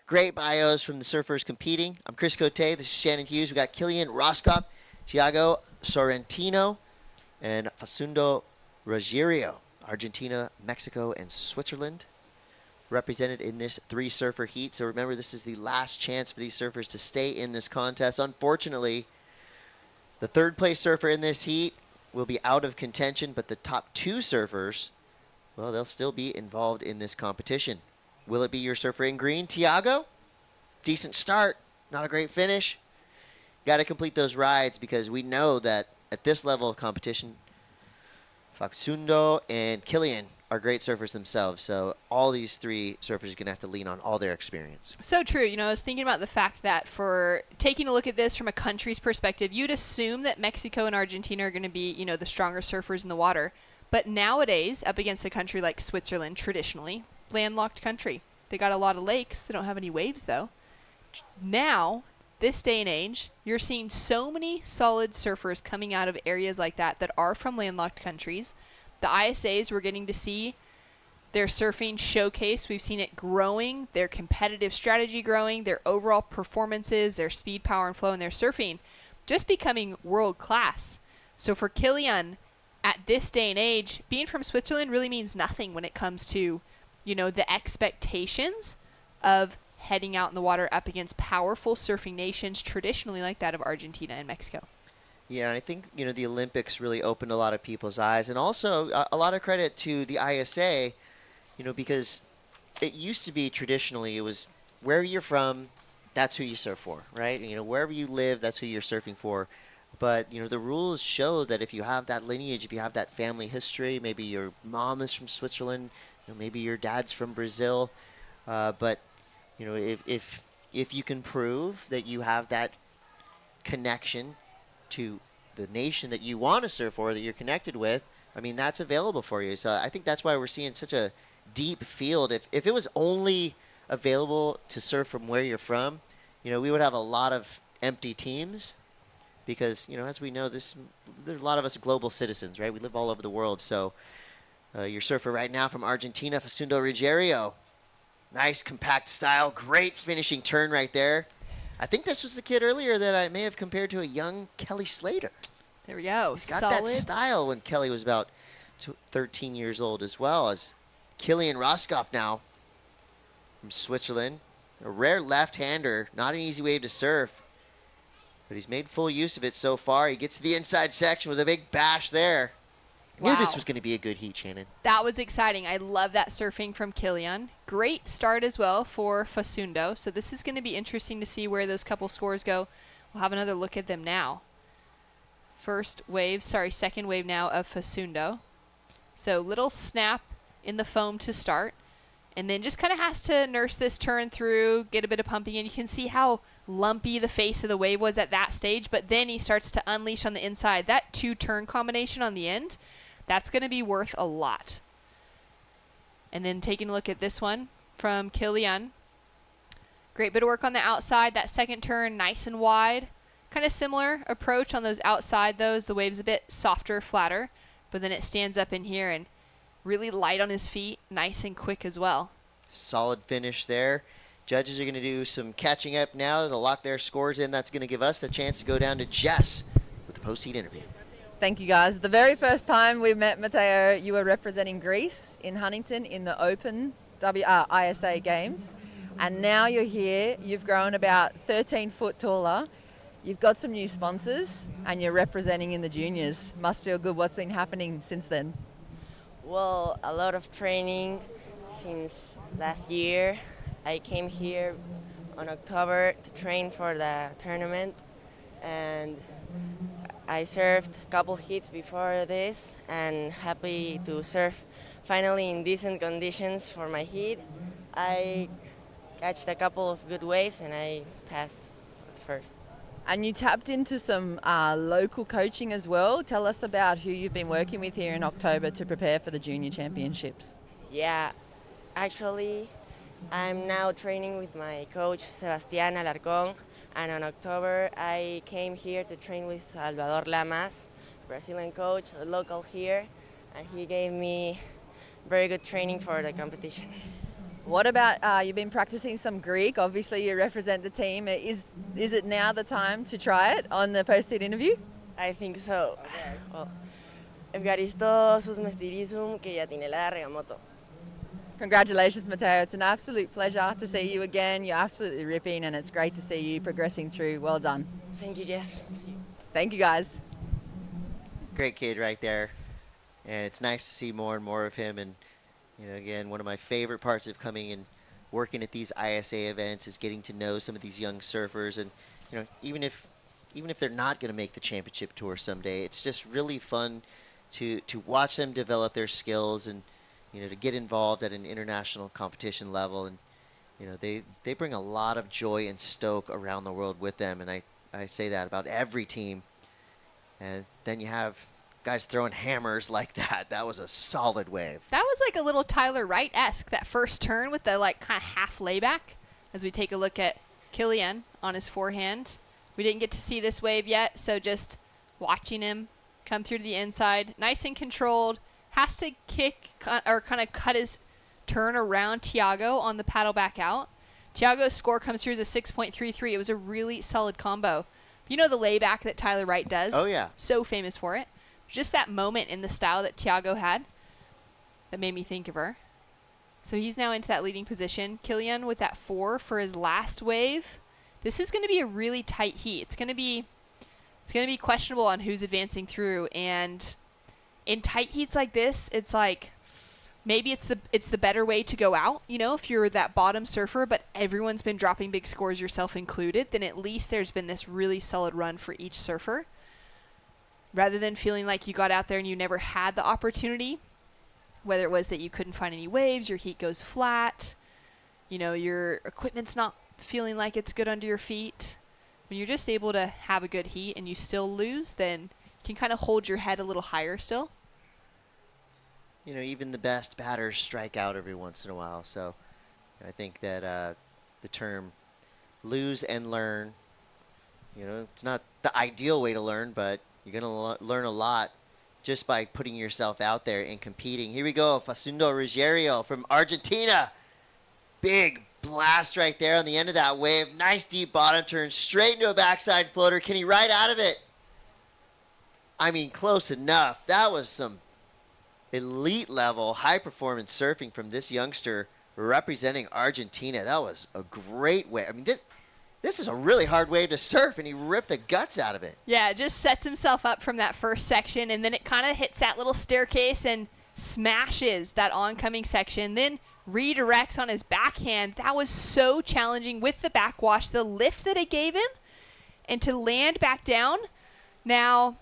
great bios from the surfers competing. I'm Chris Cote. This is Shannon Hughes. We got Killian Roscop, Thiago Sorrentino, and Facundo Ruggiero. Argentina, Mexico, and Switzerland represented in this 3-surfer heat. So remember, this is the last chance for these surfers to stay in this contest. Unfortunately, the 3rd place surfer in this heat will be out of contention, but the top 2 surfers, well, they'll still be involved in this competition. Will it be your surfer in green, Thiago? Decent start, not a great finish. Got to complete those rides because we know that at this level of competition, Facundo and Killian are great surfers themselves. So all these 3 surfers are going to have to lean on all their experience. So true. You know, I was thinking about the fact that for taking a look at this from a country's perspective, you'd assume that Mexico and Argentina are going to be, you know, the stronger surfers in the water. But nowadays, up against a country like Switzerland, traditionally, landlocked country. They got a lot of lakes. They don't have any waves, though. Now, this day and age, you're seeing so many solid surfers coming out of areas like that that are from landlocked countries. The ISAs, we're getting to see their surfing showcase. We've seen it growing, their competitive strategy growing, their overall performances, their speed, power, and flow in their surfing just becoming world class. So for Kilian, at this day and age, being from Switzerland really means nothing when it comes to, you know, the expectations of heading out in the water up against powerful surfing nations, traditionally like that of Argentina and Mexico. Yeah, and I think, you know, the Olympics really opened a lot of people's eyes, and also a lot of credit to the ISA, you know, because it used to be traditionally it was where you're from, that's who you surf for, right? You know, wherever you live, that's who you're surfing for. But, you know, the rules show that if you have that lineage, if you have that family history, maybe your mom is from Switzerland, you know, maybe your dad's from Brazil, but, you know, if you can prove that you have that connection to the nation that you want to surf for, that you're connected with, I mean, that's available for you. So I think that's why we're seeing such a deep field. If it was only available to surf from where you're from, you know, we would have a lot of empty teams because, you know, as we know, there's a lot of us global citizens, right? We live all over the world. So your surfer right now from Argentina, Facundo Ruggiero. Nice compact style, great finishing turn right there. I think this was the kid earlier that I may have compared to a young Kelly Slater. There we go. He's got that style when Kelly was about 13 years old as well as Kilian Roscoff now from Switzerland. A rare left-hander, not an easy wave to surf, but he's made full use of it so far. He gets to the inside section with a big bash there. I knew this was going to be a good heat, Shannon. That was exciting. I love that surfing from Kilian. Great start as well for Facundo. So this is going to be interesting to see where those couple scores go. We'll have another look at them now. Second wave now of Facundo. So little snap in the foam to start. And then just kind of has to nurse this turn through, get a bit of pumping in. You can see how lumpy the face of the wave was at that stage, but then he starts to unleash on the inside. That two-turn combination on the end, that's going to be worth a lot. And then taking a look at this one from Kilian. Great bit of work on the outside. That second turn, nice and wide. Kind of similar approach on those outside, those. The wave's a bit softer, flatter, but then it stands up in here and really light on his feet, nice and quick as well. Solid finish there. Judges are going to do some catching up now to lock their scores in. That's going to give us the chance to go down to Jess with the post-heat interview. Thank you, guys. The very first time we met Matteo, you were representing Greece in Huntington in the Open ISA Games. And now you're here. You've grown about 13 foot taller. You've got some new sponsors and you're representing in the juniors. Must feel good. What's been happening since then? Well, a lot of training since last year. I came here on October to train for the tournament, and I surfed a couple hits before this and happy to surf finally in decent conditions for my heat. I catched a couple of good waves and I passed at first. And you tapped into some local coaching as well. Tell us about who you've been working with here in October to prepare for the Junior Championships. Yeah, actually, I'm now training with my coach, Sebastián Alarcón, and on October, I came here to train with Salvador Lamas, Brazilian coach, a local here, and he gave me very good training for the competition. What about, you've been practicing some Greek, obviously you represent the team. Is it now the time to try it on the post-heat interview? I think so. Well, Evgaristo sus mestirizum que ya tiene la regamoto. Congratulations, Matteo. It's an absolute pleasure to see you again. You're absolutely ripping and it's great to see you progressing through. Well done. Thank you, Jess. See you. Thank you, guys. Great kid right there. And it's nice to see more and more of him. And, you know, again, one of my favorite parts of coming and working at these ISA events is getting to know some of these young surfers. And, you know, even if they're not going to make the championship tour someday, it's just really fun to watch them develop their skills and, you know, to get involved at an international competition level. And, you know, they bring a lot of joy and stoke around the world with them. And I say that about every team. And then you have guys throwing hammers like that. That was a solid wave. That was like a little Tyler Wright-esque, that first turn with the like kind of half layback. As we take a look at Killian on his forehand. We didn't get to see this wave yet, so just watching him come through to the inside. Nice and controlled. Has to kick or kind of cut his turn around Tiago on the paddle back out. Tiago's score comes through as a 6.33. It was a really solid combo. You know the layback that Tyler Wright does? Oh, yeah. So famous for it. Just that moment in the style that Tiago had that made me think of her. So he's now into that leading position. Killian with that 4 for his last wave. This is going to be a really tight heat. It's going to be questionable on who's advancing through. And in tight heats like this, it's like maybe it's the better way to go out. You know, if you're that bottom surfer, but everyone's been dropping big scores, yourself included, then at least there's been this really solid run for each surfer. Rather than feeling like you got out there and you never had the opportunity, whether it was that you couldn't find any waves, your heat goes flat, you know, your equipment's not feeling like it's good under your feet. When you're just able to have a good heat and you still lose, then you can kind of hold your head a little higher still. You know, even the best batters strike out every once in a while. So I think that the term lose and learn, you know, it's not the ideal way to learn, but you're going to learn a lot just by putting yourself out there and competing. Here we go, Facundo Ruggiero from Argentina. Big blast right there on the end of that wave. Nice deep bottom turn, straight into a backside floater. Can he ride out of it? I mean, close enough. That was some elite level, high performance surfing from this youngster representing Argentina. That was a great wave. I mean, this is a really hard wave to surf, and he ripped the guts out of it. Yeah, it just sets himself up from that first section, and then it kind of hits that little staircase and smashes that oncoming section, then redirects on his backhand. That was so challenging with the backwash, the lift that it gave him, and to land back down. Now,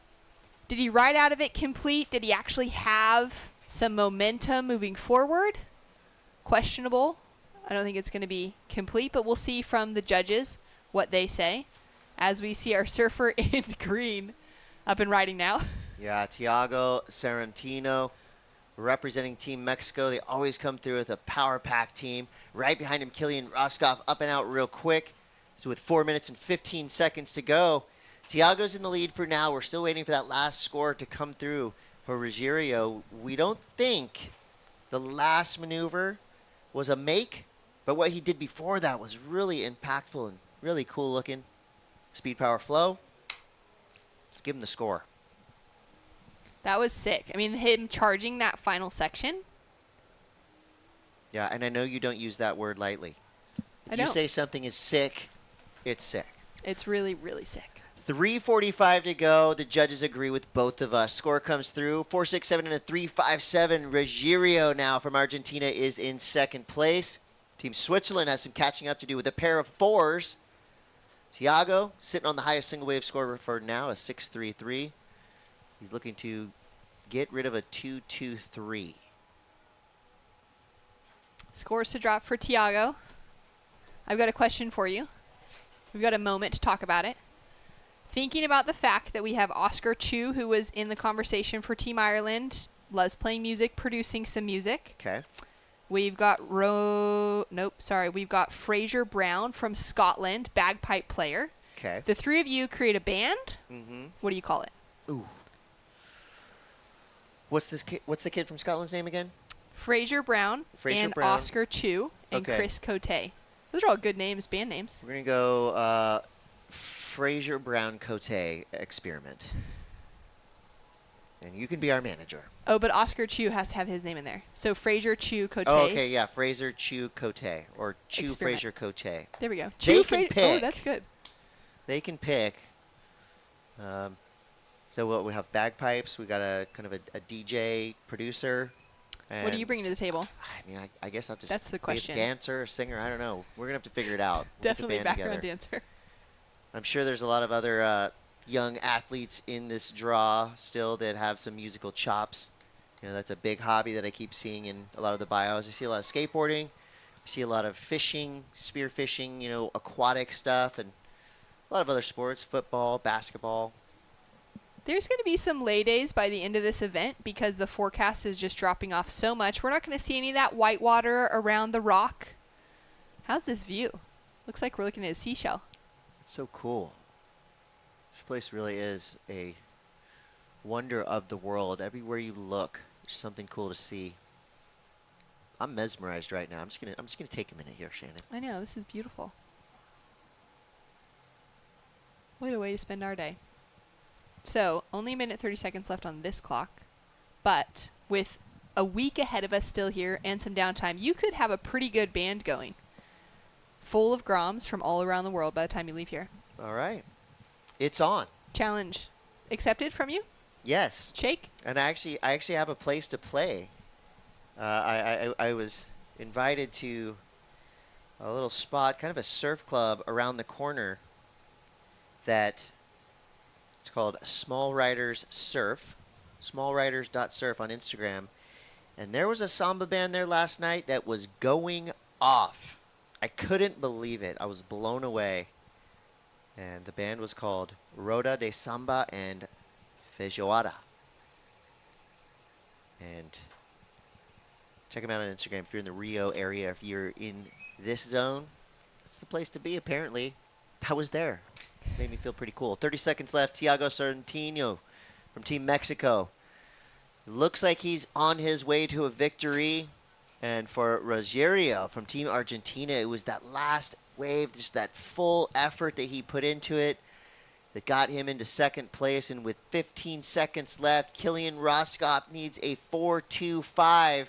did he ride out of it complete? Did he actually have some momentum moving forward? Questionable. I don't think it's going to be complete, but we'll see from the judges what they say as we see our surfer in green up and riding now. Yeah, Tiago Sarantino representing Team Mexico. They always come through with a power pack team. Right behind him, Kilian Roscoff up and out real quick. So with 4 minutes and 15 seconds to go, Tiago's in the lead for now. We're still waiting for that last score to come through for Ruggiero. We don't think the last maneuver was a make, but what he did before that was really impactful and really cool looking. Speed, power, flow. Let's give him the score. That was sick. I mean, him charging that final section. Yeah, and I know you don't use that word lightly. I If you don't. say something is sick, it's sick. It's really, really sick. 3:45 to go. The judges agree with both of us. Score comes through. 4.67 and a 3.57. Ruggiero now from Argentina is in second place. Team Switzerland has some catching up to do with a pair of 4s. Tiago sitting on the highest single wave score for now, a 6.33. He's looking to get rid of a 2.23. Scores to drop for Tiago. I've got a question for you. We've got a moment to talk about it. Thinking about the fact that we have Oscar Chu, who was in the conversation for Team Ireland, loves playing music, producing some music. Okay. We've got we've got Fraser Brown from Scotland, bagpipe player. Okay. The three of you create a band. Mm-hmm. What do you call it? Ooh. What's the kid from Scotland's name again? Fraser Brown and Brown. Oscar Chu and Okay. Chris Cote. Those are all good names, band names. We're going to go Fraser Brown Cote experiment. And you can be our manager. Oh, but Oscar Chu has to have his name in there. So Fraser Chu Cote. Oh, okay, yeah. Fraser Chu Cote. Or Chu Experiment. Fraser Cote. There we go. They Chu can Fra- pick. Oh, that's good. They can pick. So we have bagpipes. We got a kind of a DJ producer. What are you and bringing to the table? I mean, I guess I'll just That's the be a question. dancer or singer. I don't know. We're going to have to figure it out. We'll get the Definitely band background together. dancer. I'm sure there's a lot of other young athletes in this draw still that have some musical chops. You know, that's a big hobby that I keep seeing in a lot of the bios. I see a lot of skateboarding. I see a lot of fishing, spear fishing, you know, aquatic stuff, and a lot of other sports, football, basketball. There's going to be some lay days by the end of this event because the forecast is just dropping off so much. We're not going to see any of that white water around the rock. How's this view? Looks like we're looking at a seashell. It's so cool. This place really is a wonder of the world. Everywhere you look, there's something cool to see. I'm mesmerized right now. I'm just gonna take a minute here, Shannon. I know, this is beautiful. What a way to spend our day. So, only a minute 30 seconds left on this clock, but with a week ahead of us still here and some downtime, you could have a pretty good band going. Full of Groms from all around the world by the time you leave here. All right. It's on. Challenge accepted from you? Yes. Shake? And I actually have a place to play. I was invited to a little spot, kind of a surf club around the corner that it's called Small Riders Surf, smallriders.surf on Instagram. And there was a samba band there last night that was going off. I couldn't believe it. I was blown away. And the band was called Roda de Samba and Feijoada. And check them out on Instagram if you're in the Rio area. If you're in this zone, that's the place to be, apparently. I was there. Made me feel pretty cool. 30 seconds left. Thiago Sorrentino from Team Mexico. Looks like he's on his way to a victory. And for Rogerio from Team Argentina, it was that last wave, just that full effort that he put into it that got him into second place. And with 15 seconds left, Kilian Rosskopf needs a 4.25.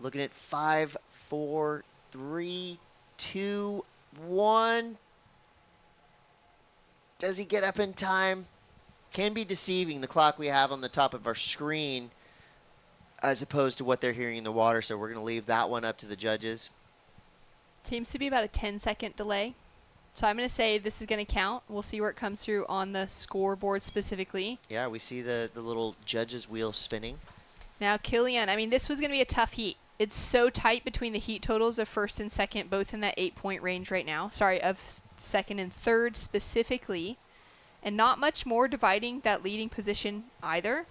Looking at 5, 4, 3, 2, 1. Does he get up in time? Can be deceiving, the clock we have on the top of our screen, as opposed to what they're hearing in the water. So we're going to leave that one up to the judges. Seems to be about a 10-second delay. So I'm going to say this is going to count. We'll see where it comes through on the scoreboard specifically. Yeah, we see the little judges' wheel spinning. Now, Kilian, I mean, this was going to be a tough heat. It's so tight between the heat totals of first and second, both in that 8-point range right now. Sorry, of second and third specifically. And not much more dividing that leading position either.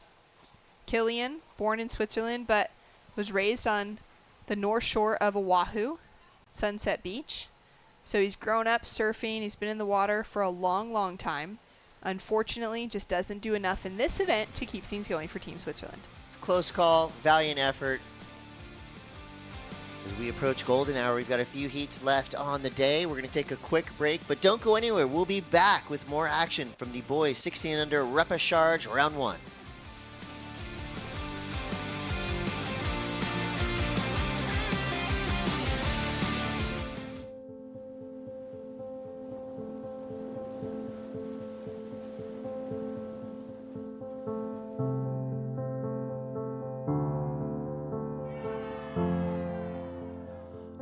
Kilian, born in Switzerland, but was raised on the north shore of Oahu, Sunset Beach. So he's grown up surfing. He's been in the water for a long, long time. Unfortunately, just doesn't do enough in this event to keep things going for Team Switzerland. Close call, valiant effort. As we approach golden hour, we've got a few heats left on the day. We're going to take a quick break, but don't go anywhere. We'll be back with more action from the boys 16 and under Repéchage round 1.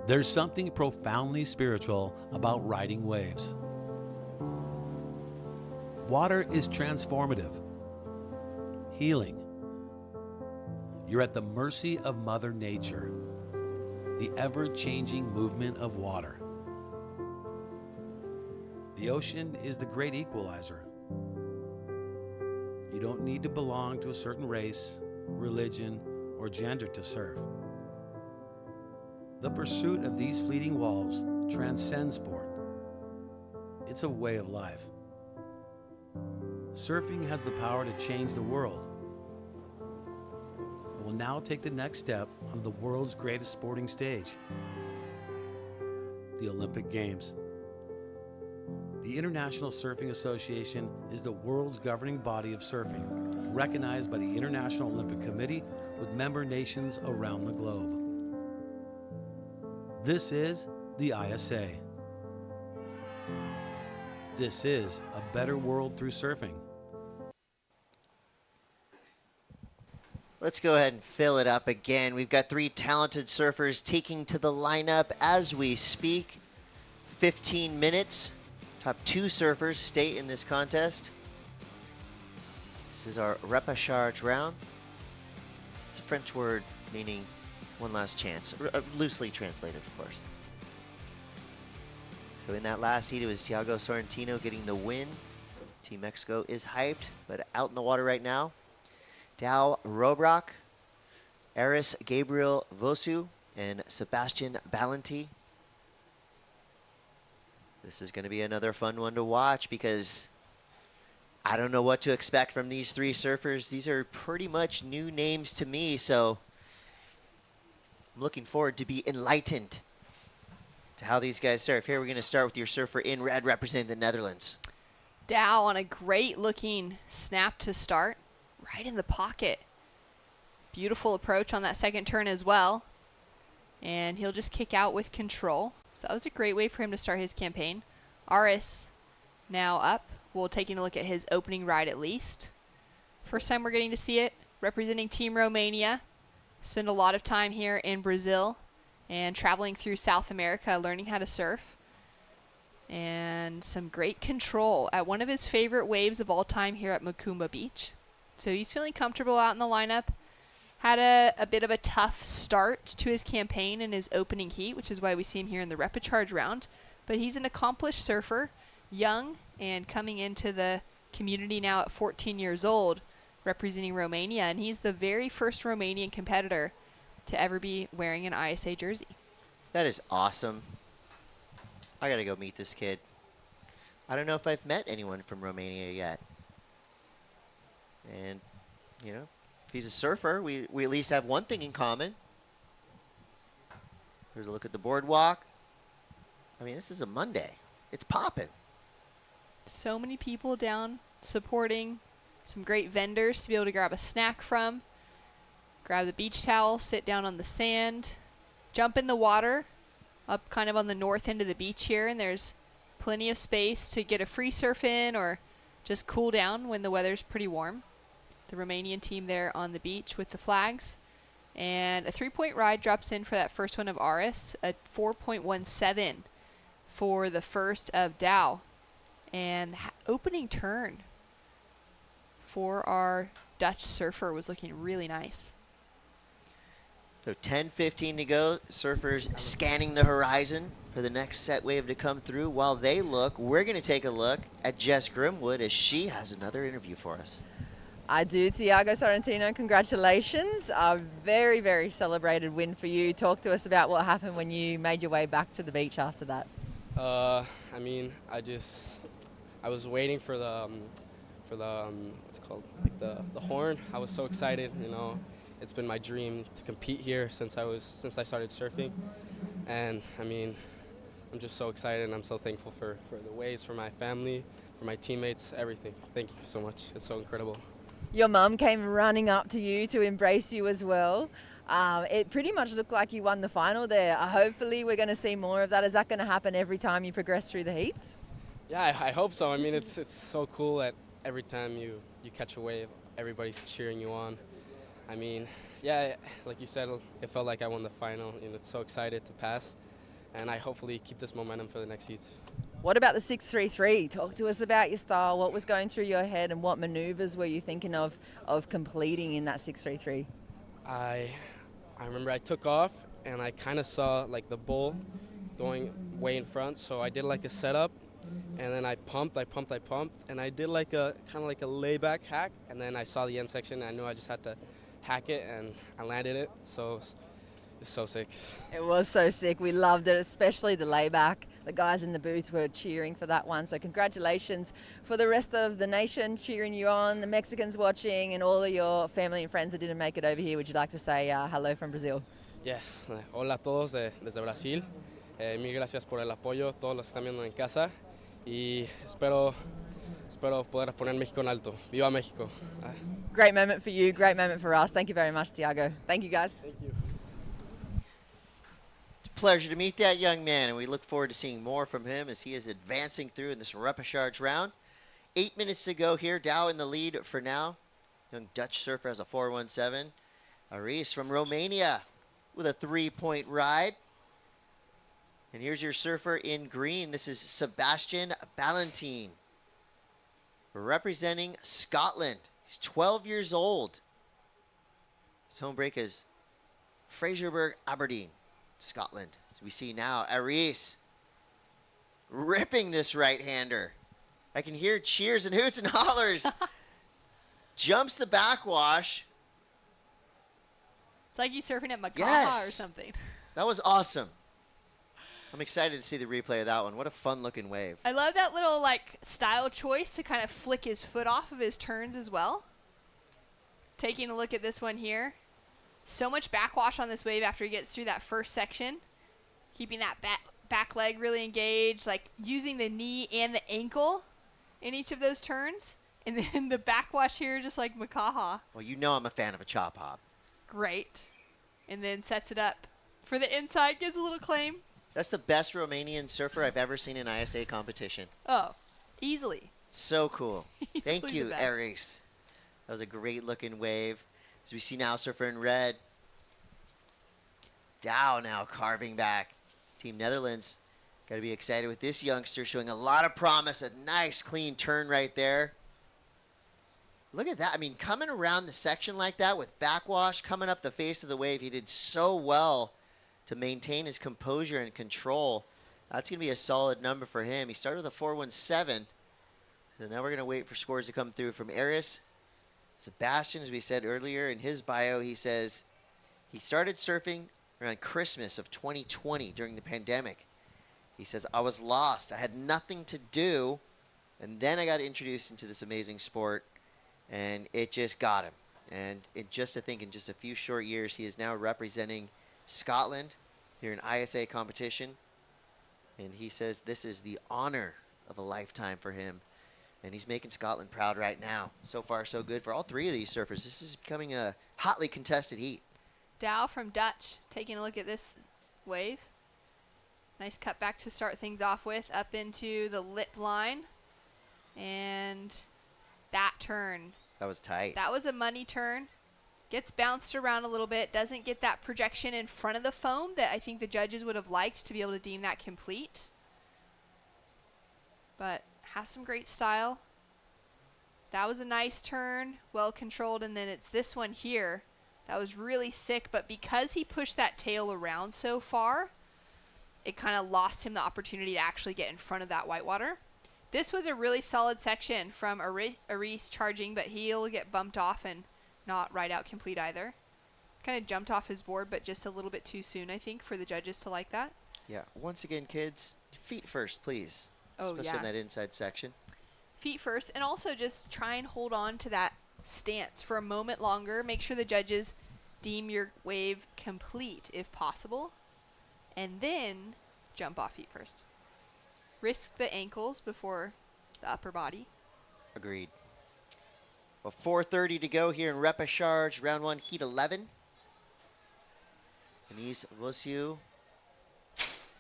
There's something profoundly spiritual about riding waves. Water is transformative, healing. You're at the mercy of Mother Nature, the ever-changing movement of water. The ocean is the great equalizer. You don't need to belong to a certain race, religion, or gender to surf. The pursuit of these fleeting walls transcends sport. It's a way of life. Surfing has the power to change the world. It will now take the next step on the world's greatest sporting stage, the Olympic Games. The International Surfing Association is the world's governing body of surfing, recognized by the International Olympic Committee with member nations around the globe. This is the ISA. This is a better world through surfing. Let's go ahead and fill it up again. We've got 3 talented surfers taking to the lineup as we speak. 15 minutes. Top 2 surfers stay in this contest. This is our repêchage round. It's a French word meaning one last chance, loosely translated, of course. So in that last heat, it was Thiago Sorrentino getting the win. Team Mexico is hyped, but out in the water right now. Dow Robrock, Eris Gabriel Vosu, and Sebastian Ballanti. This is going to be another fun one to watch because I don't know what to expect from these three surfers. These are pretty much new names to me, so I'm looking forward to be enlightened to how these guys surf. Here we're going to start with your surfer in red representing the Netherlands. Dow on a great looking snap to start, right in the pocket. Beautiful approach on that second turn as well. And he'll just kick out with control. So that was a great way for him to start his campaign. Aris now up. We'll take a look at his opening ride at least. First time we're getting to see it, representing Team Romania. Spent a lot of time here in Brazil and traveling through South America, learning how to surf. And some great control at one of his favorite waves of all time here at Macumba Beach. So he's feeling comfortable out in the lineup. Had a bit of a tough start to his campaign in his opening heat, which is why we see him here in the Repéchage round. But he's an accomplished surfer, young, and coming into the community now at 14 years old, representing Romania. And he's the very first Romanian competitor to ever be wearing an ISA jersey. That is awesome. I got to go meet this kid. I don't know if I've met anyone from Romania yet. And, you know, if he's a surfer, we at least have one thing in common. Here's a look at the boardwalk. I mean, this is a Monday. It's popping. So many people down supporting, some great vendors to be able to grab a snack from, grab the beach towel, sit down on the sand, jump in the water up kind of on the north end of the beach here, and there's plenty of space to get a free surf in or just cool down when the weather's pretty warm. The Romanian team there on the beach with the flags. And a 3-point ride drops in for that first one of Aris, a 4.17 for the first of Dow. And the opening turn for our Dutch surfer was looking really nice. So 10:15 to go. Surfers scanning the horizon for the next set wave to come through. While they look, we're going to take a look at Jess Grimwood as she has another interview for us. I do. Tiago Sorrentino, congratulations. A very, very celebrated win for you. Talk to us about what happened when you made your way back to the beach after that. I mean, I was waiting for the what's it called, like the horn. I was so excited, you know. It's been my dream to compete here since I started surfing, and I mean, I'm just so excited and I'm so thankful for the waves, for my family, for my teammates, everything. Thank you so much. It's so incredible. Your mum came running up to you to embrace you as well. It pretty much looked like you won the final there. Hopefully we're going to see more of that. Is that going to happen every time you progress through the heats? Yeah, I hope so. I mean, it's so cool that every time you catch a wave, everybody's cheering you on. I mean, yeah, like you said, it felt like I won the final. You know, it's so excited to pass, and I hopefully keep this momentum for the next heats. What about the 633? Talk to us about your style. What was going through your head and what maneuvers were you thinking of completing in that 633? I remember I took off and I kind of saw like the bull going way in front, so I did like a setup, and then I pumped, and I did like a kind of like a layback hack, and then I saw the end section and I knew I just had to hack it, and I landed it. So it's so sick. It was so sick. We loved it, especially the layback. The guys in the booth were cheering for that one. So congratulations for the rest of the nation cheering you on, the Mexicans watching, and all of your family and friends that didn't make it over here. Would you like to say hello from Brazil? Yes. Hola a todos desde Brasil. Mil gracias por el apoyo, todos los que están viendo en casa. Y espero poder poner México en alto. Viva México. Great moment for you, great moment for us. Thank you very much, Tiago. Thank you, guys. Thank you. Pleasure to meet that young man, and we look forward to seeing more from him as he is advancing through in this repechage round. 8 minutes to go here. Dow in the lead for now. Young Dutch surfer has a 4.17. Aris from Romania with a 3-point ride. And here's your surfer in green. This is Sebastian Ballanti, representing Scotland. He's 12 years old. His home break is Fraserburgh, Aberdeen, Scotland. So we see now Aris ripping this right-hander. I can hear cheers and hoots and hollers. Jumps the backwash. It's like he's surfing at Makaha Yes. or something. That was awesome. I'm excited to see the replay of that one. What a fun-looking wave. I love that little like style choice to kind of flick his foot off of his turns as well. Taking a look at this one here. So much backwash on this wave after he gets through that first section. Keeping that back leg really engaged, like using the knee and the ankle in each of those turns. And then the backwash here, just like Makaha. Well, you know I'm a fan of a chop hop. Great. And then sets it up for the inside, gets a little claim. That's the best Romanian surfer I've ever seen in ISA competition. Oh, easily. So cool. Thank Easily you, the best. Aries. That was a great looking wave. As we see now, surfer in red. Dow now carving back. Team Netherlands. Got to be excited with this youngster showing a lot of promise. A nice clean turn right there. Look at that. I mean, coming around the section like that with backwash, coming up the face of the wave, he did so well to maintain his composure and control. That's going to be a solid number for him. He started with a 417. So now we're going to wait for scores to come through from Aris. Sebastian, as we said earlier in his bio, he says he started surfing around Christmas of 2020 during the pandemic. He says, I was lost. I had nothing to do. And then I got introduced into this amazing sport. And it just got him. And I think in just a few short years, he is now representing Scotland here in ISA competition. And he says this is the honor of a lifetime for him. And he's making Scotland proud right now. So far, so good for all three of these surfers. This is becoming a hotly contested heat. Dow from Dutch taking a look at this wave. Nice cut back to start things off with, up into the lip line. And that turn. That was tight. That was a money turn. Gets bounced around a little bit. Doesn't get that projection in front of the foam that I think the judges would have liked to be able to deem that complete. But has some great style. That was a nice turn. Well controlled. And then it's this one here. That was really sick. But because he pushed that tail around so far, it kind of lost him the opportunity to actually get in front of that whitewater. This was a really solid section from Aris charging, but he'll get bumped off and not ride out complete either. Kind of jumped off his board, but just a little bit too soon, I think, for the judges to like that. Yeah. Once again, kids, feet first, please. Oh, especially yeah. in that inside section. Feet first, and also just try and hold on to that stance for a moment longer. Make sure the judges deem your wave complete, if possible. And then jump off feet first. Risk the ankles before the upper body. Agreed. Well, 4:30 to go here in Repéchage, round 1, heat 11. Denise Vosiu.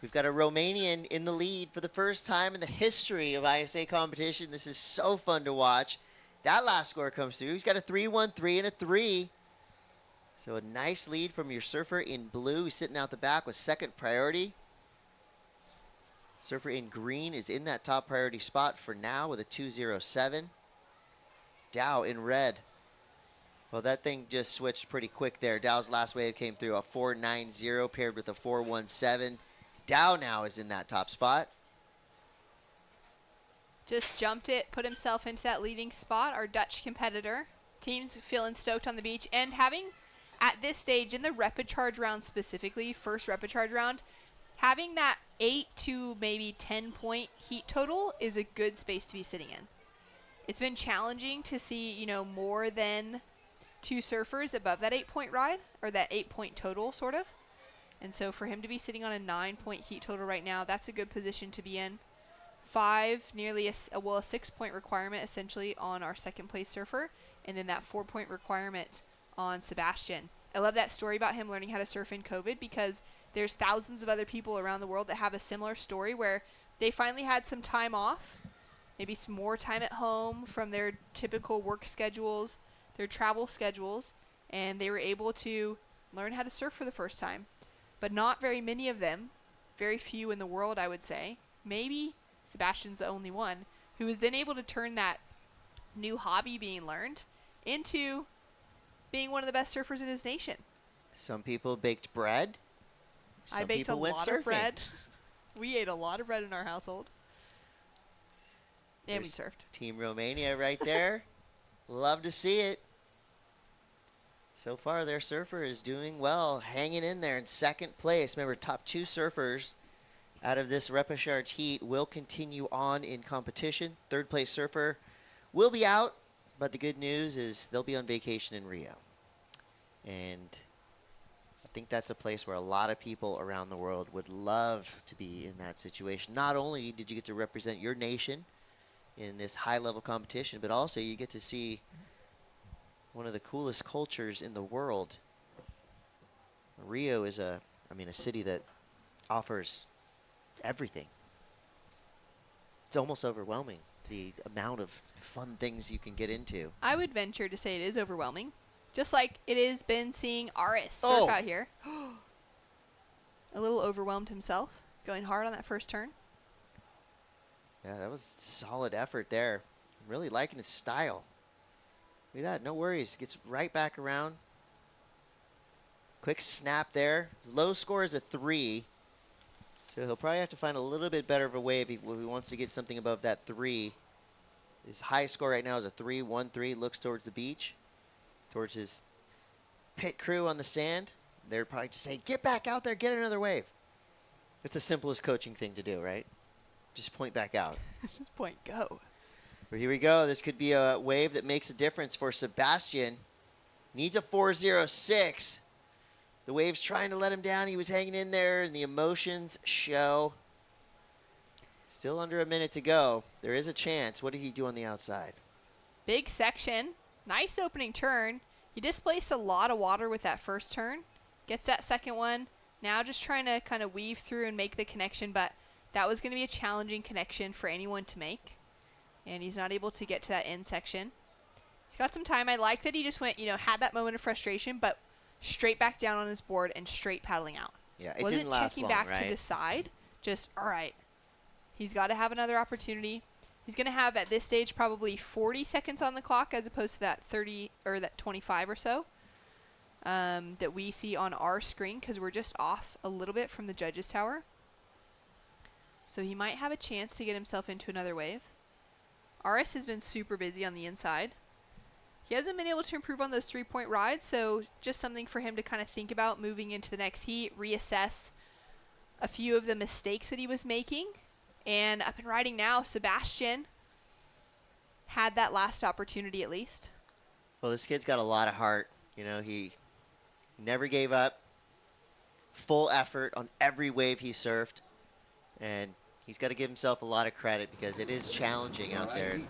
We've got a Romanian in the lead for the first time in the history of ISA competition. This is so fun to watch. That last score comes through. He's got a 3-1-3 and a 3. So a nice lead from your surfer in blue. He's sitting out the back with second priority. Surfer in green is in that top priority spot for now with a 2.07. Dow in red. Well, that thing just switched pretty quick there. Dow's last wave came through a 4.90 paired with a 4.17. Dow now is in that top spot. Just jumped it, put himself into that leading spot, our Dutch competitor. Team's feeling stoked on the beach, and having, at this stage, in the Repéchage round specifically, first Repéchage round, having that 8 to maybe 10 point heat total is a good space to be sitting in. It's been challenging to see, you know, more than 2 surfers above that 8-point ride, or that 8-point total, sort of. And so for him to be sitting on a 9-point heat total right now, that's a good position to be in. 5, nearly a 6-point requirement essentially on our second place surfer, and then that 4-point requirement on Sebastian. I love that story about him learning how to surf in COVID, because there's thousands of other people around the world that have a similar story where they finally had some time off, maybe some more time at home from their typical work schedules, their travel schedules, and they were able to learn how to surf for the first time. But not very many of them, very few in the world, I would say. Maybe Sebastian's the only one who was then able to turn that new hobby being learned into being one of the best surfers in his nation. Some people baked bread. I baked a lot of bread. We ate a lot of bread in our household. And we There's surfed. Team Romania right there. Love to see it. So far, their surfer is doing well, hanging in there in second place. Remember, top 2 surfers out of this Repéchage heat will continue on in competition. Third place surfer will be out, but the good news is they'll be on vacation in Rio. And I think that's a place where a lot of people around the world would love to be in that situation. Not only did you get to represent your nation in this high-level competition, but also you get to see one of the coolest cultures in the world. Rio is a city that offers everything. It's almost overwhelming, the amount of fun things you can get into. I would venture to say it is overwhelming. Just like it has been seeing Aris surf out here. A little overwhelmed himself, going hard on that first turn. Yeah, that was solid effort there. I'm really liking his style. Look at that, no worries. Gets right back around. Quick snap there. His low score is a 3. So he'll probably have to find a little bit better of a wave if he wants to get something above that 3. His high score right now is a 3-1-3. Looks towards the beach, towards his pit crew on the sand. They're probably just saying, get back out there, get another wave. It's the simplest coaching thing to do, right? Just point back out. Just point, go. Well, here we go. This could be a wave that makes a difference for Sebastian. Needs a 4.06. The wave's trying to let him down. He was hanging in there, and the emotions show. Still under a minute to go. There is a chance. What did he do on the outside? Big section. Nice opening turn. He displaced a lot of water with that first turn. Gets that second one. Now just trying to kind of weave through and make the connection, but that was going to be a challenging connection for anyone to make. And he's not able to get to that end section. He's got some time. I like that he just went, had that moment of frustration, but straight back down on his board and straight paddling out. Yeah, it Wasn't didn't last checking long, back right? to decide. Just, all right. He's got to have another opportunity. He's going to have, at this stage, probably 40 seconds on the clock as opposed to that 30 or that 25 or so that we see on our screen because we're just off a little bit from the judges' tower. So he might have a chance to get himself into another wave. Aris has been super busy on the inside. He hasn't been able to improve on those 3-point rides, so just something for him to kind of think about moving into the next heat, reassess a few of the mistakes that he was making. And up and riding now, Sebastian had that last opportunity at least. Well, this kid's got a lot of heart. He never gave up. Full effort on every wave he surfed. And he's got to give himself a lot of credit because it is challenging out there.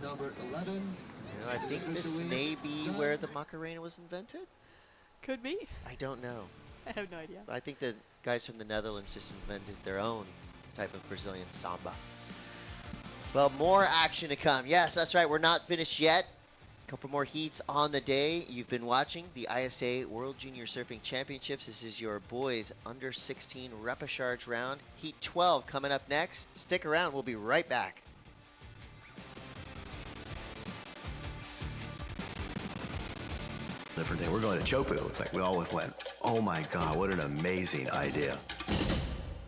I think this may be where the Macarena was invented. Could be. I don't know. I have no idea. I think the guys from the Netherlands just invented their own type of Brazilian samba. Well, more action to come. Yes, that's right. We're not finished yet. A couple more heats on the day. You've been watching the ISA World Junior Surfing Championships. This is your boys under 16 repechage round. Heat 12 coming up next. Stick around. We'll be right back. Different day. We're going to Teahupo'o. It's like we all went, oh my God, what an amazing idea.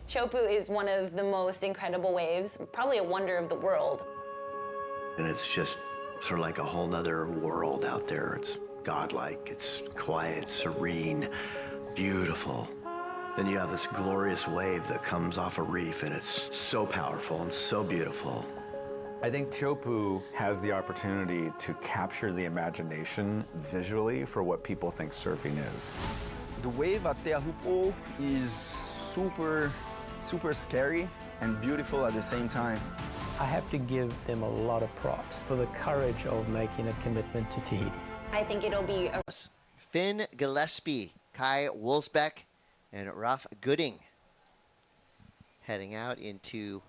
Teahupo'o is one of the most incredible waves, probably a wonder of the world. And it's just sort of like a whole nother world out there. It's godlike, it's quiet, serene, beautiful. Then you have this glorious wave that comes off a reef, and it's so powerful and so beautiful. I think Teahupo'o has the opportunity to capture the imagination visually for what people think surfing is. The wave at Teahupo'o is super scary and beautiful at the same time. I have to give them a lot of props for the courage of making a commitment to Tahiti. I think it'll be a... Finn Gillespie, Kai Wolfsbeck, and Ralph Gooding heading out into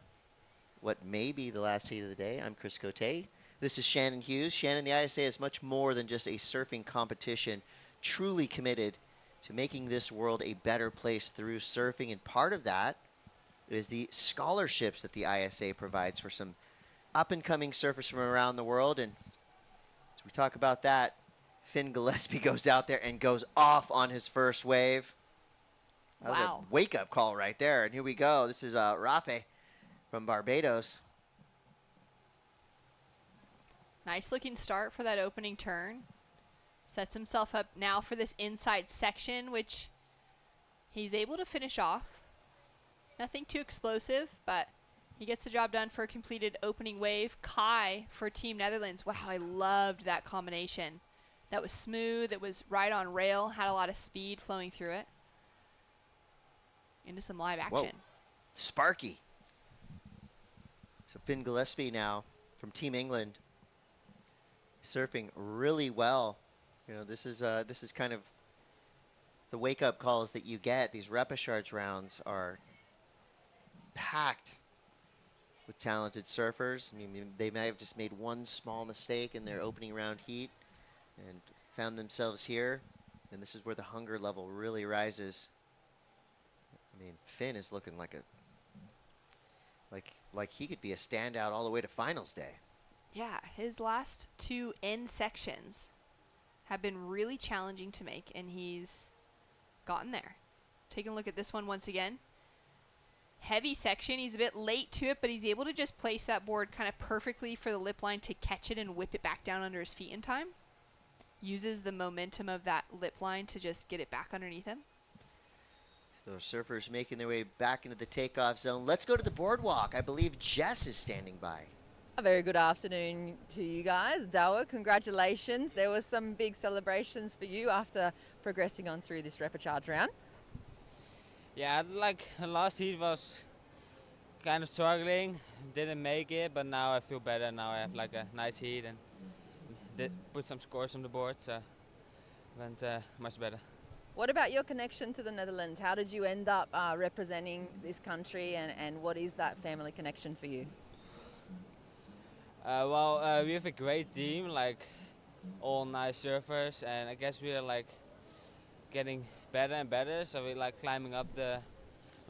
what may be the last heat of the day. I'm Chris Cote. This is Shannon Hughes. Shannon, the ISA is much more than just a surfing competition, truly committed to making this world a better place through surfing, and part of that is the scholarships that the ISA provides for some up-and-coming surfers from around the world. And as we talk about that, Finn Gillespie goes out there and goes off on his first wave. That was a wake-up call right there. And here we go. This is Rafe from Barbados. Nice looking start for that opening turn. Sets himself up now for this inside section, which he's able to finish off. Nothing too explosive, but he gets the job done for a completed opening wave. Kai for Team Netherlands. Wow, I loved that combination. That was smooth. It was right on rail. Had a lot of speed flowing through it. Into some live action. Whoa. Sparky. So Finn Gillespie now from Team England, surfing really well. You know, this is kind of the wake-up calls that you get. These Repéchage rounds are packed with talented surfers. I mean, they may have just made one small mistake in their opening round heat and found themselves here, and this is where the hunger level really rises. I mean, Finn is looking like he could be a standout all the way to finals day. Yeah, his last 2 end sections have been really challenging to make, and he's gotten there. Taking a look at this one once again. Heavy section. He's a bit late to it, but he's able to just place that board kind of perfectly for the lip line to catch it and whip it back down under his feet in time. Uses the momentum of that lip line to just get it back underneath him. Those surfers making their way back into the takeoff zone. Let's go to the boardwalk. I believe Jess is standing by. A very good afternoon to you guys. Dawa, congratulations. There was some big celebrations for you after progressing on through this repechage round. Yeah, like last heat was kind of struggling, didn't make it, but now I feel better. Now I have like a nice heat and did put some scores on the board, so went much better. What about your connection to the Netherlands? How did you end up representing this country, and what is that family connection for you? Well, we have a great team, like all nice surfers, and I guess we are like getting better and better, so we're like climbing up the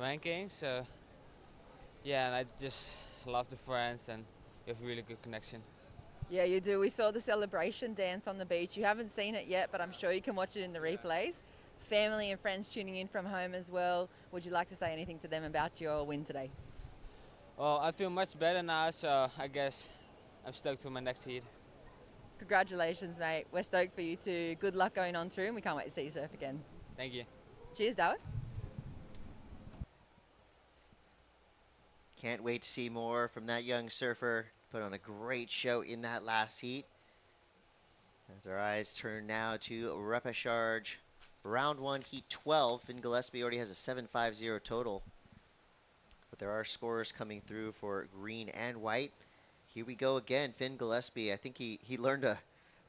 rankings. So yeah, and I just love the friends, and we have a really good connection. Yeah, you do. We saw the celebration dance on the beach. You haven't seen it yet, but I'm sure you can watch it in the replays. Family and friends tuning in from home as well. Would you like to say anything to them about your win today? Well, I feel much better now, so I guess I'm stoked for my next heat. Congratulations, mate. We're stoked for you too. Good luck going on through, and we can't wait to see you surf again. Thank you. Cheers, Dawa. Can't wait to see more from that young surfer. Put on a great show in that last heat. As our eyes turn now to Repéchage. Round 1, heat 12. Finn Gillespie already has a 7.50 total. But there are scores coming through for green and white. Here we go again. Finn Gillespie, I think he learned a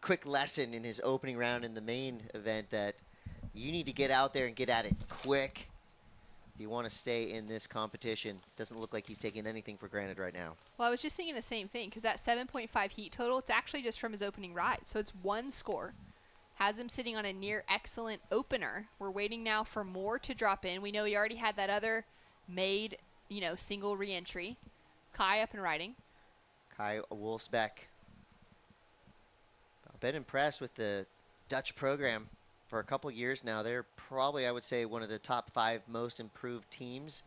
quick lesson in his opening round in the main event that you need to get out there and get at it quick if you want to stay in this competition. Doesn't look like he's taking anything for granted right now. Well, I was just thinking the same thing, because that 7.5 heat total, it's actually just from his opening ride. So it's one score. Has him sitting on a near excellent opener. We're waiting now for more to drop in. We know he already had that other made, single re-entry. Kai up and riding. Kai Wolfsbeck. I've been impressed with the Dutch program for a couple years now. They're probably, I would say, one of the top 5 most improved teams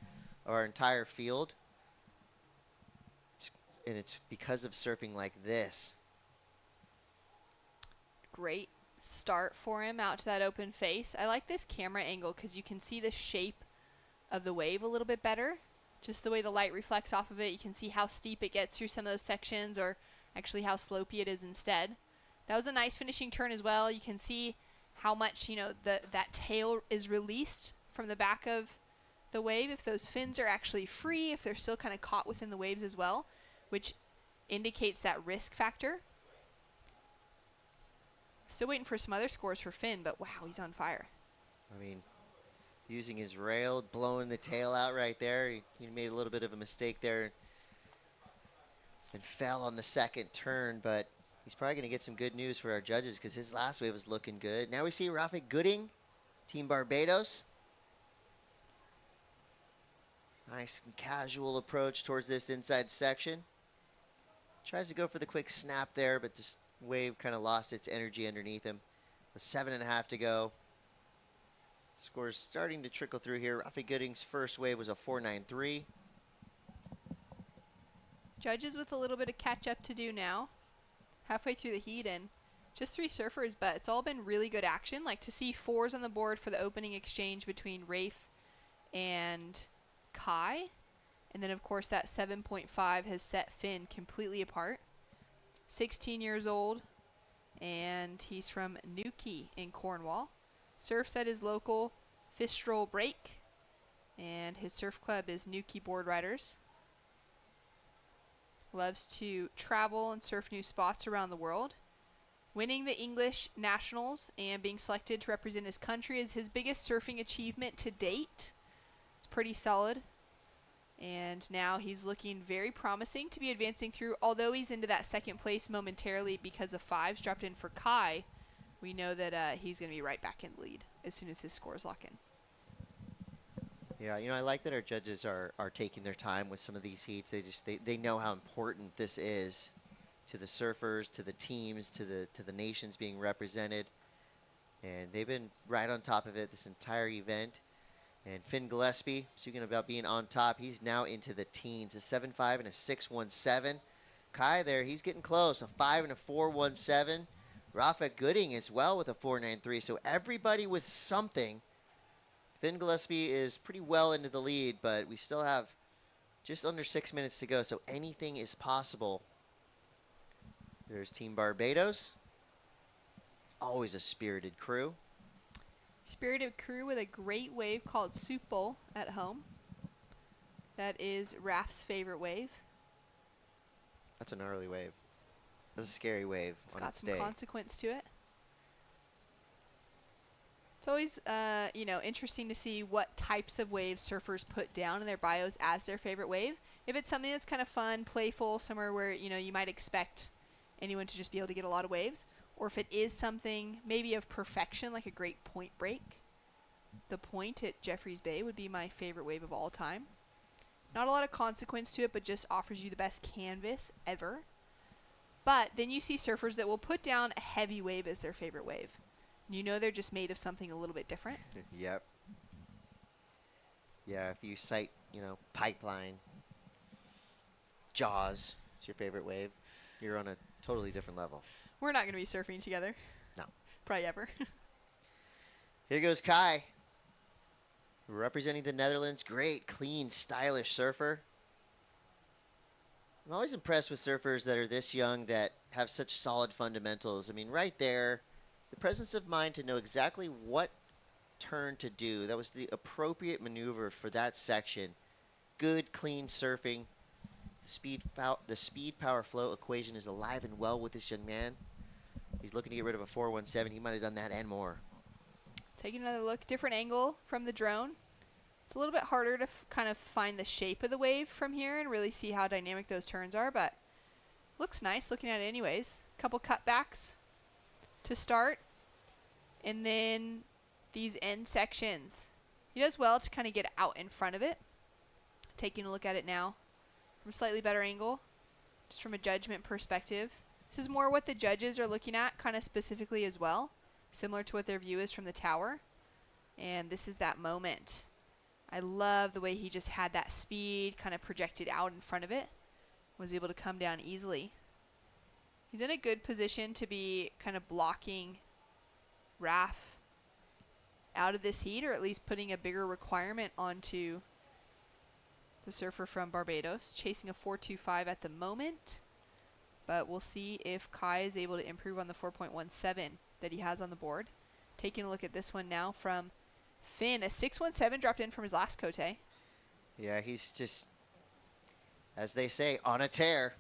of our entire field. And it's because of surfing like this. Great start for him out to that open face. I like this camera angle because you can see the shape of the wave a little bit better. Just the way the light reflects off of it, you can see how steep it gets through some of those sections, or actually how slopey it is instead. That was a nice finishing turn as well. You can see how much, that tail is released from the back of the wave. If those fins are actually free, if they're still kind of caught within the waves as well, which indicates that risk factor. Still waiting for some other scores for Finn, but wow, he's on fire. I mean, using his rail, blowing the tail out right there. He made a little bit of a mistake there and fell on the second turn, but he's probably going to get some good news for our judges because his last wave was looking good. Now we see Rafi Gooding, Team Barbados. Nice and casual approach towards this inside section. Tries to go for the quick snap there, but this wave kind of lost its energy underneath him. With 7.5 to go. Scores starting to trickle through here. Rafi Gooding's first wave was a 4.93. Judges with a little bit of catch up to do now. halfway through the heat, and just 3 surfers, but it's all been really good action. Like to see 4s on the board for the opening exchange between Rafe and Kai. And then, of course, that 7.5 has set Finn completely apart. 16 years old, and he's from Newquay in Cornwall. Surfs at his local Fistral Break, and his surf club is Newquay Board Riders. Loves to travel and surf new spots around the world. Winning the English Nationals and being selected to represent his country is his biggest surfing achievement to date. It's pretty solid. And now he's looking very promising to be advancing through. Although he's into that second place momentarily because of 5s dropped in for Kai, we know that he's going to be right back in the lead as soon as his scores lock in. Yeah, you know, I like that our judges are taking their time with some of these heats. They know how important this is to the surfers, to the teams, to the nations being represented. And they've been right on top of it this entire event. And Finn Gillespie, speaking about being on top, he's now into the teens, a 7.5 and a 6.17. Kai there, he's getting close, a 5 and a 4.17. Rafa Gooding as well with a 4.93. So everybody with something. Finn Gillespie is pretty well into the lead, but we still have just under 6 minutes to go, so anything is possible. There's Team Barbados. Always a spirited crew. Spirited crew with a great wave called Teahupo'o at home. That is Raf's favorite wave. That's an early wave. That's a scary wave. It's got some consequence to it. It's always, you know, interesting to see what types of waves surfers put down in their bios as their favorite wave. If it's something that's kind of fun, playful, somewhere where, you know, you might expect anyone to just be able to get a lot of waves, or if it is something maybe of perfection, like a great point break. The point at Jeffreys Bay would be my favorite wave of all time. Not a lot of consequence to it, but just offers you the best canvas ever. But then you see surfers that will put down a heavy wave as their favorite wave. You know they're just made of something a little bit different. Yep. Yeah, if you cite, you know, Pipeline, Jaws, is your favorite wave, you're on a totally different level. We're not going to be surfing together. No. Probably ever. Here goes Kai. Representing the Netherlands. Great, clean, stylish surfer. I'm always impressed with surfers that are this young that have such solid fundamentals. I mean, right there, the presence of mind to know exactly what turn to do. That was the appropriate maneuver for that section. Good, clean surfing. The speed power flow equation is alive and well with this young man. He's looking to get rid of a 4.17. He might have done that and more. Taking another look, different angle from the drone. It's a little bit harder to kind of find the shape of the wave from here and really see how dynamic those turns are, but looks nice looking at it anyways. Couple cutbacks to start, and then these end sections. He does well to kind of get out in front of it. Taking a look at it now from a slightly better angle, just from a judgment perspective. This is more what the judges are looking at kind of specifically as well, similar to what their view is from the tower. And this is that moment. I love the way he just had that speed kind of projected out in front of it, was able to come down easily. He's in a good position to be kind of blocking Raf out of this heat, or at least putting a bigger requirement onto the surfer from Barbados, chasing a 4.25 at the moment. But we'll see if Kai is able to improve on the 4.17 that he has on the board. Taking a look at this one now from Finn. A 6.17 dropped in from his last cote. Yeah, he's just, as they say, on a tear.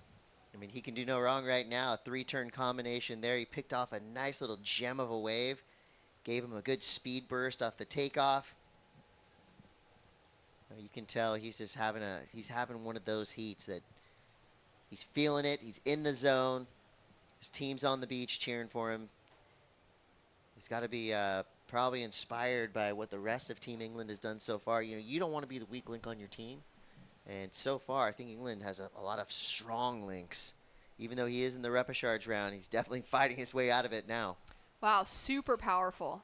I mean, he can do no wrong right now. A 3-turn combination there. He picked off a nice little gem of a wave. Gave him a good speed burst off the takeoff. You can tell he's just having one of those heats that he's feeling it. He's in the zone. His team's on the beach cheering for him. He's got to be probably inspired by what the rest of Team England has done so far. You know, you don't want to be the weak link on your team. And so far, I think England has a lot of strong links. Even though he is in the repechage round, he's definitely fighting his way out of it now. Wow, super powerful.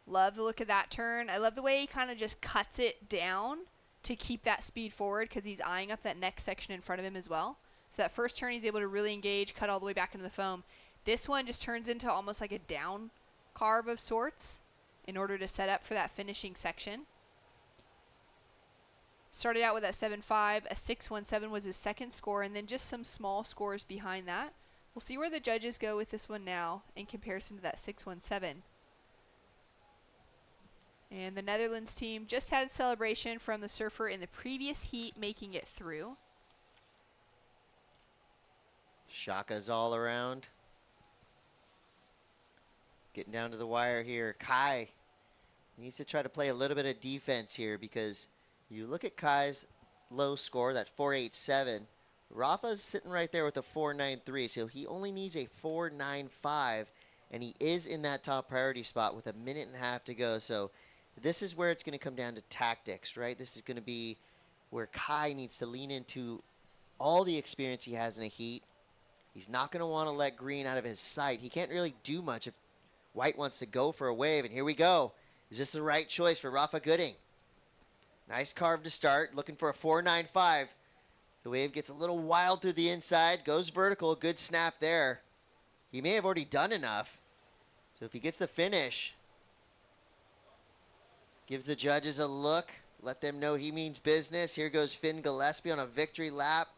Love the look of that turn. I love the way he kind of just cuts it down to keep that speed forward because he's eyeing up that next section in front of him as well. So that first turn he's able to really engage, cut all the way back into the foam. This one just turns into almost like a down carve of sorts in order to set up for that finishing section. Started out with that 7.5, a 6.17 was his second score, and then just some small scores behind that. We'll see where the judges go with this one now in comparison to that 6.17. And the Netherlands team just had a celebration from the surfer in the previous heat making it through. Shakas all around. Getting down to the wire here. Kai needs to try to play a little bit of defense here, because you look at Kai's low score, that 4.87. Rafa's sitting right there with a 4.93, so he only needs a 4.95, and he is in that top priority spot with a minute and a half to go. So this is where it's going to come down to tactics, right? This is going to be where Kai needs to lean into all the experience he has in a heat. He's not going to want to let green out of his sight. He can't really do much if white wants to go for a wave, and here we go. Is this the right choice for Rafa Gooding? Nice carve to start, looking for a 4.95. The wave gets a little wild through the inside, goes vertical, good snap there. He may have already done enough. So if he gets the finish, gives the judges a look, let them know he means business. Here goes Finn Gillespie on a victory lap.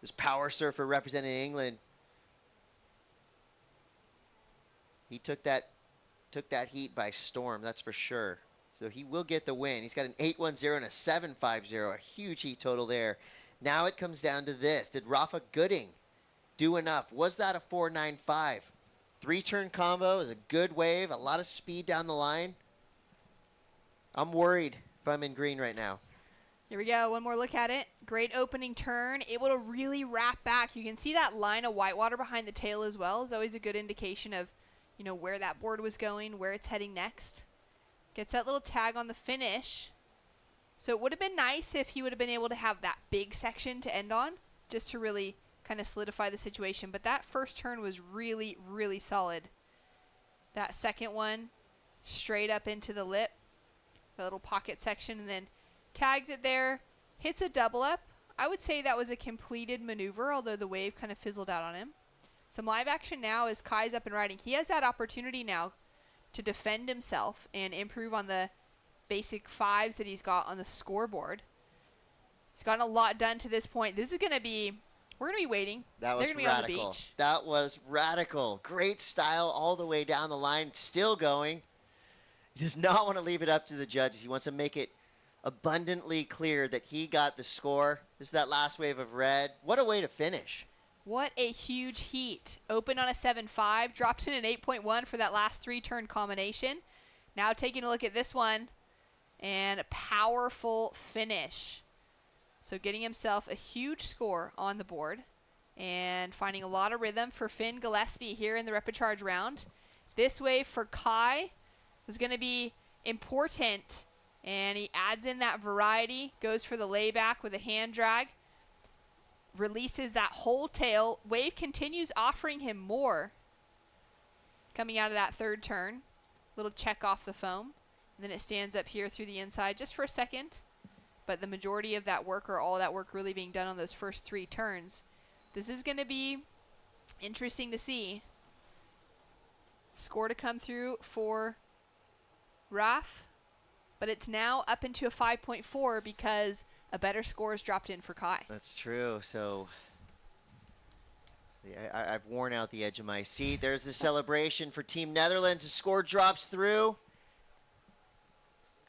This power surfer representing England. He took that heat by storm, that's for sure. So he will get the win. He's got an 8.10 and a 7.50, a huge heat total there. Now it comes down to this. Did Rafa Gooding do enough? Was that a 4.95? 3-turn combo is a good wave, a lot of speed down the line. I'm worried if I'm in green right now. Here we go, one more look at it. Great opening turn, able to really wrap back. You can see that line of whitewater behind the tail as well. Is always a good indication of, you know, where that board was going, where it's heading next. Gets that little tag on the finish. So it would have been nice if he would have been able to have that big section to end on, just to really kind of solidify the situation. But that first turn was really, really solid. That second one, straight up into the lip, the little pocket section, and then tags it there, hits a double up. I would say that was a completed maneuver, although the wave kind of fizzled out on him. Some live action now as Kai's up and riding. He has that opportunity now to defend himself and improve on the basic 5s that he's got on the scoreboard. He's gotten a lot done to this point. This is going to be, we're going to be waiting. That was They're gonna be on the radical. beach. That was radical. Great style all the way down the line, still going. He does not want to leave it up to the judges. He wants to make it abundantly clear that he got the score. This is that last wave of red. What a way to finish. What a huge heat. Opened on a 7.5, dropped in an 8.1 for that last 3-turn combination. Now taking a look at this one, and a powerful finish. So getting himself a huge score on the board, and finding a lot of rhythm for Finn Gillespie here in the Repéchage round. This wave for Kai was going to be important, and he adds in that variety, goes for the layback with a hand drag. Releases that whole tail. Wave continues offering him more. Coming out of that third turn. Little check off the foam. And then it stands up here through the inside just for a second. But the majority of that work, or all that work, really being done on those first 3 turns. This is going to be interesting to see. Score to come through for Raf. But it's now up into a 5.4 because a better score is dropped in for Kai. That's true. So I've worn out the edge of my seat. There's the celebration for Team Netherlands. The score drops through,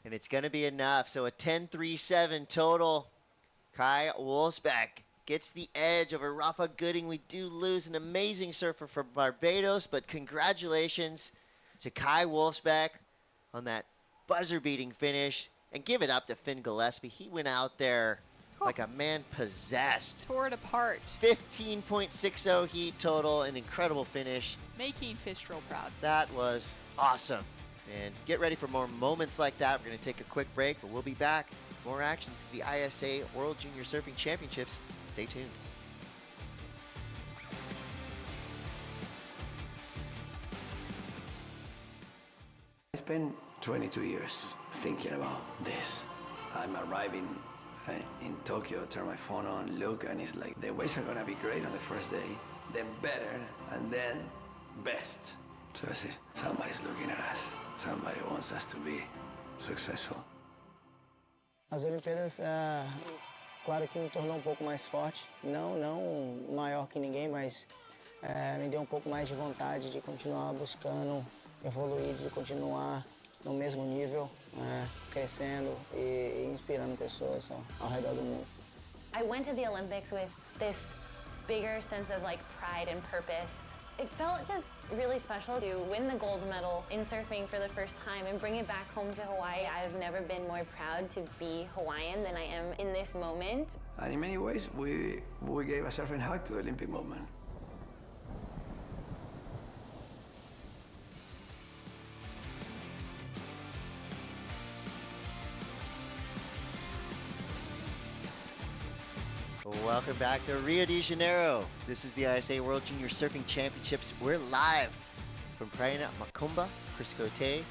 and it's going to be enough. So a 10.37 total. Kai Wolfsbeck gets the edge over Rafa Gooding. We do lose an amazing surfer from Barbados, but congratulations to Kai Wolfsbeck on that buzzer-beating finish. And give it up to Finn Gillespie. He went out there like a man possessed. Tore it apart. 15.60 heat total, an incredible finish. Making Fistral proud. That was awesome. And get ready for more moments like that. We're going to take a quick break, but we'll be back. More actions to the ISA World Junior Surfing Championships. Stay tuned. I spent 22 years thinking about this. I'm arriving in Tokyo, turn my phone on, look, and it's like the waves are gonna be great on the first day, then better, and then best. So I said, somebody's looking at us. Somebody wants us to be successful. As Olimpíadas, claro que me tornou um pouco mais forte. Não maior que ninguém, mas me deu um pouco mais de vontade de continuar buscando evoluir, de continuar no mesmo nível, crescendo e inspirando pessoas ao redor do mundo. I went to the Olympics with this bigger sense of like pride and purpose. It felt just really special to win the gold medal in surfing for the first time and bring it back home to Hawaii. I've never been more proud to be Hawaiian than I am in this moment. And in many ways, we gave a surfing hug to the Olympic moment. Welcome back to Rio de Janeiro. This is the ISA World Junior Surfing Championships. We're live from Praia Macumba, Chris Cote,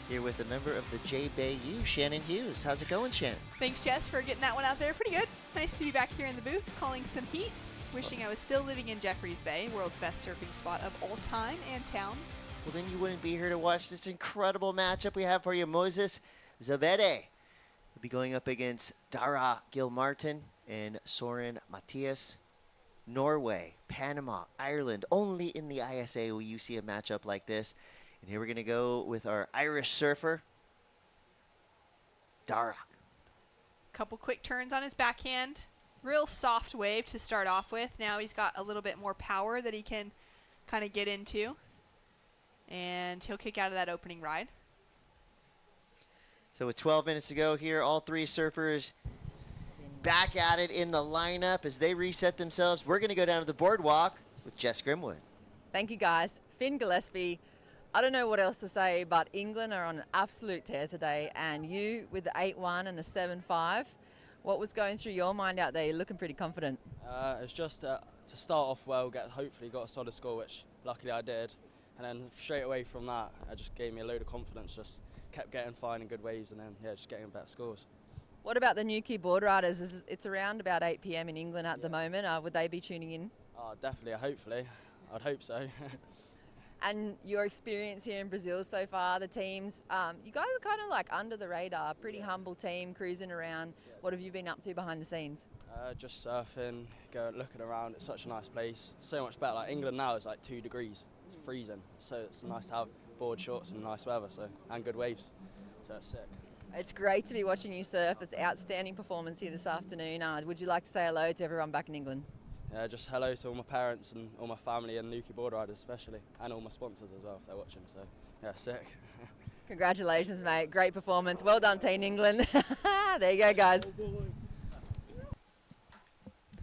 here with a member of the JBU, Shannon Hughes. How's it going, Shannon? Thanks, Jess, for getting that one out there. Pretty good. Nice to be back here in the booth, calling some heats. Wishing I was still living in Jeffreys Bay, world's best surfing spot of all time and town. Well, then you wouldn't be here to watch this incredible matchup we have for you. Moses Zabede will be going up against Dara Gilmartin and Soren Matthias. Norway, Panama, Ireland. Only in the ISA will you see a matchup like this. And here we're going to go with our Irish surfer, Dara. Couple quick turns on his backhand. Real soft wave to start off with. Now he's got a little bit more power that he can kind of get into. And he'll kick out of that opening ride. So with 12 minutes to go here, all three surfers back at it in the lineup as they reset themselves. We're going to go down to the boardwalk with Jess Grimwood. Thank you, guys. Finn Gillespie. I don't know what else to say, but England are on an absolute tear today, and you with the 8-1 and the 7-5. What was going through your mind out there? You're looking pretty confident. It's just to start off well, hopefully got a solid score, which luckily I did. And then straight away from that, it just gave me a load of confidence. Just kept getting finding good waves, and then just getting better scores. What about the Newquay board riders? It's around about 8 p.m. in England at the moment. Would they be tuning in? Definitely, hopefully. I'd hope so. And your experience here in Brazil so far, the teams, you guys are kind of like under the radar, pretty humble team, cruising around. What have you been up to behind the scenes? Just surfing, looking around. It's such a nice place. So much better. Like England now is like 2 degrees. It's freezing. So it's nice to have board shorts and nice weather, and good waves. So it's sick. It's great to be watching you surf. It's outstanding performance here this afternoon. Would you like to say hello to everyone back in England? Yeah, just hello to all my parents and all my family and Newquay board riders especially, and all my sponsors as well if they're watching. So yeah, sick. Congratulations, mate. Great performance. Well done, Team England. There you go, guys.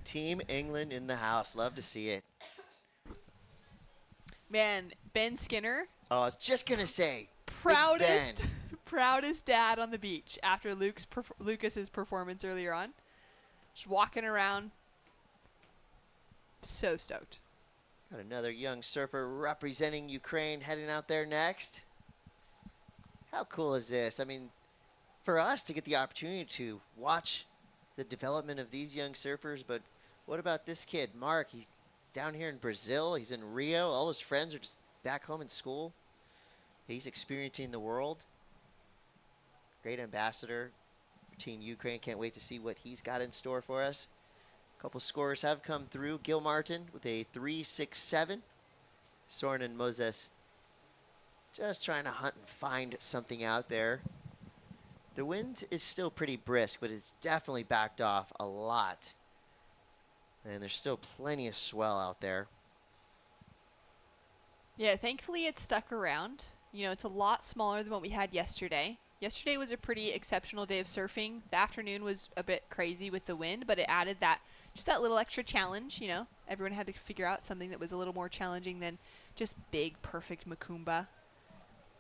Team England in the house. Love to see it. Man, Ben Skinner. Oh, I was just going to say. Proudest dad on the beach after Lucas's performance earlier on. Just walking around. So stoked. Got another young surfer representing Ukraine heading out there next. How cool is this? I mean, for us to get the opportunity to watch the development of these young surfers, but what about this kid, Mark? He's down here in Brazil. He's in Rio. All his friends are just back home in school. He's experiencing the world. Great ambassador for Team Ukraine. Can't wait to see what he's got in store for us. A couple scores have come through. Gil Martin with a 3.67. Soren and Moses just trying to hunt and find something out there. The wind is still pretty brisk, but it's definitely backed off a lot. And there's still plenty of swell out there. Yeah, thankfully it stuck around. You know, it's a lot smaller than what we had yesterday. Yesterday was a pretty exceptional day of surfing. The afternoon was a bit crazy with the wind, but it added that little extra challenge, you know. Everyone had to figure out something that was a little more challenging than just big, perfect Macumba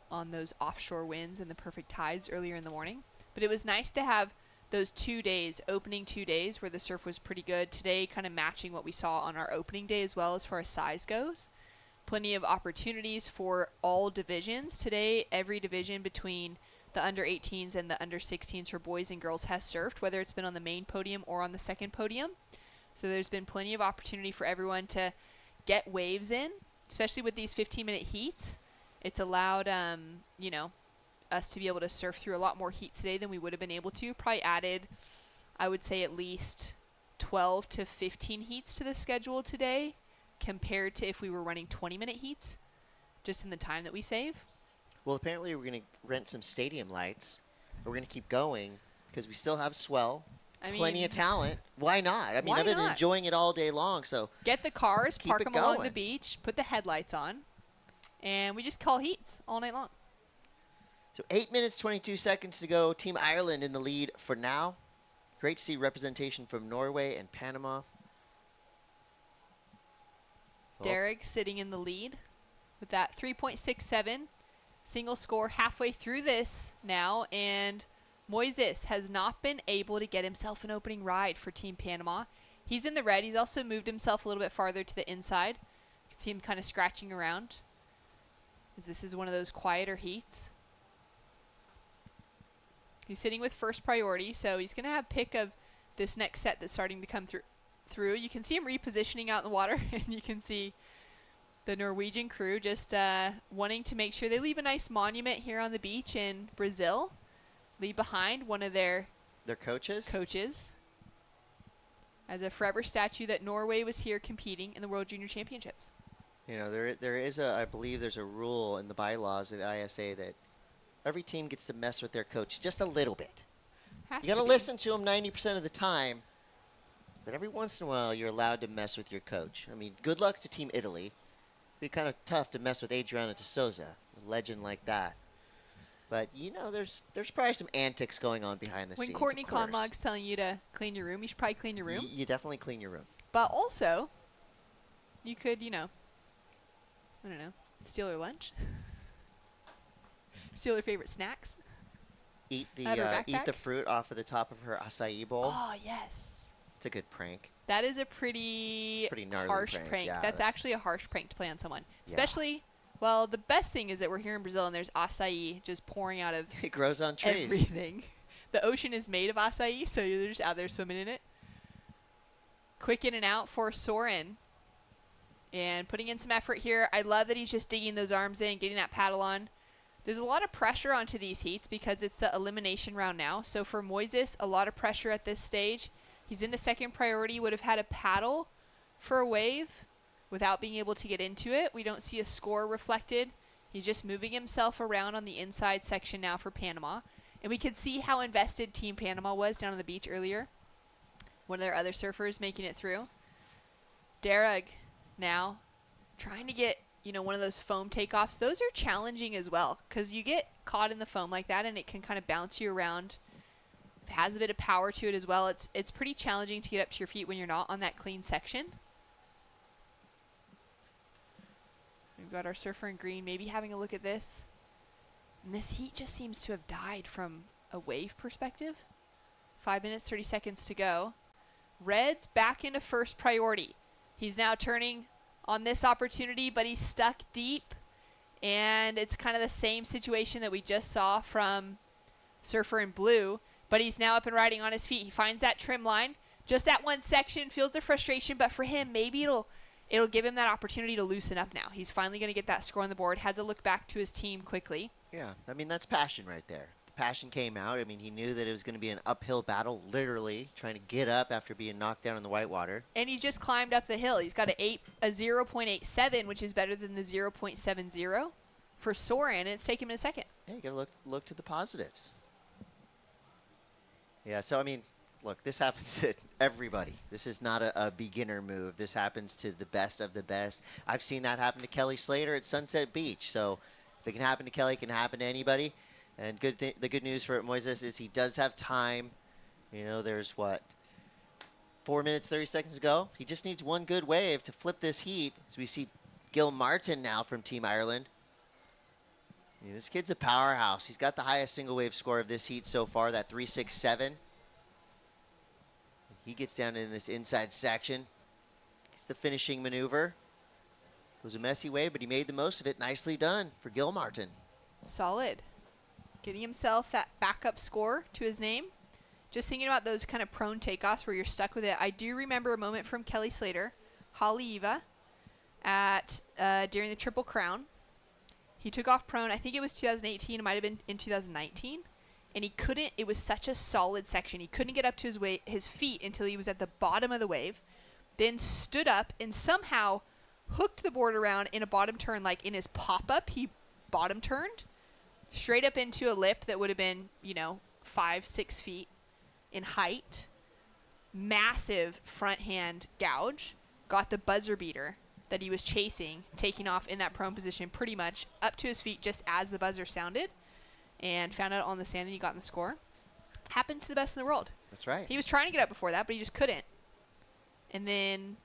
on those offshore winds and the perfect tides earlier in the morning. But it was nice to have those 2 days, opening 2 days, where the surf was pretty good. Today kind of matching what we saw on our opening day as well as far as size goes. Plenty of opportunities for all divisions. Today, every division between the under 18s and the under 16s for boys and girls has surfed, whether it's been on the main podium or on the second podium. So there's been plenty of opportunity for everyone to get waves in, especially with these 15-minute heats. It's allowed, you know, us to be able to surf through a lot more heats today than we would have been able to. Probably added, I would say, at least 12 to 15 heats to the schedule today compared to if we were running 20-minute heats, just in the time that we save. Well, apparently we're going to rent some stadium lights. We're going to keep going because we still have swell. Plenty of talent. Why not? I mean, I've been enjoying it all day long. So get the cars, keep park it them along going. the beach, put the headlights on, and we just call heats all night long. So 8 minutes, 22 seconds to go. Team Ireland in the lead for now. Great to see representation from Norway and Panama. Derek sitting in the lead with that 3.67 single score halfway through this now, and Moises has not been able to get himself an opening ride for Team Panama. He's in the red. He's also moved himself a little bit farther to the inside. You can see him kind of scratching around, as this is one of those quieter heats. He's sitting with first priority, so he's going to have pick of this next set that's starting to come through. You can see him repositioning out in the water, and you can see the Norwegian crew just wanting to make sure they leave a nice monument here on the beach in Brazil. Leave behind one of their coaches as a forever statue that Norway was here competing in the World Junior Championships. You know, there is I believe there's a rule in the bylaws at ISA that every team gets to mess with their coach just a little bit. You got to listen to him 90% of the time, but every once in a while you're allowed to mess with your coach. I mean, good luck to Team Italy. It'd be kind of tough to mess with Adriana de Souza, a legend like that. But, you know, there's probably some antics going on behind the scenes. When Courtney Conlog's telling you to clean your room, you should probably clean your room. You definitely clean your room. But also, you could, you know, I don't know, steal her lunch. Steal her favorite snacks. Eat the fruit off of the top of her acai bowl. Oh, yes. It's a good prank. That is a pretty gnarly harsh prank. Yeah, that's actually a harsh prank to play on someone. Especially, well, the best thing is that we're here in Brazil and there's acai just pouring out of it grows on trees. Everything. The ocean is made of acai, so you're just out there swimming in it. Quick in and out for Soren. And putting in some effort here. I love that he's just digging those arms in, getting that paddle on. There's a lot of pressure onto these heats because it's the elimination round now. So for Moises, a lot of pressure at this stage. He's into second priority, would have had a paddle for a wave without being able to get into it. We don't see a score reflected. He's just moving himself around on the inside section now for Panama. And we could see how invested Team Panama was down on the beach earlier. One of their other surfers making it through. Derek now trying to get, you know, one of those foam takeoffs. Those are challenging as well because you get caught in the foam like that and it can kind of bounce you around. It has a bit of power to it as well. It's pretty challenging to get up to your feet when you're not on that clean section. We've got our surfer in green maybe having a look at this. And this heat just seems to have died from a wave perspective. 5 minutes, 30 seconds to go. Red's back into first priority. He's now turning on this opportunity, but he's stuck deep. And it's kind of the same situation that we just saw from Surfer in blue. But he's now up and riding on his feet. He finds that trim line. Just that one section, feels the frustration. But for him, maybe it'll give him that opportunity to loosen up now. He's finally going to get that score on the board. Had to look back to his team quickly. Yeah, I mean, that's passion right there. The passion came out. I mean, he knew that it was going to be an uphill battle, literally, trying to get up after being knocked down in the whitewater. And he's just climbed up the hill. He's got a 0.87, which is better than the 0.70 for Soren, and it's taken him a second. Yeah, you got to look to the positives. Yeah, so, I mean, look, this happens to everybody. This is not a beginner move. This happens to the best of the best. I've seen that happen to Kelly Slater at Sunset Beach. So if it can happen to Kelly, it can happen to anybody. And the good news for Moises is he does have time. You know, there's, 4 minutes, 30 seconds to go. He just needs one good wave to flip this heat. As we see Gil Martin now from Team Ireland. Yeah, this kid's a powerhouse. He's got the highest single wave score of this heat so far, that 3.67. He gets down in this inside section. It's the finishing maneuver. It was a messy wave, but he made the most of it. Nicely done for Gil Martin. Solid. getting himself that backup score to his name. Just thinking about those kind of prone takeoffs where you're stuck with it. I do remember a moment from Kelly Slater, Haleiwa, at during the Triple Crown. He took off prone. I think it was 2018. It might have been in 2019. And he couldn't. It was such a solid section. He couldn't get up to his feet until he was at the bottom of the wave. Then stood up and somehow hooked the board around in a bottom turn, like in his pop-up. He bottom turned straight up into a lip that would have been, 5-6 feet in height. Massive front hand gouge. Got the buzzer beater that he was chasing, taking off in that prone position pretty much up to his feet just as the buzzer sounded, and found out on the sand that he got in the score. Happens to the best in the world. That's right. He was trying to get up before that, but he just couldn't. And then,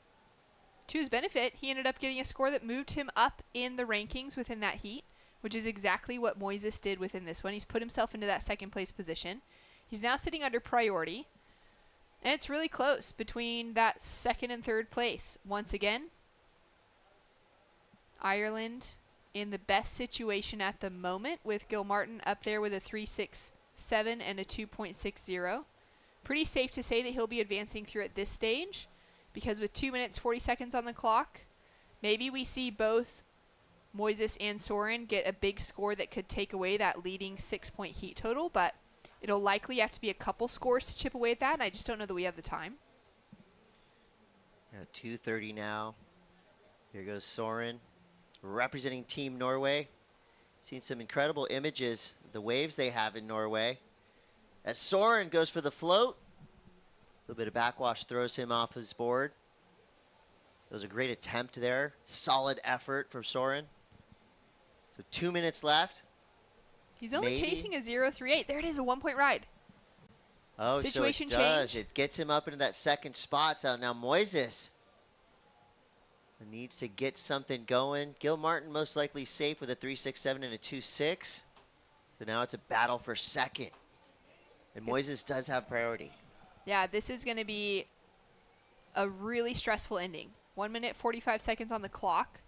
to his benefit, he ended up getting a score that moved him up in the rankings within that heat, which is exactly what Moises did within this one. He's put himself into that second place position. He's now sitting under priority, and it's really close between that second and third place. Once again, Ireland in the best situation at the moment, with Gilmartin up there with a 3.67 and a 2.60. Pretty safe to say that he'll be advancing through at this stage, because with 2 minutes 40 seconds on the clock, maybe we see both Moises and Soren get a big score that could take away that leading 6-point heat total, but it'll likely have to be a couple scores to chip away at that, and I just don't know that we have the time. 2:30 now. Here goes Soren, representing Team Norway. Seen some incredible images of the waves they have in Norway. As Soren goes for the float, a little bit of backwash throws him off his board. That was a great attempt there. Solid effort from Soren. So 2 minutes left. He's only chasing a 0.38. There it is, a 1-point ride. Oh, Situation so it does. change. It gets him up into that second spot. So now Moises needs to get something going. Gilmartin most likely safe with a 3.67 and a 2.6. So now it's a battle for second. And Moises does have priority. Yeah, this is going to be a really stressful ending. 1 minute 45 seconds on the clock.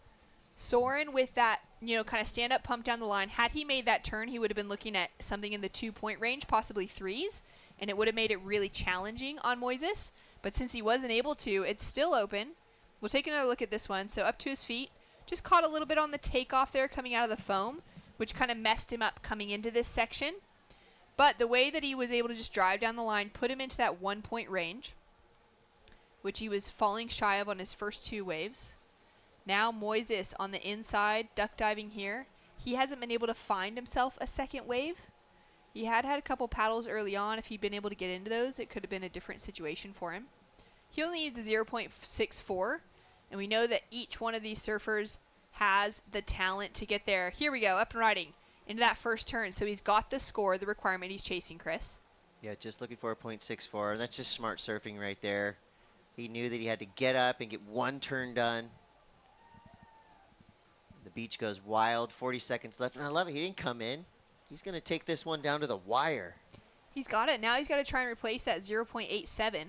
Soren with that, kind of stand up pump down the line. Had he made that turn, he would have been looking at something in the 2-point range, possibly threes, and it would have made it really challenging on Moises. But since he wasn't able to, it's still open. We'll take another look at this one. So up to his feet, just caught a little bit on the takeoff there coming out of the foam, which kind of messed him up coming into this section. But the way that he was able to just drive down the line put him into that 1-point range, which he was falling shy of on his first two waves. Now Moises on the inside, duck diving here. He hasn't been able to find himself a second wave. He had a couple paddles early on. If he'd been able to get into those, it could have been a different situation for him. He only needs a 0.64, and we know that each one of these surfers has the talent to get there. Here we go, up and riding into that first turn. So he's got the score, the requirement he's chasing, Chris. Yeah, just looking for a 0.64. That's just smart surfing right there. He knew that he had to get up and get one turn done. The beach goes wild, 40 seconds left, and I love it. He didn't come in. He's going to take this one down to the wire. He's got it. Now he's got to try and replace that 0.87.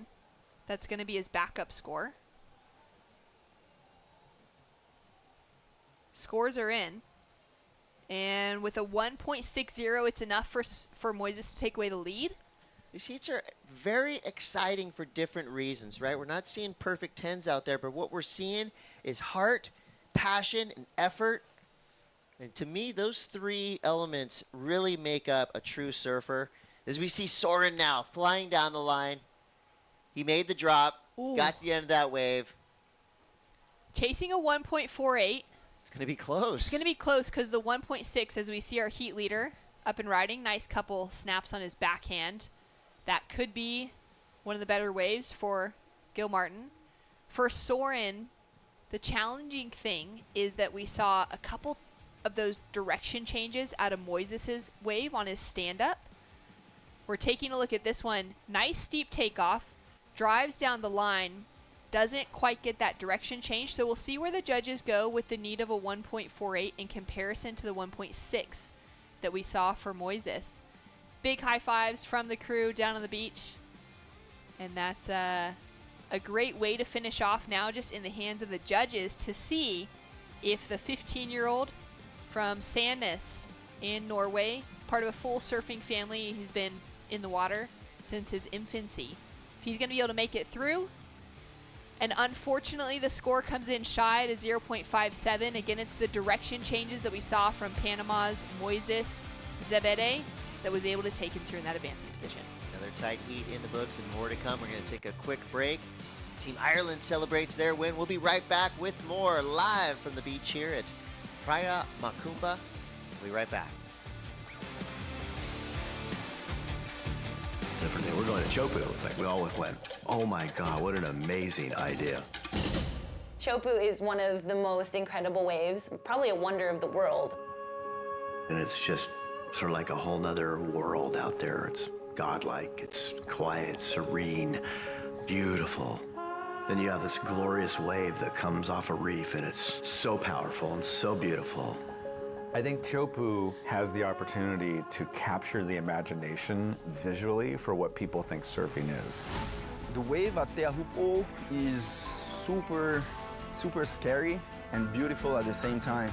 That's going to be his backup score. Scores are in. And with a 1.60, it's enough for Moises to take away the lead. These heats are very exciting for different reasons, right? We're not seeing perfect 10s out there, but what we're seeing is heart, passion, and effort. And to me, those three elements really make up a true surfer. As we see Soren now flying down the line. He made the drop, got to the end of that wave. Chasing a 1.48. It's going to be close. It's going to be close because the 1.6, as we see our heat leader up and riding, nice couple snaps on his backhand. That could be one of the better waves for Gilmartin. For Soren, the challenging thing is that we saw a couple of those direction changes out of Moises' wave on his stand-up. We're taking a look at this one. Nice steep takeoff, drives down the line, doesn't quite get that direction change, so we'll see where the judges go with the need of a 1.48 in comparison to the 1.6 that we saw for Moises. Big high fives from the crew down on the beach. And that's a great way to finish off now, just in the hands of the judges, to see if the 15-year-old from Sandnes in Norway part of a full surfing family. He's been in the water since his infancy. If he's going to be able to make it through, and unfortunately the score comes in shy at a 0.57. Again, it's the direction changes that we saw from Panama's Moises Zebede that was able to take him through in that advancing position. Another tight heat in the books and more to come. We're going to take a quick break. Team Ireland celebrates their win. We'll be right back with more live from the beach here at Praia Macumba. We'll be right back. Different day. We're going to Teahupo'o. It's like we all went, oh my God, what an amazing idea. Teahupo'o is one of the most incredible waves, probably a wonder of the world. And it's just sort of like a whole nother world out there. It's godlike, it's quiet, serene, beautiful. Then you have this glorious wave that comes off a reef, and it's so powerful and so beautiful. I think Teahupo'o has the opportunity to capture the imagination visually for what people think surfing is. The wave at Teahupo'o is super scary and beautiful at the same time.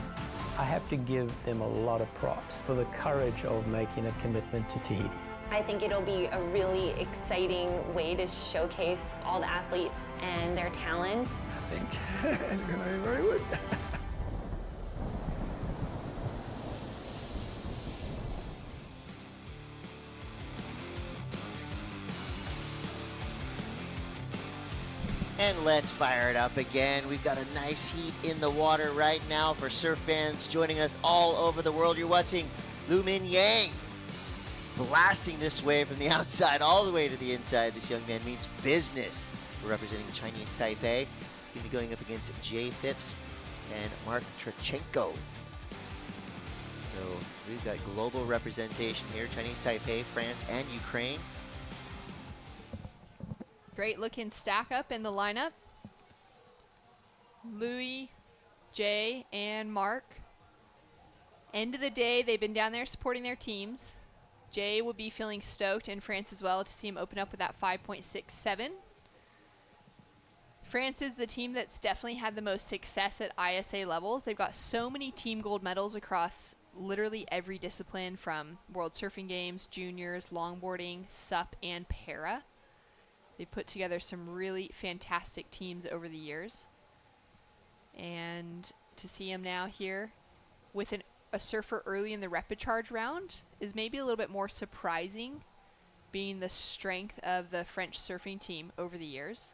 I have to give them a lot of props for the courage of making a commitment to Tahiti. I think it'll be a really exciting way to showcase all the athletes and their talent. I think it's going to be very good. And let's fire it up again. We've got a nice heat in the water right now for surf fans joining us all over the world. You're watching Lu Min Yang blasting this wave from the outside all the way to the inside. This young man means business. We're representing Chinese Taipei. He's going to be going up against Jay Phipps and Mark Trachenko. So we've got global representation here. Chinese Taipei, France, and Ukraine. Great looking stack up in the lineup. Louis, Jay, and Mark. End of the day, they've been down there supporting their teams. Jay will be feeling stoked in France as well to see him open up with that 5.67. France is the team that's definitely had the most success at ISA levels. They've got so many team gold medals across literally every discipline, from World Surfing Games, juniors, longboarding, SUP, and para. They put together some really fantastic teams over the years. And to see him now here with a surfer early in the repechage round is maybe a little bit more surprising, being the strength of the French surfing team over the years.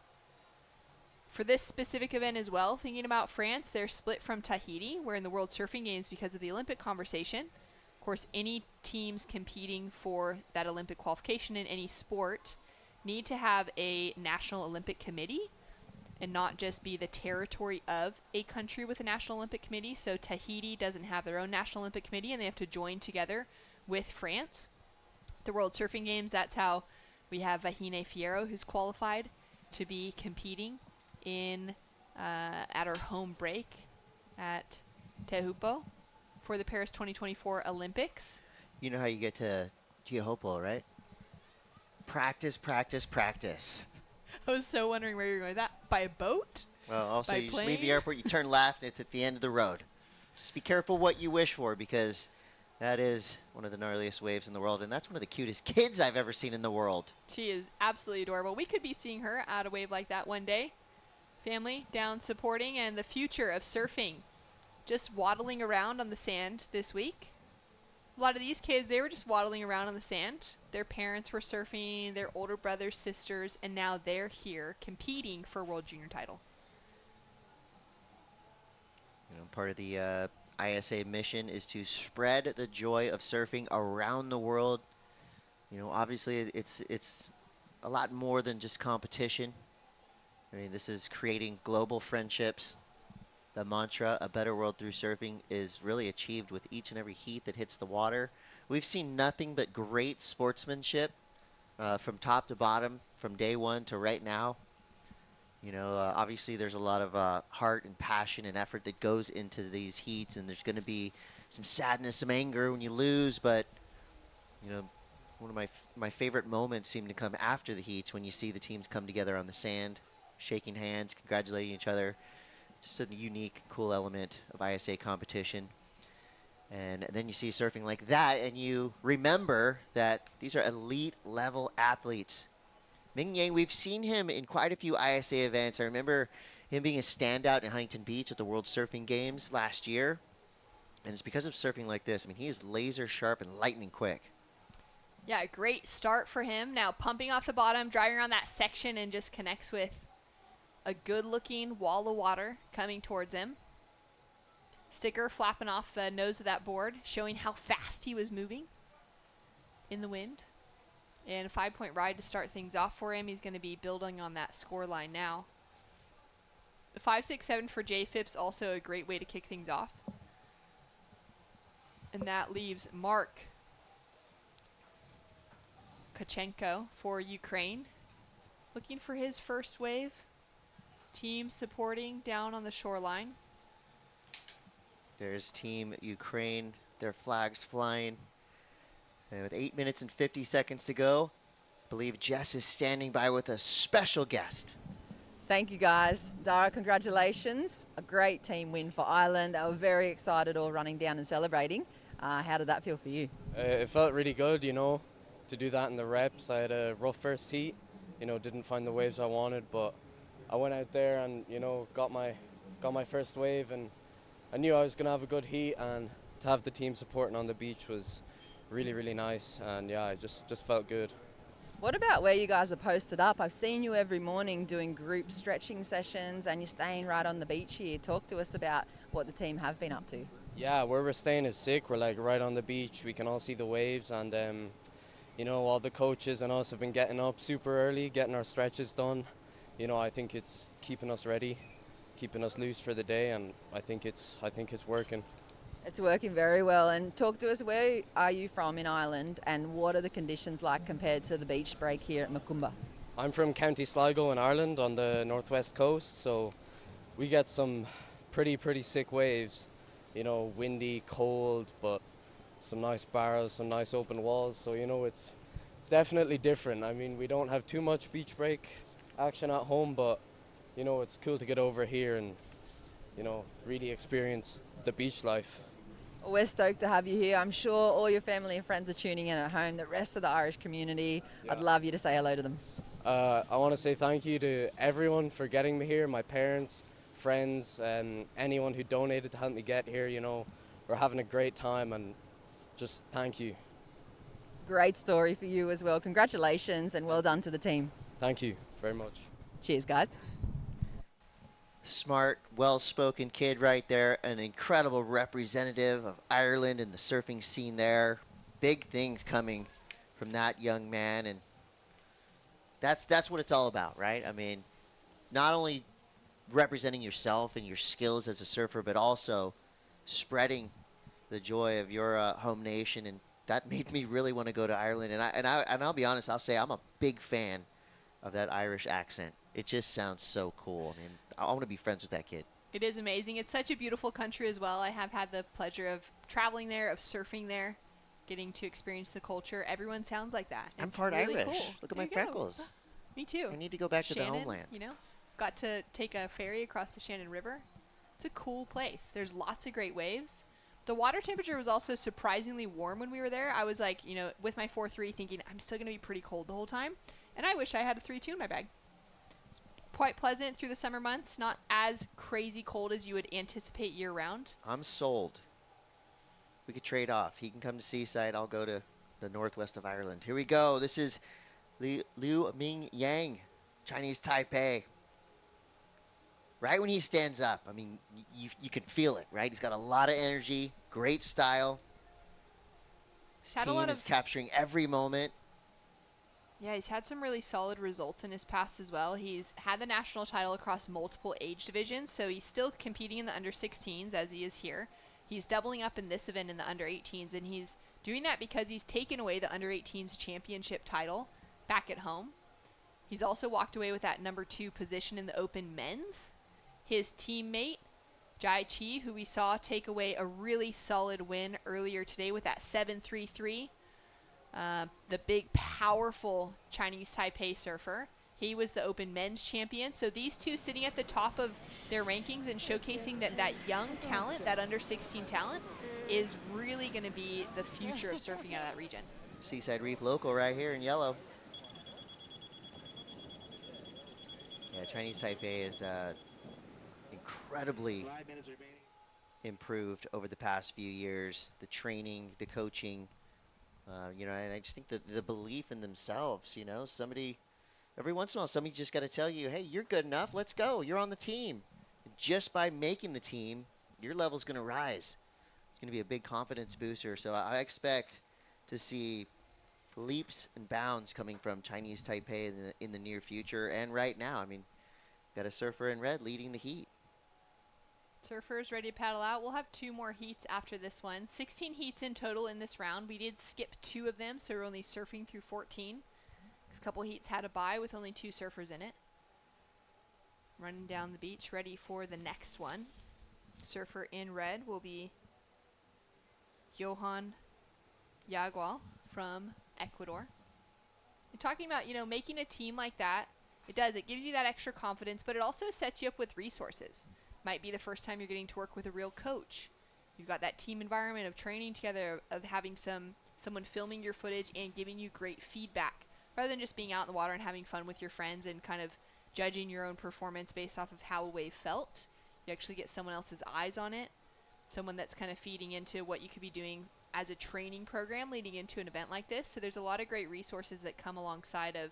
For this specific event as well, thinking about France, they're split from Tahiti. We're in the World Surfing Games because of the Olympic conversation. Of course, any teams competing for that Olympic qualification in any sport need to have a national Olympic committee and not just be the territory of a country with a national Olympic committee. So Tahiti doesn't have their own national Olympic committee, and they have to join together with France. The World Surfing Games, that's how we have Vahine Fierro, who's qualified to be competing in at our home break at Teahupo'o for the Paris 2024 Olympics. You know how you get to Teahupo'o, right? Practice, practice, practice. I was so wondering where you were going with that. By a boat? Well, also By you just plane? leave the airport, you turn left, and it's at the end of the road. Just be careful what you wish for, because that is one of the gnarliest waves in the world, and that's one of the cutest kids I've ever seen in the world. She is absolutely adorable. We could be seeing her at a wave like that one day. Family down supporting, and the future of surfing just waddling around on the sand this week. A lot of these kids, they were just waddling around on the sand. Their parents were surfing, their older brothers, sisters, and now they're here competing for a World Junior title. You know, part of the ISA mission is to spread the joy of surfing around the world. You know, obviously it's a lot more than just competition. I mean, this is creating global friendships. The mantra, a better world through surfing, is really achieved with each and every heat that hits the water. We've seen nothing but great sportsmanship from top to bottom, from day one to right now. You know, obviously there's a lot of heart and passion and effort that goes into these heats, and there's going to be some sadness, some anger when you lose, but, you know, one of my favorite moments seem to come after the heats, when you see the teams come together on the sand, shaking hands, congratulating each other. Just a unique, cool element of ISA competition. And then you see surfing like that, and you remember that these are elite level athletes. Ming Yang, we've seen him in quite a few ISA events. I remember him being a standout in Huntington Beach at the World Surfing Games last year. And it's because of surfing like this. I mean, he is laser sharp and lightning quick. Yeah, great start for him. Now pumping off the bottom, driving around that section, and just connects with a good-looking wall of water coming towards him. Sticker flapping off the nose of that board, showing how fast he was moving in the wind. And a 5-point ride to start things off for him. He's going to be building on that score line now. The 5.67 for Jay Phipps, also a great way to kick things off. And that leaves Mark Kachenko for Ukraine, looking for his first wave. Team supporting down on the shoreline. There's Team Ukraine, their flags flying. And with 8 minutes and 50 seconds to go, I believe Jess is standing by with a special guest. Thank you, guys. Dara, congratulations. A great team win for Ireland. They were very excited, all running down and celebrating. How did that feel for you? It felt really good, you know, to do that in the reps. I had a rough first heat, you know, didn't find the waves I wanted, but I went out there and, you know, got my first wave, and I knew I was going to have a good heat, and to have the team supporting on the beach was really, really nice, and yeah, it just felt good. What about where you guys are posted up? I've seen you every morning doing group stretching sessions, and you're staying right on the beach here. Talk to us about what the team have been up to. Yeah, where we're staying is sick. We're like right on the beach. We can all see the waves, and you know, all the coaches and us have been getting up super early, getting our stretches done. You know, I think it's keeping us ready, keeping us loose for the day, and I think it's working. It's working very well. And talk to us, where are you from in Ireland, and what are the conditions like compared to the beach break here at Macumba? I'm from County Sligo in Ireland on the northwest coast, so we get some pretty sick waves. You know, windy, cold, but some nice barrels, some nice open walls. So, you know, it's definitely different. I mean, we don't have too much beach break action at home, but, you know, it's cool to get over here and, you know, really experience the beach life. Well, we're stoked to have you here. I'm sure all your family and friends are tuning in at home, the rest of the Irish community. Yeah. I'd love you to say hello to them. I want to say thank you to everyone for getting me here, my parents, friends, and anyone who donated to help me get here. You know, we're having a great time, and just thank you. Great story for you as well. Congratulations and well done to the team. Thank you very much. Cheers, guys. Smart, well-spoken kid right there, an incredible representative of Ireland and the surfing scene there. Big things coming from that young man, and that's what it's all about, right? I mean, not only representing yourself and your skills as a surfer, but also spreading the joy of your home nation, and that made me really want to go to Ireland. And I'll be honest, I'll say I'm a big fan of that Irish accent. It just sounds so cool. I mean, I want to be friends with that kid. It is amazing. It's such a beautiful country as well. I have had the pleasure of traveling there, of surfing there, getting to experience the culture. Everyone sounds like that. I'm It's part really Irish. Cool. Look at There my you go. freckles. Me too. I need to go back to the Shannon, homeland. You know, got to take a ferry across the Shannon River. It's a cool place. There's lots of great waves. The water temperature was also surprisingly warm when we were there. I was like, you know, with my 4.3 thinking I'm still going to be pretty cold the whole time. And I wish I had a 3.2 in my bag. It's quite pleasant through the summer months. Not as crazy cold as you would anticipate year round. I'm sold. We could trade off. He can come to Seaside. I'll go to the northwest of Ireland. Here we go. This is Liu Ming Yang, Chinese Taipei. Right when he stands up, I mean, you can feel it, right? He's got a lot of energy, great style. His Had a team lot is of- capturing every moment. Yeah, he's had some really solid results in his past as well. He's had the national title across multiple age divisions, so he's still competing in the under 16s as he is here. He's doubling up in this event in the under 18s, and he's doing that because he's taken away the under 18s championship title back at home. He's also walked away with that number 2 position in the open men's. His teammate, Jai Chi, who we saw take away a really solid win earlier today with that 7.33. The big, powerful Chinese Taipei surfer. He was the open men's champion. So these two sitting at the top of their rankings and showcasing that young talent, that under 16 talent. is really going to be the future of surfing out of that region. Seaside Reef local right here in yellow. Yeah, Chinese Taipei is incredibly improved over the past few years. The training, the coaching, you know, and I just think that the belief in themselves, you know, somebody, every once in a while, somebody just got to tell you, hey, you're good enough, let's go, you're on the team. Just by making the team, your level's going to rise. It's going to be a big confidence booster. So I expect to see leaps and bounds coming from Chinese Taipei in the near future and right now. I mean, got a surfer in red leading the heat. Surfers ready to paddle out. We'll have 2 more heats after this one. 16 heats in total in this round. We did skip 2 of them, so we're only surfing through 14. A couple heats had a bye with only 2 surfers in it. Running down the beach, ready for the next one. Surfer in red will be Johan Yagual from Ecuador. And talking about, you know, making a team like that, it gives you that extra confidence, but it also sets you up with resources. Might be the first time you're getting to work with a real coach. You've got that team environment of training together, of having someone filming your footage and giving you great feedback, rather than just being out in the water and having fun with your friends and kind of judging your own performance based off of how a wave felt. You actually get someone else's eyes on it, someone that's kind of feeding into what you could be doing as a training program leading into an event like this. So there's a lot of great resources that come alongside of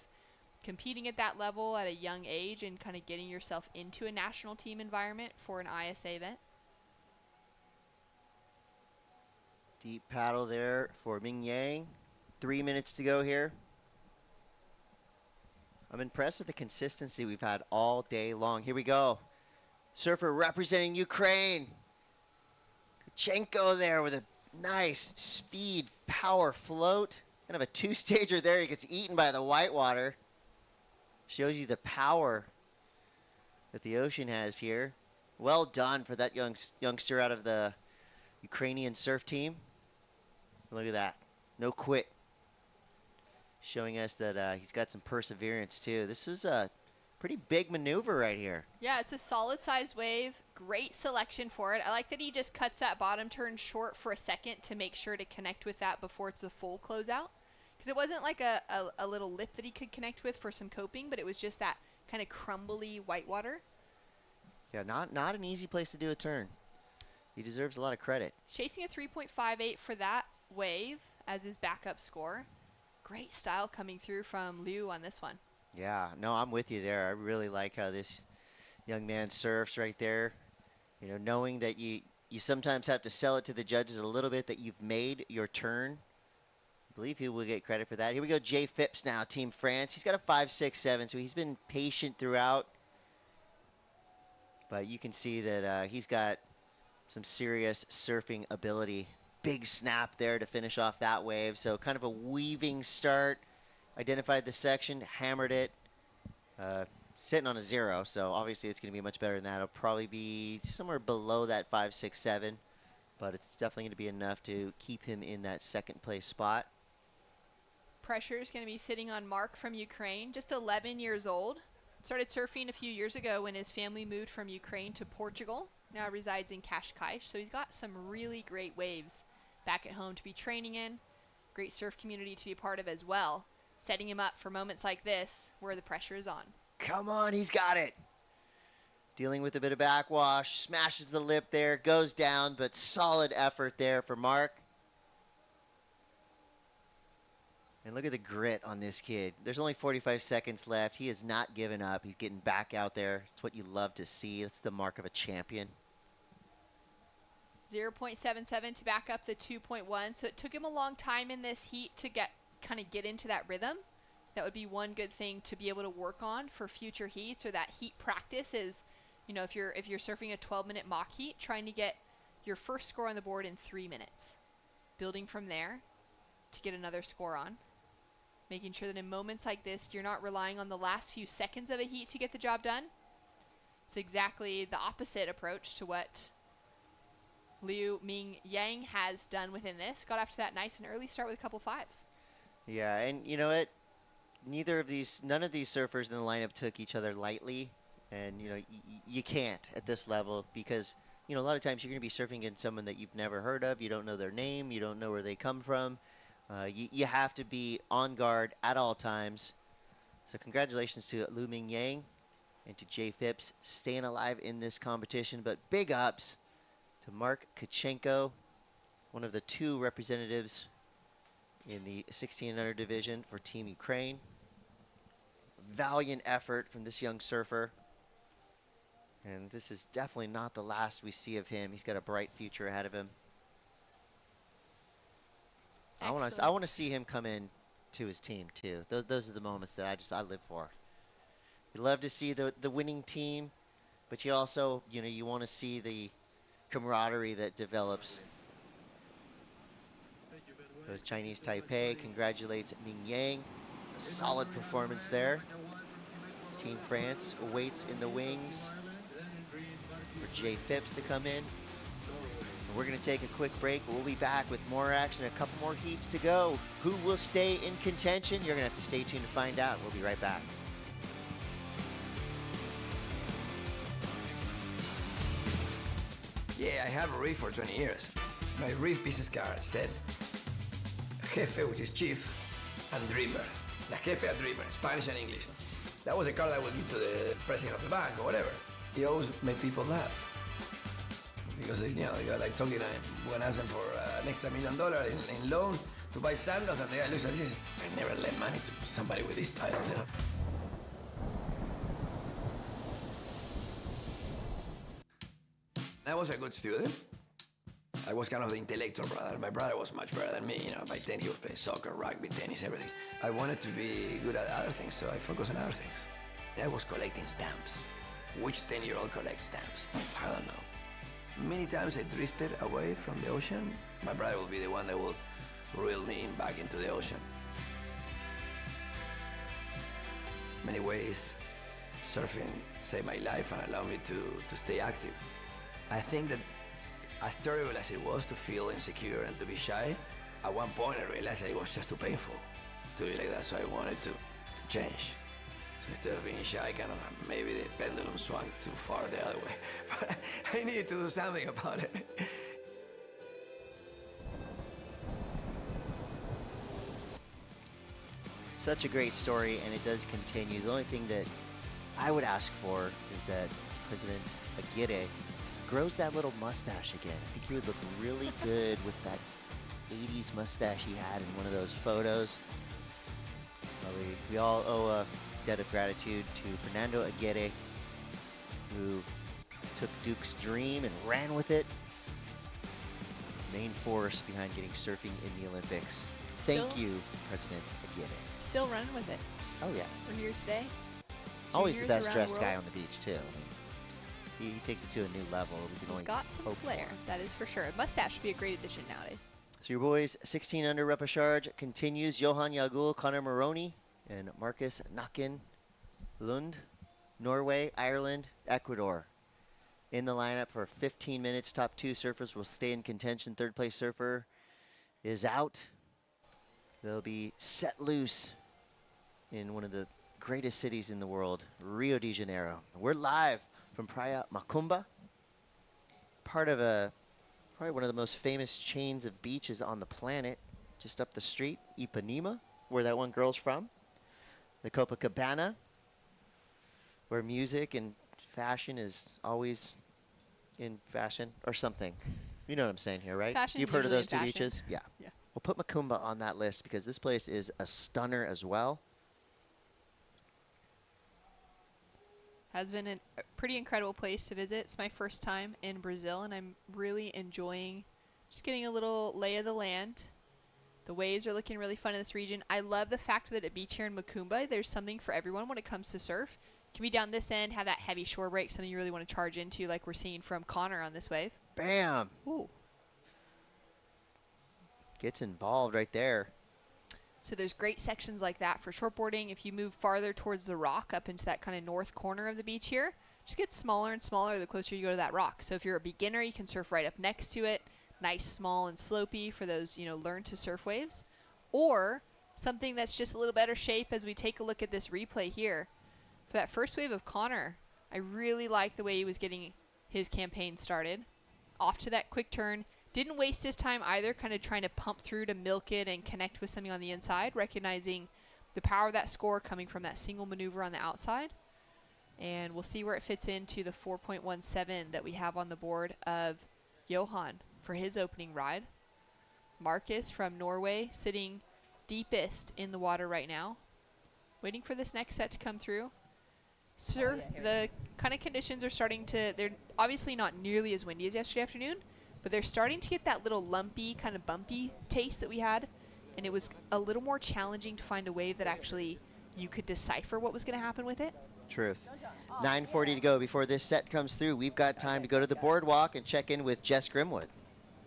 competing at that level at a young age and kind of getting yourself into a national team environment for an ISA event. Deep paddle there for Ming Yang. 3 minutes to go here. I'm impressed with the consistency we've had all day long. Here we go. Surfer representing Ukraine. Kachenko there with a nice speed, power float. Kind of a 2-stager there. He gets eaten by the whitewater. Shows you the power that the ocean has here. Well done for that youngster out of the Ukrainian surf team. Look at that. No quit. Showing us that he's got some perseverance too. This was a pretty big maneuver right here. Yeah, it's a solid sized wave. Great selection for it. I like that he just cuts that bottom turn short for a second to make sure to connect with that before it's a full closeout. Because it wasn't like a little lip that he could connect with for some coping, but it was just that kind of crumbly whitewater. Yeah, not an easy place to do a turn. He deserves a lot of credit. Chasing a 3.58 for that wave as his backup score. Great style coming through from Liu on this one. Yeah, no, I'm with you there. I really like how this young man surfs right there. You know, knowing that you sometimes have to sell it to the judges a little bit that you've made your turn. I believe he will get credit for that. Here we go, Jay Phipps now, Team France. He's got a 5.67, so he's been patient throughout. But you can see that he's got some serious surfing ability. Big snap there to finish off that wave. So kind of a weaving start. Identified the section, hammered it. Sitting on a 0, so obviously it's going to be much better than that. It'll probably be somewhere below that 5.67, but it's definitely going to be enough to keep him in that second place spot. Pressure is going to be sitting on Mark from Ukraine, just 11 years old. Started surfing a few years ago when his family moved from Ukraine to Portugal. Now resides in Cascais, so he's got some really great waves back at home to be training in. Great surf community to be a part of as well. Setting him up for moments like this where the pressure is on. Come on, he's got it. Dealing with a bit of backwash, smashes the lip there, goes down, but solid effort there for Mark. And look at the grit on this kid. There's only 45 seconds left. He has not given up. He's getting back out there. It's what you love to see. It's the mark of a champion. 0.77 to back up the 2.1. So it took him a long time in this heat to kind of get into that rhythm. That would be one good thing to be able to work on for future heats, or that heat practice is, you know, if you're surfing a 12-minute mock heat, trying to get your first score on the board in 3 minutes. Building from there to get another score on. Making sure that in moments like this, you're not relying on the last few seconds of a heat to get the job done. It's exactly the opposite approach to what Liu Ming Yang has done within this. Got off to that nice and early start with a couple 5s. Yeah, and you know what? None of these surfers in the lineup took each other lightly, and you know you can't at this level because you know, a lot of times you're going to be surfing against someone that you've never heard of. You don't know their name. You don't know where they come from. You have to be on guard at all times. So congratulations to Lu Ming Yang and to Jay Phipps staying alive in this competition. But big ups to Mark Kachenko, one of the 2 representatives in the 16 and under division for Team Ukraine. Valiant effort from this young surfer. And this is definitely not the last we see of him. He's got a bright future ahead of him. I want to see him come in to his team too. Those are the moments that I live for. You love to see the winning team, but you also, you know, you want to see the camaraderie that develops. So Chinese Taipei congratulates Ming Yang. A solid performance there. Team France awaits in the wings for Jay Phipps to come in. And we're going to take a quick break. We'll be back with more action, a couple more heats to go. Who will stay in contention? You're going to have to stay tuned to find out. We'll be right back. Yeah, I have a reef for 20 years. My reef business card said Jefe, which is chief, and dreamer. La Jefe a dreamer, Spanish and English. That was a card I would give to the president of the bank or whatever. He always made people laugh. Because, you know, the guy like talking, when I asked him for an extra $1 million in loan to buy sandals, and the guy looks at this, I never lent money to somebody with this title, you know. I was a good student. I was kind of the intellectual brother. My brother was much better than me, you know. By 10, he was playing soccer, rugby, tennis, everything. I wanted to be good at other things, so I focused on other things. I was collecting stamps. Which 10-year-old collects stamps? I don't know. Many times I drifted away from the ocean. My brother will be the one that will reel me back into the ocean. Many ways, surfing saved my life and allowed me to stay active. I think that as terrible as it was to feel insecure and to be shy, at one point I realized that it was just too painful to be like that, so I wanted to change. So instead of being shy, kind of maybe the pendulum swung too far the other way. But I needed to do something about it. Such a great story, and it does continue. The only thing that I would ask for is that President Aguirre grows that little mustache again. I think he would look really good with that 80s mustache he had in one of those photos. We all owe a debt of gratitude to Fernando Aguirre, who took Duke's dream and ran with it. Main force behind getting surfing in the Olympics. Thank you, President Aguirre. Still running with it. Oh yeah. We're here today. Always the Juniors best around dressed the guy world. on the beach too. I mean, he takes it to a new level. We can He's only got some hope for flair, more. that is for sure. A mustache would be a great addition nowadays. So your boys 16 under Repéchage continues. Johan Jagul, Connor Maroney, and Marcus Nakken Lund, Norway, Ireland, Ecuador. In the lineup for 15 minutes. Top 2 surfers will stay in contention. Third place surfer is out. They'll be set loose in one of the greatest cities in the world, Rio de Janeiro. We're live from Praia Macumba, part of probably one of the most famous chains of beaches on the planet, just up the street, Ipanema, where that one girl's from. The Copacabana, where music and fashion is always in fashion or something. You know what I'm saying here, right? Fashion's You've heard of usually those two in fashion. beaches? Yeah. Yeah. We'll put Macumba on that list because this place is a stunner as well. Has been a pretty incredible place to visit. It's my first time in Brazil, and I'm really enjoying just getting a little lay of the land. The waves are looking really fun in this region. I love the fact that at a beach here in Macumba, there's something for everyone when it comes to surf. You can be down this end, have that heavy shore break, something you really want to charge into, like we're seeing from Connor on this wave. Bam! Ooh. Gets involved right there. So there's great sections like that for shortboarding. If you move farther towards the rock up into that kind of north corner of the beach here, just gets smaller and smaller the closer you go to that rock. So if you're a beginner, you can surf right up next to it. Nice, small, and slopey for those, learn to surf waves. Or something that's just a little better shape as we take a look at this replay here. For that first wave of Connor, I really like the way he was getting his campaign started. off to that quick turn. Didn't waste his time either, kind of trying to pump through to milk it and connect with something on the inside, recognizing the power of that score coming from that single maneuver on the outside. And we'll see where it fits into the 4.17 that we have on the board of Johan for his opening ride. Marcus from Norway sitting deepest in the water right now, waiting for this next set to come through. Sir, the kind of conditions are starting to, they're obviously not nearly as windy as yesterday afternoon, but they're starting to get that little lumpy, kind of bumpy taste that we had, and it was a little more challenging to find a wave that actually you could decipher what was going to happen with it. Truth. 9:40 to go before this set comes through. We've got time to go to the boardwalk and check in with Jess Grimwood.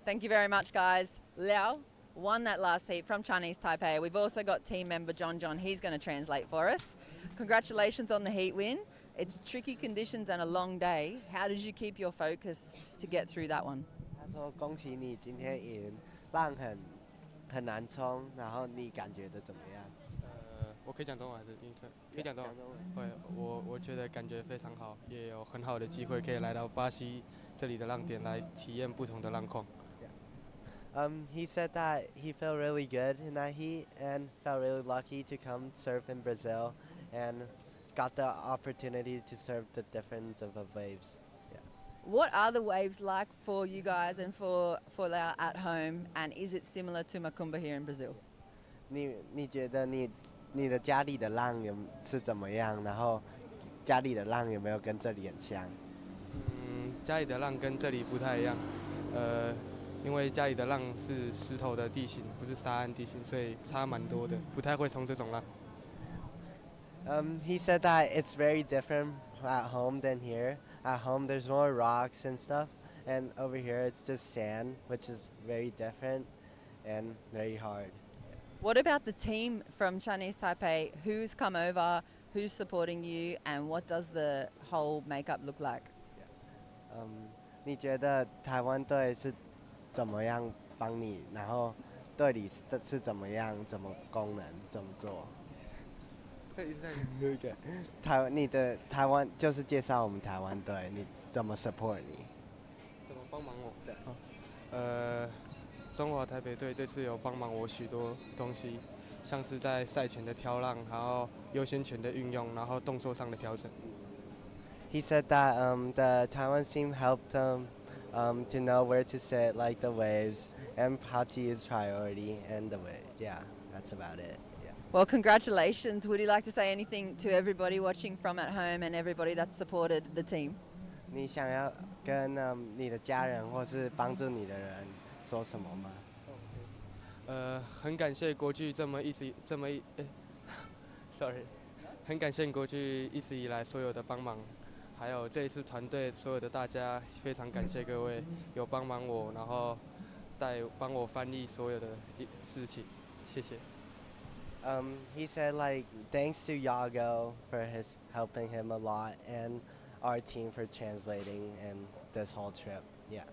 Thank you very much, guys. Liao won that last heat from Chinese Taipei. We've also got team member John. He's going to translate for us. Congratulations on the heat win. It's tricky conditions and a long day. How did you keep your focus to get through that one? 他说：“恭喜你今天赢，浪很难冲，然后你感觉的怎么样？”我可以讲中文还是英文？可以讲中文。会，我觉得感觉非常好，也有很好的机会可以来到巴西这里的浪点来体验不同的浪况。He said that he felt really good in that heat and felt really lucky to come surf in Brazil and got the opportunity to surf the difference of the waves. What are the waves like for you guys and for Liao at home, and is it similar to Macumba here in Brazil? 你觉得你的家里的浪是怎么样？然后家里的浪有没有跟这里很像？家里的浪跟这里不太一样，因为家里的浪是石头的地形，不是沙岸地形，所以差蛮多的，不太会冲这种浪。He said that it's very different at home than here. At home there's more rocks and stuff, and over here it's just sand, which is very different and very hard. What about the team from Chinese Taipei? Who's come over? Who's supporting you? And what does the whole makeup look like? 你觉得台湾队是怎么样帮你？然后队里是怎么样？怎么功能？怎么做？你的台湾就是介绍我们台湾队，你怎么 support 你？怎么帮忙我？中华台北队这次有帮忙我许多东西，像是在赛前的挑浪，然后优先权的运用，然后动作上的调整。He said that the Taiwan team helped him to know where to sit, like the waves, and how to use priority and the waves. Yeah, that's about it. Yeah. Well, congratulations. Would you like to say anything to everybody watching from at home and everybody that supported the team? 你想要跟你的家人或是帮助你的人说什么吗？很感谢国巨sorry， 很感谢国巨一直以来所有的帮忙，还有这一次团队所有的大家，非常感谢各位有帮忙我，然后帮我翻译所有的事情，谢谢。He said like thanks to Yago for his helping him a lot and our team for translating and this whole trip. Yeah.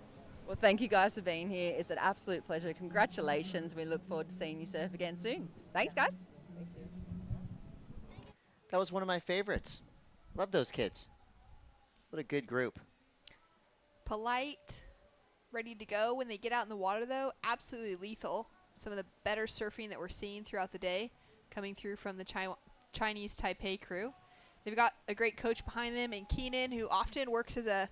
Well, thank you guys for being here. It's an absolute pleasure. Congratulations. We look forward to seeing you surf again soon. Thanks, guys. That was one of my favorites. Love those kids. What a good group. Polite, ready to go. When they get out in the water, though, absolutely lethal. Some of the better surfing that we're seeing throughout the day coming through from the Chinese Taipei crew. They've got a great coach behind them in Keenan, who often works as a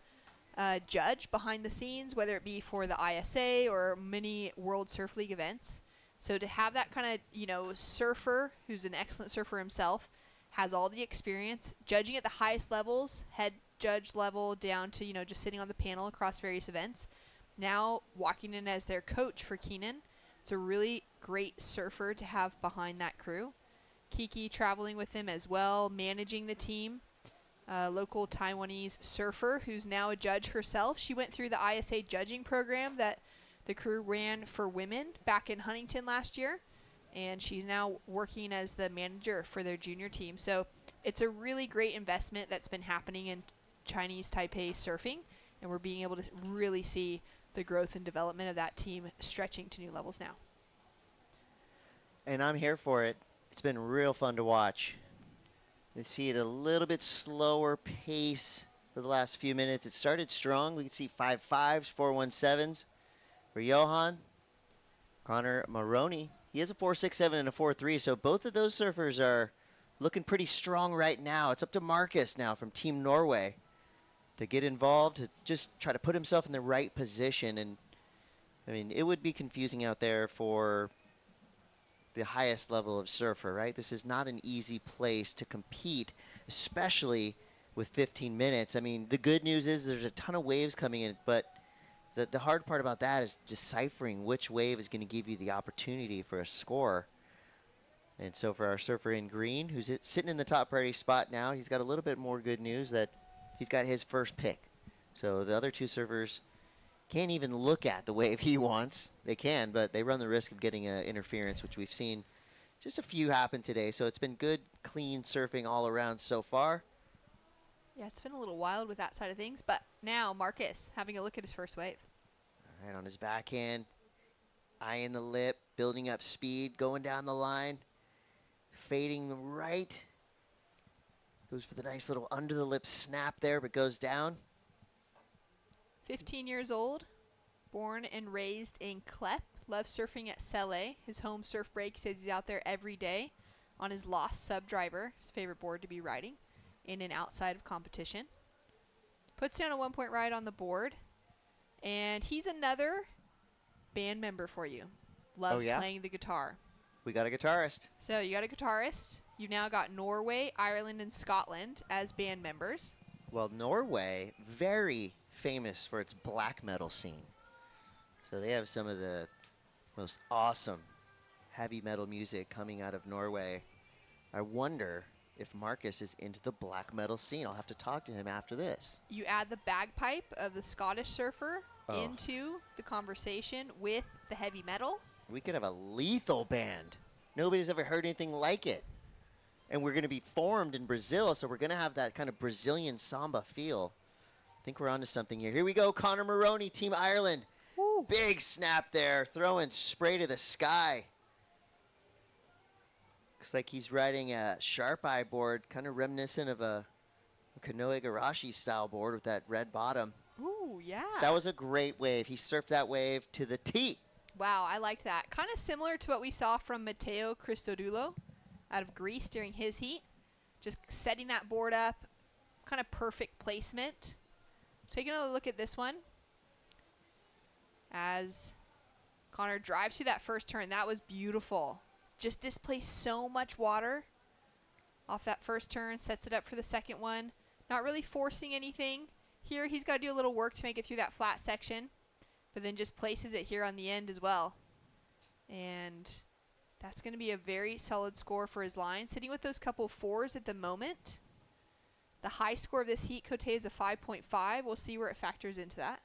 judge behind the scenes, whether it be for the ISA or many World Surf League events. So to have that kind of, surfer, who's an excellent surfer himself, has all the experience, judging at the highest levels, head judge level down to, just sitting on the panel across various events. Now walking in as their coach for Keenan. It's a really great surfer to have behind that crew. Kiki traveling with him as well, managing the team. Local Taiwanese surfer who's now a judge herself. She went through the ISA judging program that the crew ran for women back in Huntington last year, and she's now working as the manager for their junior team. So it's a really great investment that's been happening in Chinese Taipei surfing, and we're being able to really see the growth and development of that team stretching to new levels now. And I'm here for it. It's been real fun to watch. You see it a little bit slower pace, for the last few minutes. It started strong. We can see 5.5s, 4.17s for Johan. Connor Maroney, he has a 4.67 and a 4.3, so both of those surfers are looking pretty strong right now. It's up to Marcus now from Team Norway to get involved, to just try to put himself in the right position. And I mean, it would be confusing out there for the highest level of surfer, right? This is not an easy place to compete, especially with 15 minutes. I mean, the good news is there's a ton of waves coming in, but the hard part about that is deciphering which wave is going to give you the opportunity for a score. And so for our surfer in green, who's sitting in the top priority spot now, he's got a little bit more good news that he's got his first pick. So the other two surfers can't even look at the wave he wants. They can, but they run the risk of getting interference, which we've seen just a few happen today. So it's been good, clean surfing all around so far. Yeah, it's been a little wild with that side of things, but now Marcus having a look at his first wave. All right, on his backhand, eye in the lip, building up speed, going down the line, fading right. Goes for the nice little under the lip snap there, but goes down. 15 years old, born and raised in Klepp, loves surfing at Selle. His home surf break, says he's out there every day on his Lost Sub Driver, his favorite board to be riding in and outside of competition. Puts down a 1-point ride on the board, and he's another band member for you. Loves playing the guitar. We got a guitarist. So you got a guitarist. You've now got Norway, Ireland, and Scotland as band members. Well, Norway, very famous for its black metal scene. So they have some of the most awesome heavy metal music coming out of Norway. I wonder if Marcus is into the black metal scene. I'll have to talk to him after this. You add the bagpipe of the Scottish surfer into the conversation with the heavy metal. We could have a lethal band. Nobody's ever heard anything like it. And we're going to be formed in Brazil, so we're going to have that kind of Brazilian samba feel. I think we're onto something here. Here we go, Connor Maroney, Team Ireland. Woo. Big snap there, throwing spray to the sky. Looks like he's riding a sharp eye board, kind of reminiscent of a Kanoe Igarashi style board with that red bottom. Ooh, yeah. That was a great wave. He surfed that wave to the T. Wow, I liked that. Kind of similar to what we saw from Matteo Christodoulou out of Greece during his heat. Just setting that board up, kind of perfect placement. Taking another look at this one. As Connor drives through that first turn, that was beautiful. Just displaced so much water off that first turn, sets it up for the second one. Not really forcing anything. Here he's got to do a little work to make it through that flat section, but then just places it here on the end as well. And that's going to be a very solid score for his line. Sitting with those couple fours at the moment. The high score of this heat, Cote, is a 5.5. We'll see where it factors into that.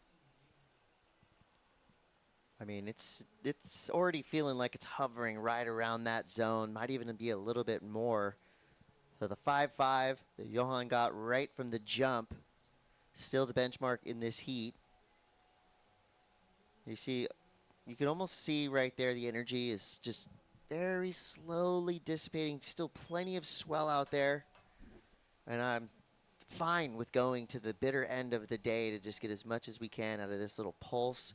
I mean, it's already feeling like it's hovering right around that zone. Might even be a little bit more. So the 5.5 that Johan got right from the jump, still the benchmark in this heat. You see, you can almost see right there the energy is just very slowly dissipating. Still plenty of swell out there. And I'm fine with going to the bitter end of the day to just get as much as we can out of this little pulse.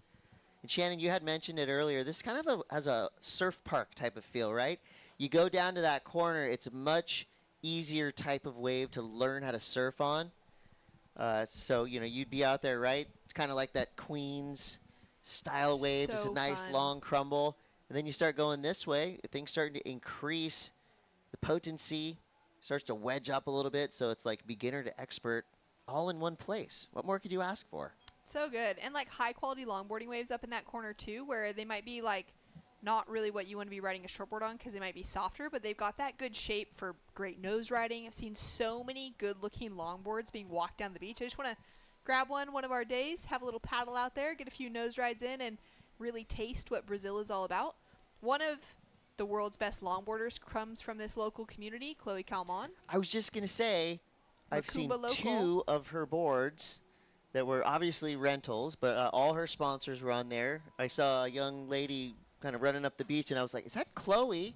And Shannon, you had mentioned it earlier. This kind of has a surf park type of feel, right? You go down to that corner, it's a much easier type of wave to learn how to surf on. So, you know, you'd be out there, right? It's kind of like that Queens style wave. It's a nice long crumble. And then you start going this way. Things starting to increase. The potency starts to wedge up a little bit. So it's like beginner to expert all in one place. What more could you ask for? So good. And like high quality longboarding waves up in that corner too, where they might be like not really what you want to be riding a shortboard on because they might be softer, but they've got that good shape for great nose riding. I've seen so many good looking longboards being walked down the beach. I just want to grab one of our days, have a little paddle out there, get a few nose rides in, and really taste what Brazil is all about. One of the world's best longboarders comes from this local community, Chloe Calmon. I was just going to say, I've seen local. 2 of her boards that were obviously rentals, but all her sponsors were on there. I saw a young lady kind of running up the beach, and I was like, is that Chloe?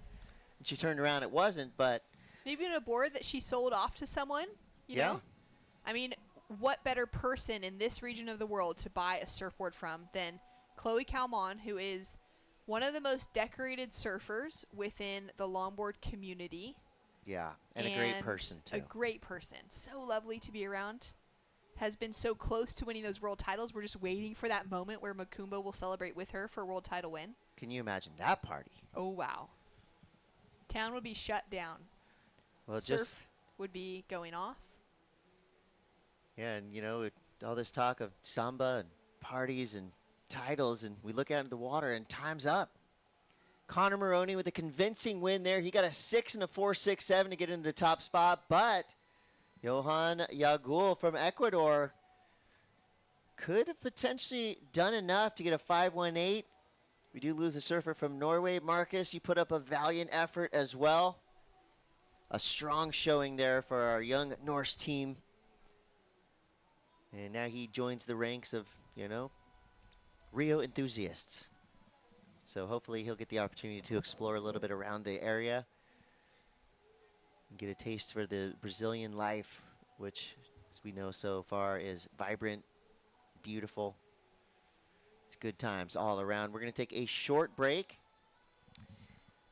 And she turned around, it wasn't, but... Maybe on a board that she sold off to someone, you know? I mean, what better person in this region of the world to buy a surfboard from than Chloe Calmon, who is one of the most decorated surfers within the longboard community. Yeah, and a great person, too. A great person. So lovely to be around. Has been so close to winning those world titles. We're just waiting for that moment where Makumba will celebrate with her for a world title win. Can you imagine that party? Oh, wow. Town would be shut down. Well, Surf would be going off. Yeah, and, you know, all this talk of samba and parties and titles, and we look out into the water, and time's up. Connor Maroney with a convincing win there. He got a 6 and a 4.67 to get into the top spot, but Johan Yagul from Ecuador could have potentially done enough to get a 5.18. We do lose a surfer from Norway. Marcus, you put up a valiant effort as well. A strong showing there for our young Norse team. And now he joins the ranks of, you know, Rio enthusiasts. So hopefully he'll get the opportunity to explore a little bit around the area and get a taste for the Brazilian life, which, as we know so far, is vibrant, beautiful. It's good times all around. We're going to take a short break,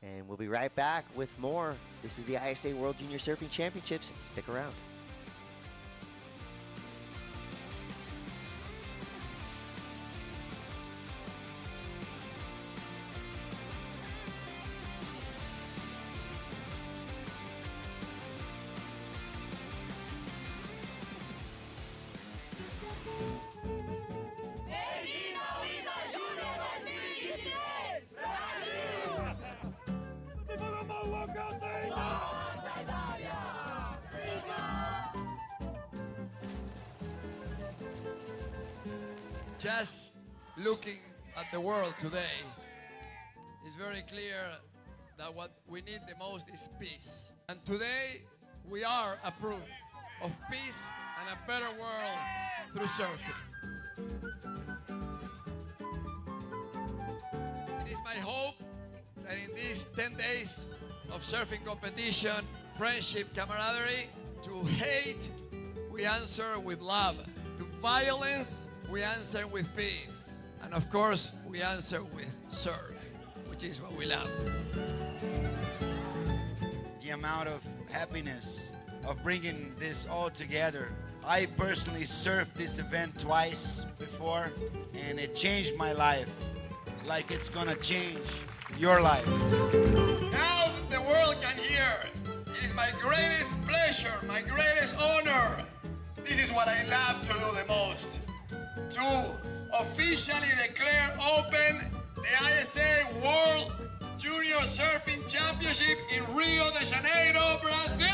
and we'll be right back with more. This is the ISA World Junior Surfing Championships. Stick around. Just looking at the world today, it's very clear that what we need the most is peace. And today, we are a proof of peace and a better world through surfing. It is my hope that in these 10 days of surfing competition, friendship, camaraderie, to hate, we answer with love. To violence, we answer with peace. And of course, we answer with surf, which is what we love. The amount of happiness of bringing this all together. I personally surfed this event twice before, and it changed my life, like it's gonna change your life. Now that the world can hear, it is my greatest pleasure, my greatest honor. This is what I love to do the most. To officially declare open the ISA World Junior Surfing Championship in Rio de Janeiro, Brazil!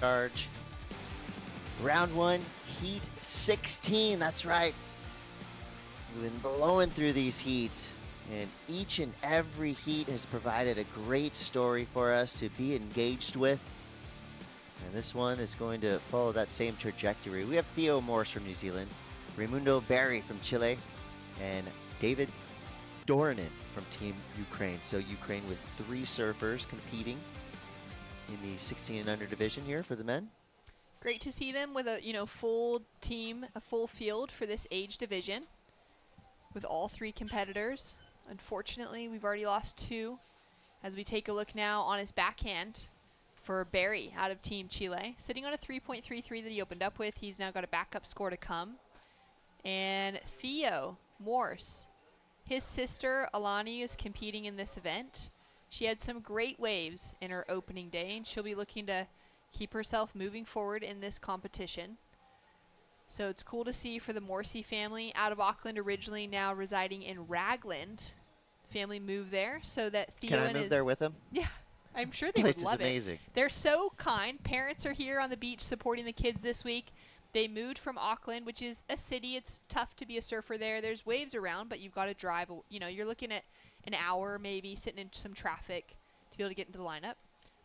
Charge. Round 1, heat 16. That's right. We've been blowing through these heats, and each and every heat has provided a great story for us to be engaged with. And this one is going to follow that same trajectory. We have Theo Morse from New Zealand, Raimundo Barry from Chile, and David Doronin from Team Ukraine. So Ukraine with 3 surfers competing in the 16 and under division here for the men. Great to see them with a full team, a full field for this age division with all 3 competitors. Unfortunately, we've already lost 2 as we take a look now on his backhand for Barry out of Team Chile. Sitting on a 3.33 that he opened up with. He's now got a backup score to come. And Theo Morse, his sister Alani is competing in this event. She had some great waves in her opening day, and she'll be looking to keep herself moving forward in this competition. So it's cool to see for the Morsey family out of Auckland originally, now residing in Ragland. Family moved there so that Theo Can I and move his there with them? Yeah, I'm sure they Place would is love amazing. it. They're so kind. Parents are here on the beach supporting the kids this week. They moved from Auckland, which is a city. It's tough to be a surfer there. There's waves around, but you've got to drive. You know, you're looking at an hour maybe sitting in some traffic to be able to get into the lineup.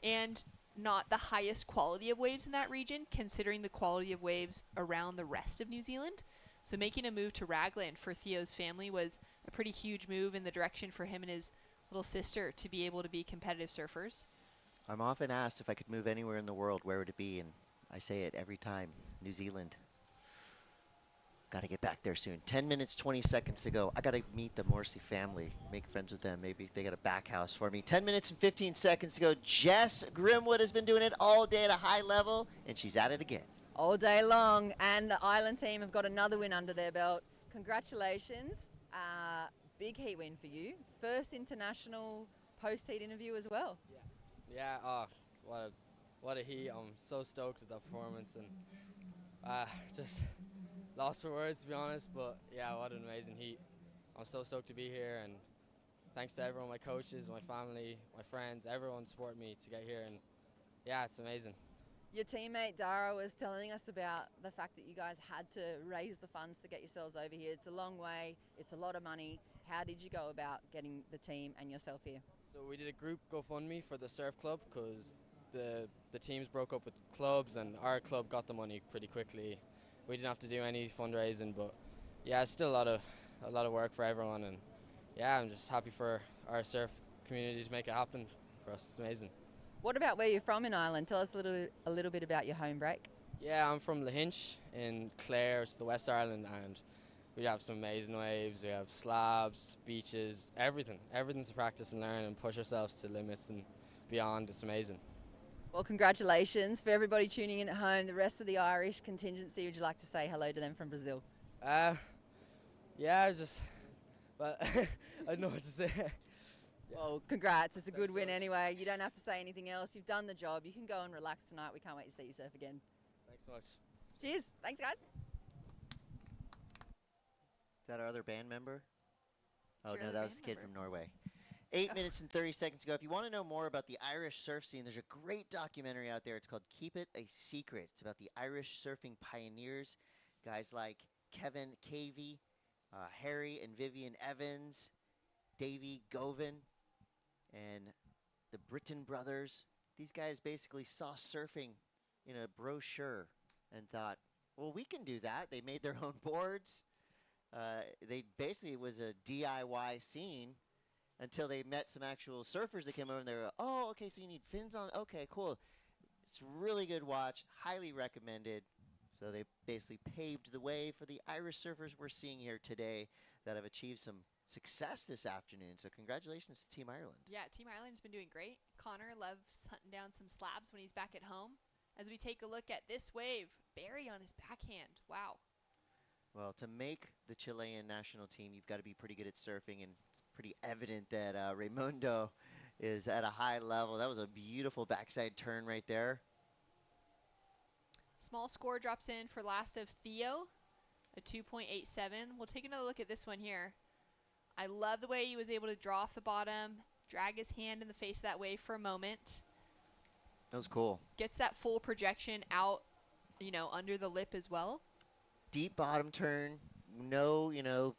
And not the highest quality of waves in that region, considering the quality of waves around the rest of New Zealand. So making a move to Raglan for Theo's family was a pretty huge move in the direction for him and his little sister to be able to be competitive surfers. I'm often asked if I could move anywhere in the world, where would it be? And I say it every time, New Zealand. Got to get back there soon. 10 minutes, 20 seconds to go. I got to meet the Morrissey family, make friends with them. Maybe they got a back house for me. 10 minutes and 15 seconds to go. Jess Grimwood has been doing it all day at a high level, and she's at it again. All day long, and the Island team have got another win under their belt. Congratulations. Big heat win for you. First international post-heat interview as well. Yeah, what a heat. I'm so stoked with the performance, and just lost for words, to be honest, but yeah, what an amazing heat. I'm so stoked to be here, and thanks to everyone, my coaches, my family, my friends, everyone supported me to get here, and yeah, it's amazing. Your teammate Dara was telling us about the fact that you guys had to raise the funds to get yourselves over here. It's a long way, it's a lot of money. How did you go about getting the team and yourself here? So we did a group GoFundMe for the surf club because the teams broke up with clubs, and our club got the money pretty quickly. We didn't have to do any fundraising, but yeah, it's still a lot of work for everyone, and yeah, I'm just happy for our surf community to make it happen for us. It's amazing. What about where you're from in Ireland? Tell us a little bit about your home break. Yeah, I'm from Lahinch in Clare, it's the West Ireland, and we have some amazing waves. We have slabs, beaches, everything to practice and learn and push ourselves to limits and beyond. It's amazing. Well, congratulations. For everybody tuning in at home, the rest of the Irish contingency, would you like to say hello to them from Brazil? Yeah, well, I don't know what to say. Well, congrats. It's a good win anyway. You don't have to say anything else. You've done the job. You can go and relax tonight. We can't wait to see you surf again. Thanks so much. Cheers. Thanks, guys. Is that our other band member? Oh, your no, other that was band the kid member. from Norway. 8 minutes and 30 seconds ago. If you want to know more about the Irish surf scene, there's a great documentary out there. It's called Keep It a Secret. It's about the Irish surfing pioneers, guys like Kevin Cavey, Harry and Vivian Evans, Davey Govan, and the Britton brothers. These guys basically saw surfing in a brochure and thought, well, we can do that. They made their own boards. They basically, it was a DIY scene until they met some actual surfers that came over and they were, oh, okay, so you need fins on. Okay, cool. It's really good watch. Highly recommended. So they basically paved the way for the Irish surfers we're seeing here today that have achieved some success this afternoon. So congratulations to Team Ireland. Yeah, Team Ireland's been doing great. Connor loves hunting down some slabs when he's back at home. As we take a look at this wave, Barry on his backhand. Wow. Well, to make the Chilean national team, you've got to be pretty good at surfing, and it's pretty evident that Raimundo is at a high level. That was a beautiful backside turn right there. Small score drops in for last of Theo, a 2.87. We'll take another look at this one here. I love the way he was able to draw off the bottom, drag his hand in the face of that wave for a moment. That was cool. Gets that full projection out, you know, under the lip as well. Deep bottom turn, no,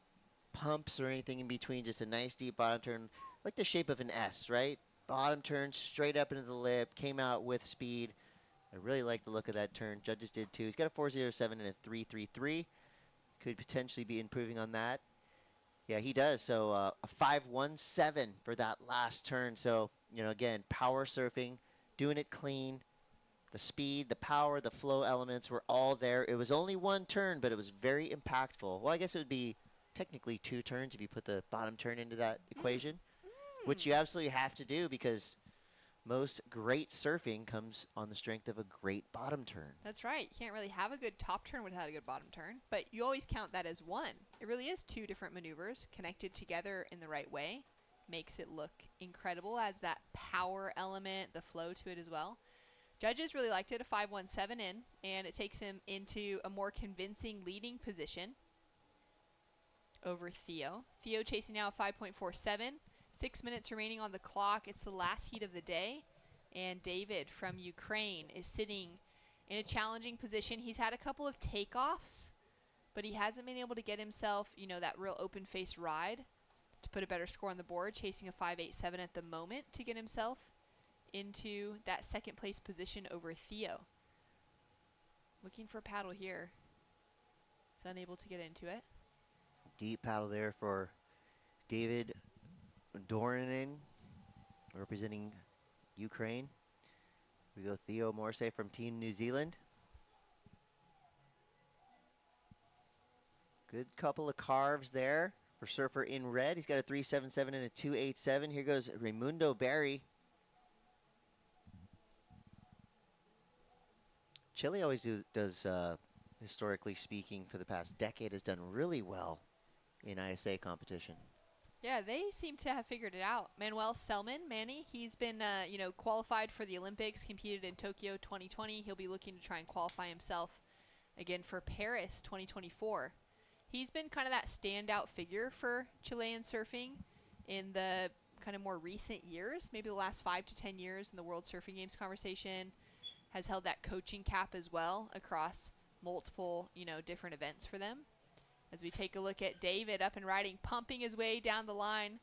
pumps or anything in between, just a nice deep bottom turn, like the shape of an S, right? Bottom turn, straight up into the lip, came out with speed. I really like the look of that turn. Judges did too. He's got a 4.07 and a 3.33. Could potentially be improving on that. Yeah, he does. So a 5.17 for that last turn. So, again, power surfing, doing it clean. The speed, the power, the flow elements were all there. It was only one turn, but it was very impactful. Well, I guess it would be technically two turns if you put the bottom turn into that equation, which you absolutely have to do because most great surfing comes on the strength of a great bottom turn. That's right. You can't really have a good top turn without a good bottom turn, but you always count that as one. It really is two different maneuvers connected together in the right way. Makes it look incredible, adds that power element, the flow to it as well. Judges really liked it, a 5.17 in, and it takes him into a more convincing leading position over Theo. Theo chasing now a 5.47. 6 minutes remaining on the clock. It's the last heat of the day, and David from Ukraine is sitting in a challenging position. He's had a couple of takeoffs, but he hasn't been able to get himself, you know, that real open-faced ride to put a better score on the board, chasing a 5.87 at the moment to get himself into that second place position over Theo. Looking for a paddle here. He's unable to get into it. Deep paddle there for David Dorinin, representing Ukraine. We go Theo Morse from Team New Zealand. Good couple of carves there for surfer in red. He's got a 3.77 and a 2.87. Here goes Raimundo Barry. Chile always does, historically speaking, for the past decade, has done really well in ISA competition. Yeah, they seem to have figured it out. Manuel Selman, Manny, he's been, you know, qualified for the Olympics, competed in Tokyo 2020. He'll be looking to try and qualify himself again for Paris 2024. He's been kind of that standout figure for Chilean surfing in the kind of more recent years, maybe the last 5 to 10 years in the World Surfing Games conversation. Has held that coaching cap as well across multiple, you know, different events for them. As we take a look at David up and riding, pumping his way down the line.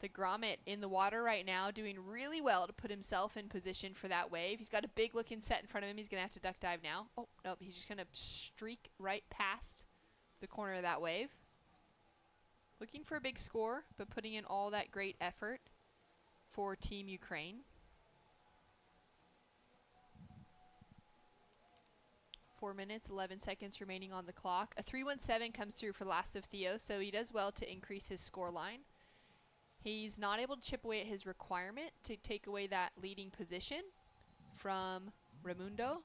The grommet in the water right now, doing really well to put himself in position for that wave. He's got a big looking set in front of him. He's going to have to duck dive now. Oh, nope, he's just going to streak right past the corner of that wave. Looking for a big score, but putting in all that great effort for Team Ukraine. 4 minutes, 11 seconds remaining on the clock. A 3.17 comes through for last of Theo, so he does well to increase his score line. He's not able to chip away at his requirement to take away that leading position from Raimundo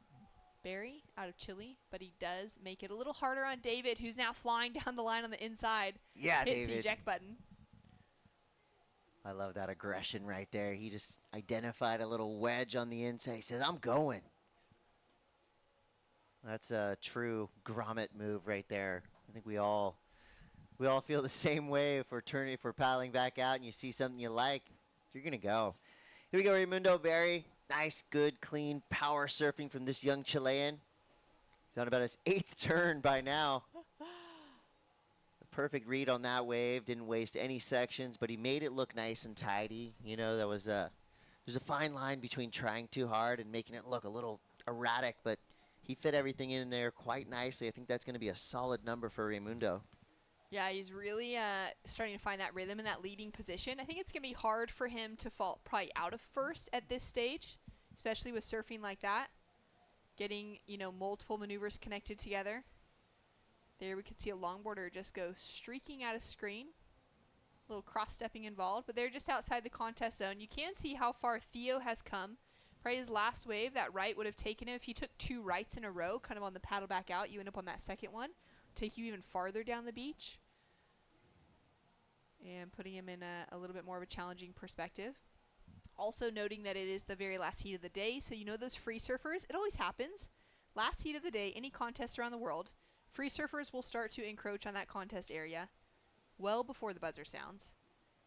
Barry out of Chile, but he does make it a little harder on David, who's now flying down the line on the inside. Yeah, hits David. the eject button. I love that aggression right there. He just identified a little wedge on the inside. He says, I'm going. That's a true grommet move right there. I think we all feel the same way if we're paddling back out and you see something you like, you're gonna go. Here we go, Raimundo Barry. Nice, good, clean power surfing from this young Chilean. He's on about his 8th turn by now. The perfect read on that wave. Didn't waste any sections, but he made it look nice and tidy. You know, there's a fine line between trying too hard and making it look a little erratic, but he fit everything in there quite nicely. I think that's going to be a solid number for Raimundo. Yeah, he's really starting to find that rhythm in that leading position. I think it's going to be hard for him to fall probably out of first at this stage, especially with surfing like that. Getting, you know, multiple maneuvers connected together. There we could see a longboarder just go streaking out of screen. A little cross-stepping involved, but they're just outside the contest zone. You can see how far Theo has come. Probably his last wave, that right would have taken him. If he took 2 rights in a row, kind of on the paddle back out, you end up on that second one. Take you even farther down the beach. And putting him in a little bit more of a challenging perspective. Also noting that it is the very last heat of the day, so you know those free surfers, it always happens. Last heat of the day, any contest around the world, free surfers will start to encroach on that contest area well before the buzzer sounds.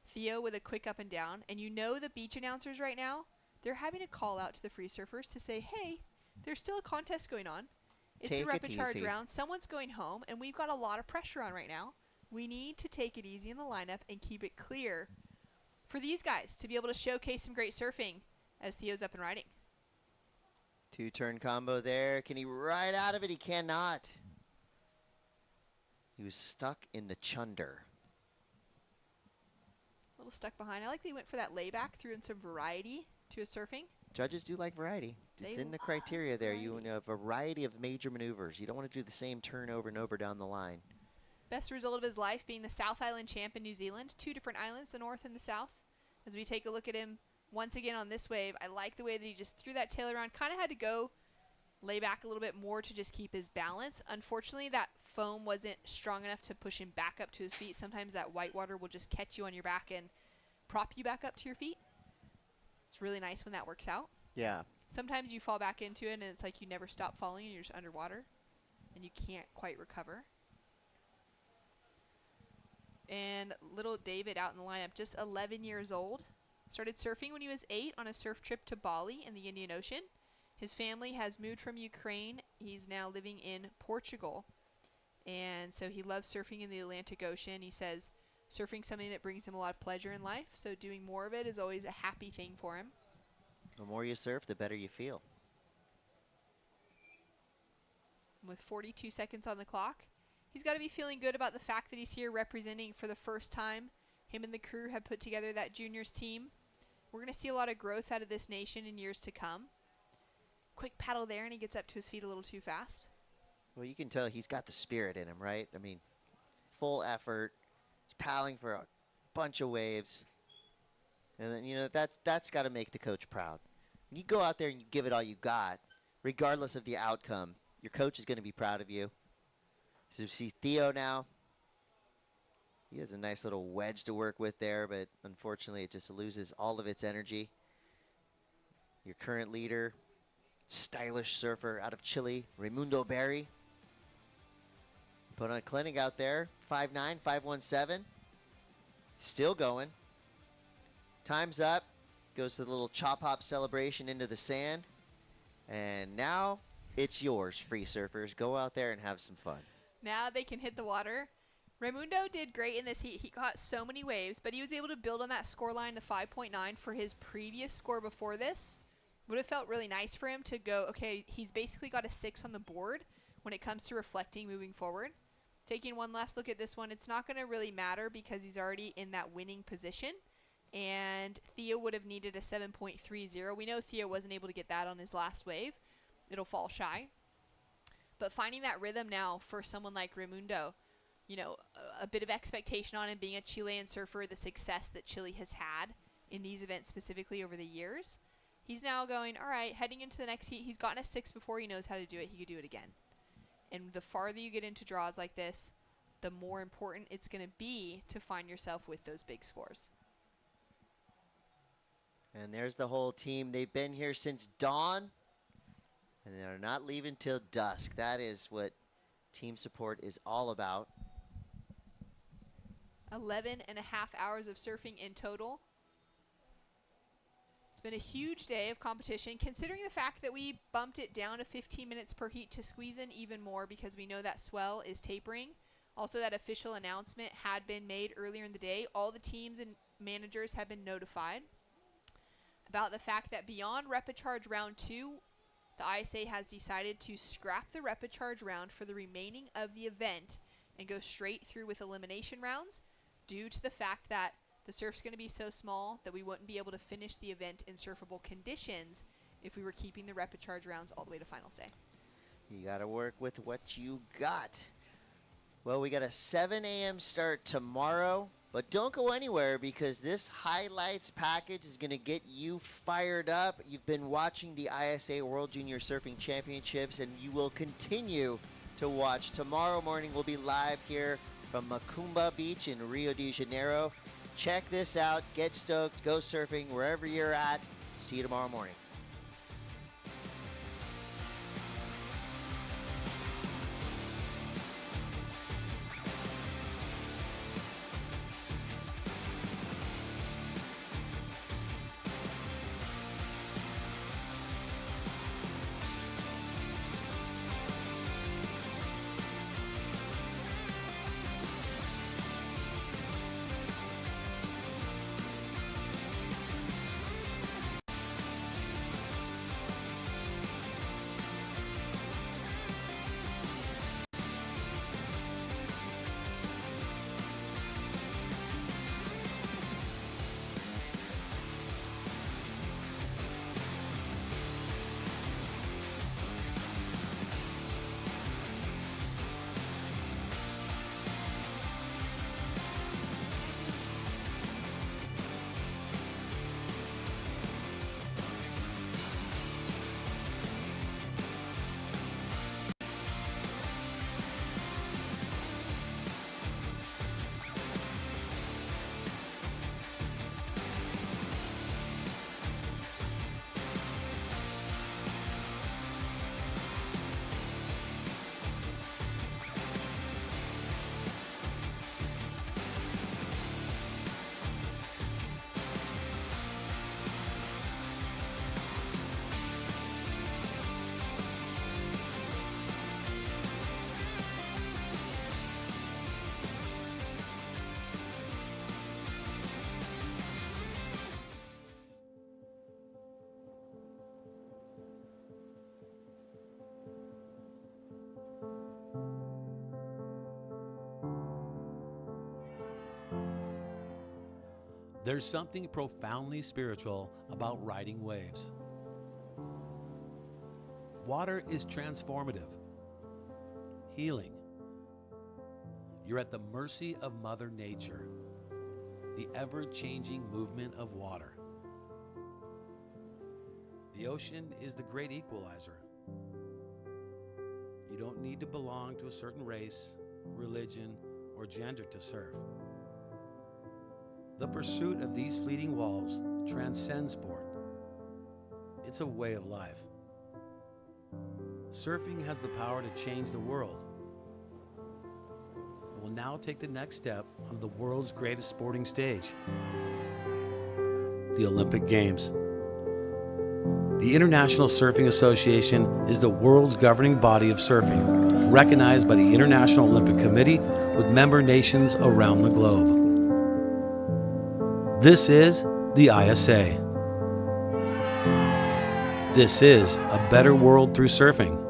Theo with a quick up and down, and you know the beach announcers right now, they're having to call out to the free surfers to say, hey, there's still a contest going on. It's a repechage round. Someone's going home, and we've got a lot of pressure on right now. We need to take it easy in the lineup and keep it clear for these guys to be able to showcase some great surfing as Theo's up and riding. 2-turn combo there. Can he ride out of it? He cannot. He was stuck in the chunder. A little stuck behind. I like that he went for that layback, threw in some variety to his surfing. Judges do like variety. It's in the criteria there. You know, a variety of major maneuvers. You don't want to do the same turn over and over down the line. Best result of his life being the South Island champ in New Zealand. 2 different islands, the North and the South. As we take a look at him once again on this wave, I like the way that he just threw that tail around. Kind of had to go lay back a little bit more to just keep his balance. Unfortunately, that foam wasn't strong enough to push him back up to his feet. Sometimes that white water will just catch you on your back and prop you back up to your feet. It's really nice when that works out. Yeah. Sometimes you fall back into it and it's like you never stop falling and you're just underwater and you can't quite recover. And little David out in the lineup, just 11 years old. Started surfing when he was 8 on a surf trip to Bali in the Indian Ocean. His family has moved from Ukraine. He's now living in Portugal. And so he loves surfing in the Atlantic Ocean. He says surfing's something that brings him a lot of pleasure in life, so doing more of it is always a happy thing for him. The more you surf, the better you feel. With 42 seconds on the clock, he's got to be feeling good about the fact that he's here representing for the first time. Him and the crew have put together that juniors team. We're going to see a lot of growth out of this nation in years to come. Quick paddle there, and he gets up to his feet a little too fast. Well, you can tell he's got the spirit in him, right? I mean, full effort. He's paddling for a bunch of waves. And then, you know, that's got to make the coach proud. When you go out there and you give it all you got, regardless of the outcome, your coach is going to be proud of you. So you see Theo now. He has a nice little wedge to work with there, but unfortunately it just loses all of its energy. Your current leader, stylish surfer out of Chile, Raimundo Berry. Put on a clinic out there, 5'9", 517. Still going. Time's up. Goes to the little chop hop celebration into the sand. And now it's yours, free surfers. Go out there and have some fun. Now they can hit the water. Raimundo did great in this heat. He caught so many waves, but he was able to build on that score line to 5.9 for his previous score before this. Would have felt really nice for him to go, okay, he's basically got a 6 on the board when it comes to reflecting moving forward. Taking one last look at this one, it's not going to really matter because he's already in that winning position. And Theo would have needed a 7.30. We know Theo wasn't able to get that on his last wave. It'll fall shy. But finding that rhythm now for someone like Raimundo, you know, a bit of expectation on him being a Chilean surfer, the success that Chile has had in these events specifically over the years. He's now going, all right, heading into the next heat. He's gotten a 6 before. He knows how to do it. He could do it again. And the farther you get into draws like this, the more important it's going to be to find yourself with those big scores. And there's the whole team. They've been here since dawn, and they're not leaving till dusk. That is what team support is all about. 11 and a half hours of surfing in total. It's been a huge day of competition, considering the fact that we bumped it down to 15 minutes per heat to squeeze in even more because we know that swell is tapering. Also, that official announcement had been made earlier in the day. All the teams and managers have been notified about the fact that beyond Repéchage round 2, the ISA has decided to scrap the Repéchage round for the remaining of the event and go straight through with elimination rounds due to the fact that the surf's going to be so small that we wouldn't be able to finish the event in surfable conditions if we were keeping the Repéchage rounds all the way to finals day. You got to work with what you got. Well, we got a 7 a.m. start tomorrow, but don't go anywhere because this highlights package is going to get you fired up. You've been watching the ISA World Junior Surfing Championships, and you will continue to watch. Tomorrow morning we'll be live here from Macumba Beach in Rio de Janeiro. Check this out. Get stoked. Go surfing wherever you're at. See you tomorrow morning. There's something profoundly spiritual about riding waves. Water is transformative, healing. You're at the mercy of Mother Nature, the ever-changing movement of water. The ocean is the great equalizer. You don't need to belong to a certain race, religion, or gender to surf. The pursuit of these fleeting walls transcends sport. It's a way of life. Surfing has the power to change the world. It will now take the next step on the world's greatest sporting stage, the Olympic Games. The International Surfing Association is the world's governing body of surfing, recognized by the International Olympic Committee with member nations around the globe. This is the ISA. This is a better world through surfing.